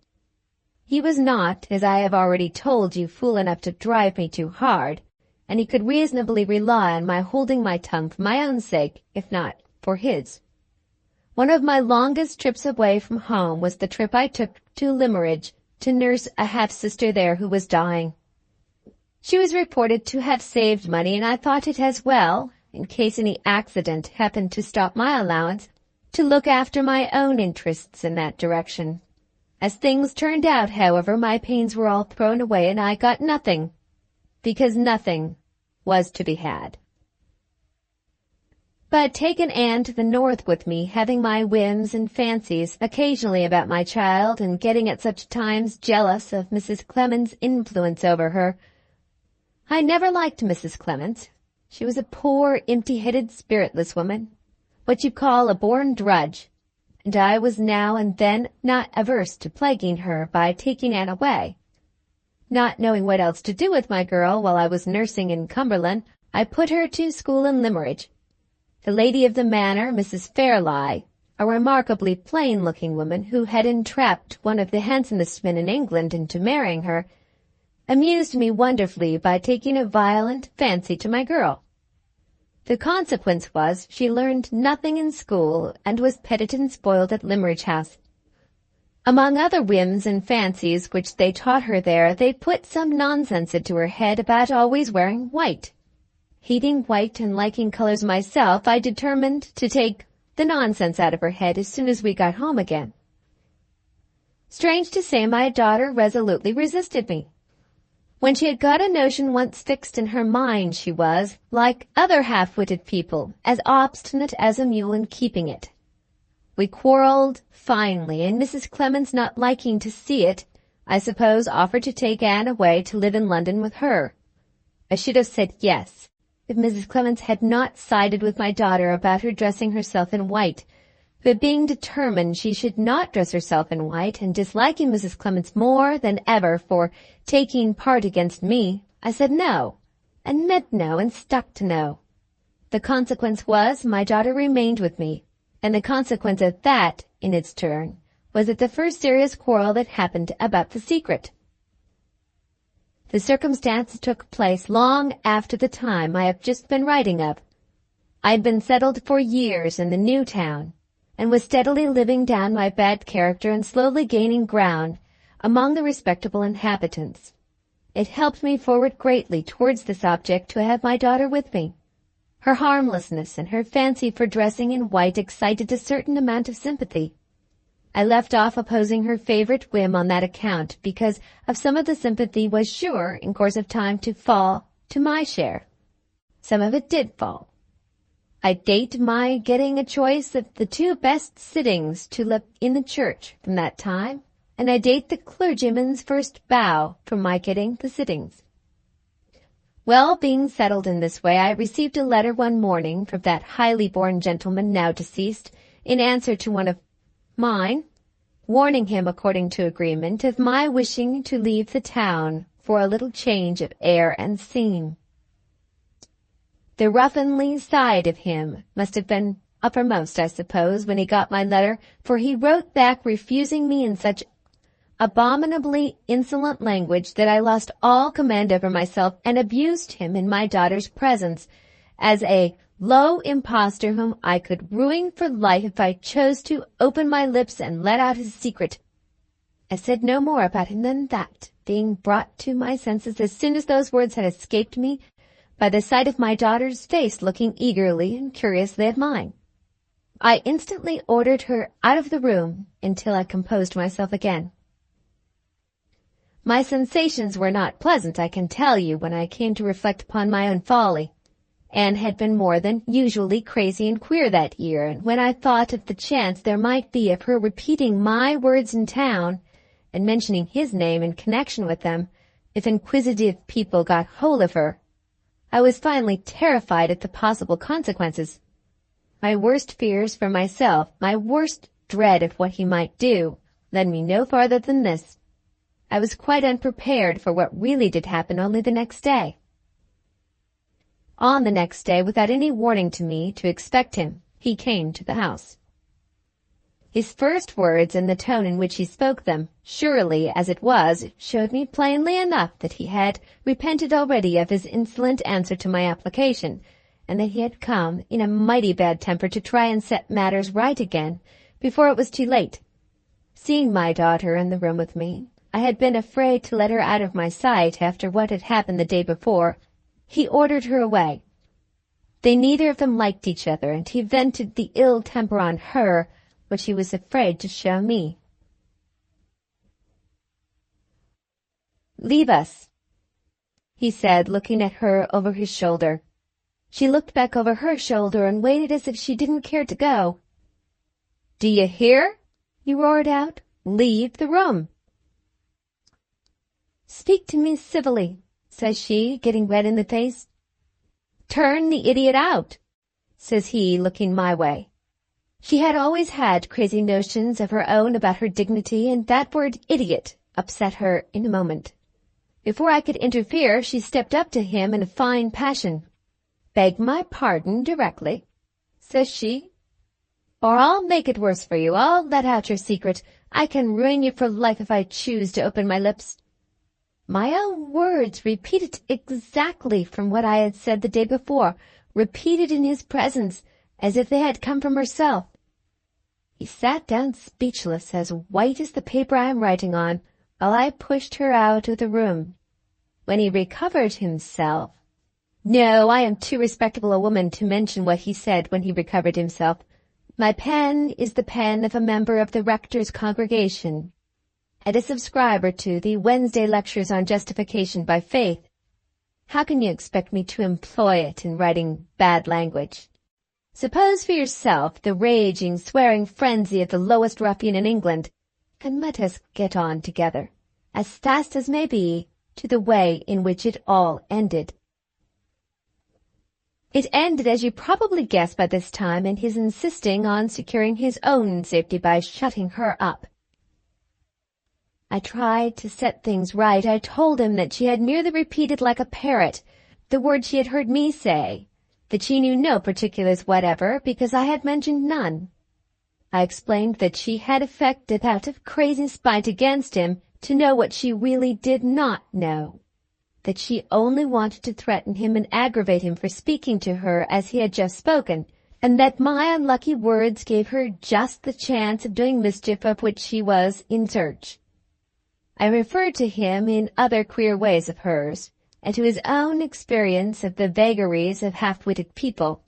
He was not, as I have already told you, fool enough to drive me too hard, and he could reasonably rely on my holding my tongue for my own sake, if not for his. One of my longest trips away from home was the trip I took to Limmeridge to nurse a half-sister there who was dying. She was reported to have saved money, and I thought it as well, in case any accident happened to stop my allowance, to look after my own interests in that direction. As things turned out, however, my pains were all thrown away, and I got nothing, because nothing was to be had. But taking Anne to the north with me, having my whims and fancies occasionally about my child, and getting at such times jealous of Mrs. Clements' influence over her. I never liked Mrs. Clements. She was a poor, empty-headed, spiritless woman, what you call a born drudge, and I was now and then not averse to plaguing her by taking Anne away. Not knowing what else to do with my girl while I was nursing in Cumberland, I put her to school in Limmeridge. The lady of the manor, Mrs. Fairlie, a remarkably plain-looking woman who had entrapped one of the handsomest men in England into marrying her, amused me wonderfully by taking a violent fancy to my girl. The consequence was she learned nothing in school and was petted and spoiled at Limmeridge House. Among other whims and fancies which they taught her there, they put some nonsense into her head about always wearing white. Hating white and liking colors myself, I determined to take the nonsense out of her head as soon as we got home again. Strange to say, my daughter resolutely resisted me. When she had got a notion once fixed in her mind, she was, like other half-witted people, as obstinate as a mule in keeping it. We quarrelled finely, and Mrs. Clements, not liking to see it, I suppose offered to take Anne away to live in London with her. I should have said yes, if Mrs. Clements had not sided with my daughter about her dressing herself in white, but being determined she should not dress herself in white, and disliking Mrs. Clements more than ever for taking part against me, I said no, and meant no, and stuck to no. The consequence was my daughter remained with me, and the consequence of that, in its turn, was that the first serious quarrel that happened about the secret. The circumstance took place long after the time I have just been writing of. I had been settled for years in the new town, and was steadily living down my bad character and slowly gaining ground among the respectable inhabitants. It helped me forward greatly towards this object to have my daughter with me. Her harmlessness and her fancy for dressing in white excited a certain amount of sympathy. I left off opposing her favorite whim on that account, because of some of the sympathy was sure, in course of time, to fall to my share. Some of it did fall. I date my getting a choice of the 2 best sittings to look in the church from that time, and I date the clergyman's first bow from my getting the sittings. Well, being settled in this way, I received a letter one morning from that highly born gentleman now deceased, in answer to one of mine, warning him, according to agreement, of my wishing to leave the town for a little change of air and scene. The ruffianly side of him must have been uppermost, I suppose, when he got my letter, for he wrote back refusing me in such abominably insolent language that I lost all command over myself and abused him in my daughter's presence as a low impostor whom I could ruin for life if I chose to open my lips and let out his secret. I said no more about him than that, being brought to my senses as soon as those words had escaped me by the sight of my daughter's face looking eagerly and curiously at mine. I instantly ordered her out of the room until I composed myself again. My sensations were not pleasant, I can tell you, when I came to reflect upon my own folly. Anne had been more than usually crazy and queer that year, and when I thought of the chance there might be of her repeating my words in town, and mentioning his name in connection with them, if inquisitive people got hold of her, I was finally terrified at the possible consequences. My worst fears for myself, my worst dread of what he might do, led me no farther than this. I was quite unprepared for what really did happen only the next day. On the next day, without any warning to me to expect him, he came to the house. His first words and the tone in which he spoke them, surely as it was, showed me plainly enough that he had repented already of his insolent answer to my application, and that he had come in a mighty bad temper to try and set matters right again before it was too late. Seeing my daughter in the room with me, I had been afraid to let her out of my sight after what had happened the day before. He ordered her away. They neither of them liked each other, and he vented the ill temper on her which he was afraid to show me. "Leave us," he said, looking at her over his shoulder. She looked back over her shoulder and waited as if she didn't care to go. "Do you hear?" he roared out. "Leave the room." "Speak to me civilly," says she, getting red in the face. "Turn the idiot out," says he, looking my way. She had always had crazy notions of her own about her dignity, and that word idiot upset her in a moment. Before I could interfere, she stepped up to him in a fine passion. "Beg my pardon directly," says she, "or I'll make it worse for you. I'll let out your secret. I can ruin you for life if I choose to open my lips." My own words, repeated exactly from what I had said the day before, repeated in his presence, as if they had come from herself. He sat down speechless, as white as the paper I am writing on, while I pushed her out of the room. When he recovered himself— No, I am too respectable a woman to mention what he said when he recovered himself. My pen is the pen of a member of the rector's congregation, and a subscriber to the Wednesday lectures on justification by faith. How can you expect me to employ it in writing bad language? Suppose for yourself the raging, swearing frenzy of the lowest ruffian in England, and let us get on together, as fast as may be, to the way in which it all ended. It ended, as you probably guessed by this time, in his insisting on securing his own safety by shutting her up. I tried to set things right. I told him that she had merely repeated like a parrot the words she had heard me say, that she knew no particulars whatever because I had mentioned none. I explained that she had affected out of crazy spite against him to know what she really did not know, that she only wanted to threaten him and aggravate him for speaking to her as he had just spoken, and that my unlucky words gave her just the chance of doing mischief of which she was in search. I referred to him in other queer ways of hers, and to his own experience of the vagaries of half-witted people.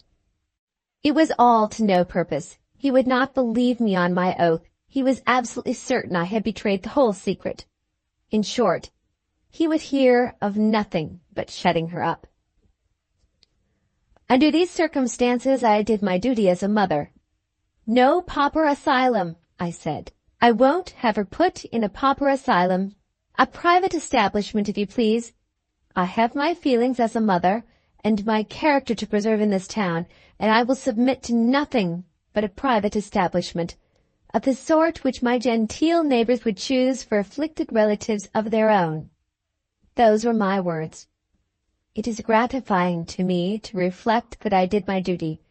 It was all to no purpose. He would not believe me on my oath. He was absolutely certain I had betrayed the whole secret. In short, he would hear of nothing but shutting her up. Under these circumstances, I did my duty as a mother. "No pauper asylum," I said. "I won't have her put in a pauper asylum. A private establishment, if you please. I have my feelings as a mother, and my character to preserve in this town, and I will submit to nothing but a private establishment, of the sort which my genteel neighbors would choose for afflicted relatives of their own." Those were my words. It is gratifying to me to reflect that I did my duty.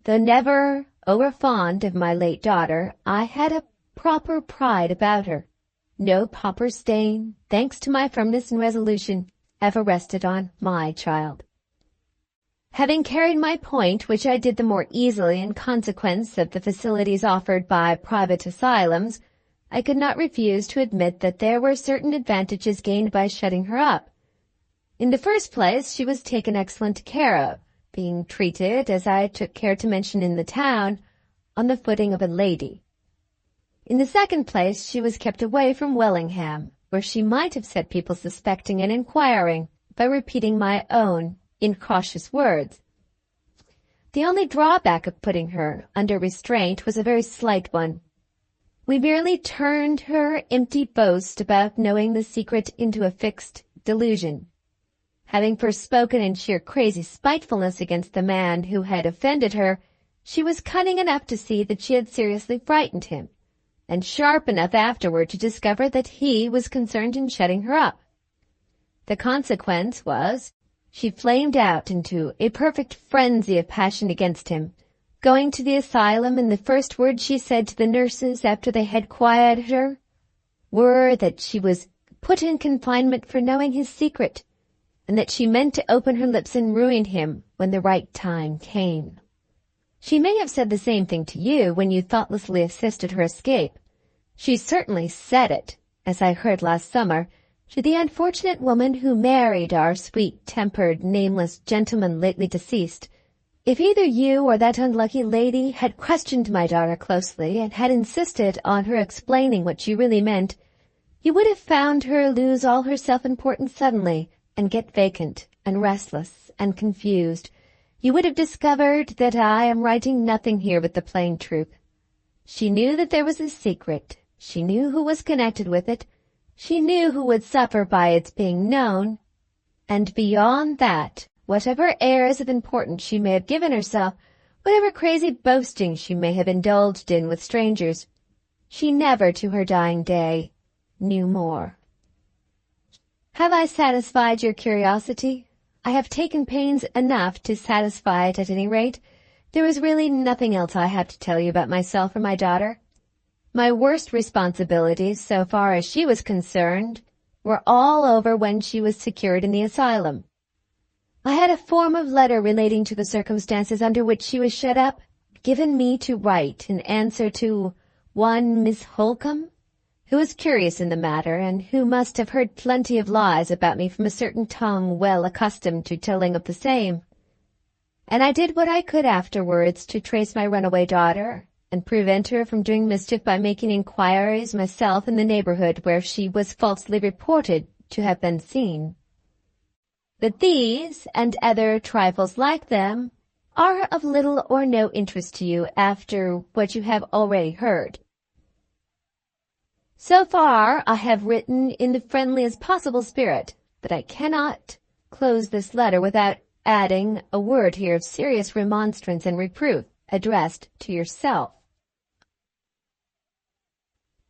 Though never over-fond of my late daughter, I had a proper pride about her. No pauper stain, thanks to my firmness and resolution, ever rested on my child. Having carried my point, which I did the more easily in consequence of the facilities offered by private asylums, I could not refuse to admit that there were certain advantages gained by shutting her up. In the first place, she was taken excellent care of, being treated, as I took care to mention in the town, on the footing of a lady. In the second place, she was kept away from Wellingham, where she might have set people suspecting and inquiring, by repeating my own incautious words. The only drawback of putting her under restraint was a very slight one. We merely turned her empty boast about knowing the secret into a fixed delusion. Having first spoken in sheer crazy spitefulness against the man who had offended her, she was cunning enough to see that she had seriously frightened him, and sharp enough afterward to discover that he was concerned in shutting her up. The consequence was, she flamed out into a perfect frenzy of passion against him, going to the asylum, and the first words she said to the nurses after they had quieted her were that she was put in confinement for knowing his secret, and that she meant to open her lips and ruin him when the right time came. She may have said the same thing to you when you thoughtlessly assisted her escape. She certainly said it, as I heard last summer, to the unfortunate woman who married our sweet-tempered, nameless gentleman lately deceased. If either you or that unlucky lady had questioned my daughter closely and had insisted on her explaining what she really meant, you would have found her lose all her self-importance suddenly and get vacant and restless and confused. You would have discovered that I am writing nothing here but the plain truth. She knew that there was a secret. She knew who was connected with it. She knew who would suffer by its being known. And beyond that, whatever airs of importance she may have given herself, whatever crazy boasting she may have indulged in with strangers, she never to her dying day knew more. Have I satisfied your curiosity? I have taken pains enough to satisfy it at any rate. There is really nothing else I have to tell you about myself or my daughter. My worst responsibilities, so far as she was concerned, were all over when she was secured in the asylum. I had a form of letter relating to the circumstances under which she was shut up, given me to write in answer to one Miss Halcombe, who was curious in the matter, and who must have heard plenty of lies about me from a certain tongue well accustomed to telling of the same. And I did what I could afterwards to trace my runaway daughter, and prevent her from doing mischief by making inquiries myself in the neighborhood where she was falsely reported to have been seen. But these, and other trifles like them, are of little or no interest to you after what you have already heard. So far I have written in the friendliest possible spirit, but I cannot close this letter without adding a word here of serious remonstrance and reproof addressed to yourself.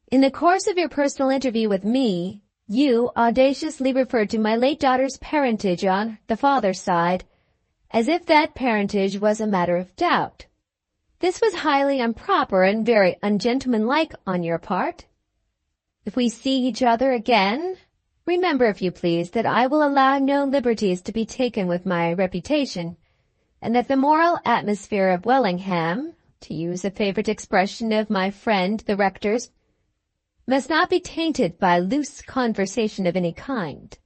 In the course of your personal interview with me, you audaciously referred to my late daughter's parentage on the father's side, as if that parentage was a matter of doubt. This was highly improper and very ungentlemanlike on your part. If we see each other again, remember, if you please, that I will allow no liberties to be taken with my reputation, and that the moral atmosphere of Wellingham, to use a favorite expression of my friend the rector's, must not be tainted by loose conversation of any kind.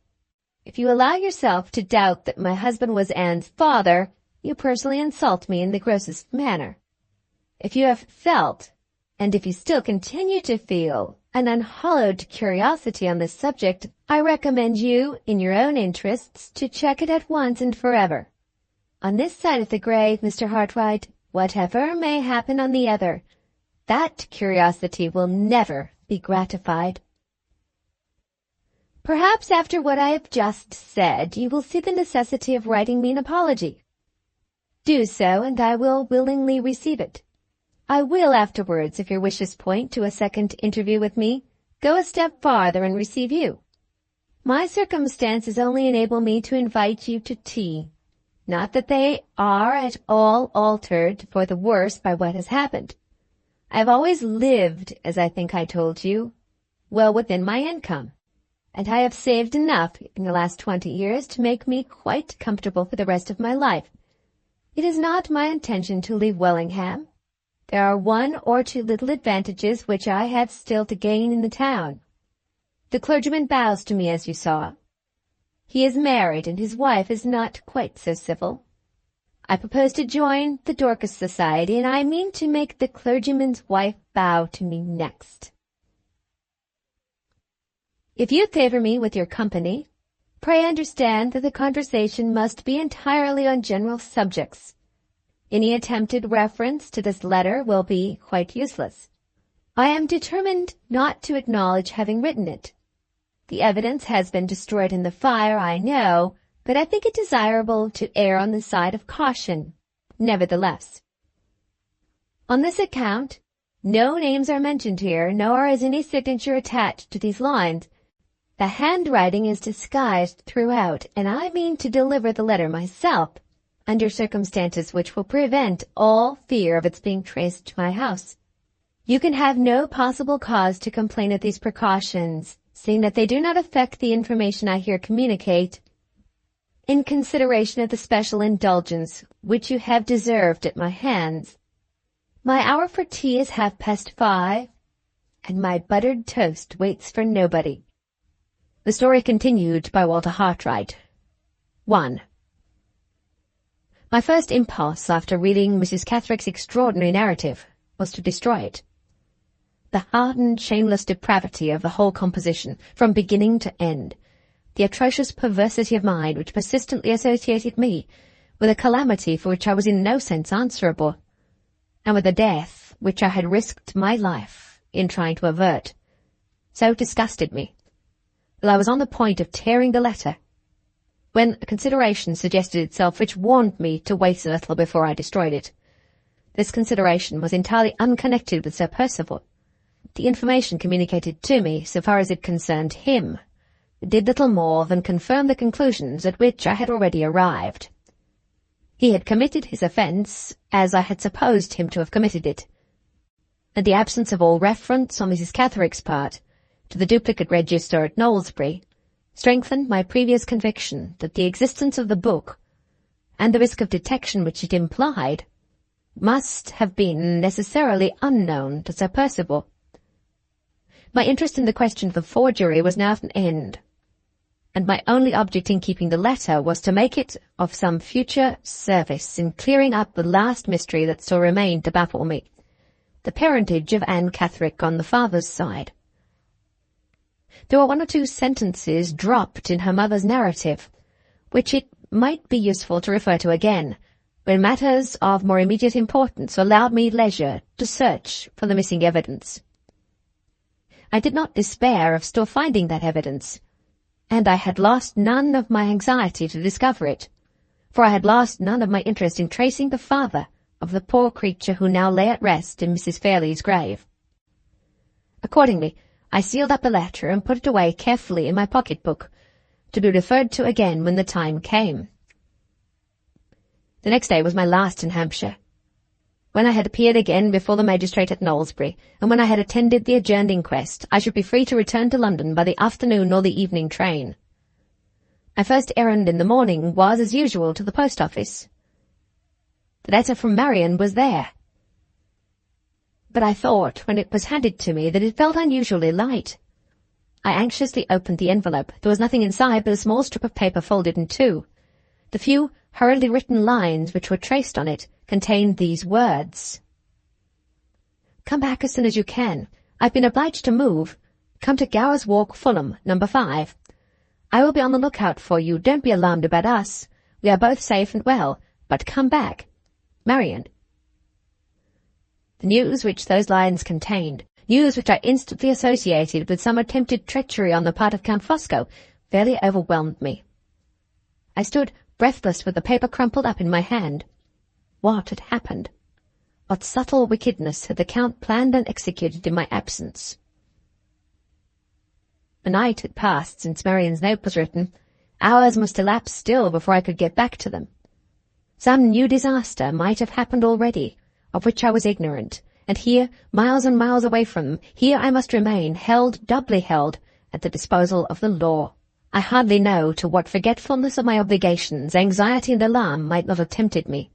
If you allow yourself to doubt that my husband was Anne's father, you personally insult me in the grossest manner. If you have felt, and if you still continue to feel, an unhallowed curiosity on this subject, I recommend you, in your own interests, to check it at once and forever. On this side of the grave, Mr. Hartright, whatever may happen on the other, that curiosity will never be gratified. Perhaps after what I have just said, you will see the necessity of writing me an apology. Do so, and I will willingly receive it. I will afterwards, if your wishes point to a second interview with me, go a step farther and receive you. My circumstances only enable me to invite you to tea. Not that they are at all altered for the worse by what has happened. I have always lived, as I think I told you, well within my income, and I have saved enough in the last 20 years to make me quite comfortable for the rest of my life. It is not my intention to leave Wellingham. There are one or two little advantages which I have still to gain in the town. The clergyman bows to me, as you saw. He is married, and his wife is not quite so civil. I propose to join the Dorcas Society, and I mean to make the clergyman's wife bow to me next. If you favor me with your company, pray understand that the conversation must be entirely on general subjects. Any attempted reference to this letter will be quite useless. I am determined not to acknowledge having written it. The evidence has been destroyed in the fire, I know, but I think it desirable to err on the side of caution, nevertheless. On this account, no names are mentioned here, nor is any signature attached to these lines. The handwriting is disguised throughout, and I mean to deliver the letter myself, under circumstances which will prevent all fear of its being traced to my house. You can have no possible cause to complain of these precautions, seeing that they do not affect the information I here communicate, in consideration of the special indulgence which you have deserved at my hands. My hour for tea is 5:30, and my buttered toast waits for nobody. The story continued by Walter Hartright. 1. My first impulse after reading Mrs. Catherick's extraordinary narrative was to destroy it. The hardened, shameless depravity of the whole composition, from beginning to end, the atrocious perversity of mind which persistently associated me with a calamity for which I was in no sense answerable, and with a death which I had risked my life in trying to avert, so disgusted me, that I was on the point of tearing the letter, when a consideration suggested itself which warned me to wait a little before I destroyed it. This consideration was entirely unconnected with Sir Percival. The information communicated to me, so far as it concerned him, did little more than confirm the conclusions at which I had already arrived. He had committed his offence as I had supposed him to have committed it, and the absence of all reference on Mrs. Catherick's part to the duplicate register at Knowlesbury strengthened my previous conviction that the existence of the book, and the risk of detection which it implied, must have been necessarily unknown to Sir Percival. My interest in the question of the forgery was now at an end, and my only object in keeping the letter was to make it of some future service in clearing up the last mystery that still remained to baffle me, the parentage of Anne Catherick on the father's side. There were 1 or 2 sentences dropped in her mother's narrative, which it might be useful to refer to again, when matters of more immediate importance allowed me leisure to search for the missing evidence. I did not despair of still finding that evidence, and I had lost none of my anxiety to discover it, for I had lost none of my interest in tracing the father of the poor creature who now lay at rest in Mrs. Fairlie's grave. Accordingly, I sealed up the letter and put it away carefully in my pocket-book, to be referred to again when the time came. The next day was my last in Hampshire. When I had appeared again before the magistrate at Knowlesbury, and when I had attended the adjourned inquest, I should be free to return to London by the afternoon or the evening train. My first errand in the morning was, as usual, to the post office. The letter from Marian was there. But I thought, when it was handed to me, that it felt unusually light. I anxiously opened the envelope. There was nothing inside but a small strip of paper folded in two. The few hurriedly written lines which were traced on it contained these words: "Come back as soon as you can. I've been obliged to move. Come to Gower's Walk, Fulham, number 5. I will be on the lookout for you. Don't be alarmed about us. We are both safe and well, but come back. Marian." The news which those lines contained, news which I instantly associated with some attempted treachery on the part of Count Fosco, fairly overwhelmed me. I stood breathless with the paper crumpled up in my hand. What had happened? What subtle wickedness had the Count planned and executed in my absence? A night had passed since Marian's note was written. Hours must elapse still before I could get back to them. Some new disaster might have happened already, of which I was ignorant, and here, miles and miles away from them, here I must remain, held, doubly held, at the disposal of the law. I hardly know to what forgetfulness of my obligations, anxiety and alarm might not have tempted me.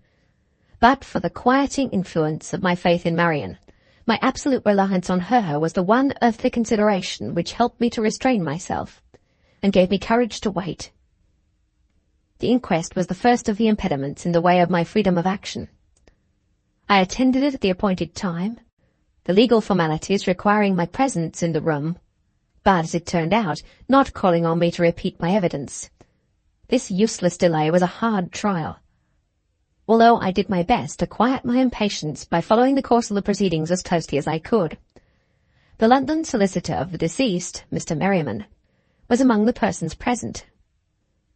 But for the quieting influence of my faith in Marian, my absolute reliance on her was the one earthly consideration which helped me to restrain myself, and gave me courage to wait. The inquest was the first of the impediments in the way of my freedom of action. I attended it at the appointed time, the legal formalities requiring my presence in the room, but, as it turned out, not calling on me to repeat my evidence. This useless delay was a hard trial. Although I did my best to quiet my impatience by following the course of the proceedings as closely as I could. The London solicitor of the deceased, Mr. Merriman, was among the persons present.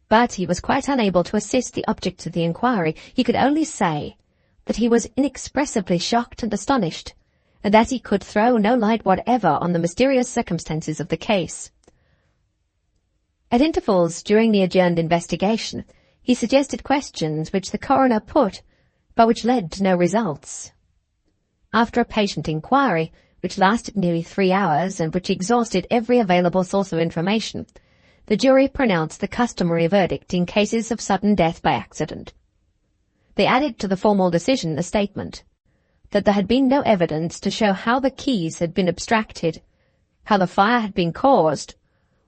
But he was quite unable to assist the object of the inquiry. He could only say that he was inexpressibly shocked and astonished, and that he could throw no light whatever on the mysterious circumstances of the case. At intervals during the adjourned investigation, he suggested questions which the coroner put, but which led to no results. After a patient inquiry, which lasted nearly 3 hours and which exhausted every available source of information, the jury pronounced the customary verdict in cases of sudden death by accident. They added to the formal decision a statement that there had been no evidence to show how the keys had been abstracted, how the fire had been caused,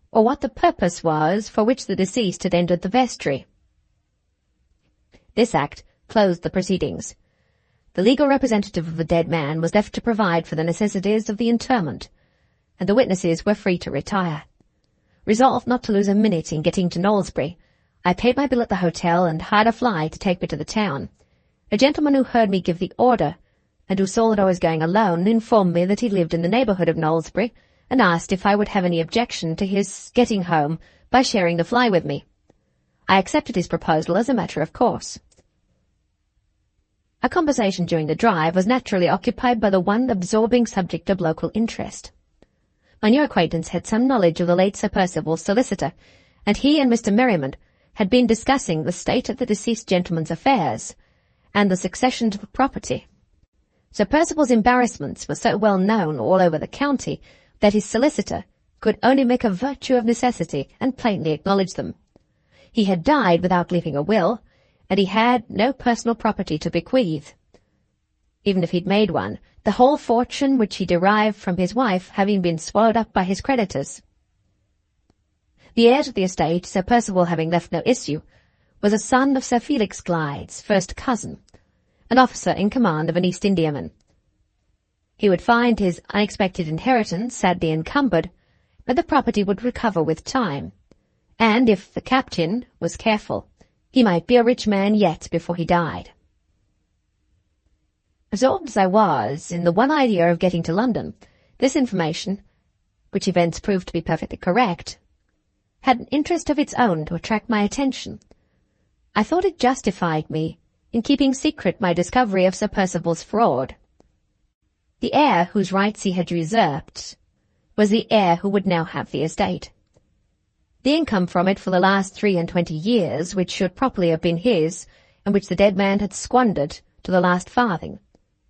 or what the purpose was for which the deceased had entered the vestry. This act closed the proceedings. The legal representative of the dead man was left to provide for the necessities of the interment, and the witnesses were free to retire. Resolved not to lose a minute in getting to Knowlesbury, I paid my bill at the hotel and hired a fly to take me to the town. A gentleman who heard me give the order, and who saw that I was going alone, informed me that he lived in the neighbourhood of Knowlesbury, and asked if I would have any objection to his getting home by sharing the fly with me. I accepted his proposal as a matter of course. Our conversation during the drive was naturally occupied by the one absorbing subject of local interest. My new acquaintance had some knowledge of the late Sir Percival's solicitor, and he and Mr. Merriman had been discussing the state of the deceased gentleman's affairs, and the succession to the property. Sir Percival's embarrassments were so well known all over the county that his solicitor could only make a virtue of necessity and plainly acknowledge them. He had died without leaving a will, and he had no personal property to bequeath. Even if he'd made one, the whole fortune which he derived from his wife having been swallowed up by his creditors. The heir to the estate, Sir Percival having left no issue, was a son of Sir Felix Glyde's first cousin, an officer in command of an East Indiaman. He would find his unexpected inheritance sadly encumbered, but the property would recover with time, and if the captain was careful, he might be a rich man yet before he died. Absorbed as I was in the one idea of getting to London, this information, which events proved to be perfectly correct, had an interest of its own to attract my attention. I thought it justified me in keeping secret my discovery of Sir Percival's fraud. The heir whose rights he had usurped was the heir who would now have the estate. The income from it for the last 23 years, which should properly have been his, and which the dead man had squandered to the last farthing,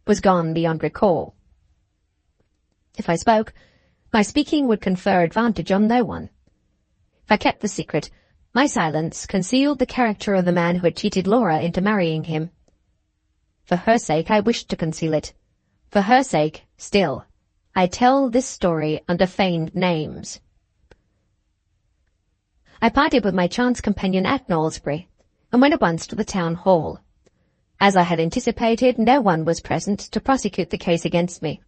was gone beyond recall. If I spoke, my speaking would confer advantage on no one. If I kept the secret, my silence concealed the character of the man who had cheated Laura into marrying him. For her sake I wished to conceal it. For her sake, still, I tell this story under feigned names. I parted with my chance companion at Knowlesbury, and went at once to the town hall. As I had anticipated, no one was present to prosecute the case against me.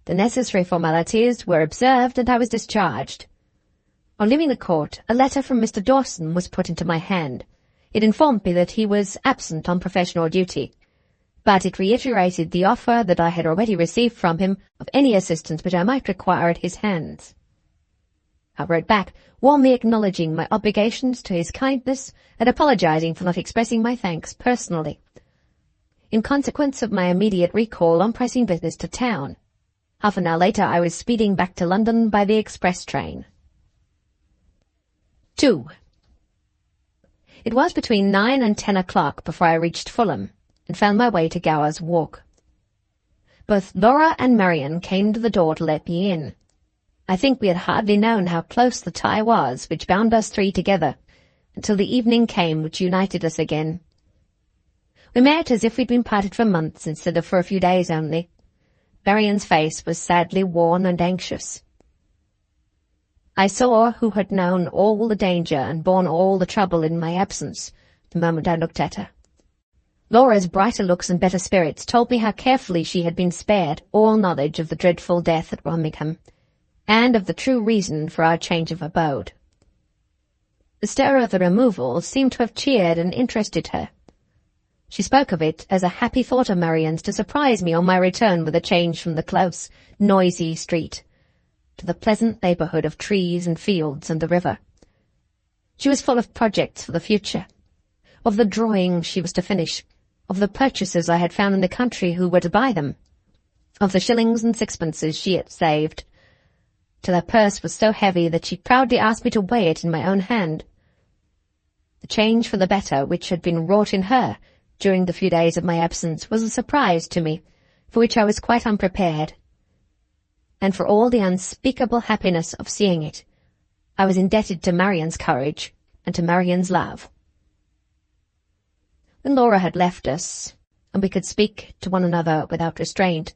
The necessary formalities were observed, and I was discharged. On leaving the court, a letter from Mr. Dawson was put into my hand. It informed me that he was absent on professional duty, but it reiterated the offer that I had already received from him of any assistance which I might require at his hands. I wrote back, warmly acknowledging my obligations to his kindness and apologizing for not expressing my thanks personally. In consequence of my immediate recall on pressing business to town, half an hour later I was speeding back to London by the express train. 2. It was between 9 and 10 o'clock before I reached Fulham, and found my way to Gower's Walk. Both Laura and Marian came to the door to let me in. I think we had hardly known how close the tie was which bound us three together, until the evening came which united us again. We met as if we'd been parted for months instead of for a few days only. Marian's face was sadly worn and anxious. I saw who had known all the danger and borne all the trouble in my absence the moment I looked at her. Laura's brighter looks and better spirits told me how carefully she had been spared all knowledge of the dreadful death at Birmingham, and of the true reason for our change of abode. The stir of the removal seemed to have cheered and interested her. She spoke of it as a happy thought of Marian's to surprise me on my return with a change from the close, noisy street to the pleasant neighbourhood of trees and fields and the river. She was full of projects for the future, of the drawings she was to finish, of the purchasers I had found in the country who were to buy them, of the shillings and sixpences she had saved, till her purse was so heavy that she proudly asked me to weigh it in my own hand. The change for the better which had been wrought in her during the few days of my absence was a surprise to me, for which I was quite unprepared, and for all the unspeakable happiness of seeing it, I was indebted to Marian's courage and to Marian's love. When Laura had left us, and we could speak to one another without restraint,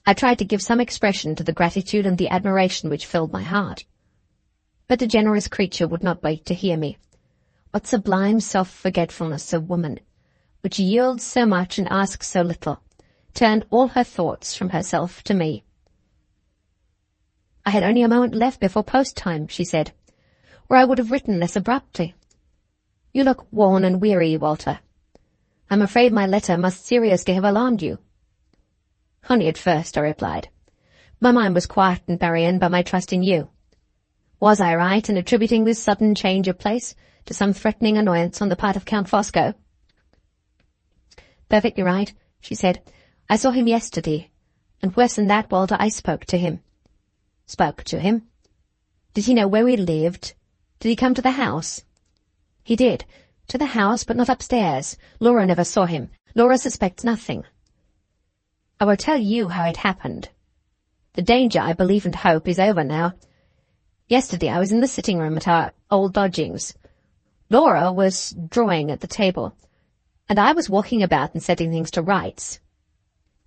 I tried to give some expression to the gratitude and the admiration which filled my heart. But the generous creature would not wait to hear me. What sublime self-forgetfulness of woman, which yields so much and asks so little, turned all her thoughts from herself to me. I had only a moment left before post-time, she said, or I would have written less abruptly. You look worn and weary, Walter. I'm afraid my letter must seriously have alarmed you. Only at first, I replied. My mind was quietened, Marian, by my trust in you. Was I right in attributing this sudden change of place to some threatening annoyance on the part of Count Fosco? Perfectly right, she said. I saw him yesterday, and worse than that, Walter, I spoke to him. Spoke to him? Did he know where we lived? Did he come to the house? He did. To the house, but not upstairs. Laura never saw him. Laura suspects nothing. I will tell you how it happened. The danger, I believe and hope, is over now. Yesterday I was in the sitting room at our old lodgings. Laura was drawing at the table, and I was walking about and setting things to rights.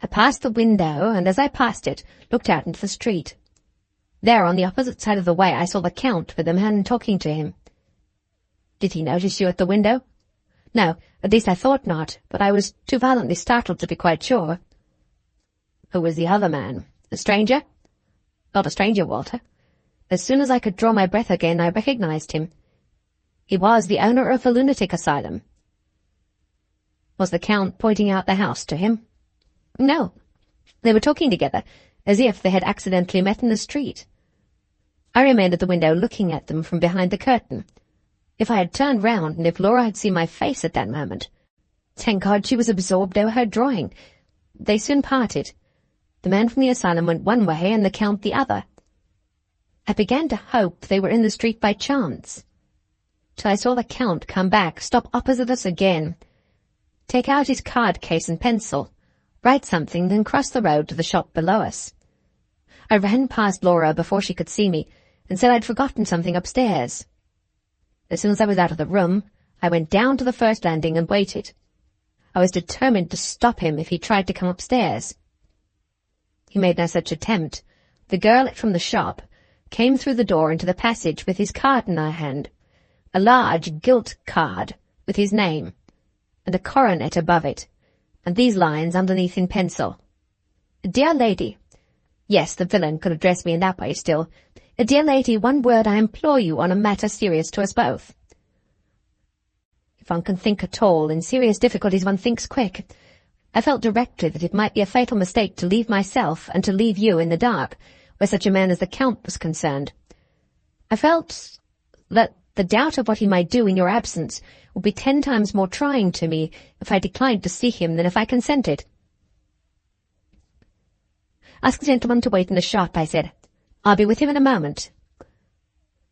I passed the window, and as I passed it, looked out into the street. There, on the opposite side of the way, I saw the Count with a man talking to him. Did he notice you at the window? No, at least I thought not, but I was too violently startled to be quite sure. Who was the other man? A stranger? Not a stranger, Walter. As soon as I could draw my breath again, I recognized him. He was the owner of a lunatic asylum. Was the Count pointing out the house to him? No. They were talking together, as if they had accidentally met in the street. I remained at the window looking at them from behind the curtain. If I had turned round, and if Laura had seen my face at that moment— Thank God she was absorbed over her drawing. They soon parted. The man from the asylum went one way and the Count the other. I began to hope they were in the street by chance, till I saw the Count come back, stop opposite us again, take out his card case and pencil, write something, then cross the road to the shop below us. I ran past Laura before she could see me, and said I'd forgotten something upstairs. As soon as I was out of the room, I went down to the first landing and waited. I was determined to stop him if he tried to come upstairs. He made no such attempt. The girl from the shop came through the door into the passage with his card in her hand, a large gilt card with his name, and a coronet above it, and these lines underneath in pencil. "Dear lady," yes, the villain could address me in that way still. "Dear lady, one word I implore you on a matter serious to us both." If one can think at all in serious difficulties, one thinks quick. I felt directly that it might be a fatal mistake to leave myself and to leave you in the dark, where such a man as the Count was concerned. I felt that the doubt of what he might do in your absence would be 10 times more trying to me if I declined to see him than if I consented. "Ask the gentleman to wait in the shop," I said. "I'll be with him in a moment."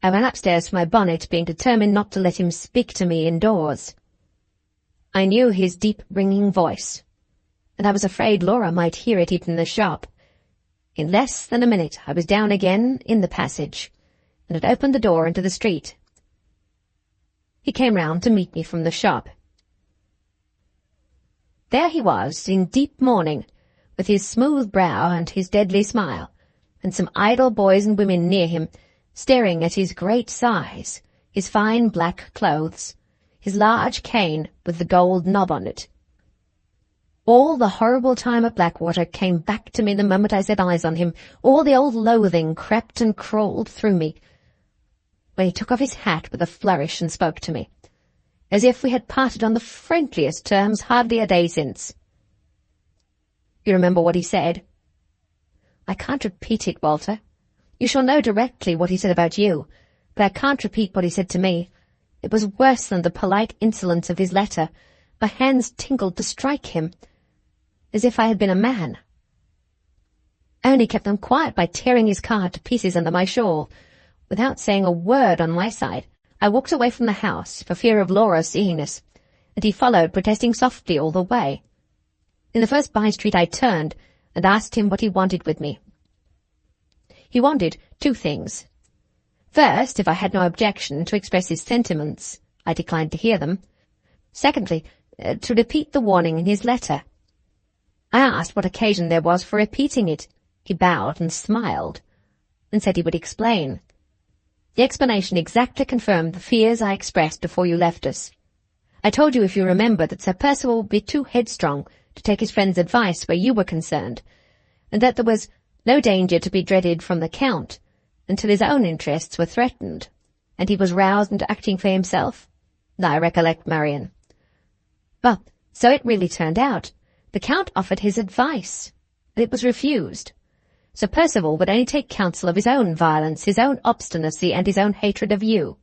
I ran upstairs for my bonnet, being determined not to let him speak to me indoors. I knew his deep, ringing voice, and I was afraid Laura might hear it even in the shop. In less than a minute I was down again in the passage, and had opened the door into the street. He came round to meet me from the shop. There he was, in deep mourning, with his smooth brow and his deadly smile, and some idle boys and women near him, staring at his great size, his fine black clothes, his large cane with the gold knob on it. All the horrible time at Blackwater came back to me the moment I set eyes on him. All the old loathing crept and crawled through me, when he took off his hat with a flourish and spoke to me, as if we had parted on the friendliest terms hardly a day since. You remember what he said? I can't repeat it, Walter. You shall know directly what he said about you, but I can't repeat what he said to me. It was worse than the polite insolence of his letter. My hands tingled to strike him, as if I had been a man. I only kept them quiet by tearing his card to pieces under my shawl. Without saying a word on my side, I walked away from the house for fear of Laura seeing us, and he followed, protesting softly all the way. In the first by-street I turned and asked him what he wanted with me. He wanted 2 things. First, if I had no objection to express his sentiments, I declined to hear them. Secondly, to repeat the warning in his letter. I asked what occasion there was for repeating it. He bowed and smiled, and said he would explain. The explanation exactly confirmed the fears I expressed before you left us. I told you, if you remember, that Sir Percival would be too headstrong to take his friend's advice where you were concerned, and that there was no danger to be dreaded from the Count until his own interests were threatened, and he was roused into acting for himself. I recollect, Marian. Well, so it really turned out. The Count offered his advice, and it was refused. Sir Percival would only take counsel of his own violence, his own obstinacy, and his own hatred of you.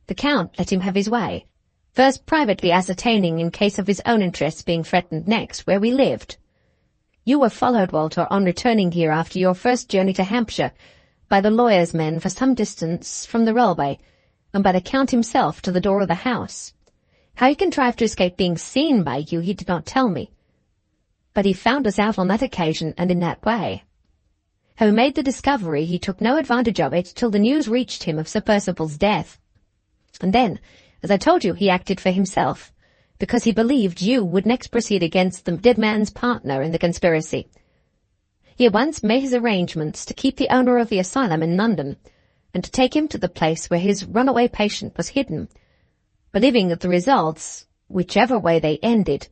The Count let him have his way, first privately ascertaining, in case of his own interests being threatened, next where we lived. You were followed, Walter, on returning here after your first journey to Hampshire, by the lawyer's men for some distance from the railway, and by the Count himself to the door of the house. How he contrived to escape being seen by you he did not tell me, but he found us out on that occasion and in that way. Having made the discovery, he took no advantage of it till the news reached him of Sir Percival's death. And then, as I told you, he acted for himself, because he believed you would next proceed against the dead man's partner in the conspiracy. He at once made his arrangements to keep the owner of the asylum in London, and to take him to the place where his runaway patient was hidden, believing that the results, whichever way they ended,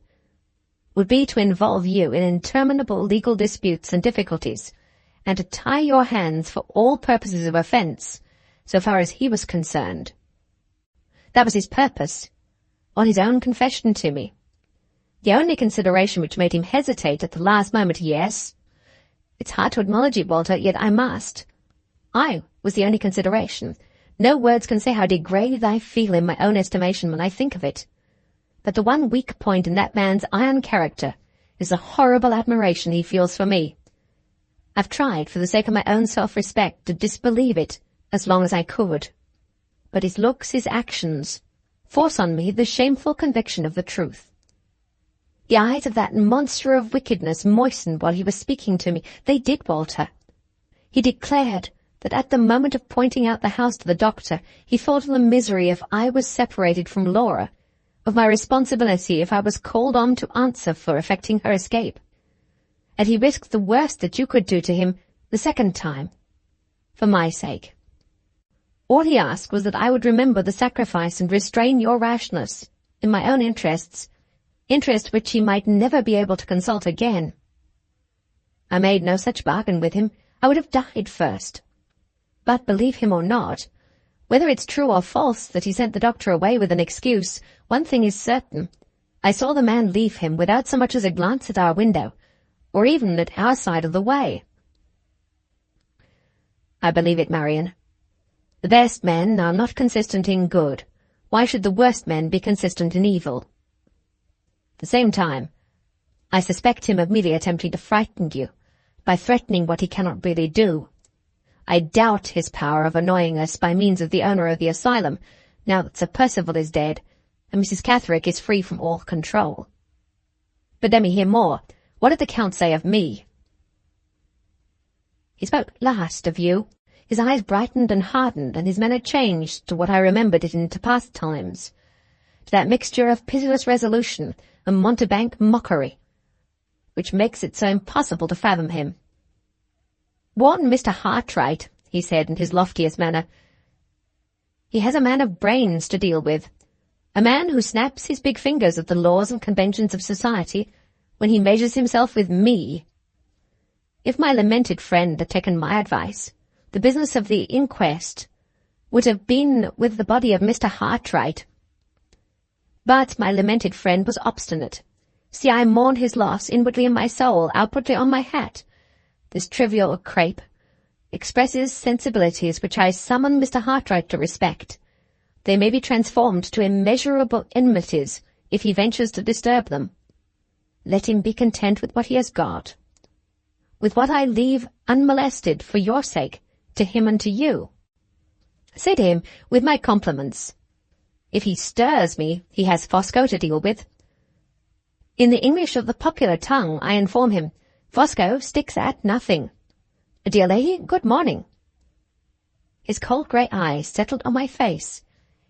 would be to involve you in interminable legal disputes and difficulties, and to tie your hands for all purposes of offence, so far as he was concerned. That was his purpose, on his own confession to me. The only consideration which made him hesitate at the last moment, yes, it's hard to acknowledge it, Walter, yet I must. I was the only consideration. No words can say how degraded I feel in my own estimation when I think of it. But the one weak point in that man's iron character is the horrible admiration he feels for me. I've tried, for the sake of my own self-respect, to disbelieve it as long as I could. But his looks, his actions, force on me the shameful conviction of the truth. The eyes of that monster of wickedness moistened while he was speaking to me. They did, Walter. He declared that at the moment of pointing out the house to the doctor, he thought of the misery if I was separated from Laura, of my responsibility if I was called on to answer for effecting her escape. And he risked the worst that you could do to him the second time, for my sake. All he asked was that I would remember the sacrifice and restrain your rashness, in my own interests, interest which he might never be able to consult again. I made no such bargain with him. I would have died first. But believe him or not, whether it's true or false that he sent the doctor away with an excuse, one thing is certain. I saw the man leave him without so much as a glance at our window, or even at our side of the way. I believe it, Marian. The best men are not consistent in good. Why should the worst men be consistent in evil? At the same time, I suspect him of merely attempting to frighten you, by threatening what he cannot really do. I doubt his power of annoying us by means of the owner of the asylum, now that Sir Percival is dead, and Mrs. Catherick is free from all control. But let me hear more. What did the Count say of me? He spoke last of you. His eyes brightened and hardened, and his manner changed to what I remembered it in past times, to that mixture of pitiless resolution and mountebank mockery, which makes it so impossible to fathom him. "Warn Mr. Hartright," he said in his loftiest manner. "He has a man of brains to deal with, a man who snaps his big fingers at the laws and conventions of society when he measures himself with me. If my lamented friend had taken my advice, the business of the inquest would have been with the body of Mr. Hartright. But my lamented friend was obstinate. See, I mourn his loss inwardly in my soul, outwardly on my hat. This trivial crepe expresses sensibilities which I summon Mr. Hartright to respect. They may be transformed to immeasurable enmities if he ventures to disturb them. Let him be content with what he has got, with what I leave unmolested for your sake, to him and to you. Say to him, with my compliments, if he stirs me, he has Fosco to deal with. In the English of the popular tongue, I inform him, Fosco sticks at nothing. Dear lady, good morning." His cold grey eyes settled on my face.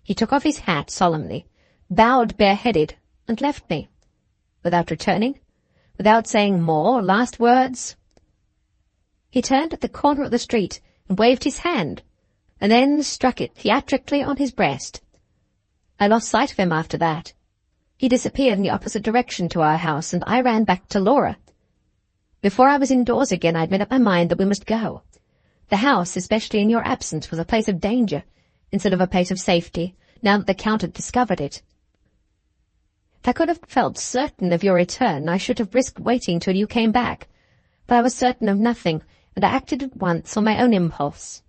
He took off his hat solemnly, bowed bareheaded, and left me, without returning, without saying more last words. He turned at the corner of the street and waved his hand, and then struck it theatrically on his breast. I lost sight of him after that. He disappeared in the opposite direction to our house, and I ran back to Laura. Before I was indoors again, I had made up my mind that we must go. The house, especially in your absence, was a place of danger, instead of a place of safety, now that the Count had discovered it. If I could have felt certain of your return, I should have risked waiting till you came back, but I was certain of nothing, and I acted at once on my own impulse.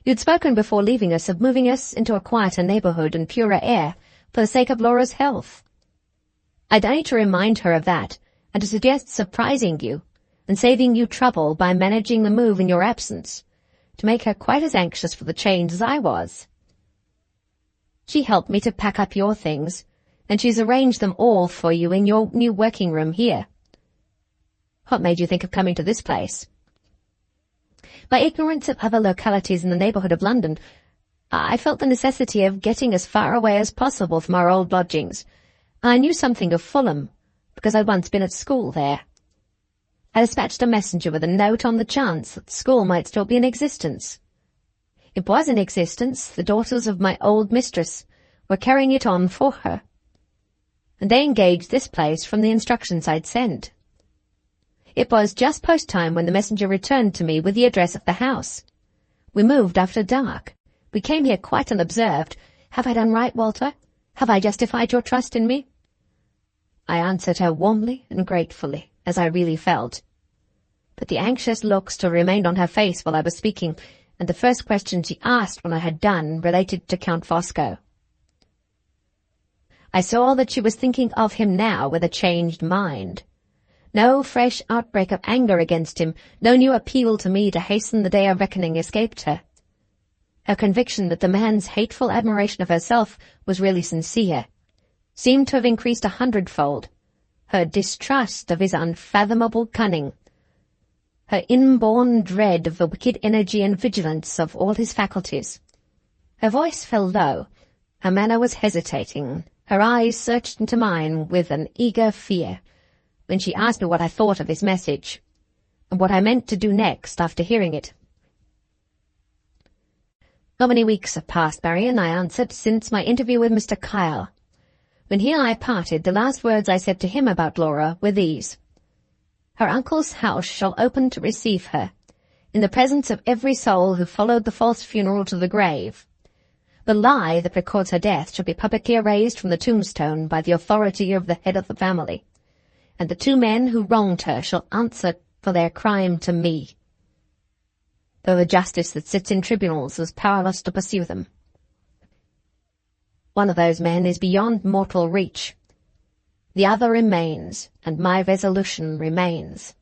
You had spoken before leaving us of moving us into a quieter neighbourhood and purer air for the sake of Laura's health. I'd only to remind her of that, and to suggest surprising you and saving you trouble by managing the move in your absence, to make her quite as anxious for the change as I was. She helped me to pack up your things, and she's arranged them all for you in your new working room here. What made you think of coming to this place? By ignorance of other localities in the neighbourhood of London, I felt the necessity of getting as far away as possible from our old lodgings. I knew something of Fulham, because I'd once been at school there. I dispatched a messenger with a note on the chance that the school might still be in existence. It was in existence. The daughters of my old mistress were carrying it on for her, and they engaged this place from the instructions I'd sent. It was just post-time when the messenger returned to me with the address of the house. We moved after dark. We came here quite unobserved. Have I done right, Walter? Have I justified your trust in me? I answered her warmly and gratefully, as I really felt. But the anxious look still remained on her face while I was speaking, and the first question she asked when I had done related to Count Fosco. I saw that she was thinking of him now with a changed mind. No fresh outbreak of anger against him, no new appeal to me to hasten the day of reckoning escaped her. Her conviction that the man's hateful admiration of herself was really sincere seemed to have increased 100-fold. her distrust of his unfathomable cunning, her inborn dread of the wicked energy and vigilance of all his faculties. Her voice fell low, her manner was hesitating, her eyes searched into mine with an eager fear, when she asked me what I thought of his message, and what I meant to do next after hearing it. "How many weeks have passed, Marian," I answered, "since my interview with Mr. Kyle. When he and I parted, the last words I said to him about Laura were these: Her uncle's house shall open to receive her, in the presence of every soul who followed the false funeral to the grave. The lie that records her death shall be publicly erased from the tombstone by the authority of the head of the family, and the 2 men who wronged her shall answer for their crime to me, though the justice that sits in tribunals is powerless to pursue them. One of those men is beyond mortal reach. The other remains, and my resolution remains."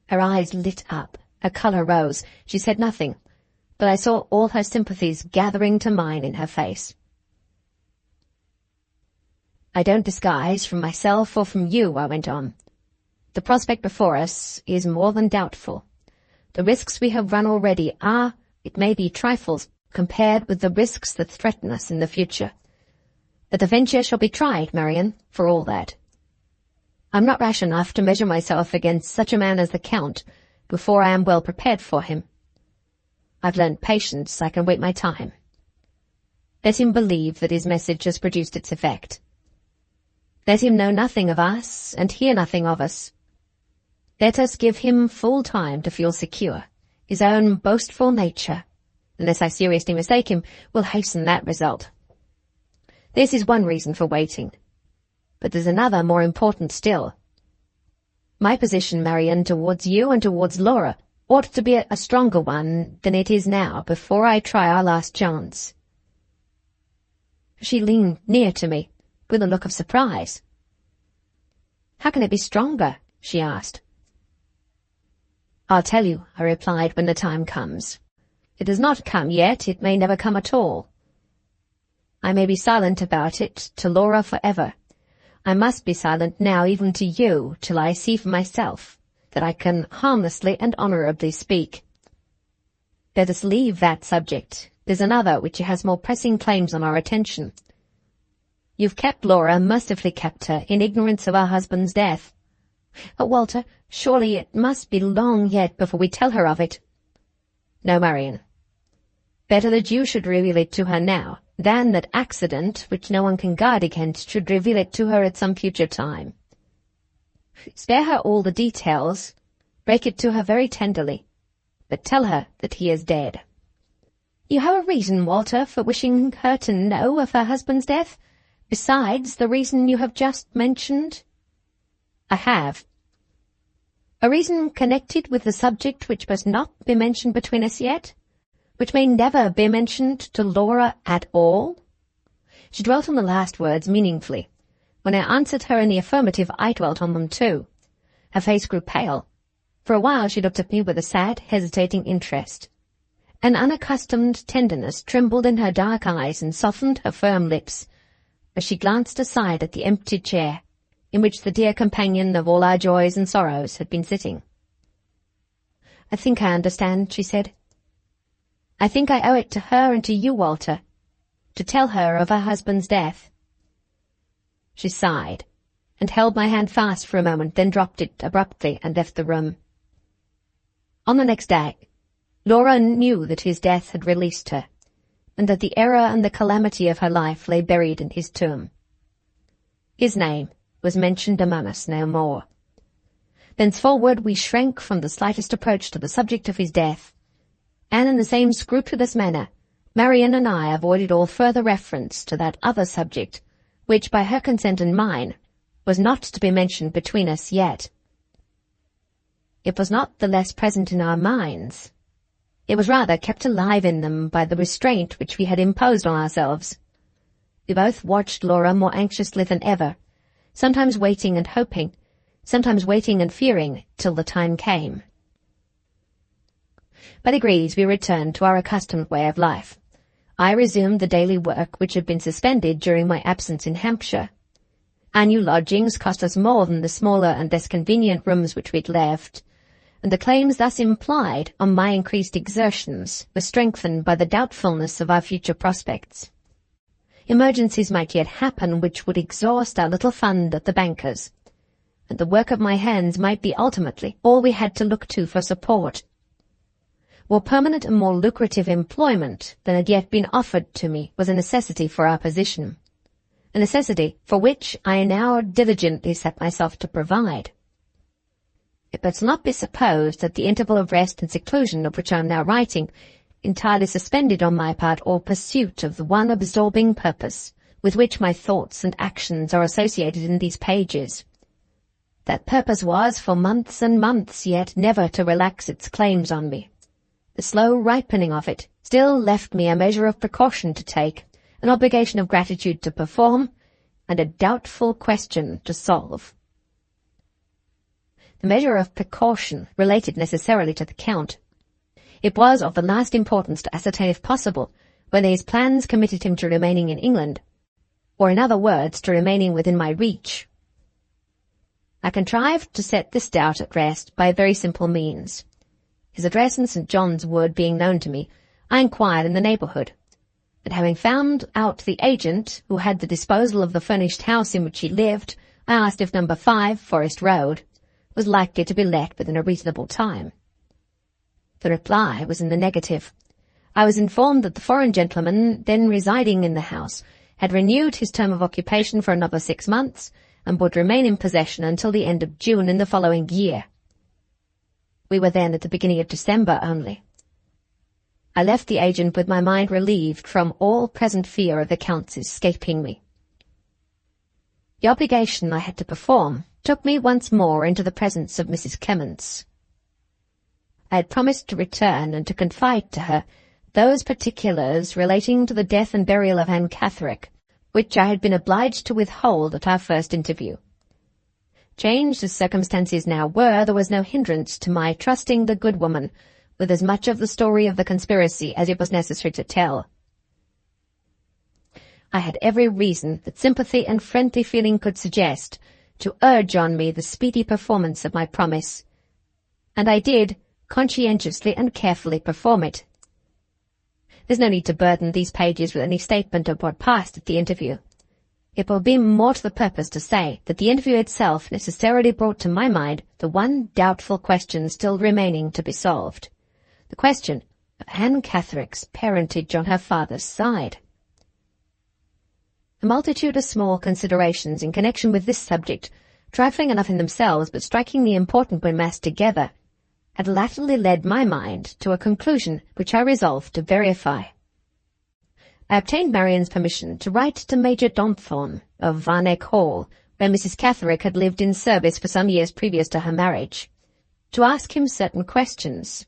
Her eyes lit up, her colour rose. She said nothing, but I saw all her sympathies gathering to mine in her face. "I don't disguise from myself or from you," I went on. "The prospect before us is more than doubtful. The risks we have run already are, it may be, trifles compared with the risks that threaten us in the future. But the venture shall be tried, Marian, for all that. I'm not rash enough to measure myself against such a man as the Count before I am well prepared for him. I've learned patience. I can wait my time. Let him believe that his message has produced its effect. Let him know nothing of us and hear nothing of us. Let us give him full time to feel secure. His own boastful nature, unless I seriously mistake him, will hasten that result. This is one reason for waiting. But there's another more important still. My position, Marian, towards you and towards Laura ought to be a stronger one than it is now before I try our last chance." She leaned near to me, with a look of surprise. "How can it be stronger?" she asked. "I'll tell you," I replied, "when the time comes. It has not come yet, it may never come at all. I may be silent about it to Laura forever. I must be silent now even to you till I see for myself that I can harmlessly and honourably speak. Let us leave that subject. There's another which has more pressing claims on our attention. You've kept Laura, mercifully kept her, in ignorance of her husband's death. But, Walter, surely it must be long yet before we tell her of it." "No, Marian. Better that you should reveal it to her now, than that accident, which no one can guard against, should reveal it to her at some future time. Spare her all the details, break it to her very tenderly, but tell her that he is dead." "You have a reason, Walter, for wishing her to know of her husband's death, besides the reason you have just mentioned?" "I have. A reason connected with the subject which must not be mentioned between us yet? Which may never be mentioned to Laura at all?" She dwelt on the last words meaningfully. When I answered her in the affirmative, I dwelt on them too. Her face grew pale. For a while she looked at me with a sad, hesitating interest. An unaccustomed tenderness trembled in her dark eyes and softened her firm lips, as she glanced aside at the empty chair, in which the dear companion of all our joys and sorrows had been sitting. "I think I understand," she said. "I think I owe it to her and to you, Walter, to tell her of her husband's death." She sighed, and held my hand fast for a moment, then dropped it abruptly and left the room. On the next day, Laura knew that his death had released her, and that the error and the calamity of her life lay buried in his tomb. His name was mentioned among us no more. Thenceforward we shrank from the slightest approach to the subject of his death, and in the same scrupulous manner, Marian and I avoided all further reference to that other subject, which, by her consent and mine, was not to be mentioned between us yet. It was not the less present in our minds. It was rather kept alive in them by the restraint which we had imposed on ourselves. We both watched Laura more anxiously than ever, sometimes waiting and hoping, sometimes waiting and fearing, till the time came. By degrees we returned to our accustomed way of life. I resumed the daily work which had been suspended during my absence in Hampshire. Our new lodgings cost us more than the smaller and less convenient rooms which we'd left, and the claims thus implied on my increased exertions were strengthened by the doubtfulness of our future prospects. Emergencies might yet happen which would exhaust our little fund at the banker's, and the work of my hands might be ultimately all we had to look to for support. More permanent and more lucrative employment than had yet been offered to me was a necessity for our position, a necessity for which I now diligently set myself to provide. It must not be supposed that the interval of rest and seclusion of which I am now writing entirely suspended on my part all pursuit of the one absorbing purpose with which my thoughts and actions are associated in these pages. That purpose was for months and months yet never to relax its claims on me. The slow ripening of it still left me a measure of precaution to take, an obligation of gratitude to perform, and a doubtful question to solve. The measure of precaution related necessarily to the Count. It was of the last importance to ascertain if possible whether his plans committed him to remaining in England, or in other words, to remaining within my reach. I contrived to set this doubt at rest by a very simple means. His address in St. John's Wood being known to me, I inquired in the neighbourhood, and having found out the agent who had the disposal of the furnished house in which he lived, I asked if number 5, Forest Road, was likely to be let within a reasonable time. The reply was in the negative. I was informed that the foreign gentleman then residing in the house had renewed his term of occupation for another 6 months, and would remain in possession until the end of June in the following year. We were then at the beginning of December only. I left the agent with my mind relieved from all present fear of the Count's escaping me. The obligation I had to perform took me once more into the presence of Mrs. Clements. I had promised to return and to confide to her those particulars relating to the death and burial of Anne Catherick, which I had been obliged to withhold at our first interview. Changed as circumstances now were, there was no hindrance to my trusting the good woman with as much of the story of the conspiracy as it was necessary to tell. I had every reason that sympathy and friendly feeling could suggest to urge on me the speedy performance of my promise, and I did conscientiously and carefully perform it. There's no need to burden these pages with any statement of what passed at the interview. It will be more to the purpose to say that the interview itself necessarily brought to my mind the one doubtful question still remaining to be solved, the question of Anne Catherick's parentage on her father's side. A multitude of small considerations in connection with this subject, trifling enough in themselves but strikingly important when massed together, had latterly led my mind to a conclusion which I resolved to verify. I obtained Marian's permission to write to Major Donthorne of Varneck Hall, where Mrs. Catherick had lived in service for some years previous to her marriage, to ask him certain questions.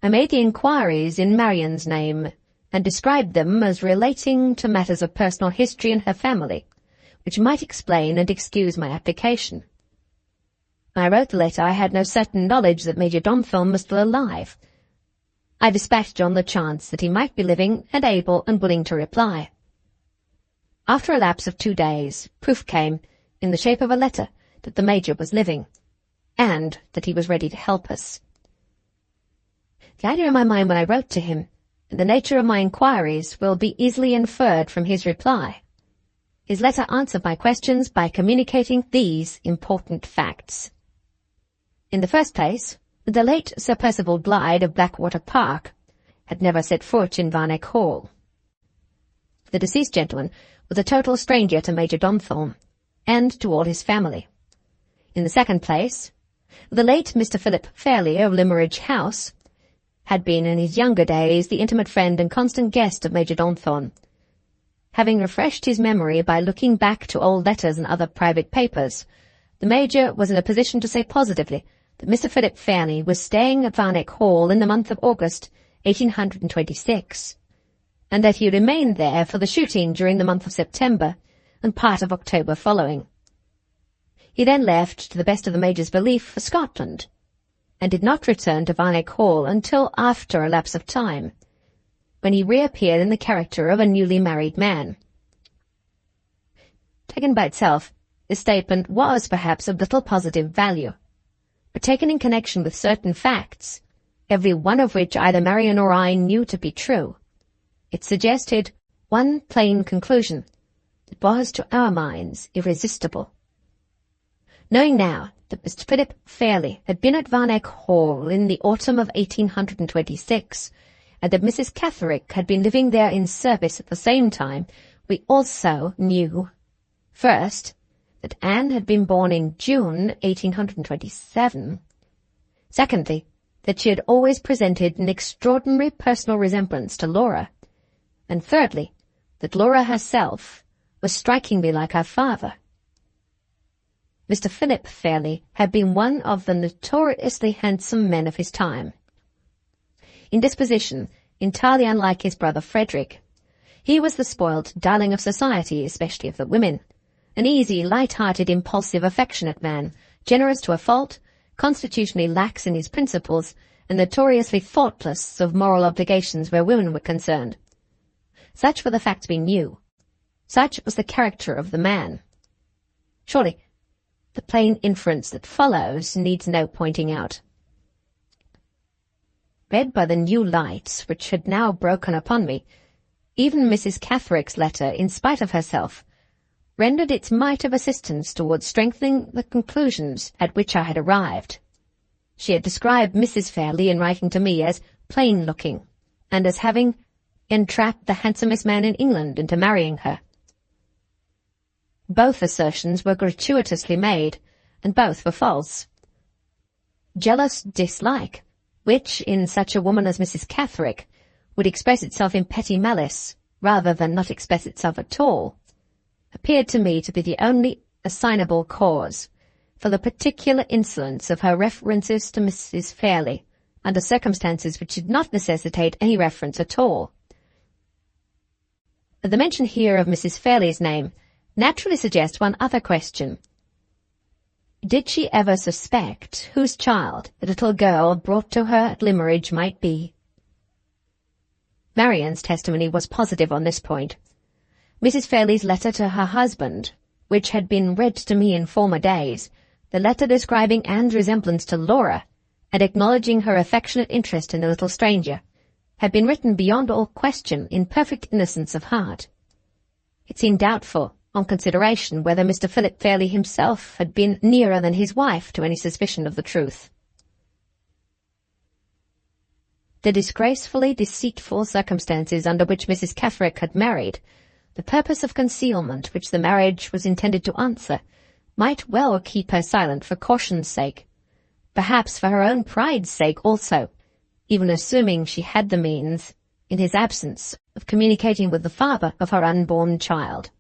I made the inquiries in Marian's name, and described them as relating to matters of personal history in her family, which might explain and excuse my application. When I wrote the letter, I had no certain knowledge that Major Donthorne was still alive. I dispatched on the chance that he might be living and able and willing to reply. After a lapse of 2 days, proof came, in the shape of a letter, that the Major was living, and that he was ready to help us. The idea in my mind when I wrote to him, and the nature of my inquiries, will be easily inferred from his reply. His letter answered my questions by communicating these important facts. In the first place, the late Sir Percival Glyde of Blackwater Park had never set foot in Varneck Hall. The deceased gentleman was a total stranger to Major Donthorne, and to all his family. In the second place, the late Mr. Philip Fairlie of Limmeridge House had been in his younger days the intimate friend and constant guest of Major Donthorne. Having refreshed his memory by looking back to old letters and other private papers, the Major was in a position to say positively that Mr. Philip Fairlie was staying at Varneck Hall in the month of August, 1826, and that he remained there for the shooting during the month of September and part of October following. He then left, to the best of the Major's belief, for Scotland, and did not return to Varneck Hall until after a lapse of time, when he reappeared in the character of a newly married man. To Taken by itself, this statement was perhaps of little positive value, but taken in connection with certain facts, every one of which either Marian or I knew to be true, it suggested one plain conclusion that was to our minds irresistible. Knowing now that Mr. Philip Fairlie had been at Varneck Hall in the autumn of 1826, and that Mrs. Catherick had been living there in service at the same time, we also knew, first, that Anne had been born in June 1827, secondly, that she had always presented an extraordinary personal resemblance to Laura, and thirdly, that Laura herself was strikingly like her father. Mr. Philip Fairlie had been one of the notoriously handsome men of his time. In disposition, entirely unlike his brother Frederick, he was the spoilt darling of society, especially of the women, an easy, light-hearted, impulsive, affectionate man, generous to a fault, constitutionally lax in his principles, and notoriously thoughtless of moral obligations where women were concerned. Such were the facts we knew. Such was the character of the man. Surely, the plain inference that follows needs no pointing out. Read by the new light which had now broken upon me, even Mrs. Catherick's letter, in spite of herself, rendered its mite of assistance towards strengthening the conclusions at which I had arrived. She had described Mrs. Fairlie in writing to me as plain-looking, and as having entrapped the handsomest man in England into marrying her. Both assertions were gratuitously made, and both were false. Jealous dislike, which, in such a woman as Mrs. Catherick, would express itself in petty malice, rather than not express itself at all, appeared to me to be the only assignable cause for the particular insolence of her references to Mrs. Fairlie, under circumstances which did not necessitate any reference at all. The mention here of Mrs. Fairlie's name naturally suggests one other question. Did she ever suspect whose child the little girl brought to her at Limmeridge might be? Marian's testimony was positive on this point. Mrs. Fairlie's letter to her husband, which had been read to me in former days, the letter describing Anne's resemblance to Laura, and acknowledging her affectionate interest in the little stranger, had been written beyond all question in perfect innocence of heart. It seemed doubtful, on consideration, whether Mr. Philip Fairlie himself had been nearer than his wife to any suspicion of the truth. The disgracefully deceitful circumstances under which Mrs. Catherick had married, the purpose of concealment which the marriage was intended to answer, might well keep her silent for caution's sake, perhaps for her own pride's sake also, even assuming she had the means, in his absence, of communicating with the father of her unborn child.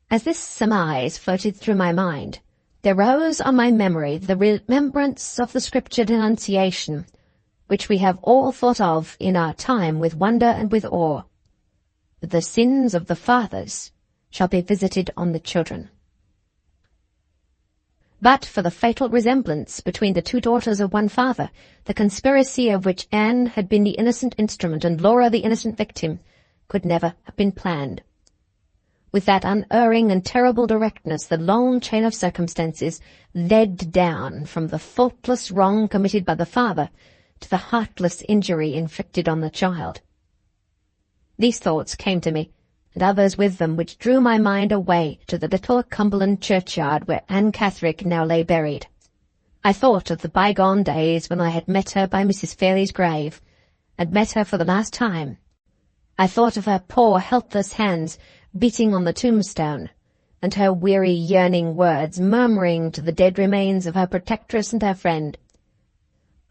As this surmise floated through my mind, there rose on my memory the remembrance of the Scripture denunciation, which we have all thought of in our time with wonder and with awe. The sins of the fathers shall be visited on the children. But for the fatal resemblance between the two daughters of one father, the conspiracy of which Anne had been the innocent instrument and Laura the innocent victim, could never have been planned. With that unerring and terrible directness the long chain of circumstances led down from the thoughtless wrong committed by the father to the heartless injury inflicted on the child. These thoughts came to me, and others with them, which drew my mind away to the little Cumberland churchyard where Anne Catherick now lay buried. I thought of the bygone days when I had met her by Mrs. Fairlie's grave, and met her for the last time. I thought of her poor helpless hands beating on the tombstone, and her weary yearning words murmuring to the dead remains of her protectress and her friend,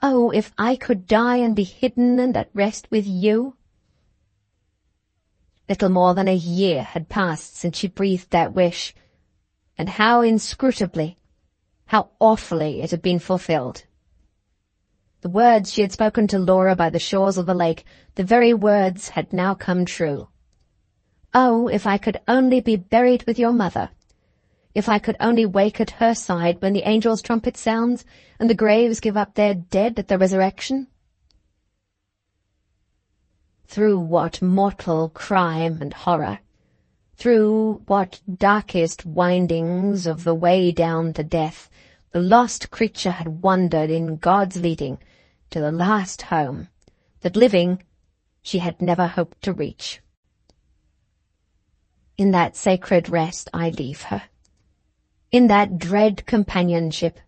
"Oh, if I could die and be hidden and at rest with you!" Little more than a year had passed since she breathed that wish, and how inscrutably, how awfully it had been fulfilled. The words she had spoken to Laura by the shores of the lake, the very words had now come true. "Oh, if I could only be buried with your mother! If I could only wake at her side when the angel's trumpet sounds, and the graves give up their dead at the resurrection!" Through what mortal crime and horror, Through what darkest windings of the way down to death the lost creature had wandered in God's leading to the last home that living she had never hoped to reach. In that sacred rest I leave her. In that dread companionship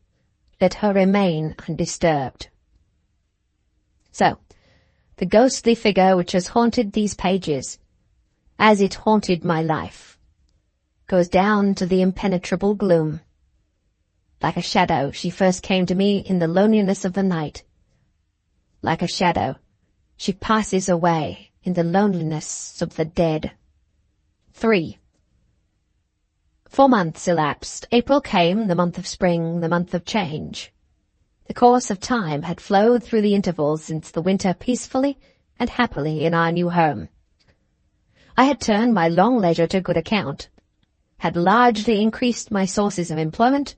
let her remain undisturbed. So, the ghostly figure which has haunted these pages, as it haunted my life, goes down to the impenetrable gloom. Like a shadow she first came to me in the loneliness of the night. Like a shadow she passes away in the loneliness of the dead. 3. 4 months elapsed. April came, the month of spring, the month of change. The course of time had flowed through the intervals since the winter peacefully and happily in our new home. I had turned my long leisure to good account, had largely increased my sources of employment,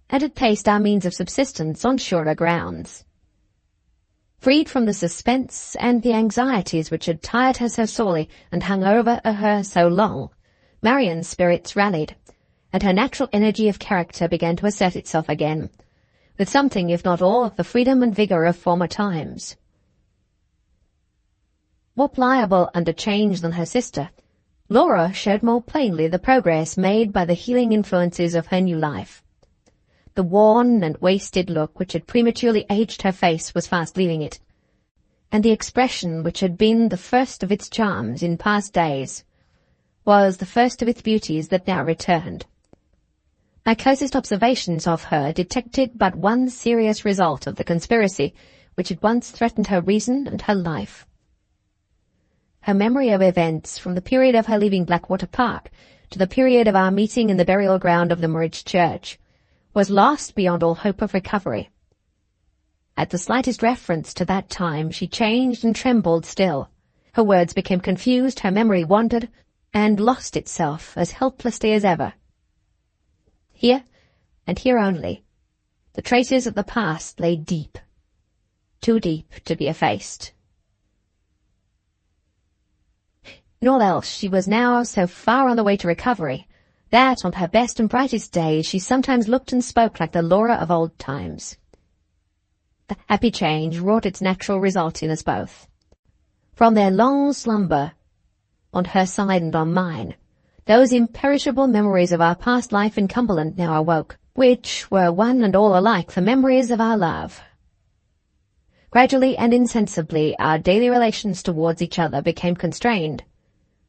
and had placed our means of subsistence on surer grounds. Freed from the suspense and the anxieties which had tired her so sorely and hung over her so long, Marian's spirits rallied, and her natural energy of character began to assert itself again, with something, if not all, of the freedom and vigour of former times. More pliable under change than her sister, Laura showed more plainly the progress made by the healing influences of her new life. The worn and wasted look which had prematurely aged her face was fast leaving it, and the expression which had been the first of its charms in past days was the first of its beauties that now returned. My closest observations of her detected but one serious result of the conspiracy which had once threatened her reason and her life. Her memory of events from the period of her leaving Blackwater Park to the period of our meeting in the burial ground of the Morridge Church was lost beyond all hope of recovery. At the slightest reference to that time she changed and trembled still. Her words became confused, her memory wandered, and lost itself as helplessly as ever. Here, and here only, the traces of the past lay deep, too deep to be effaced. In all else she was now so far on the way to recovery that on her best and brightest days she sometimes looked and spoke like the Laura of old times. The happy change wrought its natural result in us both. From their long slumber, on her side and on mine, those imperishable memories of our past life in Cumberland now awoke, which were one and all alike the memories of our love. Gradually and insensibly our daily relations towards each other became constrained.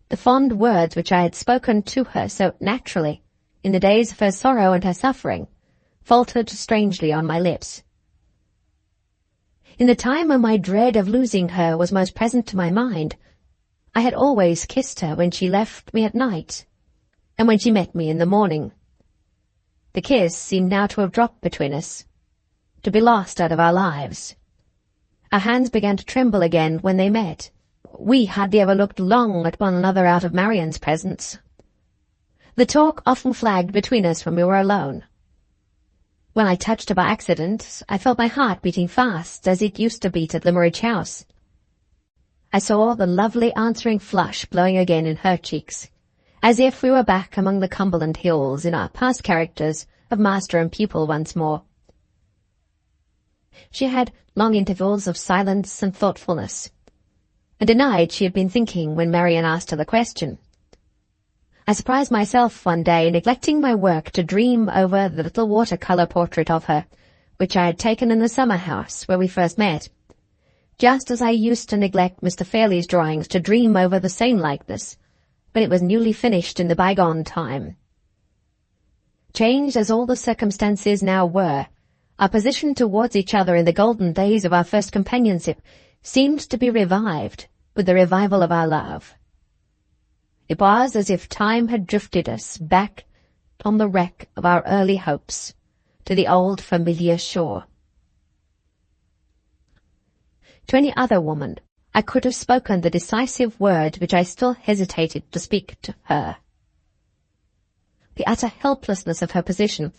The fond words which I had spoken to her so naturally in the days of her sorrow and her suffering faltered strangely on my lips. In the time when my dread of losing her was most present to my mind, I had always kissed her when she left me at night, and when she met me in the morning. The kiss seemed now to have dropped between us, to be lost out of our lives. Our hands began to tremble again when they met. We hardly ever looked long at one another out of Marian's presence. The talk often flagged between us when we were alone. When I touched her by accident, I felt my heart beating fast as it used to beat at the Morridge house. I saw the lovely answering flush glowing again in her cheeks, as if we were back among the Cumberland hills in our past characters of master and pupil once more. She had long intervals of silence and thoughtfulness, and denied she had been thinking when Marian asked her the question. I surprised myself one day neglecting my work to dream over the little watercolour portrait of her, which I had taken in the summer house where we first met, just as I used to neglect Mr. Fairlie's drawings to dream over the same likeness, when it was newly finished in the bygone time. Changed as all the circumstances now were, our position towards each other in the golden days of our first companionship seemed to be revived with the revival of our love. It was as if time had drifted us back on the wreck of our early hopes to the old familiar shore. To any other woman, I could have spoken the decisive word which I still hesitated to speak to her. The utter helplessness of her position,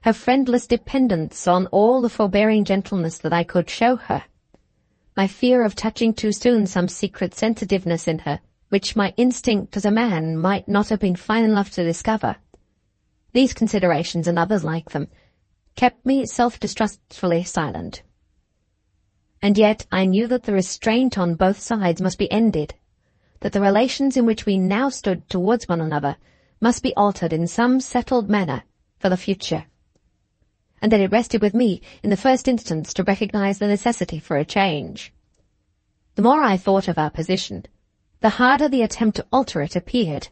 her friendless dependence on all the forbearing gentleness that I could show her, my fear of touching too soon some secret sensitiveness in her, which my instinct as a man might not have been fine enough to discover. These considerations, and others like them, kept me self-distrustfully silent. And yet I knew that the restraint on both sides must be ended, that the relations in which we now stood towards one another must be altered in some settled manner for the future, and that it rested with me in the first instance to recognize the necessity for a change. The more I thought of our position, the harder the attempt to alter it appeared.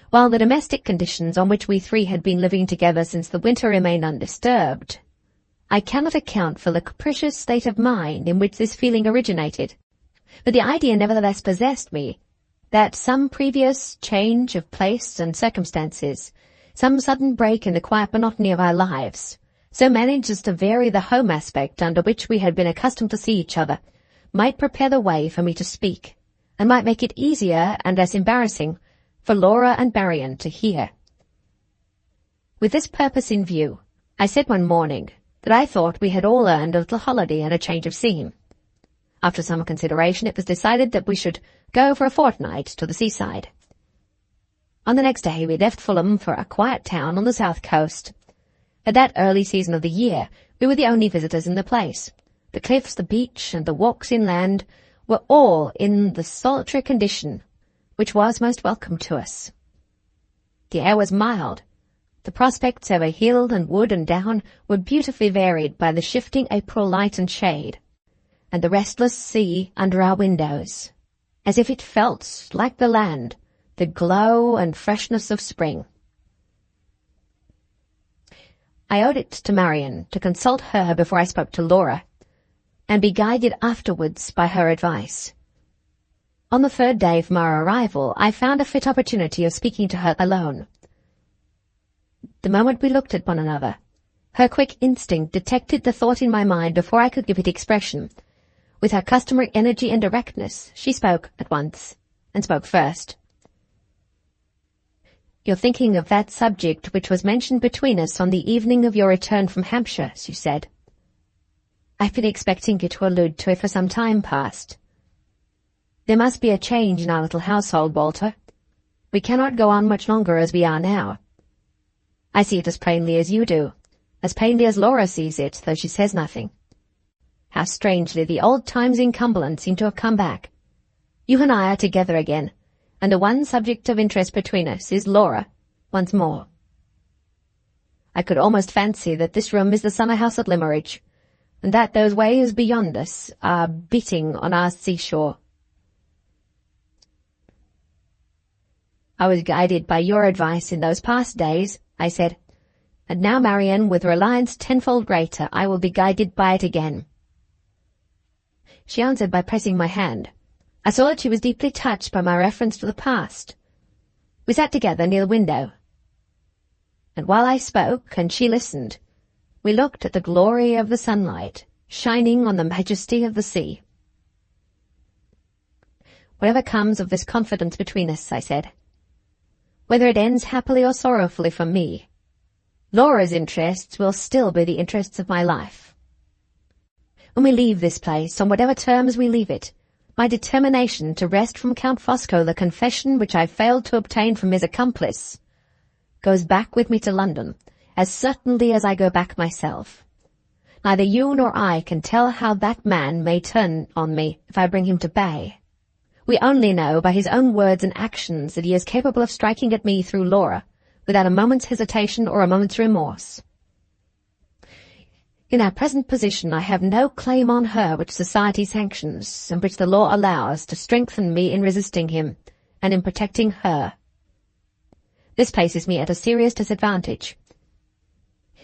While the domestic conditions on which we three had been living together since the winter remained undisturbed, I cannot account for the capricious state of mind in which this feeling originated, but the idea nevertheless possessed me that some previous change of place and circumstances, some sudden break in the quiet monotony of our lives, so managed as to vary the home aspect under which we had been accustomed to see each other, might prepare the way for me to speak, and might make it easier and less embarrassing for Laura and Marian to hear. With this purpose in view, I said one morning that I thought we had all earned a little holiday and a change of scene. After some consideration, it was decided that we should go for a fortnight to the seaside. On the next day we left Fulham for a quiet town on the south coast. At that early season of the year, we were the only visitors in the place. The cliffs, the beach, and the walks inland were all in the solitary condition which was most welcome to us. The air was mild. The prospects over hill and wood and down were beautifully varied by the shifting April light and shade, and the restless sea under our windows, as if it felt, like the land, the glow and freshness of spring. I owed it to Marian to consult her before I spoke to Laura, and be guided afterwards by her advice. On the third day from our arrival, I found a fit opportunity of speaking to her alone. The moment we looked at one another, her quick instinct detected the thought in my mind before I could give it expression. With her customary energy and directness, she spoke at once, and spoke first. "You're thinking of that subject which was mentioned between us on the evening of your return from Hampshire," she said. "I've been expecting you to allude to it for some time past. There must be a change in our little household, Walter. We cannot go on much longer as we are now. I see it as plainly as you do, as plainly as Laura sees it, though she says nothing. How strangely the old times in Cumberland seem to have come back. You and I are together again, and the one subject of interest between us is Laura, once more. I could almost fancy that this room is the summer house at Limmeridge, and that those waves beyond us are beating on our seashore. I was guided by your advice in those past days," I said, "and now, Marian, with reliance tenfold greater, I will be guided by it again." She answered by pressing my hand. I saw that she was deeply touched by my reference to the past. We sat together near the window, and while I spoke and she listened, we looked at the glory of the sunlight shining on the majesty of the sea. "Whatever comes of this confidence between us," I said, "whether it ends happily or sorrowfully for me, Laura's interests will still be the interests of my life. When we leave this place, on whatever terms we leave it, my determination to wrest from Count Fosco the confession which I failed to obtain from his accomplice goes back with me to London, as certainly as I go back myself. Neither you nor I can tell how that man may turn on me if I bring him to bay. We only know by his own words and actions that he is capable of striking at me through Laura, without a moment's hesitation or a moment's remorse. In our present position I have no claim on her which society sanctions, and which the law allows to strengthen me in resisting him, and in protecting her. This places me at a serious disadvantage.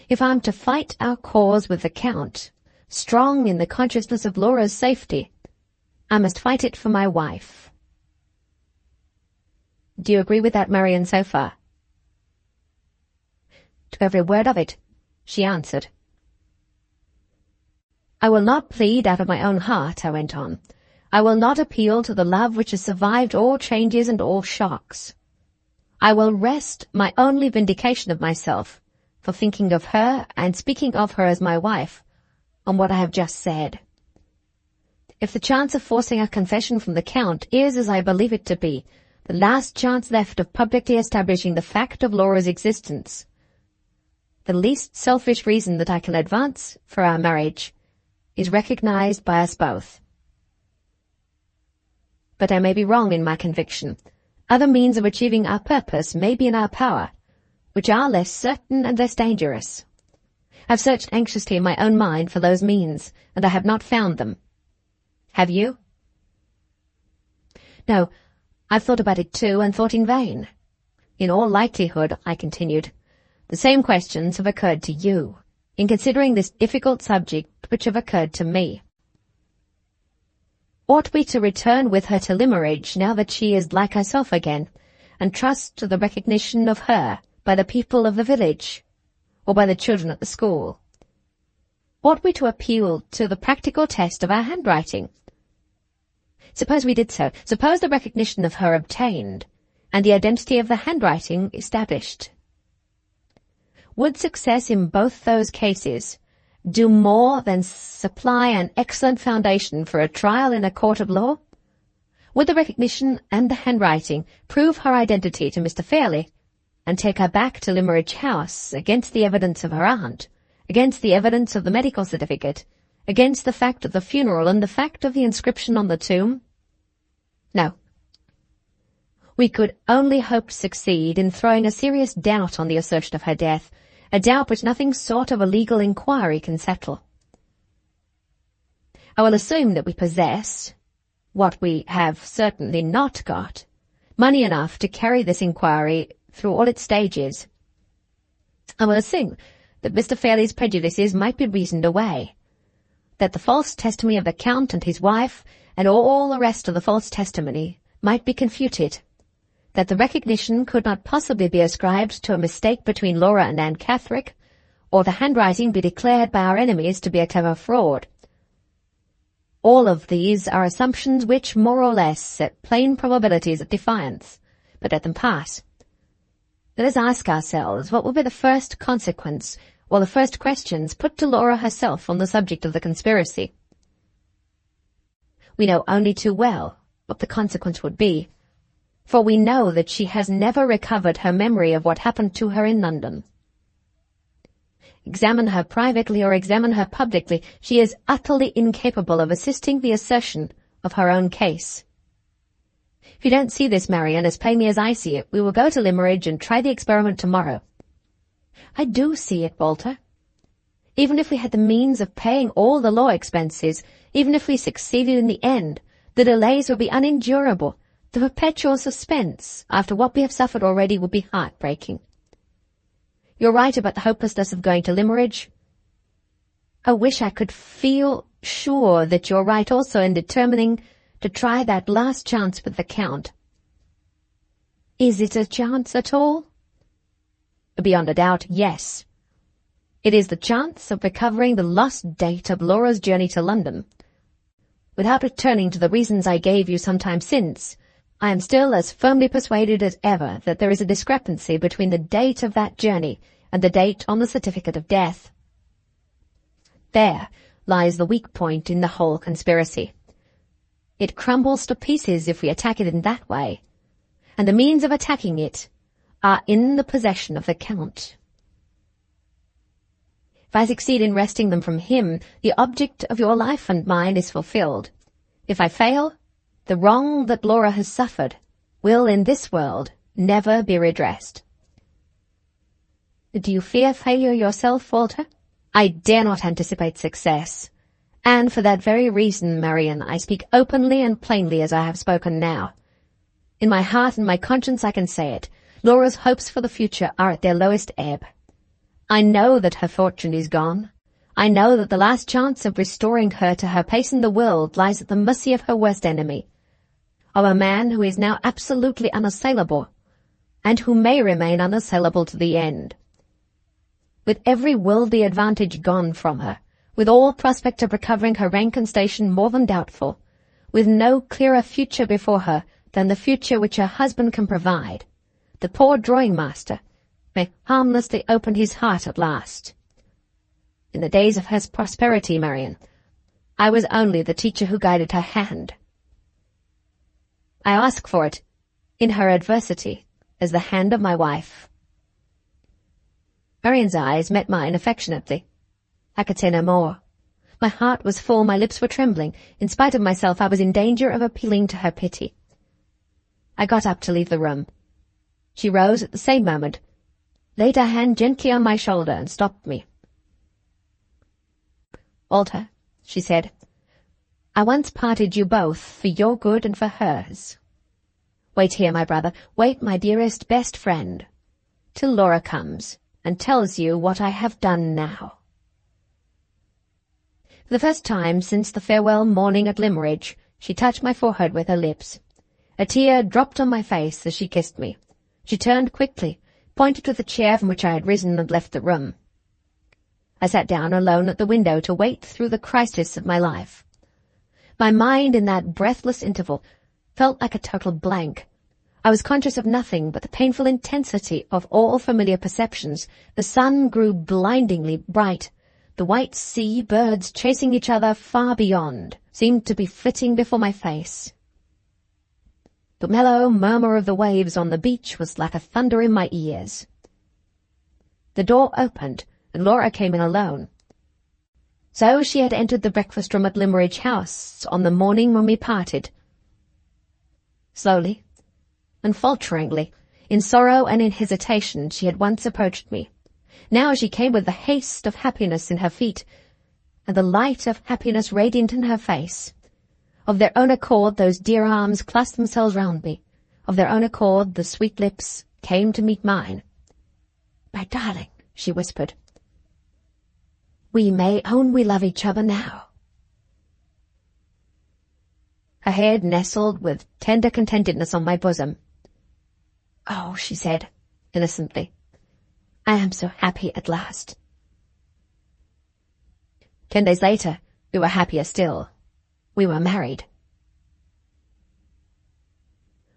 If I am to fight our cause with the Count, strong in the consciousness of Laura's safety, I must fight it for my wife. Do you agree with that, Marian, so far?" "To every word of it," she answered. "I will not plead out of my own heart," I went on. "I will not appeal to the love which has survived all changes and all shocks. I will rest my only vindication of myself for thinking of her and speaking of her as my wife on what I have just said. If the chance of forcing a confession from the Count is, as I believe it to be, the last chance left of publicly establishing the fact of Laura's existence. The least selfish reason that I can advance for our marriage is recognized by us both. But I may be wrong in my conviction. Other means of achieving our purpose may be in our power, which are less certain and less dangerous. I've searched anxiously in my own mind for those means, and I have not found them. Have you? No, I've thought about it too, and thought in vain. In all likelihood, I continued, the same questions have occurred to you, in considering this difficult subject which have occurred to me. Ought we to return with her to Limmeridge now that she is like herself again, and trust to the recognition of her by the people of the village, or by the children at the school? Ought we to appeal to the practical test of our handwriting? Suppose we did so. Suppose the recognition of her obtained, and the identity of the handwriting established. Would success in both those cases do more than supply an excellent foundation for a trial in a court of law? Would the recognition and the handwriting prove her identity to Mr. Fairlie, and take her back to Limmeridge House against the evidence of her aunt, against the evidence of the medical certificate, against the fact of the funeral and the fact of the inscription on the tomb? No. We could only hope to succeed in throwing a serious doubt on the assertion of her death, a doubt which nothing short of a legal inquiry can settle. I will assume that we possess, what we have certainly not got, money enough to carry this inquiry through all its stages. I will assume that Mr. Fairlie's prejudices might be reasoned away, that the false testimony of the Count and his wife, and all the rest of the false testimony, might be confuted, that the recognition could not possibly be ascribed to a mistake between Laura and Anne Catherick, or the handwriting be declared by our enemies to be a clever fraud. All of these are assumptions which, more or less, set plain probabilities at defiance, but let them pass. Let us ask ourselves what will be the first consequence, or the first questions put to Laura herself on the subject of the conspiracy. We know only too well what the consequence would be, for we know that she has never recovered her memory of what happened to her in London. Examine her privately or examine her publicly, she is utterly incapable of assisting the assertion of her own case. If you don't see this, Marian, as plainly as I see it, we will go to Limmeridge and try the experiment tomorrow. I do see it, Walter. Even if we had the means of paying all the law expenses, even if we succeeded in the end, the delays would be unendurable. The perpetual suspense, after what we have suffered already, would be heartbreaking. You're right about the hopelessness of going to Limmeridge. I wish I could feel sure that you're right also in determining to try that last chance with the Count. Is it a chance at all? Beyond a doubt, yes. It is the chance of recovering the lost date of Laura's journey to London. Without returning to the reasons I gave you some time since, I am still as firmly persuaded as ever that there is a discrepancy between the date of that journey and the date on the certificate of death. There lies the weak point in the whole conspiracy. It crumbles to pieces if we attack it in that way, and the means of attacking it are in the possession of the Count. If I succeed in wresting them from him, the object of your life and mine is fulfilled. If I fail, the wrong that Laura has suffered will in this world never be redressed. Do you fear failure yourself, Walter? I dare not anticipate success, and for that very reason, Marian, I speak openly and plainly as I have spoken now. In my heart and my conscience I can say it. Laura's hopes for the future are at their lowest ebb. I know that her fortune is gone. I know that the last chance of restoring her to her place in the world lies at the mercy of her worst enemy, of a man who is now absolutely unassailable, and who may remain unassailable to the end. With every worldly advantage gone from her, with all prospect of recovering her rank and station more than doubtful, with no clearer future before her than the future which her husband can provide, the poor drawing-master may harmlessly open his heart at last. In the days of her prosperity, Marian, I was only the teacher who guided her hand. I ask for it, in her adversity, as the hand of my wife. Marian's eyes met mine affectionately. I could say no more. My heart was full, my lips were trembling. In spite of myself, I was in danger of appealing to her pity. I got up to leave the room. She rose at the same moment, laid her hand gently on my shoulder, and stopped me. "Walter," she said, "I once parted you both for your good and for hers. Wait here, my brother, wait, my dearest, best friend, till Laura comes and tells you what I have done now." For the first time since the farewell morning at Limmeridge, she touched my forehead with her lips. A tear dropped on my face as she kissed me. She turned quickly, pointed to the chair from which I had risen, and left the room. I sat down alone at the window to wait through the crisis of my life. My mind in that breathless interval felt like a total blank. I was conscious of nothing but the painful intensity of all familiar perceptions. The sun grew blindingly bright. The white sea birds chasing each other far beyond seemed to be flitting before my face. The mellow murmur of the waves on the beach was like a thunder in my ears. The door opened, and Laura came in alone. So she had entered the breakfast room at Limmeridge House on the morning when we parted. Slowly and falteringly, in sorrow and in hesitation, she had once approached me. Now she came with the haste of happiness in her feet, and the light of happiness radiant in her face. Of their own accord, those dear arms clasped themselves round me. Of their own accord, the sweet lips came to meet mine. "My darling," she whispered, "we may own we love each other now." Her head nestled with tender contentedness on my bosom. "Oh," she said, innocently, "I am so happy at last." 10 days later, we were happier still. We were married.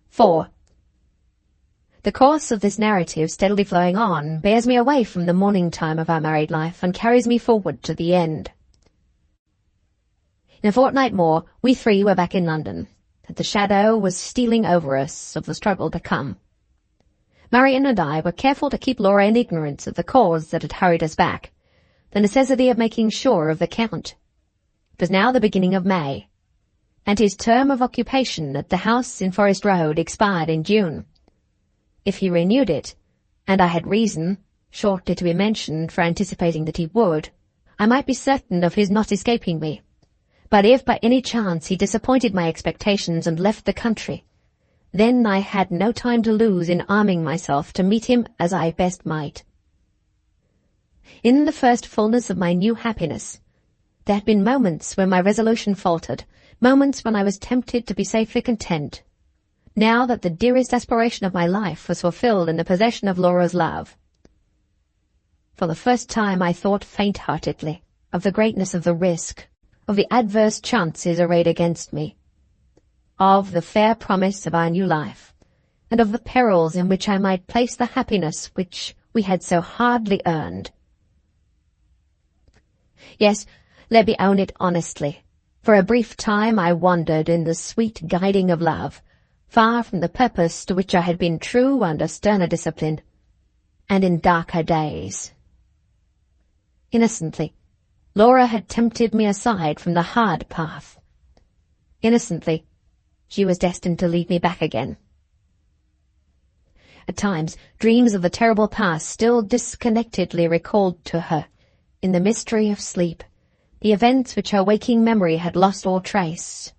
4. The course of this narrative, steadily flowing on, bears me away from the morning time of our married life and carries me forward to the end. In a fortnight more, we three were back in London, and the shadow was stealing over us of the struggle to come. Marian and I were careful to keep Laura in ignorance of the cause that had hurried us back, the necessity of making sure of the Count. It was now the beginning of May, and his term of occupation at the house in Forest Road expired in June. If he renewed it, and I had reason, shortly to be mentioned, for anticipating that he would, I might be certain of his not escaping me. But if by any chance he disappointed my expectations and left the country, then I had no time to lose in arming myself to meet him as I best might. In the first fullness of my new happiness, there had been moments when my resolution faltered, moments when I was tempted to be safely content, now that the dearest aspiration of my life was fulfilled in the possession of Laura's love. For the first time I thought faint-heartedly of the greatness of the risk, of the adverse chances arrayed against me, of the fair promise of our new life, and of the perils in which I might place the happiness which we had so hardly earned. Yes, let me own it honestly. For a brief time I wandered in the sweet guiding of love, far from the purpose to which I had been true under sterner discipline, and in darker days. Innocently, Laura had tempted me aside from the hard path. Innocently, she was destined to lead me back again. At times, dreams of the terrible past still disconnectedly recalled to her, in the mystery of sleep, the events which her waking memory had lost all trace.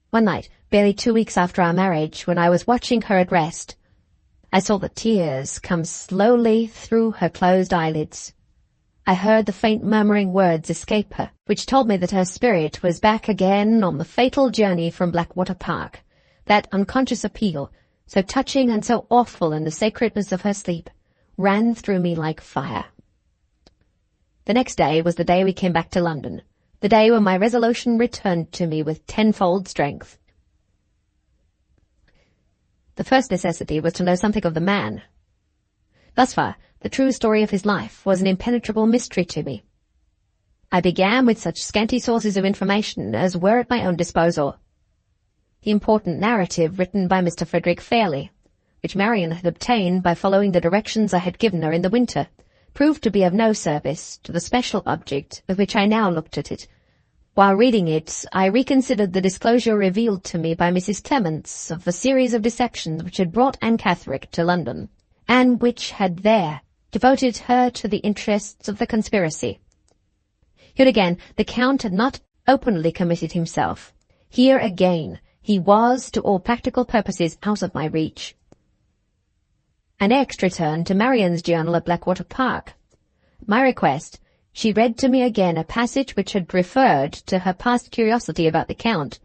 One night, barely 2 weeks after our marriage, when I was watching her at rest, I saw the tears come slowly through her closed eyelids. I heard the faint murmuring words escape her, which told me that her spirit was back again on the fatal journey from Blackwater Park. That unconscious appeal, so touching and so awful in the sacredness of her sleep, ran through me like fire. The next day was the day we came back to London, the day when my resolution returned to me with tenfold strength. The first necessity was to know something of the man. Thus far, the true story of his life was an impenetrable mystery to me. I began with such scanty sources of information as were at my own disposal. the important narrative written by Mr. Frederick Fairlie, which Marian had obtained by following the directions I had given her in the winter, proved to be of no service to the special object with which I now looked at it. While reading it, I reconsidered the disclosure revealed to me by Mrs. Clements of the series of deceptions which had brought Anne Catherick to London, and which had there devoted her to the interests of the conspiracy. Here again, the Count had not openly committed himself. Here again, he was, to all practical purposes, out of my reach. I next returned to Marian's journal at Blackwater Park. At my request, she read to me again a passage which had referred to her past curiosity about the Count,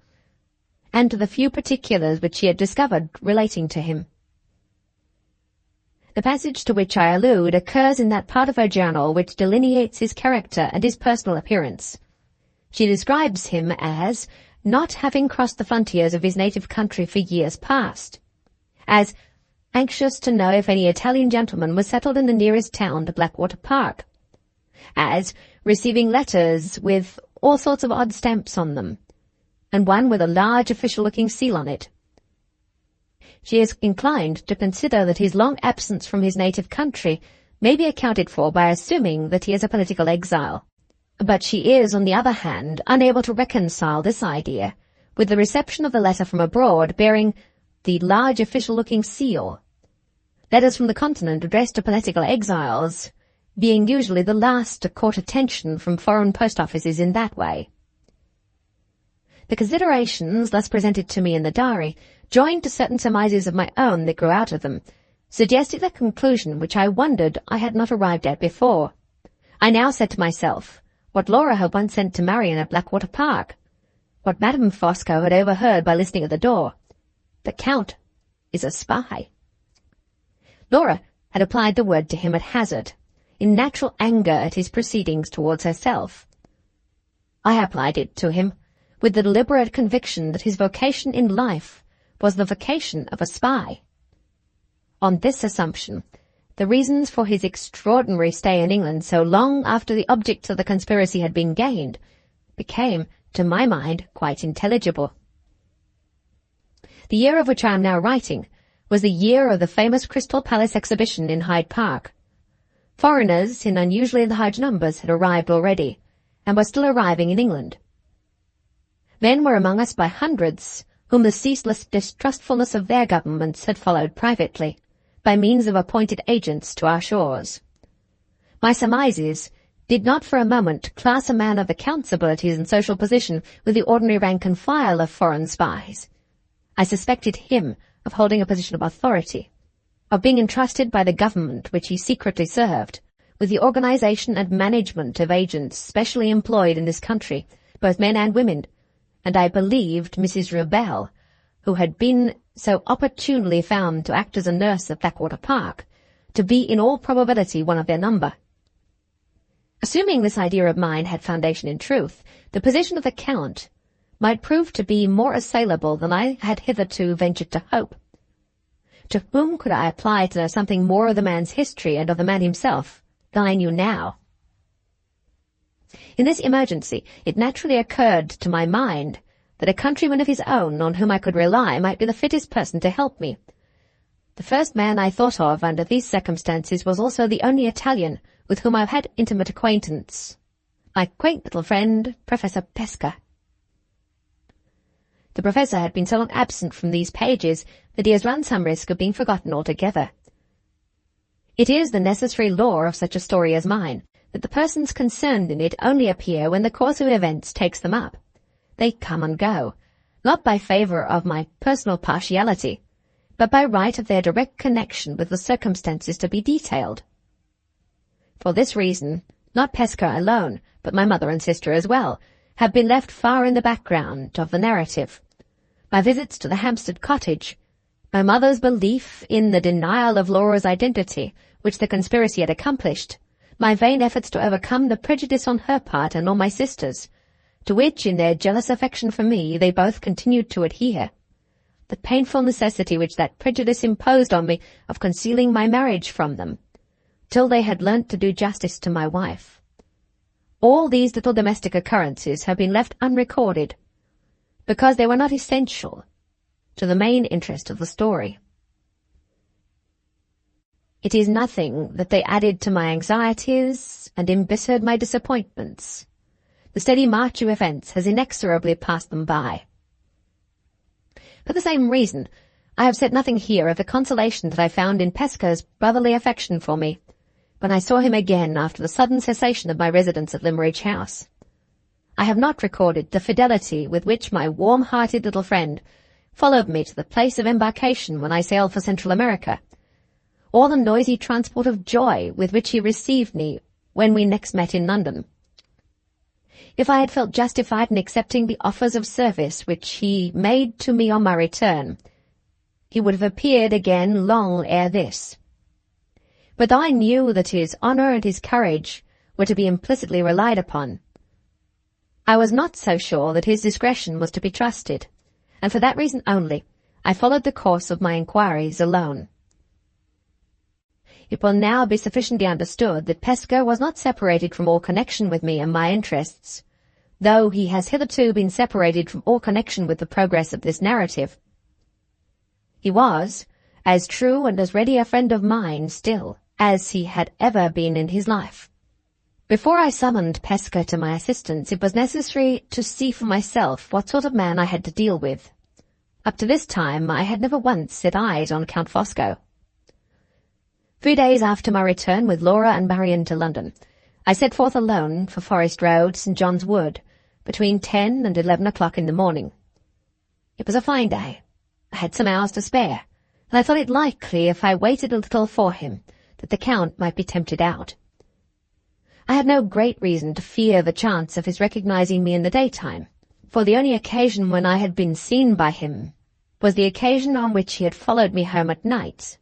and to the few particulars which she had discovered relating to him. The passage to which I allude occurs in that part of her journal which delineates his character and his personal appearance. She describes him as not having crossed the frontiers of his native country for years past, as anxious to know if any Italian gentleman was settled in the nearest town to Blackwater Park, as receiving letters with all sorts of odd stamps on them, and one with a large official-looking seal on it. She is inclined to consider that his long absence from his native country may be accounted for by assuming that he is a political exile. But she is, on the other hand, unable to reconcile this idea with the reception of the letter from abroad bearing the large official-looking seal. Letters from the continent addressed to political exiles being usually the last to court attention from foreign post offices in that way. The considerations thus presented to me in the diary, joined to certain surmises of my own that grew out of them, suggested a conclusion which I wondered I had not arrived at before. I now said to myself what Laura had once sent to Marian at Blackwater Park, what Madame Fosco had overheard by listening at the door. The Count is a spy. Laura had applied the word to him at hazard, in natural anger at his proceedings towards herself. I applied it to him with the deliberate conviction that his vocation in life was the vocation of a spy. On this assumption, the reasons for his extraordinary stay in England so long after the objects of the conspiracy had been gained became, to my mind, quite intelligible. The year of which I am now writing was the year of the famous Crystal Palace exhibition in Hyde Park. Foreigners in unusually large numbers had arrived already, and were still arriving in England. Men were among us by hundreds, whom the ceaseless distrustfulness of their governments had followed privately, by means of appointed agents to our shores. My surmises did not for a moment class a man of the Count's abilities and social position with the ordinary rank and file of foreign spies. I suspected him of holding a position of authority, of being entrusted by the government which he secretly served, with the organization and management of agents specially employed in this country, both men and women, and I believed Mrs. Rebel, who had been so opportunely found to act as a nurse at Blackwater Park, to be in all probability one of their number. Assuming this idea of mine had foundation in truth, the position of the Count might prove to be more assailable than I had hitherto ventured to hope. To whom could I apply to know something more of the man's history and of the man himself than I knew now? In this emergency, it naturally occurred to my mind that a countryman of his own on whom I could rely might be the fittest person to help me. The first man I thought of under these circumstances was also the only Italian with whom I have had intimate acquaintance, my quaint little friend, Professor Pesca. The Professor had been so long absent from these pages that he has run some risk of being forgotten altogether. It is the necessary law of such a story as mine that the persons concerned in it only appear when the course of events takes them up. They come and go, not by favour of my personal partiality, but by right of their direct connection with the circumstances to be detailed. For this reason, not Pesca alone, but my mother and sister as well, have been left far in the background of the narrative. My visits to the Hampstead cottage, my mother's belief in the denial of Laura's identity, which the conspiracy had accomplished, my vain efforts to overcome the prejudice on her part and on my sister's, to which, in their jealous affection for me, they both continued to adhere, the painful necessity which that prejudice imposed on me of concealing my marriage from them, till they had learnt to do justice to my wife. All these little domestic occurrences have been left unrecorded, because they were not essential to the main interest of the story. It is nothing that they added to my anxieties and embittered my disappointments. The steady march of events has inexorably passed them by. For the same reason, I have said nothing here of the consolation that I found in Pesco's brotherly affection for me, when I saw him again after the sudden cessation of my residence at Limmeridge House. I have not recorded the fidelity with which my warm-hearted little friend followed me to the place of embarkation when I sailed for Central America, or the noisy transport of joy with which he received me when we next met in London. If I had felt justified in accepting the offers of service which he made to me on my return, he would have appeared again long ere this. But though I knew that his honour and his courage were to be implicitly relied upon, I was not so sure that his discretion was to be trusted, and for that reason only I followed the course of my inquiries alone. It will now be sufficiently understood that Pesco was not separated from all connection with me and my interests, though he has hitherto been separated from all connection with the progress of this narrative. He was as true and as ready a friend of mine still as he had ever been in his life. Before I summoned Pesco to my assistance, it was necessary to see for myself what sort of man I had to deal with. Up to this time I had never once set eyes on Count Fosco. 3 days after my return with Laura and Marian to London, I set forth alone for Forest Road, St. John's Wood, between 10 and 11 o'clock in the morning. It was a fine day. I had some hours to spare, and I thought it likely, if I waited a little for him, that the Count might be tempted out. I had no great reason to fear the chance of his recognizing me in the daytime, for the only occasion when I had been seen by him was the occasion on which he had followed me home at night.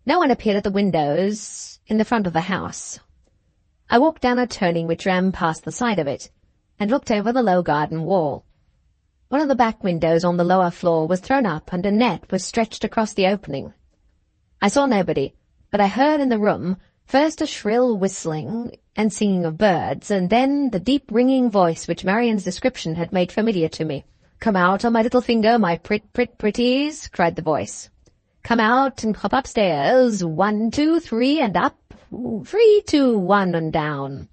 No one appeared at the windows in the front of the house. I walked down a turning which ran past the side of it, and looked over the low garden wall. One of the back windows on the lower floor was thrown up, and a net was stretched across the opening. I saw nobody, but I heard in the room first a shrill whistling and singing of birds, and then the deep ringing voice which Marian's description had made familiar to me. "Come out on my little finger, my pretties," cried the voice. "Come out and hop upstairs. 1, 2, 3, and up. 3, 2, 1, and down.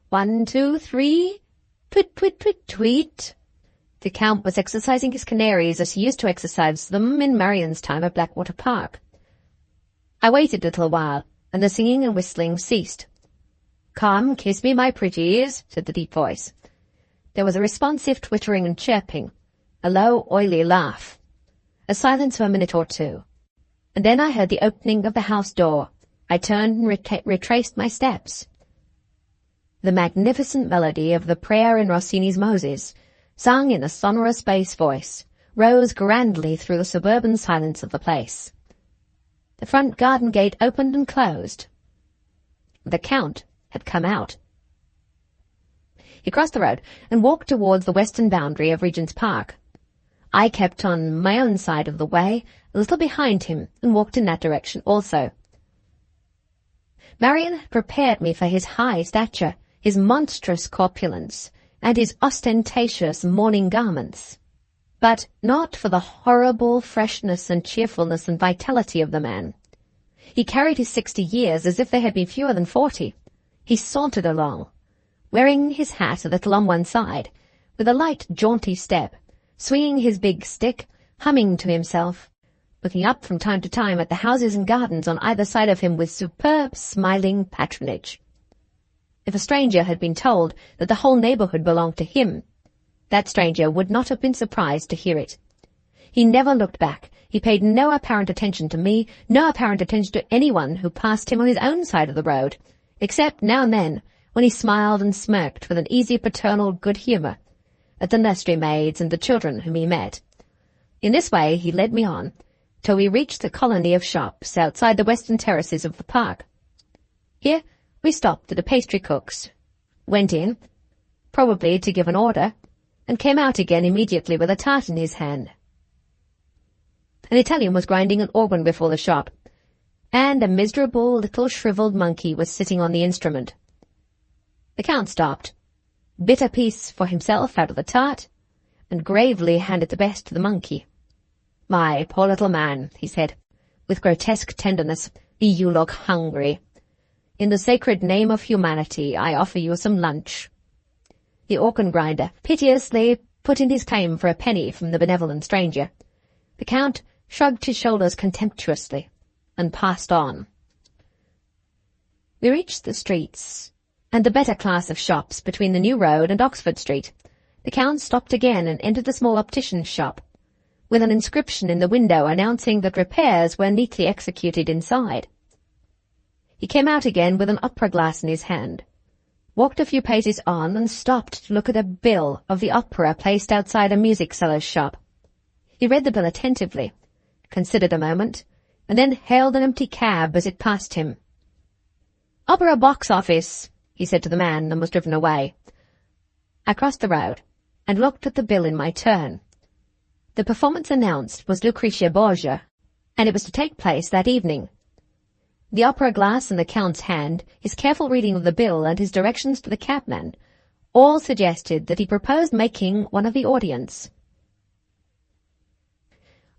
1, 2, 3, twit, twit, twit, tweet." The Count was exercising his canaries as he used to exercise them in Marian's time at Blackwater Park. I waited a little while, and the singing and whistling ceased. "Come, kiss me, my pretties," said the deep voice. There was a responsive twittering and chirping, a low, oily laugh. A silence for a minute or two, and then I heard the opening of the house door. I turned and retraced my steps. The magnificent melody of the prayer in Rossini's Moses, sung in a sonorous bass voice, rose grandly through the suburban silence of the place. The front garden gate opened and closed. The Count had come out. He crossed the road and walked towards the western boundary of Regent's Park. I kept on my own side of the way, a little behind him, and walked in that direction also. Marian had prepared me for his high stature, his monstrous corpulence, and his ostentatious mourning garments, but not for the horrible freshness and cheerfulness and vitality of the man. He carried his 60 years as if they had been fewer than 40. He sauntered along, wearing his hat a little on one side, with a light, jaunty step, swinging his big stick, humming to himself, looking up from time to time at the houses and gardens on either side of him with superb, smiling patronage. If a stranger had been told that the whole neighbourhood belonged to him, that stranger would not have been surprised to hear it. He never looked back. He paid no apparent attention to me, no apparent attention to anyone who passed him on his own side of the road, except now and then when he smiled and smirked with an easy paternal good humour at the nursery maids and the children whom he met. In this way he led me on, till we reached the colony of shops outside the western terraces of the park. Here we stopped at a pastry cook's, went in, probably to give an order, and came out again immediately with a tart in his hand. An Italian was grinding an organ before the shop, and a miserable little shriveled monkey was sitting on the instrument. The Count stopped, bit a piece for himself out of the tart, and gravely handed the best to the monkey. "My poor little man," he said, with grotesque tenderness, "you look hungry. In the sacred name of humanity, I offer you some lunch." The organ grinder piteously put in his claim for a penny from the benevolent stranger. The Count shrugged his shoulders contemptuously and passed on. We reached the streets and the better class of shops between the New Road and Oxford Street. The Count stopped again and entered the small optician's shop, with an inscription in the window announcing that repairs were neatly executed inside. He came out again with an opera glass in his hand, walked a few paces on, and stopped to look at a bill of the opera placed outside a music-seller's shop. He read the bill attentively, considered a moment, and then hailed an empty cab as it passed him. "Opera box office," he said to the man, and was driven away. I crossed the road and looked at the bill in my turn. The performance announced was Lucretia Borgia, and it was to take place that evening. The opera glass in the Count's hand, his careful reading of the bill, and his directions to the cabman all suggested that he proposed making one of the audience.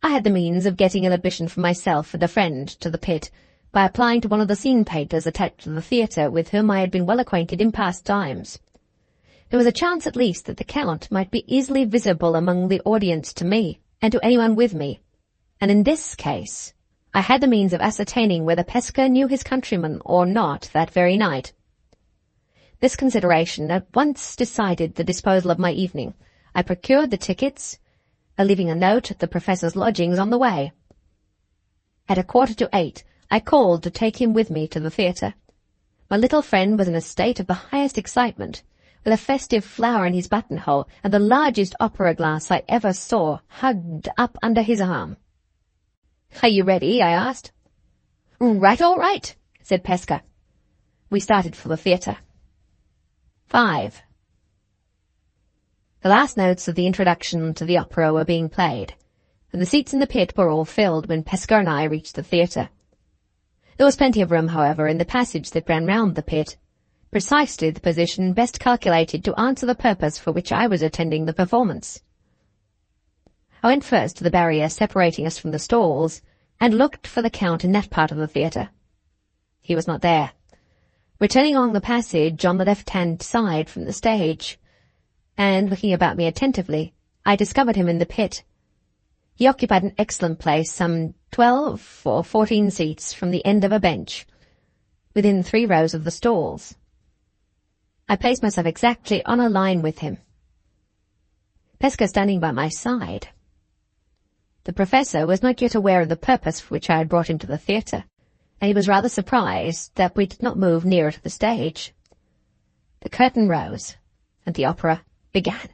I had the means of getting an admission for myself and a friend to the pit by applying to one of the scene painters attached to the theatre, with whom I had been well acquainted in past times. There was a chance at least that the Count might be easily visible among the audience to me, and to anyone with me, and in this case I had the means of ascertaining whether Pesca knew his countryman or not that very night. This consideration at once decided the disposal of my evening. I procured the tickets, leaving a note at the Professor's lodgings on the way. At 7:45, I called to take him with me to the theatre. My little friend was in a state of the highest excitement, with a festive flower in his buttonhole and the largest opera glass I ever saw hugged up under his arm. "Are you ready?" I asked. "Right, all right," said Pesca. We started for the theatre. 5. The last notes of the introduction to the opera were being played, and the seats in the pit were all filled when Pesca and I reached the theatre. There was plenty of room, however, in the passage that ran round the pit, precisely the position best calculated to answer the purpose for which I was attending the performance. I went first to the barrier separating us from the stalls, and looked for the Count in that part of the theatre. He was not there. Returning along the passage on the left-hand side from the stage, and looking about me attentively, I discovered him in the pit. He occupied an excellent place, some 12 or 14 seats from the end of a bench, within 3 rows of the stalls. I placed myself exactly on a line with him, Pesca standing by my side. The Professor was not yet aware of the purpose for which I had brought him to the theatre, and he was rather surprised that we did not move nearer to the stage. The curtain rose, and the opera began.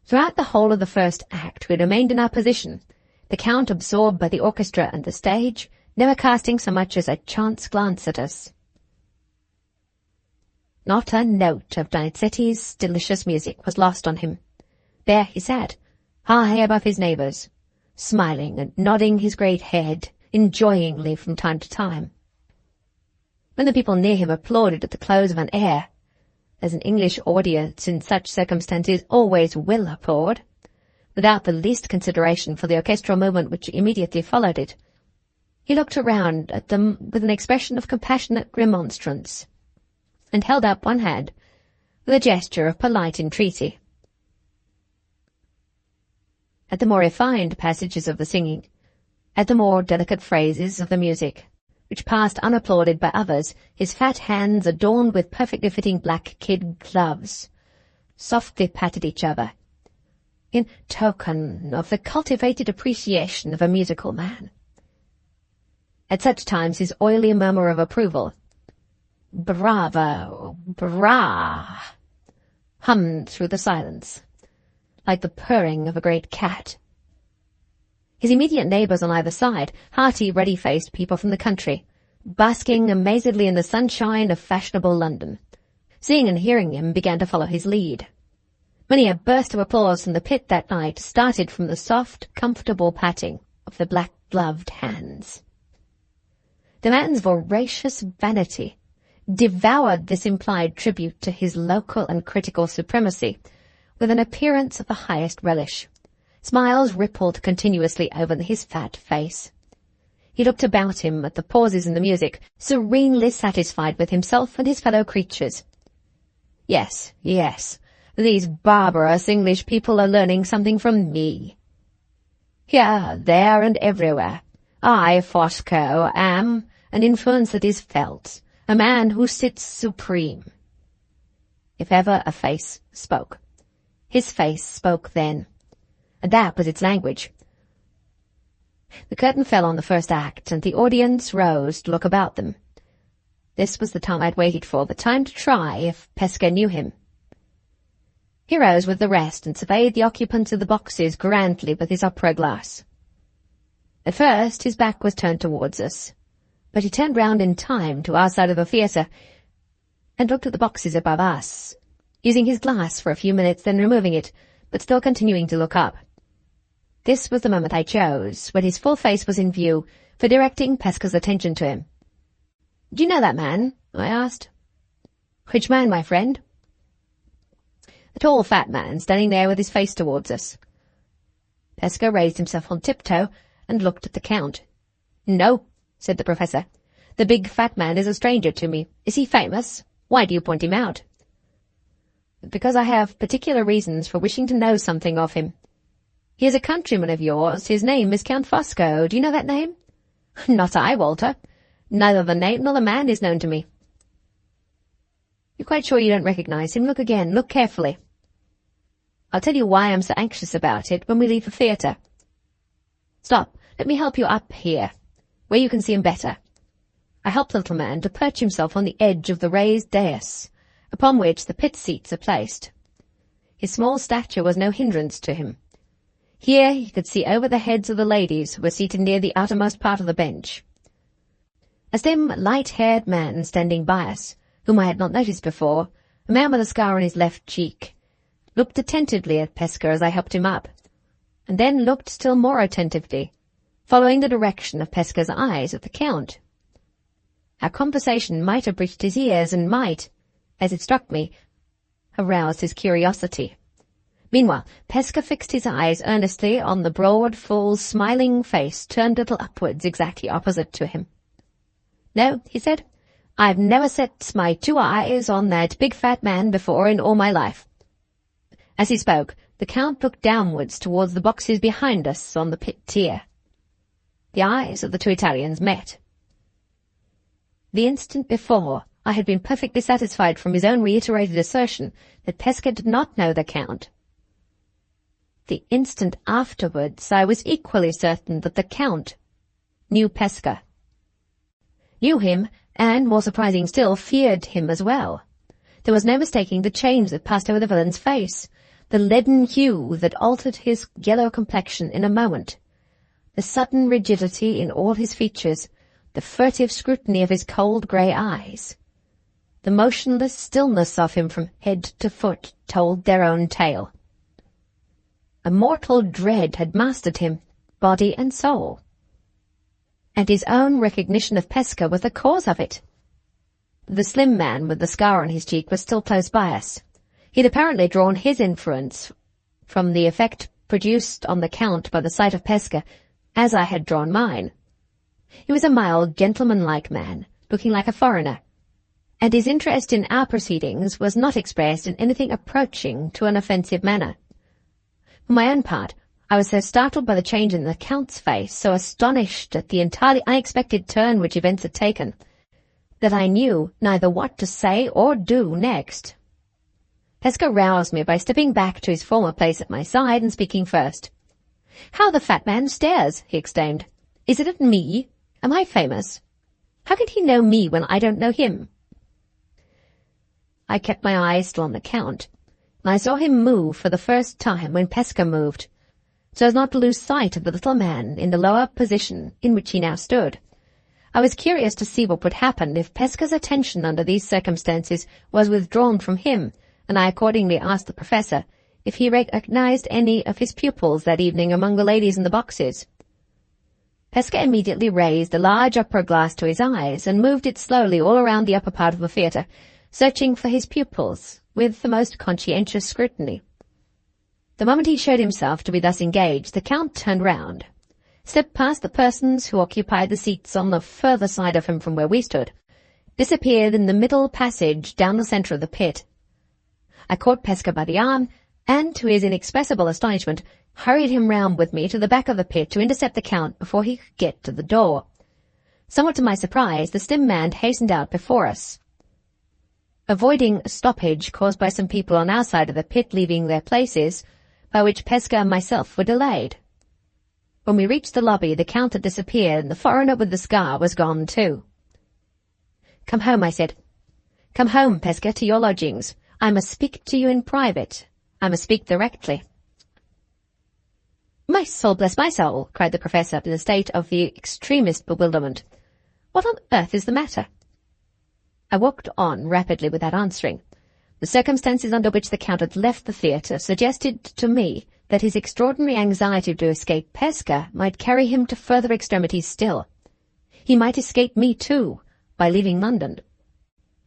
Throughout the whole of the first act we remained in our position, the Count absorbed by the orchestra and the stage, never casting so much as a chance glance at us. Not a note of Donizetti's delicious music was lost on him. There he sat, high above his neighbours, smiling and nodding his great head enjoyingly from time to time. When the people near him applauded at the close of an air, as an English audience in such circumstances always will applaud, without the least consideration for the orchestral movement which immediately followed it, he looked around at them with an expression of compassionate remonstrance, and held up one hand with a gesture of polite entreaty. At the more refined passages of the singing, at the more delicate phrases of the music, which passed unapplauded by others, his fat hands, adorned with perfectly fitting black kid gloves, softly patted each other, in token of the cultivated appreciation of a musical man. At such times his oily murmur of approval, "Bravo, bra," hummed through the silence, like the purring of a great cat. His immediate neighbours on either side, hearty, ruddy-faced people from the country, basking amazedly in the sunshine of fashionable London, seeing and hearing him, began to follow his lead. Many a burst of applause from the pit that night started from the soft, comfortable patting of the black-gloved hands. The man's voracious vanity devoured this implied tribute to his local and critical supremacy, with an appearance of the highest relish. Smiles rippled continuously over his fat face. He looked about him at the pauses in the music, serenely satisfied with himself and his fellow creatures. Yes, yes, these barbarous English people are learning something from me. Here, there, and everywhere, I, Fosco, am an influence that is felt, a man who sits supreme. If ever a face spoke, his face spoke then, and that was its language. The curtain fell on the first act, and the audience rose to look about them. This was the time I'd waited for, the time to try if Pesca knew him. He rose with the rest and surveyed the occupants of the boxes grandly with his opera glass. At first his back was turned towards us, but he turned round in time to our side of the theatre and looked at the boxes above us, using his glass for a few minutes, then removing it, but still continuing to look up. This was the moment I chose, when his full face was in view, for directing Pesca's attention to him. "Do you know that man?" I asked. "Which man, my friend?" "The tall, fat man, standing there with his face towards us." Pesca raised himself on tiptoe and looked at the Count. "No," said the Professor. "The big, fat man is a stranger to me. Is he famous? Why do you point him out?" "Because I have particular reasons for wishing to know something of him. He is a countryman of yours. His name is Count Fosco. Do you know that name?" "Not I, Walter. Neither the name nor the man is known to me." "You're quite sure you don't recognize him? Look again. Look carefully." "I'll tell you why I'm so anxious about it when we leave the theatre." "Stop. Let me help you up here, where you can see him better." I helped the little man to perch himself on the edge of the raised dais, upon which the pit seats are placed. His small stature was no hindrance to him. Here he could see over the heads of the ladies who were seated near the outermost part of the bench. A slim, light-haired man standing by us, whom I had not noticed before, a man with a scar on his left cheek, looked attentively at Pesca as I helped him up, and then looked still more attentively, following the direction of Pesca's eyes at the Count. Our conversation might have reached his ears and might, as it struck me, have roused his curiosity. Meanwhile, Pesca fixed his eyes earnestly on the broad, full, smiling face turned a little upwards exactly opposite to him. "No," he said, "I've never set my 2 eyes on that big fat man before in all my life." As he spoke, the Count looked downwards towards the boxes behind us on the pit tier. The eyes of the 2 Italians met. The instant before, I had been perfectly satisfied from his own reiterated assertion that Pesca did not know the Count. The instant afterwards, I was equally certain that the Count knew Pesca. Knew him, and, more surprising still, feared him as well. There was no mistaking the change that passed over the villain's face, the leaden hue that altered his yellow complexion in a moment, the sudden rigidity in all his features, the furtive scrutiny of his cold grey eyes. The motionless stillness of him from head to foot told their own tale. A mortal dread had mastered him, body and soul, and his own recognition of Pesca was the cause of it. The slim man with the scar on his cheek was still close by us. He had apparently drawn his inference from the effect produced on the Count by the sight of Pesca, as I had drawn mine. He was a mild, gentlemanlike man, looking like a foreigner, and his interest in our proceedings was not expressed in anything approaching to an offensive manner. For my own part, I was so startled by the change in the Count's face, so astonished at the entirely unexpected turn which events had taken, that I knew neither what to say or do next. Pesca roused me by stepping back to his former place at my side and speaking first. "How the fat man stares!" he exclaimed. "Is it at me? Am I famous? How can he know me when I don't know him?" I kept my eyes still on the Count, and I saw him move for the first time when Pesca moved, so as not to lose sight of the little man in the lower position in which he now stood. I was curious to see what would happen if Pesca's attention under these circumstances was withdrawn from him, and I accordingly asked the Professor if he recognized any of his pupils that evening among the ladies in the boxes. Pesca immediately raised a large opera glass to his eyes and moved it slowly all around the upper part of the theatre, searching for his pupils with the most conscientious scrutiny. The moment he showed himself to be thus engaged, the Count turned round, stepped past the persons who occupied the seats on the further side of him from where we stood, disappeared in the middle passage down the centre of the pit. I caught Pesca by the arm, and, to his inexpressible astonishment, hurried him round with me to the back of the pit to intercept the Count before he could get to the door. Somewhat to my surprise, the slim man hastened out before us, avoiding a stoppage caused by some people on our side of the pit leaving their places, by which Pesca and myself were delayed. When we reached the lobby, the Count had disappeared, and the foreigner with the scar was gone too. "Come home," I said. "Come home, Pesca, to your lodgings. I must speak to you in private. I must speak directly." "My soul bless my soul," cried the Professor in a state of the extremest bewilderment. "What on earth is the matter?" I walked on rapidly without answering. The circumstances under which the Count had left the theatre suggested to me that his extraordinary anxiety to escape Pesca might carry him to further extremities still. He might escape me too, by leaving London.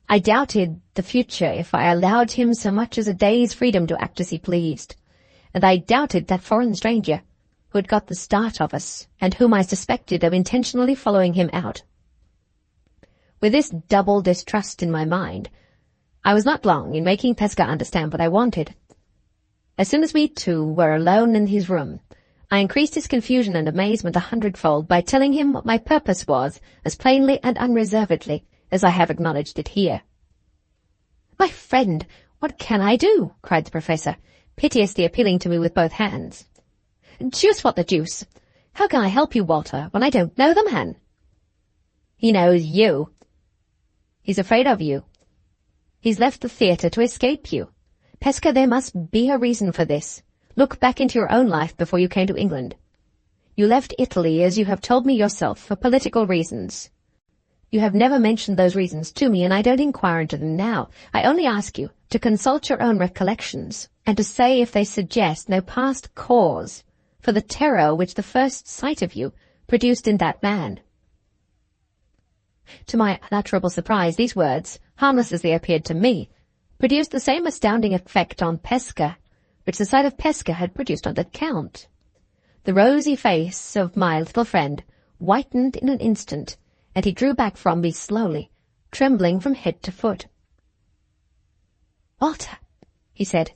I doubted the future if I allowed him so much as a day's freedom to act as he pleased, and I doubted that foreign stranger who had got the start of us, and whom I suspected of intentionally following him out. With this double distrust in my mind, I was not long in making Pesca understand what I wanted. As soon as we two were alone in his room, I increased his confusion and amazement 100-fold by telling him what my purpose was as plainly and unreservedly as I have acknowledged it here. "My friend, what can I do?" cried the Professor, piteously appealing to me with both hands. "Deuce what the deuce! How can I help you, Walter, when I don't know the man?" "He knows you. He's afraid of you. He's left the theatre to escape you. Pesca, there must be a reason for this. Look back into your own life before you came to England. You left Italy, as you have told me yourself, for political reasons. You have never mentioned those reasons to me, and I don't inquire into them now. I only ask you to consult your own recollections, and to say if they suggest no past cause for the terror which the first sight of you produced in that man." To my unutterable surprise, these words, harmless as they appeared to me, produced the same astounding effect on Pesca which the sight of Pesca had produced on the Count. The rosy face of my little friend whitened in an instant, and he drew back from me slowly, trembling from head to foot. "Walter," he said,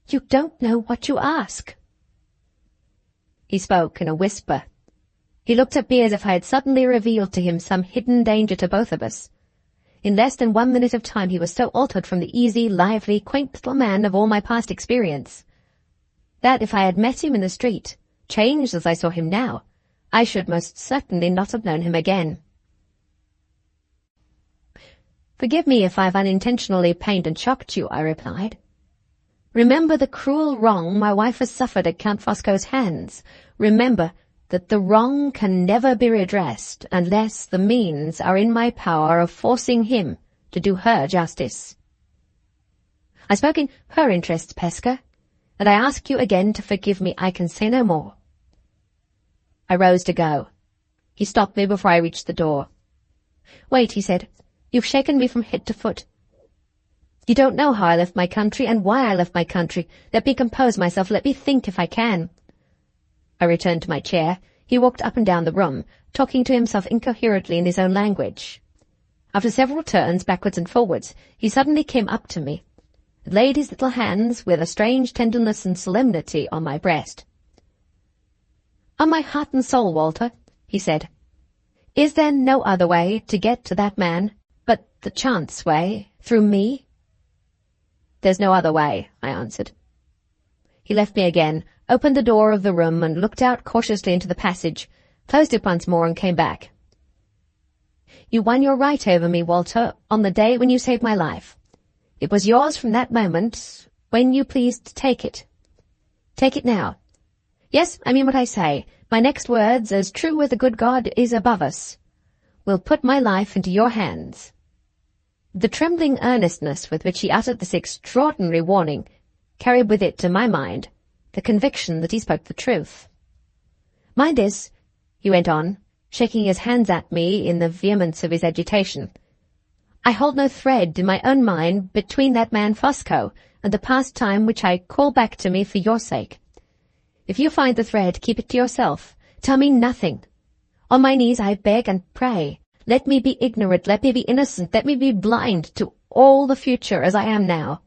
"you don't know what you ask." He spoke in a whisper. He looked at me as if I had suddenly revealed to him some hidden danger to both of us. In less than 1 minute of time he was so altered from the easy, lively, quaint little man of all my past experience, that if I had met him in the street, changed as I saw him now, I should most certainly not have known him again. "Forgive me if I've unintentionally pained and shocked you," I replied. "Remember the cruel wrong my wife has suffered at Count Fosco's hands. Remember that the wrong can never be redressed unless the means are in my power of forcing him to do her justice. I spoke in her interests, Pesca, and I ask you again to forgive me. I can say no more." I rose to go. He stopped me before I reached the door. "Wait," he said. "You've shaken me from head to foot. You don't know how I left my country and why I left my country. Let me compose myself. Let me think if I can." I returned to my chair. He walked up and down the room, talking to himself incoherently in his own language. After several turns backwards and forwards, he suddenly came up to me, and laid his little hands with a strange tenderness and solemnity on my breast. "On my heart and soul, Walter," he said, "is there no other way to get to that man but the chance way, through me?" "There's no other way," I answered. He left me again, opened the door of the room and looked out cautiously into the passage, closed it once more and came back. "You won your right over me, Walter, on the day when you saved my life. It was yours from that moment, when you pleased to take it. Take it now. Yes, I mean what I say. My next words, as true as the good God is above us, will put my life into your hands." The trembling earnestness with which he uttered this extraordinary warning carried with it, to my mind, the conviction that he spoke the truth. "Mind this," he went on, shaking his hands at me in the vehemence of his agitation. "I hold no thread in my own mind between that man Fosco and the past time which I call back to me for your sake. If you find the thread, keep it to yourself. Tell me nothing. On my knees I beg and pray. Let me be ignorant, let me be innocent, let me be blind to all the future as I am now."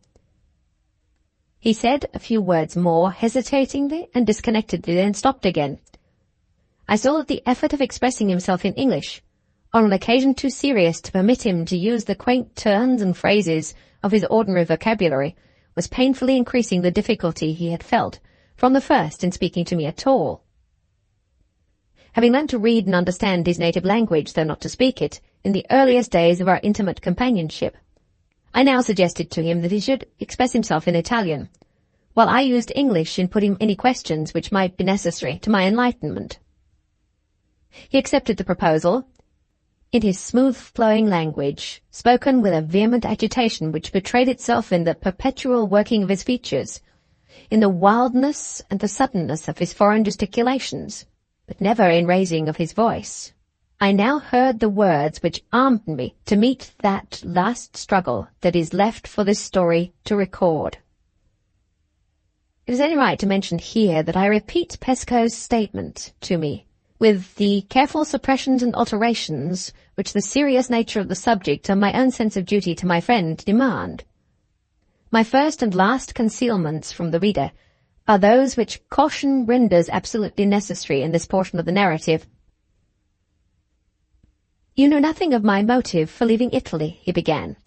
He said a few words more, hesitatingly and disconnectedly, then stopped again. I saw that the effort of expressing himself in English, on an occasion too serious to permit him to use the quaint turns and phrases of his ordinary vocabulary, was painfully increasing the difficulty he had felt from the first in speaking to me at all. Having learnt to read and understand his native language, though not to speak it, in the earliest days of our intimate companionship, I now suggested to him that he should express himself in Italian, while I used English in putting any questions which might be necessary to my enlightenment. He accepted the proposal, in his smooth-flowing language, spoken with a vehement agitation which betrayed itself in the perpetual working of his features, in the wildness and the suddenness of his foreign gesticulations, but never in raising of his voice. I now heard the words which armed me to meet that last struggle that is left for this story to record. It is only right to mention here that I repeat Pesco's statement to me, with the careful suppressions and alterations which the serious nature of the subject and my own sense of duty to my friend demand. My first and last concealments from the reader are those which caution renders absolutely necessary in this portion of the narrative. "You know nothing of my motive for leaving Italy," he began,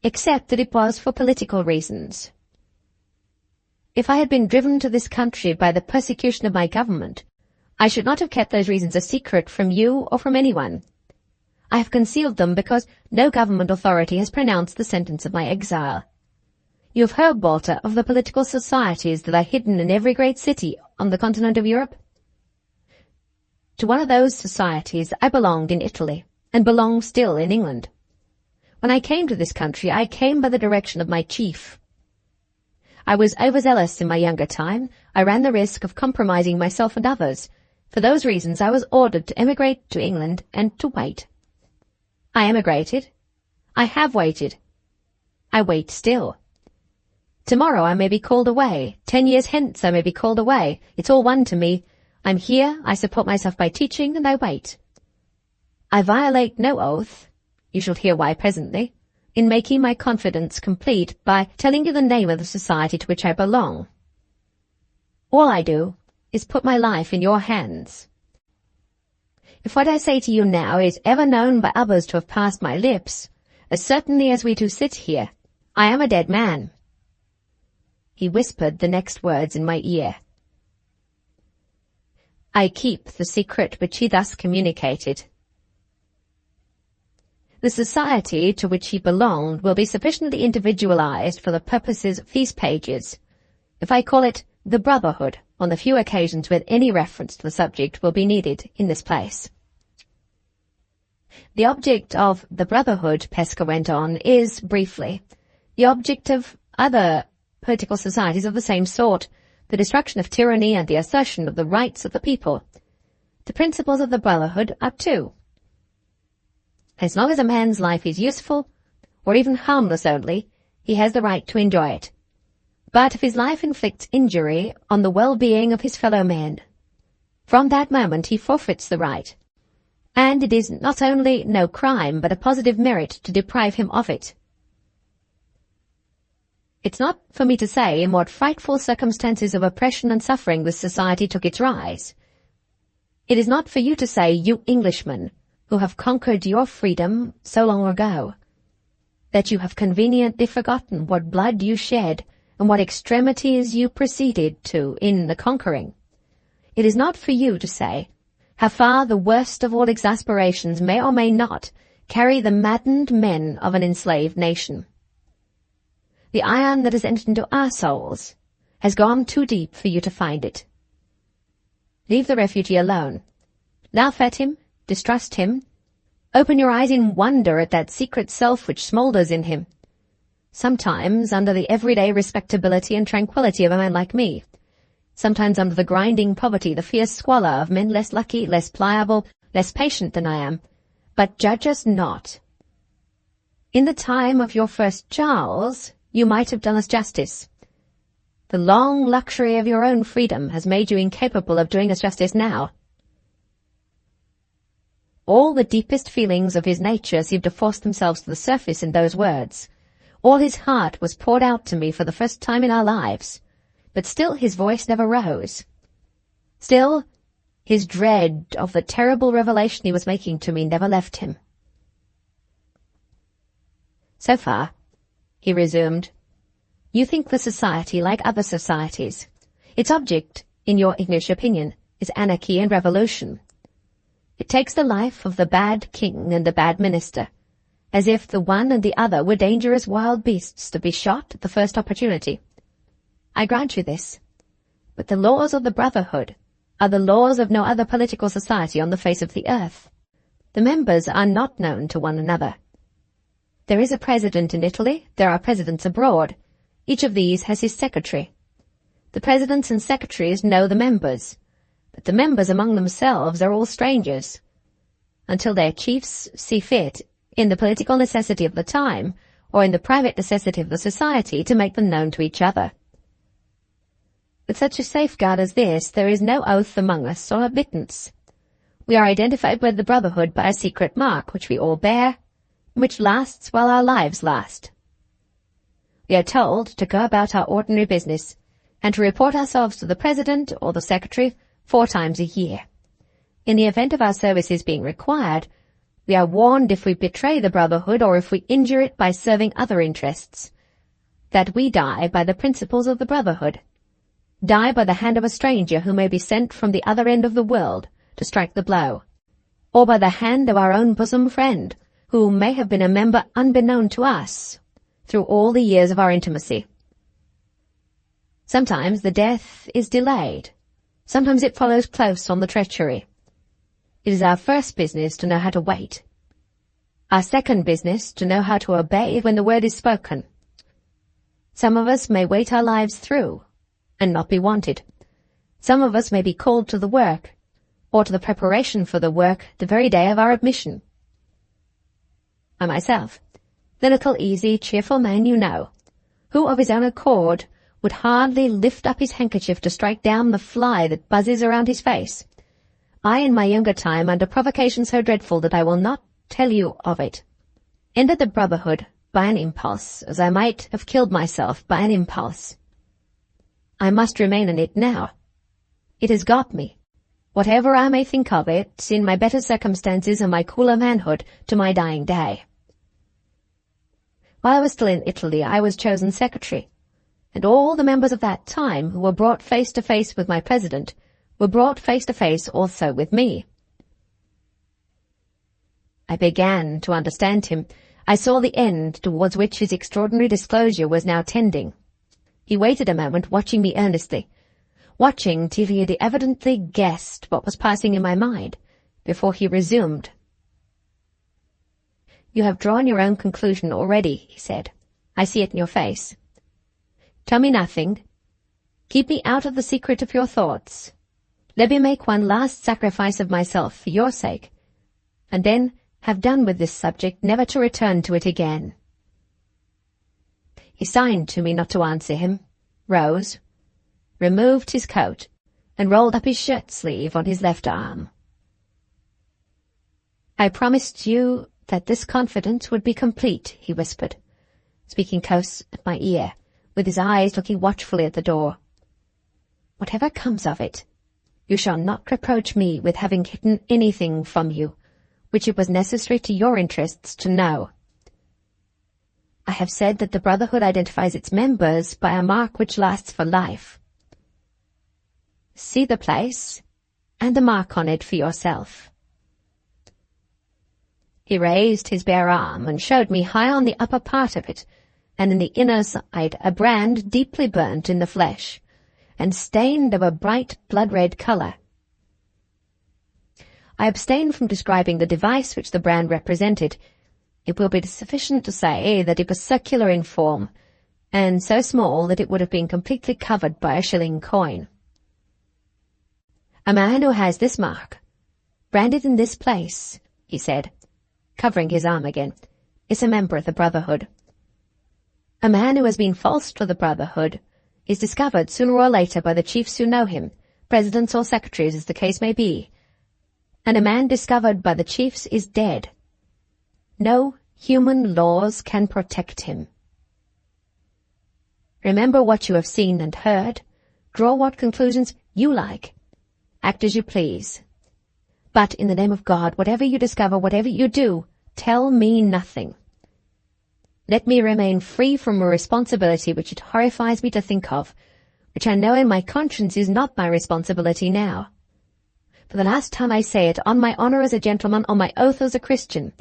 "except that it was for political reasons. If I had been driven to this country by the persecution of my government, I should not have kept those reasons a secret from you or from anyone. I have concealed them because no government authority has pronounced the sentence of my exile. You have heard, Walter, of the political societies that are hidden in every great city on the continent of Europe? To one of those societies I belonged in Italy, and belong still in England. When I came to this country, I came by the direction of my chief. I was overzealous in my younger time. I ran the risk of compromising myself and others. For those reasons I was ordered to emigrate to England and to wait. I emigrated. I have waited. I wait still. Tomorrow I may be called away. 10 years hence I may be called away. It's all one to me. I'm here, I support myself by teaching, and I wait. I violate no oath, you shall hear why presently, in making my confidence complete by telling you the name of the society to which I belong. All I do is put my life in your hands. If what I say to you now is ever known by others to have passed my lips, as certainly as we two sit here, I am a dead man." He whispered the next words in my ear. I keep the secret which he thus communicated. The society to which he belonged will be sufficiently individualized for the purposes of these pages, if I call it the Brotherhood, on the few occasions where any reference to the subject will be needed in this place. The object of the Brotherhood, Pesca went on, is, briefly, the object of other political societies of the same sort, the destruction of tyranny and the assertion of the rights of the people. The principles of the Brotherhood are two. As long as a man's life is useful, or even harmless only, he has the right to enjoy it. But if his life inflicts injury on the well-being of his fellow men, from that moment he forfeits the right, and it is not only no crime but a positive merit to deprive him of it. It's not for me to say in what frightful circumstances of oppression and suffering this society took its rise. It is not for you to say, you Englishmen, who have conquered your freedom so long ago, that you have conveniently forgotten what blood you shed and what extremities you proceeded to in the conquering. It is not for you to say how far the worst of all exasperations may or may not carry the maddened men of an enslaved nation. The iron that has entered into our souls has gone too deep for you to find it. Leave the refugee alone. Laugh at him, distrust him, open your eyes in wonder at that secret self which smoulders in him, sometimes under the everyday respectability and tranquillity of a man like me, sometimes under the grinding poverty, the fierce squalor of men less lucky, less pliable, less patient than I am. But judge us not. In the time of your first Charles, you might have done us justice. The long luxury of your own freedom has made you incapable of doing us justice now. All the deepest feelings of his nature seemed to force themselves to the surface in those words. All his heart was poured out to me for the first time in our lives, but still his voice never rose. Still, his dread of the terrible revelation he was making to me never left him. So far, he resumed, you think the society like other societies. Its object, in your English opinion, is anarchy and revolution. It takes the life of the bad king and the bad minister, as if the one and the other were dangerous wild beasts to be shot at the first opportunity. I grant you this, but the laws of the Brotherhood are the laws of no other political society on the face of the earth. The members are not known to one another. There is a president in Italy, there are presidents abroad. Each of these has his secretary. The presidents and secretaries know the members, but the members among themselves are all strangers, until their chiefs see fit, in the political necessity of the time, or in the private necessity of the society, to make them known to each other. With such a safeguard as this, there is no oath among us or admittance. We are identified with the Brotherhood by a secret mark which we all bear, and which lasts while our lives last. We are told to go about our ordinary business, and to report ourselves to the President or the Secretary 4 times a year. In the event of our services being required, we are warned if we betray the Brotherhood or if we injure it by serving other interests, that we die by the principles of the Brotherhood, die by the hand of a stranger who may be sent from the other end of the world to strike the blow, or by the hand of our own bosom friend, who may have been a member unbeknown to us through all the years of our intimacy. Sometimes the death is delayed. Sometimes it follows close on the treachery. It is our first business to know how to wait. Our second business to know how to obey when the word is spoken. Some of us may wait our lives through and not be wanted. Some of us may be called to the work, or to the preparation for the work the very day of our admission. I myself, the little easy, cheerful man you know, who of his own accord would hardly lift up his handkerchief to strike down the fly that buzzes around his face. I, in my younger time, under provocation so dreadful that I will not tell you of it, entered the Brotherhood by an impulse, as I might have killed myself by an impulse. I must remain in it now. It has got me, whatever I may think of it, in my better circumstances and my cooler manhood, to my dying day. While I was still in Italy, I was chosen secretary, and all the members of that time who were brought face to face with my president were brought face to face also with me. I began to understand him. I saw the end towards which his extraordinary disclosure was now tending. He waited a moment, watching me earnestly, watching till he had evidently guessed what was passing in my mind, before he resumed. You have drawn your own conclusion already, he said. I see it in your face. Tell me nothing. Keep me out of the secret of your thoughts. Let me make one last sacrifice of myself for your sake, and then have done with this subject, never to return to it again. He signed to me not to answer him, rose, removed his coat, and rolled up his shirt-sleeve on his left arm. I promised you that this confidence would be complete, he whispered, speaking close at my ear, with his eyes looking watchfully at the door. Whatever comes of it, you shall not reproach me with having hidden anything from you, which it was necessary to your interests to know. I have said that the Brotherhood identifies its members by a mark which lasts for life. See the place, and the mark on it for yourself. He raised his bare arm and showed me high on the upper part of it, and in the inner side a brand deeply burnt in the flesh, and stained of a bright blood-red colour. I abstain from describing the device which the brand represented. It will be sufficient to say that it was circular in form, and so small that it would have been completely covered by a shilling coin. A man who has this mark, branded in this place, he said, covering his arm again, is a member of the Brotherhood. A man who has been false to the Brotherhood is discovered sooner or later by the chiefs who know him, presidents or secretaries as the case may be, and a man discovered by the chiefs is dead, no human laws can protect him. Remember what you have seen and heard. Draw what conclusions you like. Act as you please. But in the name of God, whatever you discover, whatever you do, tell me nothing. Let me remain free from a responsibility which it horrifies me to think of, which I know in my conscience is not my responsibility now. For the last time I say it, on my honour as a gentleman, on my oath as a Christian,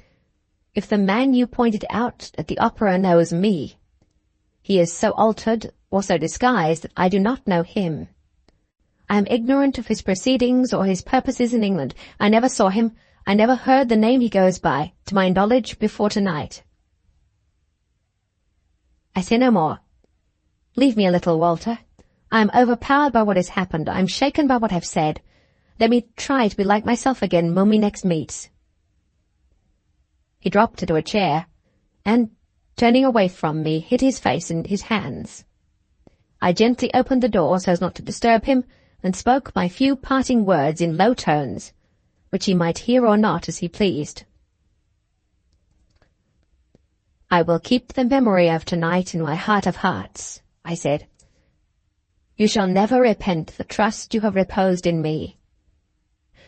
if the man you pointed out at the opera knows me, he is so altered or so disguised that I do not know him. I am ignorant of his proceedings or his purposes in England. I never saw him. I never heard the name he goes by, to my knowledge, before tonight. I say no more. Leave me a little, Walter. I am overpowered by what has happened. I am shaken by what I have said. Let me try to be like myself again when we next meet. He dropped into a chair, and, turning away from me, hid his face in his hands. I gently opened the door so as not to disturb him, and spoke my few parting words in low tones, which he might hear or not as he pleased. I will keep the memory of tonight in my heart of hearts, I said. You shall never repent the trust you have reposed in me.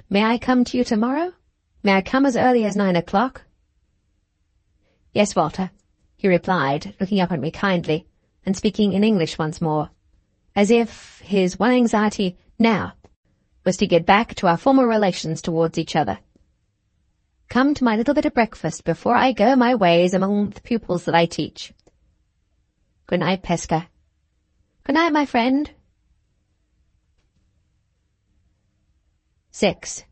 May I come to you tomorrow? May I come as early as 9 o'clock? Yes, Walter, he replied, looking up at me kindly, and speaking in English once more, as if his one anxiety now was to get back to our former relations towards each other. Come to my little bit of breakfast before I go my ways among the pupils that I teach. Good night, Pesca. Good night, my friend. 6.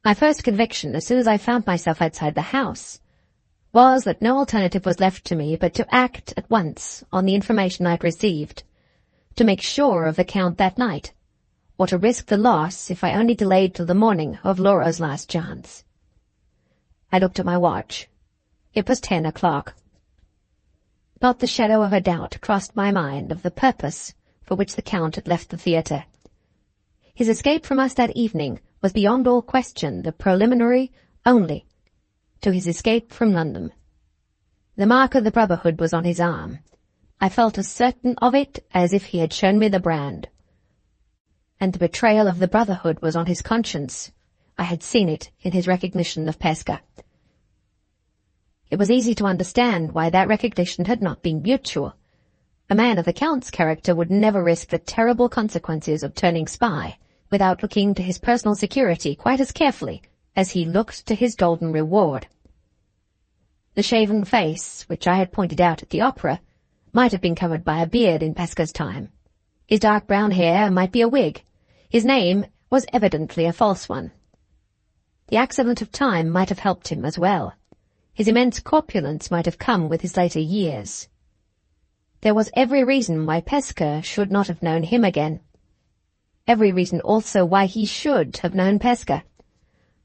My first conviction, as soon as I found myself outside the house, was that no alternative was left to me but to act at once on the information I had received, to make sure of the Count that night, or to risk the loss if I only delayed till the morning of Laura's last chance. I looked at my watch. It was 10 o'clock. Not the shadow of a doubt crossed my mind of the purpose for which the Count had left the theatre. His escape from us that evening was beyond all question the preliminary only to his escape from London. The mark of the Brotherhood was on his arm. I felt as certain of it as if he had shown me the brand. And the betrayal of the Brotherhood was on his conscience. I had seen it in his recognition of Pesca. It was easy to understand why that recognition had not been mutual. A man of the Count's character would never risk the terrible consequences of turning spy without looking to his personal security quite as carefully as he looked to his golden reward. The shaven face, which I had pointed out at the opera, might have been covered by a beard in Pesca's time. His dark brown hair might be a wig. His name was evidently a false one. The accident of time might have helped him as well. His immense corpulence might have come with his later years. There was every reason why Pesca should not have known him again. Every reason also why he should have known Pesca,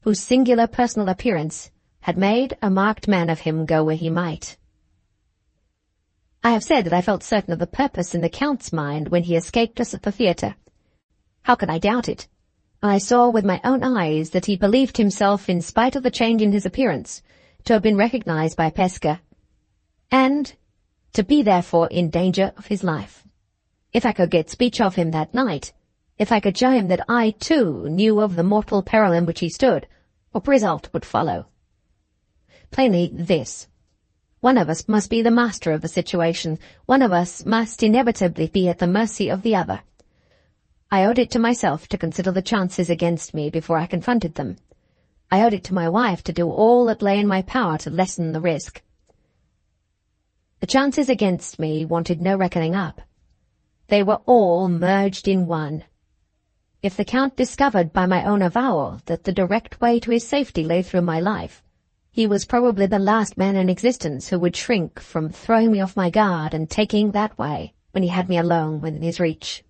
whose singular personal appearance had made a marked man of him go where he might. I have said that I felt certain of the purpose in the Count's mind when he escaped us at the theatre. How could I doubt it? I saw with my own eyes that he believed himself, in spite of the change in his appearance, to have been recognized by Pesca, and to be therefore in danger of his life. If I could get speech of him that night, if I could show him that I, too, knew of the mortal peril in which he stood, what result would follow? Plainly this. One of us must be the master of the situation. One of us must inevitably be at the mercy of the other. I owed it to myself to consider the chances against me before I confronted them. I owed it to my wife to do all that lay in my power to lessen the risk. The chances against me wanted no reckoning up. They were all merged in one. If the Count discovered by my own avowal that the direct way to his safety lay through my life, he was probably the last man in existence who would shrink from throwing me off my guard and taking that way when he had me alone within his reach.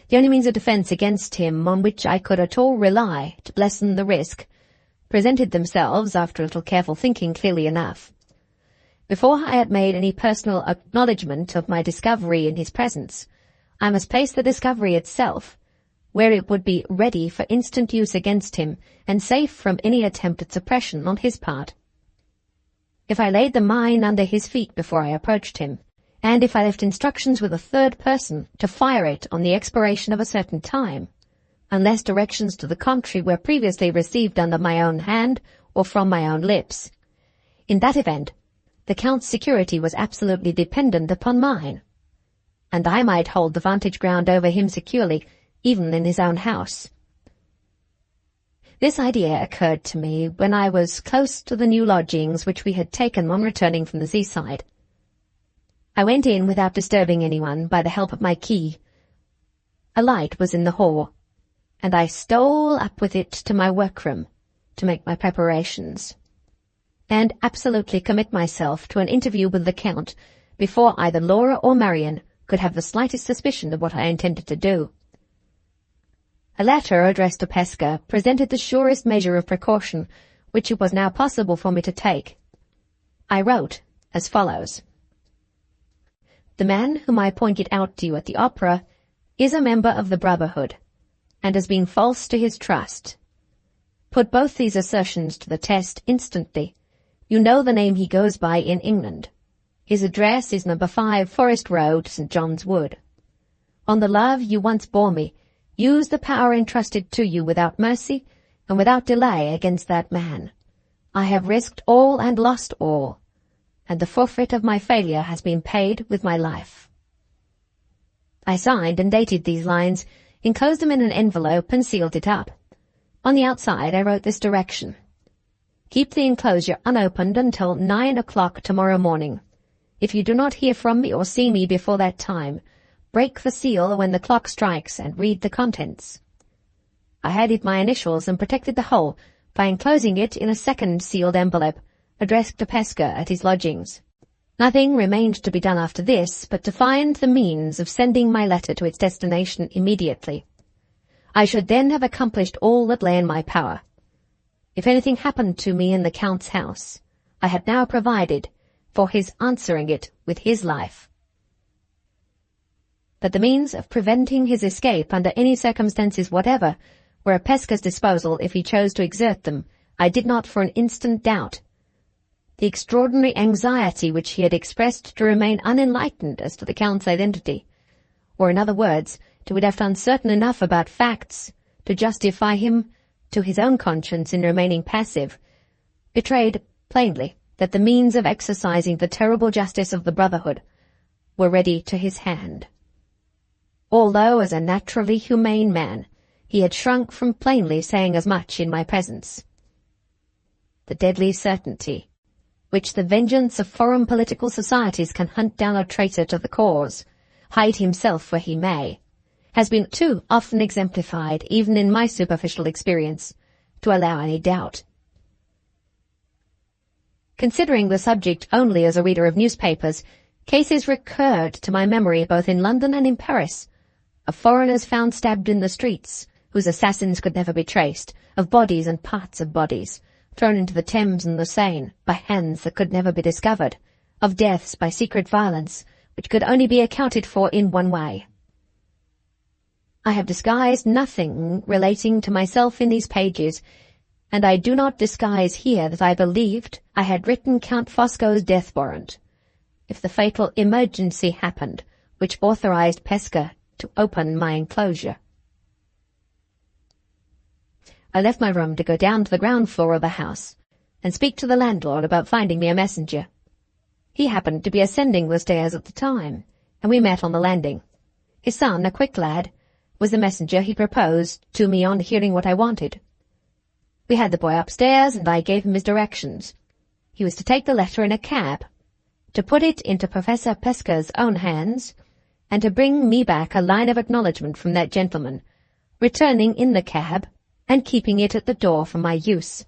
The only means of defence against him on which I could at all rely to lessen the risk presented themselves, after a little careful thinking, clearly enough. Before I had made any personal acknowledgment of my discovery in his presence, I must place the discovery itself, where it would be ready for instant use against him and safe from any attempt at suppression on his part. If I laid the mine under his feet before I approached him, and if I left instructions with a third person to fire it on the expiration of a certain time, unless directions to the contrary were previously received under my own hand or from my own lips, in that event, the Count's security was absolutely dependent upon mine, and I might hold the vantage ground over him securely, even in his own house. This idea occurred to me when I was close to the new lodgings which we had taken on returning from the seaside. I went in without disturbing anyone by the help of my key. A light was in the hall, and I stole up with it to my workroom to make my preparations, and absolutely commit myself to an interview with the Count before either Laura or Marian could have the slightest suspicion of what I intended to do. A letter addressed to Pesca presented the surest measure of precaution which it was now possible for me to take. I wrote as follows: The man whom I pointed out to you at the opera is a member of the Brotherhood, and has been false to his trust. Put both these assertions to the test instantly. You know the name he goes by in England. His address is number 5 Forest Road, St. John's Wood. On the love you once bore me, use the power entrusted to you without mercy and without delay against that man. I have risked all and lost all, and the forfeit of my failure has been paid with my life. I signed and dated these lines, enclosed them in an envelope, and sealed it up. On the outside I wrote this direction: Keep the enclosure unopened until 9 o'clock tomorrow morning. If you do not hear from me or see me before that time, break the seal when the clock strikes and read the contents. I added my initials and protected the whole by enclosing it in a second sealed envelope, addressed to Pesca at his lodgings. Nothing remained to be done after this but to find the means of sending my letter to its destination immediately. I should then have accomplished all that lay in my power. If anything happened to me in the Count's house, I had now provided for his answering it with his life. But the means of preventing his escape under any circumstances whatever were at Pesca's disposal if he chose to exert them. I did not for an instant doubt the extraordinary anxiety which he had expressed to remain unenlightened as to the Count's identity, or in other words, to be left uncertain enough about facts to justify him to his own conscience in remaining passive, betrayed plainly that the means of exercising the terrible justice of the Brotherhood were ready to his hand. Although, as a naturally humane man, he had shrunk from plainly saying as much in my presence. The deadly certainty, which the vengeance of foreign political societies can hunt down a traitor to the cause, hide himself where he may, has been too often exemplified, even in my superficial experience, to allow any doubt. Considering the subject only as a reader of newspapers, cases recurred to my memory both in London and in Paris, of foreigners found stabbed in the streets, whose assassins could never be traced, of bodies and parts of bodies, thrown into the Thames and the Seine by hands that could never be discovered, of deaths by secret violence, which could only be accounted for in one way. I have disguised nothing relating to myself in these pages, and I do not disguise here that I believed I had written Count Fosco's death warrant, if the fatal emergency happened which authorized Pesca to open my enclosure. I left my room to go down to the ground floor of the house and speak to the landlord about finding me a messenger. He happened to be ascending the stairs at the time, and we met on the landing. His son, a quick lad, was the messenger he proposed to me on hearing what I wanted. We had the boy upstairs, and I gave him his directions. He was to take the letter in a cab, to put it into Professor Pesca's own hands, and to bring me back a line of acknowledgment from that gentleman, returning in the cab and keeping it at the door for my use.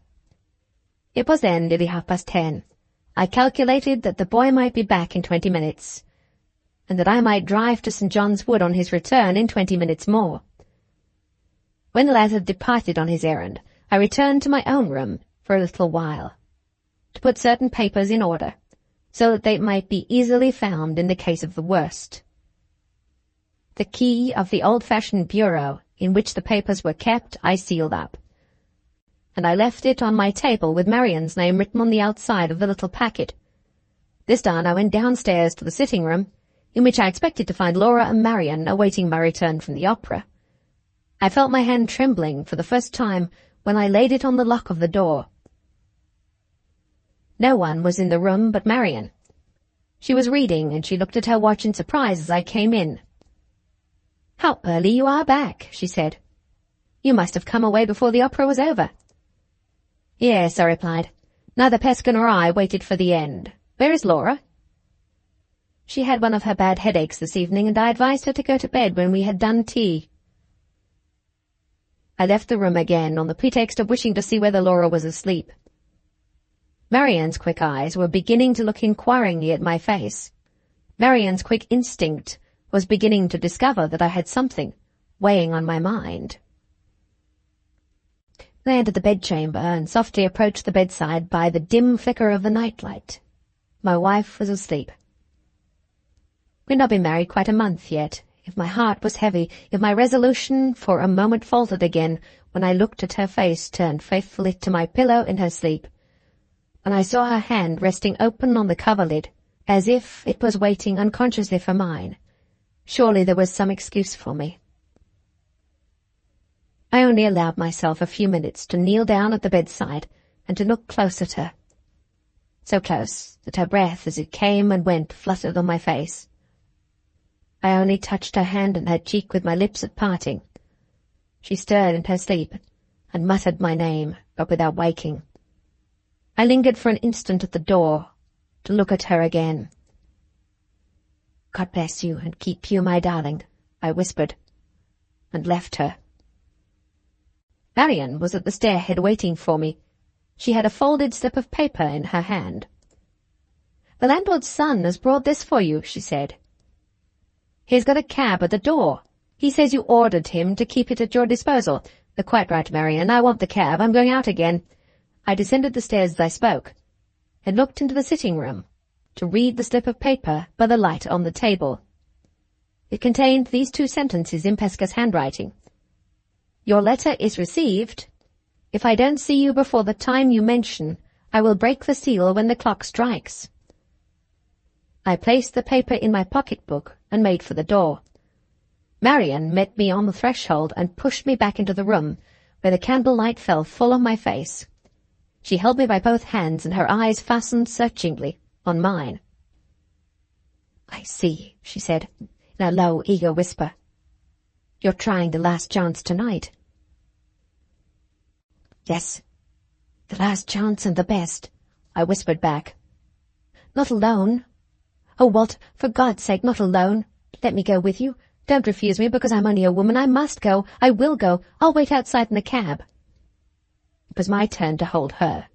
It was then nearly 10:30. I calculated that the boy might be back in 20 minutes, and that I might drive to St. John's Wood on his return in 20 minutes more. When the lad had departed on his errand, I returned to my own room for a little while, to put certain papers in order, so that they might be easily found in the case of the worst. The key of the old-fashioned bureau in which the papers were kept I sealed up, and I left it on my table with Marian's name written on the outside of the little packet. This done, I went downstairs to the sitting-room, in which I expected to find Laura and Marian awaiting my return from the opera. I felt my hand trembling for the first time when I laid it on the lock of the door. No one was in the room but Marian. She was reading, and she looked at her watch in surprise as I came in. "How early you are back," she said. "You must have come away before the opera was over." "Yes," I replied. "Neither Pesca nor I waited for the end. Where is Laura?" "She had one of her bad headaches this evening, and I advised her to go to bed when we had done tea." I left the room again on the pretext of wishing to see whether Laura was asleep. Marian's quick eyes were beginning to look inquiringly at my face. Marian's quick instinct was beginning to discover that I had something weighing on my mind. I entered the bedchamber and softly approached the bedside by the dim flicker of the nightlight. My wife was asleep. We had not been married quite a month yet. If my heart was heavy, if my resolution for a moment faltered again, when I looked at her face turned faithfully to my pillow in her sleep, and I saw her hand resting open on the coverlid, as if it was waiting unconsciously for mine, surely there was some excuse for me. I only allowed myself a few minutes to kneel down at the bedside and to look close at her, so close that her breath as it came and went fluttered on my face. I only touched her hand and her cheek with my lips at parting. She stirred in her sleep and muttered my name, but without waking. I lingered for an instant at the door to look at her again. "God bless you and keep you, my darling," I whispered, and left her. Marian was at the stairhead waiting for me. She had a folded slip of paper in her hand. "The landlord's son has brought this for you," she said. "He's got a cab at the door. He says you ordered him to keep it at your disposal." "Quite right, Marian. I want the cab. I'm going out again." I descended the stairs as I spoke, and looked into the sitting-room to read the slip of paper by the light on the table. It contained these two sentences in Pesca's handwriting. "Your letter is received. If I don't see you before the time you mention, I will break the seal when the clock strikes." I placed the paper in my pocket-book and made for the door. Marian met me on the threshold and pushed me back into the room, where the candlelight fell full on my face. She held me by both hands, and her eyes fastened searchingly on mine. "I see," she said, in a low, eager whisper. "You're trying the last chance tonight." "Yes, the last chance and the best," I whispered back. "Not alone. Oh, Walt, for God's sake, not alone. Let me go with you. Don't refuse me because I'm only a woman. I must go. I will go. I'll wait outside in the cab." It was my turn to hold her.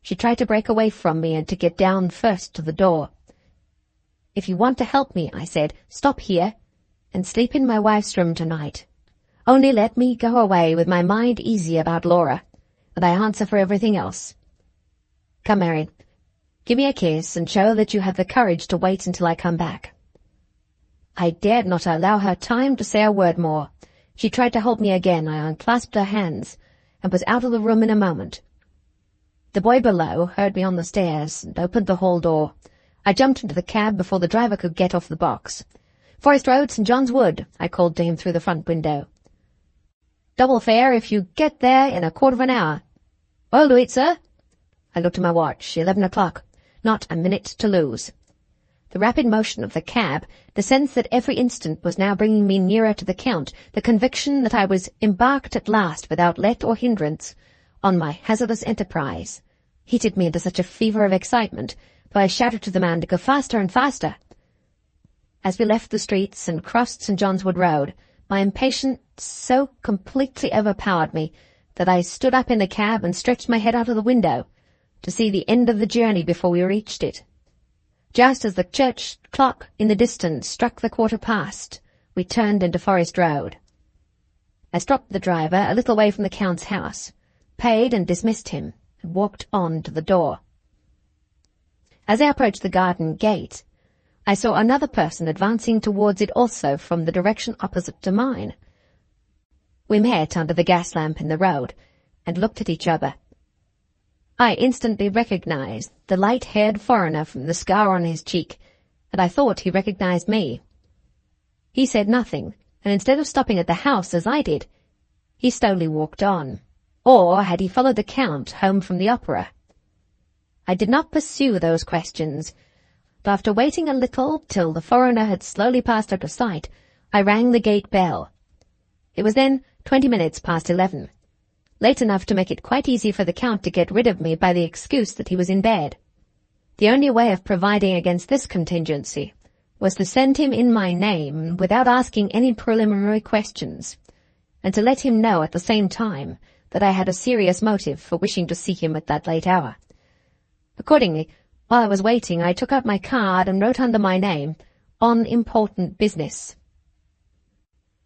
She tried to break away from me and to get down first to the door. "If you want to help me," I said, "stop here and sleep in my wife's room tonight. Only let me go away with my mind easy about Laura, and I answer for everything else. Come, Marian, give me a kiss and show that you have the courage to wait until I come back." I dared not allow her time to say a word more. She tried to hold me again. I unclasped her hands and was out of the room in a moment. The boy below heard me on the stairs and opened the hall door. I jumped into the cab before the driver could get off the box. "Forest Road, St. John's Wood," I called to him through the front window. "Double fare if you get there in a quarter of an hour." "I'll do it, sir." I looked at my watch. 11 o'clock. Not a minute to lose. The rapid motion of the cab, the sense that every instant was now bringing me nearer to the Count, the conviction that I was embarked at last without let or hindrance on my hazardous enterprise, heated me into such a fever of excitement that I shouted to the man to go faster and faster. As we left the streets and crossed St. John's Wood Road, my impatience so completely overpowered me that I stood up in the cab and stretched my head out of the window to see the end of the journey before we reached it. Just as the church clock in the distance struck the quarter past, we turned into Forest Road. I stopped the driver a little way from the Count's house, paid and dismissed him, and walked on to the door. As I approached the garden gate, I saw another person advancing towards it also from the direction opposite to mine. We met under the gas lamp in the road, and looked at each other. I instantly recognized the light-haired foreigner from the scar on his cheek, and I thought he recognized me. He said nothing, and instead of stopping at the house as I did, he slowly walked on. Or had he followed the Count home from the opera? I did not pursue those questions, but after waiting a little till the foreigner had slowly passed out of sight, I rang the gate bell. It was then 20 minutes past 11, late enough to make it quite easy for the Count to get rid of me by the excuse that he was in bed. The only way of providing against this contingency was to send him in my name without asking any preliminary questions, and to let him know at the same time that I had a serious motive for wishing to see him at that late hour. Accordingly, while I was waiting, I took out my card and wrote under my name, "On important business."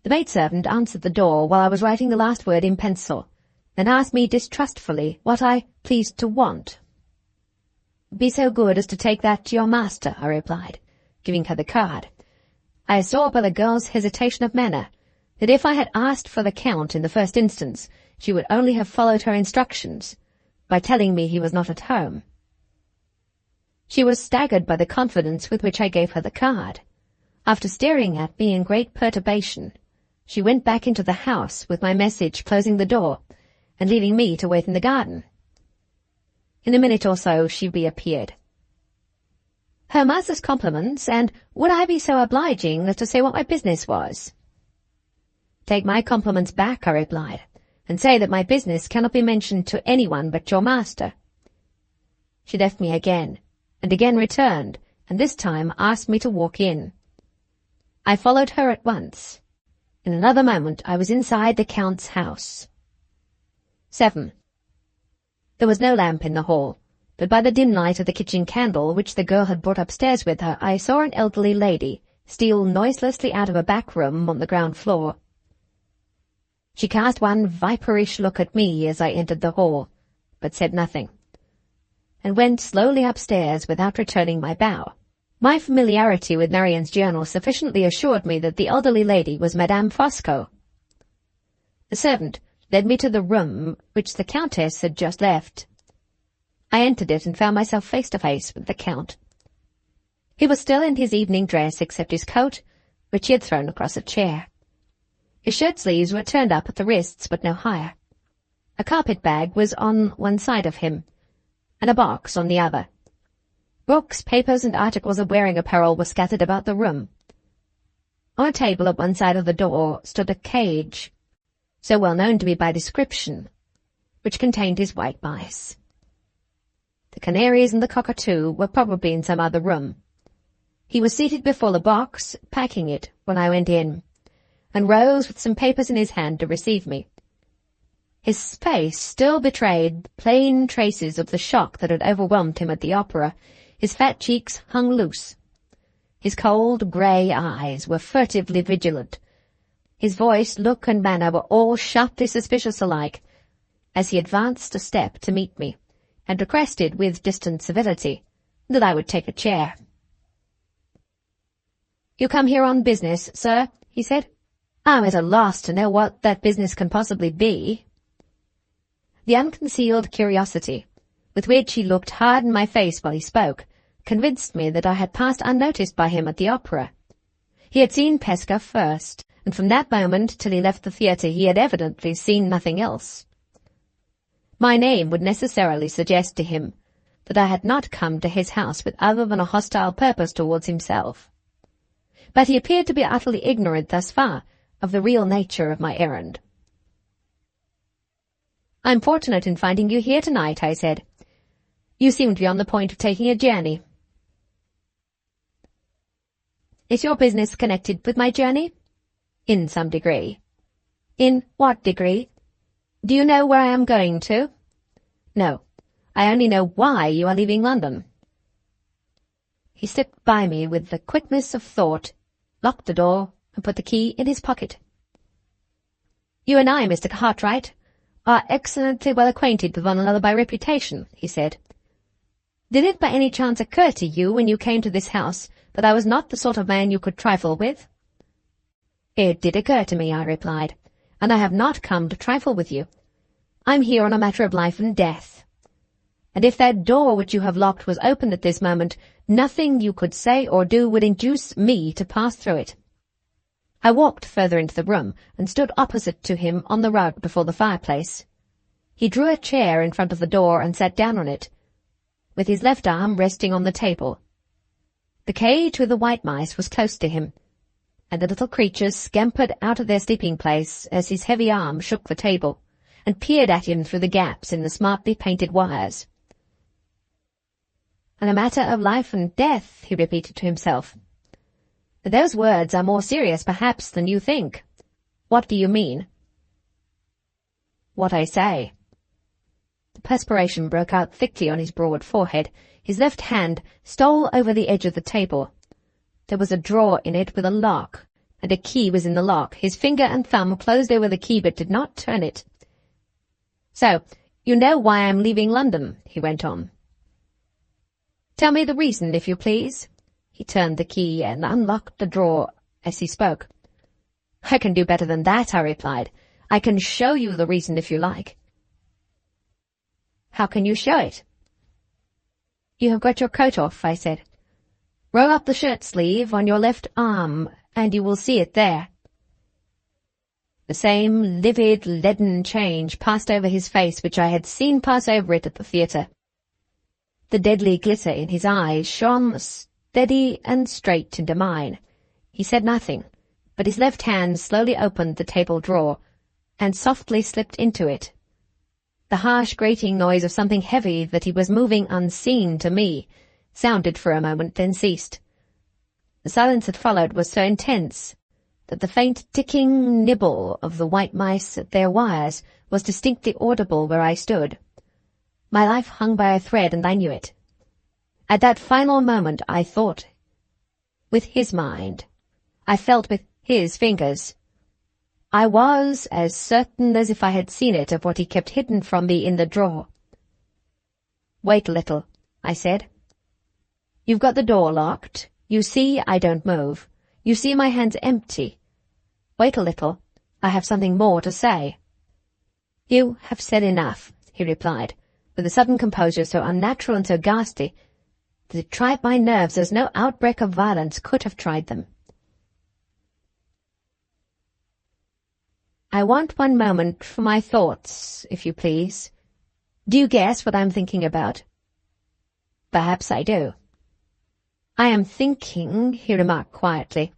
The maidservant answered the door while I was writing the last word in pencil, and asked me distrustfully what I pleased to want. "Be so good as to take that to your master," I replied, giving her the card. I saw by the girl's hesitation of manner that if I had asked for the Count in the first instance, she would only have followed her instructions by telling me he was not at home. She was staggered by the confidence with which I gave her the card. After staring at me in great perturbation, she went back into the house with my message, closing the door and leaving me to wait in the garden. In a minute or so she reappeared. "Her master's compliments, and would I be so obliging as to say what my business was?" "Take my compliments back," I replied, "and say that my business cannot be mentioned to anyone but your master." She left me again, and again returned, and this time asked me to walk in. I followed her at once. In another moment I was inside the Count's house. 7. There was no lamp in the hall, but by the dim light of the kitchen candle which the girl had brought upstairs with her, I saw an elderly lady steal noiselessly out of a back room on the ground floor. She cast one viperish look at me as I entered the hall, but said nothing, and went slowly upstairs without returning my bow. My familiarity with Marian's journal sufficiently assured me that the elderly lady was Madame Fosco. The servant led me to the room which the Countess had just left. I entered it and found myself face to face with the Count. He was still in his evening dress except his coat, which he had thrown across a chair. His shirt-sleeves were turned up at the wrists, but no higher. A carpet-bag was on one side of him, and a box on the other. Books, papers, and articles of wearing apparel were scattered about the room. On a table at one side of the door stood a cage, so well known to me by description, which contained his white mice. The canaries and the cockatoo were probably in some other room. He was seated before the box, packing it, when I went in, and rose with some papers in his hand to receive me. His face still betrayed plain traces of the shock that had overwhelmed him at the opera. His fat cheeks hung loose. His cold, grey eyes were furtively vigilant. His voice, look, and manner were all sharply suspicious alike, as he advanced a step to meet me, and requested with distant civility that I would take a chair. "You come here on business, sir?" he said. "I'm at a loss to know what that business can possibly be." The unconcealed curiosity with which he looked hard in my face while he spoke convinced me that I had passed unnoticed by him at the opera. He had seen Pesca first, and from that moment till he left the theatre he had evidently seen nothing else. My name would necessarily suggest to him that I had not come to his house with other than a hostile purpose towards himself. But he appeared to be utterly ignorant thus far of the real nature of my errand. "I'm fortunate in finding you here tonight," I said. "You seem to be on the point of taking a journey." "Is your business connected with my journey?" "In some degree." "In what degree? Do you know where I am going to?" "No. I only know why you are leaving London." He slipped by me with the quickness of thought, locked the door, and put the key in his pocket. "You and I, Mr. Hartright, are excellently well acquainted with one another by reputation," he said. Did it by any chance occur to you when you came to this house that I was not the sort of man you could trifle with?" "It did occur to me," I replied, "and I have not come to trifle with you. I'm here on a matter of life and death. And if that door which you have locked was open at this moment, nothing you could say or do would induce me to pass through it." I walked further into the room and stood opposite to him on the rug before the fireplace. He drew a chair in front of the door and sat down on it, with his left arm resting on the table. The cage with the white mice was close to him, and the little creatures scampered out of their sleeping place as his heavy arm shook the table and peered at him through the gaps in the smartly painted wires. "And a matter of life and death," he repeated to himself. "Those words are more serious, perhaps, than you think. What do you mean?" "What I say." The perspiration broke out thickly on his broad forehead. His left hand stole over the edge of the table. There was a drawer in it with a lock, and a key was in the lock. His finger and thumb closed over the key but did not turn it. "So, you know why I'm leaving London," he went on. "Tell me the reason, if you please." He turned the key and unlocked the drawer as he spoke. "I can do better than that," I replied. "I can show you the reason if you like." "How can you show it?" "You have got your coat off," I said. "Roll up the shirt sleeve on your left arm, and you will see it there." The same livid, leaden change passed over his face which I had seen pass over it at the theatre. The deadly glitter in his eyes shone steady and straight into mine. He said nothing, but his left hand slowly opened the table drawer and softly slipped into it. The harsh grating noise of something heavy that he was moving unseen to me sounded for a moment, then ceased. The silence that followed was so intense that the faint ticking nibble of the white mice at their wires was distinctly audible where I stood. My life hung by a thread, and I knew it. At that final moment I thought with his mind. I felt with his fingers. I was as certain as if I had seen it of what he kept hidden from me in the drawer. "Wait a little," I said. "You've got the door locked. You see I don't move. You see my hand's empty. Wait a little. I have something more to say." "You have said enough," he replied, with a sudden composure so unnatural and so ghastly that it tried my nerves as no outbreak of violence could have tried them. "I want one moment for my thoughts, if you please. Do you guess what I'm thinking about?" "Perhaps I do." "I am thinking," he remarked quietly,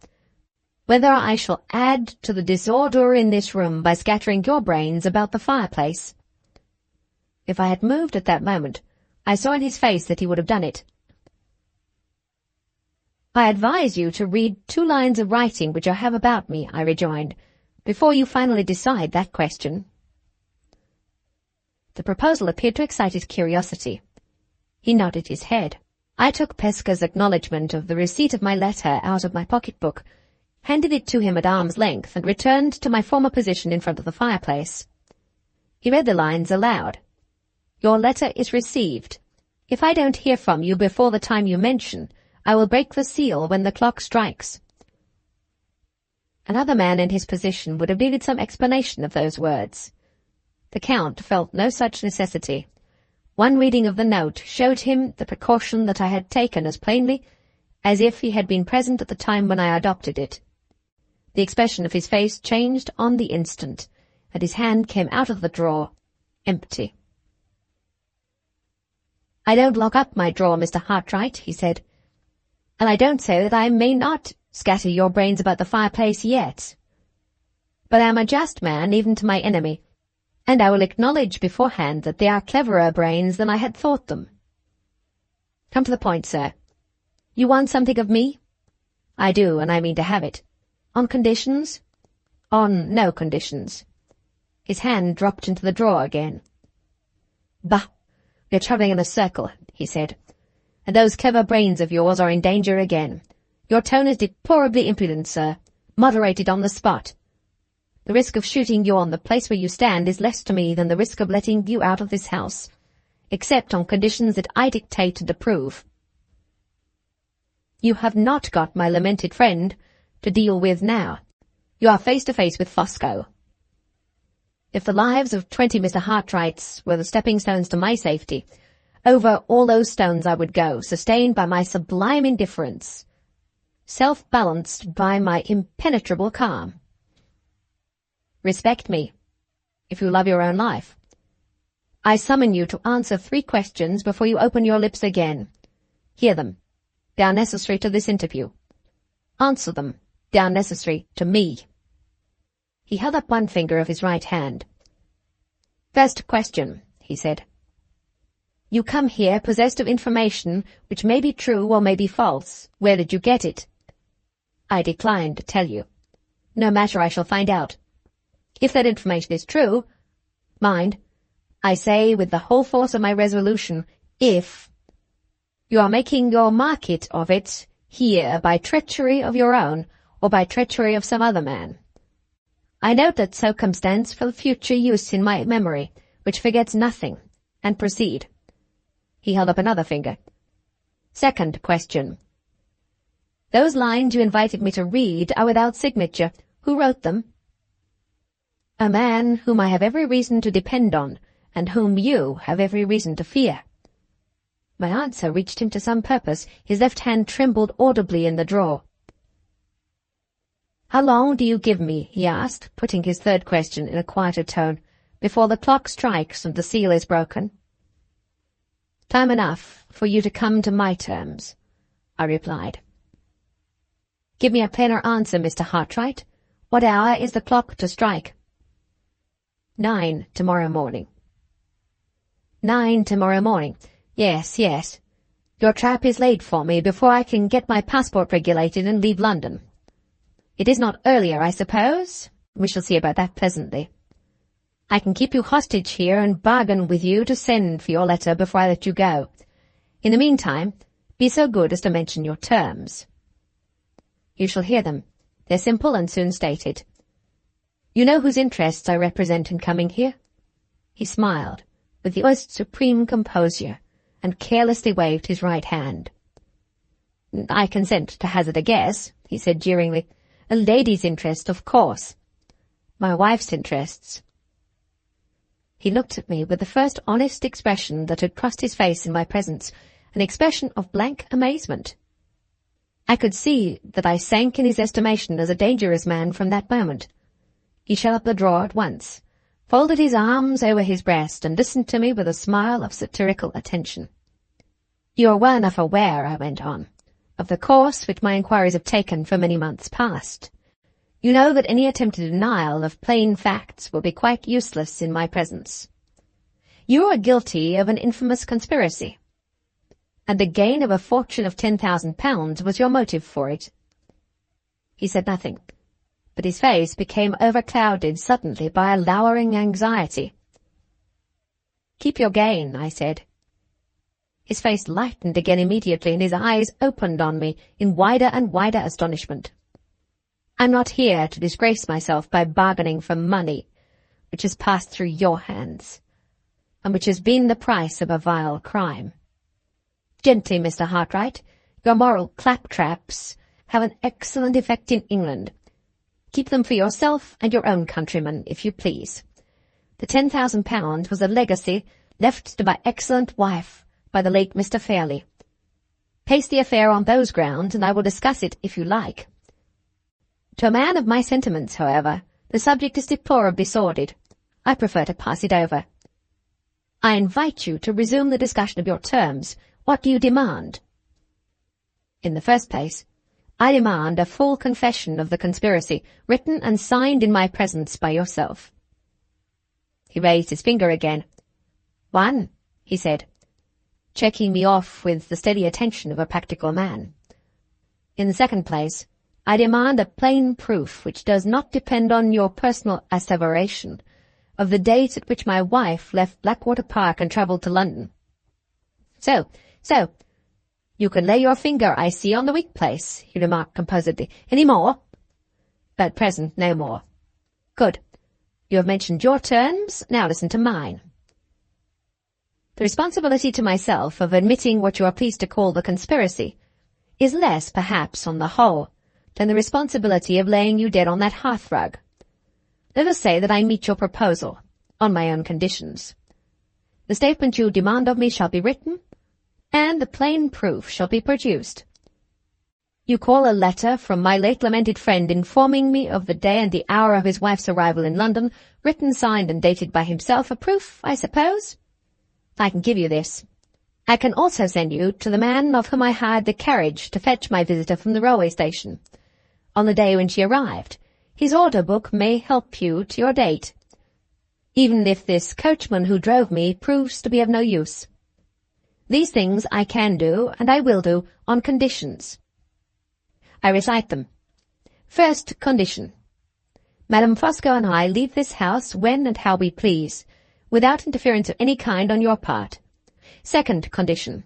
"whether I shall add to the disorder in this room by scattering your brains about the fireplace." If I had moved at that moment, I saw in his face that he would have done it. "I advise you to read 2 lines of writing which I have about me," I rejoined, "before you finally decide that question." The proposal appeared to excite his curiosity. He nodded his head. I took Pesca's acknowledgment of the receipt of my letter out of my pocket-book, handed it to him at arm's length, and returned to my former position in front of the fireplace. He read the lines aloud. "Your letter is received. If I don't hear from you before the time you mention, I will break the seal when the clock strikes." Another man in his position would have needed some explanation of those words. The Count felt no such necessity. One reading of the note showed him the precaution that I had taken as plainly as if he had been present at the time when I adopted it. The expression of his face changed on the instant, and his hand came out of the drawer, empty. "I don't lock up my drawer, Mr. Hartright," he said, "and I don't say that I may not scatter your brains about the fireplace yet. But I am a just man even to my enemy, and I will acknowledge beforehand that they are cleverer brains than I had thought them. Come to the point, sir. You want something of me?" "I do, and I mean to have it." "On conditions?" "On no conditions." His hand dropped into the drawer again. "Bah! We are travelling in a circle," he said, "and those clever brains of yours are in danger again. Your tone is deplorably impudent, sir. Moderate it on the spot. The risk of shooting you on the place where you stand is less to me than the risk of letting you out of this house. except on conditions that I dictate and approve. You have not got my lamented friend to deal with now. You are face to face with Fosco. If the lives of 20 Mr. Hartrights were the stepping stones to my safety, over all those stones I would go, sustained by my sublime indifference, self-balanced by my impenetrable calm. Respect me, if you love your own life. I summon you to answer 3 questions before you open your lips again. Hear them. They are necessary to this interview. Answer them. They are necessary to me. He held up one finger of his right hand. First question, he said. You come here possessed of information which may be true or may be false. Where did you get it? I decline to tell you. No matter, I shall find out. If that information is true, mind, I say with the whole force of my resolution, if you are making your market of it here by treachery of your own or by treachery of some other man. I note that circumstance for future use in my memory, which forgets nothing, and proceed. He held up another finger. Second question. Those lines you invited me to read are without signature. Who wrote them? A man whom I have every reason to depend on, and whom you have every reason to fear. My answer reached him to some purpose. His left hand trembled audibly in the drawer. How long do you give me, he asked, putting his third question in a quieter tone, before the clock strikes and the seal is broken? Time enough for you to come to my terms, I replied. Give me a plainer answer, Mr. Hartright. What hour is the clock to strike? 9 tomorrow morning. 9 tomorrow morning. Yes, yes. Your trap is laid for me before I can get my passport regulated and leave London. It is not earlier, I suppose? We shall see about that presently. I can keep you hostage here and bargain with you to send for your letter before I let you go. In the meantime, be so good as to mention your terms. You shall hear them. They're simple and soon stated. You know whose interests I represent in coming here? He smiled, with the most supreme composure, and carelessly waved his right hand. I consent to hazard a guess, he said jeeringly. A lady's interest, of course. My wife's interests. He looked at me with the first honest expression that had crossed his face in my presence, an expression of blank amazement. I could see that I sank in his estimation as a dangerous man from that moment. He shut up the drawer at once, folded his arms over his breast, and listened to me with a smile of satirical attention. You are well enough aware, I went on, of the course which my inquiries have taken for many months past. You know that any attempted denial of plain facts will be quite useless in my presence. You are guilty of an infamous conspiracy, and the gain of a fortune of £10,000 was your motive for it. He said nothing, but his face became overclouded suddenly by a lowering anxiety. Keep your gain, I said. His face lightened again immediately, and his eyes opened on me in wider and wider astonishment. I'm not here to disgrace myself by bargaining for money, which has passed through your hands, and which has been the price of a vile crime. Gently, Mr. Hartright, your moral claptraps have an excellent effect in England. Keep them for yourself and your own countrymen, if you please. The £10,000 was a legacy left to my excellent wife by the late Mr. Fairlie. Pace the affair on those grounds, and I will discuss it if you like. To a man of my sentiments, however, the subject is deplorably sordid. I prefer to pass it over. I invite you to resume the discussion of your terms. What do you demand? In the first place, I demand a full confession of the conspiracy, written and signed in my presence by yourself. He raised his finger again. 1, he said, checking me off with the steady attention of a practical man. In the second place, I demand a plain proof which does not depend on your personal asseveration of the date at which my wife left Blackwater Park and travelled to London. So, you can lay your finger, I see, on the weak place, he remarked composedly. Any more? At present, no more. Good. You have mentioned your terms, now listen to mine. The responsibility to myself of admitting what you are pleased to call the conspiracy is less, perhaps, on the whole, than the responsibility of laying you dead on that hearthrug. Let us say that I meet your proposal, on my own conditions. The statement you demand of me shall be written, and the plain proof shall be produced. You call a letter from my late lamented friend informing me of the day and the hour of his wife's arrival in London, written, signed, and dated by himself, a proof, I suppose? I can give you this. I can also send you to the man of whom I hired the carriage to fetch my visitor from the railway station. On the day when she arrived, his order book may help you to your date, even if this coachman who drove me proves to be of no use. These things I can do, and I will do, on conditions. I recite them. First condition. Madame Fosco and I leave this house when and how we please, without interference of any kind on your part. Second condition.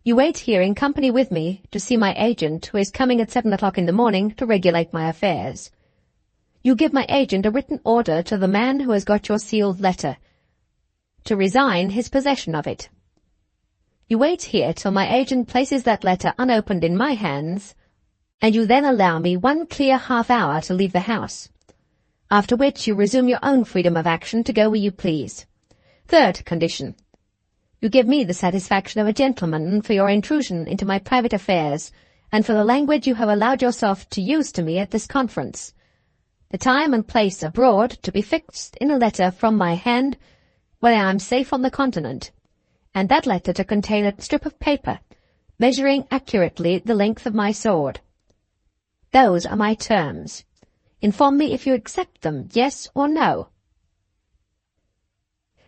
You wait here in company with me to see my agent, who is coming at 7 o'clock in the morning to regulate my affairs. You give my agent a written order to the man who has got your sealed letter, to resign his possession of it. You wait here till my agent places that letter unopened in my hands, and you then allow me 1 clear half-hour to leave the house, after which you resume your own freedom of action to go where you please. Third condition. You give me the satisfaction of a gentleman for your intrusion into my private affairs, and for the language you have allowed yourself to use to me at this conference. The time and place abroad to be fixed in a letter from my hand when I am safe on the continent, and that letter to contain a strip of paper, measuring accurately the length of my sword. Those are my terms. Inform me if you accept them, yes or no.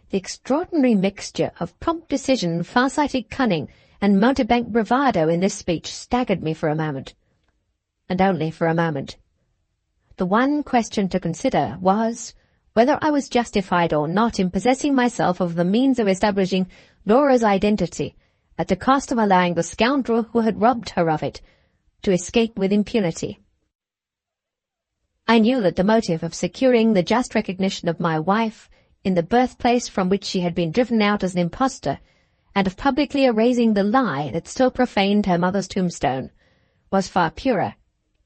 The extraordinary mixture of prompt decision, far-sighted cunning, and mountebank bravado in this speech staggered me for a moment, and only for a moment. The one question to consider was whether I was justified or not in possessing myself of the means of establishing Laura's identity at the cost of allowing the scoundrel who had robbed her of it to escape with impunity. I knew that the motive of securing the just recognition of my wife in the birthplace from which she had been driven out as an impostor, and of publicly erasing the lie that still profaned her mother's tombstone, was far purer,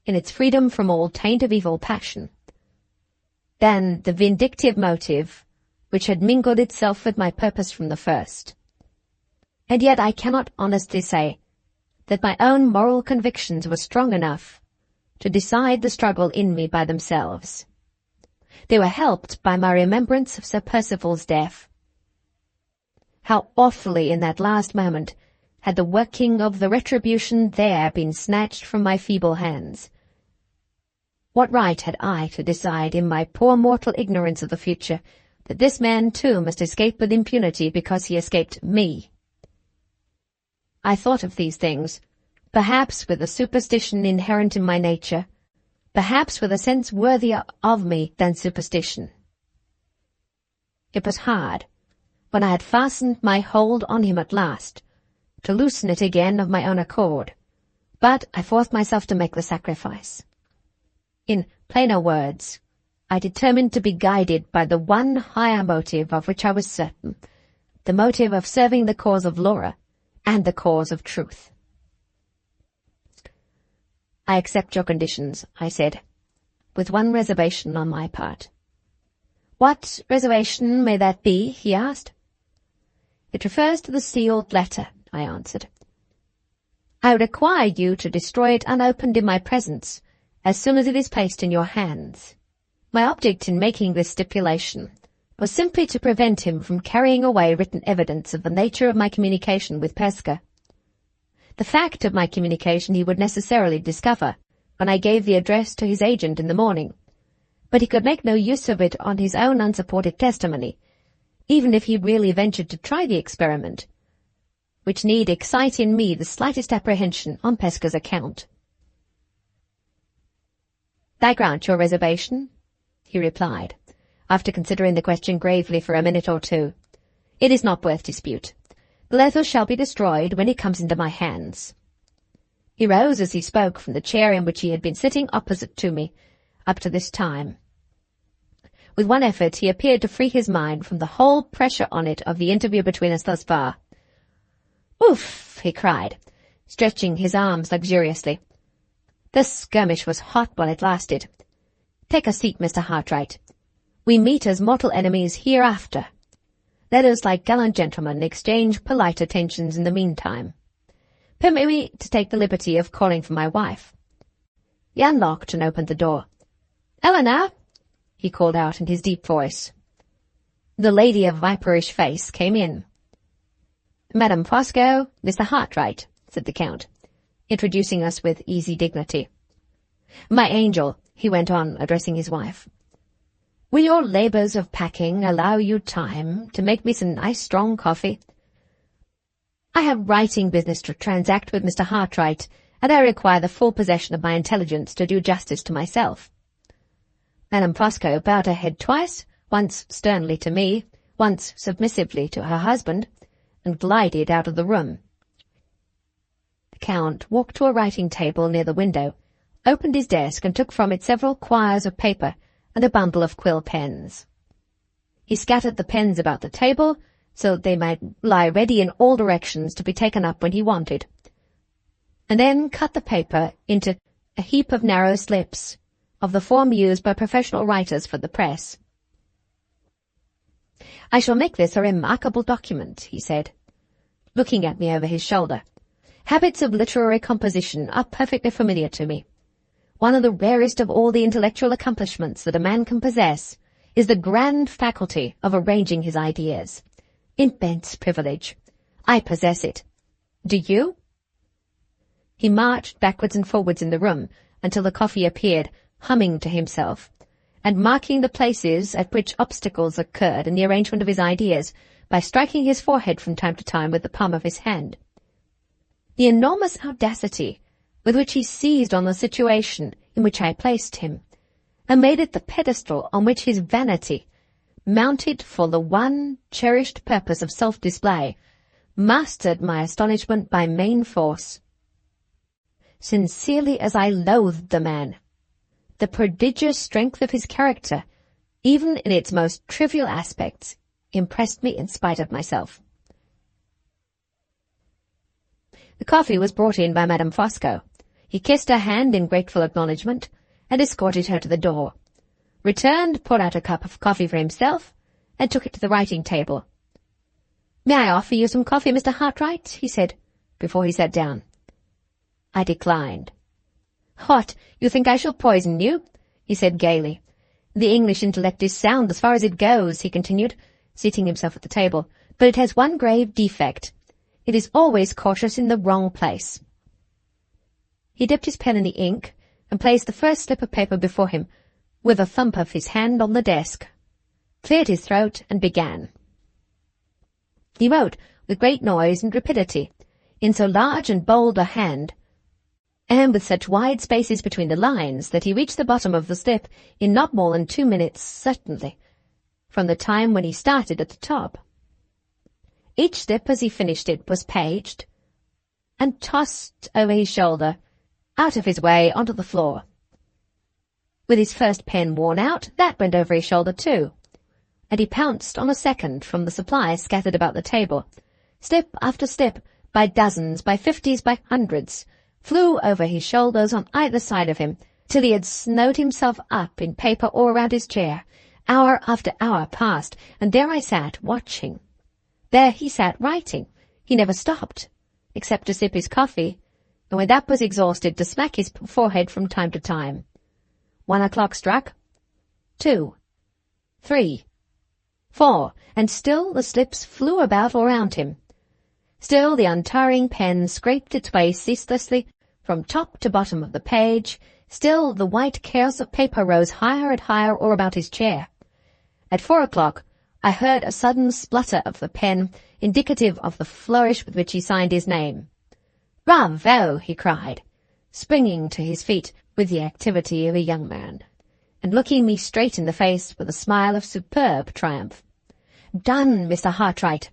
in its freedom from all taint of evil passion, than the vindictive motive which had mingled itself with my purpose from the first. And yet I cannot honestly say that my own moral convictions were strong enough to decide the struggle in me by themselves. They were helped by my remembrance of Sir Percival's death. How awfully in that last moment had the working of the retribution there been snatched from my feeble hands. What right had I to decide in my poor mortal ignorance of the future that this man too must escape with impunity because he escaped me? I thought of these things, perhaps with a superstition inherent in my nature, perhaps with a sense worthier of me than superstition. It was hard, when I had fastened my hold on him at last, to loosen it again of my own accord, but I forced myself to make the sacrifice. In plainer words, I determined to be guided by the one higher motive of which I was certain, the motive of serving the cause of Laura and the cause of truth. I accept your conditions, I said, with one reservation on my part. What reservation may that be? He asked. It refers to the sealed letter, I answered. I require you to destroy it unopened in my presence, as soon as it is placed in your hands. My object in making this stipulation was simply to prevent him from carrying away written evidence of the nature of my communication with Pesca. The fact of my communication he would necessarily discover when I gave the address to his agent in the morning, but he could make no use of it on his own unsupported testimony, even if he really ventured to try the experiment, which need excite in me the slightest apprehension on Pesca's account. I grant your reservation, he replied, after considering the question gravely for a minute or two. It is not worth dispute. The letter shall be destroyed when it comes into my hands. He rose as he spoke from the chair in which he had been sitting opposite to me up to this time. With one effort he appeared to free his mind from the whole pressure on it of the interview between us thus far. "Oof!" he cried, stretching his arms luxuriously. "The skirmish was hot while it lasted. Take a seat, Mr. Hartright. We meet as mortal enemies hereafter. Let us, like gallant gentlemen, exchange polite attentions in the meantime. Permit me to take the liberty of calling for my wife." He unlocked and opened the door. "Eleanor!" he called out in his deep voice. The lady of viperish face came in. "Madame Fosco, Mr. Hartright," said the Count, introducing us with easy dignity. "My angel," he went on, addressing his wife, "will your labours of packing allow you time to make me some nice strong coffee? I have writing business to transact with Mr. Hartright, and I require the full possession of my intelligence to do justice to myself." Madame Fosco bowed her head twice, once sternly to me, once submissively to her husband, and glided out of the room. The Count walked to a writing-table near the window, opened his desk and took from it several quires of paper and a bundle of quill pens. He scattered the pens about the table so that they might lie ready in all directions to be taken up when he wanted, and then cut the paper into a heap of narrow slips, of the form used by professional writers for the press. "I shall make this a remarkable document," he said, looking at me over his shoulder. "Habits of literary composition are perfectly familiar to me. One of the rarest of all the intellectual accomplishments that a man can possess is the grand faculty of arranging his ideas. Immense privilege. I possess it. Do you?" He marched backwards and forwards in the room until the coffee appeared, humming to himself, and marking the places at which obstacles occurred in the arrangement of his ideas by striking his forehead from time to time with the palm of his hand. The enormous audacity with which he seized on the situation in which I placed him, and made it the pedestal on which his vanity, mounted for the one cherished purpose of self-display, mastered my astonishment by main force. Sincerely as I loathed the man, the prodigious strength of his character, even in its most trivial aspects, impressed me in spite of myself. The coffee was brought in by Madame Fosco. He kissed her hand in grateful acknowledgment, and escorted her to the door, returned, poured out a cup of coffee for himself, and took it to the writing-table. "May I offer you some coffee, Mr. Hartright?" he said, before he sat down. I declined. "What, you think I shall poison you?" he said gaily. "The English intellect is sound as far as it goes," he continued, seating himself at the table, "but it has one grave defect. It is always cautious in the wrong place." He dipped his pen in the ink, and placed the first slip of paper before him, with a thump of his hand on the desk, cleared his throat, and began. He wrote with great noise and rapidity, in so large and bold a hand, and with such wide spaces between the lines, that he reached the bottom of the slip in not more than 2 minutes, certainly, from the time when he started at the top. Each slip, as he finished it, was paged, and tossed over his shoulder, out of his way, onto the floor. With his first pen worn out, that went over his shoulder too, and he pounced on a second from the supplies scattered about the table. Slip after slip, by dozens, by 50s, by hundreds, flew over his shoulders on either side of him, till he had snowed himself up in paper all around his chair. Hour after hour passed, and there I sat, watching. There he sat, writing. He never stopped, except to sip his coffee, and when that was exhausted, to smack his forehead from time to time. 1 o'clock struck. 2, 3, 4, and still the slips flew about all round him. Still the untiring pen scraped its way ceaselessly from top to bottom of the page. Still the white chaos of paper rose higher and higher all about his chair. At 4 o'clock I heard a sudden splutter of the pen, indicative of the flourish with which he signed his name. "Bravo!" he cried, springing to his feet with the activity of a young man, and looking me straight in the face with a smile of superb triumph. "Done, Mr. Hartright,"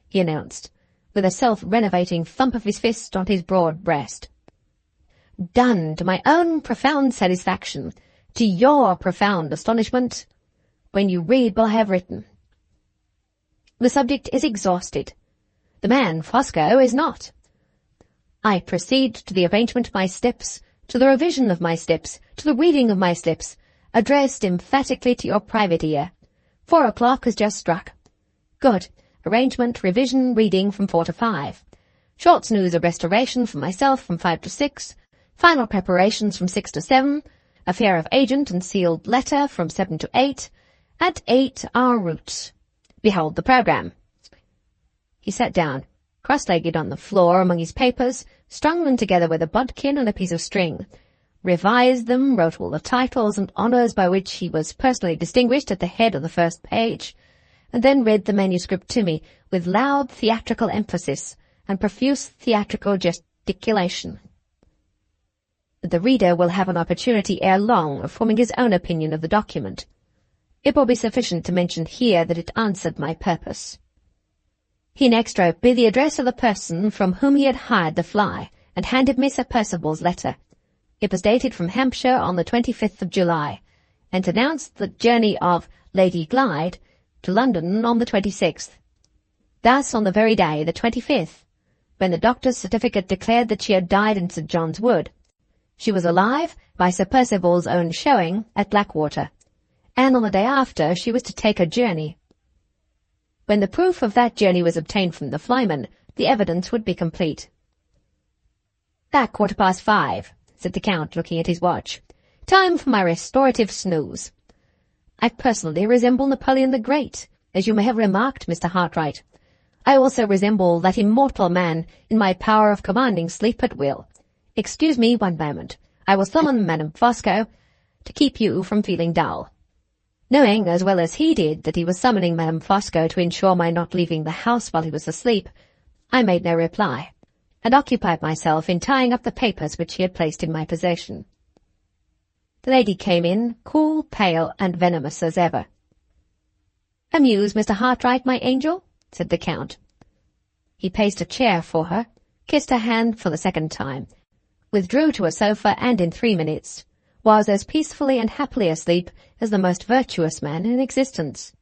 he announced, with a self-renovating thump of his fist on his broad breast. "Done to my own profound satisfaction, to your profound astonishment. when you read what I have written. The subject is exhausted. The man, Fosco, is not. I proceed to the arrangement of my steps, to the revision of my steps, to the reading of my steps, addressed emphatically to your private ear. 4 o'clock has just struck. Good. Arrangement, revision, reading from 4 to 5. Short snooze of restoration for myself from 5 to 6. Final preparations from 6 to 7. Affair of agent and sealed letter from 7 to 8. At 8, our route. Behold the programme. He sat down, cross-legged on the floor among his papers, strung them together with a bodkin and a piece of string, revised them, wrote all the titles and honours by which he was personally distinguished at the head of the first page, and then read the manuscript to me with loud theatrical emphasis and profuse theatrical gesticulation. The reader will have an opportunity ere long of forming his own opinion of the document. It will be sufficient to mention here that it answered my purpose. He next wrote me the address of the person from whom he had hired the fly, and handed me Sir Percival's letter. It was dated from Hampshire on the 25th of July, and announced the journey of Lady Glyde to London on the 26th. Thus, on the very day, the 25th, when the doctor's certificate declared that she had died in St. John's Wood, she was alive by Sir Percival's own showing at Blackwater, and on the day after she was to take a journey. When the proof of that journey was obtained from the flyman, the evidence would be complete. "At 5:15, said the Count, looking at his watch. "Time for my restorative snooze. I personally resemble Napoleon the Great, as you may have remarked, Mr. Hartright. I also resemble that immortal man in my power of commanding sleep at will. Excuse me 1 moment. I will summon Madame Fosco to keep you from feeling dull." Knowing as well as he did that he was summoning Madame Fosco to ensure my not leaving the house while he was asleep, I made no reply, and occupied myself in tying up the papers which he had placed in my possession. The lady came in, cool, pale, and venomous as ever. "Amuse Mr. Hartright, my angel?" said the Count. He paced a chair for her, kissed her hand for the 2nd time, withdrew to a sofa, and in 3 minutes was as peacefully and happily asleep as the most virtuous man in existence.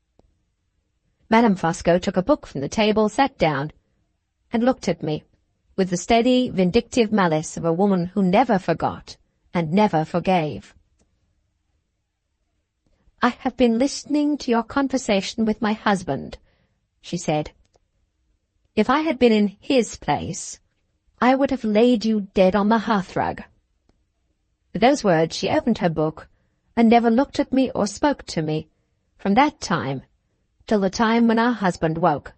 Madame Fosco took a book from the table, sat down, and looked at me, with the steady, vindictive malice of a woman who never forgot and never forgave. "I have been listening to your conversation with my husband," she said. "If I had been in his place, I would have laid you dead on the hearthrug." With those words she opened her book, and never looked at me or spoke to me, from that time till the time when our husband woke.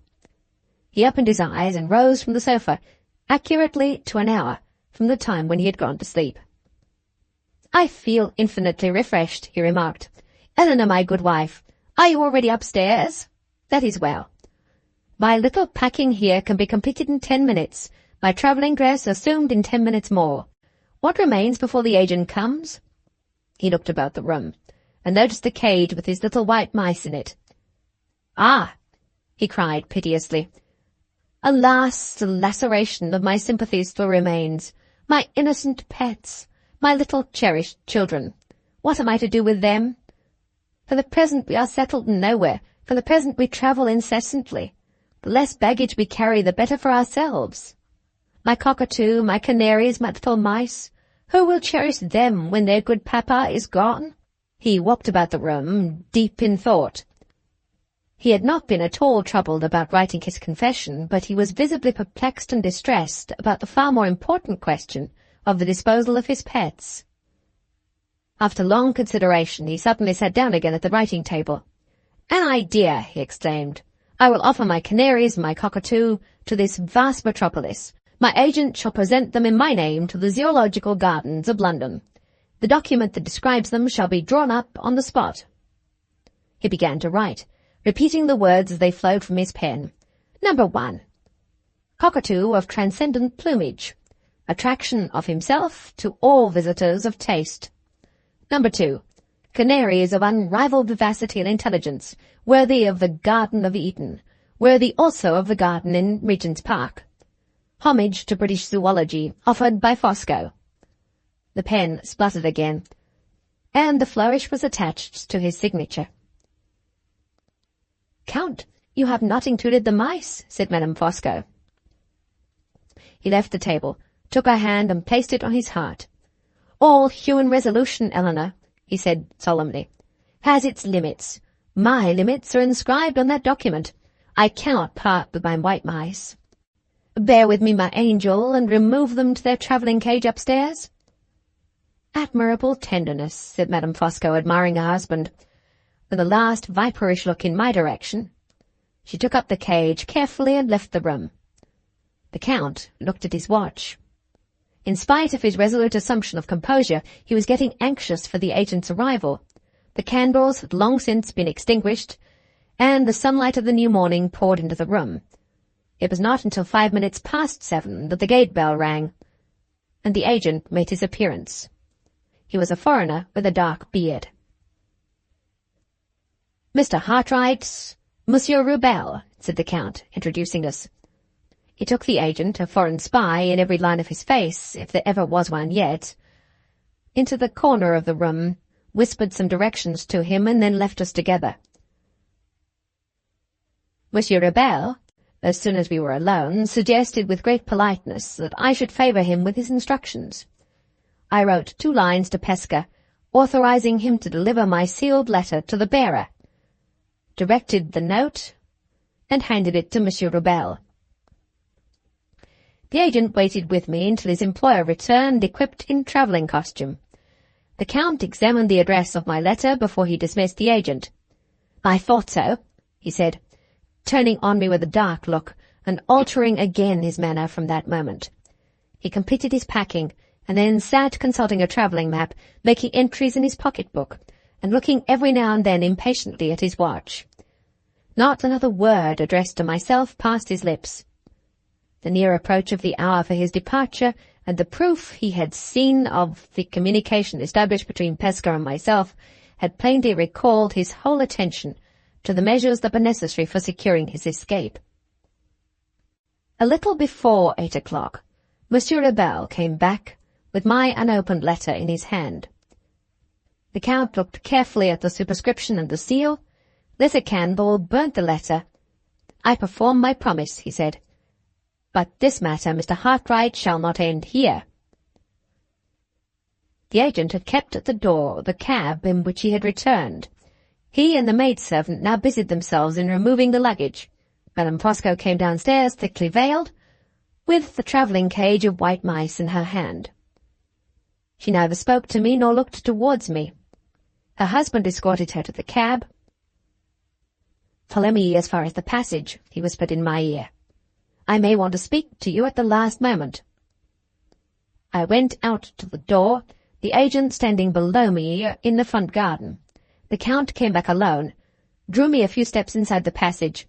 He opened his eyes and rose from the sofa, accurately to an hour from the time when he had gone to sleep. "I feel infinitely refreshed," he remarked. "Eleanor, my good wife, are you already upstairs? That is well. My little packing here can be completed in 10 minutes, my travelling dress assumed in 10 minutes more. What remains before the agent comes?" He looked about the room, and noticed the cage with his little white mice in it. "Ah!" he cried piteously. "Alas, the laceration of my sympathies still remains. My innocent pets, my little cherished children. What am I to do with them? For the present we are settled nowhere. For the present we travel incessantly. The less baggage we carry, the better for ourselves. My cockatoo, my canaries, my little mice, who will cherish them when their good papa is gone?" He walked about the room, deep in thought. He had not been at all troubled about writing his confession, but he was visibly perplexed and distressed about the far more important question of the disposal of his pets. After long consideration, he suddenly sat down again at the writing-table. "An idea!" he exclaimed. "I will offer my canaries and my cockatoo to this vast metropolis. My agent shall present them in my name to the Zoological Gardens of London. The document that describes them shall be drawn up on the spot." He began to write, repeating the words as they flowed from his pen. "Number 1. Cockatoo of transcendent plumage. Attraction of himself to all visitors of taste. Number 2. Canaries of unrivalled vivacity and intelligence, worthy of the Garden of Eden, worthy also of the garden in Regent's Park. Homage to British zoology, offered by Fosco." The pen spluttered again, and the flourish was attached to his signature. Count, you have not included the mice, said Madame Fosco. He left the table, took her hand and placed it on his heart. All human resolution, Eleanor, he said solemnly, has its limits. My limits are inscribed on that document. I cannot part with my white mice. Bear with me, my angel, and remove them to their travelling cage upstairs. Admirable tenderness, said Madame Fosco, admiring her husband, with a last viperish look in my direction. She took up the cage carefully and left the room. The Count looked at his watch. In spite of his resolute assumption of composure, he was getting anxious for the agent's arrival. The candles had long since been extinguished, and the sunlight of the new morning poured into the room. It was not until 5 minutes past 7 that the gate bell rang, and the agent made his appearance. He was a foreigner with a dark beard. Mr. Hartright, Monsieur Rubel, said the Count, introducing us. He took the agent, a foreign spy in every line of his face, if there ever was one yet, into the corner of the room, whispered some directions to him, and then left us together. Monsieur Rubel, as soon as we were alone, suggested with great politeness that I should favour him with his instructions. I wrote 2 lines to Pesca, authorizing him to deliver my sealed letter to the bearer, directed the note, and handed it to Monsieur Rubel. The agent waited with me until his employer returned, equipped in travelling costume. The Count examined the address of my letter before he dismissed the agent. I thought so, he said, turning on me with a dark look, and altering again his manner from that moment. He completed his packing, and then sat consulting a travelling map, making entries in his pocket-book, and looking every now and then impatiently at his watch. Not another word addressed to myself passed his lips. The near approach of the hour for his departure, and the proof he had seen of the communication established between Pesca and myself, had plainly recalled his whole attention to the measures that were necessary for securing his escape. A little before 8 o'clock, Monsieur Rubel came back with my unopened letter in his hand. The Count looked carefully at the superscription and the seal, lit a candle, burnt the letter. I perform my promise, he said. But this matter, Mr. Hartright, shall not end here. The agent had kept at the door the cab in which he had returned. He and the maidservant now busied themselves in removing the luggage. Madame Fosco came downstairs, thickly veiled, with the travelling cage of white mice in her hand. She neither spoke to me nor looked towards me. Her husband escorted her to the cab. "Follow me as far as the passage," he whispered in my ear. "I may want to speak to you at the last moment." I went out to the door, the agent standing below me in the front garden. The Count came back alone, drew me a few steps inside the passage.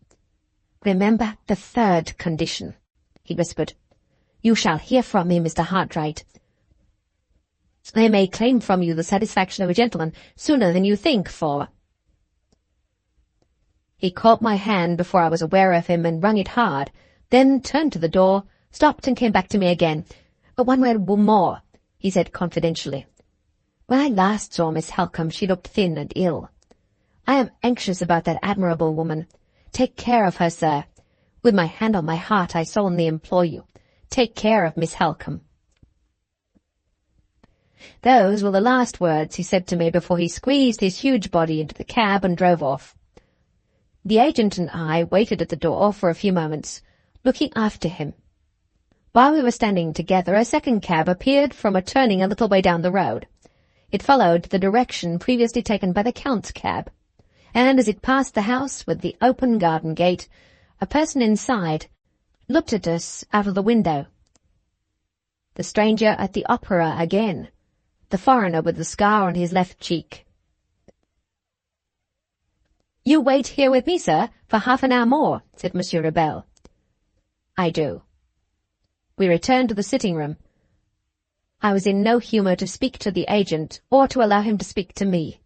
"Remember the 3rd condition," he whispered. "You shall hear from me, Mr. Hartright. I may claim from you the satisfaction of a gentleman sooner than you think for." He caught my hand before I was aware of him and wrung it hard, then turned to the door, stopped and came back to me again. "One word more," he said confidentially. "When I last saw Miss Halcombe, she looked thin and ill. I am anxious about that admirable woman. Take care of her, sir. With my hand on my heart, I solemnly implore you. Take care of Miss Halcombe." Those were the last words he said to me before he squeezed his huge body into the cab and drove off. The agent and I waited at the door for a few moments, looking after him. While we were standing together, a second cab appeared from a turning a little way down the road. It followed the direction previously taken by the Count's cab, and as it passed the house with the open garden gate, a person inside looked at us out of the window. The stranger at the opera again, the foreigner with the scar on his left cheek. "You wait here with me, sir, for half an hour more," said Monsieur Rubel. "I do." We returned to the sitting-room. I was in no humour to speak to the agent, or to allow him to speak to me.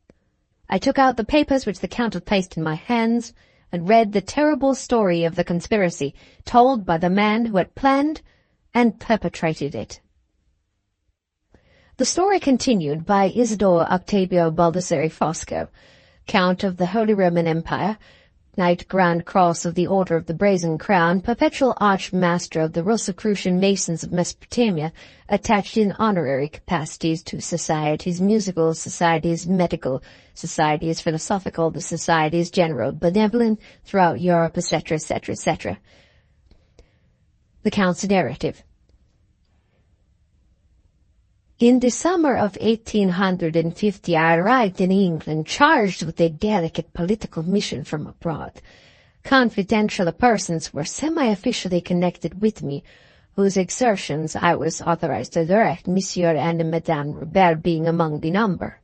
I took out the papers which the Count had placed in my hands, and read the terrible story of the conspiracy told by the man who had planned and perpetrated it. The story continued by Isidore Octavio Baldassare Fosco, Count of the Holy Roman Empire, Knight Grand Cross of the Order of the Brazen Crown, Perpetual Archmaster of the Rosicrucian Masons of Mesopotamia, attached in honorary capacities to societies, musical societies, medical societies, philosophical societies, general, benevolent, throughout Europe, etc., etc., etc. The Count's narrative. In the summer of 1850, I arrived in England, charged with a delicate political mission from abroad. Confidential persons were semi-officially connected with me, whose exertions I was authorized to direct, Monsieur and Madame Robert being among the number.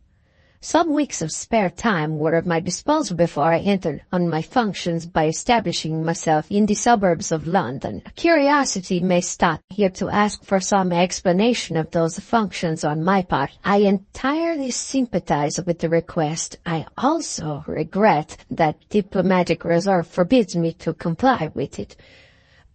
Some weeks of spare time were at my disposal before I entered on my functions by establishing myself in the suburbs of London. Curiosity may stop here to ask for some explanation of those functions on my part. I entirely sympathize with the request. I also regret that diplomatic reserve forbids me to comply with it.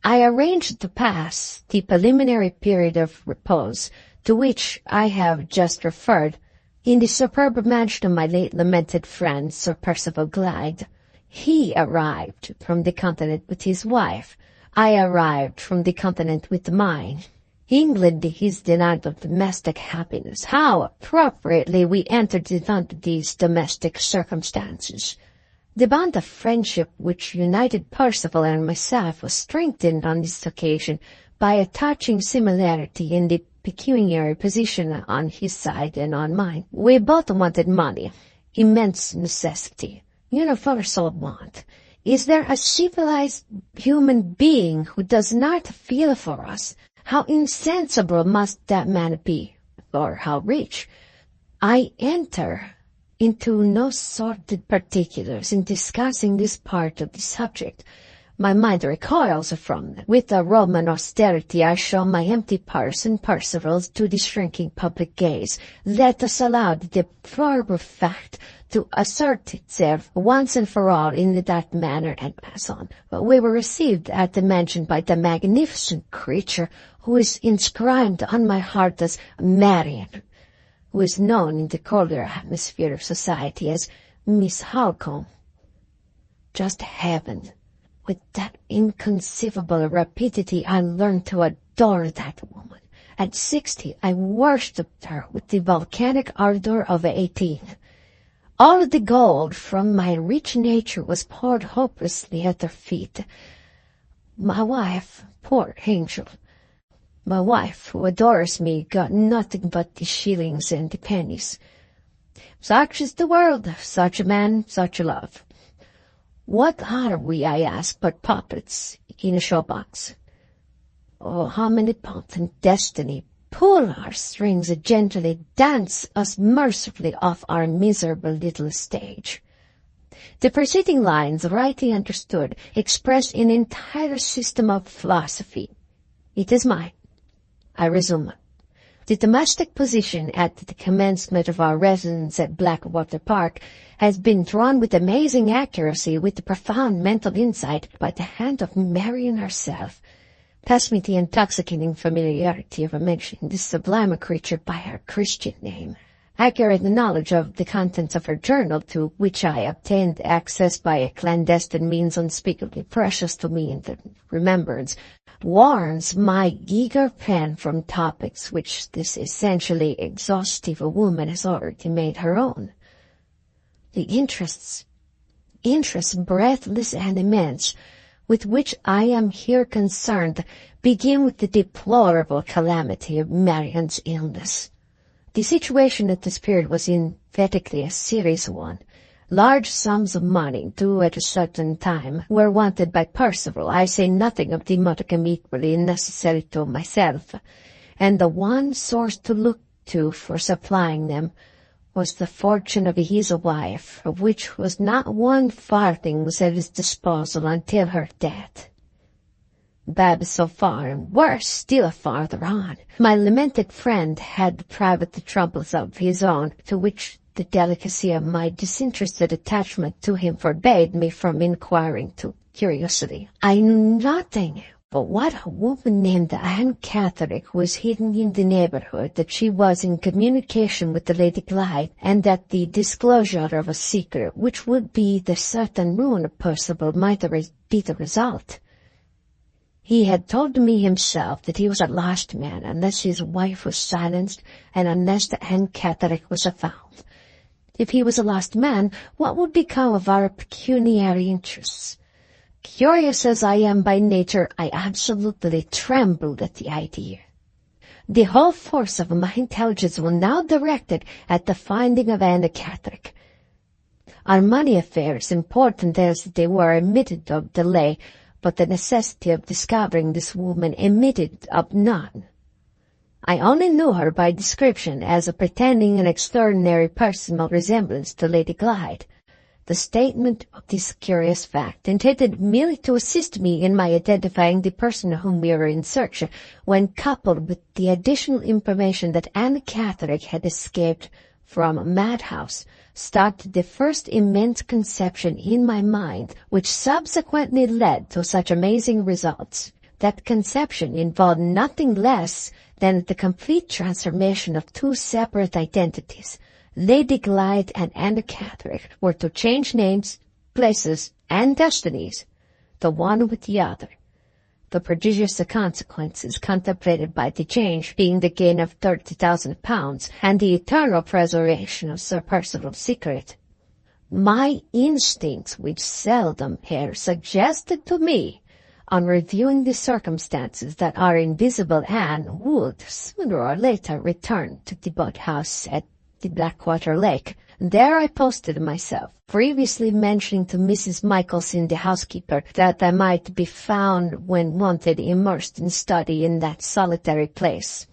I arranged to pass the preliminary period of repose, to which I have just referred, in the superb mansion of my late lamented friend, Sir Percival Glyde. He arrived from the continent with his wife. I arrived from the continent with mine. England is the land of domestic happiness. How appropriately we entered it under these domestic circumstances. The bond of friendship which united Percival and myself was strengthened on this occasion by a touching similarity in the pecuniary position on his side and on mine. We both wanted money, immense necessity, universal want. Is there a civilized human being who does not feel for us? How insensible must that man be, or how rich? I enter into no sordid particulars in discussing this part of the subject. My mind recoils from it. With a Roman austerity I show my empty purse and Percival's to the shrinking public gaze. Let us allow the deplorable fact to assert itself once and for all in that manner and pass on. But we were received at the mansion by the magnificent creature who is inscribed on my heart as Marian, who is known in the colder atmosphere of society as Miss Halcombe. Just heaven! With that inconceivable rapidity I learned to adore that woman. At 60 I worshipped her with the volcanic ardor of 18. All the gold from my rich nature was poured hopelessly at her feet. My wife, poor angel, my wife who adores me got nothing but the shillings and the pennies. Such is the world, such a man, such a love. What are we, I ask, but puppets in a showbox? Oh, how many potent destiny pull our strings and gently dance us mercifully off our miserable little stage. The preceding lines, rightly understood, express an entire system of philosophy. It is mine. I resume. The domestic position at the commencement of our residence at Blackwater Park has been drawn with amazing accuracy, with profound mental insight, by the hand of Marian herself. Pass me the intoxicating familiarity of mentioning this sublime creature by her Christian name. Accurate knowledge of the contents of her journal, to which I obtained access by a clandestine means unspeakably precious to me in the remembrance, warns my eager pen from topics which this essentially exhaustive woman has already made her own. The interests breathless and immense, with which I am here concerned, begin with the deplorable calamity of Marian's illness. The situation at this period was emphatically a serious one. Large sums of money, due at a certain time, were wanted by Percival. I say nothing of the modicum equally necessary to myself, and the one source to look to for supplying them was the fortune of his wife, of which was not one farthing was at his disposal until her death. Bad so far, and worse still farther on. My lamented friend had private troubles of his own, to which the delicacy of my disinterested attachment to him forbade me from inquiring too curiously. I knew nothing But what a woman named Anne Catherick was hidden in the neighborhood, that she was in communication with the Lady Glyde, and that the disclosure of a secret, which would be the certain ruin of Percival, might be the result. He had told me himself that he was a lost man unless his wife was silenced and unless the Anne Catherick was found. If he was a lost man, what would become of our pecuniary interests? Curious as I am by nature, I absolutely trembled at the idea. The whole force of my intelligence was now directed at the finding of Anne Catherick. Our money affairs, important as they were, admitted of delay, but the necessity of discovering this woman admitted of none. I only knew her by description as pretending an extraordinary personal resemblance to Lady Glyde. The statement of this curious fact intended merely to assist me in my identifying the person whom we were in search, when coupled with the additional information that Anne Catherick had escaped from a madhouse, started the first immense conception in my mind, which subsequently led to such amazing results. That conception involved nothing less than the complete transformation of two separate identities. Lady Glyde and Anne Catherick were to change names, places, and destinies, the one with the other. The prodigious consequences contemplated by the change being the gain of £30,000 and the eternal preservation of Sir Percival's secret. My instincts, which seldom err, suggested to me, on reviewing the circumstances, that our invisible Anne would, sooner or later, return to the boathouse at the Blackwater Lake. There I posted myself, previously mentioning to Mrs. Michelson, the housekeeper, that I might be found when wanted immersed in study in that solitary place.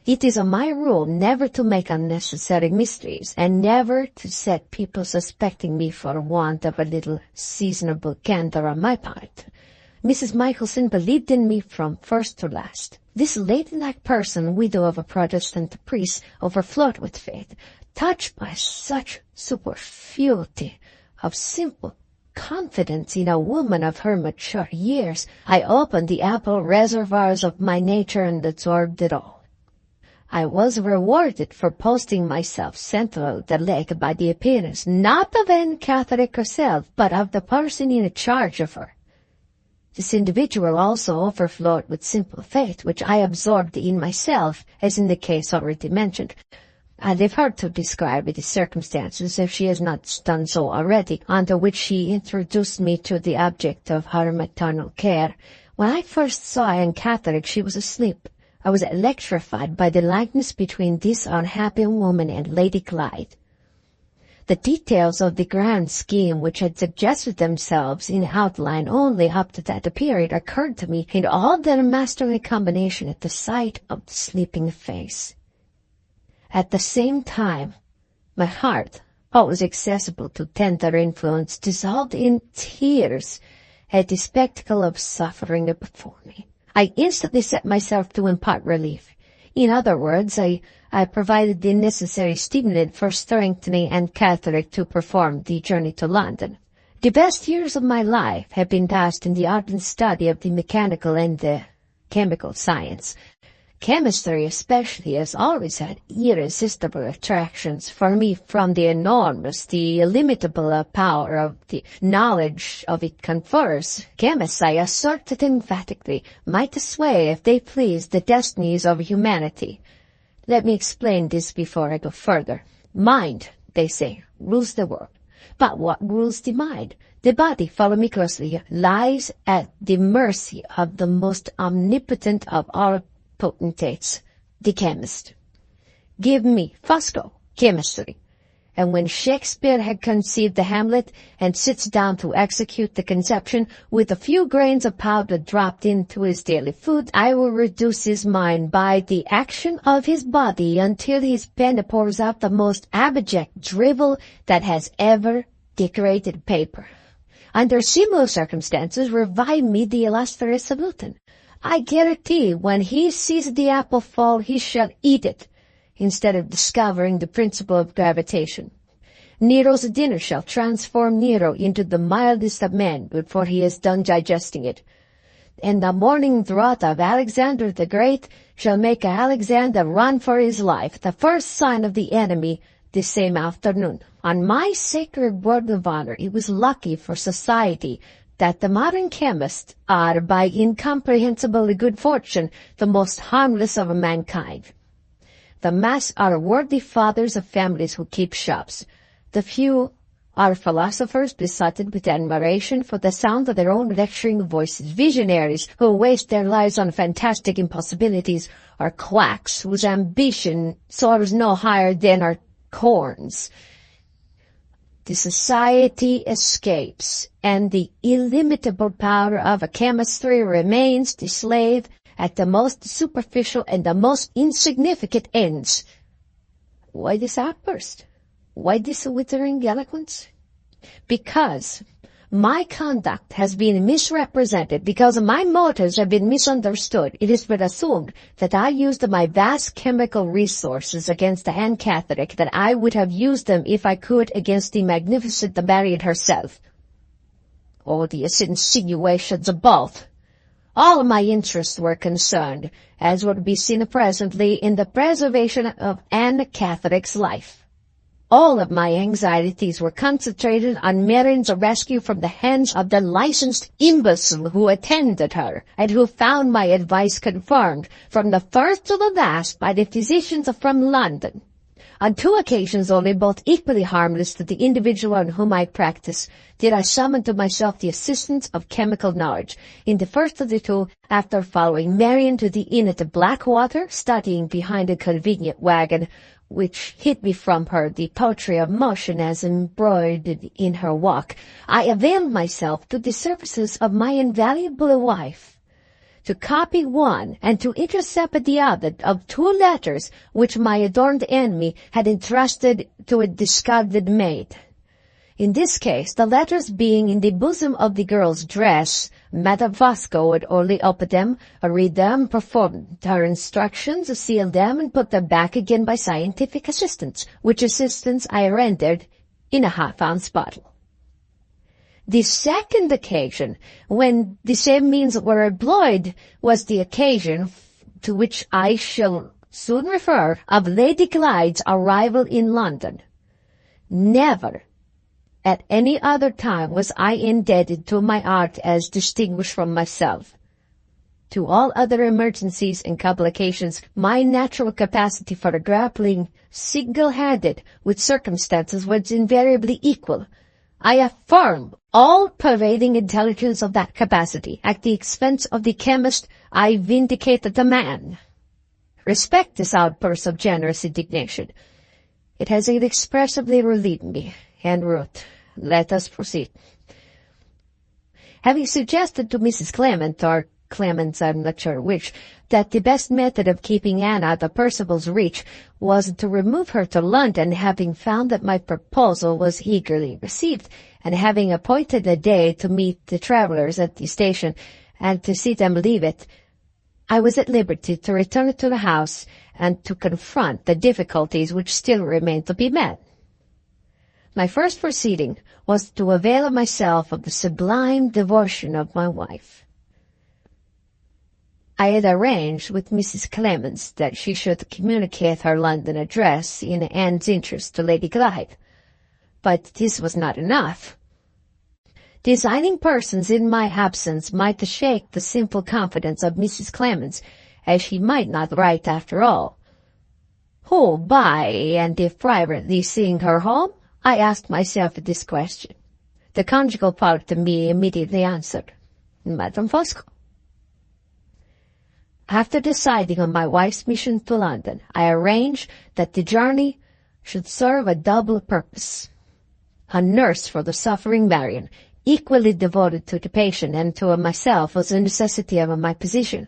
It is my rule never to make unnecessary mysteries, and never to set people suspecting me for want of a little seasonable candor on my part. Mrs. Michelson believed in me from first to last. This ladylike person, widow of a Protestant priest, overflowed with faith, touched by such superfluity of simple confidence in a woman of her mature years. I opened the ample reservoirs of my nature and absorbed it all. I was rewarded for posting myself central of the lake by the appearance, not of Anne Catherick herself, but of the person in charge of her. This individual also overflowed with simple faith, which I absorbed in myself, as in the case already mentioned. I leave her to describe the circumstances, if she has not done so already, under which she introduced me to the object of her maternal care. When I first saw Anne Catherick, she was asleep. I was electrified by the likeness between this unhappy woman and Lady Glyde. The details of the grand scheme which had suggested themselves in outline only up to that period occurred to me in all their masterly combination at the sight of the sleeping face. At the same time, my heart, always accessible to tender influence, dissolved in tears at the spectacle of suffering before me. I instantly set myself to impart relief. In other words, I provided the necessary stimulant for strengthening Anne Catherick to perform the journey to London. The best years of my life have been passed in the ardent study of the mechanical and the chemical science. Chemistry especially has always had irresistible attractions for me from the enormous, the illimitable power of the knowledge of it confers. Chemists, I asserted emphatically, might sway, if they pleased, the destinies of humanity. Let me explain this before I go further. Mind, they say, rules the world. But what rules the mind? The body, follow me closely, lies at the mercy of the most omnipotent of all potentates, the chemist. Give me, Fosco, chemistry. And when Shakespeare had conceived the Hamlet and sits down to execute the conception, with a few grains of powder dropped into his daily food, I will reduce his mind by the action of his body until his pen pours out the most abject drivel that has ever decorated paper. Under similar circumstances, revive me the illustrious Luton. I guarantee when he sees the apple fall, he shall eat it, instead of discovering the principle of gravitation. Nero's dinner shall transform Nero into the mildest of men before he has done digesting it. and the morning draught of Alexander the Great shall make Alexander run for his life, the first sign of the enemy, this same afternoon. On my sacred word of honor, it was lucky for society that the modern chemists are, by incomprehensible good fortune, the most harmless of mankind. The mass are worthy fathers of families who keep shops. The few are philosophers besotted with admiration for the sound of their own lecturing voices, visionaries who waste their lives on fantastic impossibilities, or quacks whose ambition soars no higher than our corns. The society escapes, and the illimitable power of a chemistry remains the slave at the most superficial and the most insignificant ends. Why this outburst? Why this withering eloquence? Because my conduct has been misrepresented, because my motives have been misunderstood. It has been assumed that I used my vast chemical resources against the Anne Catholic, that I would have used them if I could against the magnificent Marian herself. Odious insinuations of both. All my interests were concerned, as would be seen presently, in the preservation of Anne Catholic's life. All of my anxieties were concentrated on Marian's rescue from the hands of the licensed imbecile who attended her, and who found my advice confirmed from the first to the last by the physicians from London. On 2 occasions only, both equally harmless to the individual on whom I practice, did I summon to myself the assistance of chemical knowledge. In the first of the 2, after following Marian to the inn at the Blackwater, studying behind a convenient wagon, which hid me from her the poetry of motion as embroidered in her walk, I availed myself to the services of my invaluable wife, to copy one and to intercept the other of 2 letters which my adorned enemy had entrusted to a discarded maid. In this case, the letters being in the bosom of the girl's dress, Madame Vasco would only open them, read them, perform her instructions, seal them, and put them back again by scientific assistance, which assistance I rendered in a half-ounce bottle. The second occasion, when the same means were employed, was the occasion to which I shall soon refer, of Lady Glyde's arrival in London. Never at any other time was I indebted to my art as distinguished from myself. To all other emergencies and complications, my natural capacity for grappling single-handed with circumstances was invariably equal. I affirm all-pervading intelligence of that capacity. At the expense of the chemist, I vindicated the man. Respect this outburst of generous indignation. It has inexpressibly relieved me. En route. Let us proceed. Having suggested to Mrs. Clement, or Clements, I'm not sure which, that the best method of keeping Anne out of Percival's reach was to remove her to London, having found that my proposal was eagerly received, and having appointed a day to meet the travellers at the station and to see them leave it, I was at liberty to return to the house and to confront the difficulties which still remained to be met. My first proceeding was to avail myself of the sublime devotion of my wife. I had arranged with Mrs. Clements that she should communicate her London address in Anne's interest to Lady Glyde. But this was not enough. Designing persons in my absence might shake the simple confidence of Mrs. Clements, as she might not write after all. Who, by and if privately seeing her home? I asked myself this question. The conjugal part of me immediately answered, Madame Vasco. After deciding on my wife's mission to London, I arranged that the journey should serve a double purpose. A nurse for the suffering Marian, equally devoted to the patient and to myself, was a necessity of my position.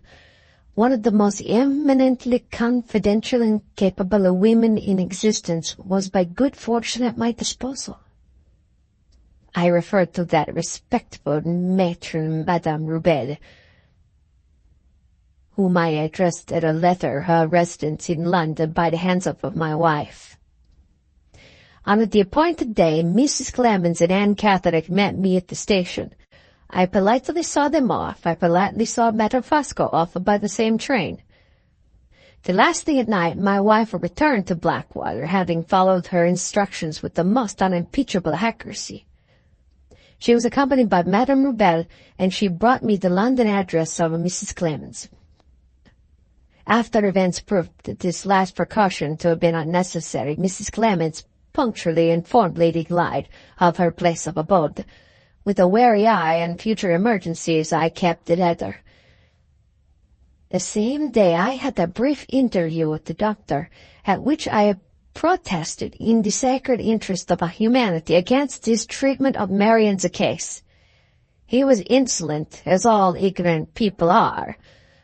One of the most eminently confidential and capable of women in existence was by good fortune at my disposal. I referred to that respectable matron, Madame Rubel, whom I addressed at a letter, her residence in London, by the hands of my wife. On the appointed day, Mrs. Clements and Anne Catholic met me at the station. I politely saw them off. I politely saw Madame Fosco off by the same train. The last thing at night, my wife returned to Blackwater, having followed her instructions with the most unimpeachable accuracy. She was accompanied by Madame Rubel, and she brought me the London address of Mrs. Clemens. After events proved this last precaution to have been unnecessary, Mrs. Clemens punctually informed Lady Glyde of her place of abode. With a wary eye and future emergencies, I kept it at her. The same day I had a brief interview with the doctor, at which I protested in the sacred interest of humanity against his treatment of Marian's case. He was insolent, as all ignorant people are.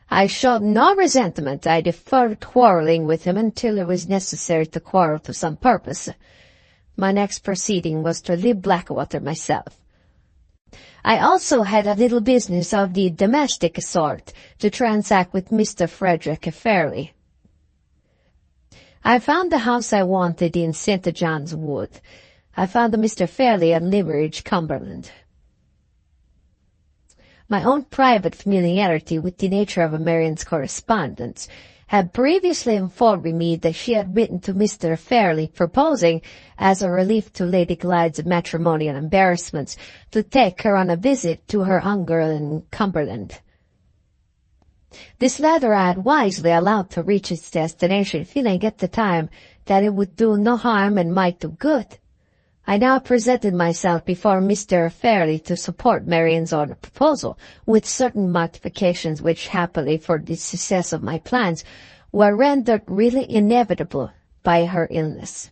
I showed no resentment. I deferred quarreling with him until it was necessary to quarrel to some purpose. My next proceeding was to leave Blackwater myself. I also had a little business of the domestic sort to transact with Mr. Frederick Fairlie. I found the house I wanted in St. John's Wood. I found Mr. Fairlie at Limeridge, Cumberland. My own private familiarity with the nature of Marian's correspondence had previously informed me that she had written to Mr. Fairlie proposing, as a relief to Lady Glyde's matrimonial embarrassments, to take her on a visit to her uncle in Cumberland. This letter I had wisely allowed to reach its destination, feeling at the time that it would do no harm and might do good. I now presented myself before Mr. Fairlie to support Marian's own proposal, with certain modifications which, happily for the success of my plans, were rendered really inevitable by her illness.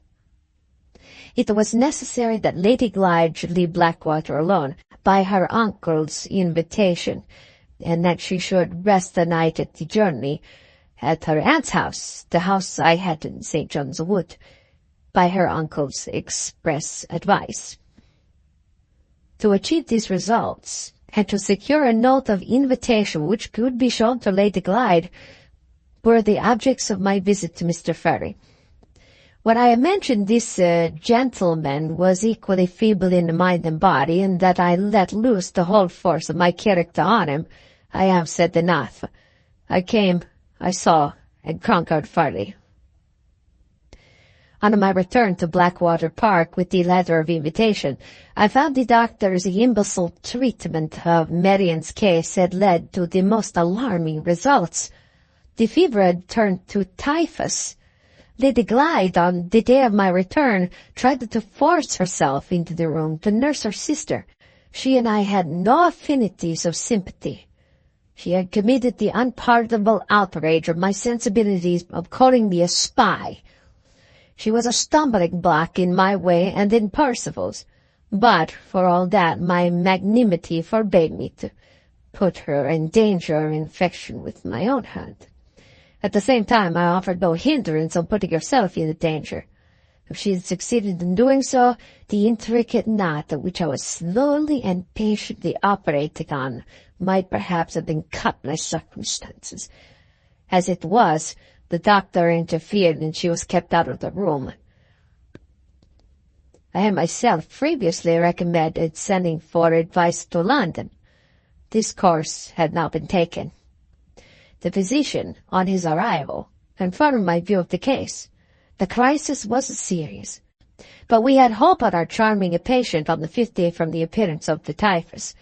It was necessary that Lady Glyde should leave Blackwater alone, by her uncle's invitation, and that she should rest the night at the journey at her aunt's house, the house I had in St. John's Wood, by her uncle's express advice. To achieve these results, and to secure a note of invitation which could be shown to Lady Glyde, were the objects of my visit to Mr. Fairlie. When I mentioned this gentleman was equally feeble in mind and body, and that I let loose the whole force of my character on him, I have said enough. I came, I saw, and conquered Fairlie. On my return to Blackwater Park with the letter of invitation, I found the doctor's imbecile treatment of Marian's case had led to the most alarming results. The fever had turned to typhus. Lady Glyde, on the day of my return, tried to force herself into the room to nurse her sister. She and I had no affinities of sympathy. She had committed the unpardonable outrage of my sensibilities of calling me a spy. She was a stumbling block in my way and in Percival's, but for all that my magnanimity forbade me to put her in danger or infection with my own hand. At the same time, I offered no hindrance on putting herself in danger. If she had succeeded in doing so, the intricate knot which I was slowly and patiently operating on might perhaps have been cut by circumstances. As it was, the doctor interfered, and she was kept out of the room. I had myself previously recommended sending for advice to London. This course had now been taken. The physician, on his arrival, confirmed my view of the case. The crisis was serious, but we had hope on our charming patient on the 5th day from the appearance of the typhus.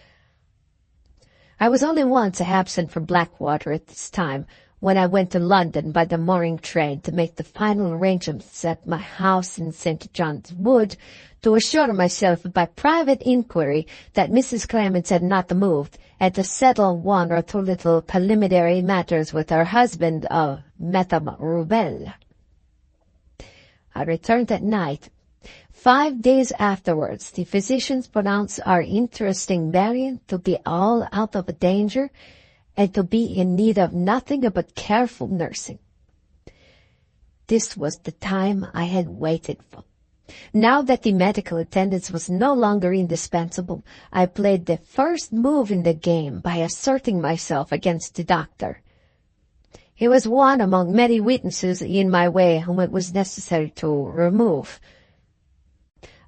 I was only once absent from Blackwater at this time, when I went to London by the morning train to make the final arrangements at my house in St. John's Wood, to assure myself by private inquiry that Mrs. Clemens had not moved, and to settle one or two little preliminary matters with her husband, Madame Rubel. I returned at night. 5 days afterwards, the physicians pronounced our interesting Marian to be all out of danger, and to be in need of nothing but careful nursing. This was the time I had waited for. Now that the medical attendance was no longer indispensable, I played the first move in the game by asserting myself against the doctor. He was one among many witnesses in my way whom it was necessary to remove.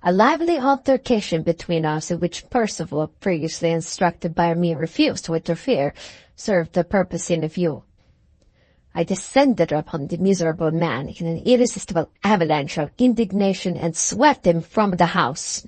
A lively altercation between us, in which Percival, previously instructed by me, refused to interfere, served the purpose in view. I descended upon the miserable man in an irresistible avalanche of indignation and swept him from the house.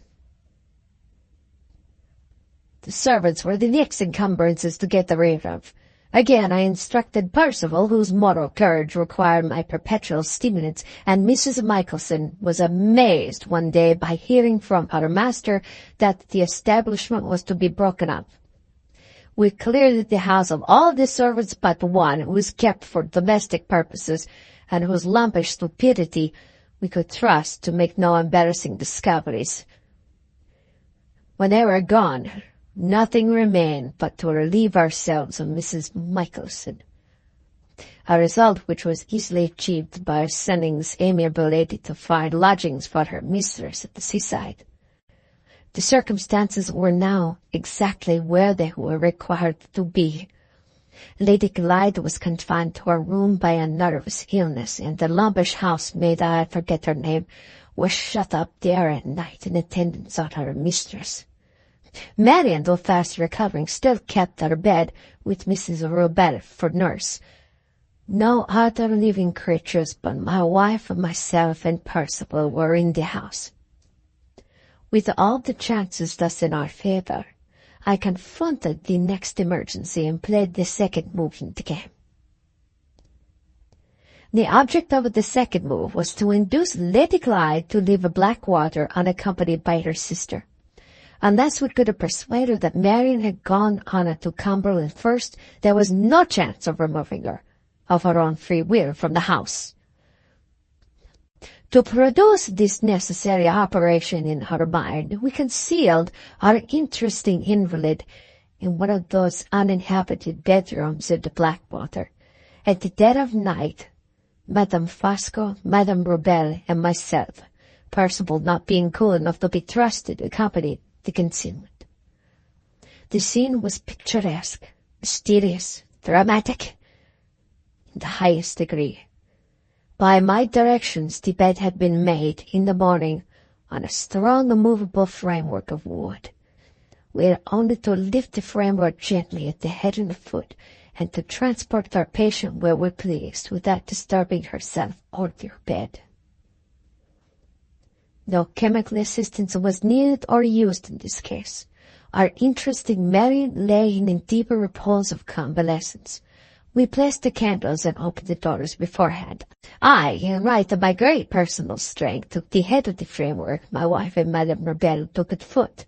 The servants were the next encumbrances to get rid of. Again I instructed Percival, whose moral courage required my perpetual stimulants, and Mrs. Michelson was amazed one day by hearing from her master that the establishment was to be broken up. We cleared the house of all the servants but one, who was kept for domestic purposes, and whose lumpish stupidity we could trust to make no embarrassing discoveries. When they were gone, nothing remained but to relieve ourselves of Mrs. Michelson, a result which was easily achieved by sending this amiable lady to find lodgings for her mistress at the seaside. The circumstances were now exactly where they were required to be. Lady Glyde was confined to her room by a nervous illness, and the lumpish housemaid, I forget her name, was shut up there at night in attendance on her mistress. Marian, though fast recovering, still kept her bed with Mrs. Rubel for nurse. No other living creatures but my wife and myself and Percival were in the house. With all the chances thus in our favor, I confronted the next emergency and played the second move in the game. The object of the second move was to induce Lady Glyde to leave Blackwater unaccompanied by her sister. Unless we could have persuaded her that Marian had gone on to Cumberland first, there was no chance of removing her, of her own free will, from the house. To produce this necessary operation in her mind, we concealed our interesting invalid in one of those uninhabited bedrooms in the Blackwater. At the dead of night, Madame Fosco, Madame Rubel, and myself, Percival not being cool enough to be trusted, accompanied the concealment. The scene was picturesque, mysterious, dramatic, in the highest degree. By my directions, the bed had been made in the morning on a strong, immovable framework of wood. We had only to lift the framework gently at the head and the foot, and to transport our patient where we pleased, without disturbing herself or their bed. No chemical assistance was needed or used in this case. Our interesting Marian lay in a deeper repose of convalescence. We placed the candles and opened the doors beforehand. I, in right of my great personal strength, took the head of the framework. My wife and Madame Rubel took the foot.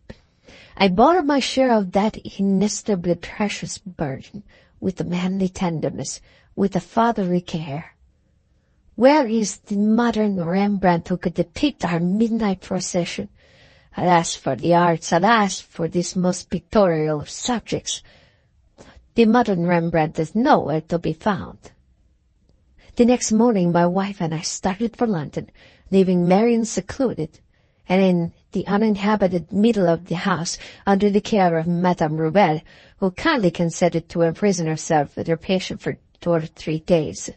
I bore my share of that inestimably precious burden, with a manly tenderness, with a fatherly care. Where is the modern Rembrandt who could depict our midnight procession? Alas for the arts, alas for this most pictorial of subjects! The modern Rembrandt is nowhere to be found. The next morning my wife and I started for London, leaving Marian secluded, and in the uninhabited middle of the house, under the care of Madame Rubel, who kindly consented to imprison herself with her patient for 2 or 3 days.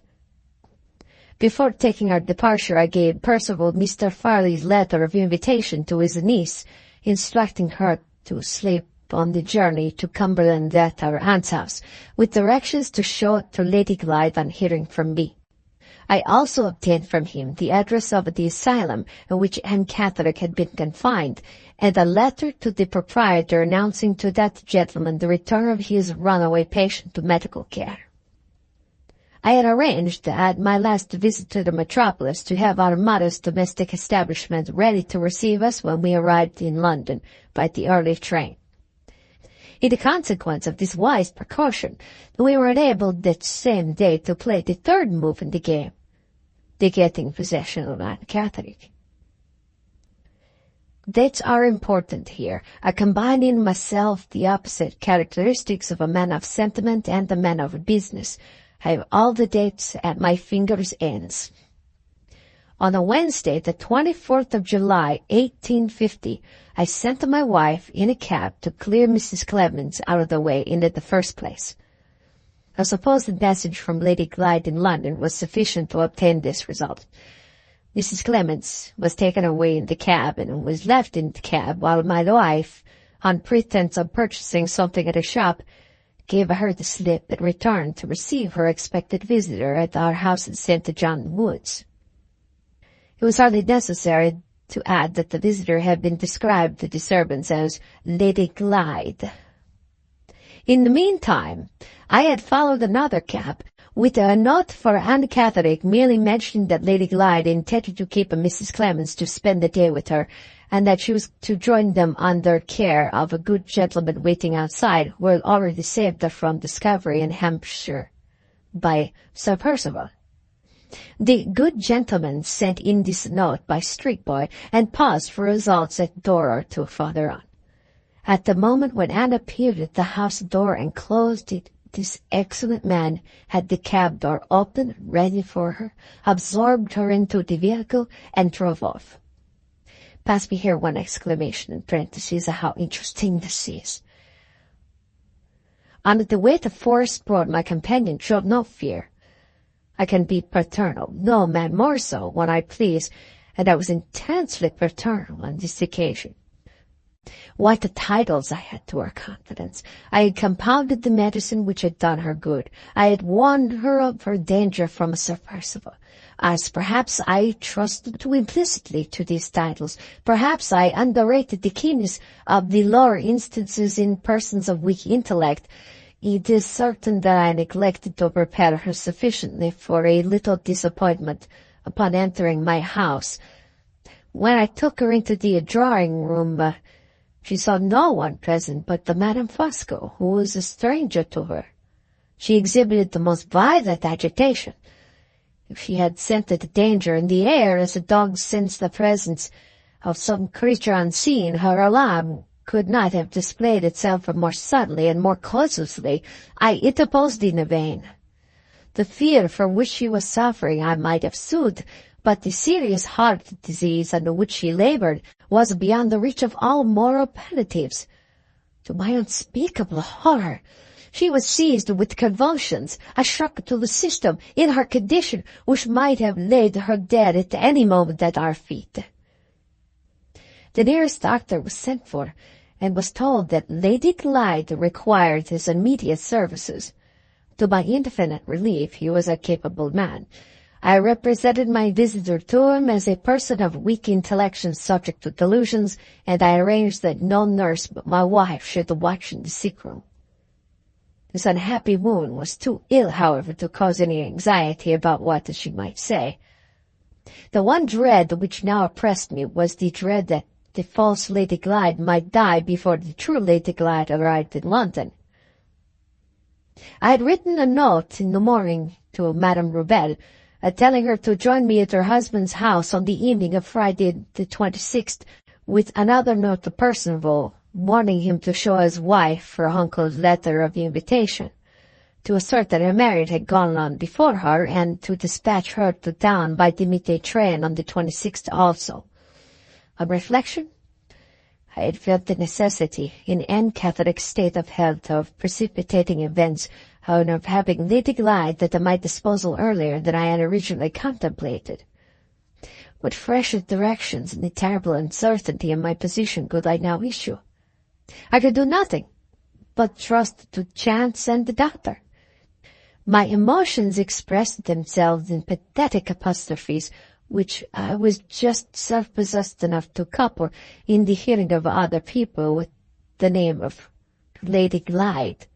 Before taking our departure, I gave Percival Mr. Fairlie's letter of invitation to his niece, instructing her to sleep on the journey to Cumberland at our aunt's house, with directions to show it to Lady Glyde on hearing from me. I also obtained from him the address of the asylum in which Anne Catholic had been confined, and a letter to the proprietor announcing to that gentleman the return of his runaway patient to medical care. I had arranged at my last visit to the metropolis to have our modest domestic establishment ready to receive us when we arrived in London by the early train. In the consequence of this wise precaution, we were enabled that same day to play the third move in the game, the getting possession of Anne Catholic. Dates are important here. I combine in myself the opposite characteristics of a man of sentiment and a man of business. I have all the dates at my fingers' ends. On a Wednesday, the 24th of July, 1850, I sent my wife in a cab to clear Mrs. Clemens out of the way in the first place. A supposed message from Lady Glyde in London was sufficient to obtain this result. Mrs. Clements was taken away in the cab and was left in the cab while my wife, on pretense of purchasing something at a shop, gave her the slip and returned to receive her expected visitor at our house in St. John Woods. It was hardly necessary to add that the visitor had been described to the servants as Lady Glyde. In the meantime, I had followed another cab, with a note for Anne Catherick merely mentioning that Lady Glyde intended to keep Mrs. Clements to spend the day with her, and that she was to join them under care of a good gentleman waiting outside, who had already saved her from discovery in Hampshire by Sir Percival. The good gentleman sent in this note by street boy, and paused for results at the door or two farther on. At the moment when Anne appeared at the house door and closed it, this excellent man had the cab door open, ready for her, absorbed her into the vehicle, and drove off. Pass me here one exclamation in parentheses of how interesting this is. On the way to Forest Road, my companion showed no fear. I can be paternal, no man more so, when I please, and I was intensely paternal on this occasion. What a titles I had to her confidence! I had compounded the medicine which had done her good. I had warned her of her danger from Sir Percival. As perhaps I trusted too implicitly to these titles, perhaps I underrated the keenness of the lower instances in persons of weak intellect. It is certain that I neglected to prepare her sufficiently for a little disappointment upon entering my house. When I took her into the drawing-room, she saw no one present but the Madame Fosco, who was a stranger to her. She exhibited the most violent agitation. If she had scented danger in the air as a dog scents the presence of some creature unseen, her alarm could not have displayed itself more subtly and more causelessly. I interposed in vain. The fear for which she was suffering I might have soothed, but the serious heart disease under which she labored was beyond the reach of all moral palliatives. To my unspeakable horror, she was seized with convulsions, a shock to the system, in her condition, which might have laid her dead at any moment at our feet. The nearest doctor was sent for, and was told that Lady Glyde required his immediate services. To my infinite relief, he was a capable man. I represented my visitor to him as a person of weak intellection subject to delusions, and I arranged that no nurse but my wife should watch in the sick room. This unhappy woman was too ill, however, to cause any anxiety about what she might say. The one dread which now oppressed me was the dread that the false Lady Glyde might die before the true Lady Glyde arrived in London. I had written a note in the morning to Madame Rubel, telling her to join me at her husband's house on the evening of Friday the 26th, with another note to Percival, warning him to show his wife her uncle's letter of invitation, to assert that her marriage had gone on before her, and to dispatch her to town by the midday train on the 26th also. On reflection, I had felt the necessity, in Anne Catheric's state of health, of precipitating events, and of having Lady Glyde at my disposal earlier than I had originally contemplated. What fresh directions in the terrible uncertainty of my position could I now issue? I could do nothing but trust to chance and the doctor. My emotions expressed themselves in pathetic apostrophes, which I was just self-possessed enough to couple in the hearing of other people with the name of Lady Glyde.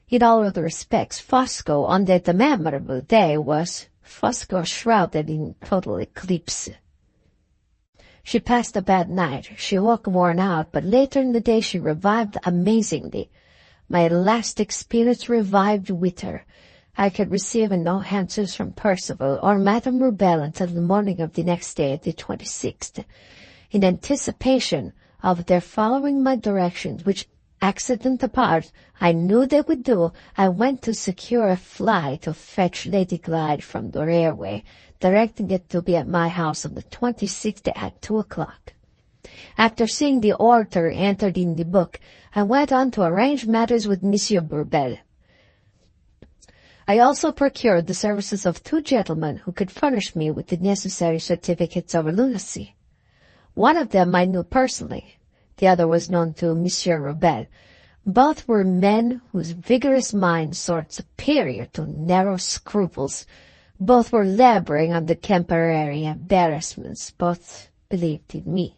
In all other respects, Fosco on that memorable day was Fosco shrouded in total eclipse. She passed a bad night. She woke worn out, but later in the day she revived amazingly. My last experience revived with her. I could receive no answers from Percival or Madame Rubel until the morning of the next day, the 26th. In anticipation of their following my directions, which, accident apart, I knew they would do, I went to secure a fly to fetch Lady Glyde from the railway, directing it to be at my house on the 26th at 2 o'clock. After seeing the order entered in the book, I went on to arrange matters with Monsieur Rubel. I also procured the services of 2 gentlemen who could furnish me with the necessary certificates of lunacy. One of them I knew personally. The other was known to Monsieur Rebel. Both were men whose vigorous minds soared superior to narrow scruples. Both were laboring under temporary embarrassments. Both believed in me.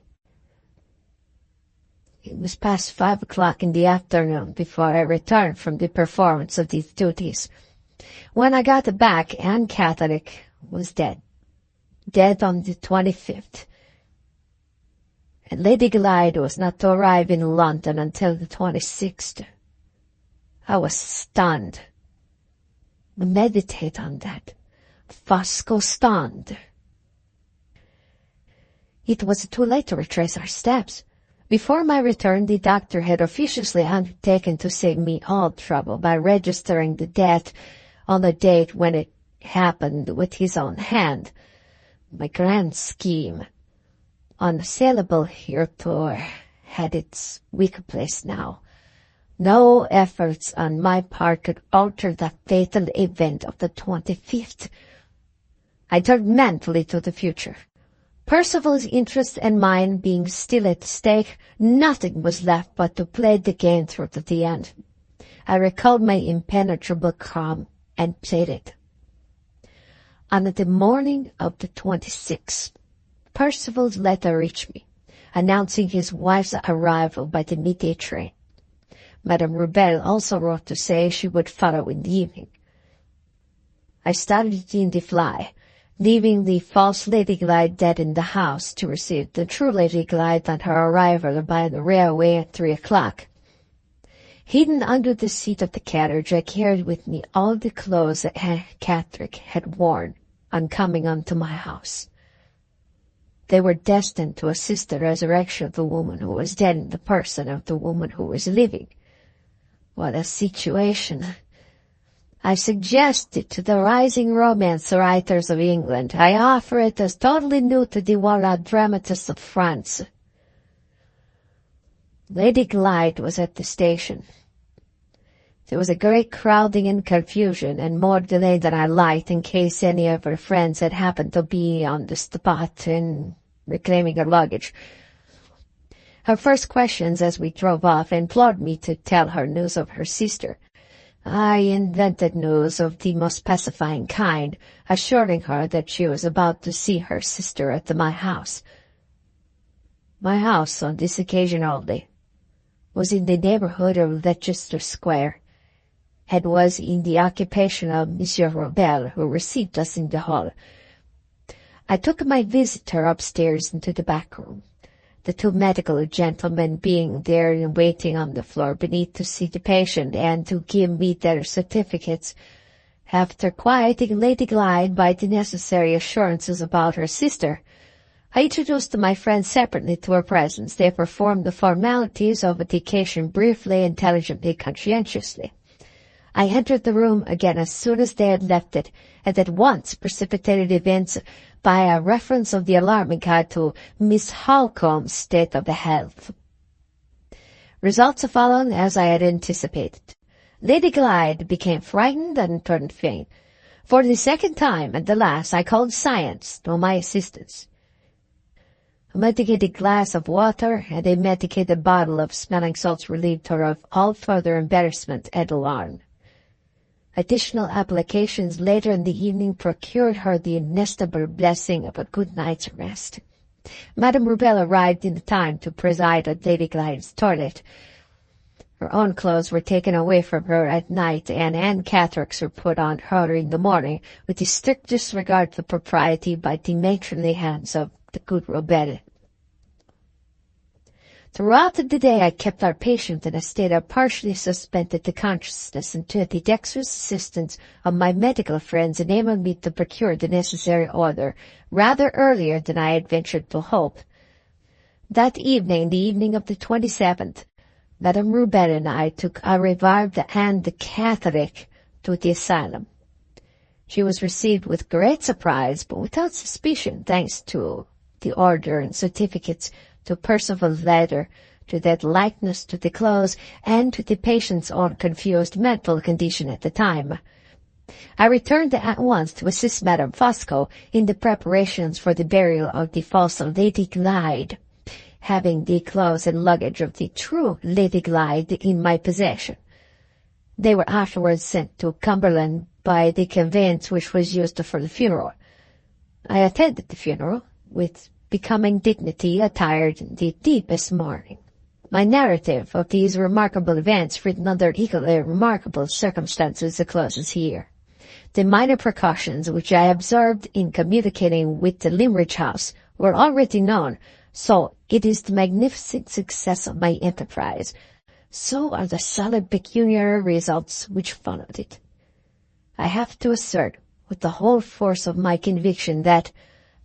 It was past 5 o'clock in the afternoon before I returned from the performance of these duties. When I got back, Anne Catholic was dead. Dead on the 25th. And Lady Glyde was not to arrive in London until the 26th. I was stunned. Meditate on that. Fosco stunned. It was too late to retrace our steps. Before my return, the doctor had officiously undertaken to save me all trouble by registering the death on the date when it happened with his own hand. My grand scheme, unassailable heretofore, had its weak place now. No efforts on my part could alter the fatal event of the 25th. I turned mentally to the future. Percival's interest and mine being still at stake, nothing was left but to play the game through to the end. I recalled my impenetrable calm and played it. On the morning of the 26th, Percival's letter reached me, announcing his wife's arrival by the midday train. Madame Rebel also wrote to say she would follow in the evening. I started in the fly, leaving the false Lady Glyde dead in the house to receive the true Lady Glyde on her arrival by the railway at 3 o'clock. Hidden under the seat of the carriage, I carried with me all the clothes that Anne Catholic had worn on coming unto my house. They were destined to assist the resurrection of the woman who was dead in the person of the woman who was living. What a situation! I suggested to the rising romance writers of England. I offer it as totally new to the world dramatists of France. Lady Glyde was at the station. There was a great crowding and confusion, and more delay than I liked in case any of her friends had happened to be on the spot in reclaiming her luggage. Her first questions as we drove off implored me to tell her news of her sister. I invented news of the most pacifying kind, assuring her that she was about to see her sister at my house. My house, on this occasion only, was in the neighborhood of Leicester Square, and was in the occupation of Monsieur Rebel, who received us in the hall. I took my visitor upstairs into the back room, the 2 medical gentlemen being there and waiting on the floor beneath to see the patient and to give me their certificates. After quieting Lady Glyde by the necessary assurances about her sister, I introduced my friends separately to her presence. They performed the formalities of the occasion briefly, intelligently, conscientiously. I entered the room again as soon as they had left it, and at once precipitated events by a reference of the alarming kind to Miss Halcombe's state of health. Results followed as I had anticipated. Lady Glyde became frightened and turned faint. For the second time, and the last, I called science to my assistance. A medicated glass of water and a medicated bottle of smelling salts relieved her of all further embarrassment and alarm. Additional applications later in the evening procured her the inestimable blessing of a good night's rest. Madame Rebel arrived in time to preside at Lady Glyde's toilet. Her own clothes were taken away from her at night, and Anne Catheric's were put on her in the morning, with the strict disregard for propriety by the matronly hands of the good Rebel. Throughout the day I kept our patient in a state of partially suspended consciousness until the dexterous assistance of my medical friends enabled me to procure the necessary order, rather earlier than I had ventured to hope. That evening, the evening of the 27th, Madame Rebel and I took a revived Anne the Catholic to the asylum. She was received with great surprise, but without suspicion, thanks to the order and certificates, to Percival's letter, to that likeness to the clothes, and to the patient's own confused mental condition at the time. I returned at once to assist Madame Fosco in the preparations for the burial of the false Lady Glyde, having the clothes and luggage of the true Lady Glyde in my possession. They were afterwards sent to Cumberland by the conveyance which was used for the funeral. I attended the funeral, with becoming dignity, attired in the deepest mourning. My narrative of these remarkable events, written under equally remarkable circumstances, closes here. The minor precautions which I observed in communicating with the Limerick House were already known, so it is the magnificent success of my enterprise. So are the solid pecuniary results which followed it. I have to assert, with the whole force of my conviction, that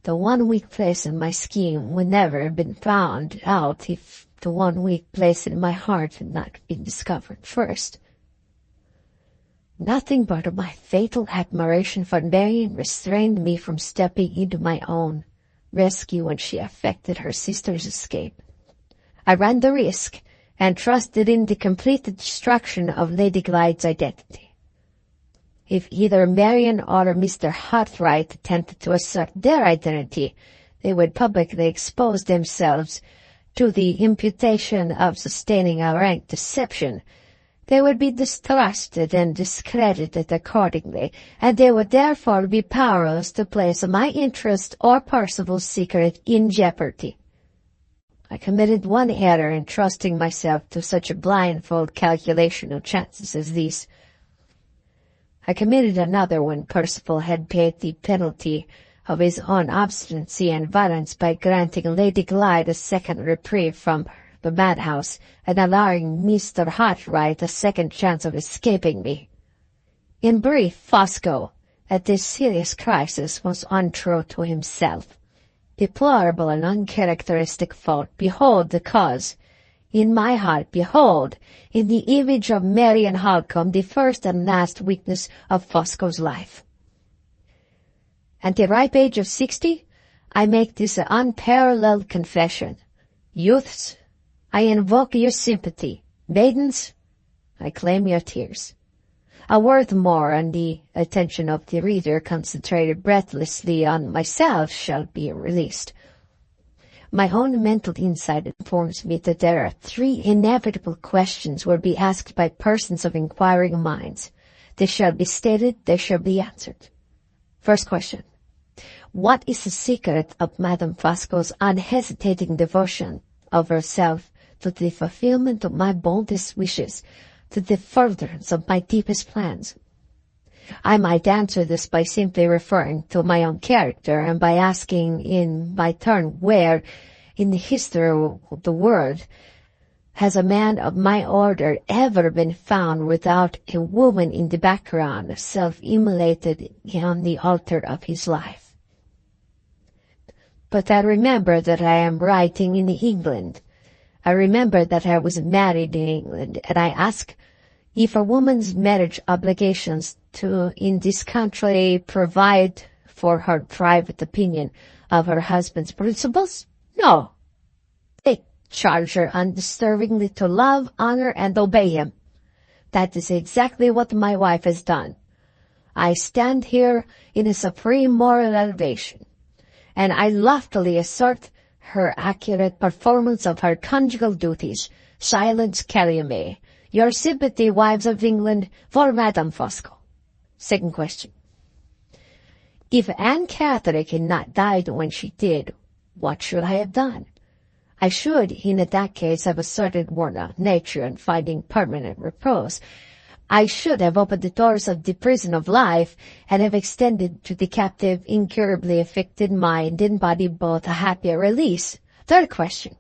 the one weak place in my scheme would never have been found out if the one weak place in my heart had not been discovered first. Nothing but my fatal admiration for Marian restrained me from stepping into my own rescue when she effected her sister's escape. I ran the risk, and trusted in the complete destruction of Lady Glyde's identity. If either Marian or Mr. Hartright attempted to assert their identity, they would publicly expose themselves to the imputation of sustaining a rank deception. They would be distrusted and discredited accordingly, and they would therefore be powerless to place my interest or Percival's secret in jeopardy. I committed one error in trusting myself to such a blindfold calculation of chances as these. I committed another when Percival had paid the penalty of his own obstinacy and violence by granting Lady Glyde a second reprieve from the madhouse, and allowing Mr. Hartright a second chance of escaping me. In brief, Fosco, at this serious crisis, was untrue to himself. Deplorable and uncharacteristic fault, behold the cause. In my heart, behold, in the image of Marian Halcombe, the first and last weakness of Fosco's life. At the ripe age of 60, I make this unparalleled confession. Youths, I invoke your sympathy. Maidens, I claim your tears. A word more, and the attention of the reader, concentrated breathlessly on myself, shall be released. My own mental insight informs me that there are 3 inevitable questions will be asked by persons of inquiring minds. They shall be stated, they shall be answered. First question. What is the secret of Madame Fosco's unhesitating devotion of herself to the fulfillment of my boldest wishes, to the furtherance of my deepest plans? I might answer this by simply referring to my own character, and by asking in my turn where, in the history of the world, has a man of my order ever been found without a woman in the background, self-immolated on the altar of his life? But I remember that I am writing in England. I remember that I was married in England, and I ask if a woman's marriage obligations to in this country provide for her private opinion of her husband's principles? No. They charge her undisturbingly to love, honor, and obey him. That is exactly what my wife has done. I stand here in a supreme moral elevation, and I loftily assert her accurate performance of her conjugal duties. Silence, calumny. Your sympathy, wives of England, for Madame Fosco. Second question. If Anne Catherine had not died when she did, what should I have done? I should, in that case, have asserted warlike nature and finding permanent repose. I should have opened the doors of the prison of life, and have extended to the captive, incurably affected mind and body both a happier release. Third question.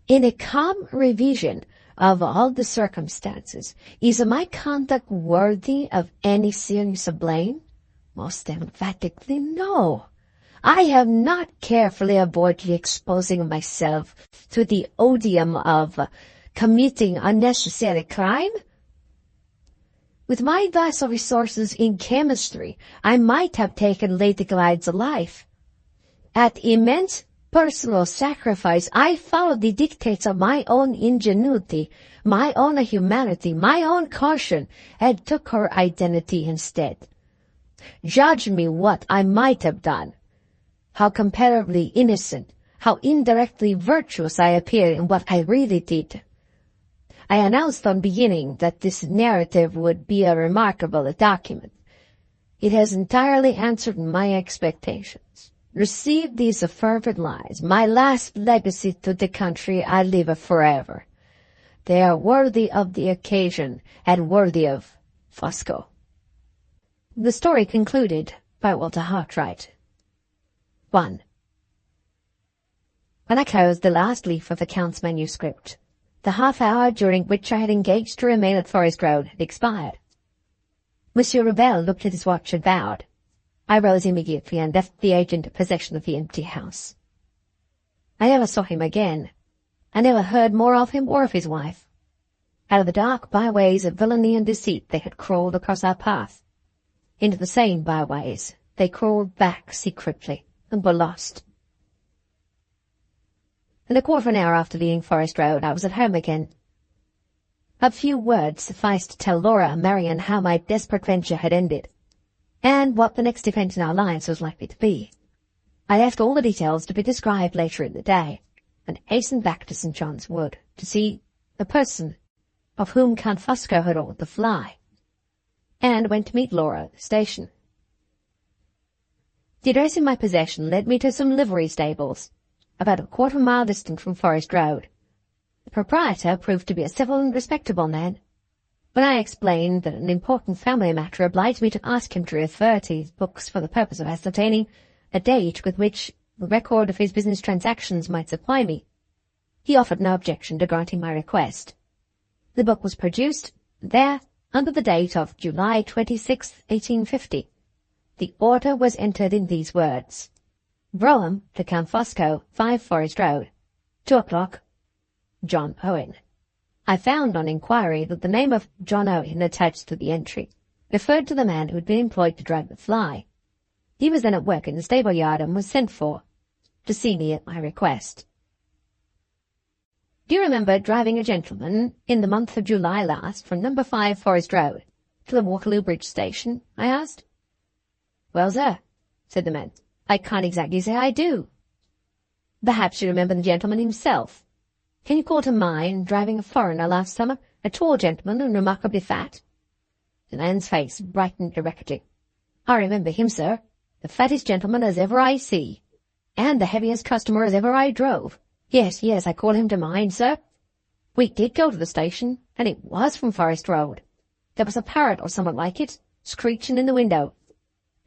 In a calm revision of all the circumstances, is my conduct worthy of any serious blame? Most emphatically no. I have not carefully avoided exposing myself to the odium of committing unnecessary crime. With my vast resources in chemistry, I might have taken Lady Glyde's life. At immense personal sacrifice. I followed the dictates of my own ingenuity, my own humanity, my own caution, and took her identity instead. Judge me what I might have done. How comparatively innocent, how indirectly virtuous I appeared in what I really did. I announced on beginning that this narrative would be a remarkable document. It has entirely answered my expectations. Receive these fervid lies, my last legacy to the country I live forever. They are worthy of the occasion and worthy of Fosco. The story concluded by Walter Hartright. 1. When I closed the last leaf of the Count's manuscript, the half-hour during which I had engaged to remain at Forest Road had expired. Monsieur Rebel looked at his watch and bowed. I rose immediately and left the agent in possession of the empty house. I never saw him again. I never heard more of him or of his wife. Out of the dark byways of villainy and deceit they had crawled across our path. Into the same byways they crawled back secretly and were lost. In a quarter of an hour after leaving Forest Road, I was at home again. A few words sufficed to tell Laura and Marian how my desperate venture had ended, and what the next event in our lives was likely to be. I left all the details to be described later in the day, and hastened back to St. John's Wood to see the person of whom Count Fosco had ordered the fly, and went to meet Laura at the station. The address in my possession led me to some livery stables, about a quarter-mile distant from Forest Road. The proprietor proved to be a civil and respectable man. When I explained that an important family matter obliged me to ask him to refer to his books for the purpose of ascertaining a date with which the record of his business transactions might supply me, he offered no objection to granting my request. The book was produced there under the date of July 26, 1850. The order was entered in these words: Brougham to Count Fosco, 5 Forest Road, 2 o'clock, John Owen. I found on inquiry that the name of John Owen attached to the entry referred to the man who had been employed to drag the fly. He was then at work in the stable yard and was sent for to see me at my request. Do you remember driving a gentleman in the month of July last from number 5 Forest Road to the Waterloo Bridge Station? I asked. Well, sir, said the man, I can't exactly say I do. Perhaps you remember the gentleman himself. Can you call to mind driving a foreigner last summer, a tall gentleman and remarkably fat? The man's face brightened directly. I remember him, sir, the fattest gentleman as ever I see, and the heaviest customer as ever I drove. Yes, I call him to mind, sir. We did go to the station, and it was from Forest Road. There was a parrot or something like it, screeching in the window,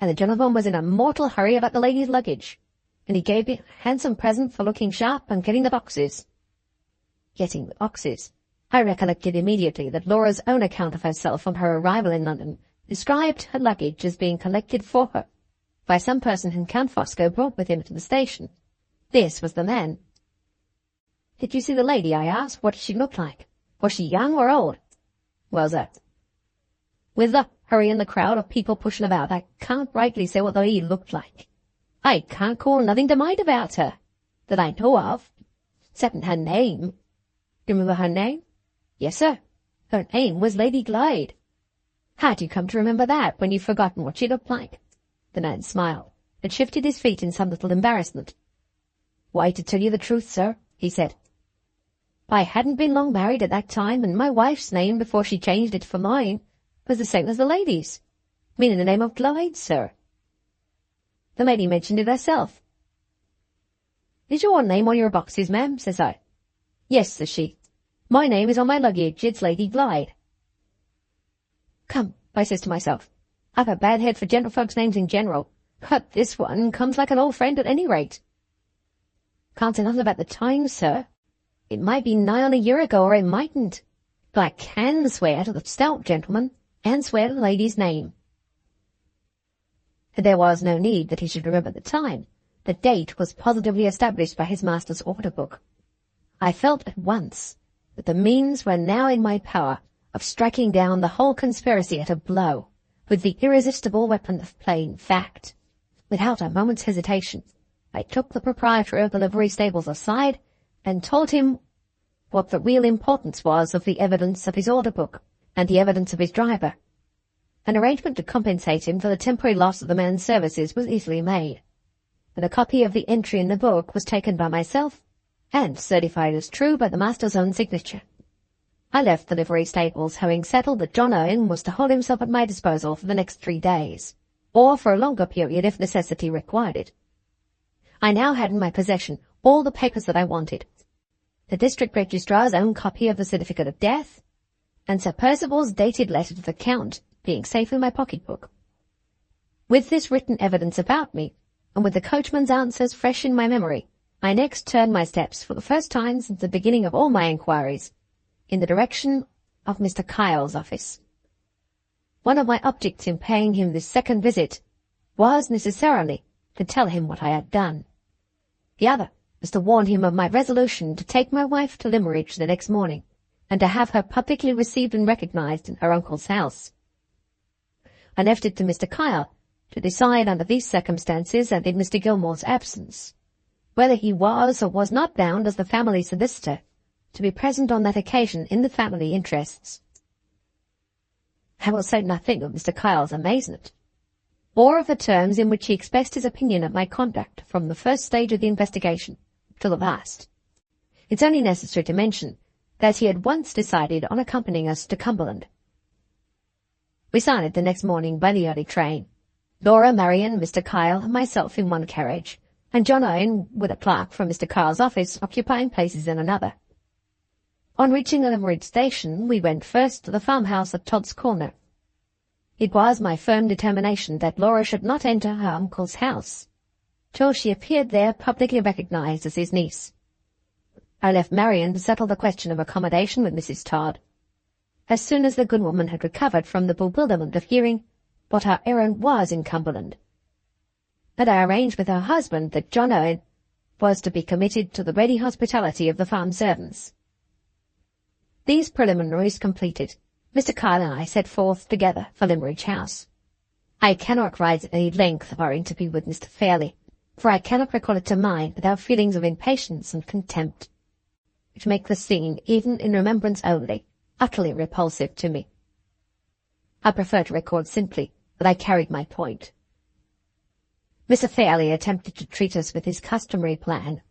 and the gentleman was in a mortal hurry about the lady's luggage, and he gave me a handsome present for looking sharp and getting the boxes. Getting the boxes. I recollected immediately that Laura's own account of herself on her arrival in London described her luggage as being collected for her by some person whom Count Fosco brought with him to the station. This was the man. Did you see the lady? I asked. What did she look like? Was she young or old? Well, sir, with the hurry and the crowd of people pushing about, I can't rightly say what the lady looked like. I can't call nothing to mind about her, that I know of, excepting her name. Do you remember her name? Yes, sir. Her name was Lady Glyde. How do you come to remember that when you've forgotten what she looked like? The man smiled, and shifted his feet in some little embarrassment. Why, to tell you the truth, sir, he said, I hadn't been long married at that time, and my wife's name before she changed it for mine was the same as the lady's, meaning the name of Glyde, sir. The lady mentioned it herself. Is your name on your boxes, ma'am? Says I. Yes, says she. My name is on my luggage. It's Lady Glyde. Come, I says to myself, I've a bad head for gentlefolks' names in general, but this one comes like an old friend at any rate. Can't say nothing about the time, sir. It might be nigh on a year ago, or it mightn't. But I can swear to the stout gentleman, and swear to the lady's name. There was no need that he should remember the time. The date was positively established by his master's order book. I felt at once that the means were now in my power of striking down the whole conspiracy at a blow, with the irresistible weapon of plain fact. Without a moment's hesitation, I took the proprietor of the livery stables aside and told him what the real importance was of the evidence of his order book and the evidence of his driver. An arrangement to compensate him for the temporary loss of the man's services was easily made, and a copy of the entry in the book was taken by myself and certified as true by the master's own signature. I left the livery stables, having settled that John Owen was to hold himself at my disposal for the next 3 days, or for a longer period if necessity required it. I now had in my possession all the papers that I wanted, the district registrar's own copy of the certificate of death, and Sir Percival's dated letter to the Count being safe in my pocket-book. With this written evidence about me, and with the coachman's answers fresh in my memory, I next turned my steps, for the first time since the beginning of all my inquiries, in the direction of Mr. Kyle's office. One of my objects in paying him this second visit was necessarily to tell him what I had done. The other was to warn him of my resolution to take my wife to Limmeridge the next morning, and to have her publicly received and recognized in her uncle's house. I left it to Mr. Kyle to decide under these circumstances and in Mr. Gilmore's absence, whether he was or was not bound as the family solicitor to be present on that occasion in the family interests. I will say nothing of Mr. Kyle's amazement, or of the terms in which he expressed his opinion of my conduct from the first stage of the investigation to the last. It's only necessary to mention that he had once decided on accompanying us to Cumberland. We started the next morning by the early train, Laura, Marian, Mr. Kyle, and myself in one carriage, and John Owen, with a clerk from Mr. Kyle's office, occupying places in another. On reaching the Limmeridge station, we went first to the farmhouse at Todd's Corner. It was my firm determination that Laura should not enter her uncle's house till she appeared there publicly recognized as his niece. I left Marian to settle the question of accommodation with Mrs. Todd, as soon as the good woman had recovered from the bewilderment of hearing what her errand was in Cumberland, and I arranged with her husband that John Owen was to be committed to the ready hospitality of the farm servants. These preliminaries completed, Mr. Kyle and I set forth together for Limmeridge House. I cannot write at any length of our interview with Mr. Fairlie, for I cannot recall it to mind without feelings of impatience and contempt, which make the scene, even in remembrance only, utterly repulsive to me. I prefer to record simply that I carried my point. Mr. Fairlie attempted to treat us with his customary plan.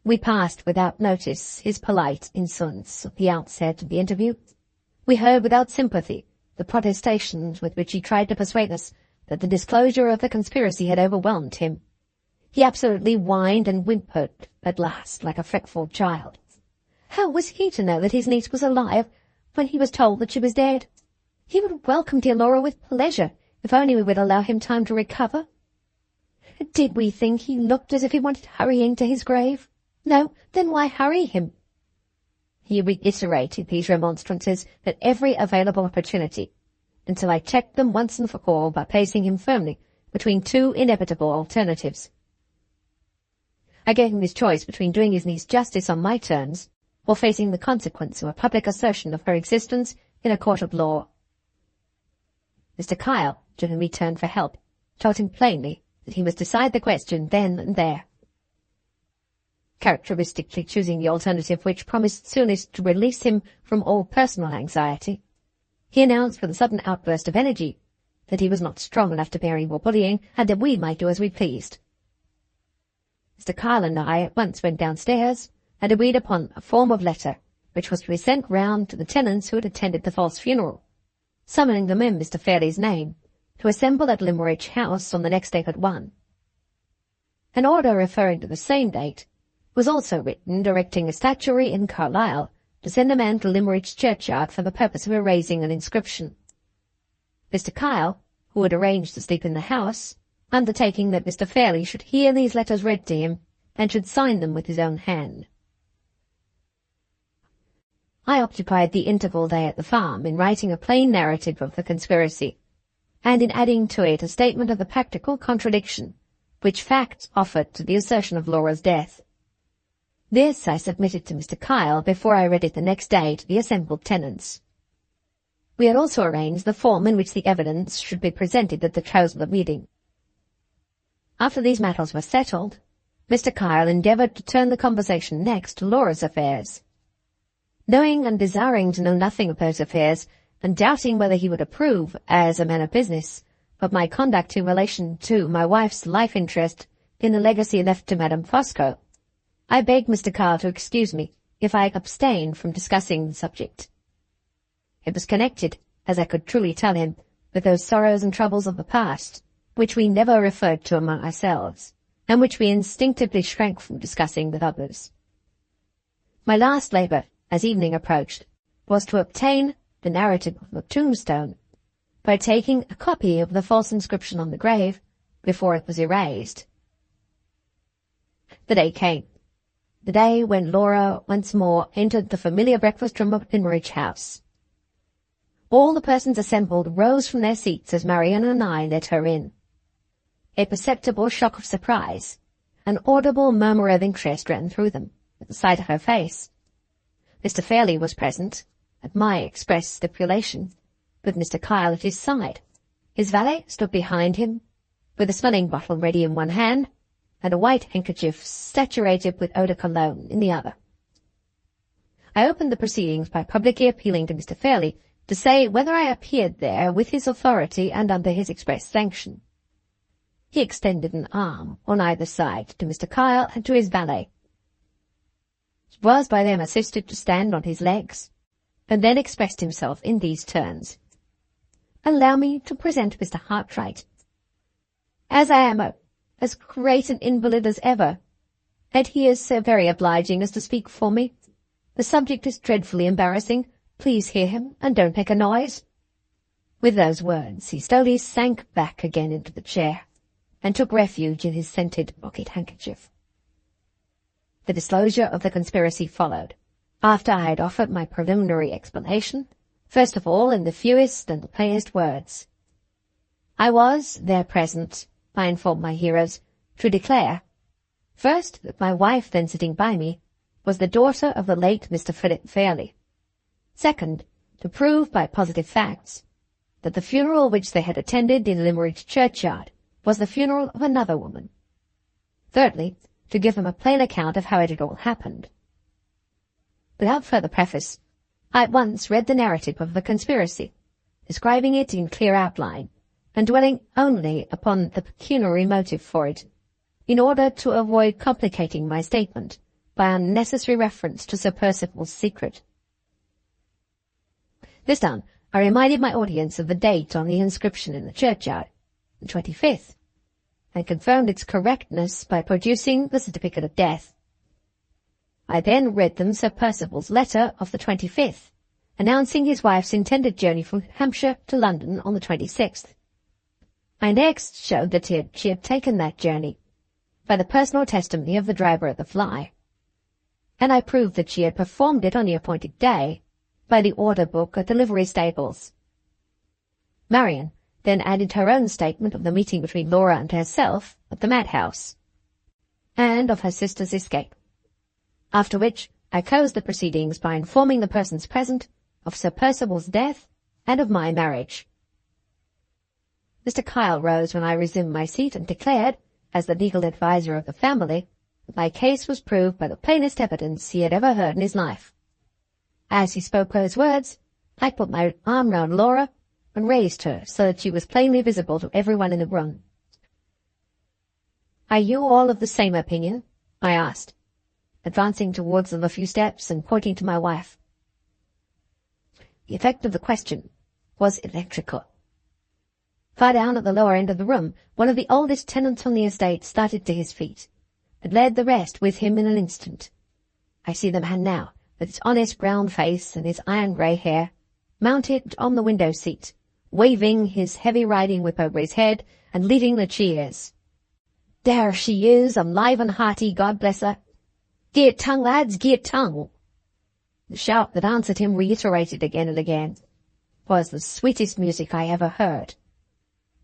We passed without notice his polite insolence at the outset of the interview. We heard without sympathy the protestations with which he tried to persuade us that the disclosure of the conspiracy had overwhelmed him. He absolutely whined and whimpered at last like a fretful child. How was he to know that his niece was alive when he was told that she was dead? He would welcome dear Laura with pleasure, if only we would allow him time to recover. Did we think he looked as if he wanted hurrying to his grave? No, then why hurry him? He reiterated these remonstrances at every available opportunity, until I checked them once and for all by placing him firmly between two inevitable alternatives. I gave him his choice between doing his niece justice on my terms, or facing the consequence of a public assertion of her existence in a court of law. Mr. Kyle, to whom he turned for help, told him plainly that he must decide the question then and there, characteristically choosing the alternative which promised soonest to release him from all personal anxiety. He announced with a sudden outburst of energy that he was not strong enough to bear any more bullying, and that we might do as we pleased. Mr. Kyle and I at once went downstairs and agreed upon a form of letter which was to be sent round to the tenants who had attended the false funeral, summoning them in Mr. Fairlie's name to assemble at Limmeridge House on the next day but one. An order referring to the same date was also written directing a statuary in Carlisle to send a man to Limmeridge churchyard for the purpose of erasing an inscription. Mr. Kyle, who had arranged to sleep in the house, undertaking that Mr. Fairlie should hear these letters read to him and should sign them with his own hand. I occupied the interval day at the farm in writing a plain narrative of the conspiracy, and in adding to it a statement of the practical contradiction which facts offered to the assertion of Laura's death. This I submitted to Mr. Kyle before I read it the next day to the assembled tenants. We had also arranged the form in which the evidence should be presented at the close of the meeting. After these matters were settled, Mr. Kyle endeavoured to turn the conversation next to Laura's affairs. Knowing and desiring to know nothing of those affairs, and doubting whether he would approve, as a man of business, of my conduct in relation to my wife's life interest in the legacy left to Madame Fosco, I begged Mr. Kyle to excuse me if I abstained from discussing the subject. It was connected, as I could truly tell him, with those sorrows and troubles of the past, which we never referred to among ourselves, and which we instinctively shrank from discussing with others. My last labour, as evening approached, was to obtain the narrative of the tombstone, by taking a copy of the false inscription on the grave before it was erased. The day came. The day when Laura once more entered the familiar breakfast room of Inridge House. All the persons assembled rose from their seats as Marian and I let her in. A perceptible shock of surprise, an audible murmur of interest ran through them at the sight of her face. Mr. Fairlie was present, at my express stipulation, with Mr. Kyle at his side. His valet stood behind him, with a smelling bottle ready in one hand, and a white handkerchief saturated with eau de cologne in the other. I opened the proceedings by publicly appealing to Mr. Fairlie to say whether I appeared there with his authority and under his express sanction. He extended an arm on either side to Mr. Kyle and to his valet. He was by them assisted to stand on his legs, and then expressed himself in these terms. "Allow me to present Mr. Hartright. As I am as great an invalid as ever, and he is so very obliging as to speak for me. The subject is dreadfully embarrassing. Please hear him, and don't make a noise." With those words, he slowly sank back again into the chair, and took refuge in his scented pocket handkerchief. The disclosure of the conspiracy followed, after I had offered my preliminary explanation, first of all in the fewest and the plainest words. I was, there present, I informed my hearers, to declare, first, that my wife then sitting by me was the daughter of the late Mr. Philip Fairlie. Second, to prove by positive facts that the funeral which they had attended in Limerick churchyard was the funeral of another woman. Thirdly, to give them a plain account of how it had all happened. Without further preface, I at once read the narrative of the conspiracy, describing it in clear outline, and dwelling only upon the pecuniary motive for it, in order to avoid complicating my statement by unnecessary reference to Sir Percival's secret. This done, I reminded my audience of the date on the inscription in the churchyard, the 25th, and confirmed its correctness by producing the certificate of death. I then read them Sir Percival's letter of the 25th, announcing his wife's intended journey from Hampshire to London on the 26th. I next showed that she had taken that journey, by the personal testimony of the driver of the fly, and I proved that she had performed it on the appointed day, by the order book at the livery stables. Marian then added her own statement of the meeting between Laura and herself at the madhouse, and of her sister's escape, after which I closed the proceedings by informing the persons present of Sir Percival's death and of my marriage. Mr. Kyle rose when I resumed my seat and declared, as the legal adviser of the family, that my case was proved by the plainest evidence he had ever heard in his life. As he spoke those words, I put my arm round Laura and raised her so that she was plainly visible to everyone in the room. "Are you all of the same opinion?" I asked, advancing towards them a few steps and pointing to my wife. The effect of the question was electrical. Far down at the lower end of the room, one of the oldest tenants on the estate started to his feet, and led the rest with him in an instant. I see the man now, with his honest brown face and his iron-grey hair, mounted on the window-seat, waving his heavy riding whip over his head and leading the cheers. "There she is, alive and hearty, God bless her! Get tongue, lads, get tongue!" The shout that answered him, reiterated again and again, was the sweetest music I ever heard.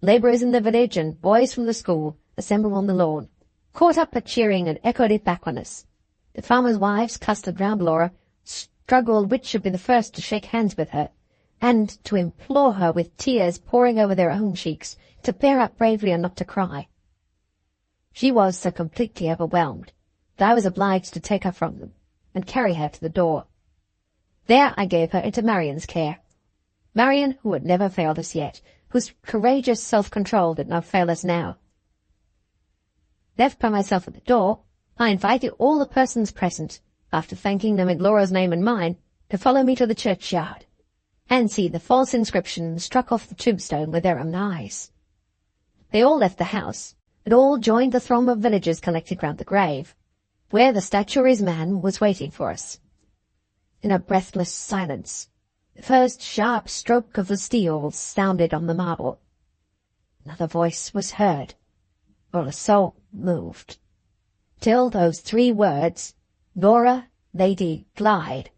Labourers in the village and boys from the school assembled on the lawn, caught up a cheering and echoed it back on us. The farmers' wives clustered round Laura, struggled which should be the first to shake hands with her, and to implore her with tears pouring over their own cheeks to bear up bravely and not to cry. She was so completely overwhelmed that I was obliged to take her from them and carry her to the door. There I gave her into Marian's care. Marian, who had never failed us yet, whose courageous self-control did not fail us now. Left by myself at the door, I invited all the persons present, after thanking them in Laura's name and mine, to follow me to the churchyard, and see the false inscription struck off the tombstone with their own eyes. They all left the house, and all joined the throng of villagers collected round the grave, where the statuary's man was waiting for us. In a breathless silence, the first sharp stroke of the steel sounded on the marble. Another voice was heard, or a soul moved, till those 3 words, Laura, Lady Glyde,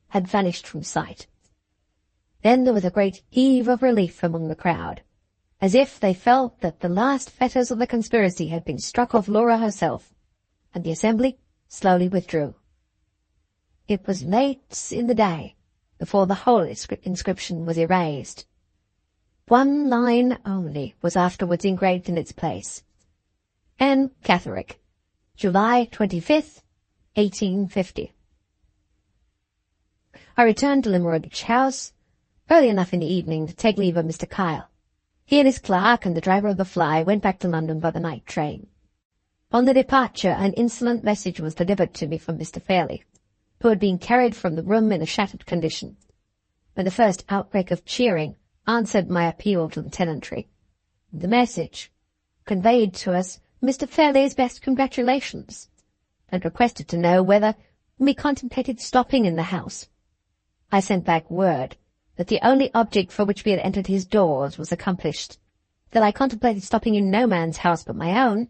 had vanished from sight. Then there was a great heave of relief among the crowd, as if they felt that the last fetters of the conspiracy had been struck off Laura herself, and the assembly slowly withdrew. It was late in the day before the whole inscription was erased. 1 line only was afterwards engraved in its place. N. Catherick, July 25th, 1850. I returned to Limmeridge House early enough in the evening to take leave of Mr. Kyle. He and his clerk and the driver of the fly went back to London by the night train. On the departure, an insolent message was delivered to me from Mr. Fairlie, who had been carried from the room in a shattered condition, when the first outbreak of cheering answered my appeal to the tenantry. The message conveyed to us Mr. Fairlie's best congratulations, and requested to know whether we contemplated stopping in the house. I sent back word that the only object for which we had entered his doors was accomplished, that I contemplated stopping in no man's house but my own,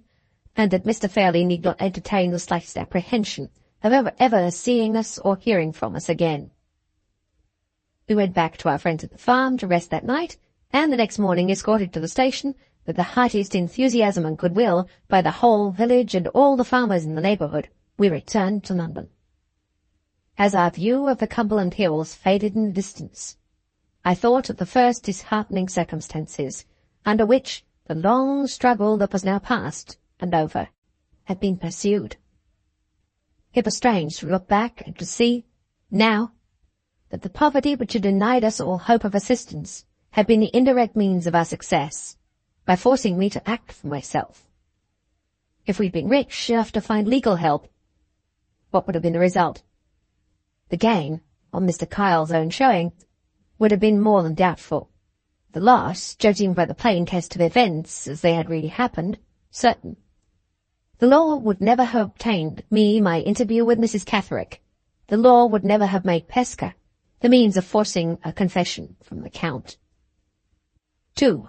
and that Mr. Fairlie need not entertain the slightest apprehension of ever seeing us or hearing from us again. We went back to our friends at the farm to rest that night, and the next morning, escorted to the station with the heartiest enthusiasm and goodwill by the whole village and all the farmers in the neighbourhood, we returned to London. As our view of the Cumberland Hills faded in the distance, I thought of the first disheartening circumstances under which the long struggle that was now past and over had been pursued. It was strange to look back and to see, now, that the poverty which had denied us all hope of assistance had been the indirect means of our success, by forcing me to act for myself. If we'd been rich enough to find legal help, what would have been the result? The gain, on Mr. Kyle's own showing, would have been more than doubtful. The loss, judging by the plain cast of events as they had really happened, certain. The law would never have obtained me my interview with Mrs. Catherick. The law would never have made Pesca the means of forcing a confession from the Count. 2.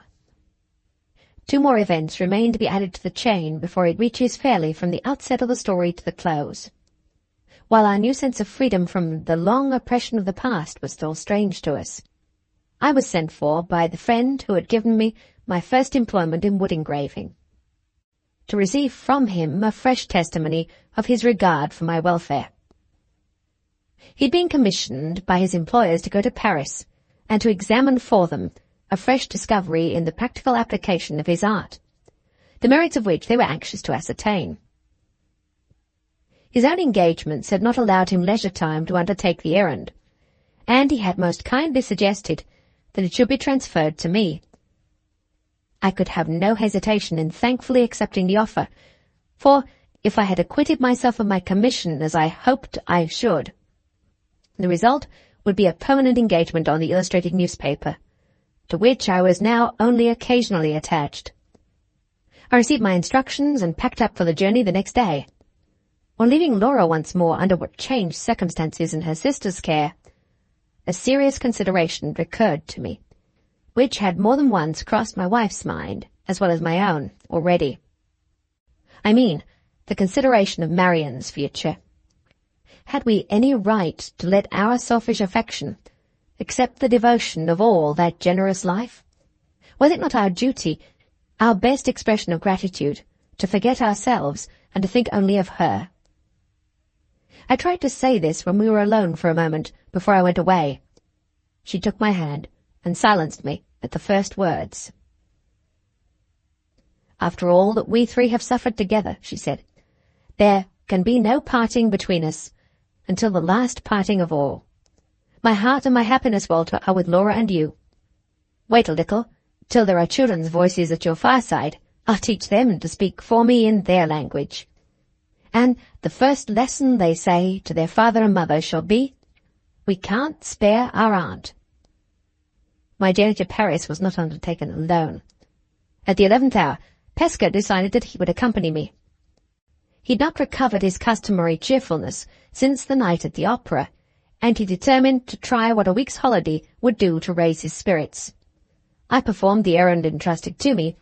2 more events remain to be added to the chain before it reaches Fairlie from the outset of the story to the close. While our new sense of freedom from the long oppression of the past was still strange to us, I was sent for by the friend who had given me my first employment in wood engraving, to receive from him a fresh testimony of his regard for my welfare. He had been commissioned by his employers to go to Paris and to examine for them a fresh discovery in the practical application of his art, the merits of which they were anxious to ascertain. His own engagements had not allowed him leisure time to undertake the errand, and he had most kindly suggested that it should be transferred to me. I could have no hesitation in thankfully accepting the offer, for if I had acquitted myself of my commission as I hoped I should, the result would be a permanent engagement on the illustrated newspaper, to which I was now only occasionally attached. I received my instructions and packed up for the journey the next day. On leaving Laura once more under what changed circumstances in her sister's care, a serious consideration recurred to me, which had more than once crossed my wife's mind, as well as my own, already. I mean, the consideration of Marian's future. Had we any right to let our selfish affection accept the devotion of all that generous life? Was it not our duty, our best expression of gratitude, to forget ourselves and to think only of her? I tried to say this when we were alone for a moment before I went away. She took my hand and silenced me at the first words. After all that we three have suffered together, she said, there can be no parting between us until the last parting of all. My heart and my happiness, Walter, are with Laura and you. Wait a little, till there are children's voices at your fireside. I'll teach them to speak for me in their language. And the first lesson they say to their father and mother shall be, we can't spare our aunt. My journey to Paris was not undertaken alone. At the 11th hour, Pesca decided that he would accompany me. He'd not recovered his customary cheerfulness since the night at the opera, and he determined to try what a week's holiday would do to raise his spirits. I performed the errand entrusted to me,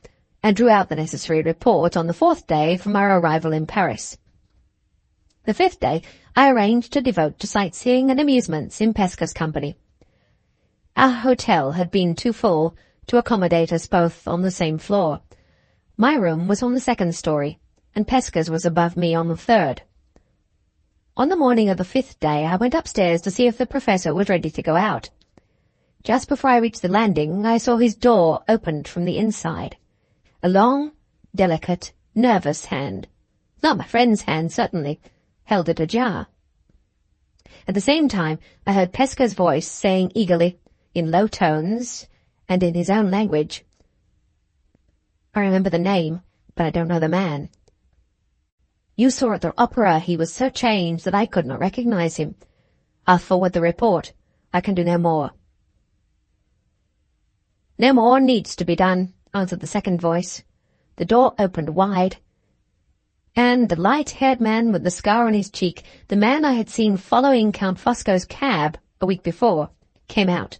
and drew out the necessary report on the 4th day from our arrival in Paris. The 5th day I arranged to devote to sightseeing and amusements in Pesca's company. Our hotel had been too full to accommodate us both on the same floor. My room was on the 2nd story, and Pesca's was above me on the 3rd. On the morning of the 5th day I went upstairs to see if the professor was ready to go out. Just before I reached the landing, I saw his door opened from the inside. A long, delicate, nervous hand, not my friend's hand certainly, held it ajar. At the same time, I heard Pesca's voice saying eagerly, in low tones, and in his own language, I remember the name, but I don't know the man. You saw at the opera he was so changed that I could not recognize him. I'll forward the report. I can do no more. No more needs to be done, answered the second voice. The door opened wide, and the light-haired man with the scar on his cheek, the man I had seen following Count Fosco's cab a week before, came out.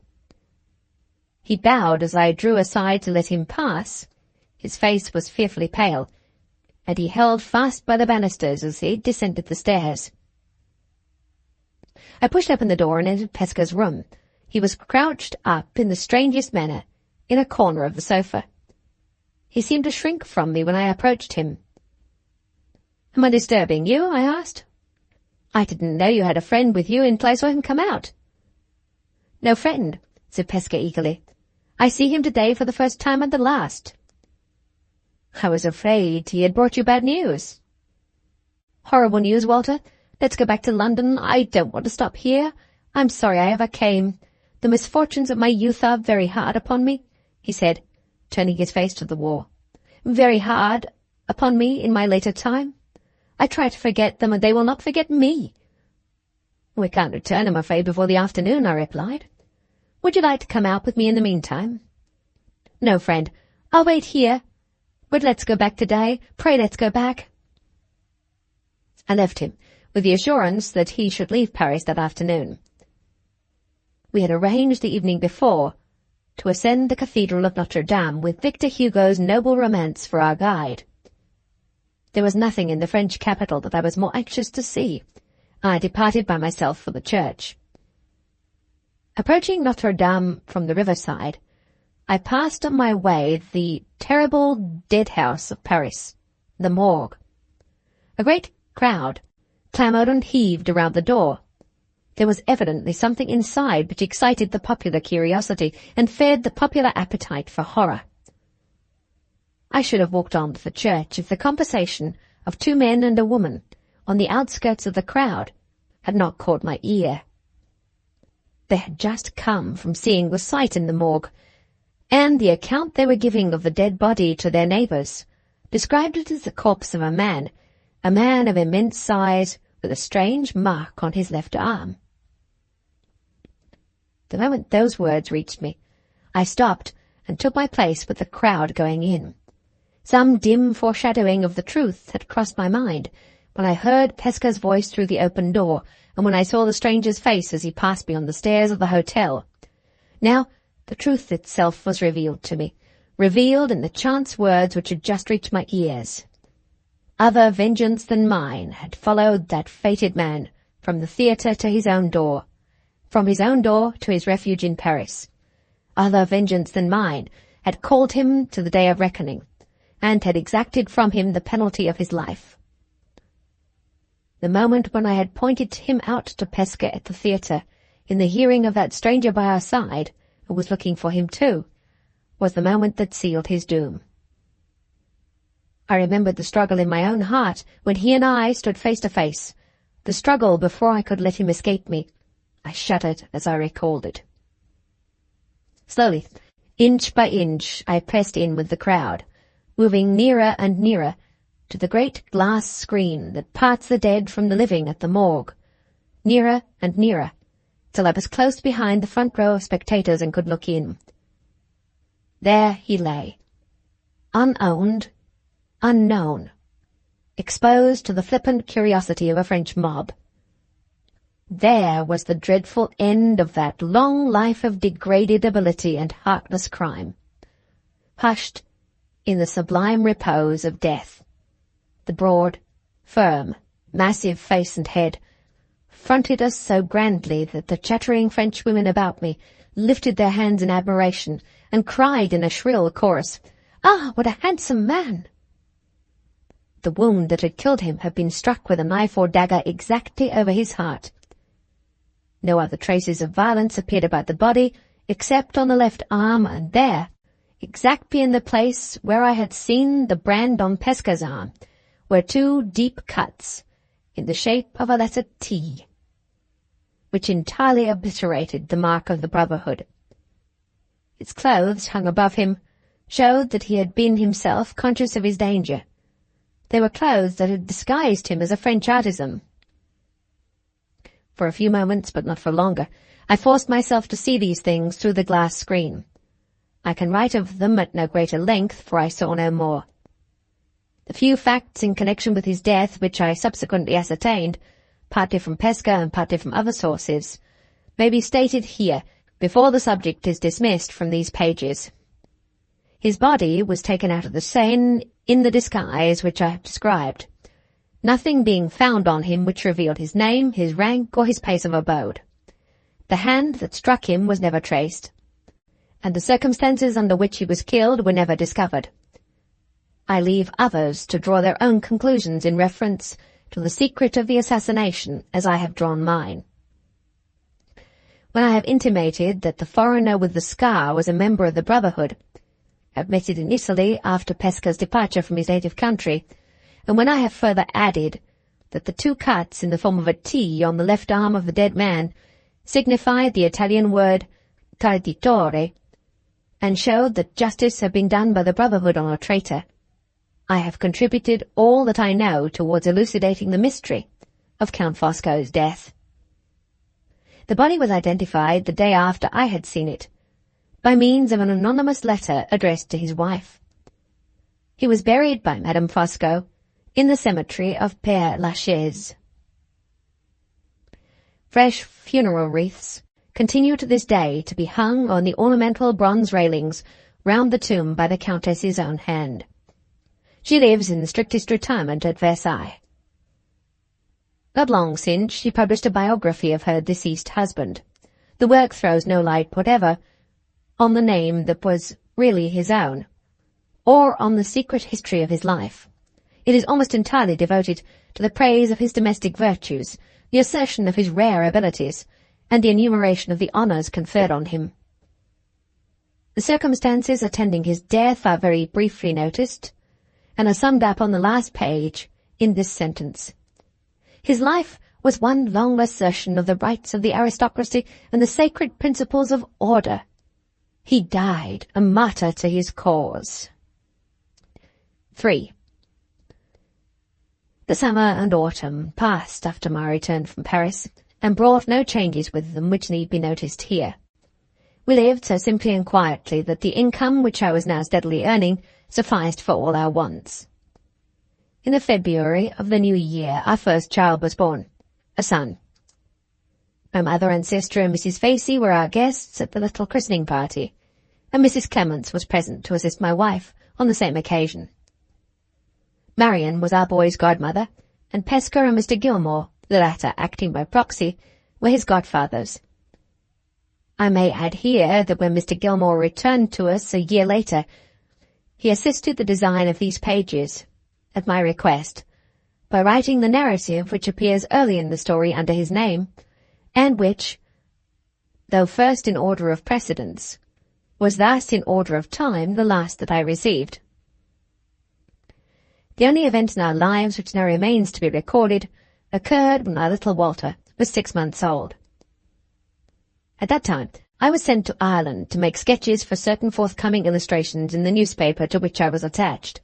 He bowed as I drew aside to let him pass. His face was fearfully pale, and he held fast by the banisters as he descended the stairs. I pushed open the door and entered Pesca's room. He was crouched up in the strangest manner, in a corner of the sofa. He seemed to shrink from me when I approached him. Am I disturbing you? I asked. I didn't know you had a friend with you until I saw him come out. No friend, said Pesca eagerly. I see him today for the first time and the last. I was afraid he had brought you bad news. Horrible news, Walter. Let's go back to London. I don't want to stop here. I'm sorry I ever came. The misfortunes of my youth are very hard upon me, he said, turning his face to the wall. Very hard upon me in my later time. I try to forget them, and they will not forget me. We can't return, I'm afraid, before the afternoon, I replied. Would you like to come out with me in the meantime? No, friend. I'll wait here. But let's go back today. Pray let's go back. I left him, with the assurance that he should leave Paris that afternoon. We had arranged the evening before to ascend the Cathedral of Notre Dame with Victor Hugo's noble romance for our guide. There was nothing in the French capital that I was more anxious to see. I departed by myself for the church. Approaching Notre Dame from the riverside, I passed on my way the terrible dead house of Paris, the morgue. A great crowd clamoured and heaved around the door. There was evidently something inside which excited the popular curiosity and fed the popular appetite for horror. I should have walked on to the church if the conversation of two men and a woman on the outskirts of the crowd had not caught my ear. They had just come from seeing the sight in the morgue, and the account they were giving of the dead body to their neighbours described it as the corpse of a man of immense size, with a strange mark on his left arm. The moment those words reached me, I stopped and took my place with the crowd going in. Some dim foreshadowing of the truth had crossed my mind when I heard Pesca's voice through the open door, and when I saw the stranger's face as he passed me on the stairs of the hotel. Now the truth itself was revealed to me, revealed in the chance words which had just reached my ears. Other vengeance than mine had followed that fated man from the theatre to his own door, from his own door to his refuge in Paris. Other vengeance than mine had called him to the day of reckoning, and had exacted from him the penalty of his life. The moment when I had pointed him out to Pesca at the theatre, in the hearing of that stranger by our side, who was looking for him too, was the moment that sealed his doom. I remembered the struggle in my own heart when he and I stood face to face, the struggle before I could let him escape me. I shuddered as I recalled it. Slowly, inch by inch, I pressed in with the crowd, moving nearer and nearer to the great glass screen that parts the dead from the living at the morgue, nearer and nearer, till I was close behind the front row of spectators and could look in. There he lay, unowned, unknown, exposed to the flippant curiosity of a French mob. There was the dreadful end of that long life of degraded ability and heartless crime. Hushed in the sublime repose of death, the broad, firm, massive face and head fronted us so grandly that the chattering French women about me lifted their hands in admiration and cried in a shrill chorus, "Ah, what a handsome man!" The wound that had killed him had been struck with a knife or dagger exactly over his heart. No other traces of violence appeared about the body, except on the left arm, and there, exactly in the place where I had seen the brand on Pesca's arm, were two deep cuts, in the shape of a letter T, which entirely obliterated the mark of the Brotherhood. Its clothes, hung above him, showed that he had been himself conscious of his danger. They were clothes that had disguised him as a French artisan. For a few moments, but not for longer, I forced myself to see these things through the glass screen. I can write of them at no greater length, for I saw no more. The few facts in connection with his death which I subsequently ascertained, partly from Pesca and partly from other sources, may be stated here before the subject is dismissed from these pages. His body was taken out of the Seine in the disguise which I have described, nothing being found on him which revealed his name, his rank, or his place of abode. The hand that struck him was never traced, and the circumstances under which he was killed were never discovered. I leave others to draw their own conclusions in reference to the secret of the assassination as I have drawn mine. When I have intimated that the foreigner with the scar was a member of the Brotherhood, admitted in Italy after Pesca's departure from his native country, and when I have further added that the two cuts in the form of a T on the left arm of the dead man signified the Italian word traditore, and showed that justice had been done by the Brotherhood on a traitor, I have contributed all that I know towards elucidating the mystery of Count Fosco's death. The body was identified the day after I had seen it, by means of an anonymous letter addressed to his wife. He was buried by Madame Fosco in the cemetery of Père Lachaise. Fresh funeral wreaths continue to this day to be hung on the ornamental bronze railings round the tomb by the Countess's own hand. She lives in the strictest retirement at Versailles. Not long since she published a biography of her deceased husband. The work throws no light whatever on the name that was really his own, or on the secret history of his life. It is almost entirely devoted to the praise of his domestic virtues, the assertion of his rare abilities, and the enumeration of the honours conferred on him. The circumstances attending his death are very briefly noticed, and are summed up on the last page in this sentence. His life was one long assertion of the rights of the aristocracy and the sacred principles of order. He died a martyr to his cause. 3. The summer and autumn passed after my return from Paris, and brought no changes with them which need be noticed here. We lived so simply and quietly that the income which I was now steadily earning sufficed for all our wants. In the February of the new year, our first child was born, a son. My mother and sister and Mrs. Facey were our guests at the little christening party, and Mrs. Clements was present to assist my wife on the same occasion. Marian was our boy's godmother, and Pesca and Mr. Gilmore, the latter acting by proxy, were his godfathers. I may add here that when Mr. Gilmore returned to us a year later, he assisted the design of these pages, at my request, by writing the narrative which appears early in the story under his name, and which, though first in order of precedence, was thus in order of time the last that I received. The only event in our lives which now remains to be recorded occurred when our little Walter was 6 months old. At that time, I was sent to Ireland to make sketches for certain forthcoming illustrations in the newspaper to which I was attached.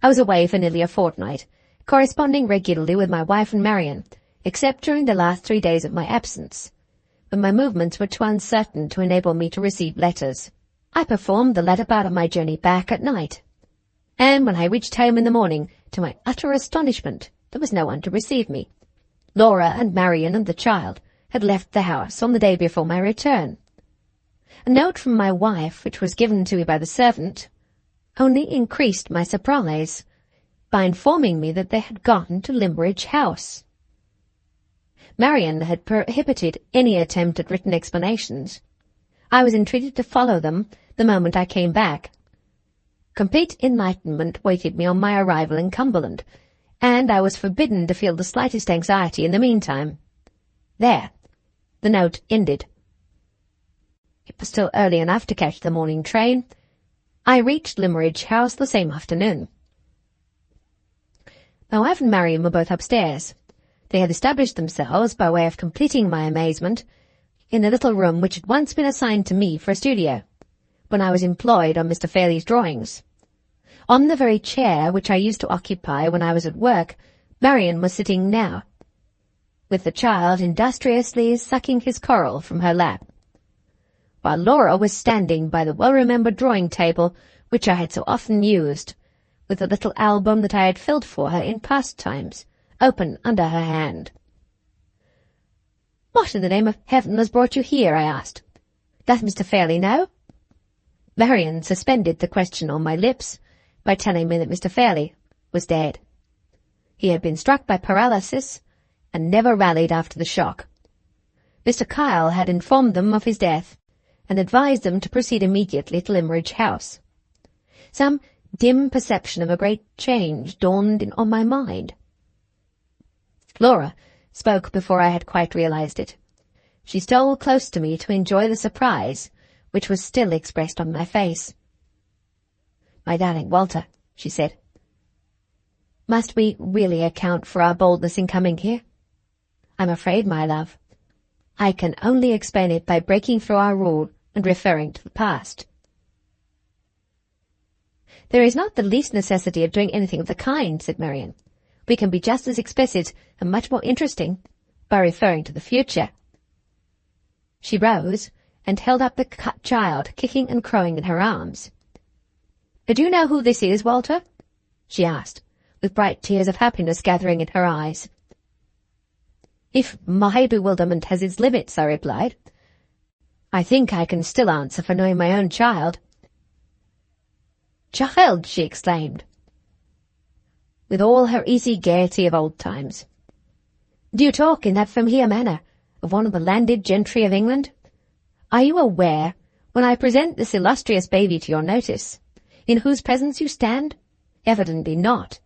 I was away for nearly a fortnight, corresponding regularly with my wife and Marian, except during the last 3 days of my absence, when my movements were too uncertain to enable me to receive letters. I performed the latter part of my journey back at night, and when I reached home in the morning, to my utter astonishment, there was no one to receive me. Laura and Marian and the child had left the house on the day before my return. A note from my wife, which was given to me by the servant, only increased my surprise by informing me that they had gone to Limmeridge House. Marian had prohibited any attempt at written explanations. I was entreated to follow them the moment I came back. Complete enlightenment waited me on my arrival in Cumberland, and I was forbidden to feel the slightest anxiety in the meantime. There, the note ended. It was still early enough to catch the morning train. I reached Limmeridge House the same afternoon. My wife and Marian were both upstairs. They had established themselves, by way of completing my amazement, in a little room which had once been assigned to me for a studio, when I was employed on Mr. Fairlie's drawings. On the very chair which I used to occupy when I was at work, Marian was sitting now, with the child industriously sucking his coral from her lap, while Laura was standing by the well-remembered drawing-table which I had so often used, with a little album that I had filled for her in past times, open under her hand. "What in the name of heaven has brought you here?" I asked. "Does Mr. Fairlie know?" Marian suspended the question on my lips by telling me that Mr. Fairlie was dead. He had been struck by paralysis and never rallied after the shock. Mr. Kyle had informed them of his death and advised them to proceed immediately to Limmeridge House. Some dim perception of a great change dawned on my mind. Laura spoke before I had quite realized it. She stole close to me to enjoy the surprise which was still expressed on my face. "My darling Walter," she said, "must we really account for our boldness in coming here? I'm afraid, my love, I can only explain it by breaking through our rule and referring to the past." "There is not the least necessity of doing anything of the kind," said Marian. "We can be just as explicit and much more interesting by referring to the future." She rose and held up the child, kicking and crowing in her arms. "Do you know who this is, Walter?" she asked, with bright tears of happiness gathering in her eyes. "If my bewilderment has its limits," I replied, "I think I can still answer for knowing my own child." "Child!" she exclaimed, with all her easy gaiety of old times. "Do you talk in that familiar manner of one of the landed gentry of England? Are you aware, when I present this illustrious baby to your notice, in whose presence you stand? Evidently not.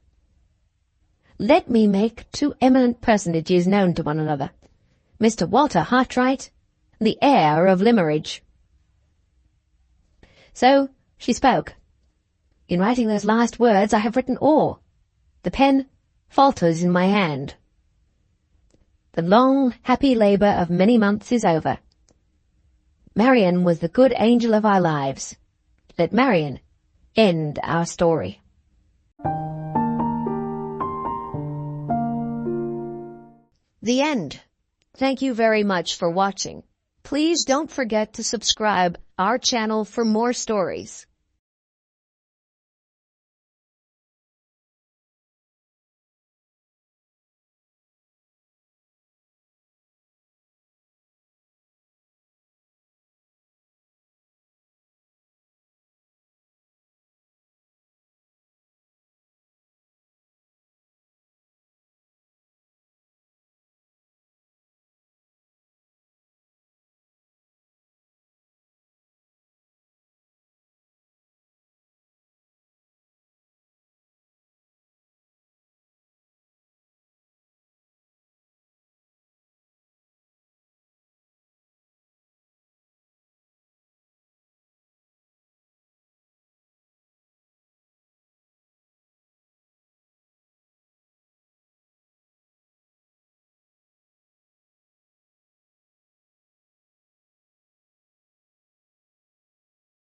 Let me make two eminent personages known to one another, Mr. Walter Hartright, the heir of Limmeridge." So she spoke. In writing those last words I have written all. The pen falters in my hand. The long, happy labour of many months is over. Marian was the good angel of our lives. Let Marian end our story. The end. Thank you very much for watching. Please don't forget to subscribe our channel for more stories.